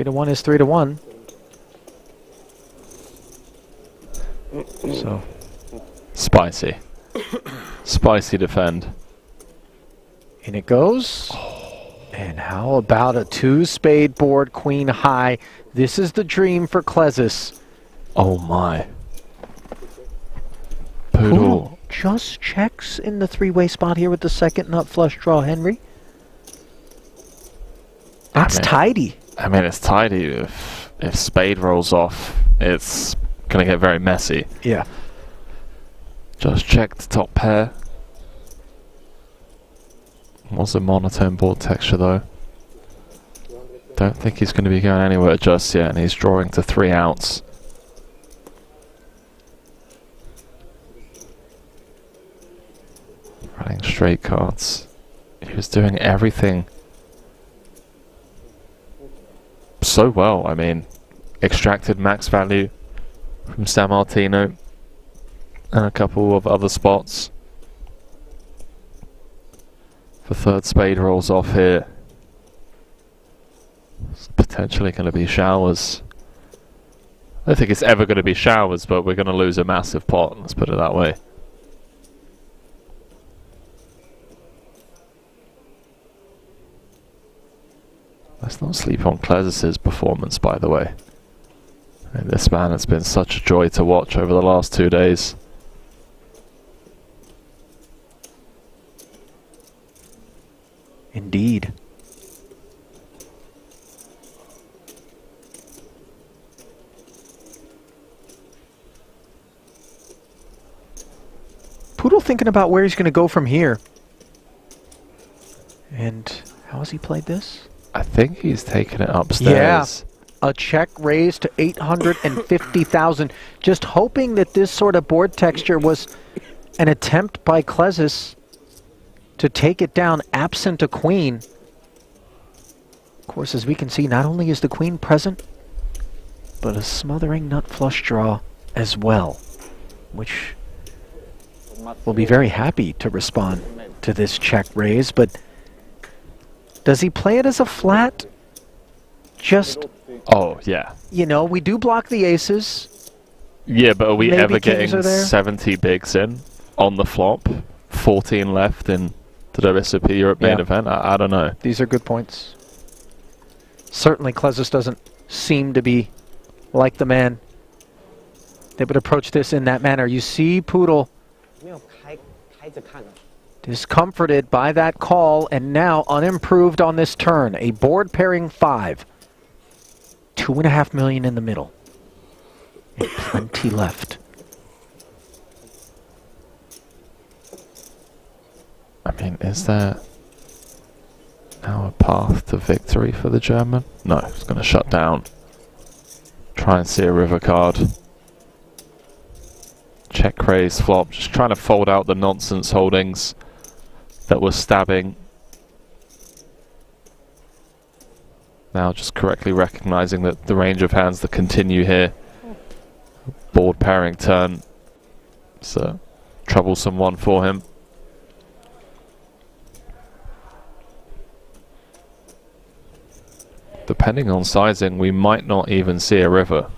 Speaker 13: to 1 is 3 to 1. So
Speaker 19: spicy. Spicy defend.
Speaker 13: In it goes. And how about a 2-spade board, queen high? This is the dream for Klezus.
Speaker 19: Oh my. Poodle
Speaker 13: just checks in the 3-way spot here with the second nut flush draw, Henry. That's tidy.
Speaker 19: I mean, it's tidy. If spade rolls off, it's going to get very messy.
Speaker 13: Yeah.
Speaker 19: Just check the top pair. Was a monotone board texture though. Don't think he's going to be going anywhere just yet, and he's drawing to 3 outs. Running straight cards. He was doing everything so well. I mean, extracted max value from San Martino and a couple of other spots. The 3rd spade rolls off here. It's potentially going to be showers. I don't think it's ever going to be showers, but we're going to lose a massive pot, let's put it that way. Let's not sleep on Klezus's performance, by the way. I mean, this man has been such a joy to watch over the last 2 days.
Speaker 13: Indeed. Poodle thinking about where he's going to go from here. And how has he played this?
Speaker 19: I think he's taken it upstairs.
Speaker 13: a check raise to 850,000. Just hoping that this sort of board texture was an attempt by Klezis to take it down absent a queen. Of course, as we can see, not only is the queen present, but a smothering nut flush draw as well, which will be very happy to respond to this check raise. But does he play it as a flat? Just,
Speaker 19: oh, yeah.
Speaker 13: you know, we do block the aces.
Speaker 19: Yeah, but are we
Speaker 13: Maybe
Speaker 19: ever
Speaker 13: kings
Speaker 19: getting
Speaker 13: are there?
Speaker 19: 70 bigs in on the flop? 14 left in the WSOP Europe main
Speaker 13: Yeah.
Speaker 19: event? I don't know.
Speaker 13: These are good points. Certainly Klezis doesn't seem to be like the man that would approach this in that manner. You see Poodle discomforted by that call, and now unimproved on this turn. A board pairing 5. 2.5 million in the middle. And plenty left.
Speaker 19: I mean, is there now a path to victory for the German? No, it's going to shut down. Try and see a river card. Check raise flop. Just trying to fold out the nonsense holdings that were stabbing. Now just correctly recognizing that the range of hands that continue here. Board pairing turn. It's a troublesome one for him. Depending on sizing, we might not even see a river.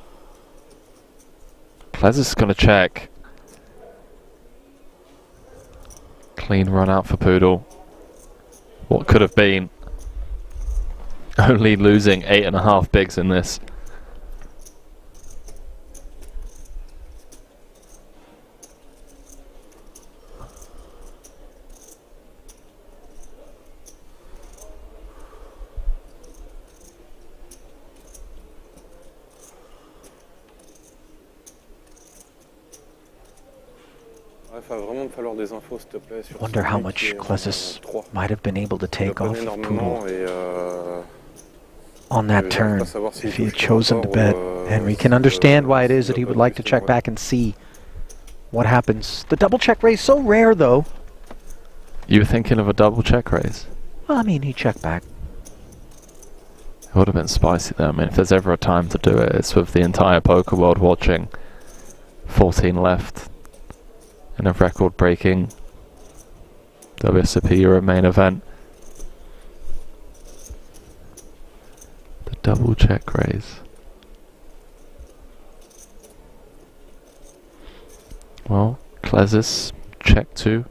Speaker 19: Klezis is going to check. Clean run out for Poodle. What could have been. Only losing 8.5 bigs in this.
Speaker 13: Wonder how much Klezis might have been able to take off of Poodle on that turn if he had chosen to bet. And we can understand why it is that he would like to check back and see what happens. The double check raise, so rare though.
Speaker 19: You were thinking of a double check raise?
Speaker 13: Well, I mean, he checked back.
Speaker 19: It would have been spicy though. I mean, if there's ever a time to do it, it's with the entire poker world watching. 14 left in a record-breaking WSOP Europe main event. The double check raise. Well, Klezis check 2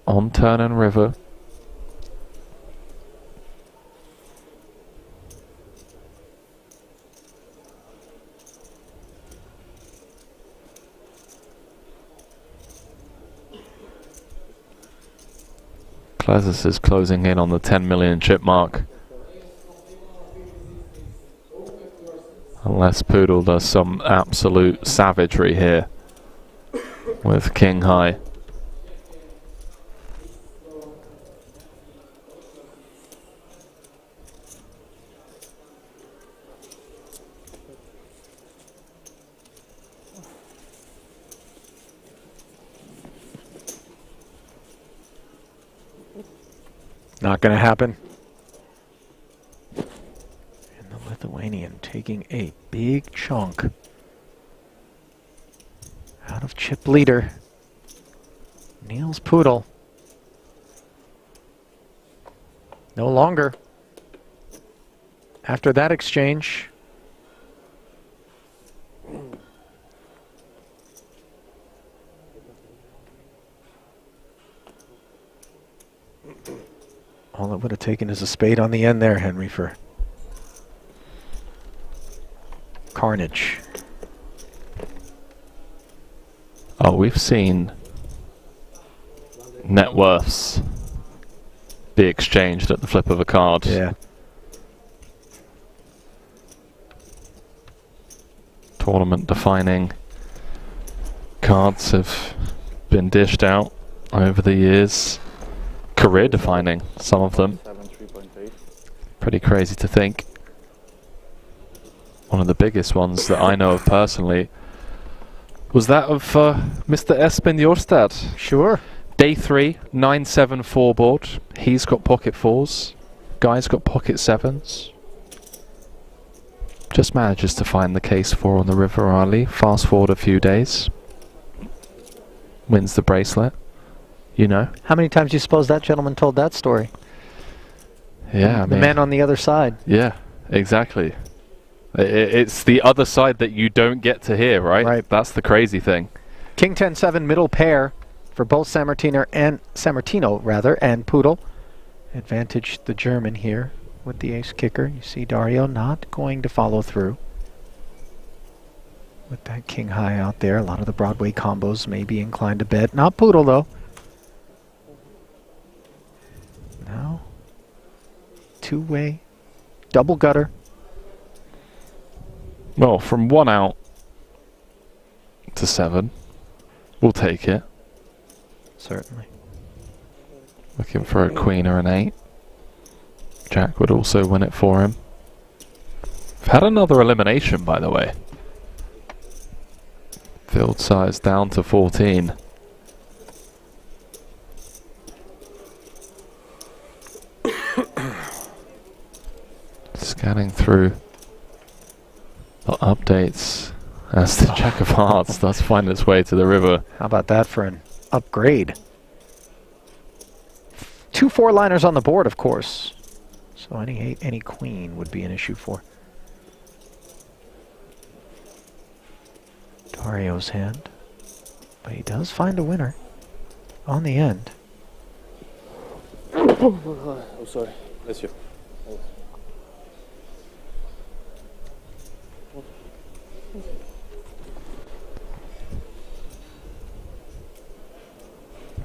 Speaker 19: on turn and river. Klezis is closing in on the 10 million chip mark. Unless Poodle does some absolute savagery here with King High.
Speaker 13: Not going to happen. And the Lithuanian taking a big chunk out of chip leader Niels Poodle. No longer. After that exchange, all it would have taken is a spade on the end there, Henry, for carnage.
Speaker 19: Oh, we've seen net worths be exchanged at the flip of a card.
Speaker 13: Yeah.
Speaker 19: Tournament defining cards have been dished out over the years. Career defining, some of them. Pretty crazy to think. one of the biggest ones that I know of personally was that of Mr. Espen Jorstad.
Speaker 13: Sure.
Speaker 19: Day 3, 9-7-4 board. He's got pocket 4s. Guy's got pocket 7s. Just manages to find the case 4 on the river early. Fast forward a few days. Wins the bracelet. You know.
Speaker 13: How many times do you suppose that gentleman told that story?
Speaker 19: Yeah, I
Speaker 13: the
Speaker 19: mean,
Speaker 13: man on the other side.
Speaker 19: Yeah, exactly. It's the other side that you don't get to hear, right?
Speaker 13: Right.
Speaker 19: That's the crazy thing.
Speaker 13: King 10-7 middle pair for both Sammartino and Poodle. Advantage the German here with the ace kicker. You see Dario not going to follow through with that king high out there. A lot of the Broadway combos may be inclined to bet. Not Poodle though. Now, two-way, double gutter.
Speaker 19: Well, from 1 out to 7, we'll take it.
Speaker 13: Certainly.
Speaker 19: Looking for a queen or an 8. Jack would also win it for him. We've had another elimination, by the way. Field size down to 14. Scanning through the updates as the Jack of Hearts does find its way to the river.
Speaker 13: How about that for an upgrade? 2 4-liners on the board, of course. So any queen would be an issue for Dario's hand. But he does find a winner on the end.
Speaker 5: Oh, sorry. Bless you.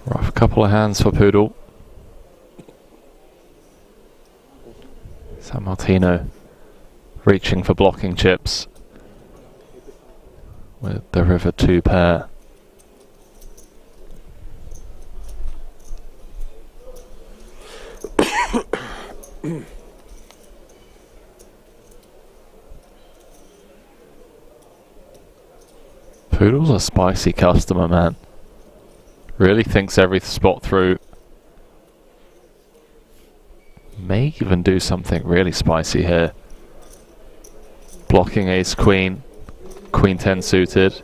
Speaker 19: Rough couple of hands for Poodle. Sammartino reaching for blocking chips with the river 2 pair. Poodle's a spicy customer, man. Really thinks every spot through. May even do something really spicy here. Blocking ace queen. Queen 10 suited.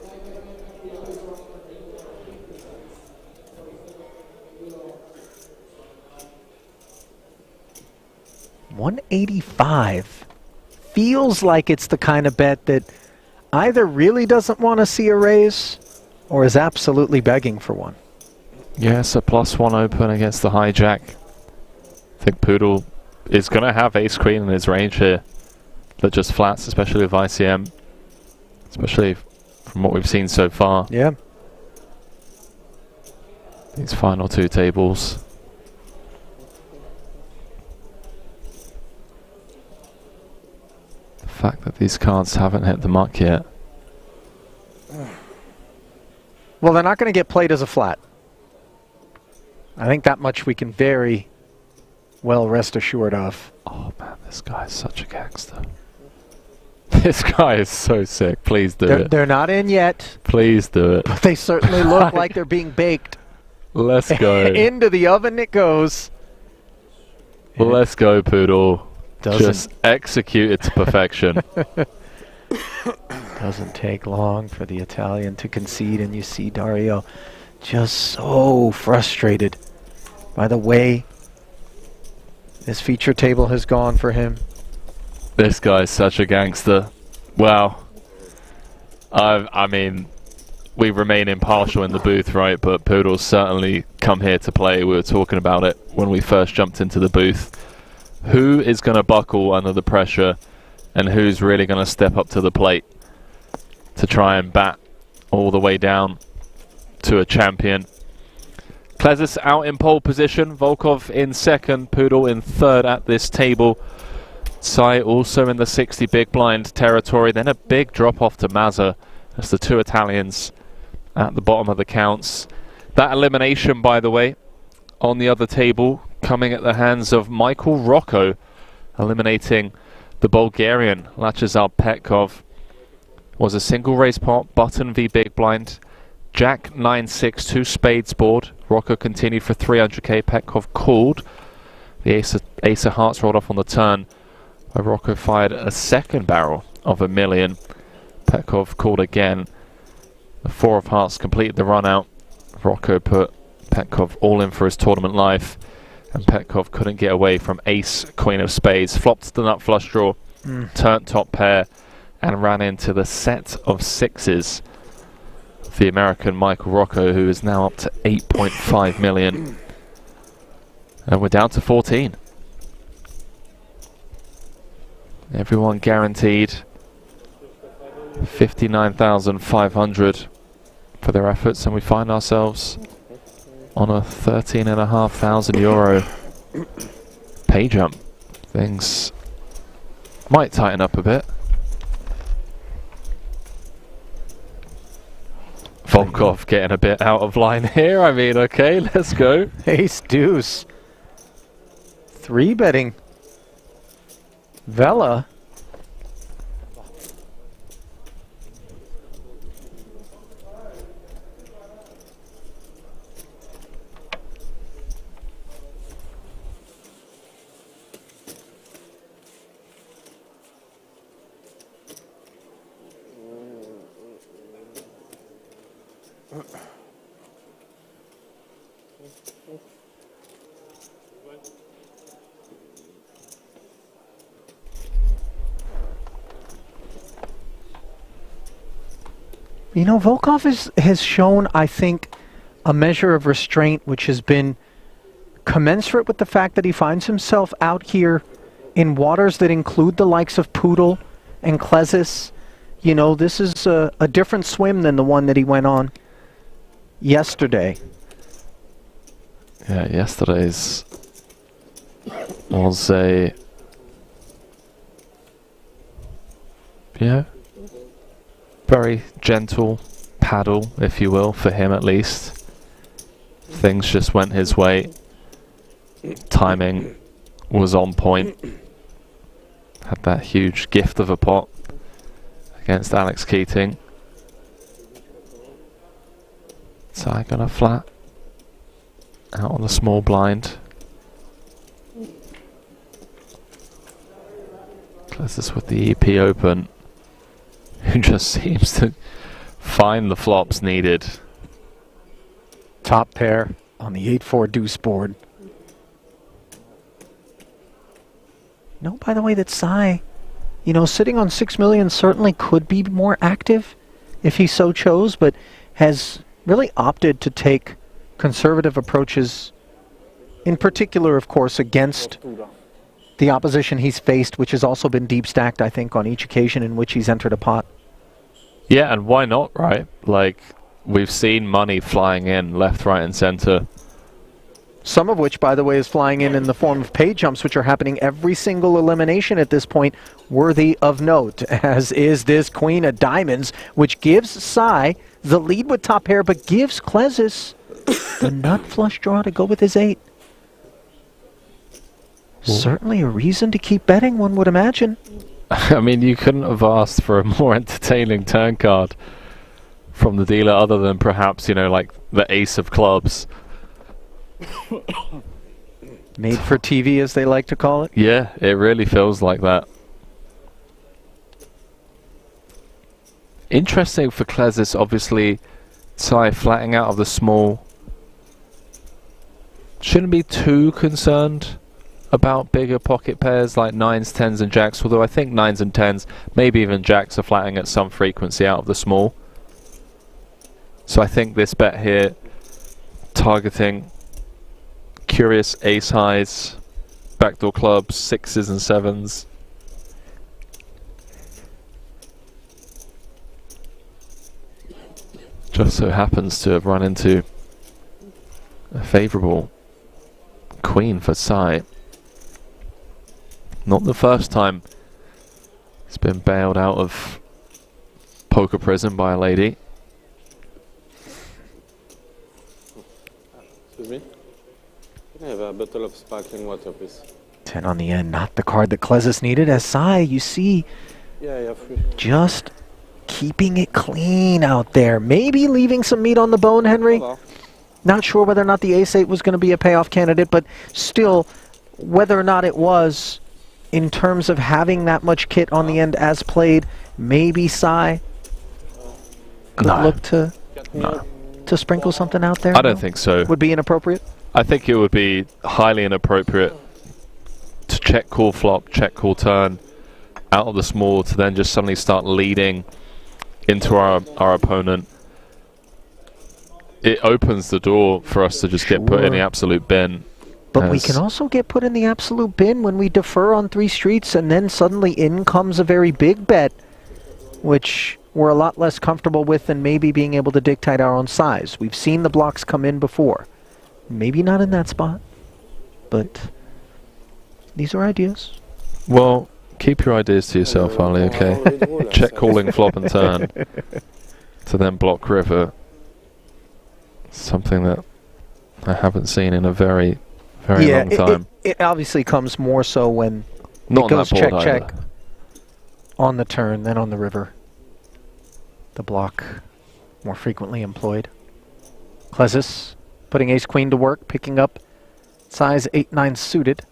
Speaker 13: $185 feels like it's the kind of bet that either really doesn't want to see a raise or is absolutely begging for one.
Speaker 19: Yes, a +1 open against the hijack. I think Poodle is going to have ace queen in his range here. That just flats, especially with ICM. Especially from what we've seen so far.
Speaker 13: Yeah.
Speaker 19: These final 2 tables. The fact that these cards haven't hit the muck yet.
Speaker 13: Well, they're not going to get played as a flat. I think that much we can very well rest assured of.
Speaker 19: Oh man, this guy is such a gangster. This guy is so sick. Please do it.
Speaker 13: They're not in yet.
Speaker 19: Please do it.
Speaker 13: But they certainly look like they're being baked.
Speaker 19: Let's go.
Speaker 13: Into the oven it goes.
Speaker 19: Let's go, Poodle.
Speaker 13: Doesn't
Speaker 19: just execute it to perfection.
Speaker 13: Doesn't take long for the Italian to concede, and you see Dario just so frustrated by the way this feature table has gone for him.
Speaker 19: This guy's such a gangster. Wow. I mean, we remain impartial in the booth, right? But Poodle's certainly come here to play. We were talking about it when we first jumped into the booth. Who is going to buckle under the pressure and who's really going to step up to the plate to try and bat all the way down to a champion? Klezis out in pole position, Volkov in second, Poodle in third at this table. Sai also in the 60 big blind territory, then a big drop off to Mazza as the 2 Italians at the bottom of the counts. That elimination, by the way, on the other table, coming at the hands of Michael Rocco, eliminating The Bulgarian Lachezar Petkov was a single raise pot, button v big blind, Jack 9-6, 2 spades board. Rocco continued for 300k. Petkov called. The ace of hearts rolled off on the turn, where Rocco fired a second barrel of $1 million. Petkov called again. The 4 of hearts completed the run out. Rocco put Petkov all in for his tournament life, and Petkov couldn't get away from ace, queen of spades, flopped the nut flush draw, turned top pair, and ran into the set of sixes. The American Michael Rocco, who is now up to 8.5 million. And we're down to 14. Everyone guaranteed 59,500 for their efforts, and we find ourselves on a 13,500 euro pay jump. Things might tighten up a bit. Volkov getting a bit out of line here. I mean, okay, let's go.
Speaker 13: Ace deuce. 3-betting. Vela. You know, Volkov has shown, I think, a measure of restraint which has been commensurate with the fact that he finds himself out here in waters that include the likes of Poodle and Klesis. You know, this is a different swim than the one that he went on yesterday.
Speaker 19: Yeah, yesterday's was a... yeah, very gentle paddle, if you will, for him at least. Things just went his way. Timing was on point. Had that huge gift of a pot against Alex Keating. Side gonna flat. Out on the small blind. Close this with the EP open. Who just seems to find the flops needed.
Speaker 13: Top pair on the 8-4 deuce board. No, by the way, that Sai, you know, sitting on 6 million certainly could be more active if he so chose, but has really opted to take conservative approaches, in particular, of course, against the opposition he's faced, which has also been deep stacked, I think, on each occasion in which he's entered a pot.
Speaker 19: Yeah, and why not, right? Like, we've seen money flying in left, right, and center.
Speaker 13: Some of which, by the way, is flying in the form of pay jumps, which are happening every single elimination at this point, worthy of note, as is this Queen of Diamonds, which gives Sai the lead with top pair, but gives Klesis the nut flush draw to go with his 8. Certainly a reason to keep betting, one would imagine.
Speaker 19: I mean, you couldn't have asked for a more entertaining turn card from the dealer other than perhaps, you know, like the ace of clubs.
Speaker 13: Made for TV, as they like to call it.
Speaker 19: Yeah, it really feels like that. Interesting for Klesis, obviously, Sai flatting out of the small. Shouldn't be too concerned about bigger pocket pairs like 9s, 10s and jacks, although I think 9s and 10s, maybe even jacks, are flatting at some frequency out of the small. So I think this bet here, targeting curious ace highs, backdoor clubs, 6s and 7s. Just so happens to have run into a favourable queen for Sai. Not the first time he's been bailed out of poker prison by a lady.
Speaker 5: Excuse me? Can I have a bottle of sparkling water, please?
Speaker 13: 10 on the end, not the card that Klezis needed. As Sai, you see, just keeping it clean out there. Maybe leaving some meat on the bone, Henry. Not sure whether or not the ace-8 was going to be a payoff candidate, but still, whether or not it was, in terms of having that much kit on the end as played, maybe Sai could look to sprinkle something out there.
Speaker 19: I don't think so.
Speaker 13: Would be inappropriate?
Speaker 19: I think it would be highly inappropriate to check call flop, check call turn out of the small to then just suddenly start leading into our opponent. It opens the door for us to just get put in the absolute bin.
Speaker 13: But we can also get put in the absolute bin when we defer on 3 streets and then suddenly in comes a very big bet, which we're a lot less comfortable with than maybe being able to dictate our own size. We've seen the blocks come in before. Maybe not in that spot, but these are ideas.
Speaker 19: Well, keep your ideas to yourself, Ali, okay? Check calling flop and turn to then block river. Something that I haven't seen in a very long time.
Speaker 13: It obviously comes more so when
Speaker 19: Not
Speaker 13: it goes
Speaker 19: on that board
Speaker 13: check,
Speaker 19: either.
Speaker 13: check on the turn, then on the river. The block more frequently employed. Klezis putting ace-queen to work, picking up size 8-9 suited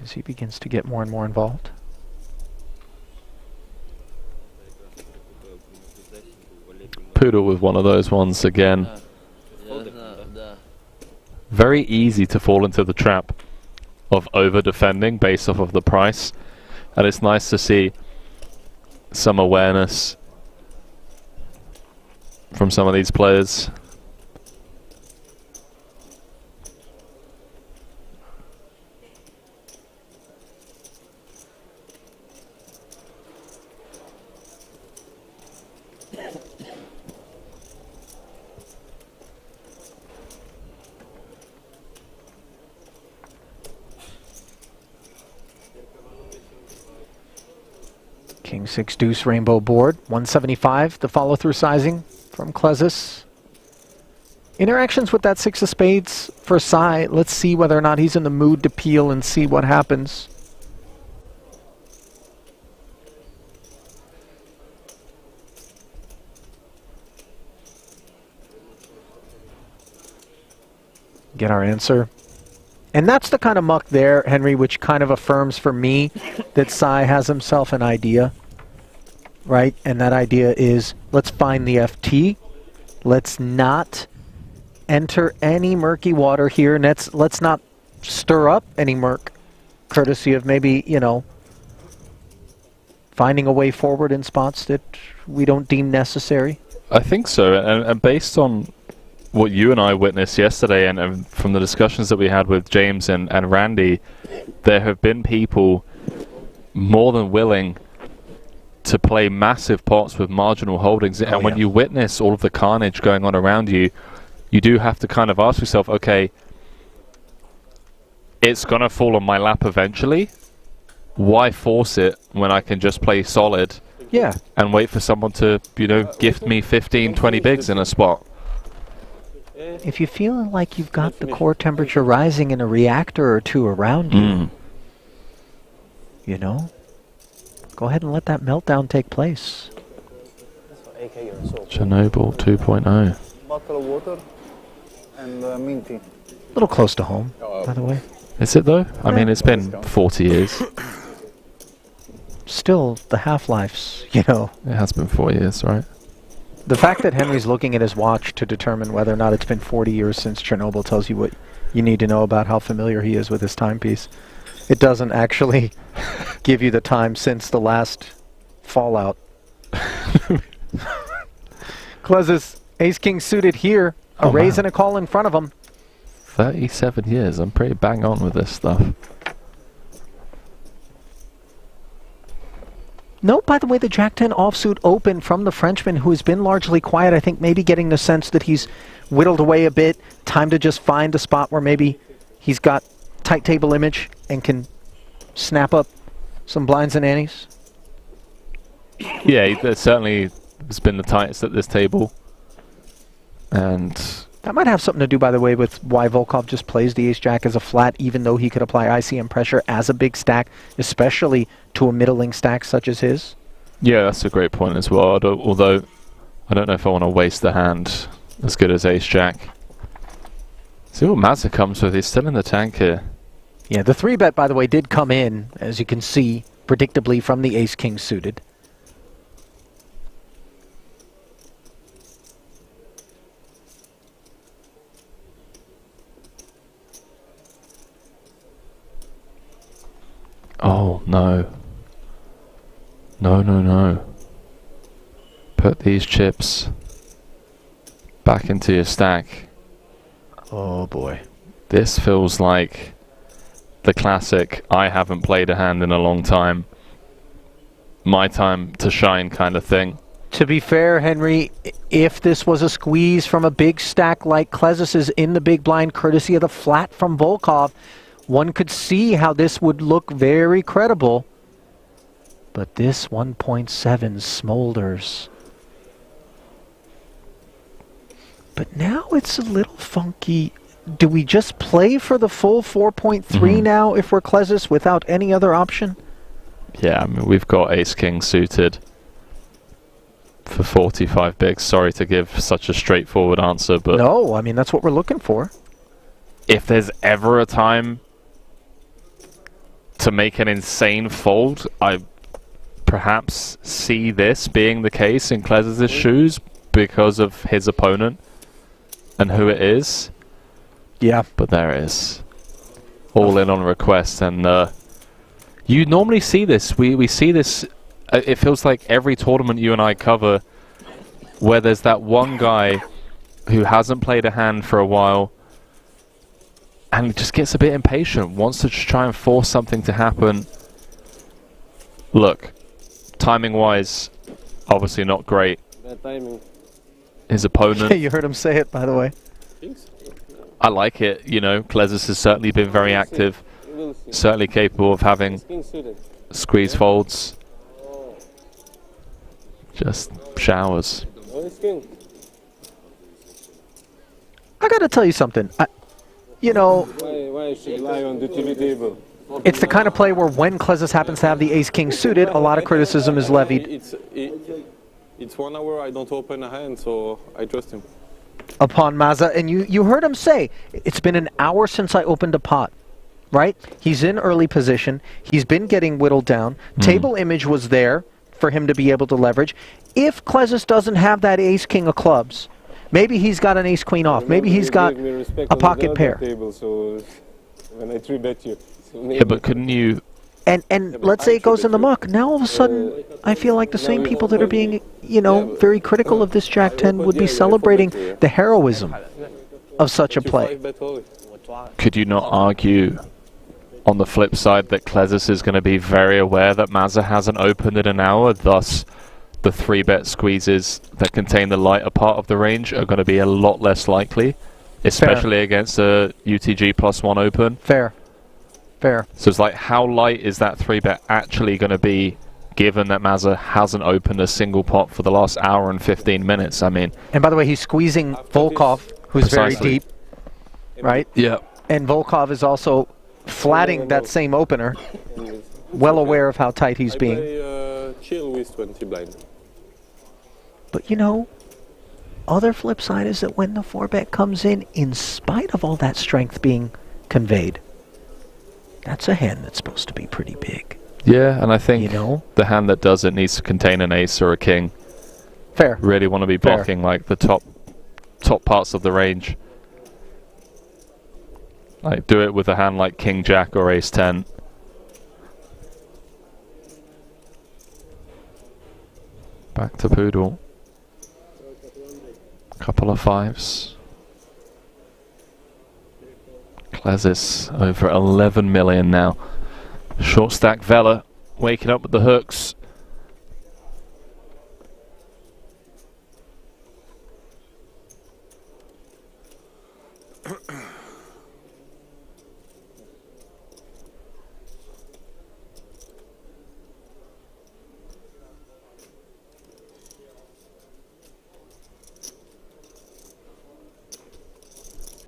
Speaker 13: as he begins to get more and more involved.
Speaker 19: Poodle with one of those ones again. Very easy to fall into the trap of over-defending based off of the price, and it's nice to see some awareness from some of these players.
Speaker 13: King 6 deuce rainbow board, 175, the follow-through sizing from Klezis. Interactions with that 6 of spades for Sai. Let's see whether or not he's in the mood to peel and see what happens. Get our answer. And that's the kind of muck there, Henry, which kind of affirms for me that Sai has himself an idea, right? And that idea is, let's find the FT. Let's not enter any murky water here. And let's not stir up any murk, courtesy of maybe, you know, finding a way forward in spots that we don't deem necessary.
Speaker 19: I think so, and based on what you and I witnessed yesterday, and from the discussions that we had with James and Randy, there have been people more than willing to play massive pots with marginal holdings. And when you witness all of the carnage going on around you, you do have to kind of ask yourself, okay, it's going to fall on my lap eventually. Why force it when I can just play solid and wait for someone to, you know, gift me 15, 20 bigs in a spot?
Speaker 13: If you feel like you've got the core temperature rising in a reactor or two around you, you know, go ahead and let that meltdown take place.
Speaker 19: Chernobyl 2.0.
Speaker 3: Bottle of water and minty.
Speaker 13: A little close to home, by the way.
Speaker 19: Is it though? I mean, it's been 40 years.
Speaker 13: Still, the half-lives, you know.
Speaker 19: It has been 4 years, right?
Speaker 13: The fact that Henry's looking at his watch to determine whether or not it's been 40 years since Chernobyl tells you what you need to know about how familiar he is with his timepiece. It doesn't actually give you the time since the last fallout. Klezis, ace-king suited here. A raise and a call in front of him.
Speaker 19: 37 years. I'm pretty bang on with this stuff.
Speaker 13: Note, by the way, the Jack-10 offsuit open from the Frenchman, who has been largely quiet. I think maybe getting the sense that he's whittled away a bit. Time to just find a spot where maybe he's got tight table image and can snap up some blinds and antes.
Speaker 19: Yeah, there certainly has been the tightest at this table. And
Speaker 13: That might have something to do, by the way, with why Volkov just plays the ace-jack as a flat, even though he could apply ICM pressure as a big stack, especially to a middling stack such as his.
Speaker 19: Yeah, that's a great point as well. Although, I don't know if I want to waste the hand as good as ace-jack. See what Mazza comes with. He's still in the tank here.
Speaker 13: Yeah, the 3-bet, by the way, did come in, as you can see, predictably from the ace-king suited.
Speaker 19: Oh, no. No, no, no. Put these chips back into your stack.
Speaker 13: Oh, boy.
Speaker 19: This feels like the classic, I haven't played a hand in a long time, my time to shine kind of thing.
Speaker 13: To be fair, Henry, if this was a squeeze from a big stack like Klezis's in the big blind, courtesy of the flat from Volkov, one could see how this would look very credible. But this 1.7 smolders. But now it's a little funky. Do we just play for the full 4.3 now if we're Klezis without any other option?
Speaker 19: Yeah, I mean, we've got ace-king suited for 45 bigs. Sorry to give such a straightforward answer, but...
Speaker 13: No, I mean, that's what we're looking for.
Speaker 19: If there's ever a time to make an insane fold, I perhaps see this being the case in Klezis' shoes because of his opponent and who it is.
Speaker 13: Yeah.
Speaker 19: But there it is. All in on request, and you normally see this. We see this, it feels like every tournament you and I cover where there's that one guy who hasn't played a hand for a while and just gets a bit impatient, wants to just try and force something to happen. Look, timing-wise, obviously not great.
Speaker 5: Bad timing.
Speaker 19: His opponent...
Speaker 13: You heard him say it, by the way.
Speaker 19: I like it, you know. Klezis has certainly been very active, certainly capable of having squeeze folds. Just showers.
Speaker 13: I gotta tell you something. You know,
Speaker 5: Why should lie on the TV table?
Speaker 13: it's the kind of play where when Klezis happens to have the ace-king suited, a lot of criticism is levied.
Speaker 5: It's 1 hour I don't open a hand, so I trust him.
Speaker 13: Upon Mazza, and you heard him say, it's been an hour since I opened a pot, right? He's in early position. He's been getting whittled down. Table image was there for him to be able to leverage. If Klezis doesn't have that ace-king of clubs, maybe he's got an ace-queen off. Maybe he's got a pocket pair.
Speaker 5: Table, so when I 3-bet you.
Speaker 19: Yeah, but couldn't you...
Speaker 13: And let's say it goes in the muck. Now all of a sudden, I feel like the same people that are being, you know, very critical of this Jack-10 would be celebrating the heroism of such a play.
Speaker 19: Could you not argue on the flip side that Klezis is going to be very aware that Mazza hasn't opened in an hour, thus the 3-bet squeezes that contain the lighter part of the range are going to be a lot less likely, especially against a UTG +1 open?
Speaker 13: Fair. Fair.
Speaker 19: So it's like, how light is that 3-bet actually going to be, given that Mazza hasn't opened a single pot for the last hour and 15 minutes? I mean...
Speaker 13: And by the way, he's squeezing Volkov, who's very deep, right?
Speaker 19: Yeah.
Speaker 13: And Volkov is also flatting that same opener, well aware of how tight he's being.
Speaker 5: Chill with 20 blind.
Speaker 13: But you know, other flip side is that when the 4-bet comes in spite of all that strength being conveyed, that's a hand that's supposed to be pretty big.
Speaker 19: Yeah, and I think the hand that does it needs to contain an ace or a king.
Speaker 13: Fair.
Speaker 19: Really want to be blocking like the top parts of the range. Like, do it with a hand like King Jack or Ace 10. Back to Poodle. Couple of 5s. Klezis over 11 million now. Short stack Vela waking up with the hooks.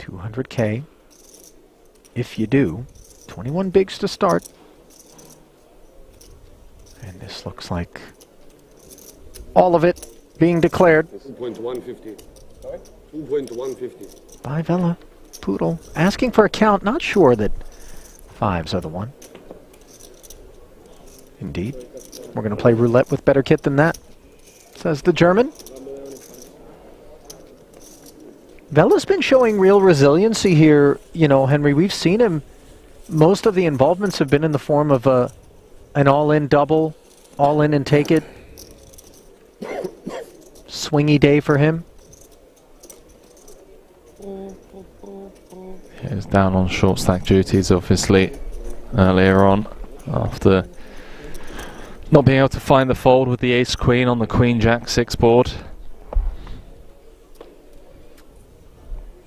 Speaker 13: 200K. If you do, 21 bigs to start. And this looks like all of it being declared.
Speaker 6: 2.150. Sorry? 2.150.
Speaker 13: By Vela Poodle. Asking for a count, not sure that fives are the one. Indeed. We're going to play roulette with better kit than that, says the German. Vela's been showing real resiliency here, you know, Henry. We've seen him. Most of the involvements have been in the form of an all-in double, all-in and take it. Swingy day for him.
Speaker 19: He was down on short stack duties, obviously, earlier on, after not being able to find the fold with the ace-queen on the queen-jack-6 board.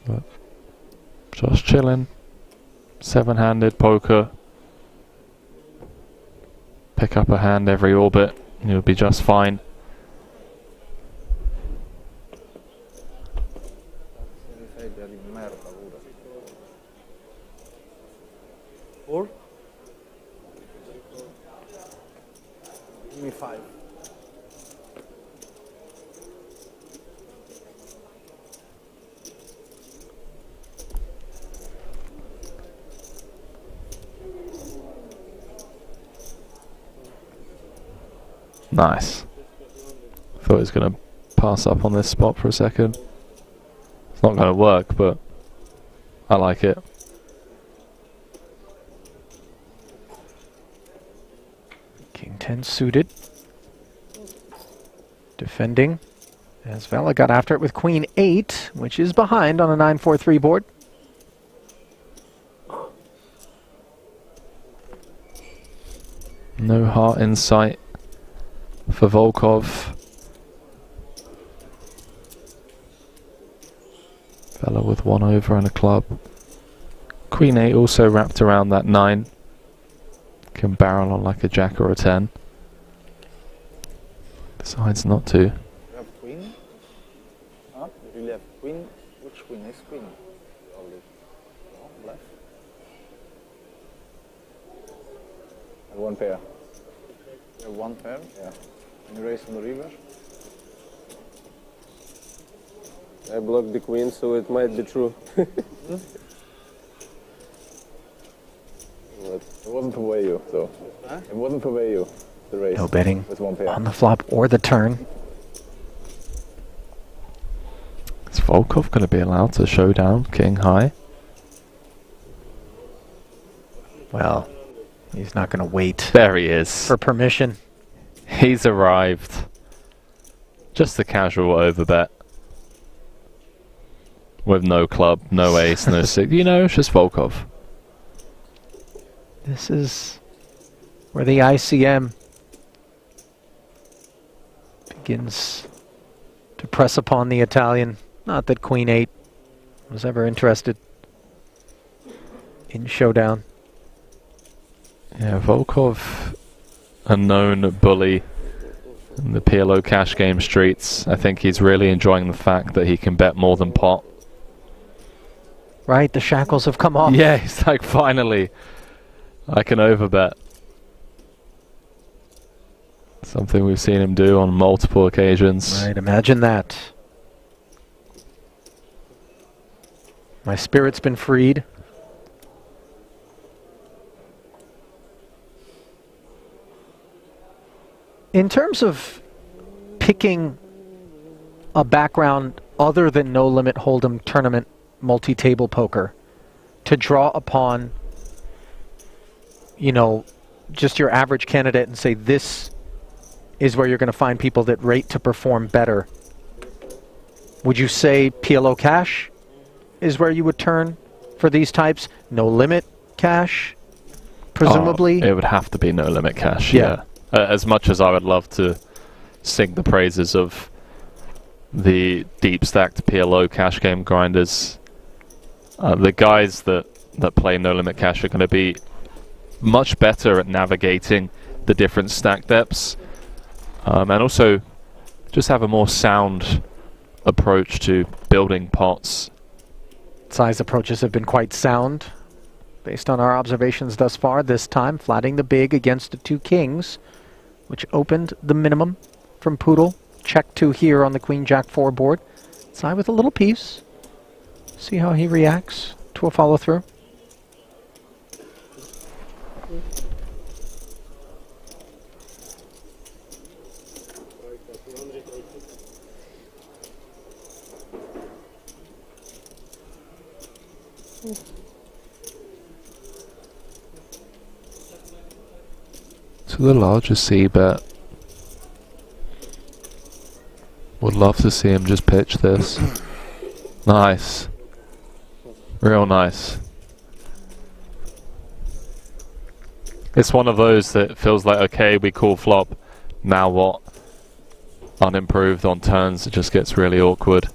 Speaker 19: But just chilling. Seven-handed poker. Pick up a hand every orbit, and you'll be just fine.
Speaker 3: Four? Give me 5.
Speaker 19: Nice. Thought he was going to pass up on this spot for a second. It's not going to work, but I like it.
Speaker 13: King 10 suited. Defending. As Vela got after it with Queen 8, which is behind on a 9-4-3 board.
Speaker 19: No heart in sight for Volkov. Vela with 1 over and a club. Queen 8 also wrapped around that 9. Can barrel on like a jack or a 10. Decides not to.
Speaker 3: You have queen? Huh? You really have queen? Which queen is queen? Left. And 1 pair. You have 1 pair? Yeah. And you raise on the river?
Speaker 5: I blocked the queen, so it might be true.
Speaker 4: It wasn't for you, so.
Speaker 3: Huh?
Speaker 4: It wasn't for you, the race.
Speaker 13: No betting
Speaker 4: with 1 pair.
Speaker 13: on the flop or the turn.
Speaker 19: Is Volkov going to be allowed to showdown king high?
Speaker 13: Well, he's not going to wait.
Speaker 19: There he is.
Speaker 13: For permission.
Speaker 19: He's arrived. Just a casual overbet. With no club, no ace, no 6. You know, it's just Volkov.
Speaker 13: This is where the ICM begins to press upon the Italian. Not that Queen 8 was ever interested in showdown.
Speaker 19: Yeah, Volkov, a known bully in the PLO cash game streets. I think he's really enjoying the fact that he can bet more than pot.
Speaker 13: Right, the shackles have come off.
Speaker 19: Yeah, he's like, finally, I can overbet. Something we've seen him do on multiple occasions.
Speaker 13: Right, imagine that. My spirit's been freed. In terms of picking a background other than No Limit Hold'em tournament multi-table poker to draw upon, you know, just your average candidate and say this is where you're going to find people that rate to perform better, would you say PLO cash is where you would turn for these types? No Limit cash, presumably?
Speaker 19: It would have to be No Limit cash, yeah. As much as I would love to sing the praises of the deep stacked PLO cash game grinders, the guys that play No Limit cash are going to be much better at navigating the different stack depths, and also just have a more sound approach to building pots
Speaker 13: Size approaches have been quite sound, based on our observations thus far. This time, flatting the big against the 2 kings, which opened the minimum from Poodle. Check 2 here on the Queen-Jack 4 board. Sai with a little piece. See how he reacts to a follow-through.
Speaker 19: To the larger C-bet. Would love to see him just pitch this. Nice. Real nice. It's one of those that feels like, okay, we call flop. Now what? Unimproved on turns, it just gets really awkward.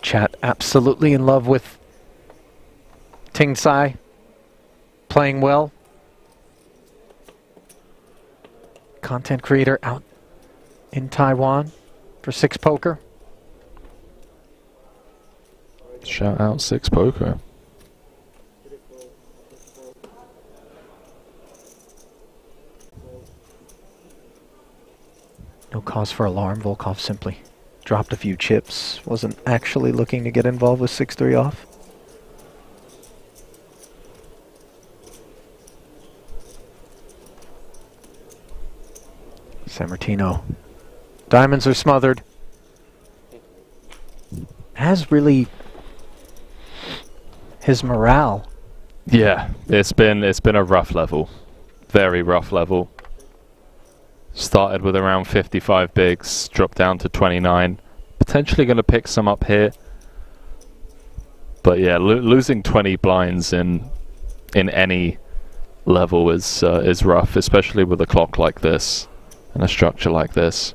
Speaker 13: Chat absolutely in love with Ting Sai playing well. Content creator out in Taiwan for 6 Poker.
Speaker 19: Shout out 6 Poker.
Speaker 13: No cause for alarm. Volkov simply dropped a few chips. Wasn't actually looking to get involved with 6-3 off. Sammartino. Diamonds are smothered. Has really his morale.
Speaker 19: Yeah, it's been a rough level. Very rough level. Started with around 55 bigs, dropped down to 29. Potentially going to pick some up here. But yeah, losing 20 blinds in any level is rough, especially with a clock like this and a structure like this.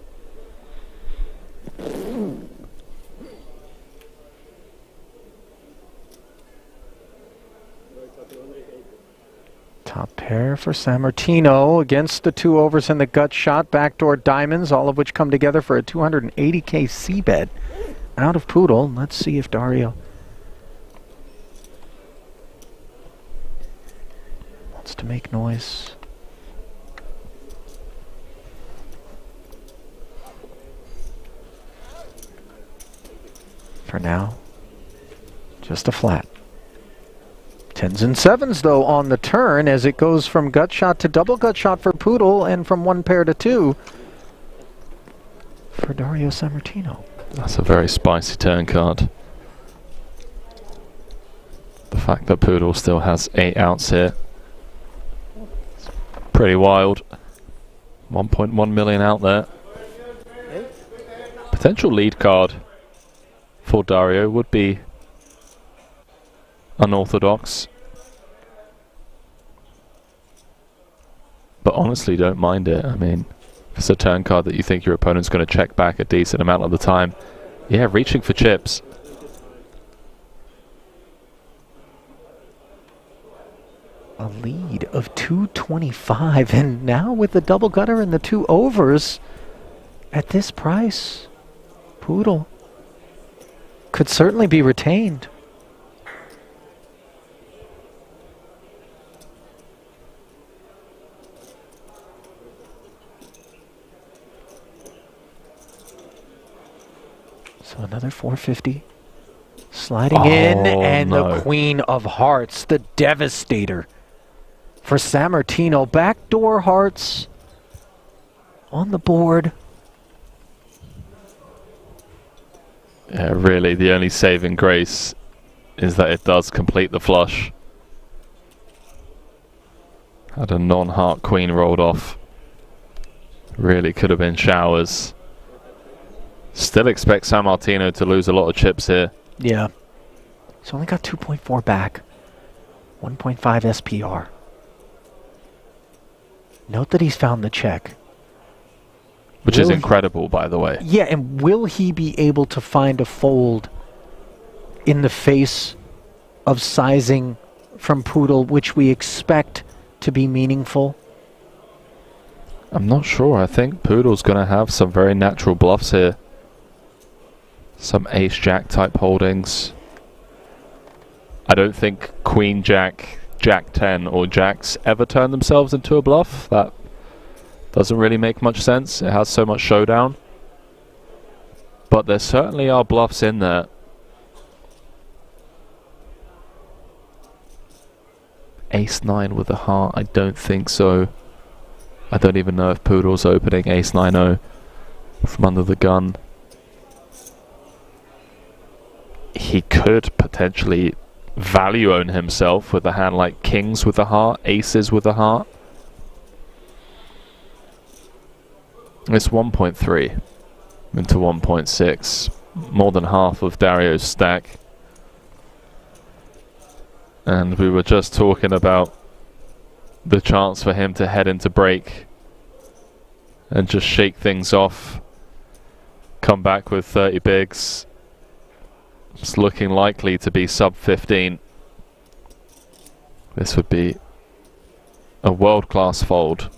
Speaker 13: Top pair for Sammartino against the 2 overs in the gut shot. Backdoor diamonds, all of which come together for a 280k C-bet out of Poodle. Let's see if Dario wants to make noise. For now, just a flat. 10s and 7s, though, on the turn as it goes from gut shot to double gut shot for Poodle and from 1 pair to 2 for Dario Sammartino.
Speaker 19: That's a very spicy turn card. The fact that Poodle still has 8 outs here. It's pretty wild. 1.1 million out there. Potential lead card for Dario would be unorthodox, but honestly don't mind it. I mean, if it's a turn card that you think your opponent's going to check back a decent amount of the time, yeah, reaching for chips.
Speaker 13: A lead of 225, and now with the double gutter and the 2 overs at this price, Poodle could certainly be retained. So another 450 sliding in, and
Speaker 19: no.
Speaker 13: The Queen of Hearts, the Devastator for Sammartino. Backdoor hearts on the board.
Speaker 19: Yeah, really, the only saving grace is that it does complete the flush. Had a non-heart queen rolled off. Really could have been showers. Still expect Sammartino to lose a lot of chips here.
Speaker 13: Yeah. He's only got 2.4 back. 1.5 SPR. Note that he's found the check.
Speaker 19: which is incredible, by the way.
Speaker 13: Yeah, and will he be able to find a fold in the face of sizing from Poodle, which we expect to be meaningful?
Speaker 19: I'm not sure. I think Poodle's going to have some very natural bluffs here. Some ace-jack type holdings. I don't think Queen-jack, Jack-10 or Jacks ever turn themselves into a bluff. That doesn't really make much sense. It has so much showdown. But there certainly are bluffs in there. Ace-9 with a heart, I don't think so. I don't even know if Poodle's opening Ace-9-0 from under the gun. He could potentially value own himself with a hand like Kings with a heart, Aces with a heart. It's 1.3 into 1.6, more than half of Dario's stack. And we were just talking about the chance for him to head into break and just shake things off, come back with 30 bigs. It's looking likely to be sub 15. This would be a world-class fold,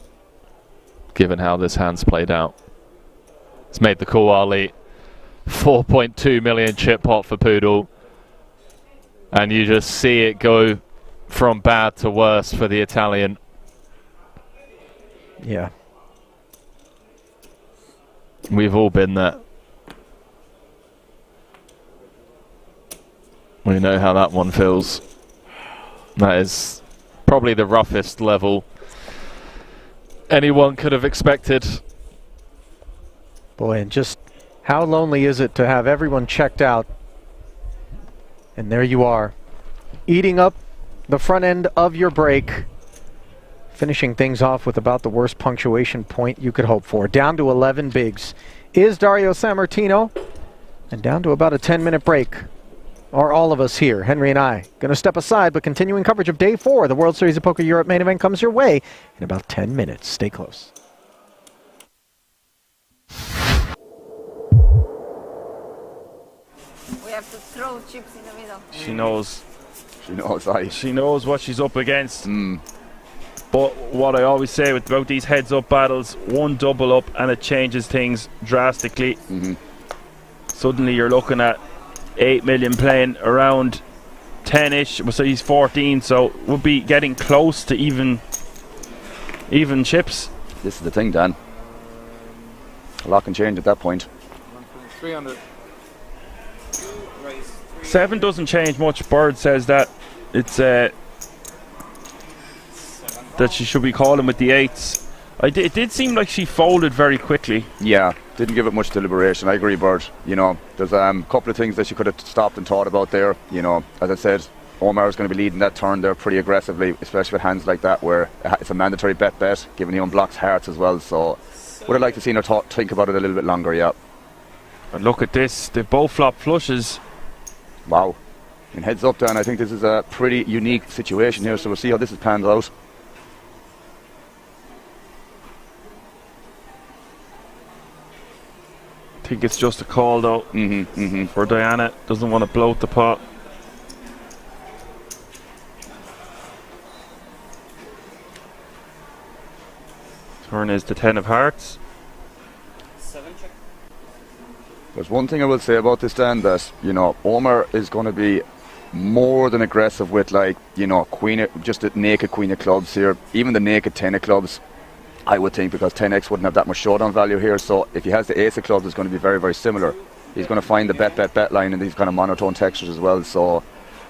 Speaker 19: given how this hand's played out. It's made the call, Ali. 4.2 million chip pot for Poodle. And you just see it go from bad to worse for the Italian.
Speaker 13: Yeah.
Speaker 19: We've all been there. We know how that one feels. That is probably the roughest level anyone could have expected.
Speaker 13: Boy, and just how lonely is it to have everyone checked out? And there you are, eating up the front end of your break, finishing things off with about the worst punctuation point you could hope for. Down to 11 bigs is Dario Sammartino, and down to about a 10-minute break are all of us here. Henry and I going to step aside, but continuing coverage of Day 4, the World Series of Poker Europe main event comes your way in about 10 minutes. Stay close.
Speaker 12: We have to throw chips in the middle.
Speaker 8: She knows.
Speaker 9: She knows, aye.
Speaker 8: She knows what she's up against. But what I always say about these heads-up battles, one double up and it changes things drastically. Suddenly you're looking at 8 million playing around 10-ish. So he's 14, so we'll be getting close to even chips.
Speaker 9: This is the thing, Dan. A lot can change at that point.
Speaker 16: 300.
Speaker 8: 7 doesn't change much. Bird says that it's that she should be calling with the 8s. It did seem like she folded very quickly.
Speaker 9: Yeah, didn't give it much deliberation. I agree, Bird. You know, there's a couple of things that she could have stopped and thought about there. You know, as I said, Omar is going to be leading that turn there pretty aggressively, especially with hands like that where it's a mandatory bet, given he unblocks hearts as well. So would have liked to see her think about it a little bit longer, yeah.
Speaker 8: And look at this, they both flop flushes.
Speaker 9: Wow. And heads up, Dan, I think this is a pretty unique situation here, so we'll see how this is panned out.
Speaker 8: I think it's just a call though for Diana. Doesn't want to bloat the pot. Turn is the 10 of hearts.
Speaker 16: 7 check.
Speaker 9: There's one thing I will say about this, Dan, that, you know, Omar is going to be more than aggressive with, like, you know, just a naked queen of clubs here. Even the naked 10 of clubs, I would think, because 10x wouldn't have that much showdown value here. So if he has the ace of clubs, it's going to be very, very similar. He's going to find the bet line in these kind of monotone textures as well. So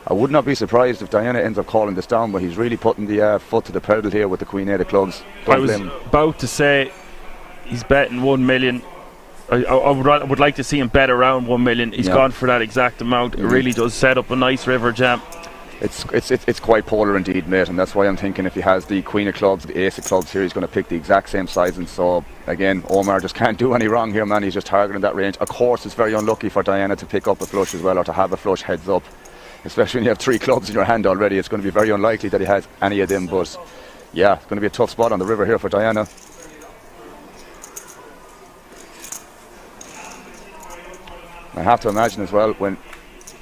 Speaker 9: I would not be surprised if Diana ends up calling this down, but he's really putting the foot to the pedal here with the queen 8 of clubs.
Speaker 8: I was about to say he's betting 1 million. I would like to see him bet around 1 million. He's gone for that exact amount. It really does set up a nice river jam.
Speaker 9: It's quite polar indeed, mate, and that's why I'm thinking if he has the queen of clubs, the ace of clubs here, he's going to pick the exact same size. And so again, Omar just can't do any wrong here, man. He's just targeting that range. Of course, it's very unlucky for Diana to pick up a flush as well, or to have a flush heads up, especially when you have 3 clubs in your hand already. It's going to be very unlikely that he has any of them. But yeah, it's going to be a tough spot on the river here for Diana. I have to imagine as well, when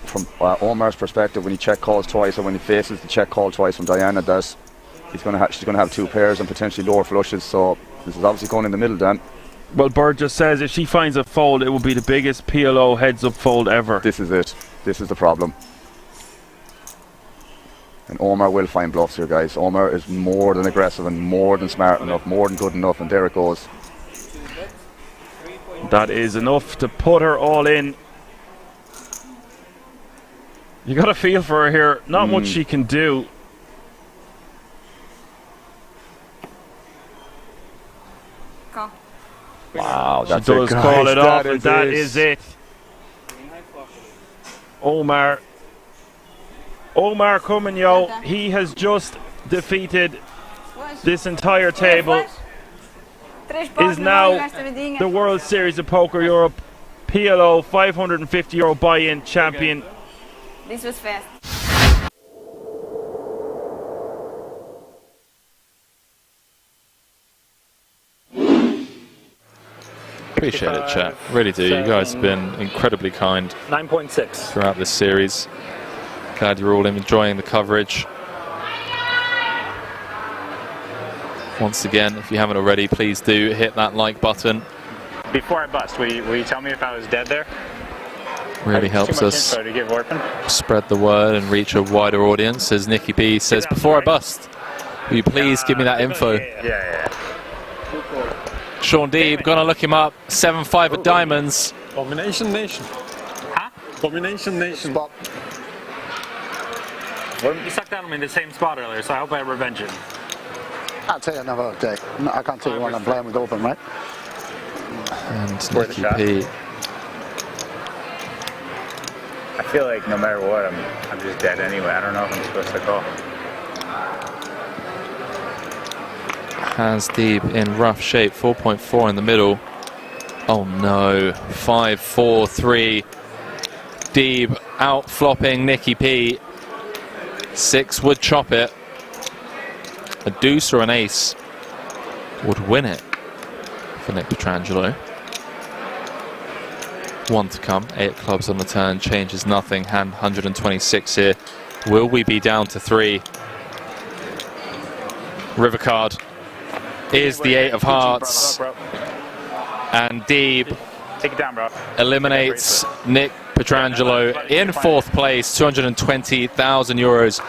Speaker 9: from Omar's perspective, when he check calls twice, or when he faces the check call twice from Diana, that she's going to have 2 pairs and potentially lower flushes. So this is obviously going in the middle, Dan.
Speaker 8: Well, Bird just says if she finds a fold, it will be the biggest PLO heads-up fold ever.
Speaker 9: This is it. This is the problem. And Omar will find bluffs here, guys. Omar is more than aggressive and more than smart enough, more than good enough, and there it goes.
Speaker 8: That is enough to put her all in. You got a feel for her here. Not much she can do.
Speaker 12: Go.
Speaker 9: Wow, that's
Speaker 8: she does
Speaker 9: it, guys.
Speaker 8: call it off, and
Speaker 9: that
Speaker 8: is it. Omar coming, yo. He has just defeated this entire table. Is now the World Series of Poker Europe PLO €550 buy-in champion.
Speaker 12: This was fast.
Speaker 19: Appreciate it, chat. Really do. You guys have been incredibly kind
Speaker 21: 9.6
Speaker 19: throughout this series. Glad you're all enjoying the coverage. Once again, if you haven't already, please do hit that like button.
Speaker 21: Before I bust, will you tell me if I was dead there?
Speaker 19: Really helps us
Speaker 21: To give Orphan?
Speaker 19: spread the word and reach a wider audience. As Nikki B says, before I bust, will you please give me that info?
Speaker 21: Yeah.
Speaker 19: Sean Deeb, gonna look him up. 7-5 of diamonds.
Speaker 4: Domination Nation.
Speaker 21: Huh?
Speaker 4: Domination Nation.
Speaker 21: You sucked out on me in the same spot earlier, so I hope I revenge it.
Speaker 7: I'll tell you another day. No, I can't tell you when I'm playing with Open, right?
Speaker 19: And Nikki P.
Speaker 21: I feel like no matter what, I'm just dead anyway. I don't know if I'm supposed to call.
Speaker 19: Has Deeb in rough shape. 4.4 in the middle. Oh no. 5-4-3. Deeb out flopping Nikki P. 6 would chop it. A deuce or an ace would win it for Nick Petrangelo. 1 to come. 8 clubs on the turn. Changes nothing. Hand 126 here. Will we be down to 3? River card is the 8 of hearts. And Deeb
Speaker 21: Take it down, bro.
Speaker 19: eliminates Nick Petrangelo in 4th place. €220,000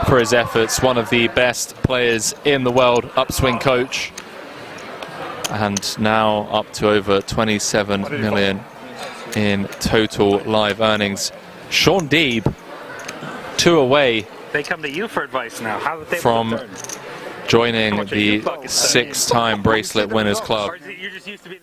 Speaker 19: for his efforts. One of the best players in the world. Upswing coach. And now up to over 27 million in total live earnings. Sean Deeb, 2 away
Speaker 21: They come to you for advice now. How did they
Speaker 19: from joining the 6-time bracelet winners club.
Speaker 21: You're just used to being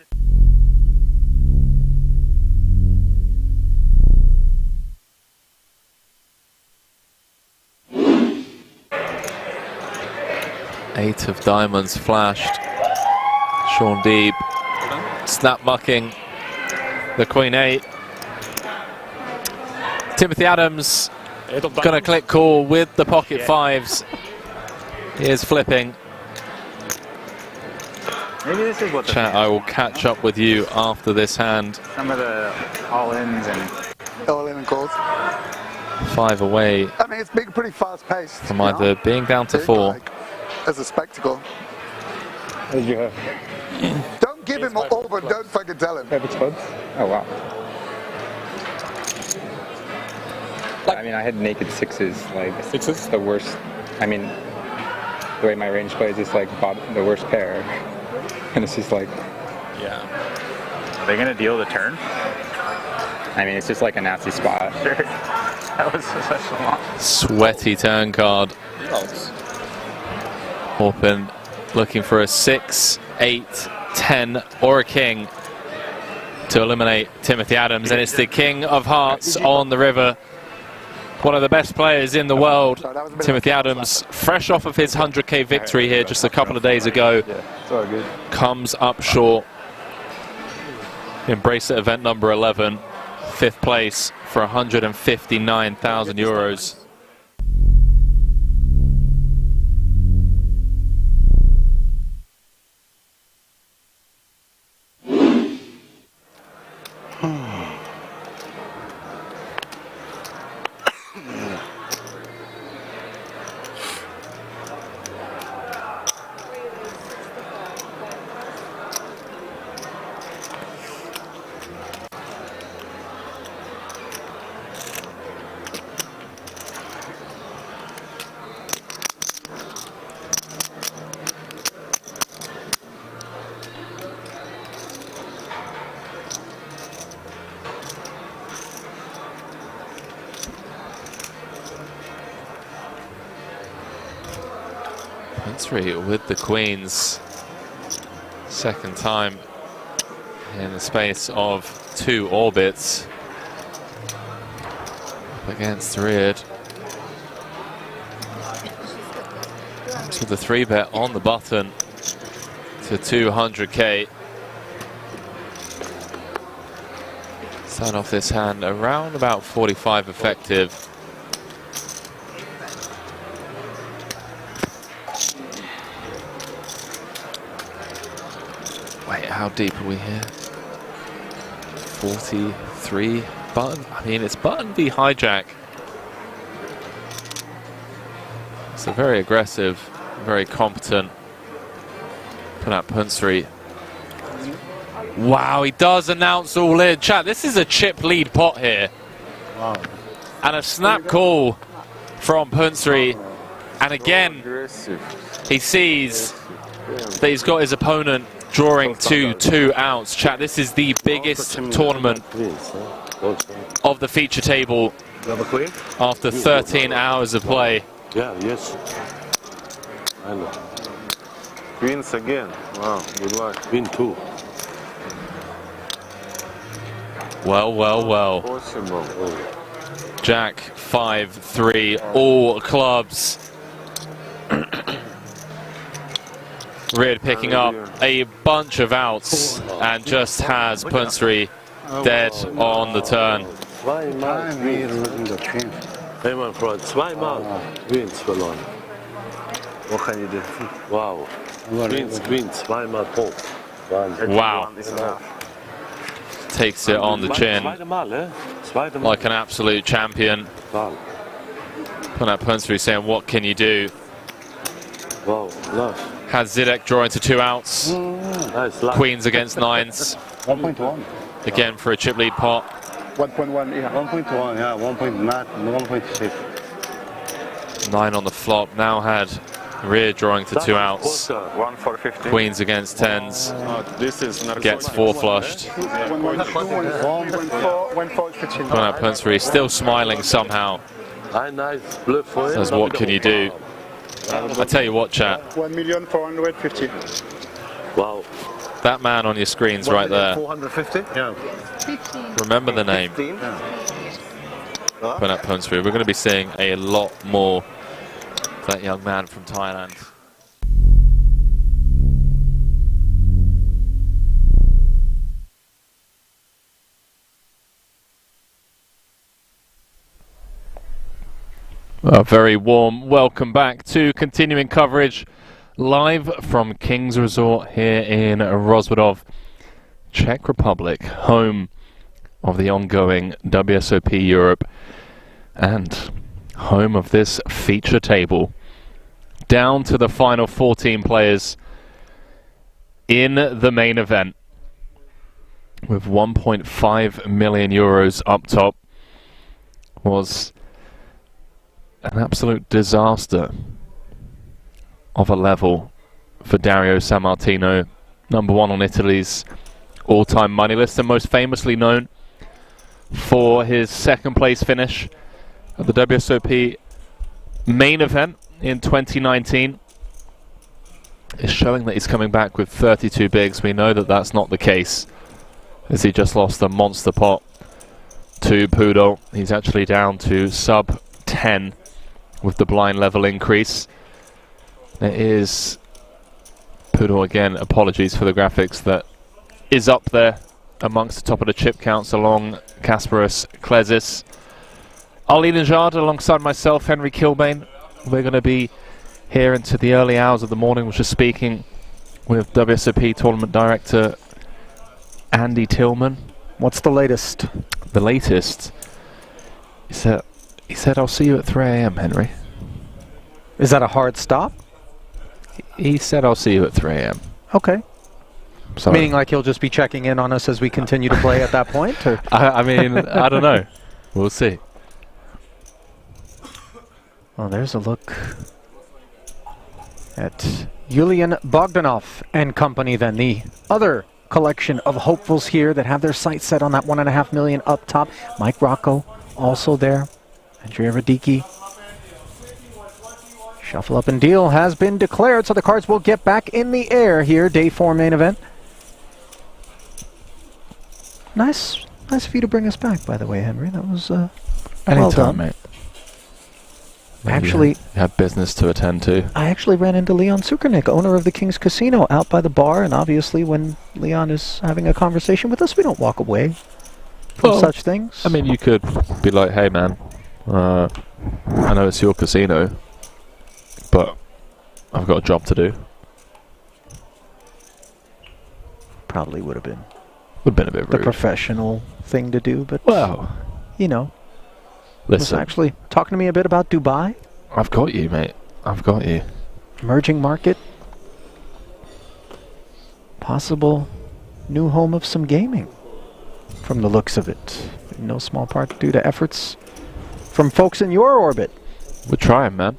Speaker 19: 8 of diamonds flashed. Sean Deeb snap mucking the Queen 8. Timothy Adams gonna click call with the pocket 5s. He is flipping.
Speaker 21: Maybe this is what the
Speaker 19: Chat, I will catch up with you after this hand.
Speaker 21: some of the all-ins and
Speaker 7: All-in and calls.
Speaker 19: 5 away
Speaker 7: I mean, it's been pretty fast-paced.
Speaker 19: from either being down to 4.
Speaker 7: As a spectacle.
Speaker 4: What did you have?
Speaker 7: Don't give him over, don't fucking tell him.
Speaker 4: Oh, wow. I mean, I had naked 6s, like, 6s? The worst. I mean, the way my range plays is like the worst pair. And it's just like...
Speaker 21: yeah. Are they gonna deal the turn?
Speaker 4: I mean, it's just like a nasty spot.
Speaker 21: Sure. That was such a long.
Speaker 19: Sweaty turn card. Orpin looking for a 6, 8, 10 or a king to eliminate Timothy Adams, and it's the King of Hearts on the river. One of the best players in the world, Timothy Adams, fresh off of his 100k victory here just a couple of days ago, comes up short in bracelet event number 11, 5th place for €159,000. Dempsey with the queens. Second time in the space of 2 orbits. Up against Nejad. Comes with the 3-bet on the button to 200k. Start off this hand around about 45 effective. Wait, how deep are we here? 43 button? I mean, it's button v hijack. So very aggressive, very competent. Put out Dempsey. Wow, he does announce all in. Chat, this is a chip lead pot here.
Speaker 6: Wow.
Speaker 19: And a snap call from Dempsey. And again, he sees that he's got his opponent drawing to 2 outs. Chat, this is the biggest tournament of the feature table after 13 hours of play.
Speaker 5: Yeah, yes. I know. Queens again. Wow, good luck. Queen 2.
Speaker 19: Well, well, well.
Speaker 5: Possible.
Speaker 19: Jack 5-3, all clubs. Nejad picking up a bunch of outs and just has Dempsey dead on the turn.
Speaker 5: Hey, my friend, zweimal Queens verloren. What can you do? Wow. Queens, zweimal Pop.
Speaker 19: Wow. Takes it on the chin like an absolute champion. Put out Dempsey saying, what can you do?
Speaker 5: Wow, love.
Speaker 19: Has Zidek drawing to 2 outs.
Speaker 5: Nice.
Speaker 19: Queens against 9s.
Speaker 10: 1.1.
Speaker 19: Again for a chip lead pot.
Speaker 10: 1.1, yeah. 1.1, yeah. 1.6.
Speaker 19: 9 on the flop. Now had Nejad drawing to 2 outs.
Speaker 5: 1 for 50.
Speaker 19: Queens against 10s.
Speaker 5: This is
Speaker 19: Gets 4 flushed. Put out Dempsey, still smiling somehow. Says, what can you do? I tell you what, chat.
Speaker 10: 1,450,000.
Speaker 5: Wow.
Speaker 19: That man on your screens right there.
Speaker 10: 450? Yeah.
Speaker 19: Remember the name. Put out Dempsey. We're going to be seeing a lot more of that young man from Thailand. A very warm welcome back to continuing coverage live from King's Resort here in Rozvadov, Czech Republic, home of the ongoing WSOP Europe and home of this feature table. Down to the final 14 players in the main event with 1.5 million euros up top. Was an absolute disaster of a level for Dario Sammartino, #1 on Italy's all-time money list, and most famously known for his 2nd place finish at the WSOP main event in 2019. Is showing that he's coming back with 32 bigs. We know that that's not the case, as he just lost a monster pot to Poodle. He's actually down to sub 10 with the blind level increase. It is Poodle again, apologies for the graphics, that is up there amongst the top of the chip counts along Kasparas Klesis. Ali Nejad alongside myself, Henry Kilbane. We're going to be here into the early hours of the morning. We're just speaking with WSOP Tournament Director Andy Tillman.
Speaker 13: What's the latest?
Speaker 19: The latest? He said, I'll see you at 3 AM, Henry.
Speaker 13: Is that a hard stop?
Speaker 19: He said, I'll see you at 3 AM.
Speaker 13: Okay.
Speaker 19: Sorry.
Speaker 13: Meaning like he'll just be checking in on us as we continue to play at that point? Or?
Speaker 19: I mean, I don't know. We'll see.
Speaker 13: Well, there's a look at Yulian Bogdanov and company then. The other collection of hopefuls here that have their sights set on that 1.5 million up top. Mike Rocco also there. Andrea Radicki Shuffle up and deal has been declared, so the cards will get back in the air here. Day 4 main event. Nice of you to bring us back, by the way, Henry. That was well done,
Speaker 19: mate. Maybe
Speaker 13: Actually,
Speaker 19: you have business to attend to.
Speaker 13: I actually ran into Leon Sukernick, owner of the King's Casino, out by the bar, and obviously when Leon is having a conversation with us, we don't walk away from such things.
Speaker 19: I mean, you could be like, hey man, I know it's your casino, but I've got a job to do.
Speaker 13: Probably would have been.
Speaker 19: Would have been a bit rude.
Speaker 13: The professional thing to do, but
Speaker 19: well,
Speaker 13: you know.
Speaker 19: Listen.
Speaker 13: Was actually talking to me a bit about Dubai.
Speaker 19: I've got you, mate. I've got you.
Speaker 13: Emerging market. Possible new home of some gaming, from the looks of it. In no small part due to efforts from folks in your orbit.
Speaker 19: We're trying, man.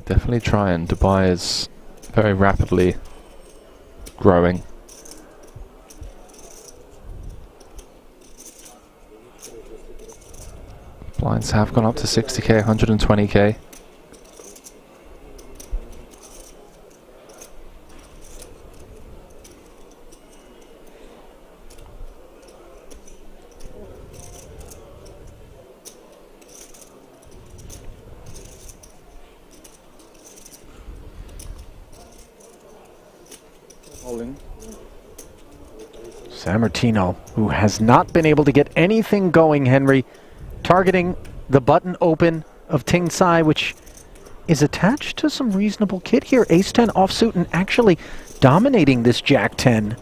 Speaker 19: Definitely trying. Dubai is very rapidly growing. Blinds have gone up to 60k, 120k.
Speaker 13: Sammartino, who has not been able to get anything going, Henry, targeting the button open of Ting Tsai, which is attached to some reasonable kit here. Ace-10 offsuit and actually dominating this Jack-10.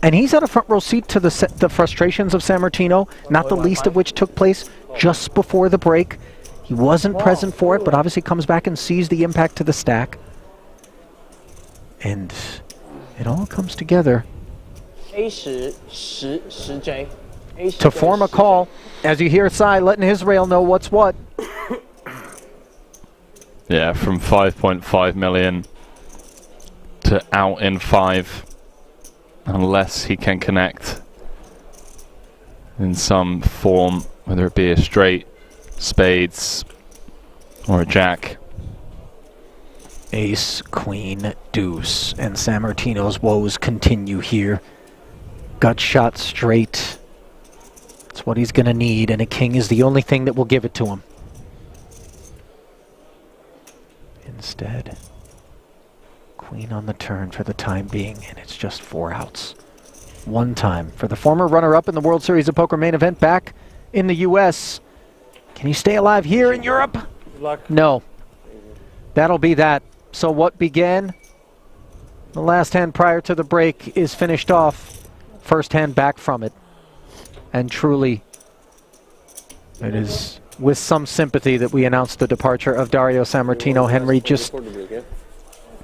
Speaker 13: And he's at a front row seat to the frustrations of Sammartino, not the least of which took place just before the break. He wasn't present for it, but obviously comes back and sees the impact to the stack. And it all comes together to form a call, as you hear Tsai letting his rail know what's what.
Speaker 19: Yeah, from 5.5 million to out in 5, unless he can connect in some form, whether it be a straight, spades, or a jack.
Speaker 13: Ace, queen, deuce, and Sammartino's woes continue here. Gut shot straight. That's what he's gonna need, and a king is the only thing that will give it to him. Instead, queen on the turn for the time being, and it's just 4 outs. One time for the former runner-up in the World Series of Poker main event back in the US. Can he stay alive here in Europe? No. That'll be that. So what began the last hand prior to the break is finished off. First hand back from it. And truly, it is with some sympathy that we announce the departure of Dario Sammartino. Henry, just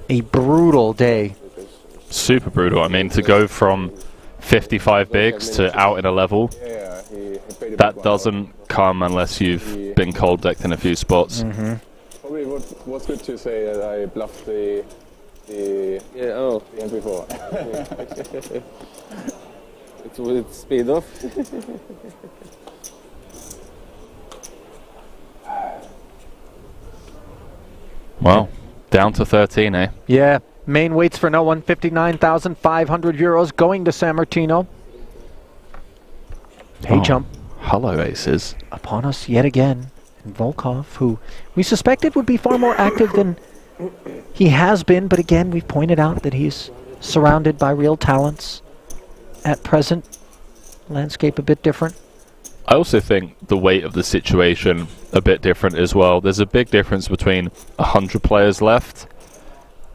Speaker 13: a brutal day.
Speaker 19: Super brutal. I mean, to go from 55 bigs to out in a level, that doesn't come unless you've been cold decked in a few spots.
Speaker 5: Probably what's good to say that I bluffed the hand before. It's speed off.
Speaker 19: Well, down to 13, eh?
Speaker 13: Yeah, main waits for no one. 59,500 euros going to Sammartino. Hey, jump.
Speaker 19: Hello, aces.
Speaker 13: Upon us yet again. And Volkov, who we suspected would be far more active than he has been, but again, we've pointed out that he's surrounded by real talents. At present, landscape a bit different.
Speaker 19: I also think the weight of the situation a bit different as well. There's a big difference between 100 players left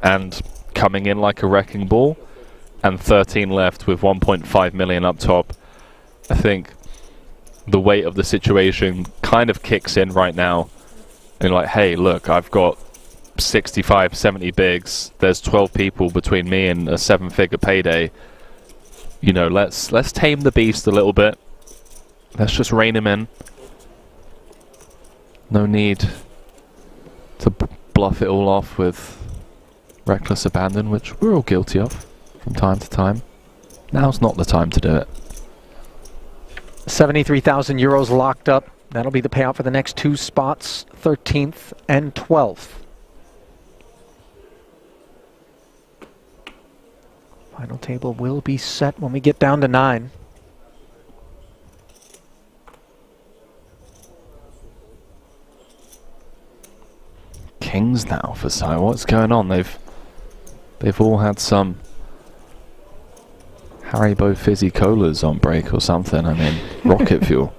Speaker 19: and coming in like a wrecking ball, and 13 left with 1.5 million up top. I think the weight of the situation kind of kicks in right now. And you're like, hey, look, I've got 65, 70 bigs. There's 12 people between me and a 7-figure payday. You know, let's tame the beast a little bit. Let's just rein him in. No need to bluff it all off with reckless abandon, which we're all guilty of from time to time. Now's not the time to do it.
Speaker 13: 73,000 euros locked up That'll be the payout for the next 2 spots, 13th and 12th. Final table will be set when we get down to 9.
Speaker 19: Kings now for Sai. What's going on? They've all had some Haribo fizzy colas on break or something. I mean, rocket fuel.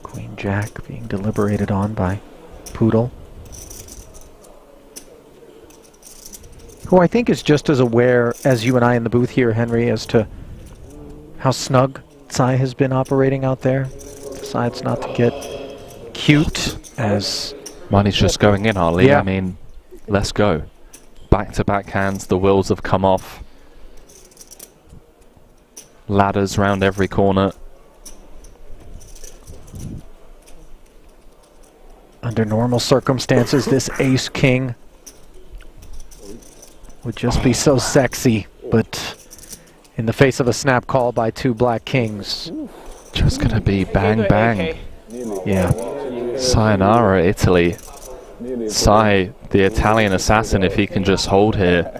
Speaker 13: Queen Jack being deliberated on by Poodle, who I think is just as aware as you and I in the booth here, Henry, as to how snug Tsai has been operating out there. Decides not to get cute as...
Speaker 19: Money's just going in, Harley.
Speaker 13: Yeah.
Speaker 19: I mean, let's go. Back-to-back hands, the wheels have come off. Ladders round every corner.
Speaker 13: Under normal circumstances, this ace-king would just be so sexy, but in the face of a snap call by 2 black kings...
Speaker 19: Just gonna be bang bang.
Speaker 13: Yeah.
Speaker 19: Sayonara, Italy. Sai, the Italian assassin, if he can just hold here.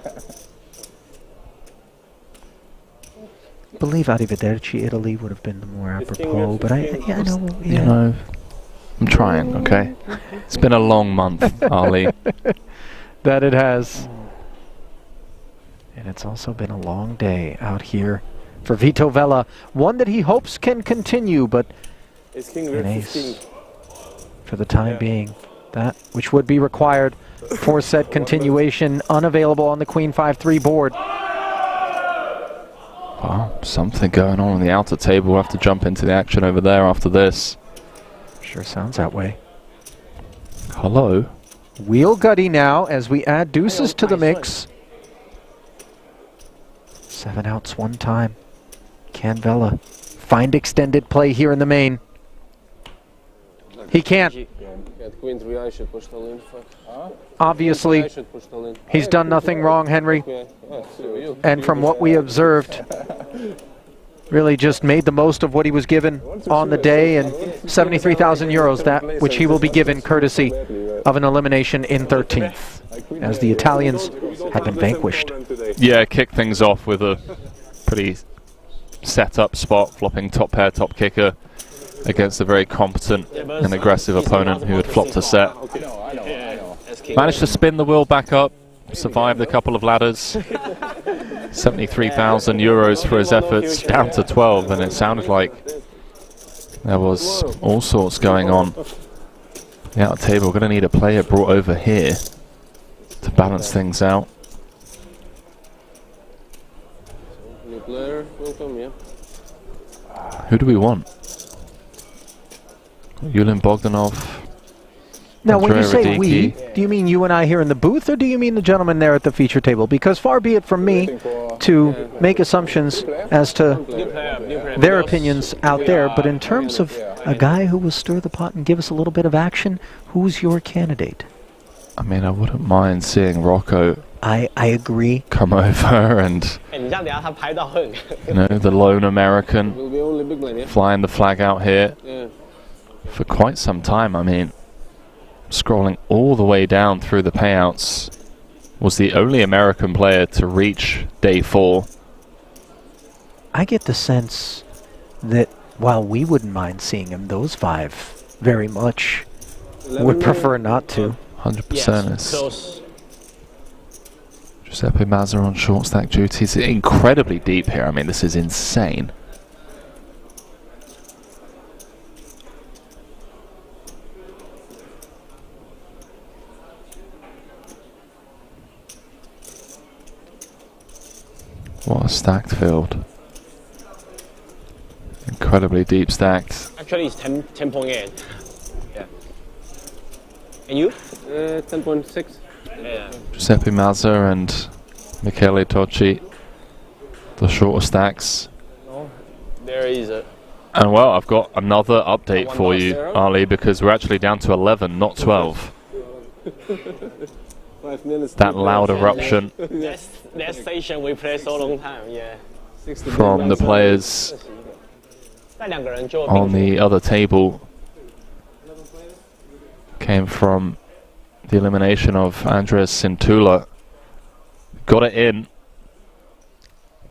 Speaker 13: I believe Arrivederci, Italy would have been the more apropos, but I know... Yeah.
Speaker 19: You know, I'm trying, okay? It's been a long month, Ali.
Speaker 13: That it has. And it's also been a long day out here for Vito Vella. One that he hopes can continue, but an ace for the time being. That which would be required for set continuation, unavailable on the Queen 5-3 board.
Speaker 19: Well, something going on the outer table. We'll have to jump into the action over there after this.
Speaker 13: Sure sounds that way.
Speaker 19: Hello.
Speaker 13: Wheel gutty now as we add deuces to the mix. 7 outs one time. Can Vella find extended play here in the main? He can't. Obviously, he's done nothing wrong, Henry. And from what we observed, really just made the most of what he was given on the day, and 73,000 euros, that which he will be given courtesy of an elimination in 13th, as the Italians had been vanquished.
Speaker 19: Yeah, kick things off with a pretty set up spot, flopping top pair, top kicker against a very competent and aggressive opponent who had flopped a set. Managed to spin the wheel back up, survived a couple of ladders. 73,000 euros for his efforts, down to 12, and it sounded like there was all sorts going on. The outer table, we're going to need a player brought over here to balance things out.
Speaker 5: New player, welcome, yeah.
Speaker 19: Who do we want? Yulin Bogdanov.
Speaker 13: Now, when you
Speaker 19: Andrea
Speaker 13: say
Speaker 19: Radicki.
Speaker 13: we, do you mean you and I here in the booth, or do you mean the gentleman there at the feature table? Because far be it from me to make assumptions as to their opinions out there, but in terms of a guy who will stir the pot and give us a little bit of action, who's your candidate?
Speaker 19: I mean, I wouldn't mind seeing Rocco.
Speaker 13: I agree.
Speaker 19: Come over and, you know, the lone American flying the flag out here for quite some time. I mean, scrolling all the way down through the payouts, was the only American player to reach day 4.
Speaker 13: I get the sense that while we wouldn't mind seeing him, those 5 very much would prefer not to.
Speaker 19: 100% is Giuseppe Mazza on short stack duties. Incredibly deep here. I mean, this is insane. What a stacked field. Incredibly deep stacked.
Speaker 3: Actually, it's 10.8. Yeah. And you? 10.6. Yeah.
Speaker 19: Giuseppe Mazza and Michele Tocci, the shorter stacks.
Speaker 3: Very easy.
Speaker 19: And well, I've got another update for you, Ali, because we're actually down to 11, not 12.
Speaker 5: 5 minutes.
Speaker 19: That loud eruption
Speaker 3: That station we play so long time, yeah.
Speaker 19: from the players on the other table came from the elimination of Andres Cintula. Got it in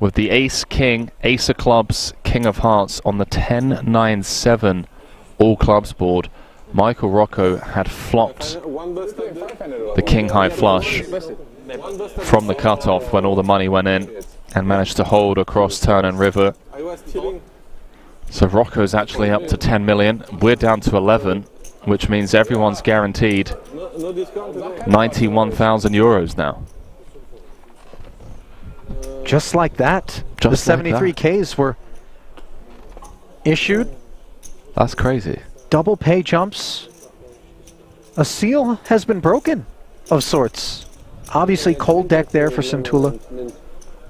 Speaker 19: with the ace-king, ace of clubs, king of hearts on the 10-9-7 all clubs board. Michael Rocco had flopped the king-high flush from the cutoff when all the money went in and managed to hold across turn and river. So Rocco's actually up to 10 million. We're down to 11, which means everyone's guaranteed 91,000 euros now.
Speaker 13: Just like that, the 73Ks were issued.
Speaker 19: That's crazy.
Speaker 13: Double pay jumps. A seal has been broken of sorts. Obviously cold deck there for Cintula.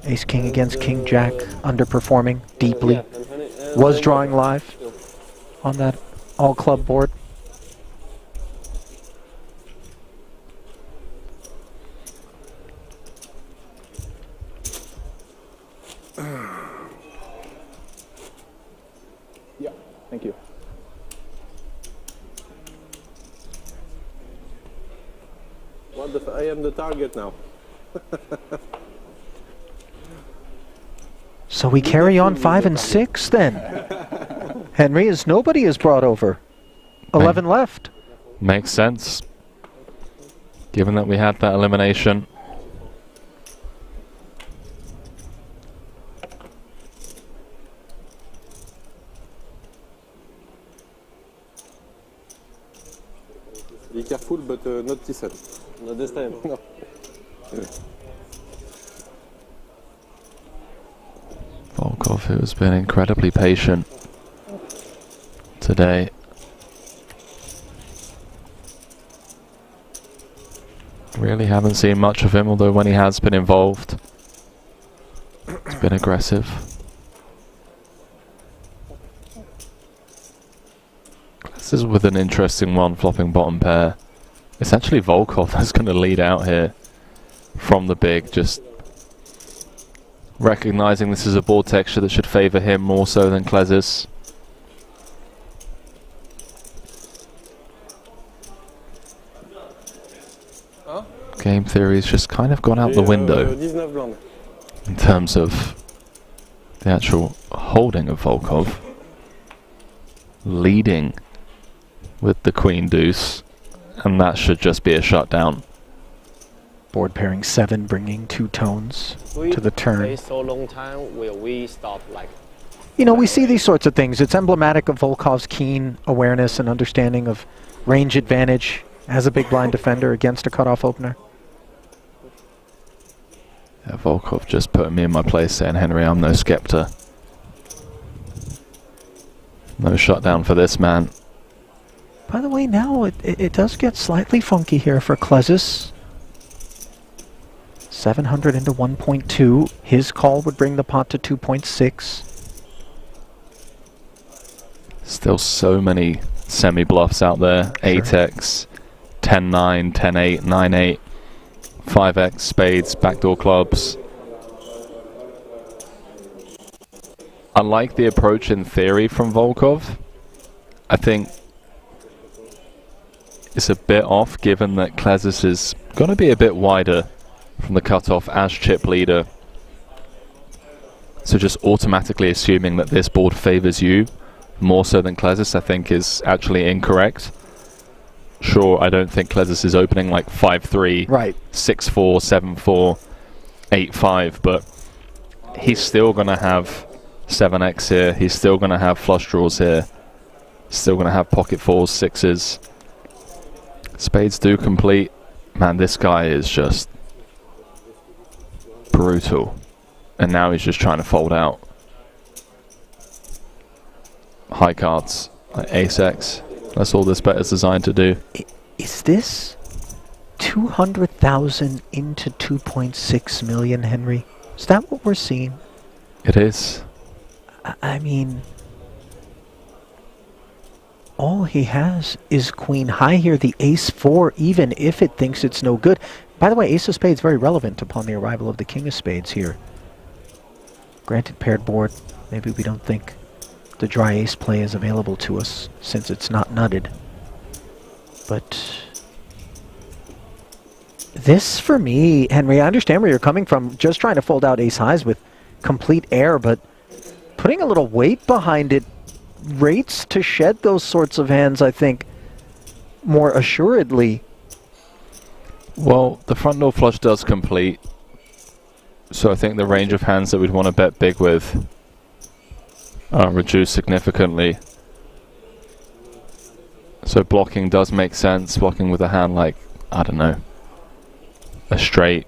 Speaker 13: Ace King against King Jack, underperforming deeply. Was drawing live on that all club board.
Speaker 5: Yeah, thank you. What the I am the target now.
Speaker 13: So we carry on 5 and 6 then. Henry, as nobody is brought over. 11 left.
Speaker 19: Makes sense, given that we had that elimination.
Speaker 5: Be careful, but not this time. Not this time. No.
Speaker 19: Volkov, who has been incredibly patient today. Really haven't seen much of him, although when he has been involved, it's been aggressive. This is with an interesting one, flopping bottom pair. It's actually Volkov that's going to lead out here from the big, just recognizing this is a board texture that should favor him more so than Klezis. Game theory's just kind of gone out the window in terms of the actual holding of Volkov. Leading with the Queen Deuce, and that should just be a shutdown.
Speaker 13: Board pairing 7, bringing 2 tones to the turn.
Speaker 3: So long time, will we stop like?
Speaker 13: You know, we see these sorts of things. It's emblematic of Volkov's keen awareness and understanding of range advantage as a big blind defender against a cutoff opener.
Speaker 19: Yeah, Volkov just putting me in my place saying, Henry, I'm no Skepta. No shutdown for this man.
Speaker 13: By the way, now it does get slightly funky here for Klezis. 700 into 1.2. His call would bring the pot to 2.6.
Speaker 19: Still so many semi-bluffs out there. Sure. 8x, 10-9, 10-8, 9-8, 5x, spades, backdoor clubs. I like the approach in theory from Volkov. I think it's a bit off given that Klezis is going to be a bit wider from the cutoff as chip leader. So just automatically assuming that this board favors you more so than Klezis, I think is actually incorrect. Sure, I don't think Klezis is opening like 5-3,
Speaker 13: right,
Speaker 19: 6-4, 7-4, 8-5, but he's still going to have 7x here, he's still going to have flush draws here, still going to have pocket 4s, 6s. Spades do complete. Man, this guy is just brutal. And now he's just trying to fold out. High cards, like ace-x. That's all this bet is designed to do.
Speaker 13: Is this 200,000 into 2.6 million, Henry? Is that what we're seeing?
Speaker 19: It is.
Speaker 13: I mean, all he has is queen high here, the ace-4, even if it thinks it's no good. By the way, ace of spades very relevant upon the arrival of the king of spades here. Granted, paired board, maybe we don't think the dry ace play is available to us since it's not nutted. But this, for me, Henry, I understand where you're coming from, just trying to fold out ace highs with complete air, but putting a little weight behind it rates to shed those sorts of hands, I think, more assuredly.
Speaker 19: Well, the front door flush does complete, so I think the range of hands that we'd want to bet big with are reduced significantly. So blocking does make sense, blocking with a hand like, I don't know, a straight,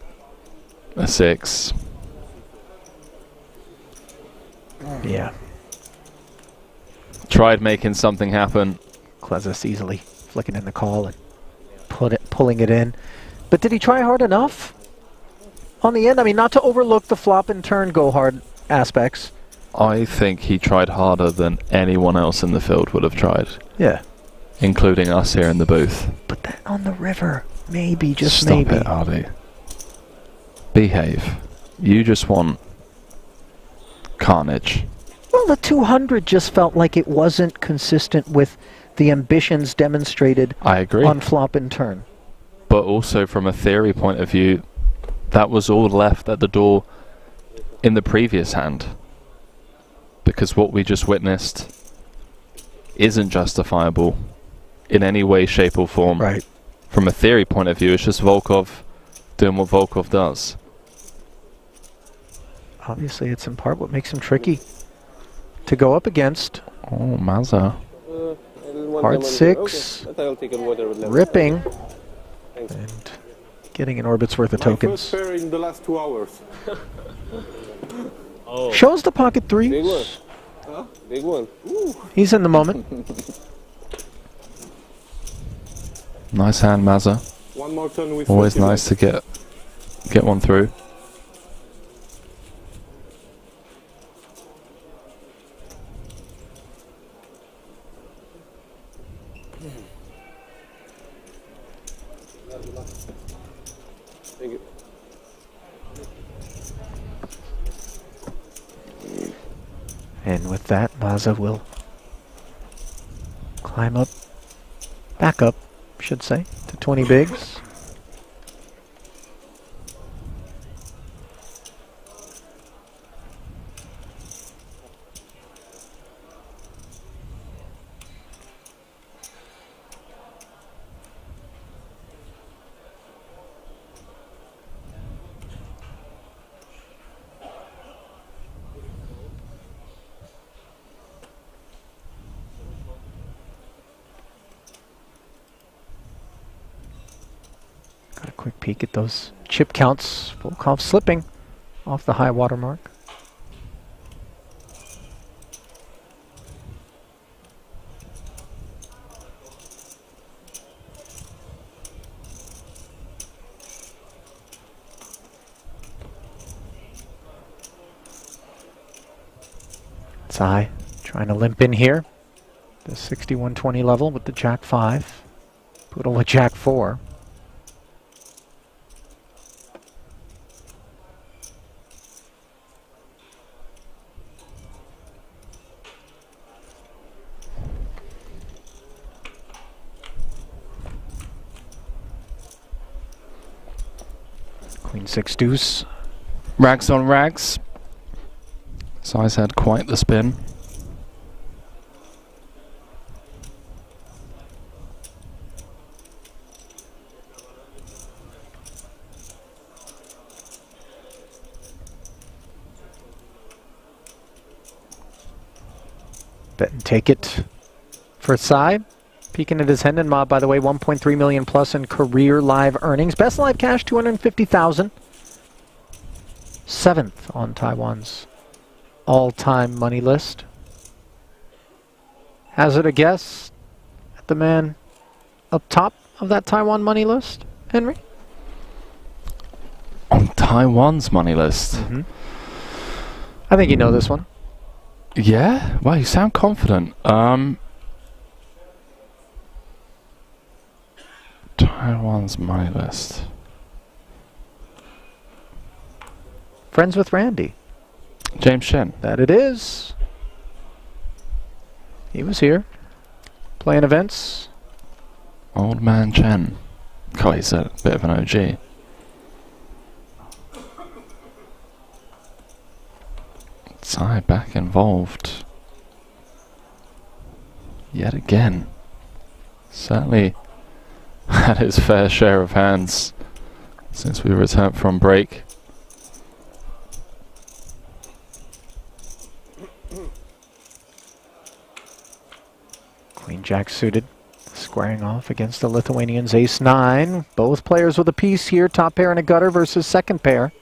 Speaker 19: a 6.
Speaker 13: Yeah.
Speaker 19: Tried making something happen.
Speaker 13: Klezis easily flicking in the call and pulling it in. But did he try hard enough on the end? I mean, not to overlook the flop and turn go hard aspects.
Speaker 19: I think he tried harder than anyone else in the field would have tried.
Speaker 13: Yeah.
Speaker 19: Including us here in the booth.
Speaker 13: But that on the river, maybe, just
Speaker 19: Stop
Speaker 13: maybe.
Speaker 19: it, Artie. Behave. You just want carnage.
Speaker 13: Well, the 200 just felt like it wasn't consistent with the ambitions demonstrated
Speaker 19: I agree.
Speaker 13: on flop and turn.
Speaker 19: But also from a theory point of view, that was all left at the door in the previous hand. Because what we just witnessed isn't justifiable in any way, shape or form.
Speaker 13: Right.
Speaker 19: From a theory point of view, it's just Volkov doing what Volkov does.
Speaker 13: Obviously, it's in part what makes him tricky to go up against.
Speaker 19: Oh, Mazza.
Speaker 13: Hard 6. Ripping. And getting an orbit's worth of tokens.
Speaker 5: First pair in the last 2 hours.
Speaker 13: Shows the pocket 3s.
Speaker 5: Big one. Huh? Big one. Ooh.
Speaker 13: He's in the moment.
Speaker 19: Nice hand, Mazza.
Speaker 5: One more turn with
Speaker 19: always nice to get one through.
Speaker 5: Thank you.
Speaker 13: And with that, Mazza will climb up, back up, should say, to 20 bigs. Quick peek at those chip counts. Volkov slipping off the high water mark. Tsai trying to limp in here. The 6120 level with the Jack 5. Poodle with Jack 4. Queen 6 deuce.
Speaker 19: Rags on rags. Size had quite the spin.
Speaker 13: Bet and take it for Tsai. Peeking at his Hendon mob, by the way, 1.3 million plus in career live earnings. Best live cash, 250,000. 7th on Taiwan's all-time money list. Hazard a guess at the man up top of that Taiwan money list, Henry?
Speaker 19: On Taiwan's money list?
Speaker 13: I think you know this one.
Speaker 19: Yeah? Wow, you sound confident. Taiwan's my list.
Speaker 13: Friends with Randy.
Speaker 19: James Shen.
Speaker 13: That it is. He was here. Playing events.
Speaker 19: Old man Chen. God, he's a bit of an OG. Tsai back involved. Yet again. Certainly had his fair share of hands since we returned from break.
Speaker 13: Queen Jack suited, squaring off against the Lithuanians ace-9. Both players with a piece here, top pair and a gutter versus second pair.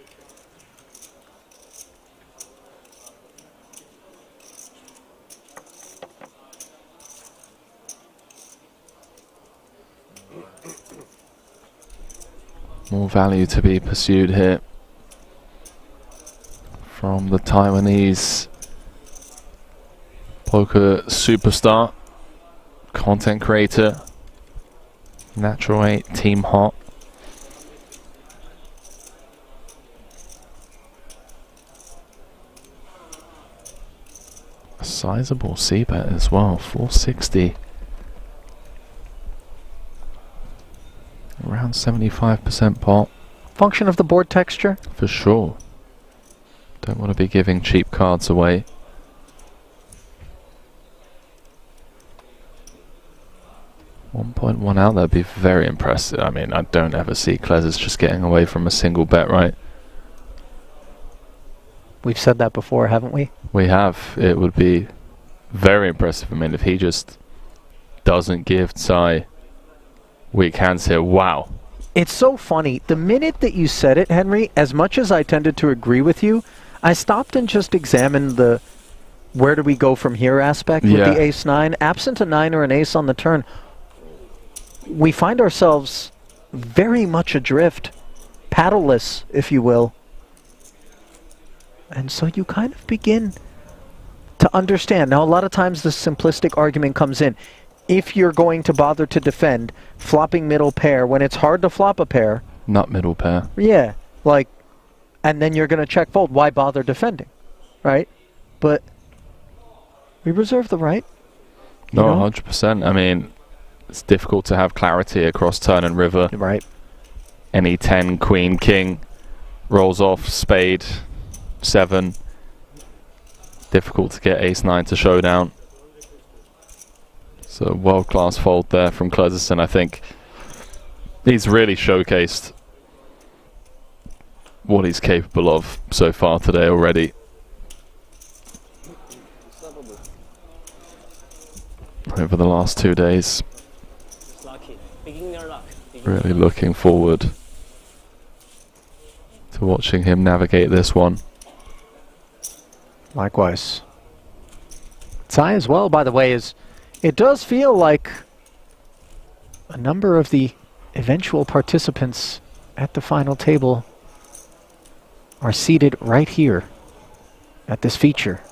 Speaker 19: More value to be pursued here from the Taiwanese poker superstar, content creator, Natural 8, Team Hot. A sizable c-bet as well, 460. Around 75% pot.
Speaker 13: Function of the board texture?
Speaker 19: For sure. Don't want to be giving cheap cards away. $1.1 out, that'd be very impressive. I mean, I don't ever see Klezes just getting away from a single bet, right?
Speaker 13: We've said that before, haven't we?
Speaker 19: We have. It would be very impressive. I mean, if he just doesn't give Tsai weak hands here, wow.
Speaker 13: It's so funny. The minute that you said it, Henry, as much as I tended to agree with you, I stopped and just examined the where do we go from here aspect with the ace-9. Absent a 9 or an ace on the turn, we find ourselves very much adrift, paddleless, if you will. And so you kind of begin to understand. Now, a lot of times the simplistic argument comes in. If you're going to bother to defend, flopping middle pair, when it's hard to flop a pair...
Speaker 19: Not middle pair.
Speaker 13: Yeah, like, and then you're going to check fold. Why bother defending, right? But we reserve the right.
Speaker 19: No, 100%. I mean, it's difficult to have clarity across turn and river.
Speaker 13: Right.
Speaker 19: Any 10, queen, king, rolls off, spade, 7. Difficult to get ace-9 to showdown. So world-class fold there from Klezes, and I think he's really showcased what he's capable of so far today already. Over the last 2 days. Really looking forward to watching him navigate this one.
Speaker 13: Likewise. Tsai as well, by the way, is... It does feel like a number of the eventual participants at the final table are seated right here at this feature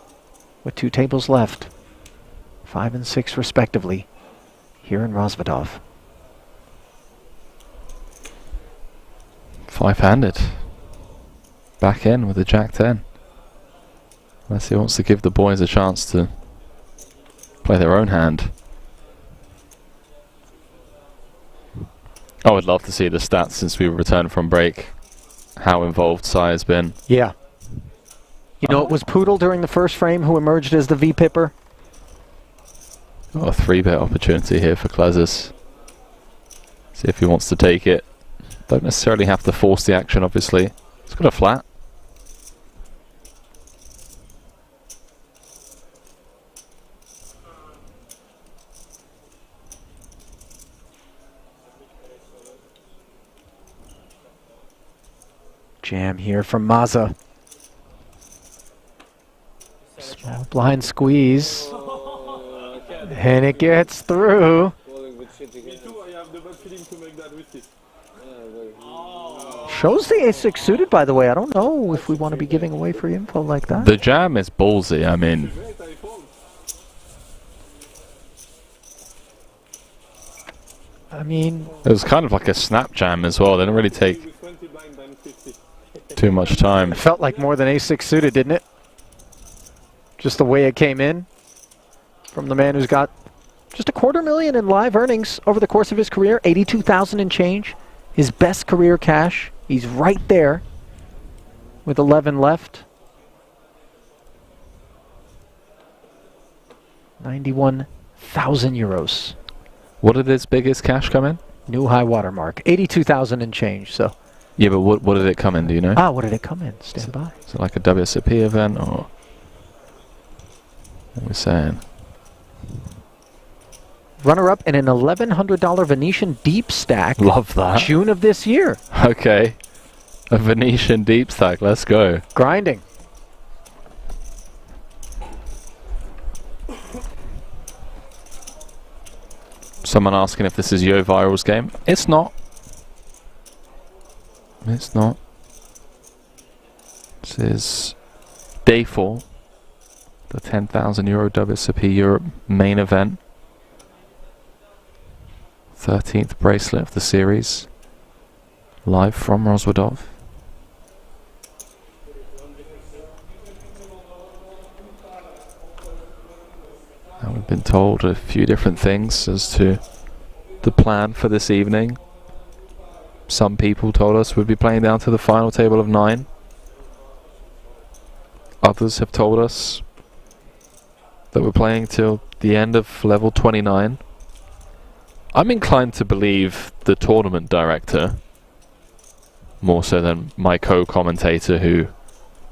Speaker 13: with 2 tables left, 5 and 6 respectively, here in Rosvadov.
Speaker 19: 5-handed. Back in with a Jack-10. Unless he wants to give the boys a chance to play their own hand. I would love to see the stats since we returned from break. How involved Tsai has been.
Speaker 13: Yeah. You know, it was Poodle during the first frame who emerged as the V-Pipper.
Speaker 19: Got a 3-bet opportunity here for Klezes. See if he wants to take it. Don't necessarily have to force the action, obviously. He's got a flat.
Speaker 13: Jam here from Maza. Small blind squeeze. And it gets through. Shows the ace-6 suited, by the way. I don't know if we want to be giving away free info like that.
Speaker 19: The jam is ballsy. I mean,
Speaker 13: I mean,
Speaker 19: it was kind of like a snap jam as well. They didn't really take too much time.
Speaker 13: It felt like more than ace-6 suited, didn't it? Just the way it came in from the man who's got just $250,000 in live earnings over the course of his career, 82,000 and change. His best career cash. He's right there with 11 left. 91,000 euros.
Speaker 19: What did his biggest cash come in?
Speaker 13: New high water mark. 82,000 and change, so.
Speaker 19: Yeah, but what did it come in, do you know?
Speaker 13: Ah, what did it come in? Stand by.
Speaker 19: Is it like a WSOP event, or what are we saying?
Speaker 13: Runner-up in an $1,100 Venetian deep stack.
Speaker 19: Love that.
Speaker 13: June of this year.
Speaker 19: Okay. A Venetian deep stack, let's go.
Speaker 13: Grinding.
Speaker 19: Someone asking if this is Yo Viral's game. It's not. It's not. This is day 4. The 10,000 euro WSOP Europe main event. 13th bracelet of the series. Live from Rozwadov. And we've been told a few different things as to the plan for this evening. Some people told us we'd be playing down to the final table of 9. Others have told us that we're playing till the end of level 29. I'm inclined to believe the tournament director more so than my co-commentator who,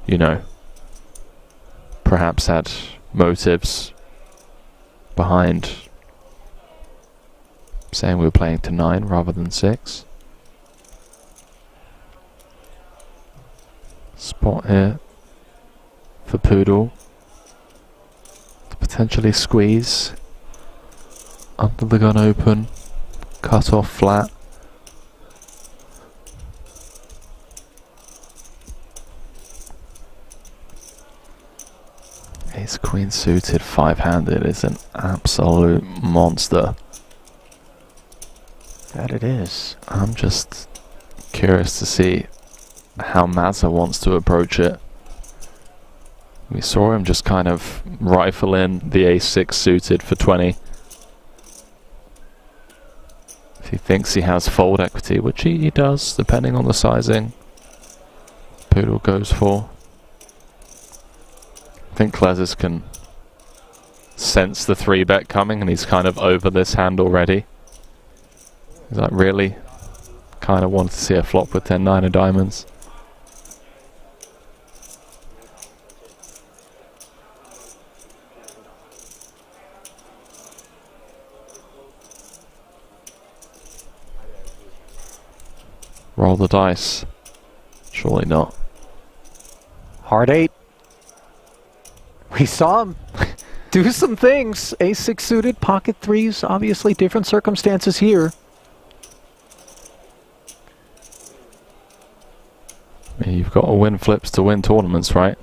Speaker 19: you know, perhaps had motives behind saying we were playing to 9 rather than 6. Spot here for Poodle to potentially squeeze. Under the gun open, cut off flat. Ace Queen suited 5-handed is an absolute monster.
Speaker 13: That it is.
Speaker 19: I'm just curious to see how Mazza wants to approach it. We saw him just kind of rifle in the ace-6 suited for 20. If he thinks he has fold equity, which he does, depending on the sizing, Poodle goes for. I think Klezis can sense the 3-bet coming and he's kind of over this hand already. He's like, really? Kind of wanted to see a flop with 10-9 of diamonds. Roll the dice. Surely not.
Speaker 13: Hard 8. We saw him do some things. Ace-6 suited, pocket 3s, obviously different circumstances here.
Speaker 19: You've got to win flips to win tournaments, right?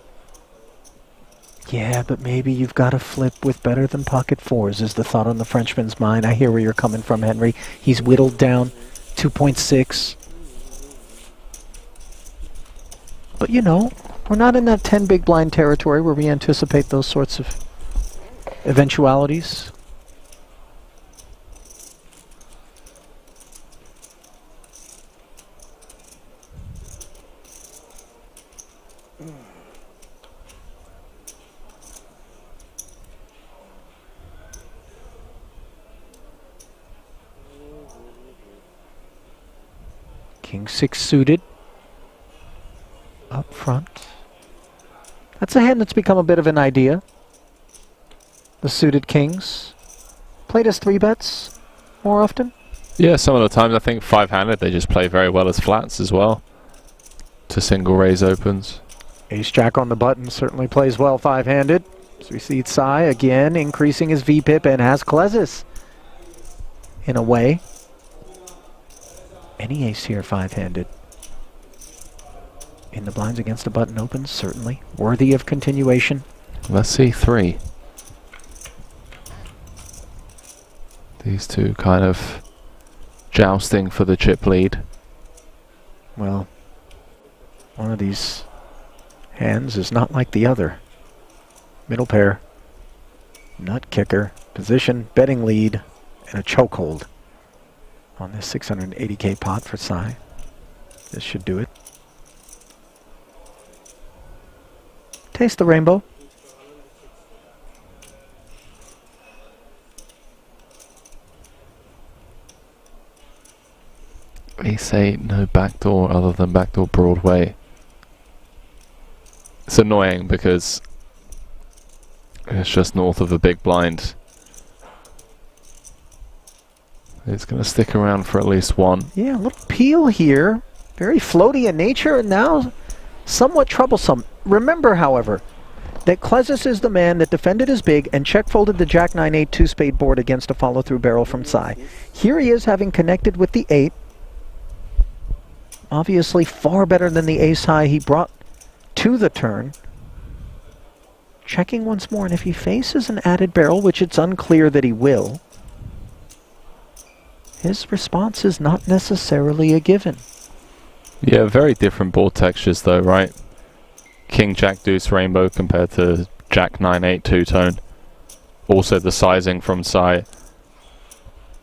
Speaker 13: Yeah, but maybe you've got to flip with better than pocket 4s is the thought on the Frenchman's mind. I hear where you're coming from, Henry. He's whittled down 2.6. But you know, we're not in that 10 big blind territory where we anticipate those sorts of eventualities. King-6 suited. Up front. That's a hand that's become a bit of an idea. The suited kings. Played as 3-bets more often.
Speaker 19: Yeah, some of the times I think 5-handed they just play very well as flats as well. To single raise opens.
Speaker 13: Ace-Jack on the button certainly plays well 5-handed. So we see Tsai again increasing his VPIP and has Klezis in a way. Any ace here 5-handed. In the blinds against the button opens, certainly. Worthy of continuation.
Speaker 19: Let's see 3. These two kind of jousting for the chip lead.
Speaker 13: Well, one of these hands is not like the other. Middle pair, nut kicker, position, betting lead, and a chokehold on this 680k pot for Sai. This should do it. Taste the rainbow.
Speaker 19: Ace-8, no backdoor other than backdoor Broadway. It's annoying because it's just north of a big blind. It's going to stick around for at least one.
Speaker 13: Yeah, a little peel here. Very floaty in nature and now somewhat troublesome. Remember, however, that Klezis is the man that defended his big and check-folded the Jack 9-8 two-spade board against a follow-through barrel from Sai. Here he is having connected with the 8. Obviously far better than the ace-high he brought to the turn. Checking once more, and if he faces an added barrel, which it's unclear that he will, his response is not necessarily a given.
Speaker 19: Yeah, very different board textures though, right? King Jack Deuce Rainbow compared to Jack 9-8 two-tone. Also the sizing from Sai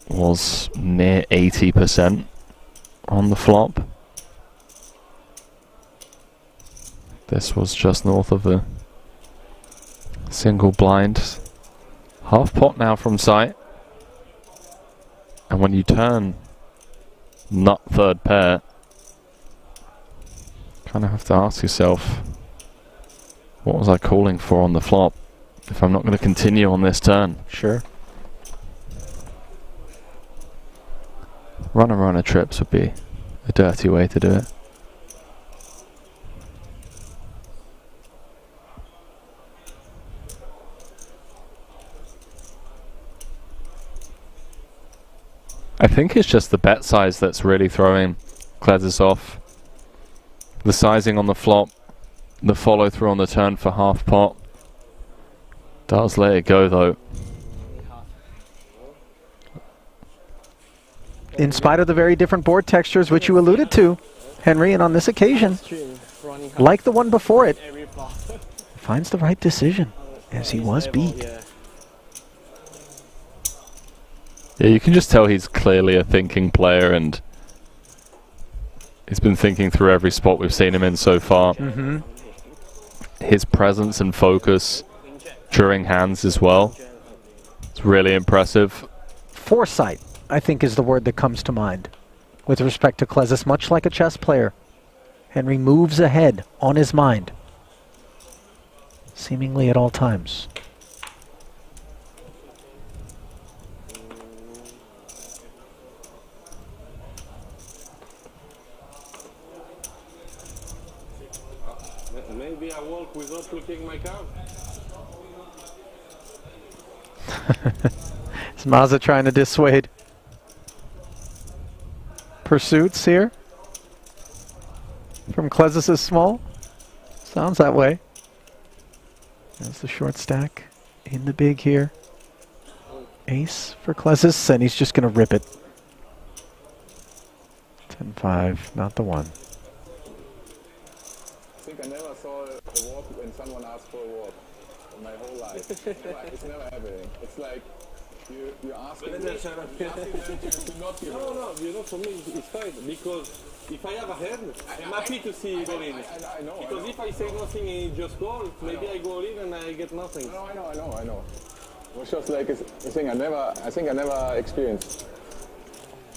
Speaker 19: was near 80% on the flop. This was just north of a single blind. Half pot now from Sai. And when you turn nut third pair, kind of have to ask yourself, what was I calling for on the flop if I'm not going to continue on this turn?
Speaker 13: Sure.
Speaker 19: Runner trips would be a dirty way to do it. I think it's just the bet size that's really throwing Klezis off. The sizing on the flop, the follow through on the turn for half pot. Does let it go though.
Speaker 13: In spite of the very different board textures which you alluded to, Henry, and on this occasion, like the one before it, finds the right decision as he was beat.
Speaker 19: Yeah, you can just tell he's clearly a thinking player and he's been thinking through every spot we've seen him in so far. His presence and focus during hands as well. It's really impressive.
Speaker 13: Foresight, I think, is the word that comes to mind with respect to Klezis, much like a chess player. Henry moves ahead on his mind, seemingly at all times.
Speaker 5: Maybe I walk without looking my card.
Speaker 13: Is Maza trying to dissuade pursuits here from Klezis' small? Sounds that way. There's the short stack in the big here. Ace for Klezis, and he's just going to rip it. 10-5, not the one.
Speaker 5: I think I never saw a walk when someone asked for a walk in my whole life. It's never happening. It's like you asking them to not give. No, you know, for me it's fine because if I have a hand, I'm happy to see go in. I know. Because if I say nothing and just go, maybe I go in and I get nothing. No, I know. It was just like a thing I never experienced.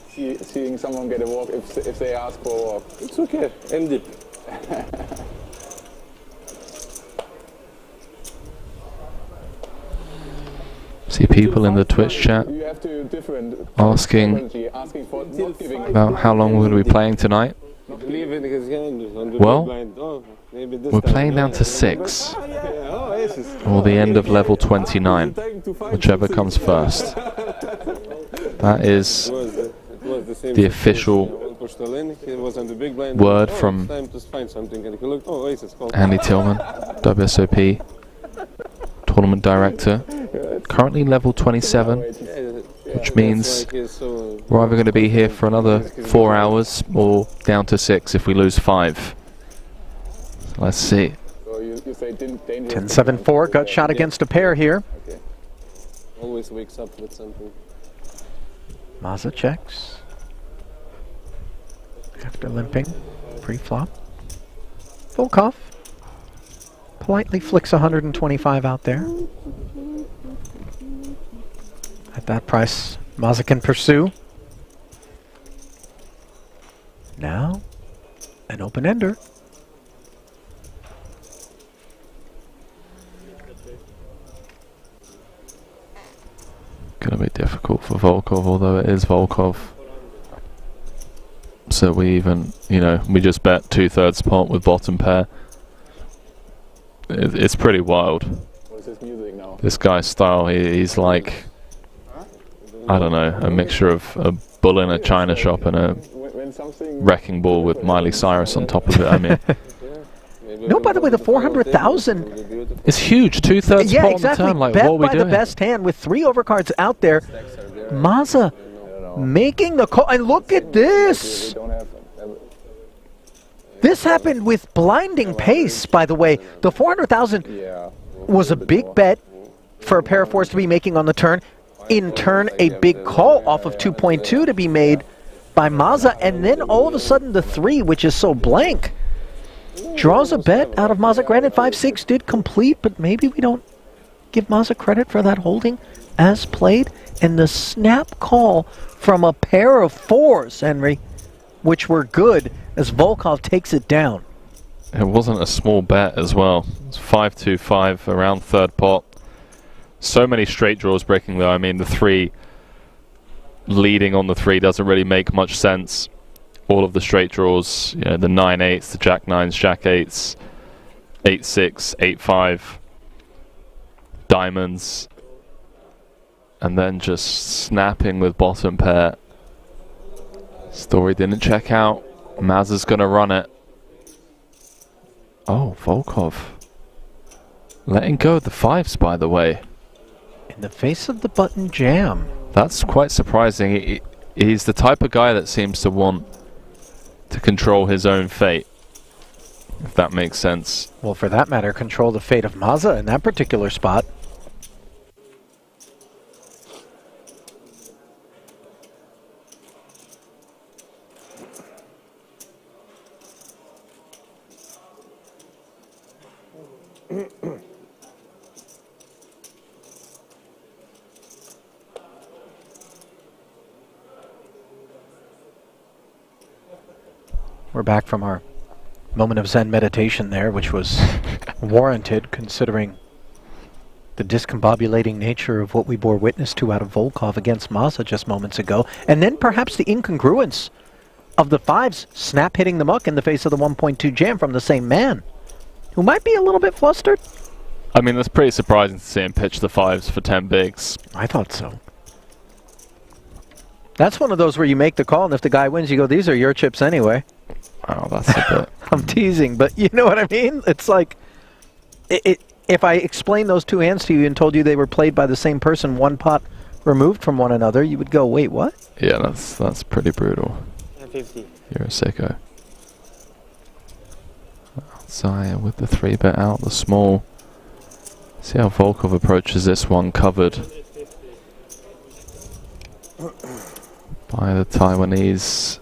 Speaker 5: Seeing someone get a walk if they ask for a walk. It's okay. End deep.
Speaker 19: See people in the Twitch chat asking about how long we'll be playing tonight. Well, we're playing down to 6 or the end of level 29, whichever comes first. That is the official word from Andy Tillman, WSOP Tournament Director. Currently level 27, which means We're either going to be here for another 4 hours or down to 6 if we lose 5. Let's see.
Speaker 5: So you say
Speaker 13: 10-7-4, gut shot against a pair here.
Speaker 5: Okay. Always wakes up with something.
Speaker 13: Maza checks. After limping, pre-flop. Volkov politely flicks 125 out there. At that price, Maza can pursue. Now, an open-ender.
Speaker 19: Gonna be difficult for Volkov, although it is Volkov. So we even, you know, we just bet 2/3 pot with bottom pair. It's pretty wild.
Speaker 5: What is his music now?
Speaker 19: This guy's style, he's like, I don't know, a mixture of a bull in a china shop and a wrecking ball with Miley Cyrus on top of it. I mean,
Speaker 13: no, by the way, the 400,000
Speaker 19: it's huge. 2/3
Speaker 13: yeah,
Speaker 19: pot
Speaker 13: exactly.
Speaker 19: on the turn. Like,
Speaker 13: Bet
Speaker 19: what are we
Speaker 13: by
Speaker 19: doing?
Speaker 13: the best hand with 3 overcards out there. Maza making the call, and look at this. This happened with blinding pace, by the way. The 400,000 was a big bet for a pair of fours to be making on the turn. In turn, a big call off of 2.2 to be made by Maza, and then all of a sudden the 3, which is so blank, draws a bet out of Maza. Granted, 5-6 did complete, but maybe we don't give Maza credit for that holding as played. And the snap call from a pair of 4s, Henry, which were good, as Volkov takes it down.
Speaker 19: It wasn't a small bet as well. It's 5-2-5 around third pot. So many straight draws breaking though. I mean, the 3 leading on the 3 doesn't really make much sense. All of the straight draws, you know, the 9-8s, the Jack-9s, Jack-8s, 8-6, 8-5, diamonds, and then just snapping with bottom pair. Story didn't check out. Maza's gonna run it. Oh, Volkov letting go of the 5s, by the way.
Speaker 13: In the face of the button jam.
Speaker 19: That's quite surprising. He's the type of guy that seems to want to control his own fate, if that makes sense.
Speaker 13: Well, for that matter, control the fate of Maza in that particular spot. We're back from our moment of Zen meditation there, which was warranted considering the discombobulating nature of what we bore witness to out of Volkov against Maza just moments ago. And then perhaps the incongruence of the 5s snap hitting the muck in the face of the 1.2 jam from the same man, who might be a little bit flustered.
Speaker 19: I mean, that's pretty surprising to see him pitch the 5s for 10 bigs.
Speaker 13: I thought so. That's one of those where you make the call, and if the guy wins, you go, these are your chips anyway.
Speaker 19: Oh, that's a bit...
Speaker 13: I'm teasing, but you know what I mean? It's like, if I explained those 2 hands to you and told you they were played by the same person, 1 pot removed from one another, you would go, wait, what?
Speaker 19: Yeah, that's pretty brutal.
Speaker 3: 50.
Speaker 19: You're a sicko. Outside with the 3-bet out, the small. See how Volkov approaches this one covered by the Taiwanese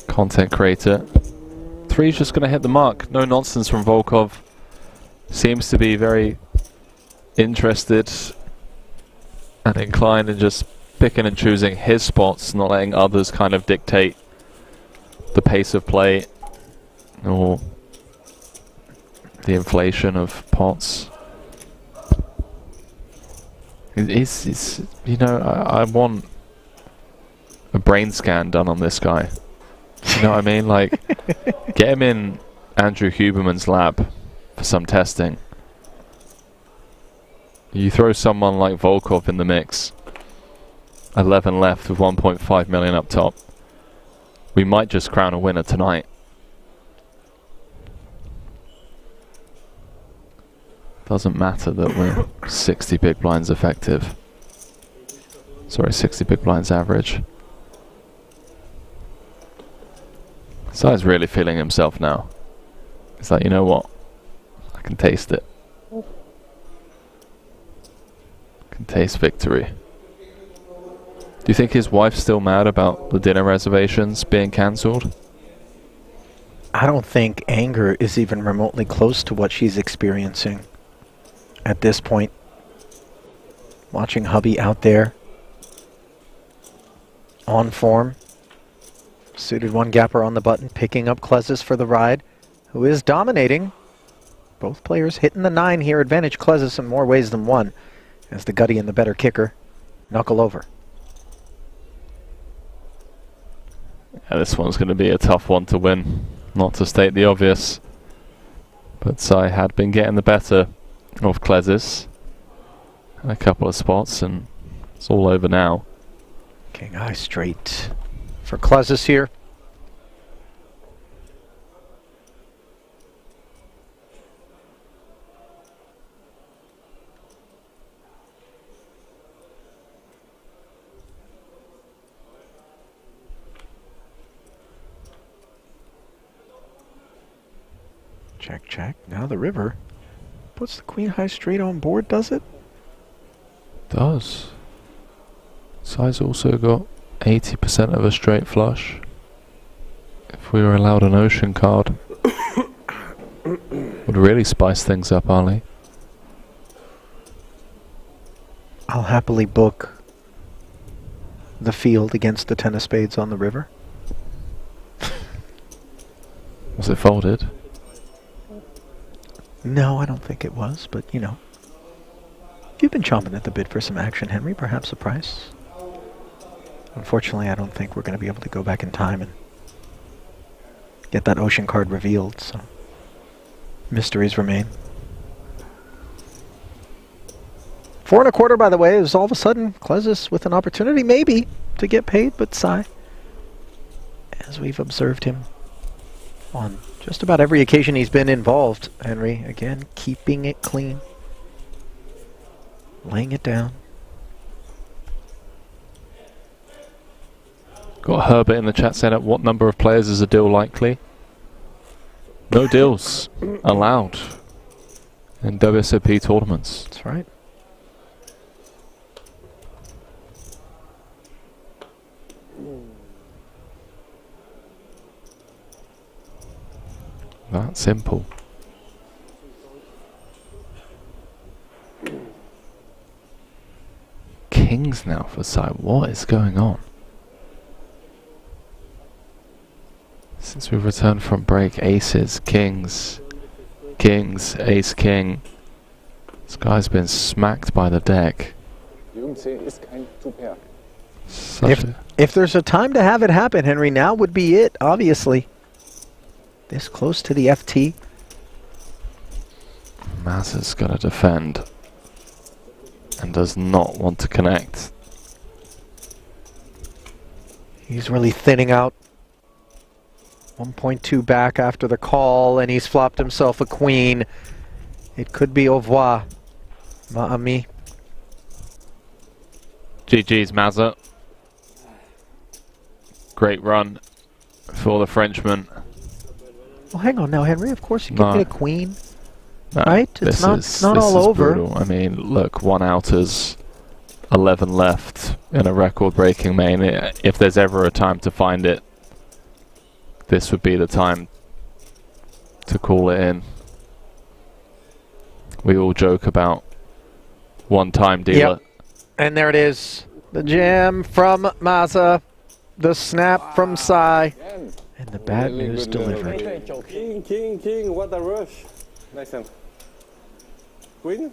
Speaker 19: content creator. 3's just going to hit the mark. No nonsense from Volkov. Seems to be very interested and inclined in just picking and choosing his spots, not letting others kind of dictate the pace of play or the inflation of pots. It's you know, I want a brain scan done on this guy. You know what I mean? Like, get him in Andrew Huberman's lab for some testing. You throw someone like Volkov in the mix, 11 left with 1.5 million up top. We might just crown a winner tonight. Doesn't matter that we're 60 big blinds effective. Sorry, 60 big blinds average. Sai's really feeling himself now. It's like, you know what? I can taste it. I can taste victory. Do you think his wife's still mad about the dinner reservations being cancelled?
Speaker 13: I don't think anger is even remotely close to what she's experiencing at this point. Watching hubby out there on form. Suited one gapper on the button, picking up Klezis for the ride, who is dominating. Both players hitting the 9 here. Advantage Klezis in more ways than one, as the Gutty and the better kicker knuckle over.
Speaker 19: Yeah, this one's going to be a tough one to win, not to state the obvious. But Sai had been getting the better of Klezis in a couple of spots, and it's all over now.
Speaker 13: King high straight for Klezis here. Check, check. Now the river puts the queen high straight on board, does it?
Speaker 19: Does. Sai's also got 80% of a straight flush. If we were allowed an ocean card, would really spice things up, Ali.
Speaker 13: I'll happily book the field against the 10 of spades on the river.
Speaker 19: Was it folded?
Speaker 13: No, I don't think it was, but you know. You've been chomping at the bit for some action, Henry. Perhaps a price. Unfortunately, I don't think we're going to be able to go back in time and get that ocean card revealed, so mysteries remain. 4 1/4, by the way, is all of a sudden Klezis with an opportunity, maybe, to get paid, but Sai, as we've observed him on just about every occasion he's been involved, Henry, again, keeping it clean, laying it down.
Speaker 19: Got Herbert in the chat set up. What number of players is a deal likely? No deals allowed in WSOP tournaments.
Speaker 13: That's right.
Speaker 19: That simple. Kings now for Sai. What is going on? Since we've returned from break, aces, kings, kings, ace, king. This guy's been smacked by the deck.
Speaker 13: If there's a time to have it happen, Henry, now would be it, obviously. This close to the FT.
Speaker 19: Mazza's gonna defend and does not want to connect.
Speaker 13: He's really thinning out. 1.2 back after the call, and he's flopped himself a queen. It could be au revoir, ma ami.
Speaker 19: GG's Mazza. Great run for the Frenchman.
Speaker 13: Well, hang on now, Henry. Of course, you can get a queen,
Speaker 19: No,
Speaker 13: right? It's not all over.
Speaker 19: Brutal. I mean, look, 1 outers, 11 left in a record-breaking main. If there's ever a time to find it, this would be the time to call it in. We all joke about one-time dealer.
Speaker 13: Yep. And there it is. The jam from Mazza. The snap from Sai. And the bad news delivered.
Speaker 5: King, king, king, what a rush. Next time. Queen?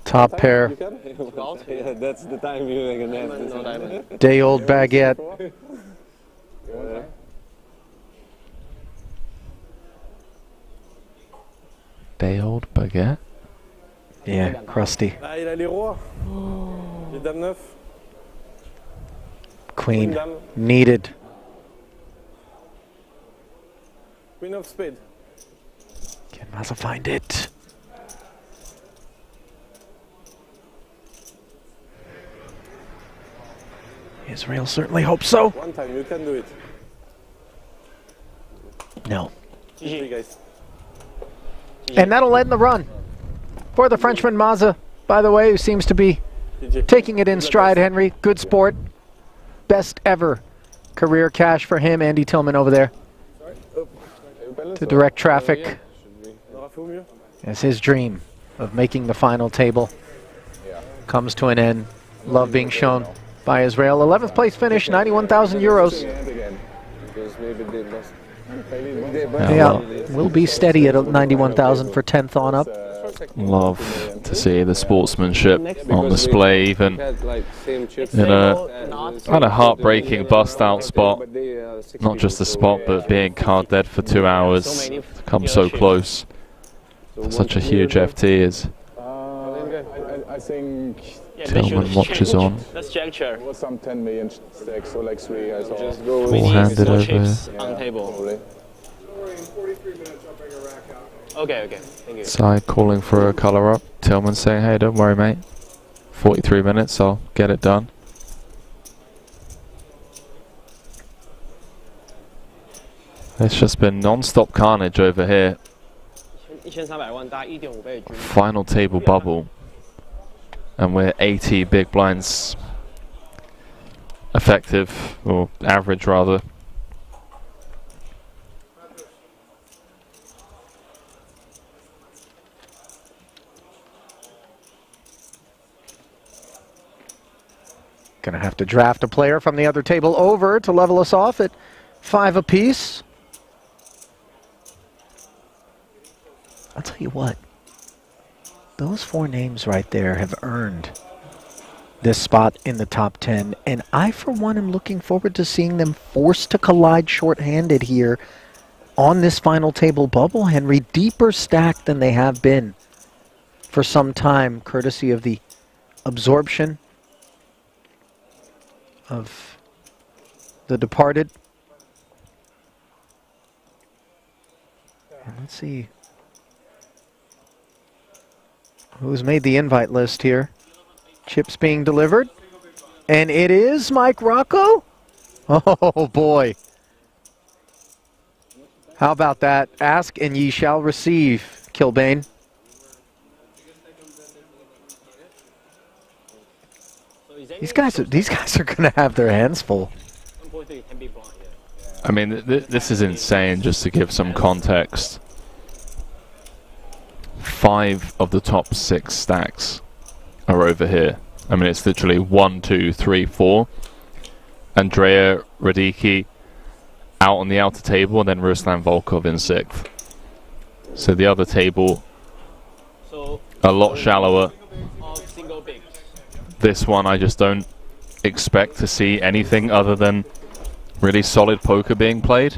Speaker 13: Top pair.
Speaker 5: Yeah, that's the time you're gonna have.
Speaker 13: Day old baguette.
Speaker 19: Day old baguette?
Speaker 13: Yeah, crusty.
Speaker 5: Ah, il a les rois. Les dames neuf.
Speaker 13: Queen needed.
Speaker 5: Queen of spade.
Speaker 13: Can Mazza find it? Israel certainly hopes so.
Speaker 5: One time, you can do it.
Speaker 13: No.
Speaker 3: GG, guys.
Speaker 13: And that'll end the run for the Frenchman Maza, by the way, who seems to be taking it in stride, Henry. Good sport. Best ever career cash for him. Andy Tillman over there to direct traffic. As his dream of making the final table comes to an end. Love being shown by Israel. 11th place finish, 91,000 euros. Yeah, we'll be steady at 91,000 for 10th on up.
Speaker 19: Love to see the sportsmanship on display, even in a kind of heartbreaking bust-out spot. Not just the spot, but being card dead for 2 hours. To come so close for such a huge FT is.
Speaker 5: I think
Speaker 19: Tillman watches on.
Speaker 5: Let's check chair. It was some 10 million stacks, so like 3 I saw. Just
Speaker 19: go handed over here.
Speaker 14: On table. Okay, thank you.
Speaker 19: Side calling for a colour up. Tillman saying, hey, don't worry, mate. 43 minutes, I'll get it done. It's just been non-stop carnage over here. Final table bubble. And we're 80 big blinds effective, or average rather.
Speaker 13: Gonna have to draft a player from the other table over to level us off at 5 apiece. I'll tell you what, those 4 names right there have earned this spot in the top 10, and I for one am looking forward to seeing them forced to collide short-handed here on this final table bubble, Henry. Deeper stacked than they have been for some time, courtesy of the absorption of the departed. And let's see who's made the invite list here. Chips being delivered, and it is Mike Rocco. Oh boy, how about that? Ask and ye shall receive, Kilbane. These guys are gonna have their hands full.
Speaker 19: I mean, this is insane. Just to give some context, 5 of the top 6 stacks are over here. I mean, it's literally 1, 2, 3, 4. Andrea Radicki out on the outer table, and then Ruslan Volkov in 6th. So the other table, a lot shallower. This one, I just don't expect to see anything other than really solid poker being played.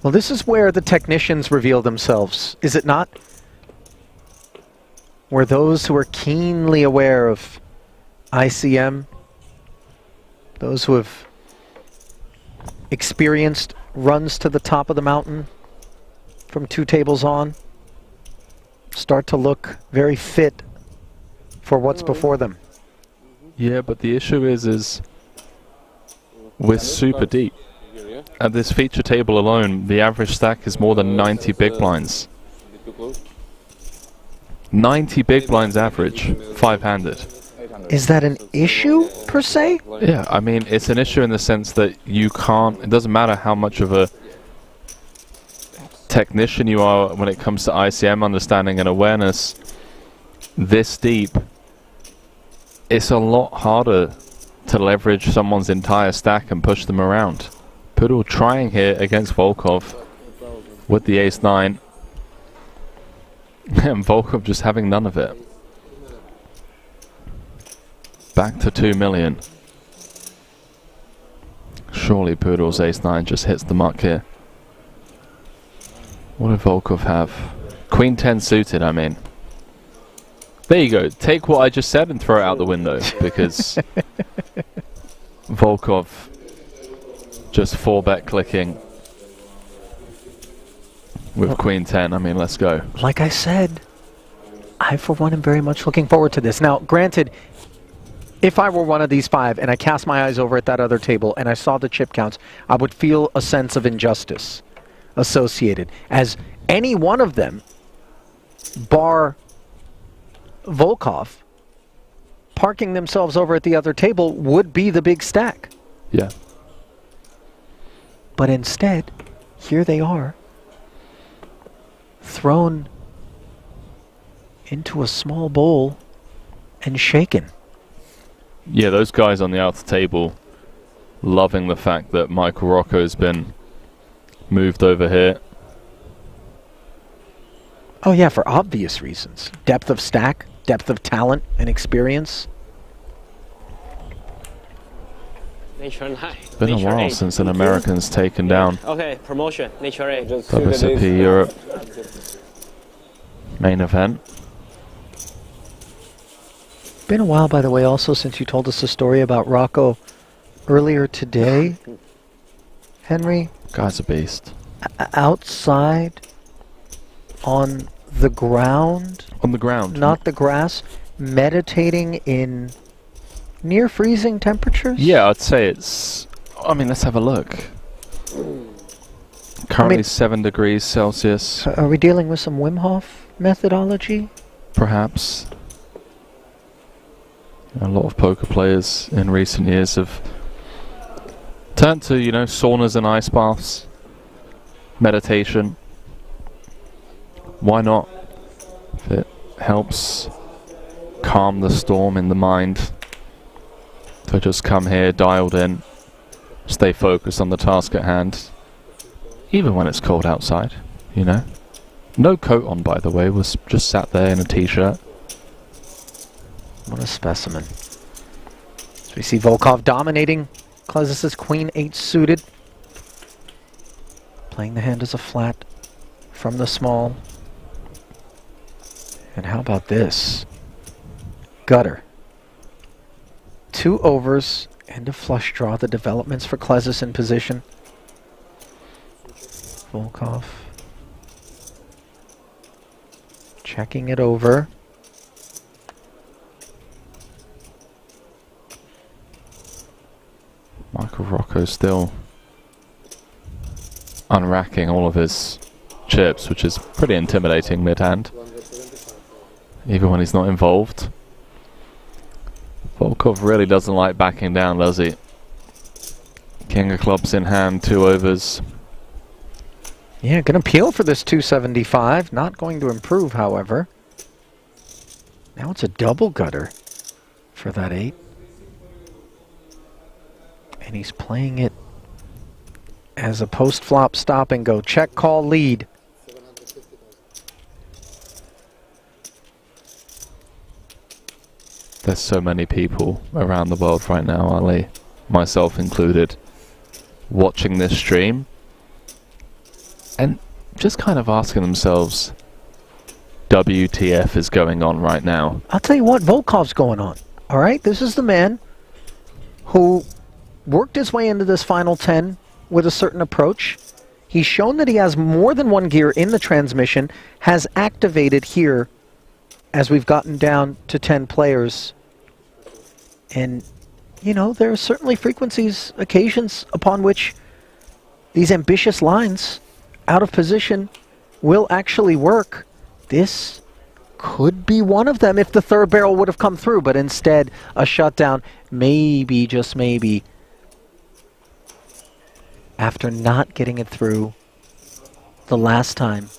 Speaker 13: Well, this is where the technicians reveal themselves, is it not? Where those who are keenly aware of ICM, those who have experienced runs to the top of the mountain from 2 tables on, start to look very fit for what's before them.
Speaker 19: Yeah, but the issue is we're super deep. At this feature table alone, the average stack is more than 90 big blinds. 90 big blinds average, 5-handed.
Speaker 13: Is that an issue, per se?
Speaker 19: Yeah, I mean, it's an issue in the sense that you can't, it doesn't matter how much of a technician you are when it comes to ICM understanding and awareness, this deep, it's a lot harder to leverage someone's entire stack and push them around. Poodle trying here against Volkov with the ace-9, and Volkov just having none of it. Back to 2 million. Surely Poodle's ace-9 just hits the mark here. What did Volkov have? Queen 10 suited, I mean. There you go. Take what I just said and throw it out the window, because Volkov just 4-bet clicking with Queen 10. I mean, let's go.
Speaker 13: Like I said, I for one am very much looking forward to this. Now, granted, if I were one of these 5 and I cast my eyes over at that other table and I saw the chip counts, I would feel a sense of injustice associated, as any one of them, bar Volkov, parking themselves over at the other table would be the big stack.
Speaker 19: Yeah.
Speaker 13: But instead, here they are, thrown into a small bowl and shaken.
Speaker 19: Yeah, those guys on the outer table loving the fact that Michael Rocco's been moved over here.
Speaker 13: Oh yeah, for obvious reasons. Depth of stack, depth of talent and experience.
Speaker 18: Nature 9.
Speaker 19: It's been a while since an American's taken down
Speaker 18: Okay, promotion. Nature 8.
Speaker 19: WSOP Europe main event.
Speaker 13: Been a while, by the way, also, since you told us a story about Rocco earlier today. Henry?
Speaker 19: Guy's a beast.
Speaker 13: Outside, on the ground.
Speaker 19: On the ground?
Speaker 13: Not the grass. Meditating in near freezing temperatures?
Speaker 19: Yeah, I'd say it's... I mean, let's have a look. Currently 7 degrees Celsius.
Speaker 13: Are we dealing with some Wim Hof methodology?
Speaker 19: Perhaps. A lot of poker players in recent years have turned to, you know, saunas and ice baths, meditation. Why not? If it helps calm the storm in the mind, to just come here dialed in, stay focused on the task at hand, even when it's cold outside, you know. No coat on, by the way, was just sat there in a t-shirt.
Speaker 13: What a specimen. So we see Volkov dominating Klezis' Queen 8 suited. Playing the hand as a flat from the small. And how about this? Gutter. 2 overs and a flush draw. The developments for Klezis in position. Volkov checking it over.
Speaker 19: Michael Rocco still unracking all of his chips, which is pretty intimidating mid-hand, even when he's not involved. Volkov really doesn't like backing down, does he? King of clubs in hand, 2 overs.
Speaker 13: Yeah, gonna appeal for this 275. Not going to improve, however. Now it's a double gutter for that 8. And he's playing it as a post-flop stop and go. Check, call, lead.
Speaker 19: There's so many people around the world right now, Ali, myself included, watching this stream and just kind of asking themselves, WTF is going on right now?
Speaker 13: I'll tell you what, Volkov's going on. All right, this is the man who worked his way into this final 10 with a certain approach. He's shown that he has more than one gear in the transmission, has activated here as we've gotten down to 10 players. And, you know, there are certainly frequencies, occasions upon which these ambitious lines out of position will actually work. This could be one of them if the third barrel would have come through, but instead a shutdown, maybe, just maybe, after not getting it through the last time.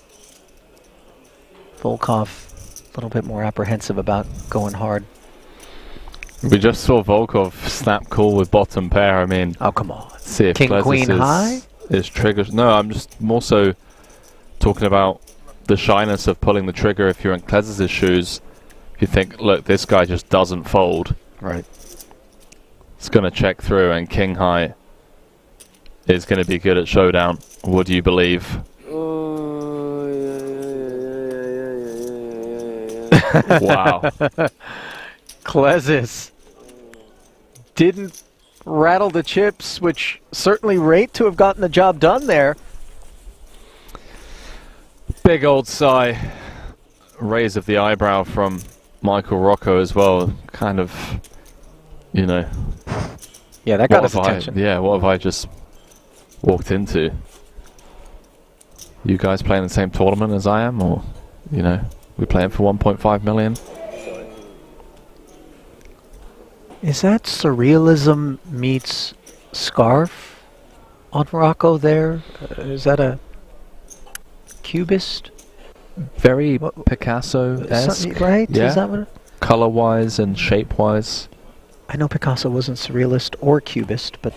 Speaker 13: Volkov a little bit more apprehensive about going hard.
Speaker 19: We just saw Volkov snap call with bottom pair. I mean,
Speaker 13: oh come on,
Speaker 19: see if
Speaker 13: King
Speaker 19: Klezis
Speaker 13: Queen high
Speaker 19: is triggered. No, I'm just more so talking about the shyness of pulling the trigger. If you're in Klezis' shoes, if you think, look, this guy just doesn't fold.
Speaker 13: Right.
Speaker 19: It's going to check through, and King high is going to be good at showdown. What do you believe? Wow.
Speaker 13: Klezis didn't rattle the chips, which certainly rate to have gotten the job done there.
Speaker 19: Big old sigh. Raise of the eyebrow from Michael Rocco as well. Kind of You know.
Speaker 13: Yeah, that got his attention.
Speaker 19: Yeah, what have I just walked into? You guys playing the same tournament as I am, or, you know, we playing for 1.5 million?
Speaker 13: Is that surrealism meets Scarf on Morocco there? Is that a cubist?
Speaker 19: Very Picasso-esque,
Speaker 13: right?
Speaker 19: Yeah.
Speaker 13: Is that what?
Speaker 19: Color-wise and shape-wise.
Speaker 13: I know Picasso wasn't surrealist or cubist, but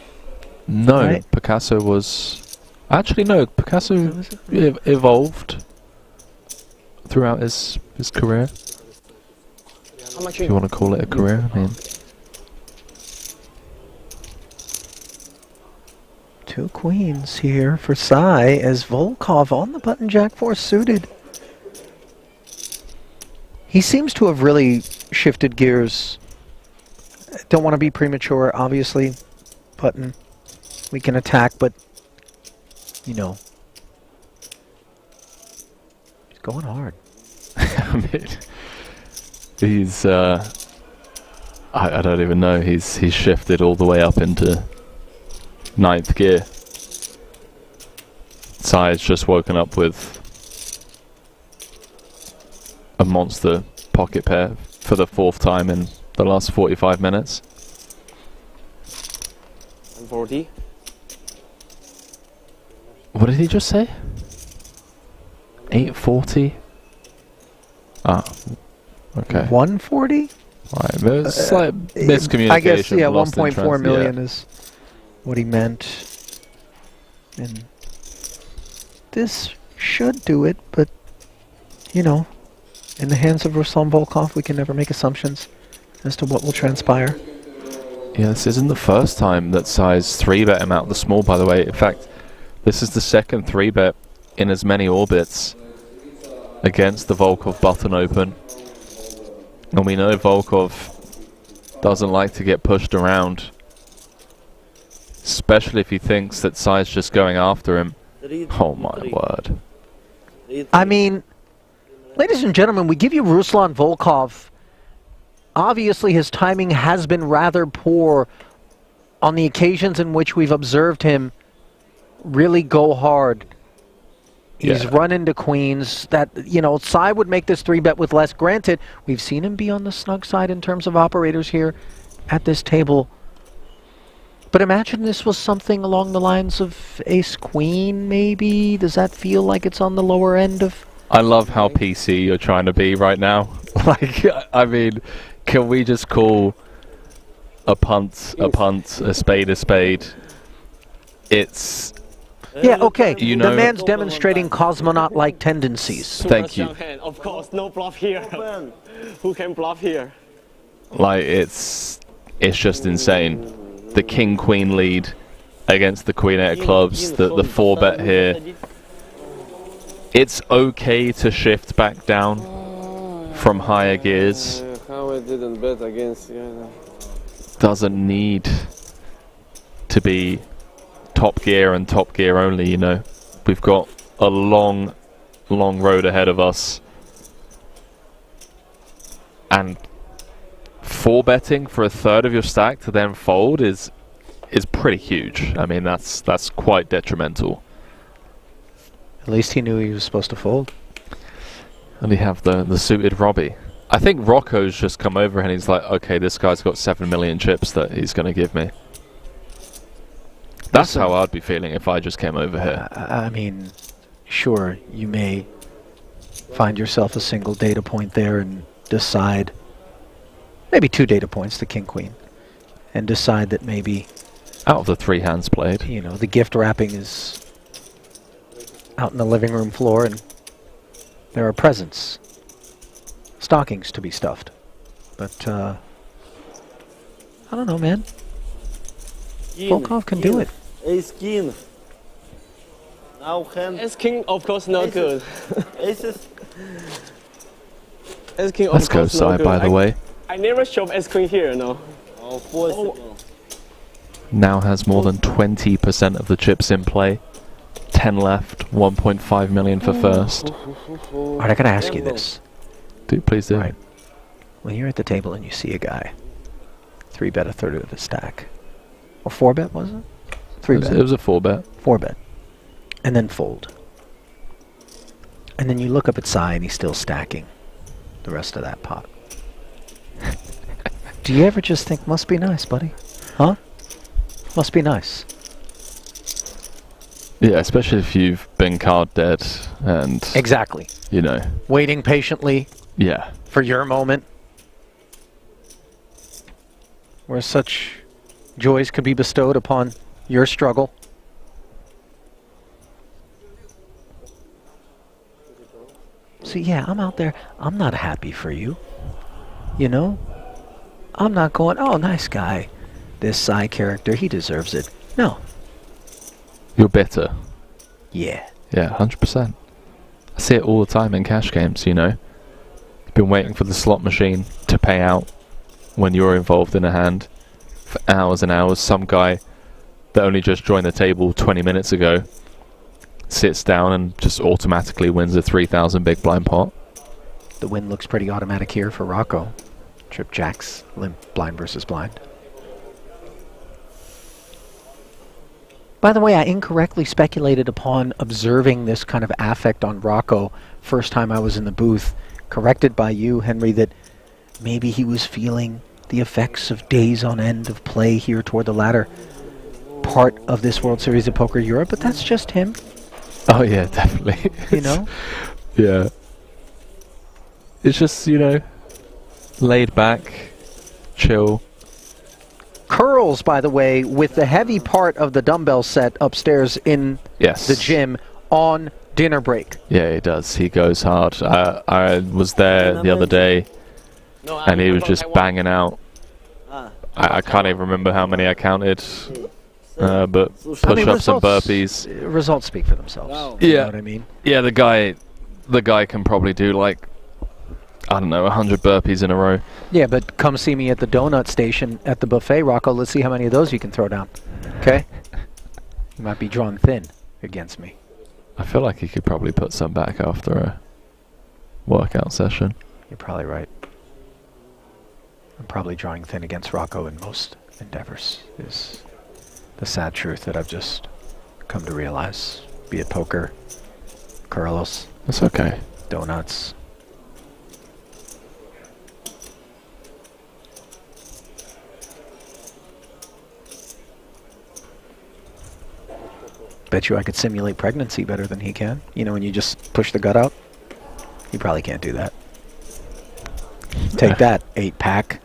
Speaker 19: no,
Speaker 13: right?
Speaker 19: Picasso was actually no. Picasso evolved throughout his career. If you want to call it a career, I mean.
Speaker 13: Two queens here for Sai as Volkov on the button jack 4 suited. He seems to have really shifted gears. Don't want to be premature, obviously. Button, we can attack, but you know, he's going hard.
Speaker 19: I mean, he's I don't even know. He's shifted all the way up into 9th gear. Sai's just woken up with a monster pocket pair for the 4th time in the last 45 minutes.
Speaker 18: 40.
Speaker 19: What did he just say? 840? Ah, okay.
Speaker 13: 140?
Speaker 19: Right, there's slight miscommunication.
Speaker 13: I guess, yeah,
Speaker 19: lost in
Speaker 13: 1.4 million
Speaker 19: yeah.
Speaker 13: is what he meant. And this should do it, but, you know, in the hands of Ruslan Volkov, we can never make assumptions as to what will transpire.
Speaker 19: Yeah, this isn't the first time that Sai's 3-bet him out the small, by the way. In fact, this is the second 3-bet in as many orbits against the Volkov button open. And we know Volkov doesn't like to get pushed around, especially if he thinks that Sai's just going after him. Oh my word.
Speaker 13: I mean, ladies and gentlemen, we give you Ruslan Volkov. Obviously, his timing has been rather poor on the occasions in which we've observed him really go hard. He's run into queens that, you know, Sai would make this 3-bet with less. Granted, we've seen him be on the snug side in terms of operators here at this table. But imagine this was something along the lines of ace-queen, maybe? Does that feel like it's on the lower end of...
Speaker 19: I love how PC you're trying to be right now. Like, I mean, can we just call a punt, a spade a spade? It's...
Speaker 13: Yeah, okay.
Speaker 19: You know,
Speaker 13: the man's demonstrating cosmonaut-like tendencies.
Speaker 19: Thank you.
Speaker 18: Of course, no bluff here. Who can bluff here?
Speaker 19: Like, it's just insane. The king-queen lead against the queen-8 of clubs, the 4-bet here. It's okay to shift back down from higher gears.
Speaker 5: How I didn't bet against you.
Speaker 19: Doesn't need to be top gear and top gear only, you know. We've got a long road ahead of us. And 4-betting for a third of your stack to then fold is pretty huge. I mean, that's quite detrimental.
Speaker 13: At least he knew he was supposed to fold.
Speaker 19: And we have the suited Robbie. I think Rocco's just come over and he's like, okay, this guy's got 7 million chips that he's going to give me. That's how I'd be feeling if I just came over here.
Speaker 13: I mean, sure, you may find yourself a single data point there and decide, maybe 2 data points, the king-queen, and decide that maybe...
Speaker 19: Out of the 3 hands played.
Speaker 13: You know, the gift wrapping is out in the living room floor and there are presents, stockings to be stuffed. But, I don't know, man. Volkov can do it.
Speaker 11: Ace-king. Now hand...
Speaker 18: Ace-king, of course, not good.
Speaker 11: Aces.
Speaker 18: Ace-king,
Speaker 19: Let's go side, by the way.
Speaker 18: I never shove ace-queen here, no.
Speaker 19: Now has more than 20% of the chips in play. 10 left, 1.5 million for first.
Speaker 13: Alright, I gotta ask you this.
Speaker 19: Please do.
Speaker 13: Right. When you're at the table and you see a guy, 3-bet a third of the stack. Or 4-bet, was it? 3-bet.
Speaker 19: It was a 4-bet.
Speaker 13: 4-bet. And then fold. And then you look up at Sai and he's still stacking the rest of that pot. Do you ever just think, must be nice, buddy? Huh? Must be nice.
Speaker 19: Yeah, especially if you've been card dead and...
Speaker 13: Exactly.
Speaker 19: You know.
Speaker 13: Waiting patiently.
Speaker 19: Yeah.
Speaker 13: For your moment. Where such joys could be bestowed upon your struggle. So yeah, I'm out there. I'm not happy for you. You know? I'm not going, oh, nice guy. This side character, he deserves it. No.
Speaker 19: You're bitter.
Speaker 13: Yeah.
Speaker 19: Yeah, 100%. I see it all the time in cash games, you know. You've been waiting for the slot machine to pay out when you're involved in a hand for hours and hours. Some guy that only just joined the table 20 minutes ago sits down and just automatically wins a 3,000 big blind pot.
Speaker 13: The win looks pretty automatic here for Rocco. Trip jacks, limp, blind versus blind. By the way, I incorrectly speculated upon observing this kind of affect on Rocco first time I was in the booth, corrected by you, Henry, that maybe he was feeling the effects of days on end of play here toward the latter part of this World Series of Poker Europe, but that's just him.
Speaker 19: Oh yeah, definitely.
Speaker 13: You know?
Speaker 19: Yeah. It's just, you know, laid back, chill.
Speaker 13: Curls, by the way, with the heavy part of the dumbbell set upstairs in the gym on dinner break.
Speaker 19: Yeah, he does. He goes hard. I was there the other day, and he was just banging out. I can't even remember how many I counted, but push-ups and burpees.
Speaker 13: Results speak for themselves.
Speaker 19: Yeah,
Speaker 13: You know what I mean?
Speaker 19: Yeah, the guy can probably do like, I don't know, 100 burpees in a row.
Speaker 13: Yeah, but come see me at the donut station at the buffet, Rocco. Let's see how many of those you can throw down. Okay? You might be drawn thin against me.
Speaker 19: I feel like he could probably put some back after a workout session.
Speaker 13: You're probably right. I'm probably drawing thin against Rocco in most endeavors, is the sad truth that I've just come to realize. Be it poker, Carlos.
Speaker 19: That's okay.
Speaker 13: Donuts. Bet you I could simulate pregnancy better than he can. You know, when you just push the gut out. He probably can't do that. Take that, 8-pack.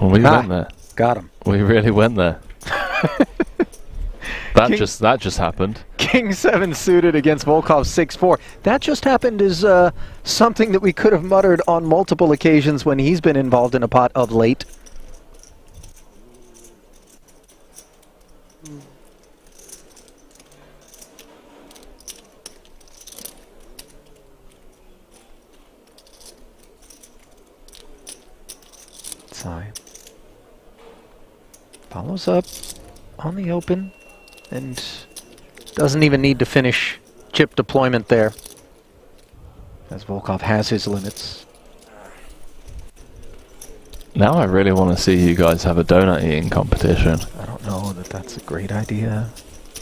Speaker 19: Well, we went there.
Speaker 13: Got him.
Speaker 19: We really went there. that just happened.
Speaker 13: King 7 suited against Volkov 6-4. That just happened is something that we could have muttered on multiple occasions when he's been involved in a pot of late. Follows up on the open and doesn't even need to finish chip deployment there, as Volkov has his limits.
Speaker 19: Now I really want to see you guys have a donut eating competition.
Speaker 13: I don't know that that's a great idea.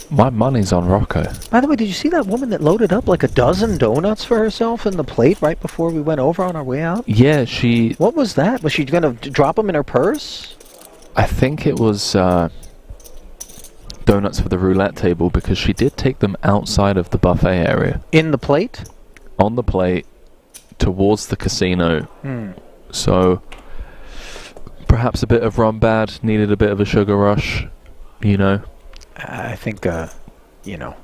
Speaker 19: My money's on Rocco.
Speaker 13: By the way, did you see that woman that loaded up like a dozen donuts for herself in the plate right before we went over on our way out?
Speaker 19: Yeah, she...
Speaker 13: What was that? Was she going to drop them in her purse?
Speaker 19: I think it was donuts for the roulette table, because she did take them outside of the buffet area.
Speaker 13: In the plate?
Speaker 19: On the plate, towards the casino.
Speaker 13: Hmm.
Speaker 19: So, perhaps a bit of rum bad, needed a bit of a sugar rush, you know.
Speaker 13: I think, you know,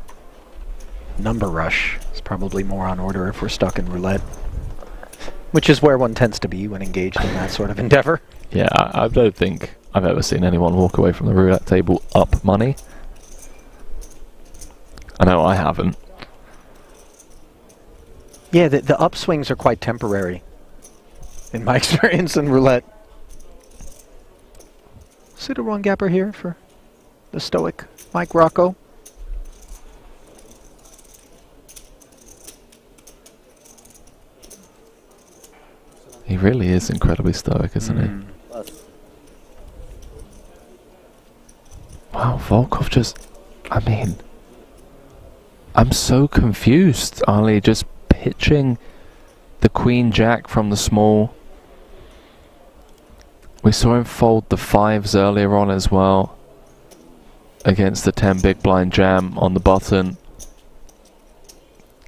Speaker 13: number rush is probably more on order if we're stuck in roulette. Which is where one tends to be when engaged in that sort of endeavor.
Speaker 19: Yeah, I don't think I've ever seen anyone walk away from the roulette table up money. I know I haven't.
Speaker 13: Yeah, the upswings are quite temporary, in my experience in roulette. See the one gapper here for the stoic Mike Rocco.
Speaker 19: He really is incredibly stoic, isn't he? Wow, Volkov just... I mean... I'm so confused, Ali, just pitching the Queen Jack from the small. We saw him fold the 5s earlier on as well against the 10 big blind jam on the button.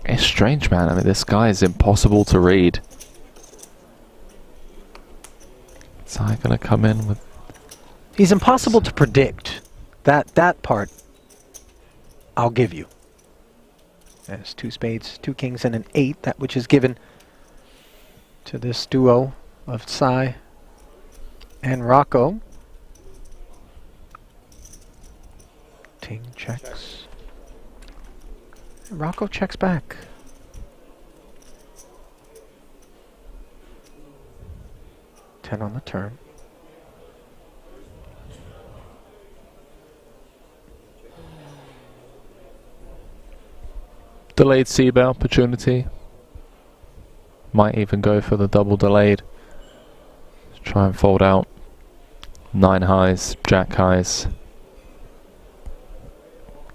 Speaker 19: It's strange, man. I mean, this guy is impossible to read. Is I gonna come in with...
Speaker 13: He's impossible to predict. That part I'll give you. There's 2 spades, 2 kings, and an 8, that which is given to this duo of Sai and Rocco. Ting checks. And Rocco checks back. Ten on the turn.
Speaker 19: Delayed C-bet opportunity. Might even go for the double delayed. Let's try and fold out. 9 highs, jack highs.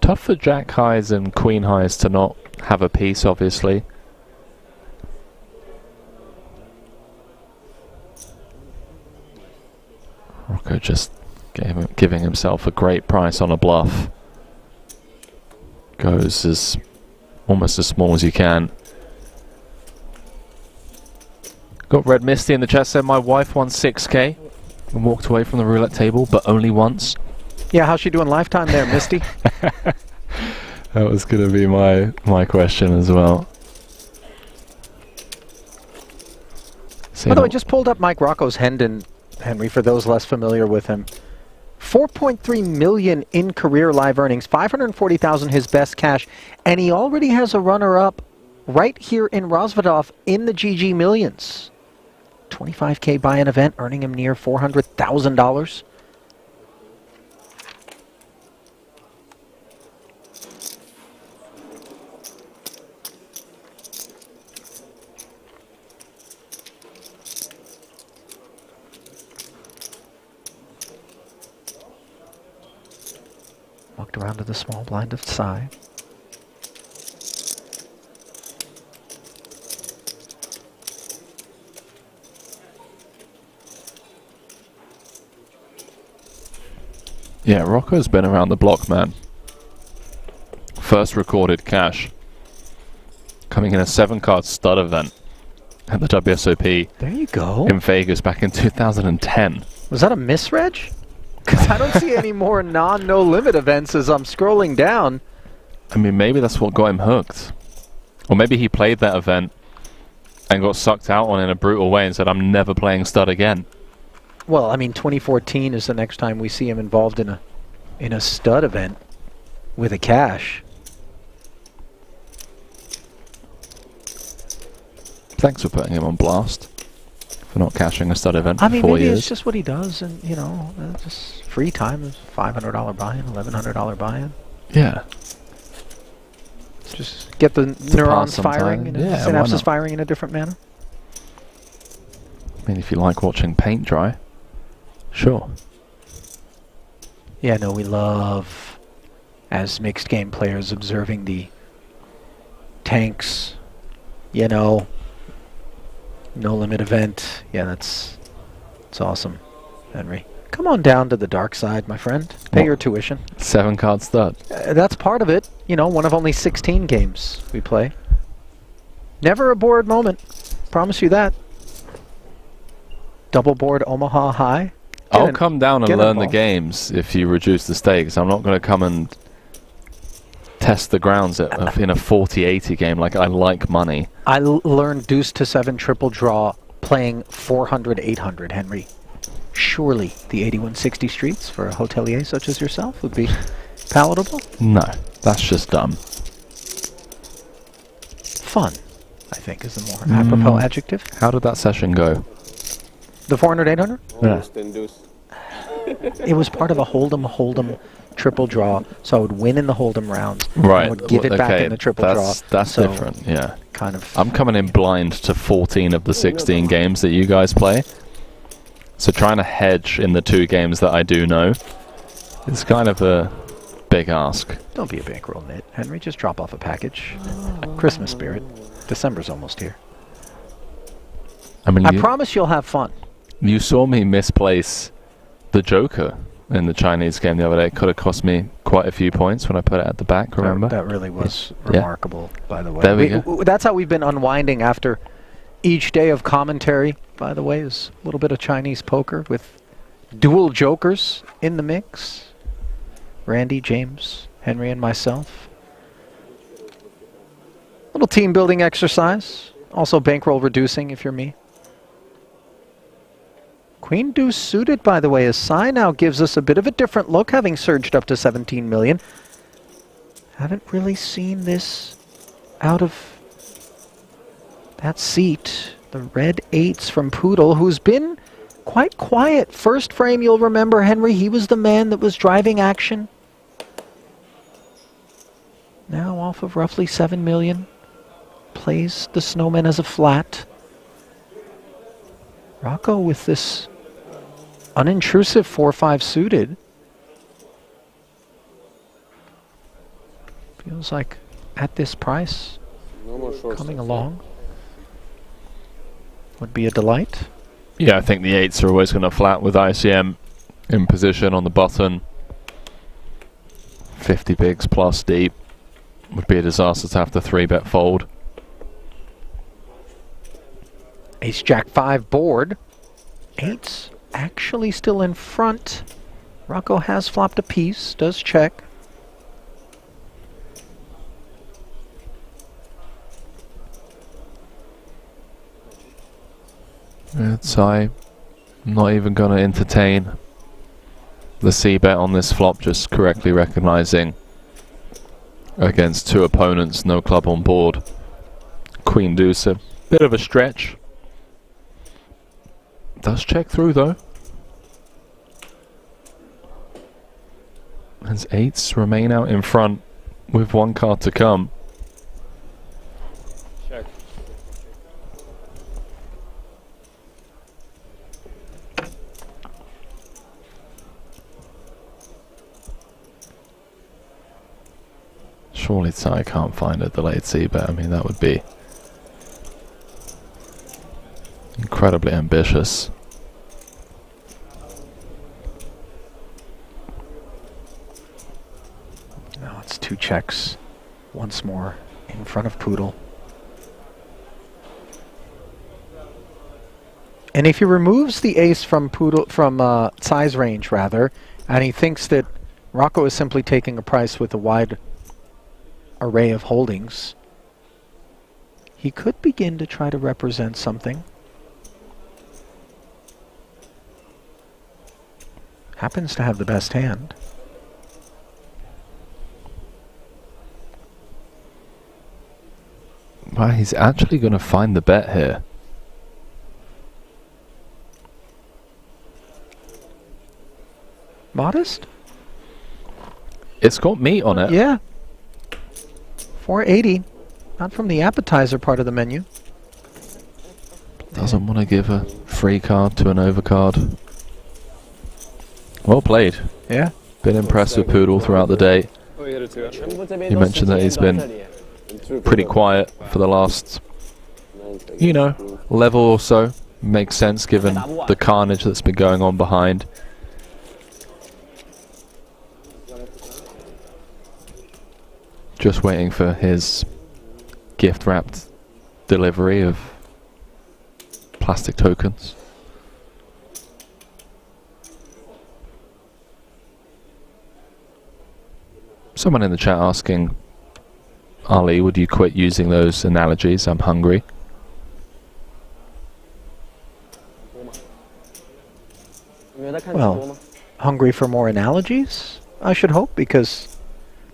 Speaker 19: Tough for jack highs and queen highs to not have a piece, obviously. Rocco just giving himself a great price on a bluff. Goes as almost as small as you can. Got Red Misty in the chat, said my wife won 6k and walked away from the roulette table, but only once.
Speaker 13: Yeah, how's she doing lifetime there, Misty?
Speaker 19: That was going to be my question as well.
Speaker 13: By the way, just pulled up Mike Rocco's Hendon, Henry, for those less familiar with him. 4.3 million in career live earnings, 540,000 his best cash, and he already has a runner-up right here in Rosvedov in the GG Millions. 25k buy-in event, earning him near $400,000. Walked around to the small blind of Sai.
Speaker 19: Yeah, Rocco's been around the block, man. First recorded cash. Coming in a 7-card stud event at the WSOP.
Speaker 13: There you go.
Speaker 19: In Vegas back in 2010.
Speaker 13: Was that a misreg? Because I don't see any more non-no-limit events as I'm scrolling down.
Speaker 19: I mean, maybe that's what got him hooked. Or maybe he played that event and got sucked out on in a brutal way and said, I'm never playing stud again.
Speaker 13: Well, I mean, 2014 is the next time we see him involved in a stud event with a cash.
Speaker 19: Thanks for putting him on blast for not cashing a stud event
Speaker 13: I
Speaker 19: for
Speaker 13: mean,
Speaker 19: 4
Speaker 13: maybe
Speaker 19: years.
Speaker 13: it's just what he does, and you know, just free time is $500 buy-in, $1,100 buy-in.
Speaker 19: Yeah.
Speaker 13: Just get the neurons firing, and
Speaker 19: yeah,
Speaker 13: synapses firing in a different manner.
Speaker 19: I mean, if you like watching paint dry, sure.
Speaker 13: Yeah, no, we love, as mixed game players, observing the tanks, you know, no limit event. Yeah, that's awesome, Henry. Come on down to the dark side, my friend. Pay your tuition.
Speaker 19: 7-card stud.
Speaker 13: That's part of it. You know, one of only 16 games we play. Never a bored moment. Promise you that. Double board Omaha High.
Speaker 19: I'll come down and learn the games if you reduce the stakes. I'm not going to come and test the grounds in a 40-80 game. Like, I like money.
Speaker 13: I learned deuce to 7 triple draw playing 400-800, Henry. Surely the 8160 streets for a hotelier such as yourself would be palatable?
Speaker 19: No, that's just dumb.
Speaker 13: Fun, I think, is the more apropos adjective.
Speaker 19: How did that session go?
Speaker 13: The 400-800?
Speaker 19: Yeah.
Speaker 13: It was part of a Hold'em triple draw, so I would win in the Hold'em rounds.
Speaker 19: Right.
Speaker 13: I would give it back in the triple draw.
Speaker 19: That's
Speaker 13: so
Speaker 19: different, yeah.
Speaker 13: Kind of.
Speaker 19: I'm coming in blind to 14 of the 16 games that you guys play. So trying to hedge in the 2 games that I do know It's kind of a big ask.
Speaker 13: Don't be a bankroll nit, Henry. Just drop off a package. Christmas spirit. December's almost here.
Speaker 19: I mean,
Speaker 13: I promise you'll have fun.
Speaker 19: You saw me misplace the Joker in the Chinese game the other day. It could have cost me quite a few points when I put it at the back, remember?
Speaker 13: That really was
Speaker 19: Yeah.
Speaker 13: remarkable, by the way.
Speaker 19: There we go.
Speaker 13: That's how we've been unwinding after each day of commentary, by the way, is a little bit of Chinese poker with dual jokers in the mix. Randy, James, Henry, and myself. Little team building exercise. Also bankroll reducing if you're me. Queen Deuce suited, by the way, as Sai now gives us a bit of a different look, having surged up to 17 million. Haven't really seen this out of that seat. The red eights from Poodle, who's been quite quiet. First frame, you'll remember, Henry, he was the man that was driving action. Now off of roughly 7 million. Plays the Snowman as a flat. Rocco with this unintrusive 4-5 suited. Feels like at this price, coming along would be a delight.
Speaker 19: Yeah, I think the 8s are always going to flat with ICM in position on the button. 50 bigs plus deep would be a disaster to have to 3-bet fold.
Speaker 13: Ace Jack 5 board. 8s actually still in front. Rocco has flopped a piece, does check.
Speaker 19: I'm not even going to entertain the C-bet on this flop, just correctly recognizing against two opponents, no club on board. Queen Deuce, a bit of a stretch. Does check through though. As 8s remain out in front with one card to come.
Speaker 5: Check.
Speaker 19: Surely I can't find a delayed C-bet. I mean, that would be incredibly ambitious.
Speaker 13: Now it's 2 checks. Once more in front of Poodle. And if he removes the ace from Poodle, from Tsai's range rather, and he thinks that Rocco is simply taking a price with a wide array of holdings, he could begin to try to represent something. Happens to have the best hand.
Speaker 19: Wow, he's actually going to find the bet here.
Speaker 13: Modest?
Speaker 19: It's got meat on it.
Speaker 13: Yeah. 480. Not from the appetizer part of the menu.
Speaker 19: Doesn't want to give a free card to an overcard. Well played.
Speaker 13: Yeah.
Speaker 19: Been impressed with Poodle throughout the day. You mentioned that he's been pretty quiet for the last, you know, level or so. Makes sense given the carnage that's been going on behind. Just waiting for his gift-wrapped delivery of plastic tokens. Someone in the chat asking, Ali, would you quit using those analogies? I'm hungry.
Speaker 13: Well, hungry for more analogies, I should hope, because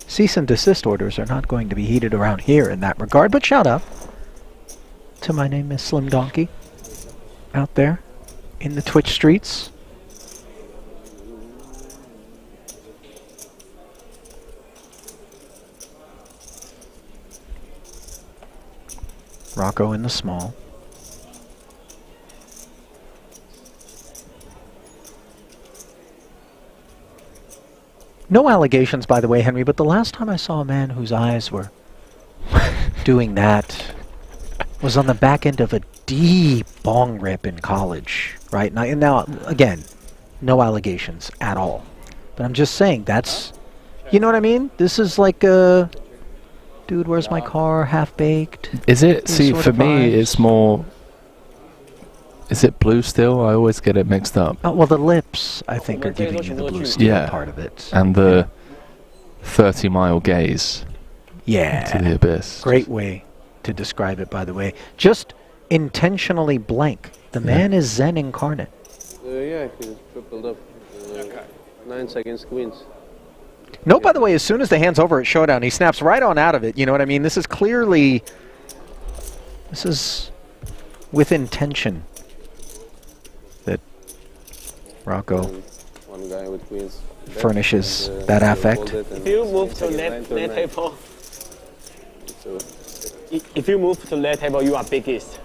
Speaker 13: cease and desist orders are not going to be heeded around here in that regard. But shout out to my name is Slim Donkey out there in the Twitch streets. Rocco in the small. No allegations, by the way, Henry, but the last time I saw a man whose eyes were doing that was on the back end of a deep bong rip in college, right? Now, again, no allegations at all. But I'm just saying, that's, you know what I mean? This is like a, dude, where's my car, half-baked?
Speaker 19: Is it? See, for me, it's more... Is it blue still? I always get it mixed up.
Speaker 13: Well, the lips, I think, are giving you the blue steel part of it.
Speaker 19: And the 30-mile gaze.
Speaker 13: Yeah.
Speaker 19: To the abyss.
Speaker 13: Great way to describe it, by the way. Just intentionally blank. The man is Zen incarnate.
Speaker 3: Yeah, he tripled up. 9 seconds queens.
Speaker 13: No, by the way, as soon as the hand's over at showdown, he snaps right on out of it. You know what I mean? This is clearly... This is with intention that Rocco
Speaker 3: one guy with queens
Speaker 13: furnishes that affect.
Speaker 18: If you move to left table, if you move to left table, you are biggest.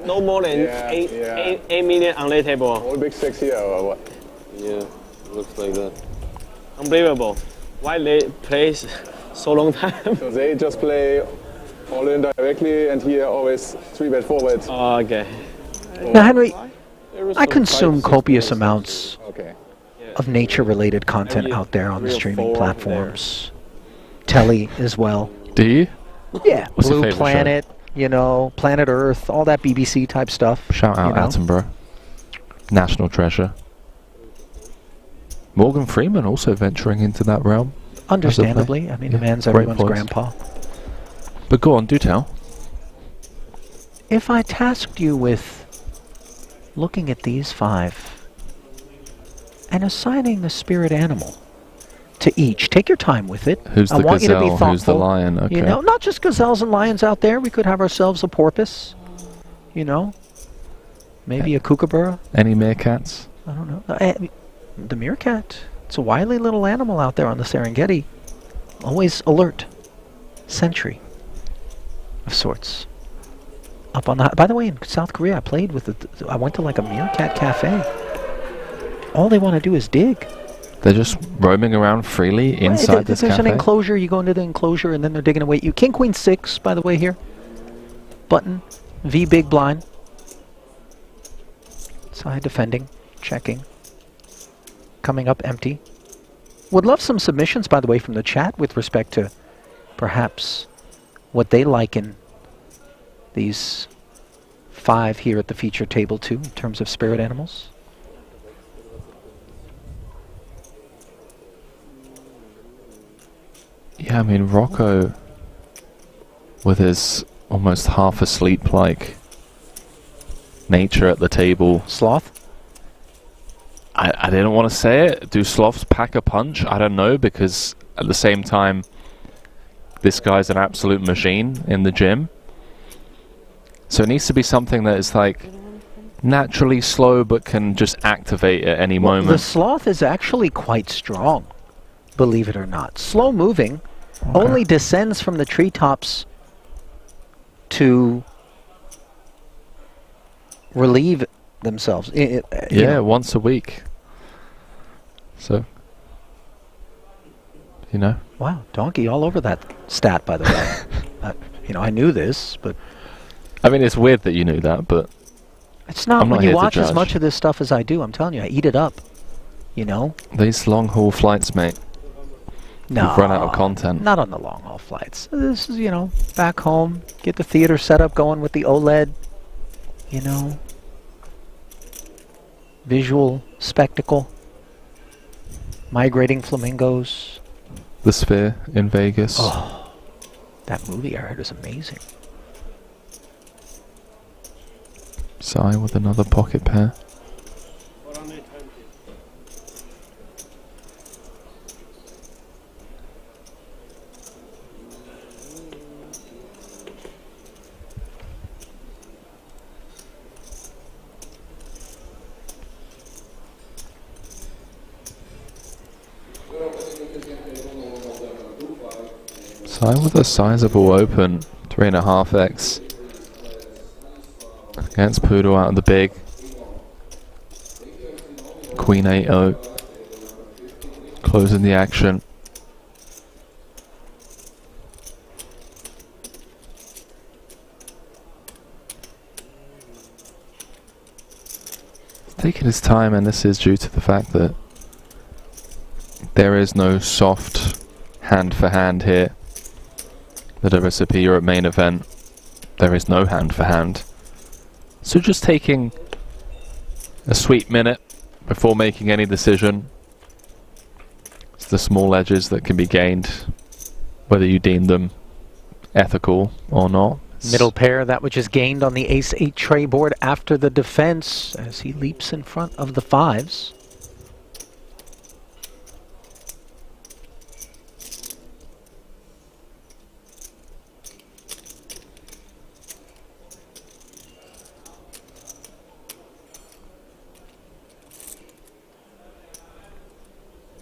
Speaker 18: no more than 8 million on left table.
Speaker 5: All big 6 here or what?
Speaker 3: Yeah, looks like that.
Speaker 18: Unbelievable. Why they play so long time?
Speaker 5: So they just play all in directly, and here always 3-bet forward.
Speaker 18: Oh, okay.
Speaker 13: Now, Henry, I consume copious amounts of nature-related content out there on the streaming platforms. Telly as well.
Speaker 19: Do you?
Speaker 13: Yeah,
Speaker 19: What's your
Speaker 13: Blue
Speaker 19: favorite
Speaker 13: Planet, you know, Planet Earth, all that BBC type stuff.
Speaker 19: Shout out Attenborough. National treasure. Morgan Freeman also venturing into that realm.
Speaker 13: Understandably. I mean, the man's everyone's grandpa.
Speaker 19: But go on, do tell.
Speaker 13: If I tasked you with looking at these 5 and assigning the spirit animal to each, take your time with it.
Speaker 19: Who's the gazelle? Who's the lion? Okay.
Speaker 13: You know, not just gazelles and lions out there. We could have ourselves a porpoise. You know, maybe a kookaburra.
Speaker 19: Any meerkats?
Speaker 13: I don't know. The meerkat. It's a wily little animal out there on the Serengeti. Always alert. Sentry. Of sorts. Up on the... By the way, in South Korea, I played with... I went to like a meerkat cafe. All they want to do is dig.
Speaker 19: They're just roaming around freely inside this
Speaker 13: There's
Speaker 19: cafe?
Speaker 13: an enclosure. You go into the enclosure, and then they're digging away at you. King, Queen, 6, by the way, here. Button. V, big blind. Side defending. Checking. Coming up empty. Would love some submissions, by the way, from the chat with respect to perhaps what they liken these 5 here at the feature table to in terms of spirit animals.
Speaker 19: Yeah, I mean, Rocco, with his almost half asleep like nature at the table.
Speaker 13: Sloth?
Speaker 19: I didn't want to say it. Do sloths pack a punch? I don't know, because at the same time, this guy's an absolute machine in the gym. So it needs to be something that is like naturally slow but can just activate at any moment.
Speaker 13: The sloth is actually quite strong, believe it or not. Slow moving, only descends from the treetops to relieve themselves.
Speaker 19: Yeah, once a week. So, you know.
Speaker 13: Wow, donkey all over that stat, by the way. You know, I knew this, but...
Speaker 19: I mean, it's weird that you knew that, but...
Speaker 13: It's not.
Speaker 19: I'm not
Speaker 13: when you
Speaker 19: here to
Speaker 13: watch as
Speaker 19: judge.
Speaker 13: much of this stuff as I do, I'm telling you, I eat it up. You know?
Speaker 19: These long-haul flights, mate.
Speaker 13: No.
Speaker 19: You've run out of content.
Speaker 13: Not on the long-haul flights. This is, you know, back home, get the theater setup going with the OLED, you know? Visual spectacle. Migrating flamingos.
Speaker 19: The Sphere in Vegas.
Speaker 13: Oh, that movie I heard is amazing.
Speaker 19: Sai with another pocket pair. Sai with a sizable open, 3.5x. Against Poodle out of the big. Queen 8-0. Closing the action. Taking his time, and this is due to the fact that there is no soft hand for hand here. The WSOP Europe main event, there is no hand for hand. So just taking a sweet minute before making any decision. It's the small edges that can be gained, whether you deem them ethical or not.
Speaker 13: Middle pair, that which is gained on the ace-8 tray board after the defense as he leaps in front of the fives.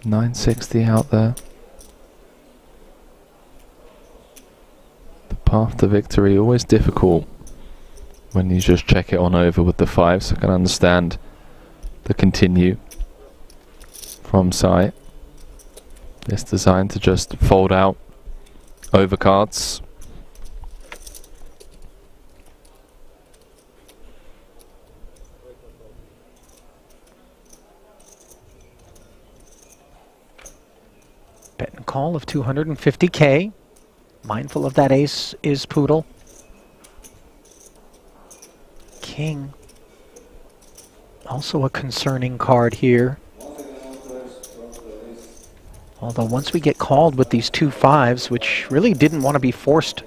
Speaker 19: $960 out there. Path to victory, always difficult when you just check it on over with the fives. I can understand the continue from sight. It's designed to just fold out over cards.
Speaker 13: Bet and call of 250K. Mindful of that ace is Poodle. King. Also a concerning card here. Although once we get called with these two fives, which really didn't want to be forced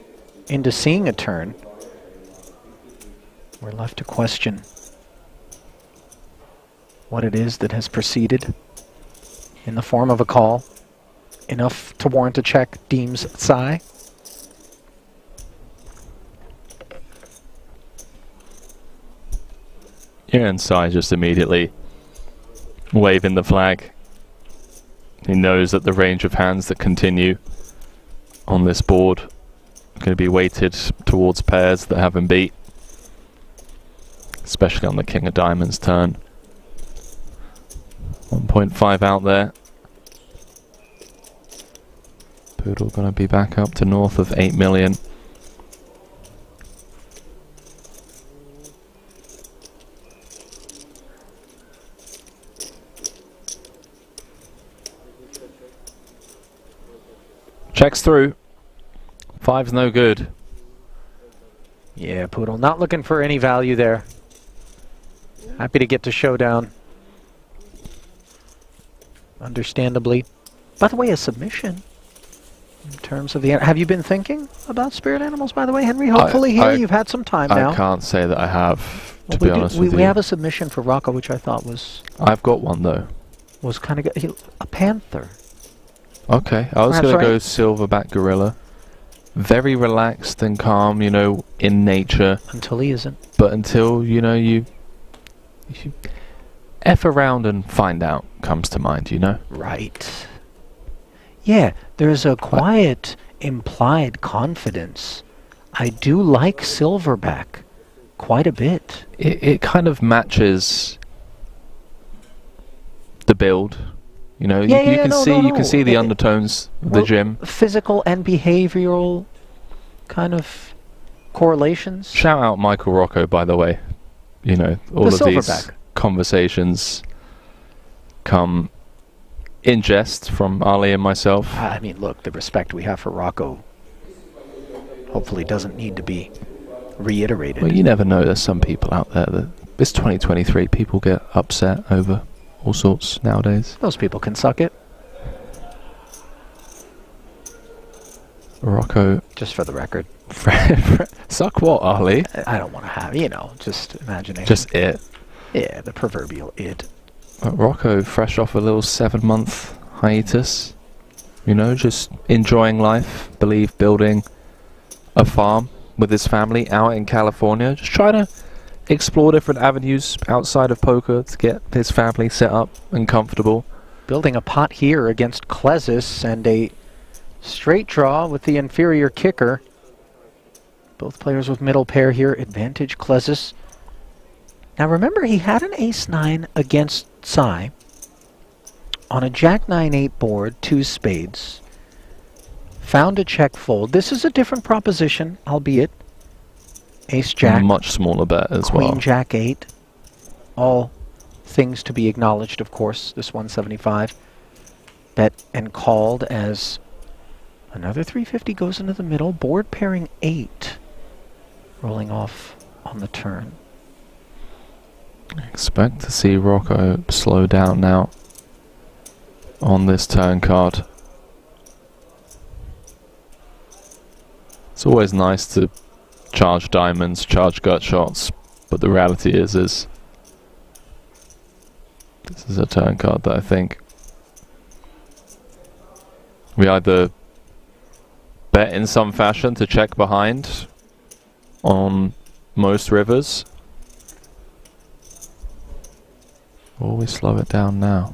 Speaker 13: into seeing a turn, we're left to question what it is that has proceeded in the form of a call. Enough to warrant a check, deems Sai.
Speaker 19: Yeah, and Sai just immediately waving the flag. He knows that the range of hands that continue on this board are going to be weighted towards pairs that have him beat, especially on the King of Diamonds turn. 1.5 out there. Poodle going to be back up to north of 8 million. Checks through. Five's no good.
Speaker 13: Yeah, Poodle not looking for any value there. Happy to get to showdown. Understandably. By the way, a submission. In terms of the... Have you been thinking about spirit animals, by the way, Henry? Hopefully here you've had some time now.
Speaker 19: I can't say that I have, to be honest with you.
Speaker 13: We have a submission for Rocco, which I thought was...
Speaker 19: I've got one, though.
Speaker 13: Was kind of... A panther.
Speaker 19: Okay, I was going to go silverback gorilla. Very relaxed and calm, you know, in nature.
Speaker 13: Until he isn't.
Speaker 19: But until, you know, you F around and find out comes to mind, you know?
Speaker 13: Right. Yeah, there's a quiet, implied confidence. I do like silverback quite a bit.
Speaker 19: It kind of matches the build. You know, you can see the undertones of the gym.
Speaker 13: Physical and behavioral kind of correlations.
Speaker 19: Shout out Michael Rocco, by the way. You know, all of these conversations come in jest from Ali and myself.
Speaker 13: I mean, look, the respect we have for Rocco hopefully doesn't need to be reiterated.
Speaker 19: Well, you never know. There's some people out there that... It's 2023. People get upset over all sorts nowadays.
Speaker 13: Those people can suck it.
Speaker 19: Rocco.
Speaker 13: Just for the record.
Speaker 19: Suck what, Ali?
Speaker 13: I don't want to have, you know, just imagination.
Speaker 19: Just it.
Speaker 13: Yeah, the proverbial it.
Speaker 19: Rocco, fresh off a little 7-month hiatus. You know, just enjoying life. Believe building a farm with his family out in California. Just trying to explore different avenues outside of poker to get his family set up and comfortable.
Speaker 13: Building a pot here against Klesis and a straight draw with the inferior kicker. Both players with middle pair here. Advantage Klesis. Now remember, he had an ace-9 against Sai. on a Jack 9-8 board, 2 spades, found a check fold. This is a different proposition, albeit. Ace Jack.
Speaker 19: Much smaller bet as well.
Speaker 13: Queen Jack 8. All things to be acknowledged, of course. This 175. Bet and called as another 350 goes into the middle. Board pairing 8. Rolling off on the turn.
Speaker 19: Expect to see Rocco slow down now on this turn card. It's always nice to charge diamonds, charge gut shots, but the reality is this is a turn card that I think we either bet in some fashion to check behind on most rivers, or we slow it down now.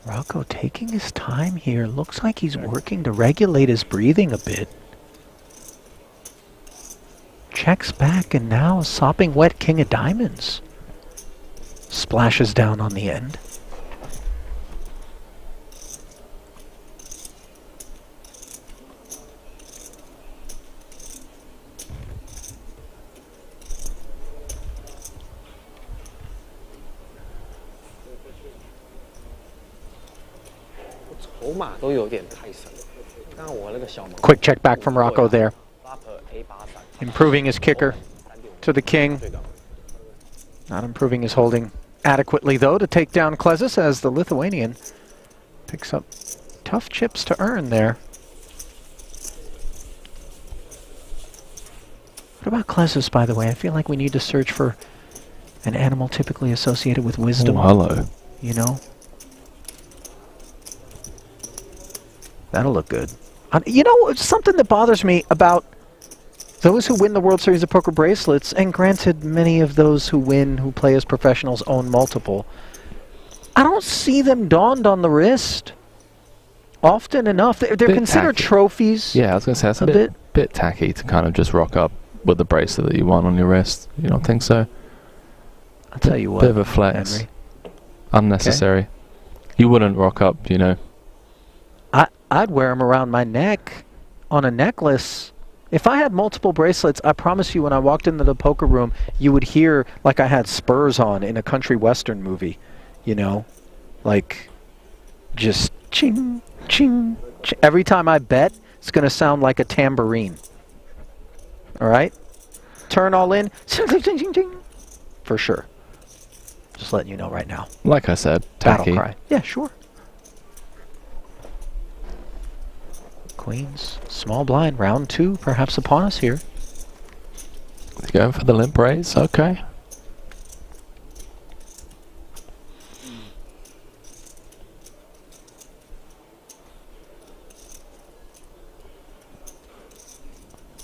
Speaker 13: Rocco taking his time here. Looks like he's working to regulate his breathing a bit. Checks back and now a sopping wet king of diamonds. Splashes down on the end. Quick check back from Rocco there. Improving his kicker to the king. Not improving his holding adequately, though, to take down Klezus as the Lithuanian picks up tough chips to earn there. What about Klezus, by the way? I feel like we need to search for an animal typically associated with wisdom.
Speaker 19: Oh, hello.
Speaker 13: You know? That'll look good. You know, something that bothers me about those who win the World Series of Poker bracelets, and granted many of those who win, who play as professionals, own multiple, I don't see them donned on the wrist often enough. They're considered
Speaker 19: tacky.
Speaker 13: Trophies.
Speaker 19: Yeah, I was going to say, that's a bit tacky to kind of just rock up with the bracelet that you want on your wrist. You don't think so?
Speaker 13: I'll tell you what,
Speaker 19: bit of a flex.
Speaker 13: Henry.
Speaker 19: Unnecessary.
Speaker 13: Okay.
Speaker 19: You wouldn't rock up, you know.
Speaker 13: I'd wear them around my neck on a necklace. If I had multiple bracelets, I promise you when I walked into the poker room, you would hear like I had spurs on in a country western movie, you know? Like, just ching, ching, ching. Every time I bet, it's going to sound like a tambourine. All right? Turn all in. For sure. Just letting you know right now.
Speaker 19: Like I said, tacky.
Speaker 13: Battle cry. Yeah, sure. Queens, small blind, round 2, perhaps upon us here.
Speaker 19: Going for the limp raise, okay.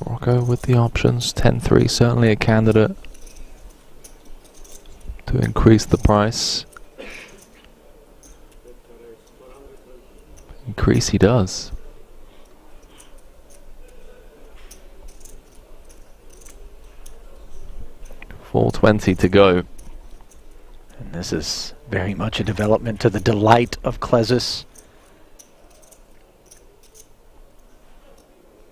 Speaker 19: Rocco with the options, 10-3, certainly a candidate to increase the price. Increase he does. 420 to go.
Speaker 13: And this is very much a development to the delight of Klezus.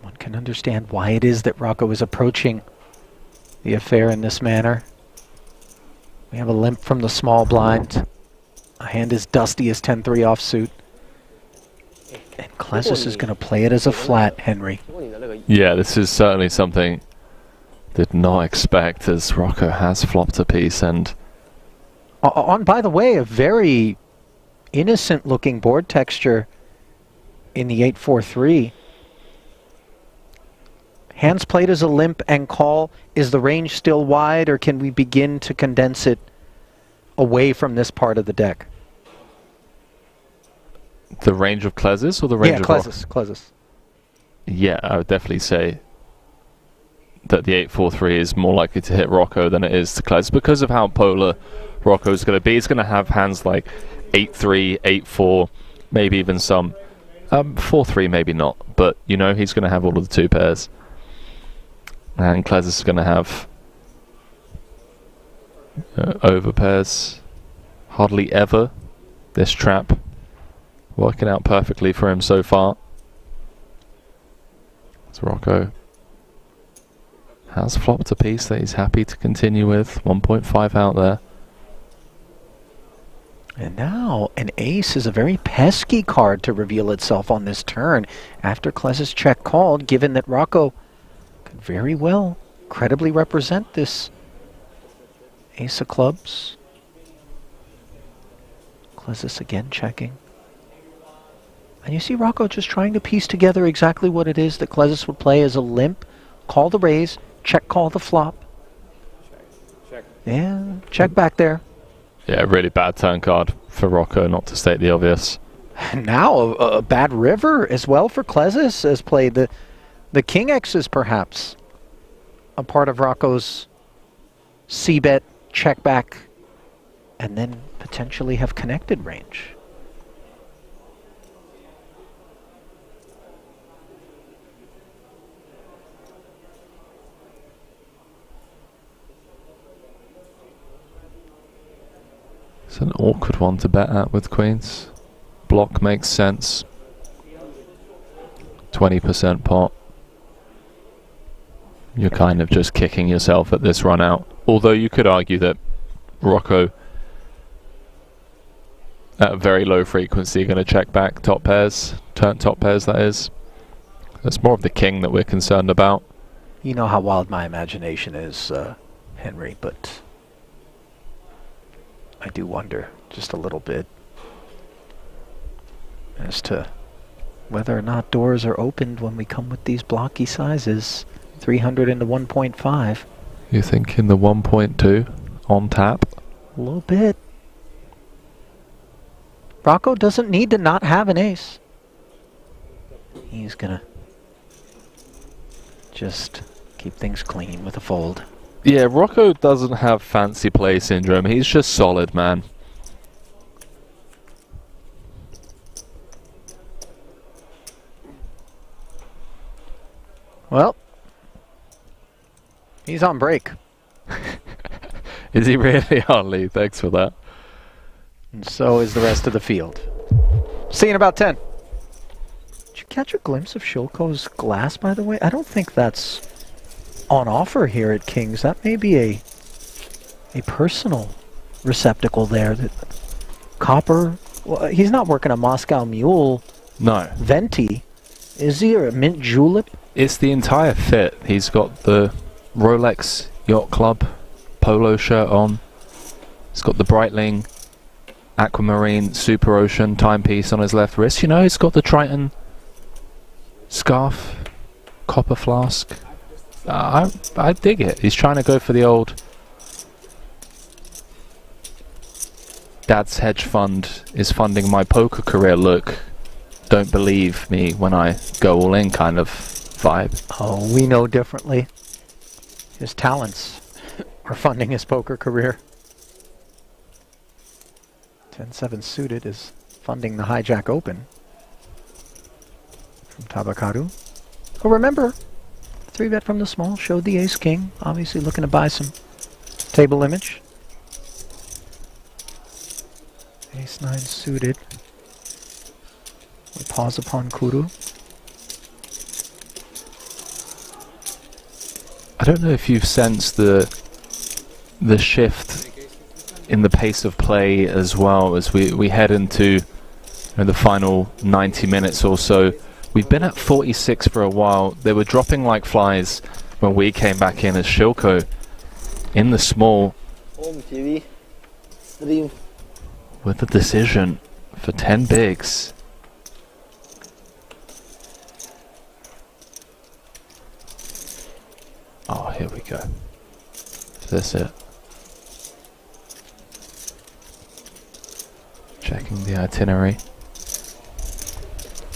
Speaker 13: One can understand why it is that Rocco is approaching the affair in this manner. We have a limp from the small blind. A hand as dusty as 10-3 offsuit. And Klezus is going to play it as a flat, Henry.
Speaker 19: Yeah, this is certainly something did not expect, as Rocco has flopped a piece. And
Speaker 13: on, by the way, a very innocent looking board texture in the 8-4-3. Hands played as a limp and call. Is the range still wide, or can we begin to condense it away from this part of the deck?
Speaker 19: The range of Klezus or the range of
Speaker 13: Klezus.
Speaker 19: Yeah, I would definitely say that the 8-4-3 is more likely to hit Rocco than it is to Klezus because of how polar Rocco's going to be. He's going to have hands like 8-3, 8-4, maybe even some 4-3 maybe not, but you know he's going to have all of the 2 pairs. And Klez is going to have over pairs. Hardly ever. This trap working out perfectly for him so far. So Rocco has flopped a piece that he's happy to continue with. 1.5 out there.
Speaker 13: And now an ace is a very pesky card to reveal itself on this turn after Klez's check called, given that Rocco could very well credibly represent this ace of clubs. Klez's again checking. And you see Rocco just trying to piece together exactly what it is that Klez's would play as a limp, call the raise, check call the flop.
Speaker 5: Check.
Speaker 13: Yeah, check back there.
Speaker 19: Yeah, really bad turn card for Rocco, not to state the obvious.
Speaker 13: And now a bad river as well for Klez's as played. The King X is perhaps a part of Rocco's C-bet, check back, and then potentially have connected range.
Speaker 19: It's an awkward one to bet at with queens. Block makes sense. 20% pot. You're kind of just kicking yourself at this run out. Although you could argue that Rocco, at a very low frequency, going to check back top pairs, turn top pairs that is. It's more of the king that we're concerned about.
Speaker 13: You know how wild my imagination is, Henry, but I do wonder just a little bit as to whether or not doors are opened when we come with these blocky sizes. 300 into 1.5.
Speaker 19: You think in the 1.2 on tap?
Speaker 13: A little bit. Rocco doesn't need to not have an ace. He's gonna just keep things clean with a fold.
Speaker 19: Yeah, Rocco doesn't have fancy play syndrome. He's just solid, man.
Speaker 13: Well, he's on break.
Speaker 19: Is he really on lead? Thanks for that.
Speaker 13: And so is the rest of the field. See you in about 10. Did you catch a glimpse of Shilko's glass, by the way? I don't think that's on offer here at King's. That may be a personal receptacle there. That copper. Well, he's not working a Moscow Mule.
Speaker 19: No.
Speaker 13: Venti. Is he, or a mint julep?
Speaker 19: It's the entire fit. He's got the Rolex Yacht Club polo shirt on. He's got the Breitling Aquamarine Super Ocean timepiece on his left wrist. You know, he's got the Triton scarf, copper flask. I dig it. He's trying to go for the old Dad's hedge fund is funding my poker career look. Don't believe me when I go all in kind of vibe.
Speaker 13: Oh, we know differently. His talents are funding his poker career. 10-7 suited is funding the Hijack Open from Tabakaru. Oh, remember, 3-bet from the small showed the ace-king. Obviously looking to buy some table image. Ace-9 suited. We pause upon Kuru.
Speaker 19: I don't know if you've sensed the shift in the pace of play as well as we head into the final 90 minutes or so. We've been at 46 for a while. They were dropping like flies when we came back in as Shilko in the small
Speaker 11: Home TV stream
Speaker 19: with a decision for 10 bigs. Oh, here we go. Is this it? Checking the itinerary.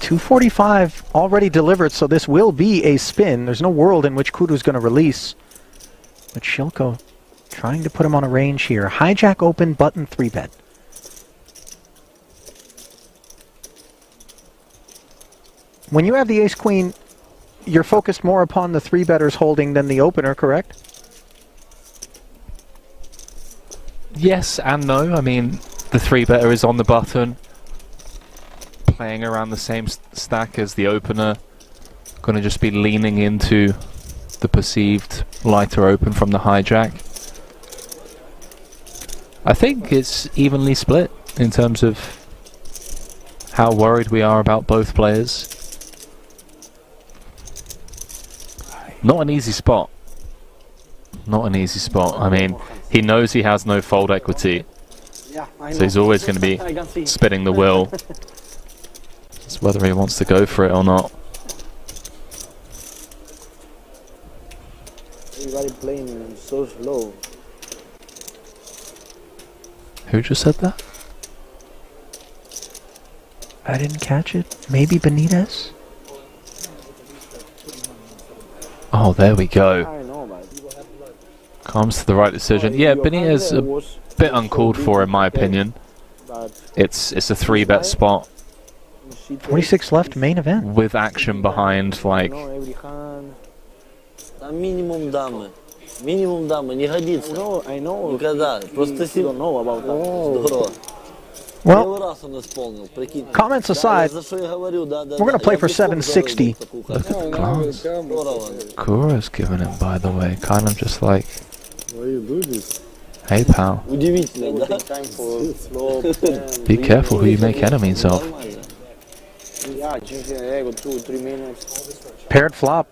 Speaker 13: 245 already delivered, so this will be a spin. There's no world in which Kudu's going to release. But Shilko trying to put him on a range here. Hijack open, button 3-bet. When you have the ace-queen, you're focused more upon the three-betters holding than the opener, correct?
Speaker 19: Yes and no. I mean, the three-better is on the button, playing around the same stack as the opener. Going to just be leaning into the perceived lighter open from the hijack. I think it's evenly split in terms of how worried we are about both players. Not an easy spot. Not an easy spot. I mean, he knows he has no fold equity, so he's always going to be spinning the wheel. It's whether he wants to go for it or not.
Speaker 11: Everybody playing so slow.
Speaker 19: Who just said that?
Speaker 13: I didn't catch it. Maybe Benitez?
Speaker 19: Oh, there we go. Comes to the right decision. Yeah, Benitez a bit uncalled for in my opinion. It's a 3-bet spot.
Speaker 13: 46 left, main event.
Speaker 19: With action behind, like...
Speaker 11: Минимум дамы. Минимум дамы. Не годится. I know. Никогда. Просто don't know about that. Здорово.
Speaker 13: Well, comments aside, we're going to play for 760.
Speaker 19: Look at the class. Kura's giving it, by the way. Kind of just like... Hey, pal. Be careful who you make enemies of.
Speaker 13: Paired flop.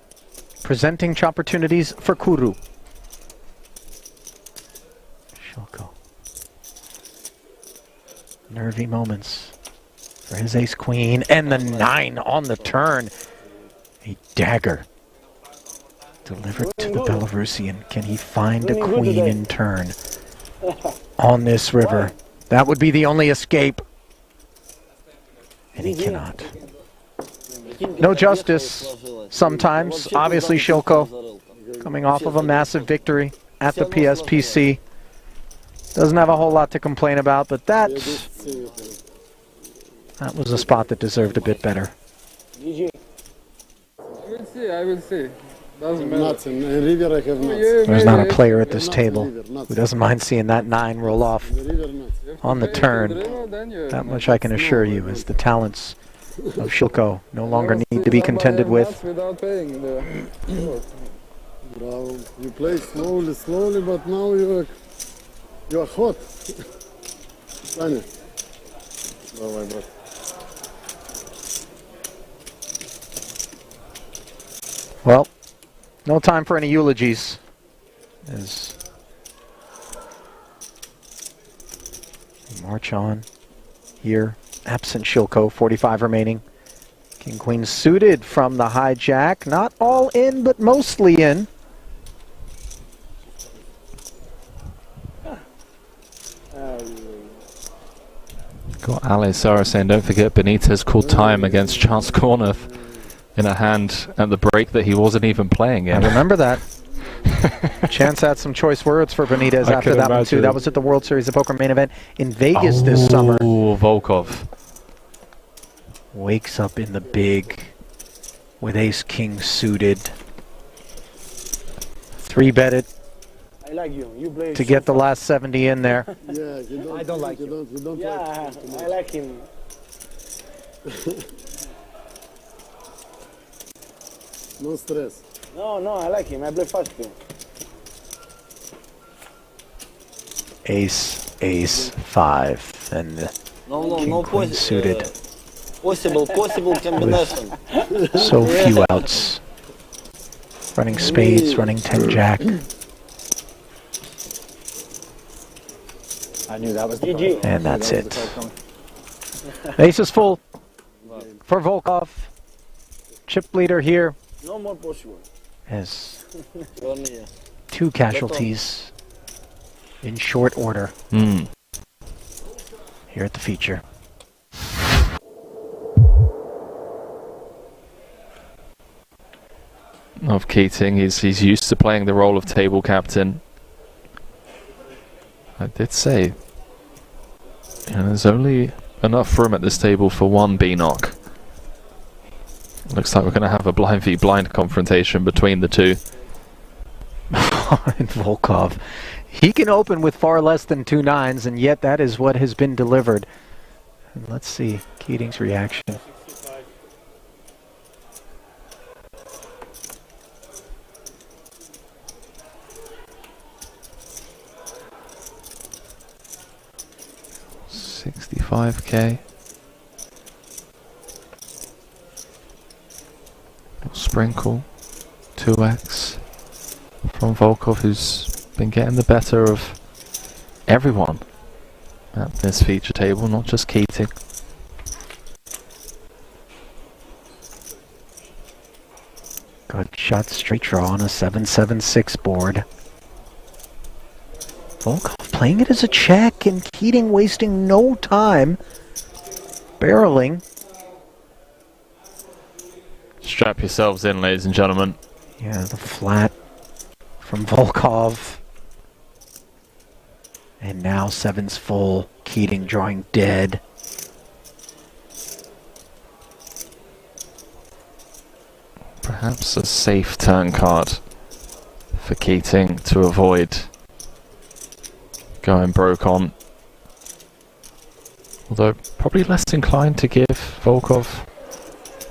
Speaker 13: Presenting opportunities for Kuru. Shoko. Nervy moments for his ace-queen, and the 9 on the turn. A dagger delivered to the Belarusian. Can he find a queen in turn on this river? That would be the only escape. And he cannot. No justice sometimes. Obviously, Shoko coming off of a massive victory at the PSPC. Doesn't have a whole lot to complain about, but that was a spot that deserved a bit better.
Speaker 5: I will see. Doesn't matter.
Speaker 13: There's not a player at this table who doesn't mind seeing that 9 roll off on the turn. That much I can assure you, as the talents of Shilko no longer need to be contended with.
Speaker 5: Bravo. You play slowly, but now you are hot. Саня. Давай, брат.
Speaker 13: Well, no time for any eulogies. As we march on here. Absent Shilko, 45 remaining. King Queen suited from the hijack. Not all in, but mostly in.
Speaker 19: Got Ali Sara saying, don't forget Benitez called time against Charles Cornuth in a hand at the break that he wasn't even playing in.
Speaker 13: I remember that. Chance had some choice words for Benitez after that one too. That was at the World Series of Poker main event in Vegas this summer.
Speaker 19: Oh, Volkov.
Speaker 13: Wakes up in the big with ace-king suited. 3-betted
Speaker 11: I like you. You play
Speaker 13: to get the last 70 in there.
Speaker 5: Yeah, you don't,
Speaker 11: I don't like
Speaker 5: you.
Speaker 11: you.
Speaker 5: Don't
Speaker 11: Yeah, I like him.
Speaker 5: No stress.
Speaker 11: No, I like him. I play fast too.
Speaker 13: Ace, 5, and the Queen suited.
Speaker 11: Possible combination.
Speaker 13: So few outs. Running spades, running 10-jack.
Speaker 21: I knew that was the
Speaker 13: And that's it. Ace is full for Volkov. Chip leader here.
Speaker 11: No more possible.
Speaker 13: Has 2 casualties in short order here at the feature.
Speaker 19: Of Keating, he's used to playing the role of table captain. I did say, there's only enough room at this table for one B-knock. Looks like we're going to have a blind v blind confrontation between the two.
Speaker 13: And Volkov. He can open with far less than 2 9s, and yet that is what has been delivered. And let's see Keating's reaction.
Speaker 19: $65K. Sprinkle 2x from Volkov, who's been getting the better of everyone at this feature table, not just Keating.
Speaker 13: Good shot, straight draw on a 7-7-6 board. Volkov playing it as a check, and Keating wasting no time barreling.
Speaker 19: Strap yourselves in, ladies and gentlemen.
Speaker 13: Yeah, the flat from Volkov. And now 7's full. Keating drawing dead.
Speaker 19: Perhaps a safe turn card for Keating to avoid going broke on. Although probably less inclined to give Volkov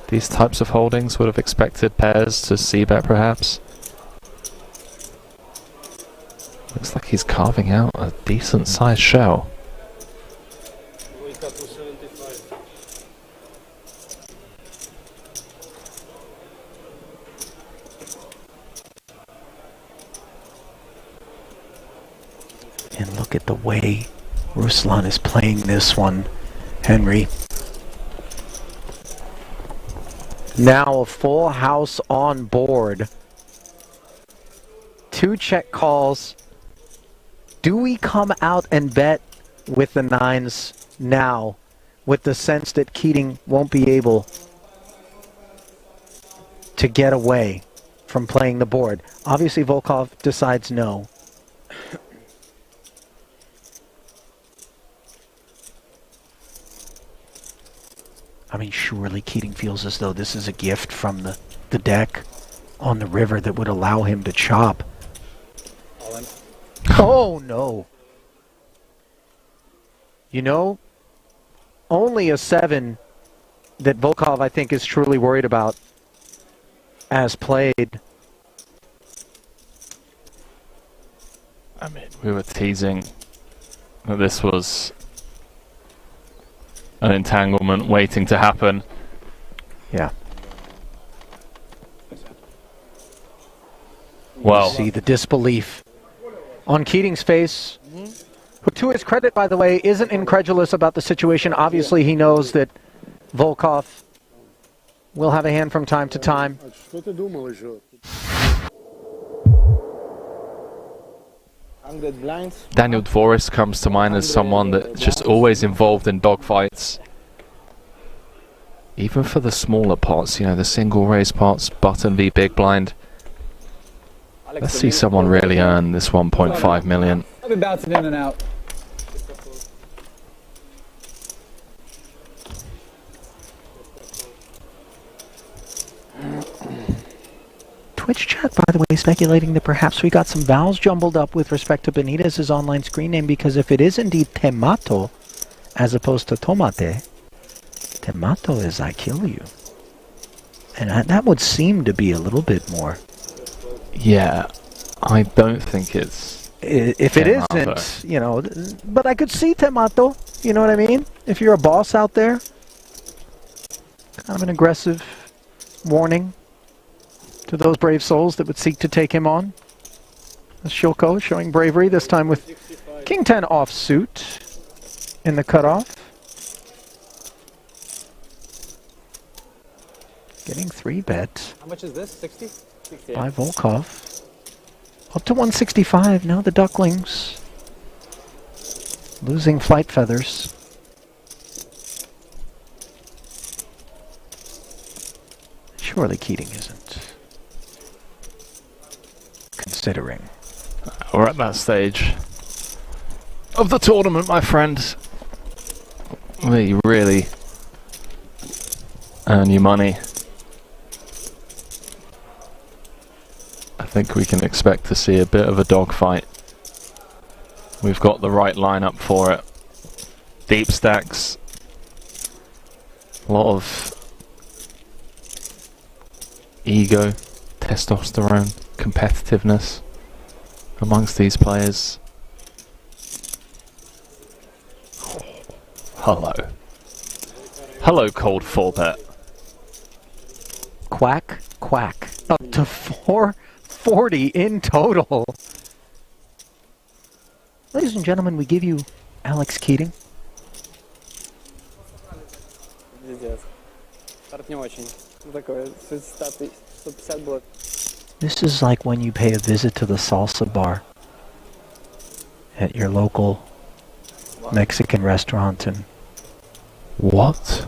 Speaker 19: these types of holdings. Would have expected pairs to c-bet perhaps. Looks like he's carving out a decent sized shell.
Speaker 13: And look at the way Ruslan is playing this one, Henry. Now a full house on board. 2 check calls. Do we come out and bet with the 9s now, with the sense that Keating won't be able to get away from playing the board? Obviously Volkov decides no. I mean, surely Keating feels as though this is a gift from the deck on the river that would allow him to chop. Oh, no. You know, only a 7 that Volkov, I think, is truly worried about as played.
Speaker 19: I mean, we were teasing that this was an entanglement waiting to happen.
Speaker 13: Yeah.
Speaker 19: Well,
Speaker 13: you see the disbelief on Keating's face, who to his credit, by the way, isn't incredulous about the situation. Obviously, he knows that Volkov will have a hand from time to time.
Speaker 19: Daniel Dvoris comes to mind as someone that's just always involved in dogfights. Even for the smaller pots, you know, the single raise pots, button v big blind. Let's see someone really earn this 1.5 million.
Speaker 2: I've been bouncing in and out.
Speaker 13: Twitch chat, by the way, speculating that perhaps we got some vowels jumbled up with respect to Benitez's online screen name, because if it is indeed Temato, as opposed to Tomate, Temato is I kill you. And that would seem to be a little bit more.
Speaker 19: Yeah, I don't think it's...
Speaker 13: If it isn't, you know, but I could see Temato, you know what I mean? If you're a boss out there, kind of an aggressive warning to those brave souls that would seek to take him on. Shilko showing bravery, this time with King 10 offsuit in the cutoff. Getting 3-bet.
Speaker 2: How much is this? 60? 60
Speaker 13: by Volkov. Up to 165. Now the Ducklings losing flight feathers. Surely Keating isn't considering.
Speaker 19: We're at that stage of the tournament, my friend, where you really earn your money think we can expect to see a bit of a dogfight. We've got the right lineup for it. Deep stacks. A lot of ego, testosterone, competitiveness amongst these players. Hello. Hello, cold 4-bet.
Speaker 13: Quack, quack. Up to 440 in total. Ladies and gentlemen, we give you Alex Keating. This is like when you pay a visit to the salsa bar at your local Mexican restaurant and...
Speaker 19: What?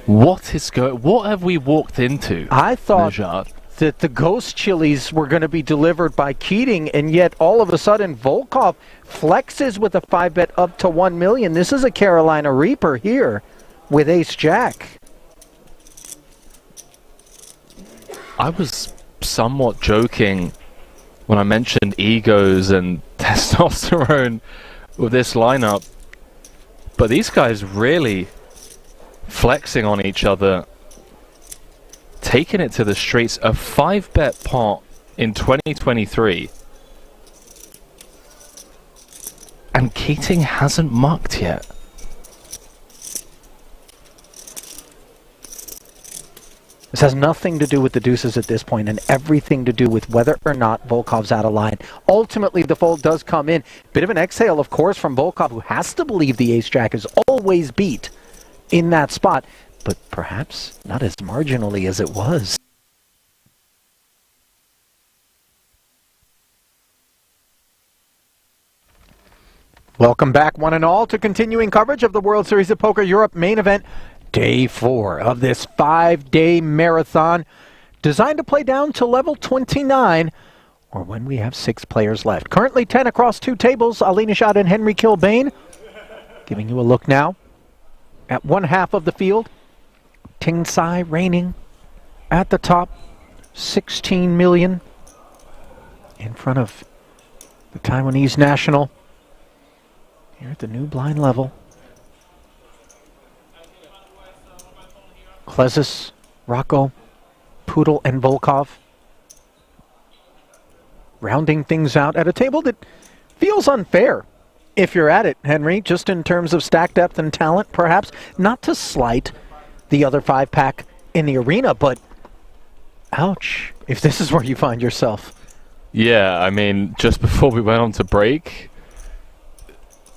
Speaker 19: What have we walked into?
Speaker 13: I thought
Speaker 19: Nejad?
Speaker 13: that the ghost chilies were going to be delivered by Keating, and yet all of a sudden Volkov flexes with a 5-bet up to 1 million. This is a Carolina Reaper here with Ace-Jack.
Speaker 19: I was somewhat joking when I mentioned egos and testosterone with this lineup, but these guys really flexing on each other, taking it to the streets. A 5-bet pot in 2023, and Keating hasn't mucked yet.
Speaker 13: This has nothing to do with the deuces at this point and everything to do with whether or not Volkov's out of line. Ultimately, the fold does come in. Bit of an exhale, of course, from Volkov, who has to believe the ace-jack is always beat in that spot, but perhaps not as marginally as it was. Welcome back, one and all, to continuing coverage of the World Series of Poker Europe main event. Day 4 of this 5-day marathon designed to play down to level 29, or when we have 6 players left. Currently 10 across 2 tables, Eliminations and Henry Kilbane. Giving you a look now at one half of the field. Dempsey reigning at the top, 16 million in front of the Taiwanese national here at the new blind level. Klezis, Rocco, Poodle, and Volkov rounding things out at a table that feels unfair if you're at it, Henry, just in terms of stack depth and talent, perhaps. Not to slight the other 5-pack in the arena, but ouch, if this is where you find yourself.
Speaker 19: Yeah, I mean, just before we went on to break,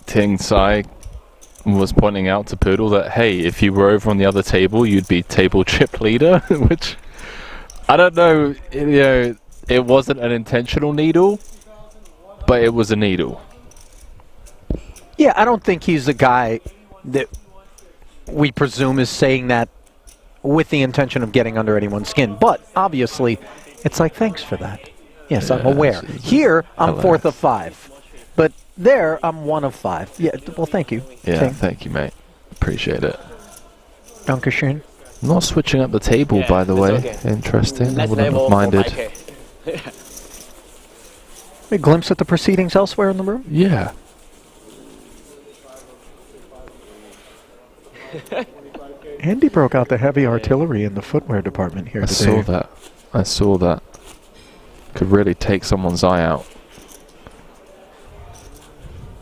Speaker 19: Dempsey was pointing out to Poodle that, hey, if you were over on the other table, you'd be table chip leader, which, I don't know, it wasn't an intentional needle, but it was a needle.
Speaker 13: Yeah, I don't think he's the guy that we presume is saying that with the intention of getting under anyone's skin, but obviously, it's like, thanks for that. Yes, yeah, I'm aware. Here, I'm 4th of 5, but there, I'm 1 of 5. Yeah, well, thank you.
Speaker 19: Yeah,
Speaker 13: King.
Speaker 19: thank you, mate. Appreciate it.
Speaker 13: Dankeschön.
Speaker 19: Not switching up the table,
Speaker 18: Yeah,
Speaker 19: by the way.
Speaker 18: okay.
Speaker 19: Interesting. I
Speaker 18: Next
Speaker 19: wouldn't
Speaker 18: level
Speaker 19: have minded.
Speaker 18: for 5K.
Speaker 13: A glimpse at the proceedings elsewhere in the room?
Speaker 19: Yeah.
Speaker 13: Andy broke out the heavy artillery in the footwear department here today.
Speaker 19: I saw that. I saw that. Could really take someone's eye out.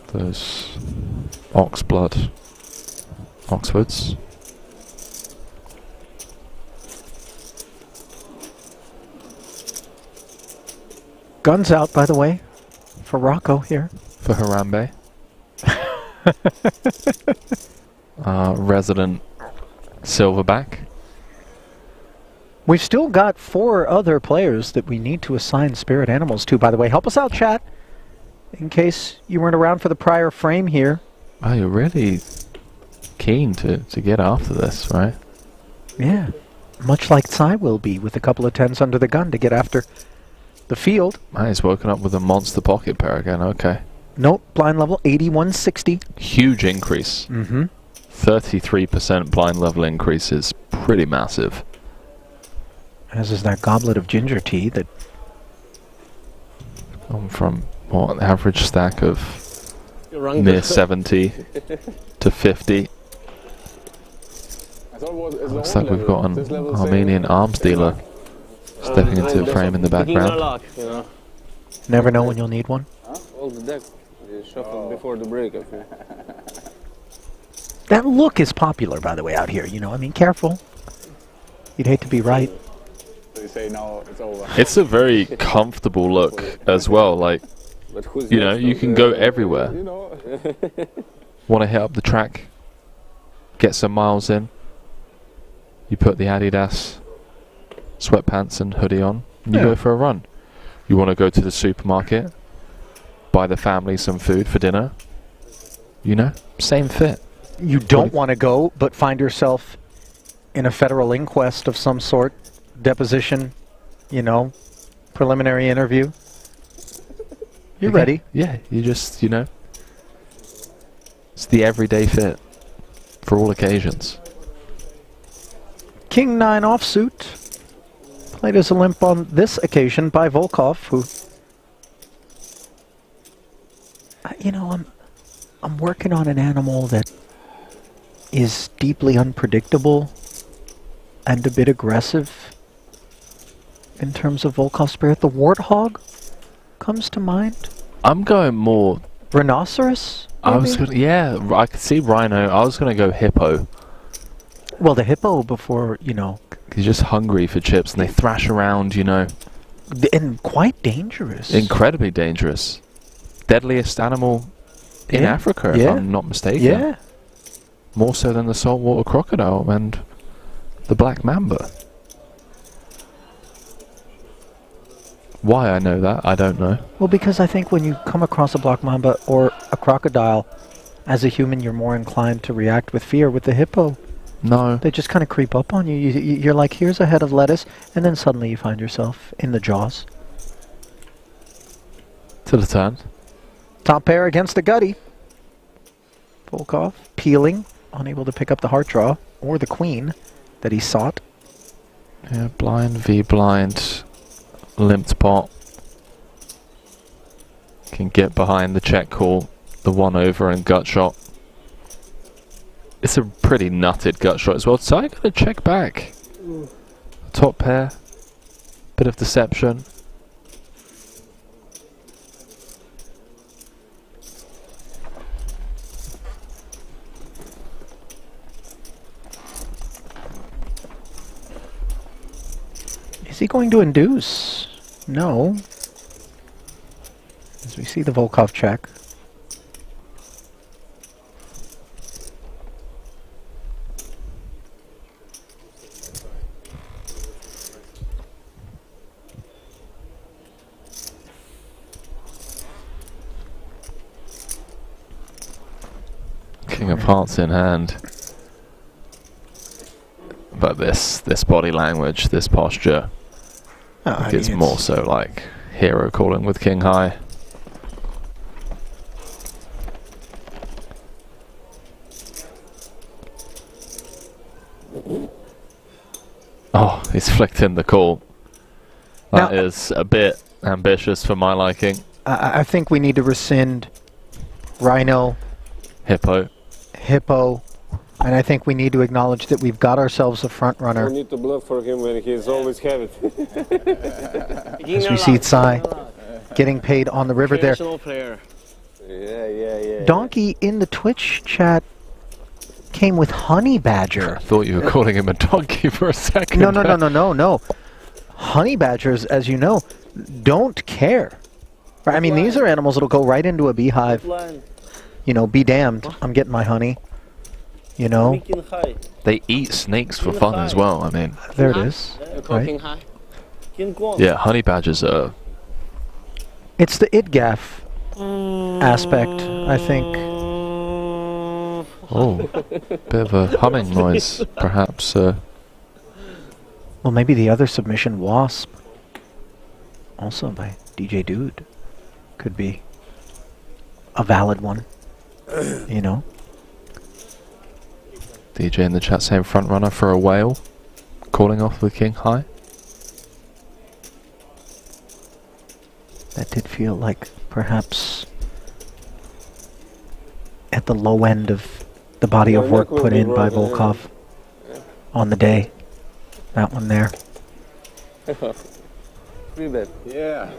Speaker 19: Those Oxblood Oxfords.
Speaker 13: Guns out, by the way, for Rocco here.
Speaker 19: For Harambe. Resident Silverback.
Speaker 13: We've still got 4 other players that we need to assign spirit animals to, by the way. Help us out, chat, in case you weren't around for the prior frame here.
Speaker 19: Oh, you're really keen to get after this, right?
Speaker 13: Yeah. Much like Tsai will be, with a couple of 10s under the gun to get after the field.
Speaker 19: Ah, he's woken up with a monster pocket pair again, okay.
Speaker 13: Note, blind level, 8160.
Speaker 19: Huge increase. 33% blind level increase is pretty massive.
Speaker 13: As is that goblet of ginger tea that...
Speaker 19: I'm from, what, an average stack of
Speaker 18: You're
Speaker 19: near 70 to 50. Looks like we've got an Armenian arms dealer stepping into the frame in the background.
Speaker 18: Luck, you know.
Speaker 13: Never know when you'll need one.
Speaker 18: All the deck is shuffled before the break, I think.
Speaker 13: That look is popular, by the way, out here. You know, I mean, careful. You'd hate to be right.
Speaker 5: So you say now it's over.
Speaker 19: It's a very comfortable look as well. Like, you know, you can go everywhere.
Speaker 5: You know.
Speaker 19: Want to hit up the track, get some miles in. You put the Adidas sweatpants and hoodie on, and you go for a run. You want to go to the supermarket, buy the family some food for dinner. You know, same fit.
Speaker 13: You don't want to go, but find yourself in a federal inquest of some sort, deposition, you know, preliminary interview. You're ready.
Speaker 19: Yeah, you just, you know, it's the everyday fit for all occasions.
Speaker 13: King 9 offsuit, played as a limp on this occasion by Volkov, who, you know, I'm working on an animal that is deeply unpredictable and a bit aggressive in terms of Volkov's spirit. The warthog comes to mind.
Speaker 19: I'm going more
Speaker 13: rhinoceros.
Speaker 19: I was gonna, yeah, I could see rhino. I was gonna go hippo.
Speaker 13: Well, the hippo before, you know,
Speaker 19: he's just hungry for chips, and they thrash around, you know.
Speaker 13: And quite dangerous.
Speaker 19: Incredibly dangerous. Deadliest animal in Africa, if I'm not mistaken.
Speaker 13: Yeah.
Speaker 19: More so than the saltwater crocodile and the black mamba. Why I know that, I don't know.
Speaker 13: Well, because I think when you come across a black mamba or a crocodile, as a human, you're more inclined to react with fear. With the hippo,
Speaker 19: no.
Speaker 13: They just kind of creep up on you. You're like, here's a head of lettuce, and then suddenly you find yourself in the jaws.
Speaker 19: To the turn.
Speaker 13: Top pair against the gutty. Volkov peeling, unable to pick up the heart draw or the queen that he sought.
Speaker 19: Yeah, blind v blind, limped pot. Can get behind the check call, the 1 over and gut shot. It's a pretty nutted gut shot as well, so I gotta check back. Top pair, bit of deception.
Speaker 13: Is he going to induce? No. As we see the Volkov check.
Speaker 19: King of Hearts in hand. But this body language, this posture, I think it's more so like hero calling with King High. Oh, he's flicked in the call. That is a bit ambitious for my liking.
Speaker 13: I think we need to rescind Rhino,
Speaker 19: Hippo,
Speaker 13: and I think we need to acknowledge that we've got ourselves a front runner.
Speaker 18: We need to bluff for him when he's always have it.
Speaker 13: As we see Tsai getting paid on the river there.
Speaker 18: Player. Yeah.
Speaker 13: Donkey in the Twitch chat came with Honey Badger.
Speaker 19: I thought you were calling him a donkey for a second.
Speaker 13: No. Honey Badgers, as you know, don't care. I mean, these are animals that'll go right into a beehive. You know, be damned. I'm getting my honey. You know.
Speaker 19: They eat snakes for fun as well, I mean.
Speaker 13: There it is. Right?
Speaker 19: Yeah, honey badgers are...
Speaker 13: It's the idgaff aspect, I think.
Speaker 19: Oh, bit of a humming noise, perhaps.
Speaker 13: Well, maybe the other submission, Wasp, also by DJ Dude, could be a valid one, you know?
Speaker 19: DJ in the chat saying front runner for a whale, calling off with King High.
Speaker 13: That did feel like perhaps at the low end of the body of work put in by Volkov on the day. That one there.
Speaker 5: Free bet. Yeah.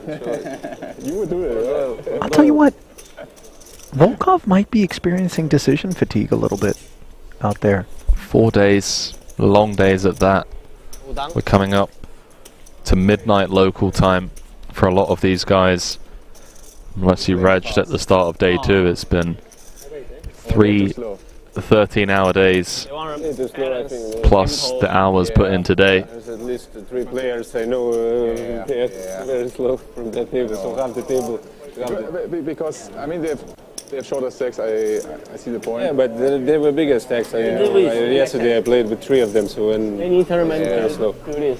Speaker 5: You would do it.
Speaker 13: I'll tell you what. Volkov might be experiencing decision fatigue a little bit out there.
Speaker 19: 4 days, long days at that. We're coming up to midnight local time for a lot of these guys. Unless you regged at the start of day 2, it's been 3 13-hour days plus the hours put in today.
Speaker 18: There's at least 3 players I know very slow from that table, so half the table.
Speaker 5: Because, I mean, they've shorter stacks, I see the point.
Speaker 18: Yeah, but they were bigger stacks. Yesterday I played with 3 of them, so when they're slow.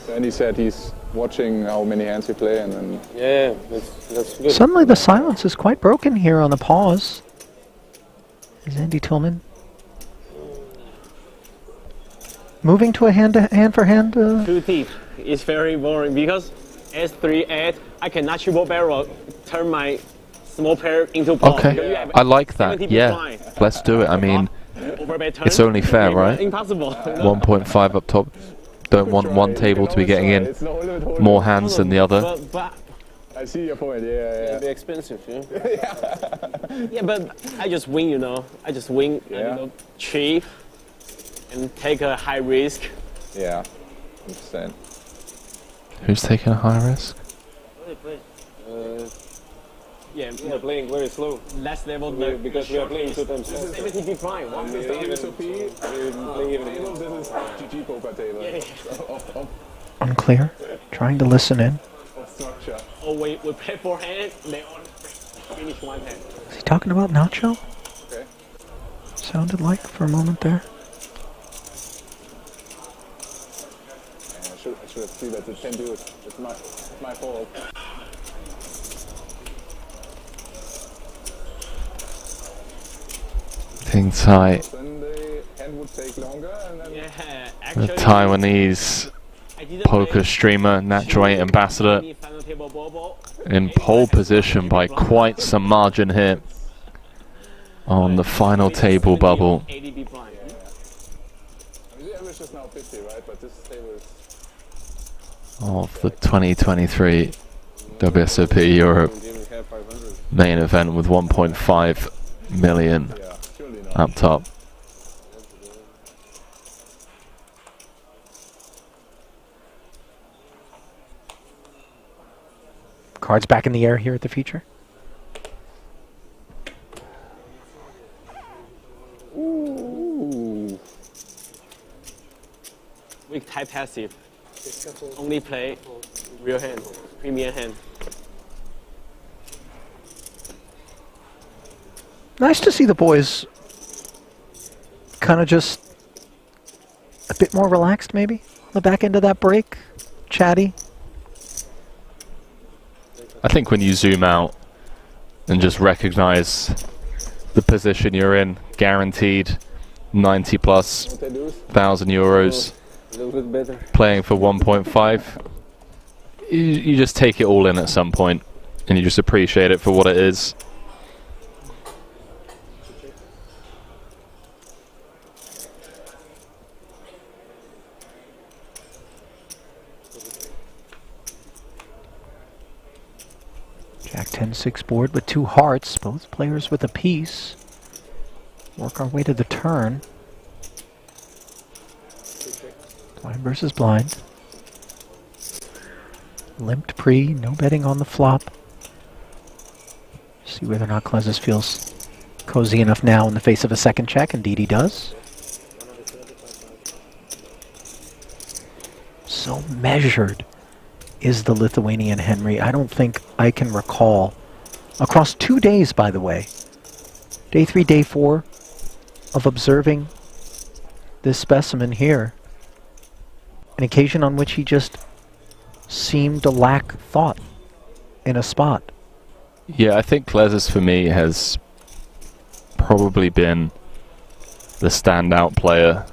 Speaker 5: And he said he's watching how many hands we play, and then...
Speaker 18: Yeah, that's good.
Speaker 13: Suddenly the silence is quite broken here on the pause. Is Andy Tillman moving to a hand-for-hand?
Speaker 18: Two teeth is very boring because S3 8, I cannot triple barrel, turn my small pair into ball.
Speaker 19: Okay, I like that. Yeah, let's do it. I mean, it's only fair, right?
Speaker 18: Impossible.
Speaker 19: 1.5 up top. Don't want one table to be getting in more hands than the other.
Speaker 18: But
Speaker 5: I see your point. Yeah.
Speaker 18: It'd be expensive, yeah, but I just win, you know. I just win, cheap, and take a high risk.
Speaker 5: Yeah, 100%.
Speaker 19: Who's taking a high risk?
Speaker 18: Yeah, we are playing very slow. Less level because we are playing 2 times. 70 prime.
Speaker 5: Once we start WSOP, this is GG poker table.
Speaker 13: Unclear. Trying to listen in.
Speaker 18: Oh, we play 4 hands, they all finish 1 hand.
Speaker 13: Is he talking about Nacho?
Speaker 5: Okay.
Speaker 13: Sounded like for a moment there.
Speaker 5: I should have seen that the 10 dude. It's my fault.
Speaker 19: King tight.
Speaker 5: Then the hand would take longer, and then
Speaker 19: The Taiwanese poker streamer, Natural 8 ambassador, in pole position by quite some margin here on the final table bubble.
Speaker 5: The average is now 50, right? But this table is
Speaker 19: Of the 2023 WSOP Europe main event with 1.5 million up top.
Speaker 13: Cards back in the air here at the feature.
Speaker 18: Ooh. Weak type passive. Only play real hand, premium hand.
Speaker 13: Nice to see the boys kind of just a bit more relaxed maybe on the back end of that break. Chatty.
Speaker 19: I think when you zoom out and just recognize the position you're in, guaranteed 90 plus thousand euros, playing for 1.5, you just take it all in at some point and you just appreciate it for what it is.
Speaker 13: Jack 10-6 board with 2 hearts, both players with a piece. Work our way to the turn. Blind versus blind. Limped pre, no betting on the flop. See whether or not Klezis feels cozy enough now in the face of a second check. Indeed he does. So measured is the Lithuanian Henry. I don't think I can recall, across 2 days by the way, day 3, day 4, of observing this specimen here, an occasion on which he just seemed to lack thought in a spot.
Speaker 19: Yeah, I think Klezis for me has probably been the standout player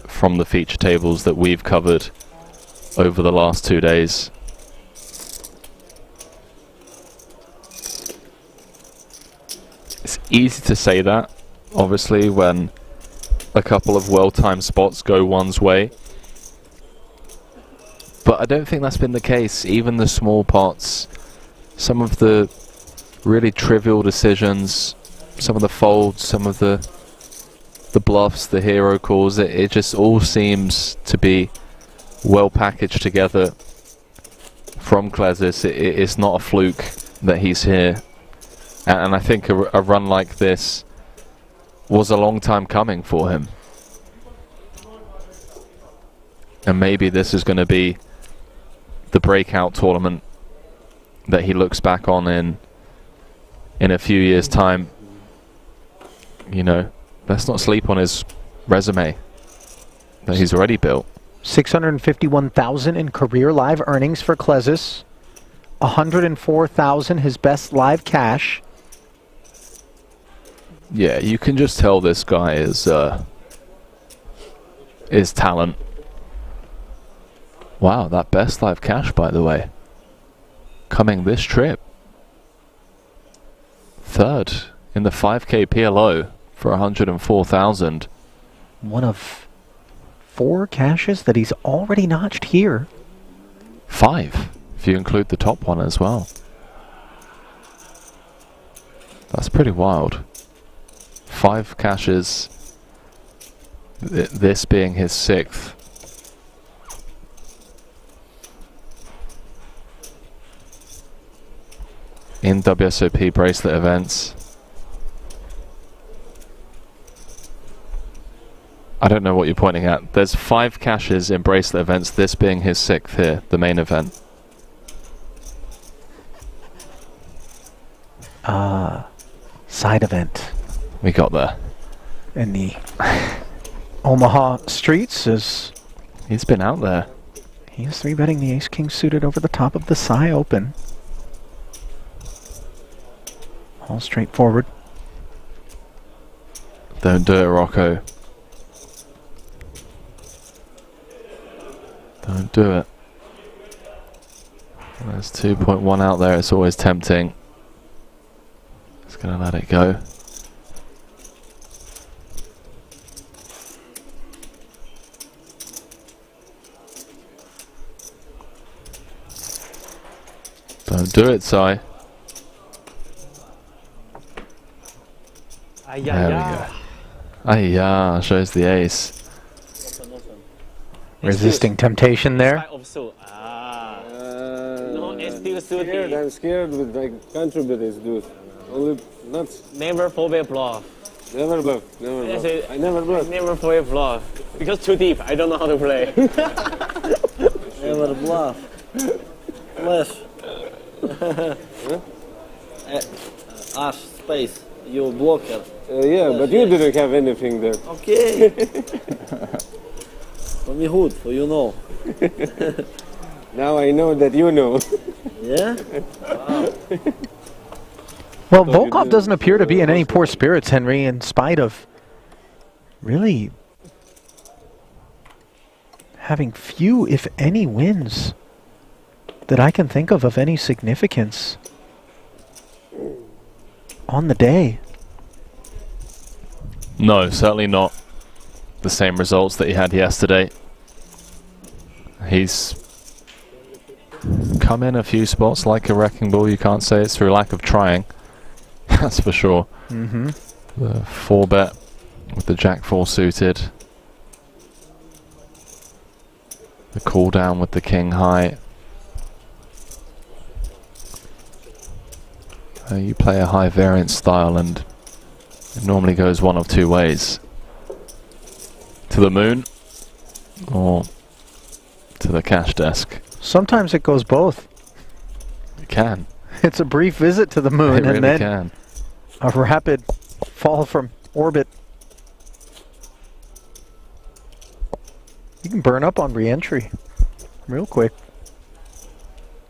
Speaker 19: from the feature tables that we've covered over the last 2 days. easy to say that, obviously, when a couple of well-timed spots go one's way. But I don't think that's been the case. Even the small pots, some of the really trivial decisions, some of the folds, some of the bluffs, the hero calls, it just all seems to be well packaged together from Klesis. It's not a fluke that he's here. And I think a run like this was a long time coming for him. And maybe this is going to be the breakout tournament that he looks back on in a few years' time. You know, let's not sleep on his resume that he's already built.
Speaker 13: 651,000 in career live earnings for Klesis. 104,000 his best live cash.
Speaker 19: Yeah, you can just tell this guy is talent. Wow, that best live cash, by the way, coming this trip. Third in the 5K PLO for 104,000.
Speaker 13: One of 4 cashes that he's already notched here.
Speaker 19: 5, if you include the top one as well. That's pretty wild. 5 cashes, this being his 6th. In WSOP bracelet events. I don't know what you're pointing at. There's 5 cashes in bracelet events, this being his 6th here, the main event.
Speaker 13: Side event.
Speaker 19: We got there.
Speaker 13: In the Omaha streets is...
Speaker 19: He's been out there.
Speaker 13: He is 3-betting the ace-king suited over the top of the Psy Open. All straightforward.
Speaker 19: Don't do it, Rocco. Don't do it. There's 2.1 out there. It's always tempting. Just gonna let it go. Don't do it, Sai. There we go. Ayah, shows the ace.
Speaker 13: Resisting temptation there.
Speaker 5: I'm scared with my contributors, dude. Only not.
Speaker 18: Never 4-bet bluff.
Speaker 5: Never bluff. Never bluff. I never bluff.
Speaker 18: Never 4-bet bluff. Because too deep. I don't know how to play.
Speaker 11: Never bluff. Flash. Ash, space. You blocker.
Speaker 5: Yeah, but you didn't have anything there.
Speaker 11: Okay. For me, hood, for you know.
Speaker 5: Now I know that you know.
Speaker 11: Yeah? Wow.
Speaker 13: Well, Volkov doesn't appear to be in any poor spirits, Henry, in spite of really having few, if any, wins that I can think of any significance on the day.
Speaker 19: No, certainly not the same results that he had yesterday. He's come in a few spots like a wrecking ball. You can't say it's through lack of trying. That's for sure.
Speaker 13: Mm-hmm.
Speaker 19: The 4-bet with the Jack 4 suited. The cool down with the King high. You play a high variance style and it normally goes one of 2 ways. To the moon or to the cash desk.
Speaker 13: Sometimes it goes both.
Speaker 19: It can.
Speaker 13: It's a brief visit to the moon
Speaker 19: It really
Speaker 13: and then
Speaker 19: can.
Speaker 13: a rapid fall from orbit. You can burn up on re-entry real quick.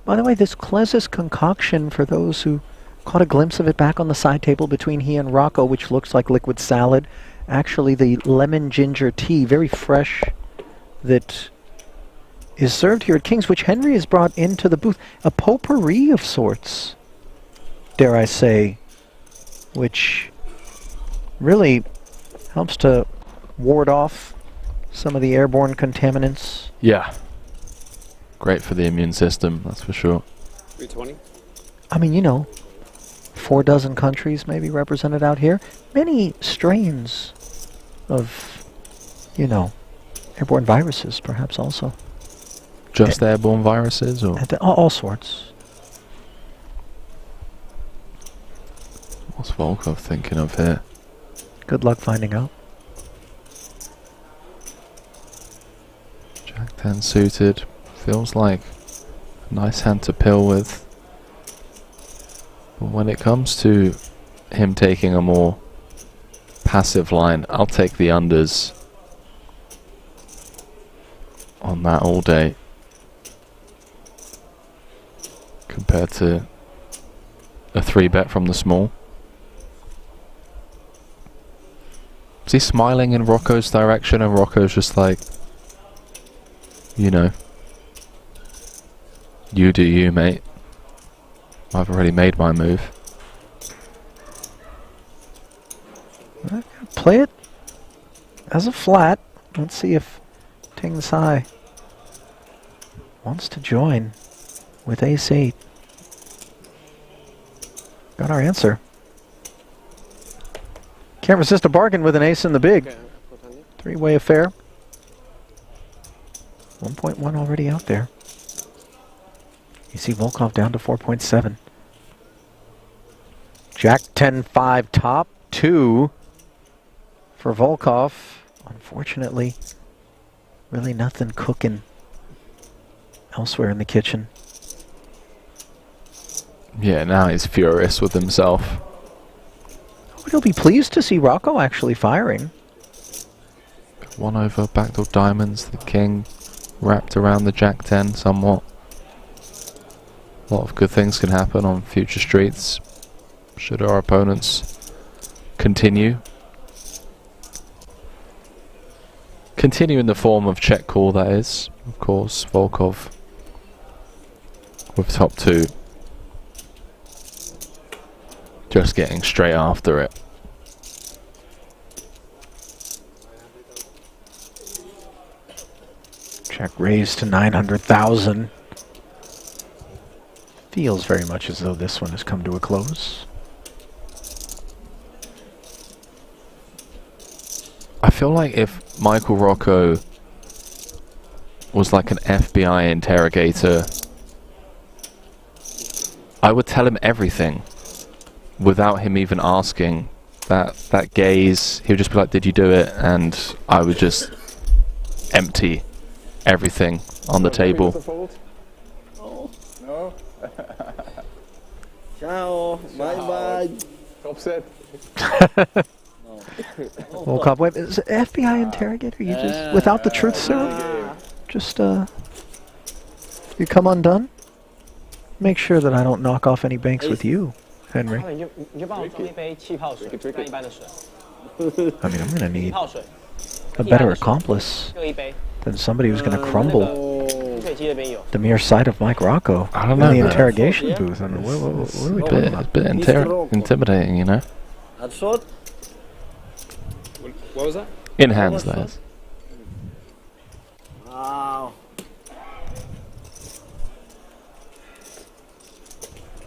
Speaker 13: By the way, this Klesis concoction, for those who caught a glimpse of it back on the side table between he and Rocco, which looks like liquid salad, actually the lemon ginger tea, very fresh, that is served here at King's, which Henry has brought into the booth. A potpourri of sorts, dare I say, which Really helps to ward off some of the airborne contaminants.
Speaker 19: Yeah. Great for the immune system, that's for sure.
Speaker 18: 320.
Speaker 13: I mean, you know, 4 dozen countries maybe represented out here. Many strains of, you know, airborne viruses perhaps also.
Speaker 19: Just airborne viruses, or
Speaker 13: all sorts.
Speaker 19: what's Volkov thinking of here?
Speaker 13: Good luck finding out.
Speaker 19: Jack 10 suited. Feels like a nice hand to pill with. But when it comes to him taking a more passive line, I'll take the unders on that all day. Compared to a 3-bet from the small. Is he smiling in Rocco's direction and Rocco's just like, you know, you do you, mate. I've already made my move.
Speaker 13: Play it as a flat. Let's see if Ting Sai wants to join with ace-8. Got our answer. Can't resist a bargain with an ace in the big. 3-way affair. 1.1 already out there. You see Volkov down to 4.7. Jack 10-5 top 2 for Volkov. Unfortunately, really nothing cooking elsewhere in the kitchen.
Speaker 19: Yeah, now he's furious with himself.
Speaker 13: He'll be pleased to see Rocco actually firing.
Speaker 19: 1 over backdoor diamonds, the king wrapped around the Jack 10 somewhat. A lot of good things can happen on future streets should our opponents continue. Continue in the form of check call, that is. Of course, Volkov with top 2. Just getting straight after it.
Speaker 13: Check raised to 900,000. Feels very much as though this one has come to a close.
Speaker 19: I feel like if Michael Rocco was like an FBI interrogator, I would tell him everything without him even asking. That gaze, he would just be like, did you do it? And I would just empty everything on the table.
Speaker 5: No?
Speaker 11: Ciao. Bye-bye.
Speaker 5: Top set.
Speaker 13: Volkov, wait, is it FBI interrogator? You just, without the truth serum? Just, you come undone? Makeure that I don't knock off any banks with you, Henry. I mean, I'm gonna need a better accomplice than somebody who's gonna crumble the mere sight of Mike Rocco.
Speaker 19: I don't know,
Speaker 13: in the
Speaker 19: man.
Speaker 13: interrogation booth. I mean, what are we talking about?
Speaker 19: A bit intimidating, you know?
Speaker 18: What was that?
Speaker 19: In hands, that is.
Speaker 11: Wow.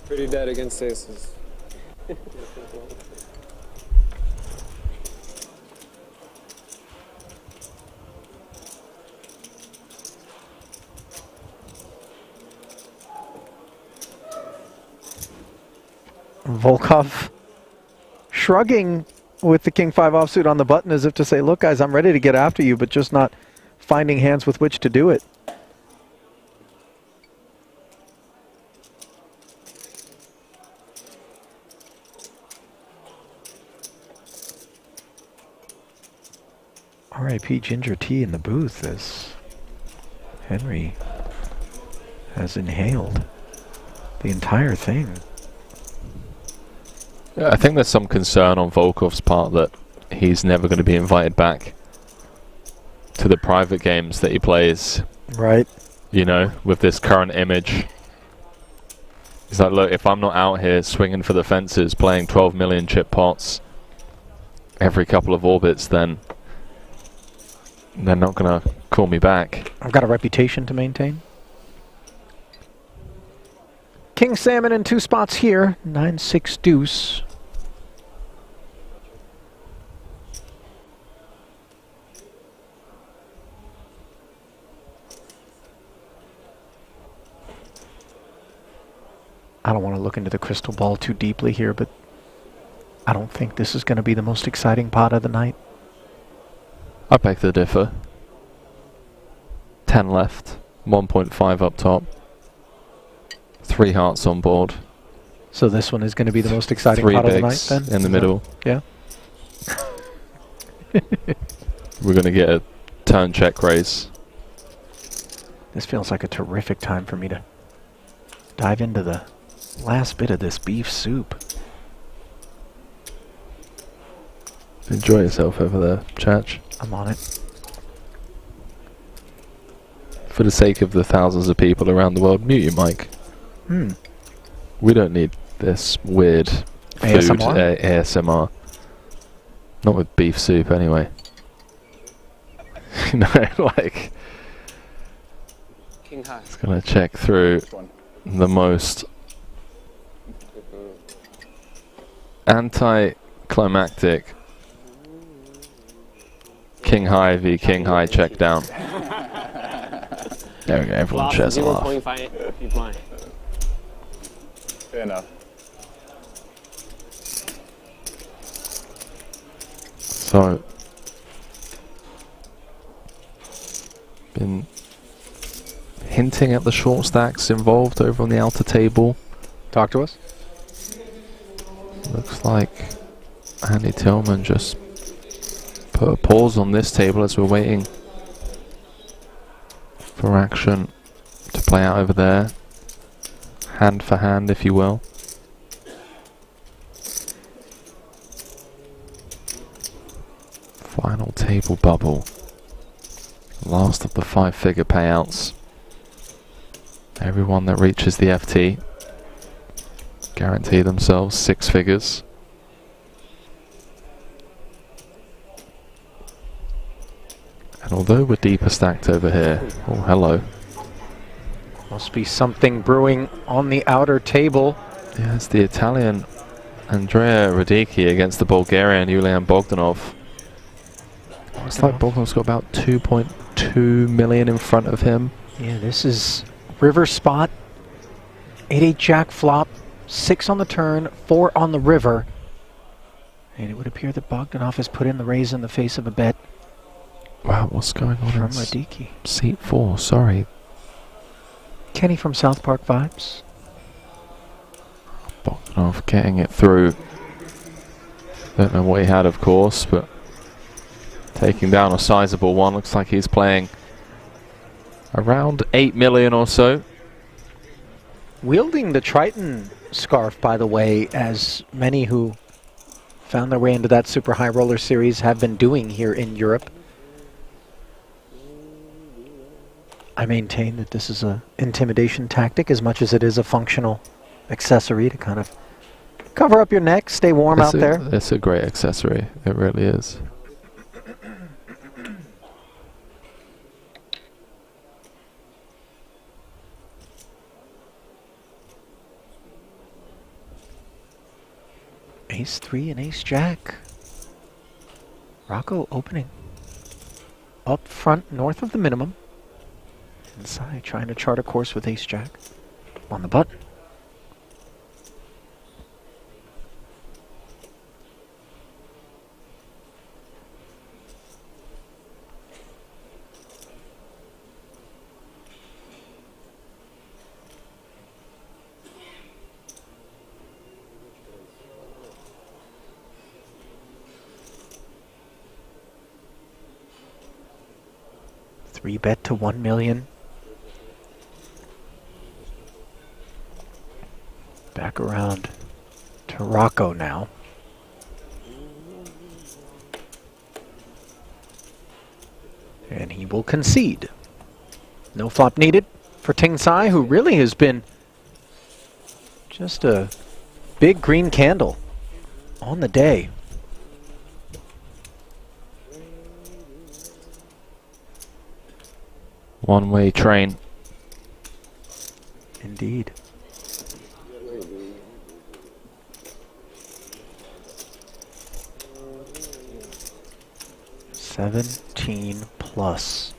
Speaker 18: Pretty dead against aces.
Speaker 13: Volkov shrugging with the King 5 offsuit on the button as if to say, look guys, I'm ready to get after you, but just not finding hands with which to do it. R.I.P. Ginger Tea in the booth as Henry has inhaled the entire thing.
Speaker 19: I think there's some concern on Volkov's part that he's never going to be invited back to the private games that he plays.
Speaker 13: Right.
Speaker 19: You know, with this current image. He's like, look, if I'm not out here swinging for the fences, playing 12 million chip pots, every couple of orbits, then they're not going to call me back.
Speaker 13: I've got a reputation to maintain. King Salmon in 2 spots here. 9-6 deuce. I don't want to look into the crystal ball too deeply here, but I don't think this is going to be the most exciting pot of the night.
Speaker 19: I beg to differ. 10 left, 1.5 up top, 3 hearts on board.
Speaker 13: So this one is going to be the most exciting
Speaker 19: 3
Speaker 13: pot of the night,
Speaker 19: bigs
Speaker 13: then?
Speaker 19: in the middle.
Speaker 13: Yeah.
Speaker 19: We're going to get a turn check raise.
Speaker 13: This feels like a terrific time for me to dive into the last bit of this beef soup.
Speaker 19: Enjoy yourself over there, Chach.
Speaker 13: I'm on it.
Speaker 19: For the sake of the thousands of people around the world, mute your mic. We don't need this weird food ASMR. Not with beef soup, anyway. You know, like...
Speaker 18: King high.
Speaker 19: It's gonna check through the most anti-climactic King High v King High check down. There we go, everyone shares a laugh.
Speaker 18: 0.5 be blind.
Speaker 5: Fair enough.
Speaker 19: So, been hinting at the short stacks involved over on the outer table.
Speaker 13: Talk to us.
Speaker 19: Looks like Andy Tillman just put a pause on this table as we're waiting for action to play out over there. Hand for hand, if you will. Final table bubble. Last of the 5-figure payouts. Everyone that reaches the FT guarantee themselves 6 figures. And although we're deeper stacked over here, oh hello.
Speaker 13: Must be something brewing on the outer table.
Speaker 19: Yeah, it's the Italian Andrea Radicki against the Bulgarian Julian Bogdanov. It's like Bogdanov's got about 2.2 million in front of him.
Speaker 13: Yeah, this is river spot. 8-8 jack flop. 6 on the turn, 4 on the river. And it would appear that Bogdanov has put in the raise in the face of a bet.
Speaker 19: Wow, what's going on
Speaker 13: from
Speaker 19: in
Speaker 13: Radicki?
Speaker 19: Seat 4, sorry.
Speaker 13: Kenny from South Park Vibes.
Speaker 19: Bogdanov getting it through. Don't know what he had, of course, but taking down a sizable one. Looks like he's playing around 8 million or so.
Speaker 13: Wielding the Triton scarf, by the way, as many who found their way into that Super High Roller Series have been doing here in Europe. I maintain that this is an intimidation tactic as much as it is a functional accessory to kind of cover up your neck, stay warm out there.
Speaker 19: It's a great accessory, it really is.
Speaker 13: Ace-3 and Ace-Jack. Rocco opening up front north of the minimum. Inside trying to chart a course with Ace-Jack on the button. Three bet to 1 million. Back around to Rocco now. And he will concede. No flop needed for Ting Tsai, who really has been just a big green candle on the day.
Speaker 19: One-way train.
Speaker 13: Indeed. $17 plus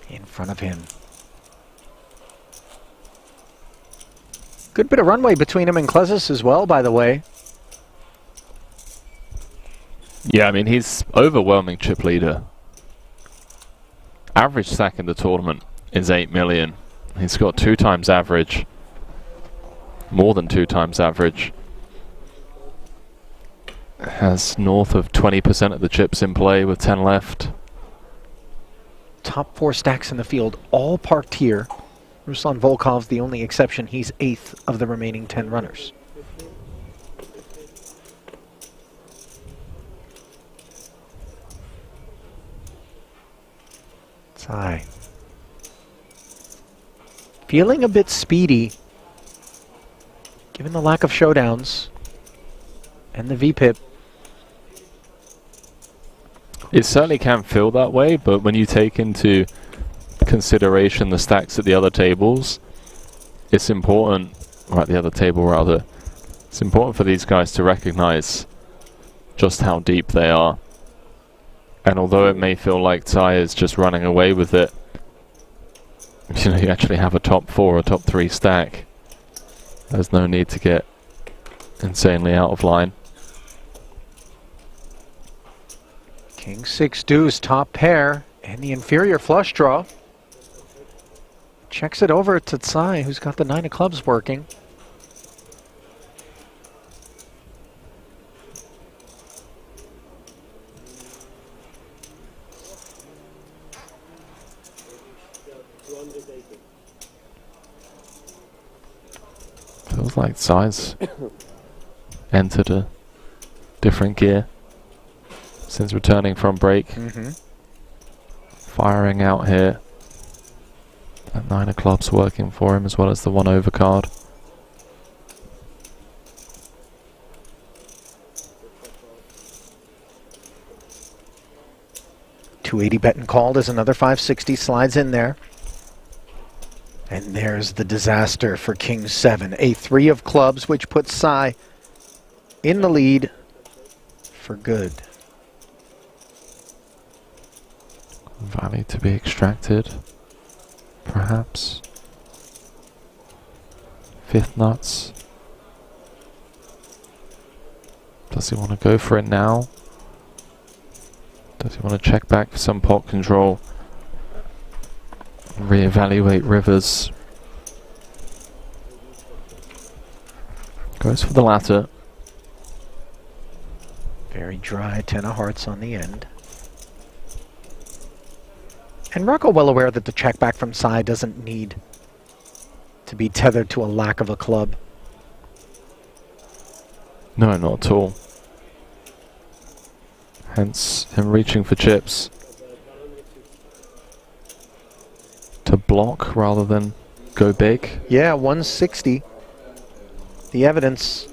Speaker 13: in front of him. Good bit of runway between him and Klezis as well, by the way.
Speaker 19: Yeah, I mean, he's overwhelming chip leader. Average stack in the tournament is 8 million. He's got 2 times average. More than 2 times average. Has north of 20% of the chips in play with 10 left.
Speaker 13: Top 4 stacks in the field, all parked here. Ruslan Volkov's the only exception. He's 8th of the remaining 10 runners. Tsai. Feeling a bit speedy, given the lack of showdowns and the VPIP.
Speaker 19: It certainly can feel that way, but when you take into consideration the stacks at the other tables, it's important, or at the other table rather, it's important for these guys to recognize just how deep they are. And although it may feel like Tsai is just running away with it, you know, you actually have a top 4 or top 3 stack. There's no need to get insanely out of line.
Speaker 13: King 6 deuce, top pair, and the inferior flush draw. Checks it over to Tsai, who's got the 9 of clubs working.
Speaker 19: Feels like Tsai's entered a different gear since returning from break. Firing out here. That 9 of clubs working for him, as well as the 1 overcard.
Speaker 13: .280 bet and called as another 560 slides in there. And there's the disaster for King 7. A 3 of clubs, which puts Tsai in the lead for good.
Speaker 19: Value to be extracted, perhaps. 5th nuts. Does he want to go for it now? Does he want to check back for some pot control? Reevaluate rivers. Goes for the latter.
Speaker 13: Very dry 10 of hearts on the end. And Rocco well aware that the check back from Tsai doesn't need to be tethered to a lack of a club.
Speaker 19: No, not at all. Hence him reaching for chips to block rather than go big.
Speaker 13: Yeah, 160. The evidence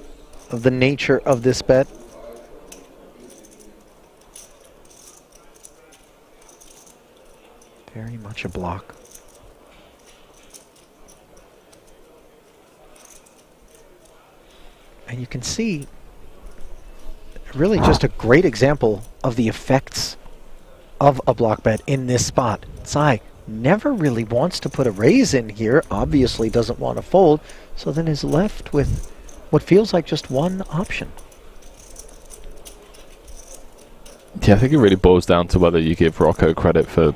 Speaker 13: of the nature of this bet. Very much a block. And you can see really just a great example of the effects of a block bet in this spot. Tsai never really wants to put a raise in here, obviously doesn't want to fold, so then is left with what feels like just one option.
Speaker 19: Yeah, I think it really boils down to whether you give Rocco credit for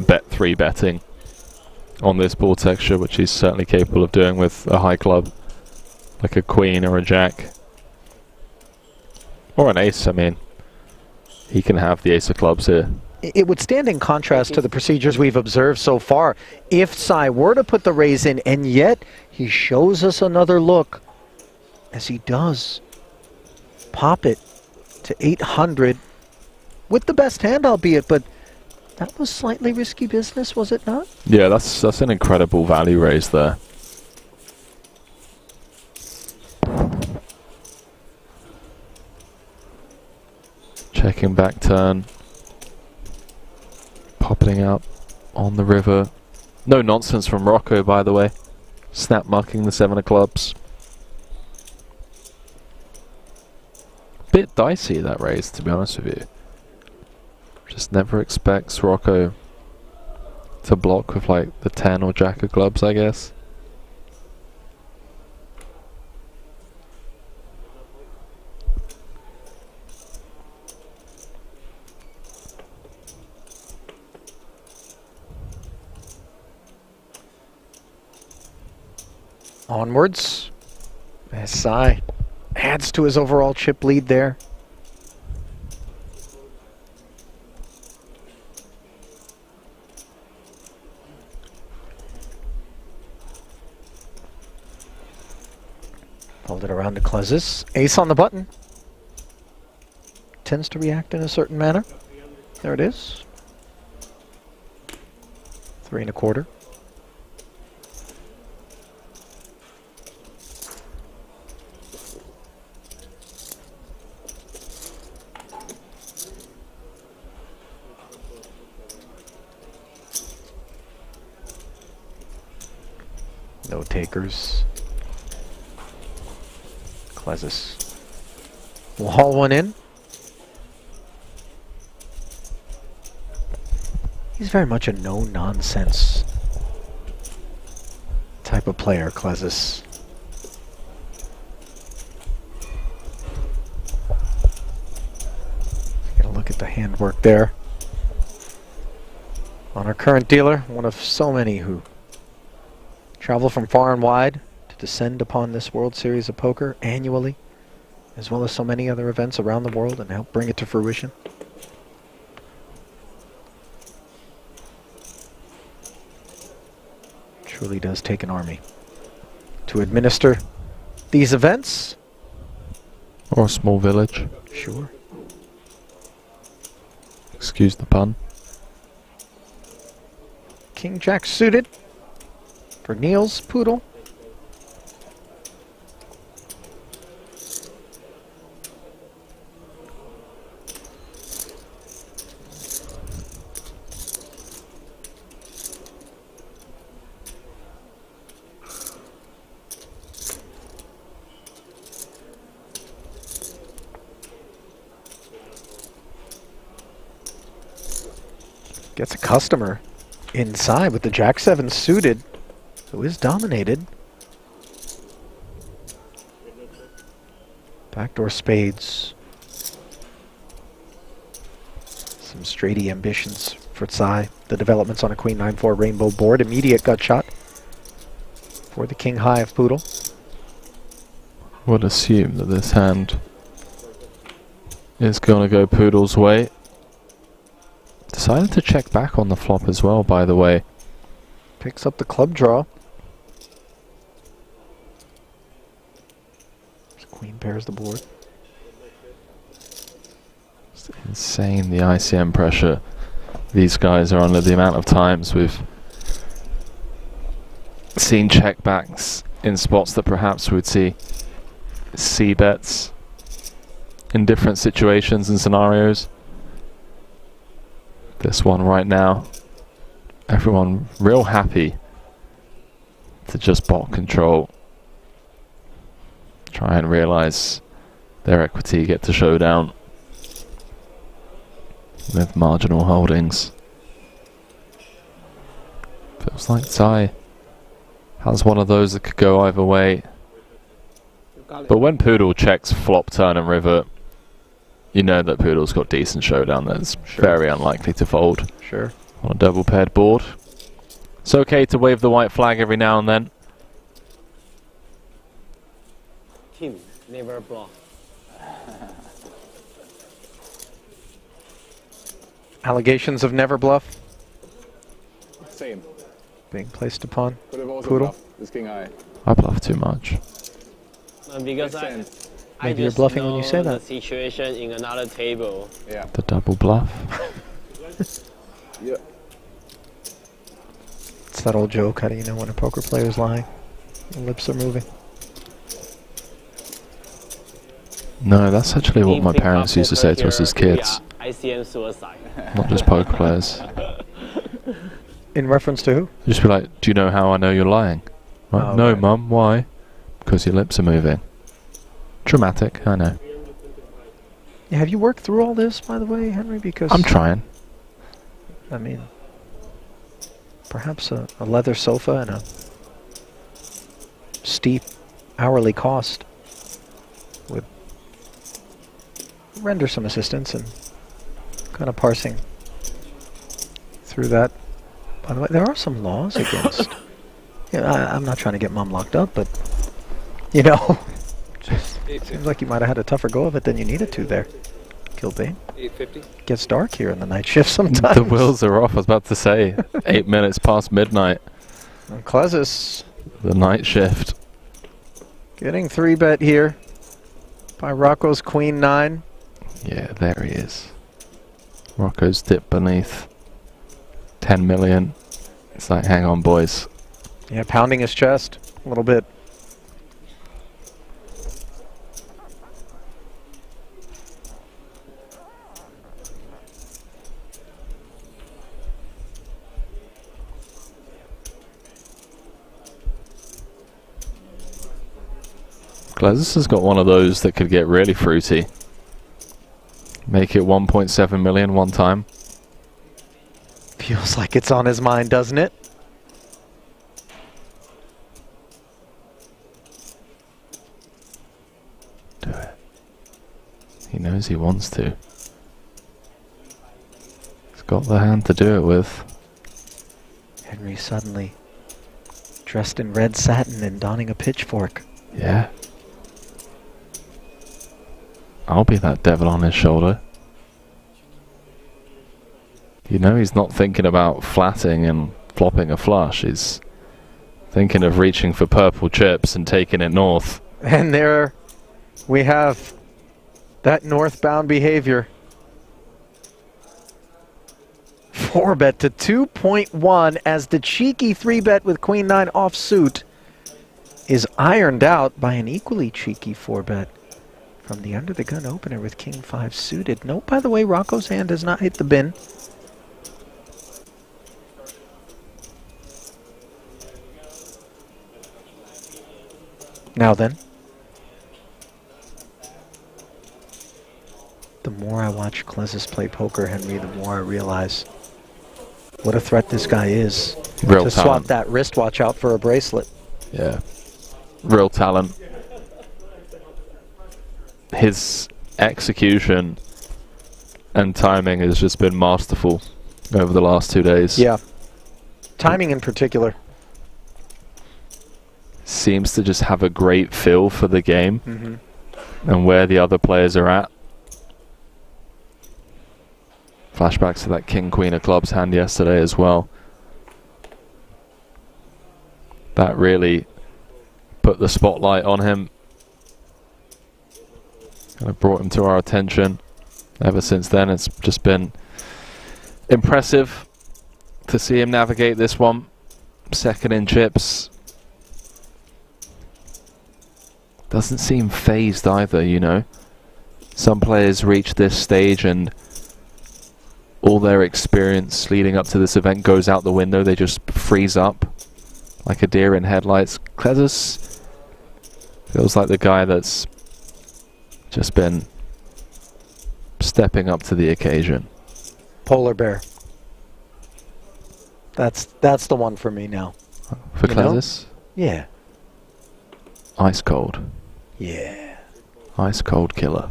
Speaker 19: bet 3 betting on this ball texture, which he's certainly capable of doing with a high club, like a queen or a jack. Or an ace, I mean. He can have the ace of clubs here.
Speaker 13: It would stand in contrast to the procedures we've observed so far. If Tsai were to put the raise in, and yet he shows us another look, as he does pop it to 800 with the best hand, albeit, but that was slightly risky business, was it not?
Speaker 19: Yeah, that's an incredible value raise there. Checking back turn. Popping up on the river. No nonsense from Rocco, by the way. Snap mucking the 7 of clubs. Bit dicey, that raise, to be honest with you. Just never expects Rocco to block with like the 10 or jack of clubs, I guess.
Speaker 13: Onwards. SI adds to his overall chip lead there. Pulled it around to Klezis. Ace on the button. Tends to react in a certain manner. There it is. 3 1/4. No takers. Klezis will haul one in. He's very much a no-nonsense type of player, Klezis. Get a look at the handwork there. On our current dealer, one of so many who travel from far and wide to descend upon this World Series of Poker annually, as well as so many other events around the world, and help bring it to fruition. Truly does take an army to administer these events.
Speaker 19: Or a small village.
Speaker 13: Sure.
Speaker 19: Excuse the pun.
Speaker 13: King Jack suited for Neil's poodle. Gets a customer inside with the Jack 7 suited, who is dominated. Backdoor spades. Some straighty ambitions for Tsai. The developments on a Queen 9-4 rainbow board. Immediate gut shot for the King High of Poodle.
Speaker 19: Would assume that this hand is going to go Poodle's way. Decided to check back on the flop as well, by the way.
Speaker 13: Picks up the club draw. Queen pairs the board.
Speaker 19: It's insane, the ICM pressure these guys are under, the amount of times we've seen checkbacks in spots that perhaps we'd see C-bets in different situations and scenarios. This one right now, everyone real happy to just bot control. Try and realize their equity, get to showdown with marginal holdings. Feels like Tsai has one of those that could go either way. But when Poodle checks flop, turn and river, you know that Poodle's got decent showdown that's very unlikely to fold.
Speaker 13: Sure.
Speaker 19: On a double paired board. It's okay to wave the white flag every now and then.
Speaker 18: Team, never block.
Speaker 13: Allegations of never bluff
Speaker 5: Same.
Speaker 13: being placed upon
Speaker 5: Could have also
Speaker 13: Poodle.
Speaker 5: bluffed this king high.
Speaker 19: I bluff too much.
Speaker 18: Because I
Speaker 13: Maybe you're
Speaker 18: just
Speaker 13: bluffing when you
Speaker 18: know
Speaker 13: say
Speaker 18: the
Speaker 13: that.
Speaker 18: situation in another table.
Speaker 5: Yeah.
Speaker 19: The double bluff.
Speaker 5: Yeah.
Speaker 13: It's that old joke, how do you know when a poker player's lying? The lips are moving.
Speaker 19: No, that's actually what my parents used to say to us as kids.
Speaker 18: ICM suicide.
Speaker 19: Not just poker players.
Speaker 13: In reference to who?
Speaker 19: Just be like, do you know how I know you're lying? Like,
Speaker 13: Oh,
Speaker 19: no,
Speaker 13: right.
Speaker 19: Mum. Why? Because your lips are moving. Dramatic, I know.
Speaker 13: Yeah, have you worked through all this, by the way, Henry? Because
Speaker 19: I'm trying.
Speaker 13: I mean, perhaps a leather sofa and a steep hourly cost would render some assistance in kind of parsing through that. By the way, there are some laws against. I'm not trying to get Mom locked up, but you know, just seems like you might have had a tougher go of it than you needed to there, Kilbane.
Speaker 2: 850.
Speaker 13: Gets dark here in the night shift sometimes.
Speaker 19: The wheels are off, I was about to say. 8 minutes past midnight.
Speaker 13: And Klezus
Speaker 19: The night shift.
Speaker 13: getting 3-bet here by Rocco's Queen 9.
Speaker 19: Yeah, there he is. Rocco's dipped beneath 10 million. It's like, hang on, boys.
Speaker 13: Yeah, pounding his chest a little bit.
Speaker 19: Glezus has got one of those that could get really fruity. Make it 1.7 million one time.
Speaker 13: Feels like it's on his mind, doesn't it?
Speaker 19: Do it. He knows he wants to. He's got the hand to do it with.
Speaker 13: Henry suddenly dressed in red satin and donning a pitchfork.
Speaker 19: Yeah. I'll be that devil on his shoulder. You know he's not thinking about flatting and flopping a flush. He's thinking of reaching for purple chips and taking it north.
Speaker 13: And there we have that northbound behavior. 4-bet to 2.1 as the cheeky 3-bet with Queen 9 offsuit is ironed out by an equally cheeky 4-bet from the under the gun opener with King 5 suited. Note, by the way, Rocco's hand does not hit the bin. Now then, the more I watch Klezus play poker, Henry, the more I realize what a threat this guy is.
Speaker 19: Real
Speaker 13: to swap
Speaker 19: talent.
Speaker 13: that wristwatch out for a bracelet.
Speaker 19: Yeah. Real talent. His execution and timing has just been masterful over the last 2 days.
Speaker 13: Yeah. Timing in particular.
Speaker 19: Seems to just have a great feel for the game and where the other players are at. Flashbacks to that King Queen of Clubs hand yesterday as well. That really put the spotlight on him. Kind of brought him to our attention. Ever since then, it's just been impressive to see him navigate this one. Second in chips. Doesn't seem phased either, you know. Some players reach this stage and all their experience leading up to this event goes out the window. They just freeze up like a deer in headlights. Klezus feels like the guy that's just been stepping up to the occasion.
Speaker 13: Polar bear. That's the one for me now.
Speaker 19: For
Speaker 13: You know?
Speaker 19: Klezus?
Speaker 13: Yeah.
Speaker 19: Ice cold.
Speaker 13: Yeah.
Speaker 19: Ice cold killer.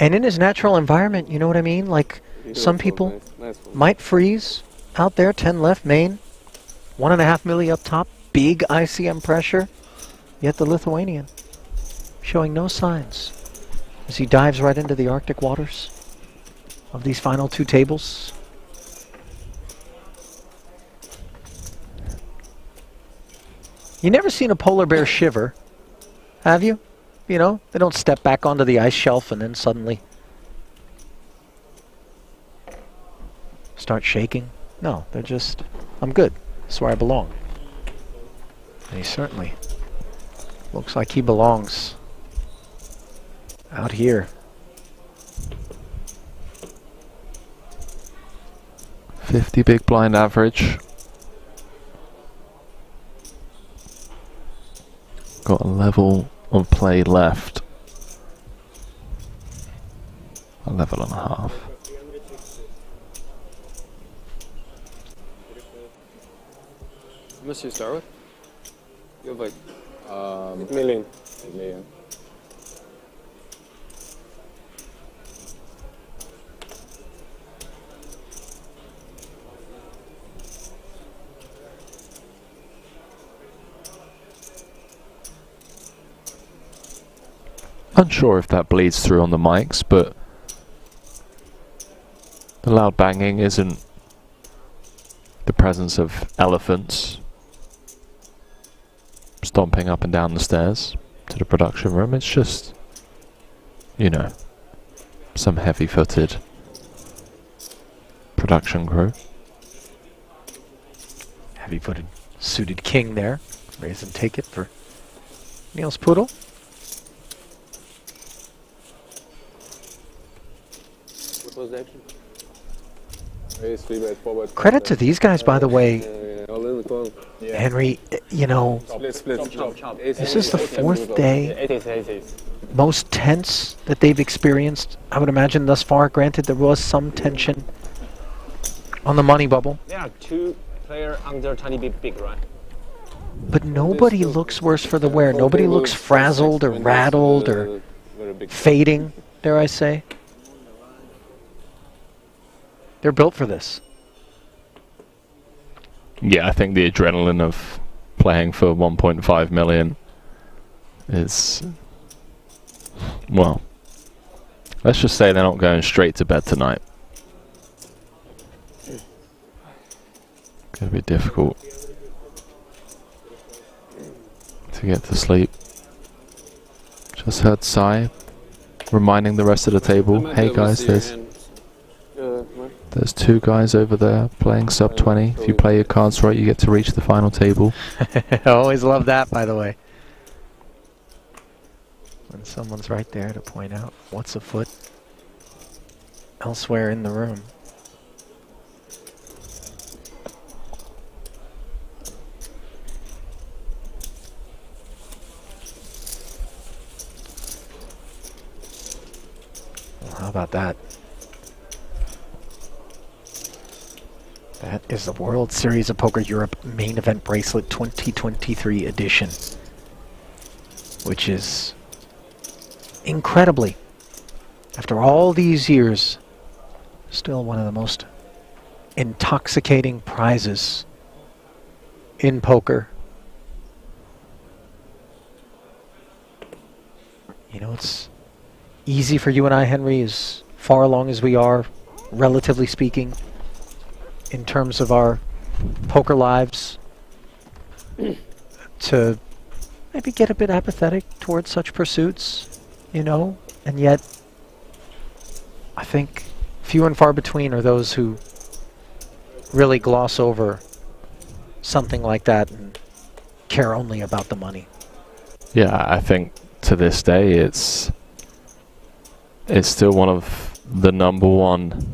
Speaker 13: And in his natural environment, you know what I mean? Like, some people might freeze out there, 10 left, main, 1.5 milli up top, big ICM pressure. Yet the Lithuanian showing no signs as he dives right into the Arctic waters of these final 2 tables. You never seen a polar bear shiver, have you? You know, they don't step back onto the ice shelf and then suddenly start shaking. No, they're just, I'm good. That's where I belong. And he certainly looks like he belongs out here.
Speaker 19: 50 big blind average. Got a level of play left. A level and a half.
Speaker 3: How much you start with? You have like
Speaker 5: Million.
Speaker 19: Unsure if that bleeds through on the mics, but the loud banging isn't the presence of elephants stomping up and down the stairs to the production room. It's just, you know, some heavy-footed production crew.
Speaker 13: Heavy-footed suited king there. Raise and take it for Niels Poodle.
Speaker 3: what was the action?
Speaker 5: Raise, 3-bet, 4-bet.
Speaker 13: Credit to these guys, by the way.
Speaker 3: All in the call.
Speaker 13: Henry, you know,
Speaker 3: Split.
Speaker 13: this is the fourth day, most tense that they've experienced, I would imagine, thus far. Granted, there was some tension on the money bubble.
Speaker 18: There are 2 players under 20 big, right?
Speaker 13: But nobody looks worse for the wear. Nobody looks frazzled or rattled or fading, dare I say. They're built for this.
Speaker 19: Yeah, I think the adrenaline of playing for 1.5 million is, well, let's just say they're not going straight to bed tonight. Gonna be difficult to get to sleep. Just heard Sai reminding the rest of the table, hey guys, there's 2 guys over there playing sub 20. If you play your cards right, you get to reach the final table.
Speaker 13: I always love that, by the way. When someone's right there to point out what's afoot elsewhere in the room. Well, how about that? That is the World Series of Poker Europe Main Event Bracelet 2023 edition, which is incredibly, after all these years, still one of the most intoxicating prizes in poker. You know, it's easy for you and I, Henry, as far along as we are, relatively speaking, in terms of our poker lives, to maybe get a bit apathetic towards such pursuits, you know, and yet I think few and far between are those who really gloss over something like that and care only about the money.
Speaker 19: Yeah, I think to this day it's still one of the #1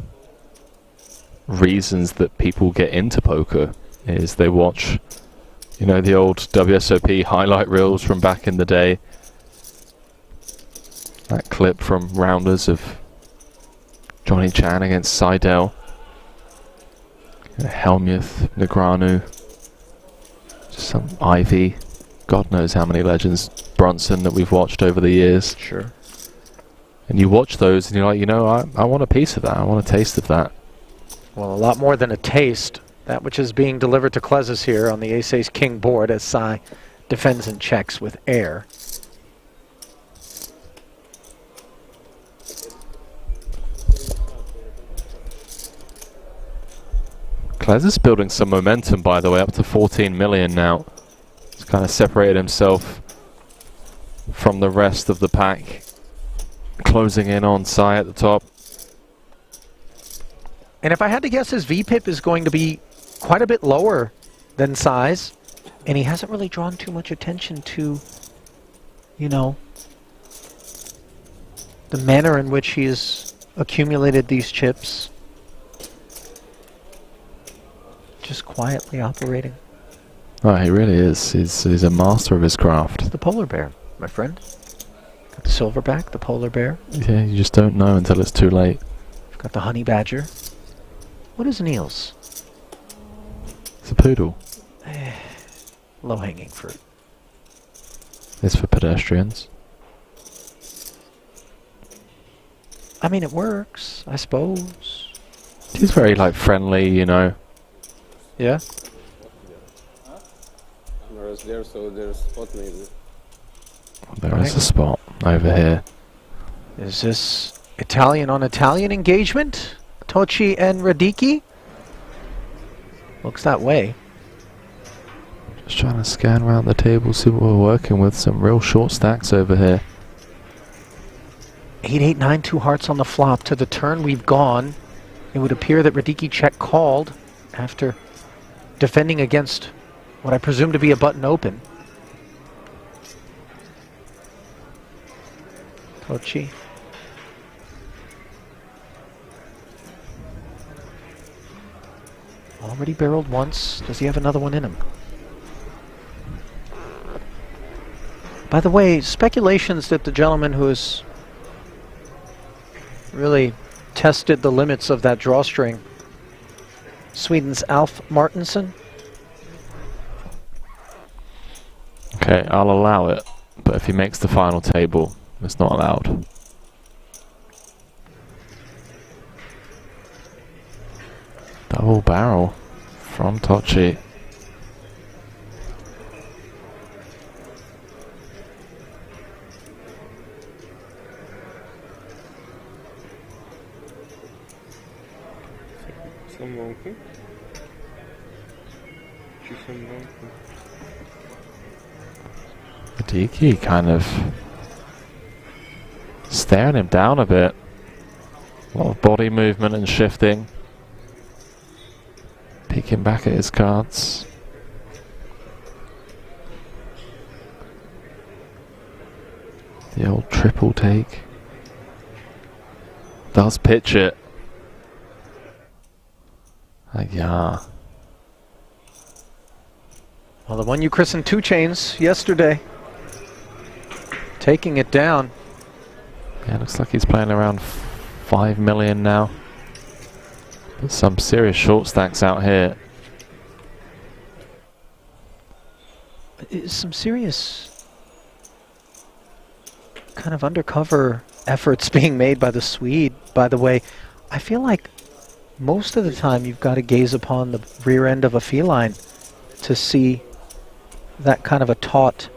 Speaker 19: reasons that people get into poker is they watch, you know, the old WSOP highlight reels from back in the day. That clip from Rounders of Johnny Chan against Seidel, Helmuth, Negreanu, just some Ivy, God knows how many legends, Brunson, that we've watched over the years.
Speaker 13: Sure.
Speaker 19: And you watch those and you're like, you know, I want a piece of that, I want a taste of that.
Speaker 13: Well, a lot more than a taste. That which is being delivered to Klezis here on the Ace-Ace King board as Sai defends and checks with air.
Speaker 19: Klezis building some momentum, by the way, up to 14 million now. He's kind of separated himself from the rest of the pack, closing in on Sai at the top.
Speaker 13: And if I had to guess, his VPIP is going to be quite a bit lower than Sai's, and he hasn't really drawn too much attention to, you know, the manner in which he has accumulated these chips. just quietly operating.
Speaker 19: Oh, he really is. He's a master of his craft.
Speaker 13: The polar bear, my friend. Got the silverback, the polar bear.
Speaker 19: Yeah, you just don't know until it's too late.
Speaker 13: We've got the honey badger. What is Niels?
Speaker 19: It's a poodle.
Speaker 13: Low-hanging fruit.
Speaker 19: It's for pedestrians.
Speaker 13: I mean, it works, I suppose.
Speaker 19: He's very, like, friendly, you know.
Speaker 13: Yeah?
Speaker 3: Cameras there, so there's a spot maybe.
Speaker 19: There is a spot over here.
Speaker 13: Is this Italian on Italian engagement? Tocci and Radicchi? Looks that way.
Speaker 19: Just trying to scan around the table, see what we're working with. Some real short stacks over here.
Speaker 13: 8-8, 9, 2 hearts on the flop. To the turn we've gone. It would appear that Radicchi check called after defending against what I presume to be a button open. Tocci. Already barreled once. Does he have another one in him? By the way, speculations that the gentleman who has really tested the limits of that drawstring, Sweden's Alf Martinsson.
Speaker 19: Okay, I'll allow it, but if he makes the final table, it's not allowed. Double barrel from Tocci. Radicchi kind of staring him down a bit. A lot of body movement and shifting. Peeking back at his cards. The old triple take. Does pitch it. Yeah.
Speaker 13: Well, the one you christened Two Chains yesterday. Taking it down.
Speaker 19: Yeah, looks like he's playing around 5 million now. But some serious short stacks out here.
Speaker 13: Some serious kind of undercover efforts being made by the Swede. By the way, I feel like most of the time you've got to gaze upon the rear end of a feline to see that kind of a taut,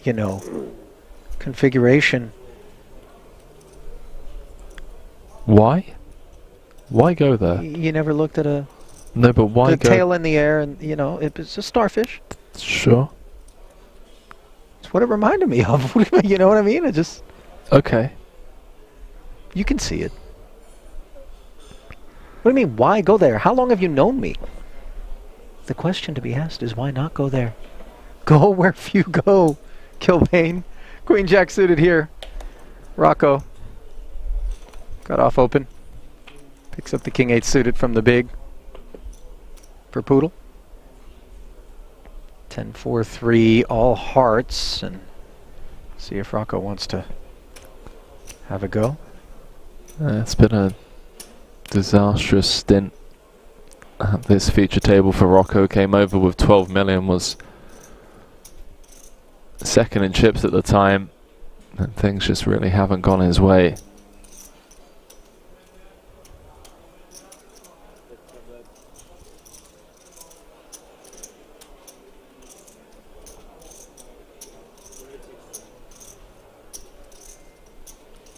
Speaker 13: you know, configuration.
Speaker 19: Why? Why go there?
Speaker 13: You never looked at a
Speaker 19: No, but why
Speaker 13: the
Speaker 19: go?
Speaker 13: tail in the air, and you know it's a starfish.
Speaker 19: Sure.
Speaker 13: It's what it reminded me of. You know what I mean? It just
Speaker 19: Okay.
Speaker 13: you can see it. What do you mean? Why go there? How long have you known me? The question to be asked is why not go there? Go where few go. Kilbane. Queen Jack suited here. Rocco. Got off open. Picks up the King 8 suited from the big. For Poodle. 10-4-3, all hearts. And see if Rocco wants to have a go.
Speaker 19: It's been a disastrous stint at this feature table for Rocco. Came over with 12 million, was second in chips at the time, and things just really haven't gone his way.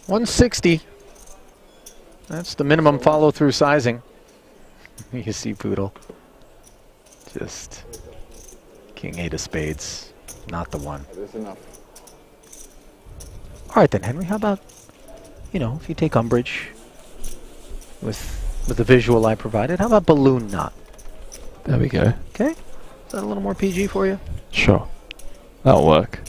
Speaker 13: $160. That's the minimum follow-through sizing. You see Poodle. Just King 8 of spades. Not the one.
Speaker 5: That is enough.
Speaker 13: All right then, Henry. How about, you know, if you take umbrage with the visual I provided, how about balloon knot?
Speaker 19: There we go.
Speaker 13: Okay. Is that a little more PG for you?
Speaker 19: Sure. That'll work.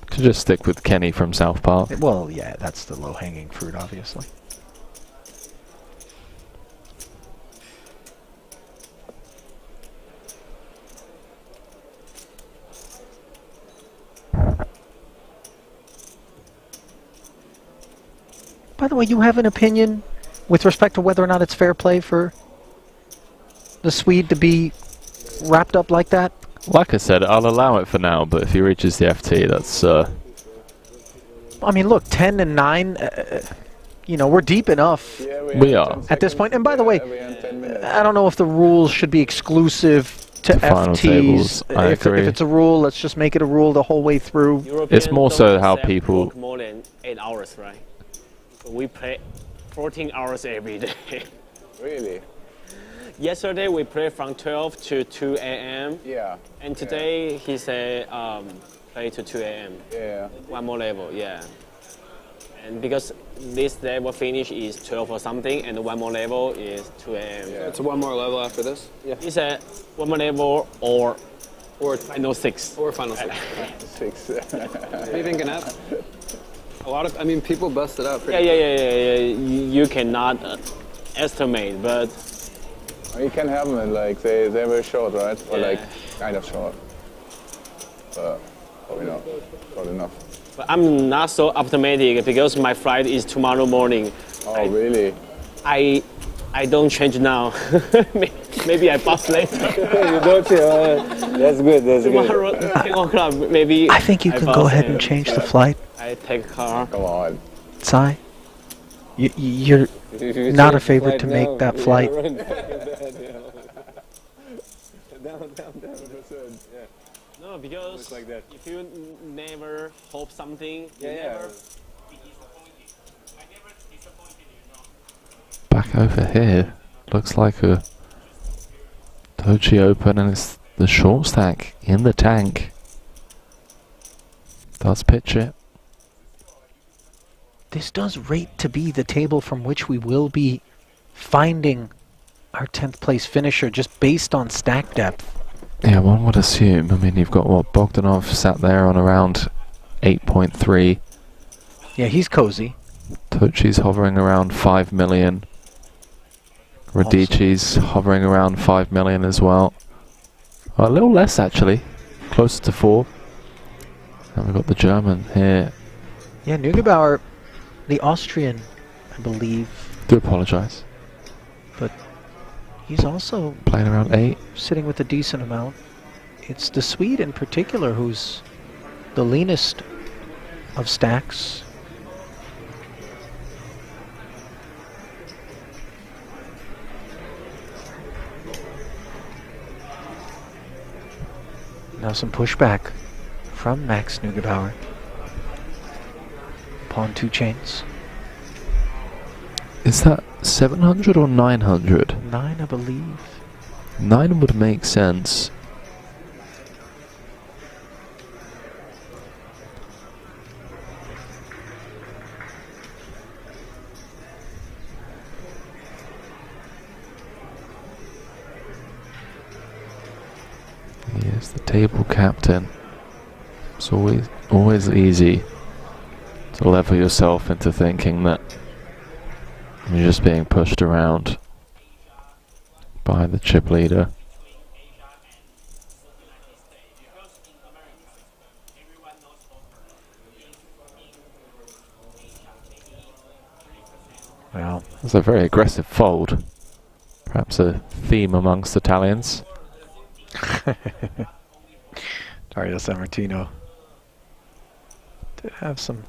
Speaker 19: Could just stick with Kenny from South Park.
Speaker 13: Well, yeah, that's the low-hanging fruit, obviously. By the way, you have an opinion with respect to whether or not it's fair play for the Swede to be wrapped up like that?
Speaker 19: Like I said, I'll allow it for now, but if he reaches the FT, that's...
Speaker 13: I mean, look, 10 and 9, you know, we're deep enough.
Speaker 19: Yeah, we are.
Speaker 13: At this point. And by the way, I don't know if the rules should be exclusive to
Speaker 19: final
Speaker 13: FTs.
Speaker 19: tables, I agree.
Speaker 13: If it's a rule, let's just make it a rule the whole way through.
Speaker 19: It's more so how people...
Speaker 18: More than 8 hours, right? So we play 14 hours every day.
Speaker 5: Really?
Speaker 18: Yesterday we played from 12 to 2 a.m.
Speaker 5: Yeah.
Speaker 18: And today he said play to 2 a.m.
Speaker 5: Yeah.
Speaker 18: One more level, yeah. And because this level finish is 12 or something, and one more level is 2 a.m.
Speaker 2: Yeah. It's one more level after this?
Speaker 18: Yeah. He said one more level or final 6.
Speaker 2: Or final 6.
Speaker 5: 6.
Speaker 2: What do you think, Annette? A lot of, I mean, people bust it out.
Speaker 18: Yeah. You cannot estimate, but...
Speaker 5: You can have them, like, they were short, right? Or like, kind of short. Probably not. Short enough.
Speaker 18: But I'm not so optimistic because my flight is tomorrow morning.
Speaker 5: Oh, really?
Speaker 18: I don't change now. Maybe I bus later.
Speaker 3: You don't that's good, that's
Speaker 18: tomorrow,
Speaker 3: good.
Speaker 18: 10 o'clock, maybe
Speaker 13: I think you can go ahead and change the flight.
Speaker 18: I take a car.
Speaker 5: Come on.
Speaker 13: Sai, you're not a favorite to make that flight.
Speaker 18: No, because like that. If you never hope something, you never be disappointed. I never disappointed you,
Speaker 19: Back over here, looks like a Tochi Open, and it's the short stack in the tank. Does pitch it.
Speaker 13: This does rate to be the table from which we will be finding our 10th place finisher just based on stack depth.
Speaker 19: Yeah, one would assume. I mean, you've got what, Bogdanov sat there on around 8.3.
Speaker 13: Yeah, he's cozy.
Speaker 19: Tochi's hovering around 5 million. Radici's hovering around 5 million as well. A little less actually, closer to 4. And we've got the German here.
Speaker 13: Yeah, Neugebauer, the Austrian, I believe.
Speaker 19: Do apologise.
Speaker 13: But he's also
Speaker 19: playing around 8.
Speaker 13: Sitting with a decent amount. It's the Swede in particular who's the leanest of stacks. Now some pushback from Max Neugebauer. Pawn 2 chains.
Speaker 19: Is that 700 or 900?
Speaker 13: 9, I believe.
Speaker 19: 9 would make sense. He is the table captain. It's always easy to level yourself into thinking that you're just being pushed around by the chip leader.
Speaker 13: Well,
Speaker 19: it's a very aggressive fold. Perhaps a theme amongst Italians.
Speaker 13: Dario Sammartino did have some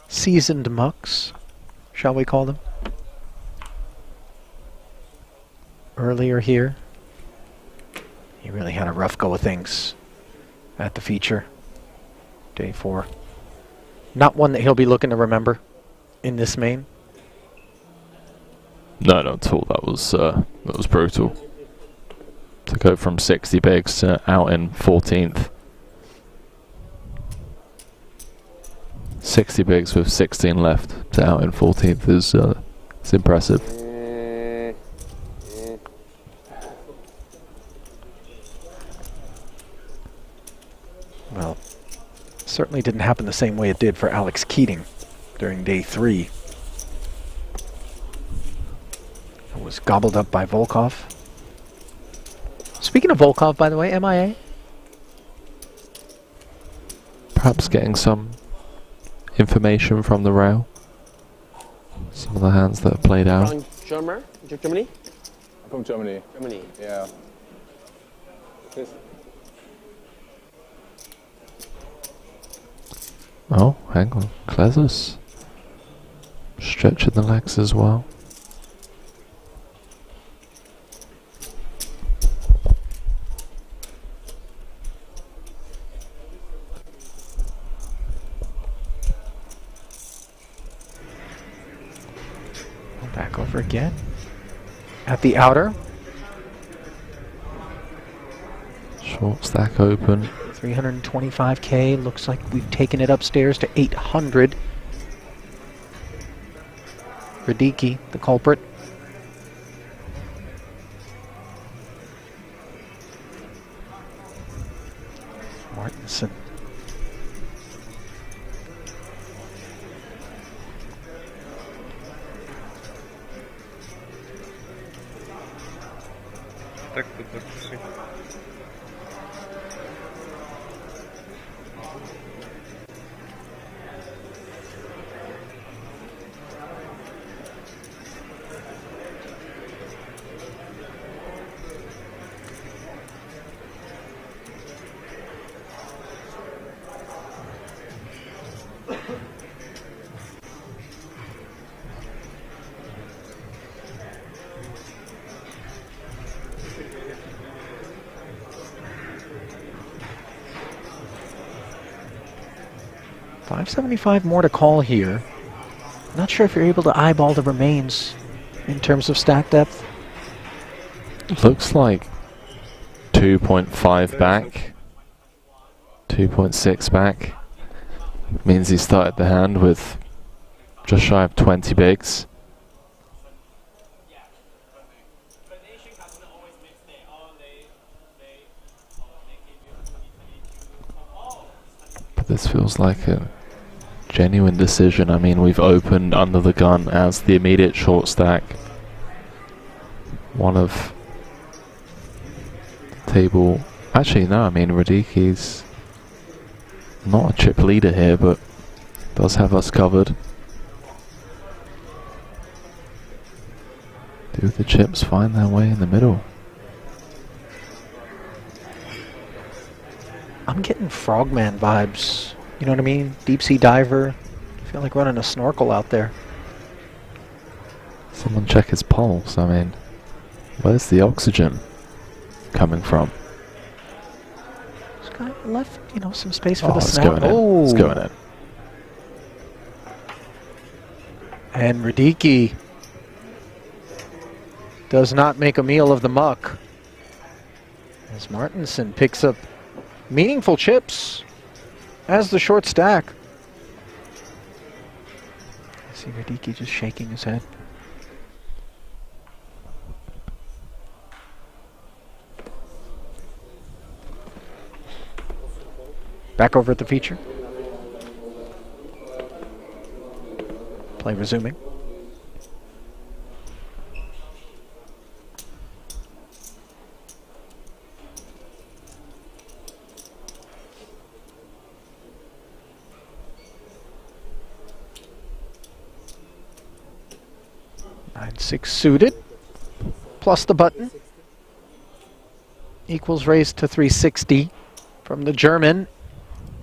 Speaker 13: seasoned mucks, shall we call them, earlier here. He really had a rough go of things at the feature. Day 4. Not one that he'll be looking to remember in this main.
Speaker 19: No, not at all. That was brutal. To go from 60 bigs to out in 14th. 60 bigs with 16 left to out in 14th is it's impressive.
Speaker 13: Well, certainly didn't happen the same way it did for Alex Keating during day 3. It was gobbled up by Volkov. Speaking of Volkov, by the way, MIA?
Speaker 19: Perhaps getting some information from the rail. some of the hands that are played out.
Speaker 18: From Germany?
Speaker 5: I'm from Germany.
Speaker 18: Germany.
Speaker 5: Yeah.
Speaker 19: Oh, hang on. Klezus. Stretching the legs as well.
Speaker 13: Back over again. At the outer.
Speaker 19: Short stack open.
Speaker 13: 325k. Looks like we've taken it upstairs to 800. Radicki, the culprit. Martinson. $575 more to call here. Not sure if you're able to eyeball the remains in terms of stack depth.
Speaker 19: Looks like 2.5 back. 2.6 back. Means he started the hand with just shy of 20 bigs. But this feels like a genuine decision. I mean, we've opened under the gun as the immediate short stack. One of the table. Actually, no, I mean, Radicki's not a chip leader here, but does have us covered. Do the chips find their way in the middle?
Speaker 13: I'm getting Frogman vibes. You know what I mean? Deep sea diver. I feel like running a snorkel out there.
Speaker 19: Someone check his pulse. I mean, where's the oxygen coming from?
Speaker 13: This guy left, you know, some space for the
Speaker 19: It's
Speaker 13: snap.
Speaker 19: going in. It's going in.
Speaker 13: And Radicki does not make a meal of the muck. As Martinson picks up meaningful chips as the short stack. I see Radicki just shaking his head. Back over at the feature. Play resuming. Six suited, plus the button, equals raised to 360 from the German.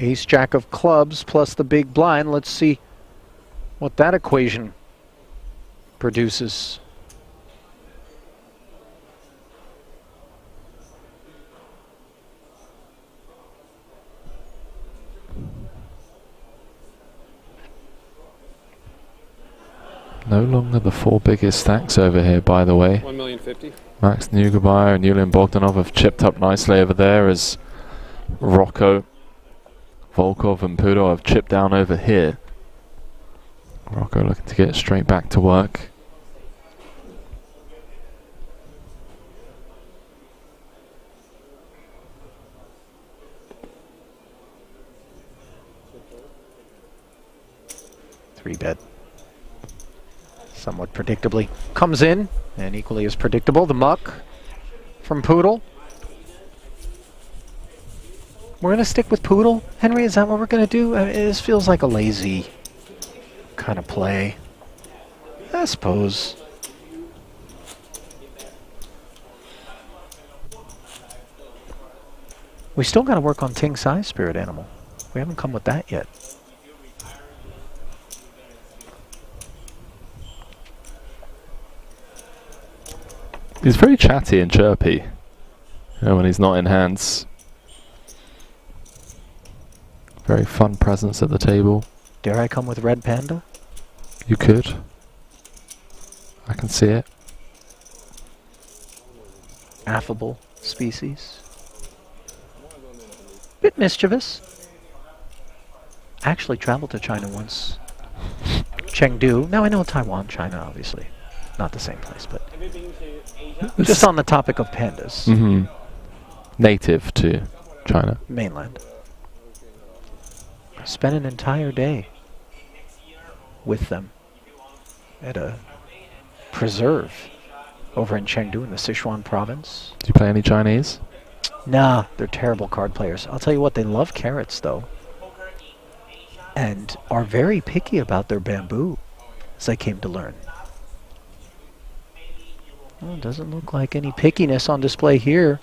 Speaker 13: Ace jack of clubs plus the big blind. Let's see what that equation produces.
Speaker 19: No longer the four biggest stacks over here, by the way.
Speaker 2: 1,050,000.
Speaker 19: Max Neugebauer and Julian Bogdanov have chipped up nicely over there as Rocco, Volkov and Pudo have chipped down over here. Rocco looking to get straight back to work.
Speaker 13: Three bet. Somewhat predictably comes in, and equally as predictable, the muck from Poodle. We're going to stick with Poodle. Henry, is that what we're going to do? This feels like a lazy kind of play. I suppose. We still got to work on Ting Sai's spirit animal. We haven't come with that yet.
Speaker 19: He's very chatty and chirpy, you know, when he's not in hands. Very fun presence at the table.
Speaker 13: Dare I come with Red Panda?
Speaker 19: You could. I can see it.
Speaker 13: Affable species. Bit mischievous. Actually traveled to China once. Chengdu. Now I know Taiwan, China, obviously. Not the same place, but just on the topic of pandas.
Speaker 19: Mm-hmm. Native to China.
Speaker 13: Mainland. Spent an entire day with them at a preserve over in Chengdu in the Sichuan province.
Speaker 19: Do you play any Chinese?
Speaker 13: Nah, they're terrible card players. I'll tell you what, they love carrots though. And are very picky about their bamboo, as I came to learn. Well, it doesn't look like any pickiness on display here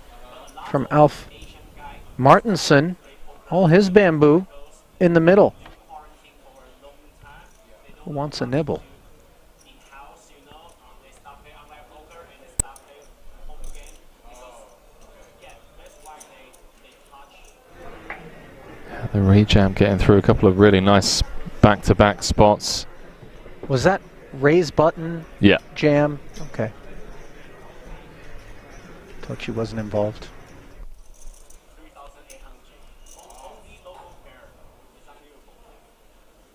Speaker 13: from Alf Martinson. All his bamboo in the middle. Who wants a nibble?
Speaker 19: The rejam getting through a couple of really nice back-to-back spots.
Speaker 13: Was that raise button?
Speaker 19: Yeah.
Speaker 13: Jam? Okay. Thought she wasn't involved.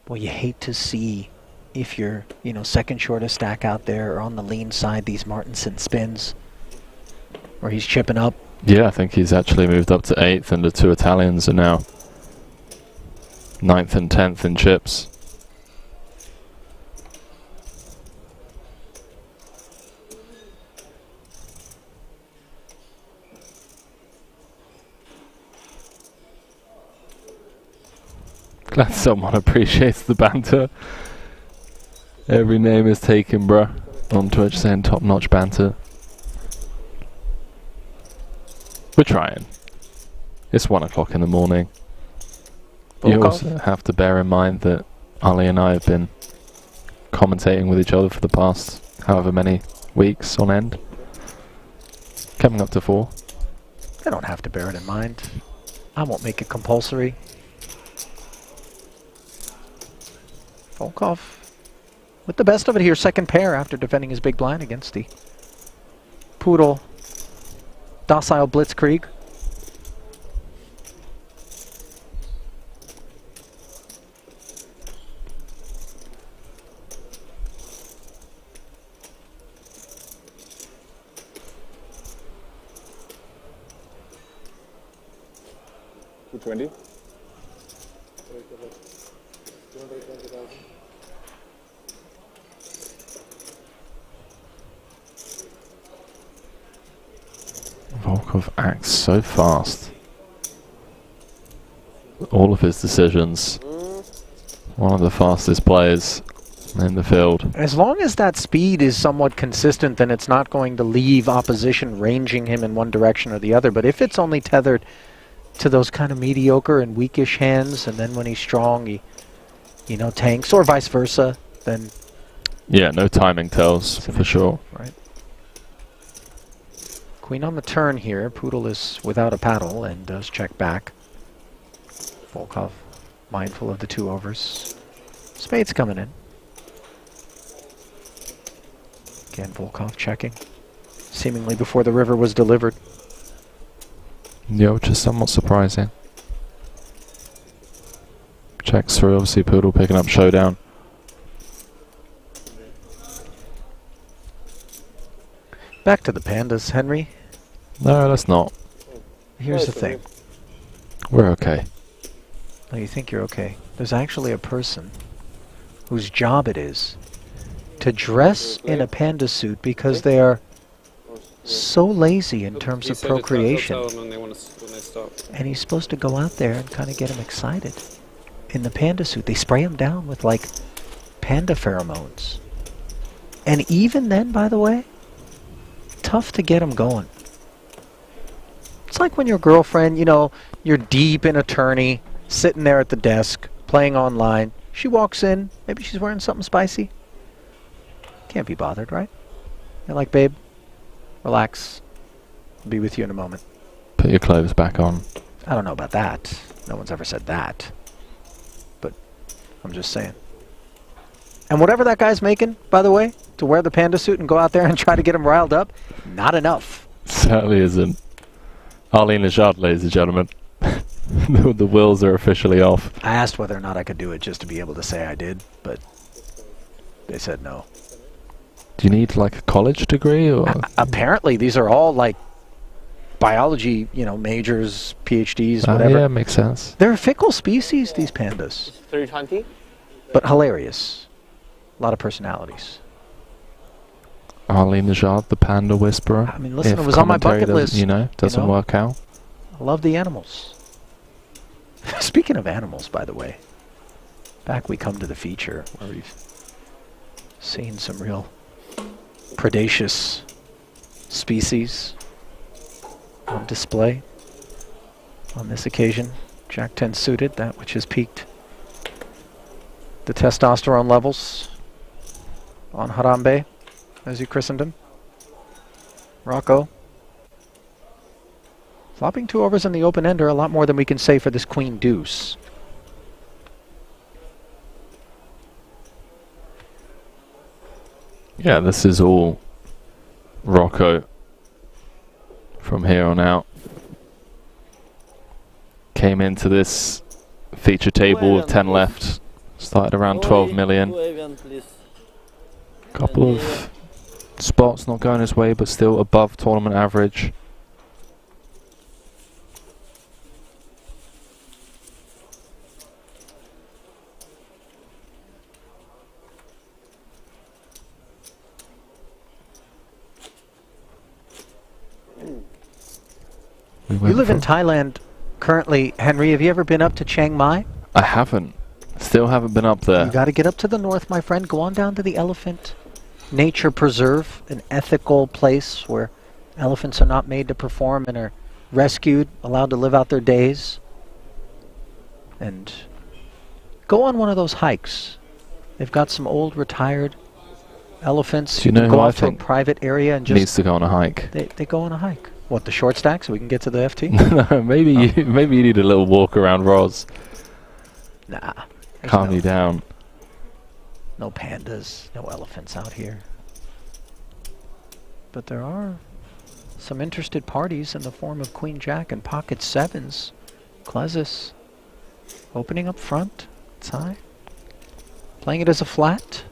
Speaker 13: Well, you hate to see if you're, you know, second shortest stack out there or on the lean side, these Martinson spins where he's chipping up.
Speaker 19: Yeah, I think he's actually moved up to 8th, and the two Italians are now 9th and 10th in chips. Glad someone appreciates the banter. Every name is taken, bruh. On Twitch saying top-notch banter. We're trying. It's 1 o'clock in the morning. You also have to bear in mind that Ali and I have been commentating with each other for the past however many weeks on end. Coming up to 4.
Speaker 13: I don't have to bear it in mind. I won't make it compulsory. Volkov with the best of it here, second pair after defending his big blind against the Poodle docile Blitzkrieg.
Speaker 5: $220.
Speaker 19: Volkov acts so fast. All of his decisions. One of the fastest players in the field.
Speaker 13: As long as that speed is somewhat consistent, then it's not going to leave opposition ranging him in one direction or the other. But if it's only tethered to those kind of mediocre and weakish hands, and then when he's strong, he, you know, tanks, or vice versa, then...
Speaker 19: Yeah, no timing tells, for sure.
Speaker 13: Right. Queen on the turn here. Poodle is without a paddle and does check back. Volkov mindful of the 2 overs. Spade's coming in. Again, Volkov checking. Seemingly before the river was delivered.
Speaker 19: Yeah, which is somewhat surprising. Checks through, obviously Poodle picking up showdown.
Speaker 13: Back to the pandas, Henry.
Speaker 19: No, let's not.
Speaker 13: Here's the thing.
Speaker 19: We're okay.
Speaker 13: Oh, you think you're okay? There's actually a person whose job it is to dress in a panda suit because they are so lazy in terms of procreation. And he's supposed to go out there and kind of get him excited in the panda suit. They spray him down with like panda pheromones. And even then, by the way, tough to get them going. It's like when your girlfriend, you know, you're deep in a tourney, sitting there at the desk, playing online. She walks in, maybe she's wearing something spicy. Can't be bothered, right? You're like, babe, relax. I'll be with you in a moment.
Speaker 19: Put your clothes back on.
Speaker 13: I don't know about that. No one's ever said that. But I'm just saying. And whatever that guy's making, by the way, to wear the panda suit and go out there and try to get him riled up, not enough.
Speaker 19: Certainly isn't. Ali Nejad, ladies and gentlemen. The wheels are officially off.
Speaker 13: I asked whether or not I could do it just to be able to say I did, but they said no.
Speaker 19: Do you need like a college degree or?
Speaker 13: Apparently, these are all like biology, you know, majors, PhDs, whatever.
Speaker 19: Yeah, makes sense.
Speaker 13: They're a fickle species, these pandas.
Speaker 2: 320?
Speaker 13: But hilarious. A lot of personalities.
Speaker 19: Ali Nejad, the panda whisperer.
Speaker 13: I mean, listen,
Speaker 19: if
Speaker 13: it was on my
Speaker 19: commentary
Speaker 13: bucket list.
Speaker 19: You know, doesn't work out.
Speaker 13: I love the animals. Speaking of animals, by the way, back we come to the feature where we've seen some real predaceous species on display. On this occasion, Jack 10 suited, that which has peaked the testosterone levels on Harambe, as you christened him. Rocco. Flopping 2 overs in the open ender, a lot more than we can say for this queen deuce.
Speaker 19: Yeah, this is all Rocco from here on out. Came into this feature table with 10 left. Started around 12 million. Couple of spots not going his way, but still above tournament average.
Speaker 13: You live in Thailand currently, Henry. Have you ever been up to Chiang Mai?
Speaker 19: I haven't. Still haven't been up there.
Speaker 13: You got to get up to the north, my friend. Go on down to the Elephant Nature Preserve, an ethical place where elephants are not made to perform and are rescued, allowed to live out their days. And go on one of those hikes. They've got some old retired elephants.
Speaker 19: Do you know
Speaker 13: go
Speaker 19: who I
Speaker 13: off to a
Speaker 19: think
Speaker 13: private area and just
Speaker 19: needs to go on a hike?
Speaker 13: They go on a hike. What, the short stack so we can get to the FT?
Speaker 19: No, maybe you need a little walk around Roz.
Speaker 13: Nah.
Speaker 19: Calm you down.
Speaker 13: No pandas, no elephants out here. But there are some interested parties in the form of Queen Jack and Pocket Sevens. Klezis opening up front. It's high. Playing it as a flat.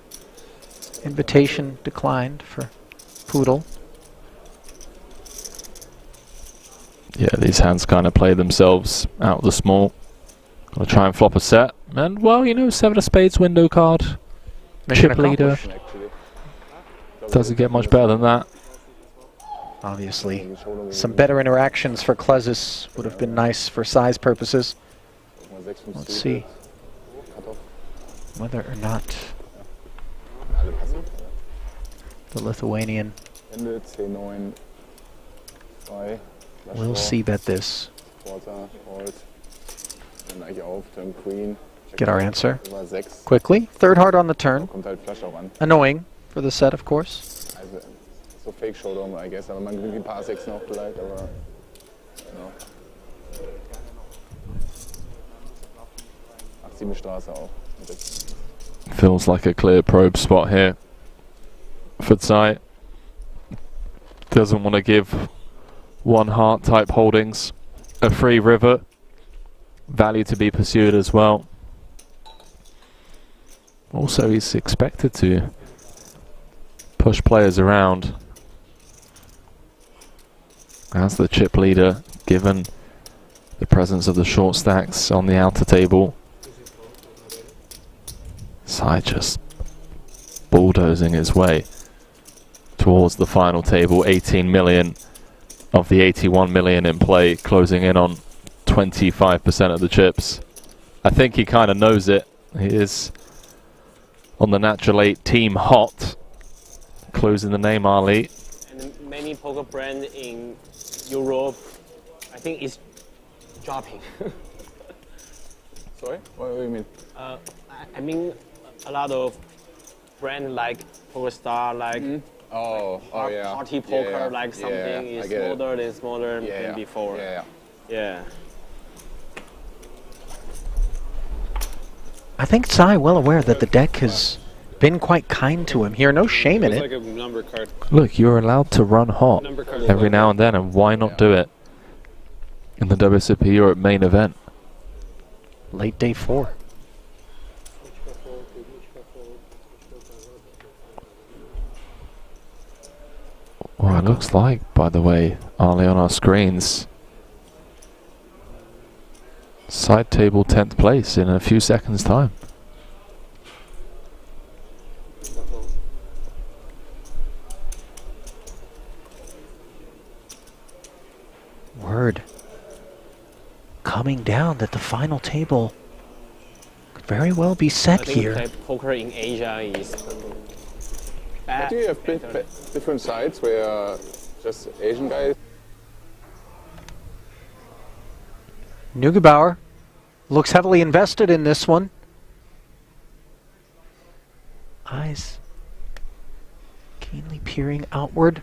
Speaker 13: Invitation declined for Poodle.
Speaker 19: Yeah, these hands kind of play themselves out of the small. Gonna try and flop a set. And, well, you know, 7 of spades window card.
Speaker 13: Mission
Speaker 19: Chip leader. Doesn't get much better than that.
Speaker 13: Obviously, some better interactions for Klezis would have been nice for size purposes. Let's see whether or not the Lithuanian will c-bet this. Get our answer quickly. Third heart on the turn. Annoying for the set, of course.
Speaker 5: So fake showdown, I guess, aber man gewinnt die Paar 6 noch vielleicht, aber no. 8-7 Straße auch.
Speaker 19: Feels like a clear probe spot here for Tsai. Doesn't want to give one heart type holdings a free river. Value to be pursued as well. Also, he's expected to push players around as the chip leader, given the presence of the short stacks on the outer table. Tsai just bulldozing his way towards the final table. 18 million of the 81 million in play, closing in on 25% of the chips. I think he kind of knows it. He is on the natural 8 team hot. clues in the name, Ali.
Speaker 18: And many poker brand in Europe, I think is dropping.
Speaker 5: Sorry? What do you mean?
Speaker 18: I mean, a lot of brand like PokerStar, like Party Poker, like something is smaller than before. Yeah.
Speaker 13: I think Tsai well aware that the deck has been quite kind to him here. No shame in it.
Speaker 2: Like a number card.
Speaker 19: Look, you're allowed to run hot every now and then, and why not do it in the WSOP Europe main event?
Speaker 13: Late day 4.
Speaker 19: Well, it looks like, by the way, Ali, on our screens, side table 10th place in a few seconds' time.
Speaker 13: Word coming down that the final table could very well be set here.
Speaker 18: I think poker in Asia is
Speaker 5: But do you have different sites where just Asian guys?
Speaker 13: Neugebauer looks heavily invested in this one. Eyes keenly peering outward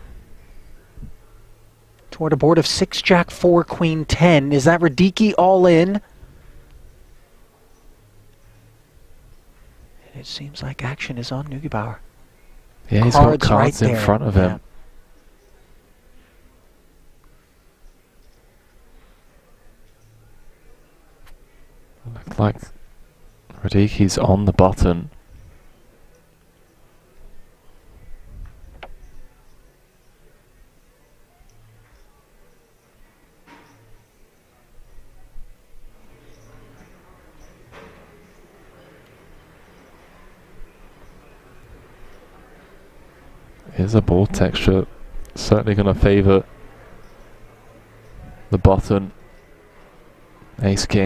Speaker 13: toward a board of 6, Jack, 4, Queen, 10. Is that Radicki all in? And it seems like action is on Neugebauer.
Speaker 19: Yeah, he's got cards in front of him. Looks like Radicki's on the button. Here's a ball texture, certainly going to favour the button. Ace King.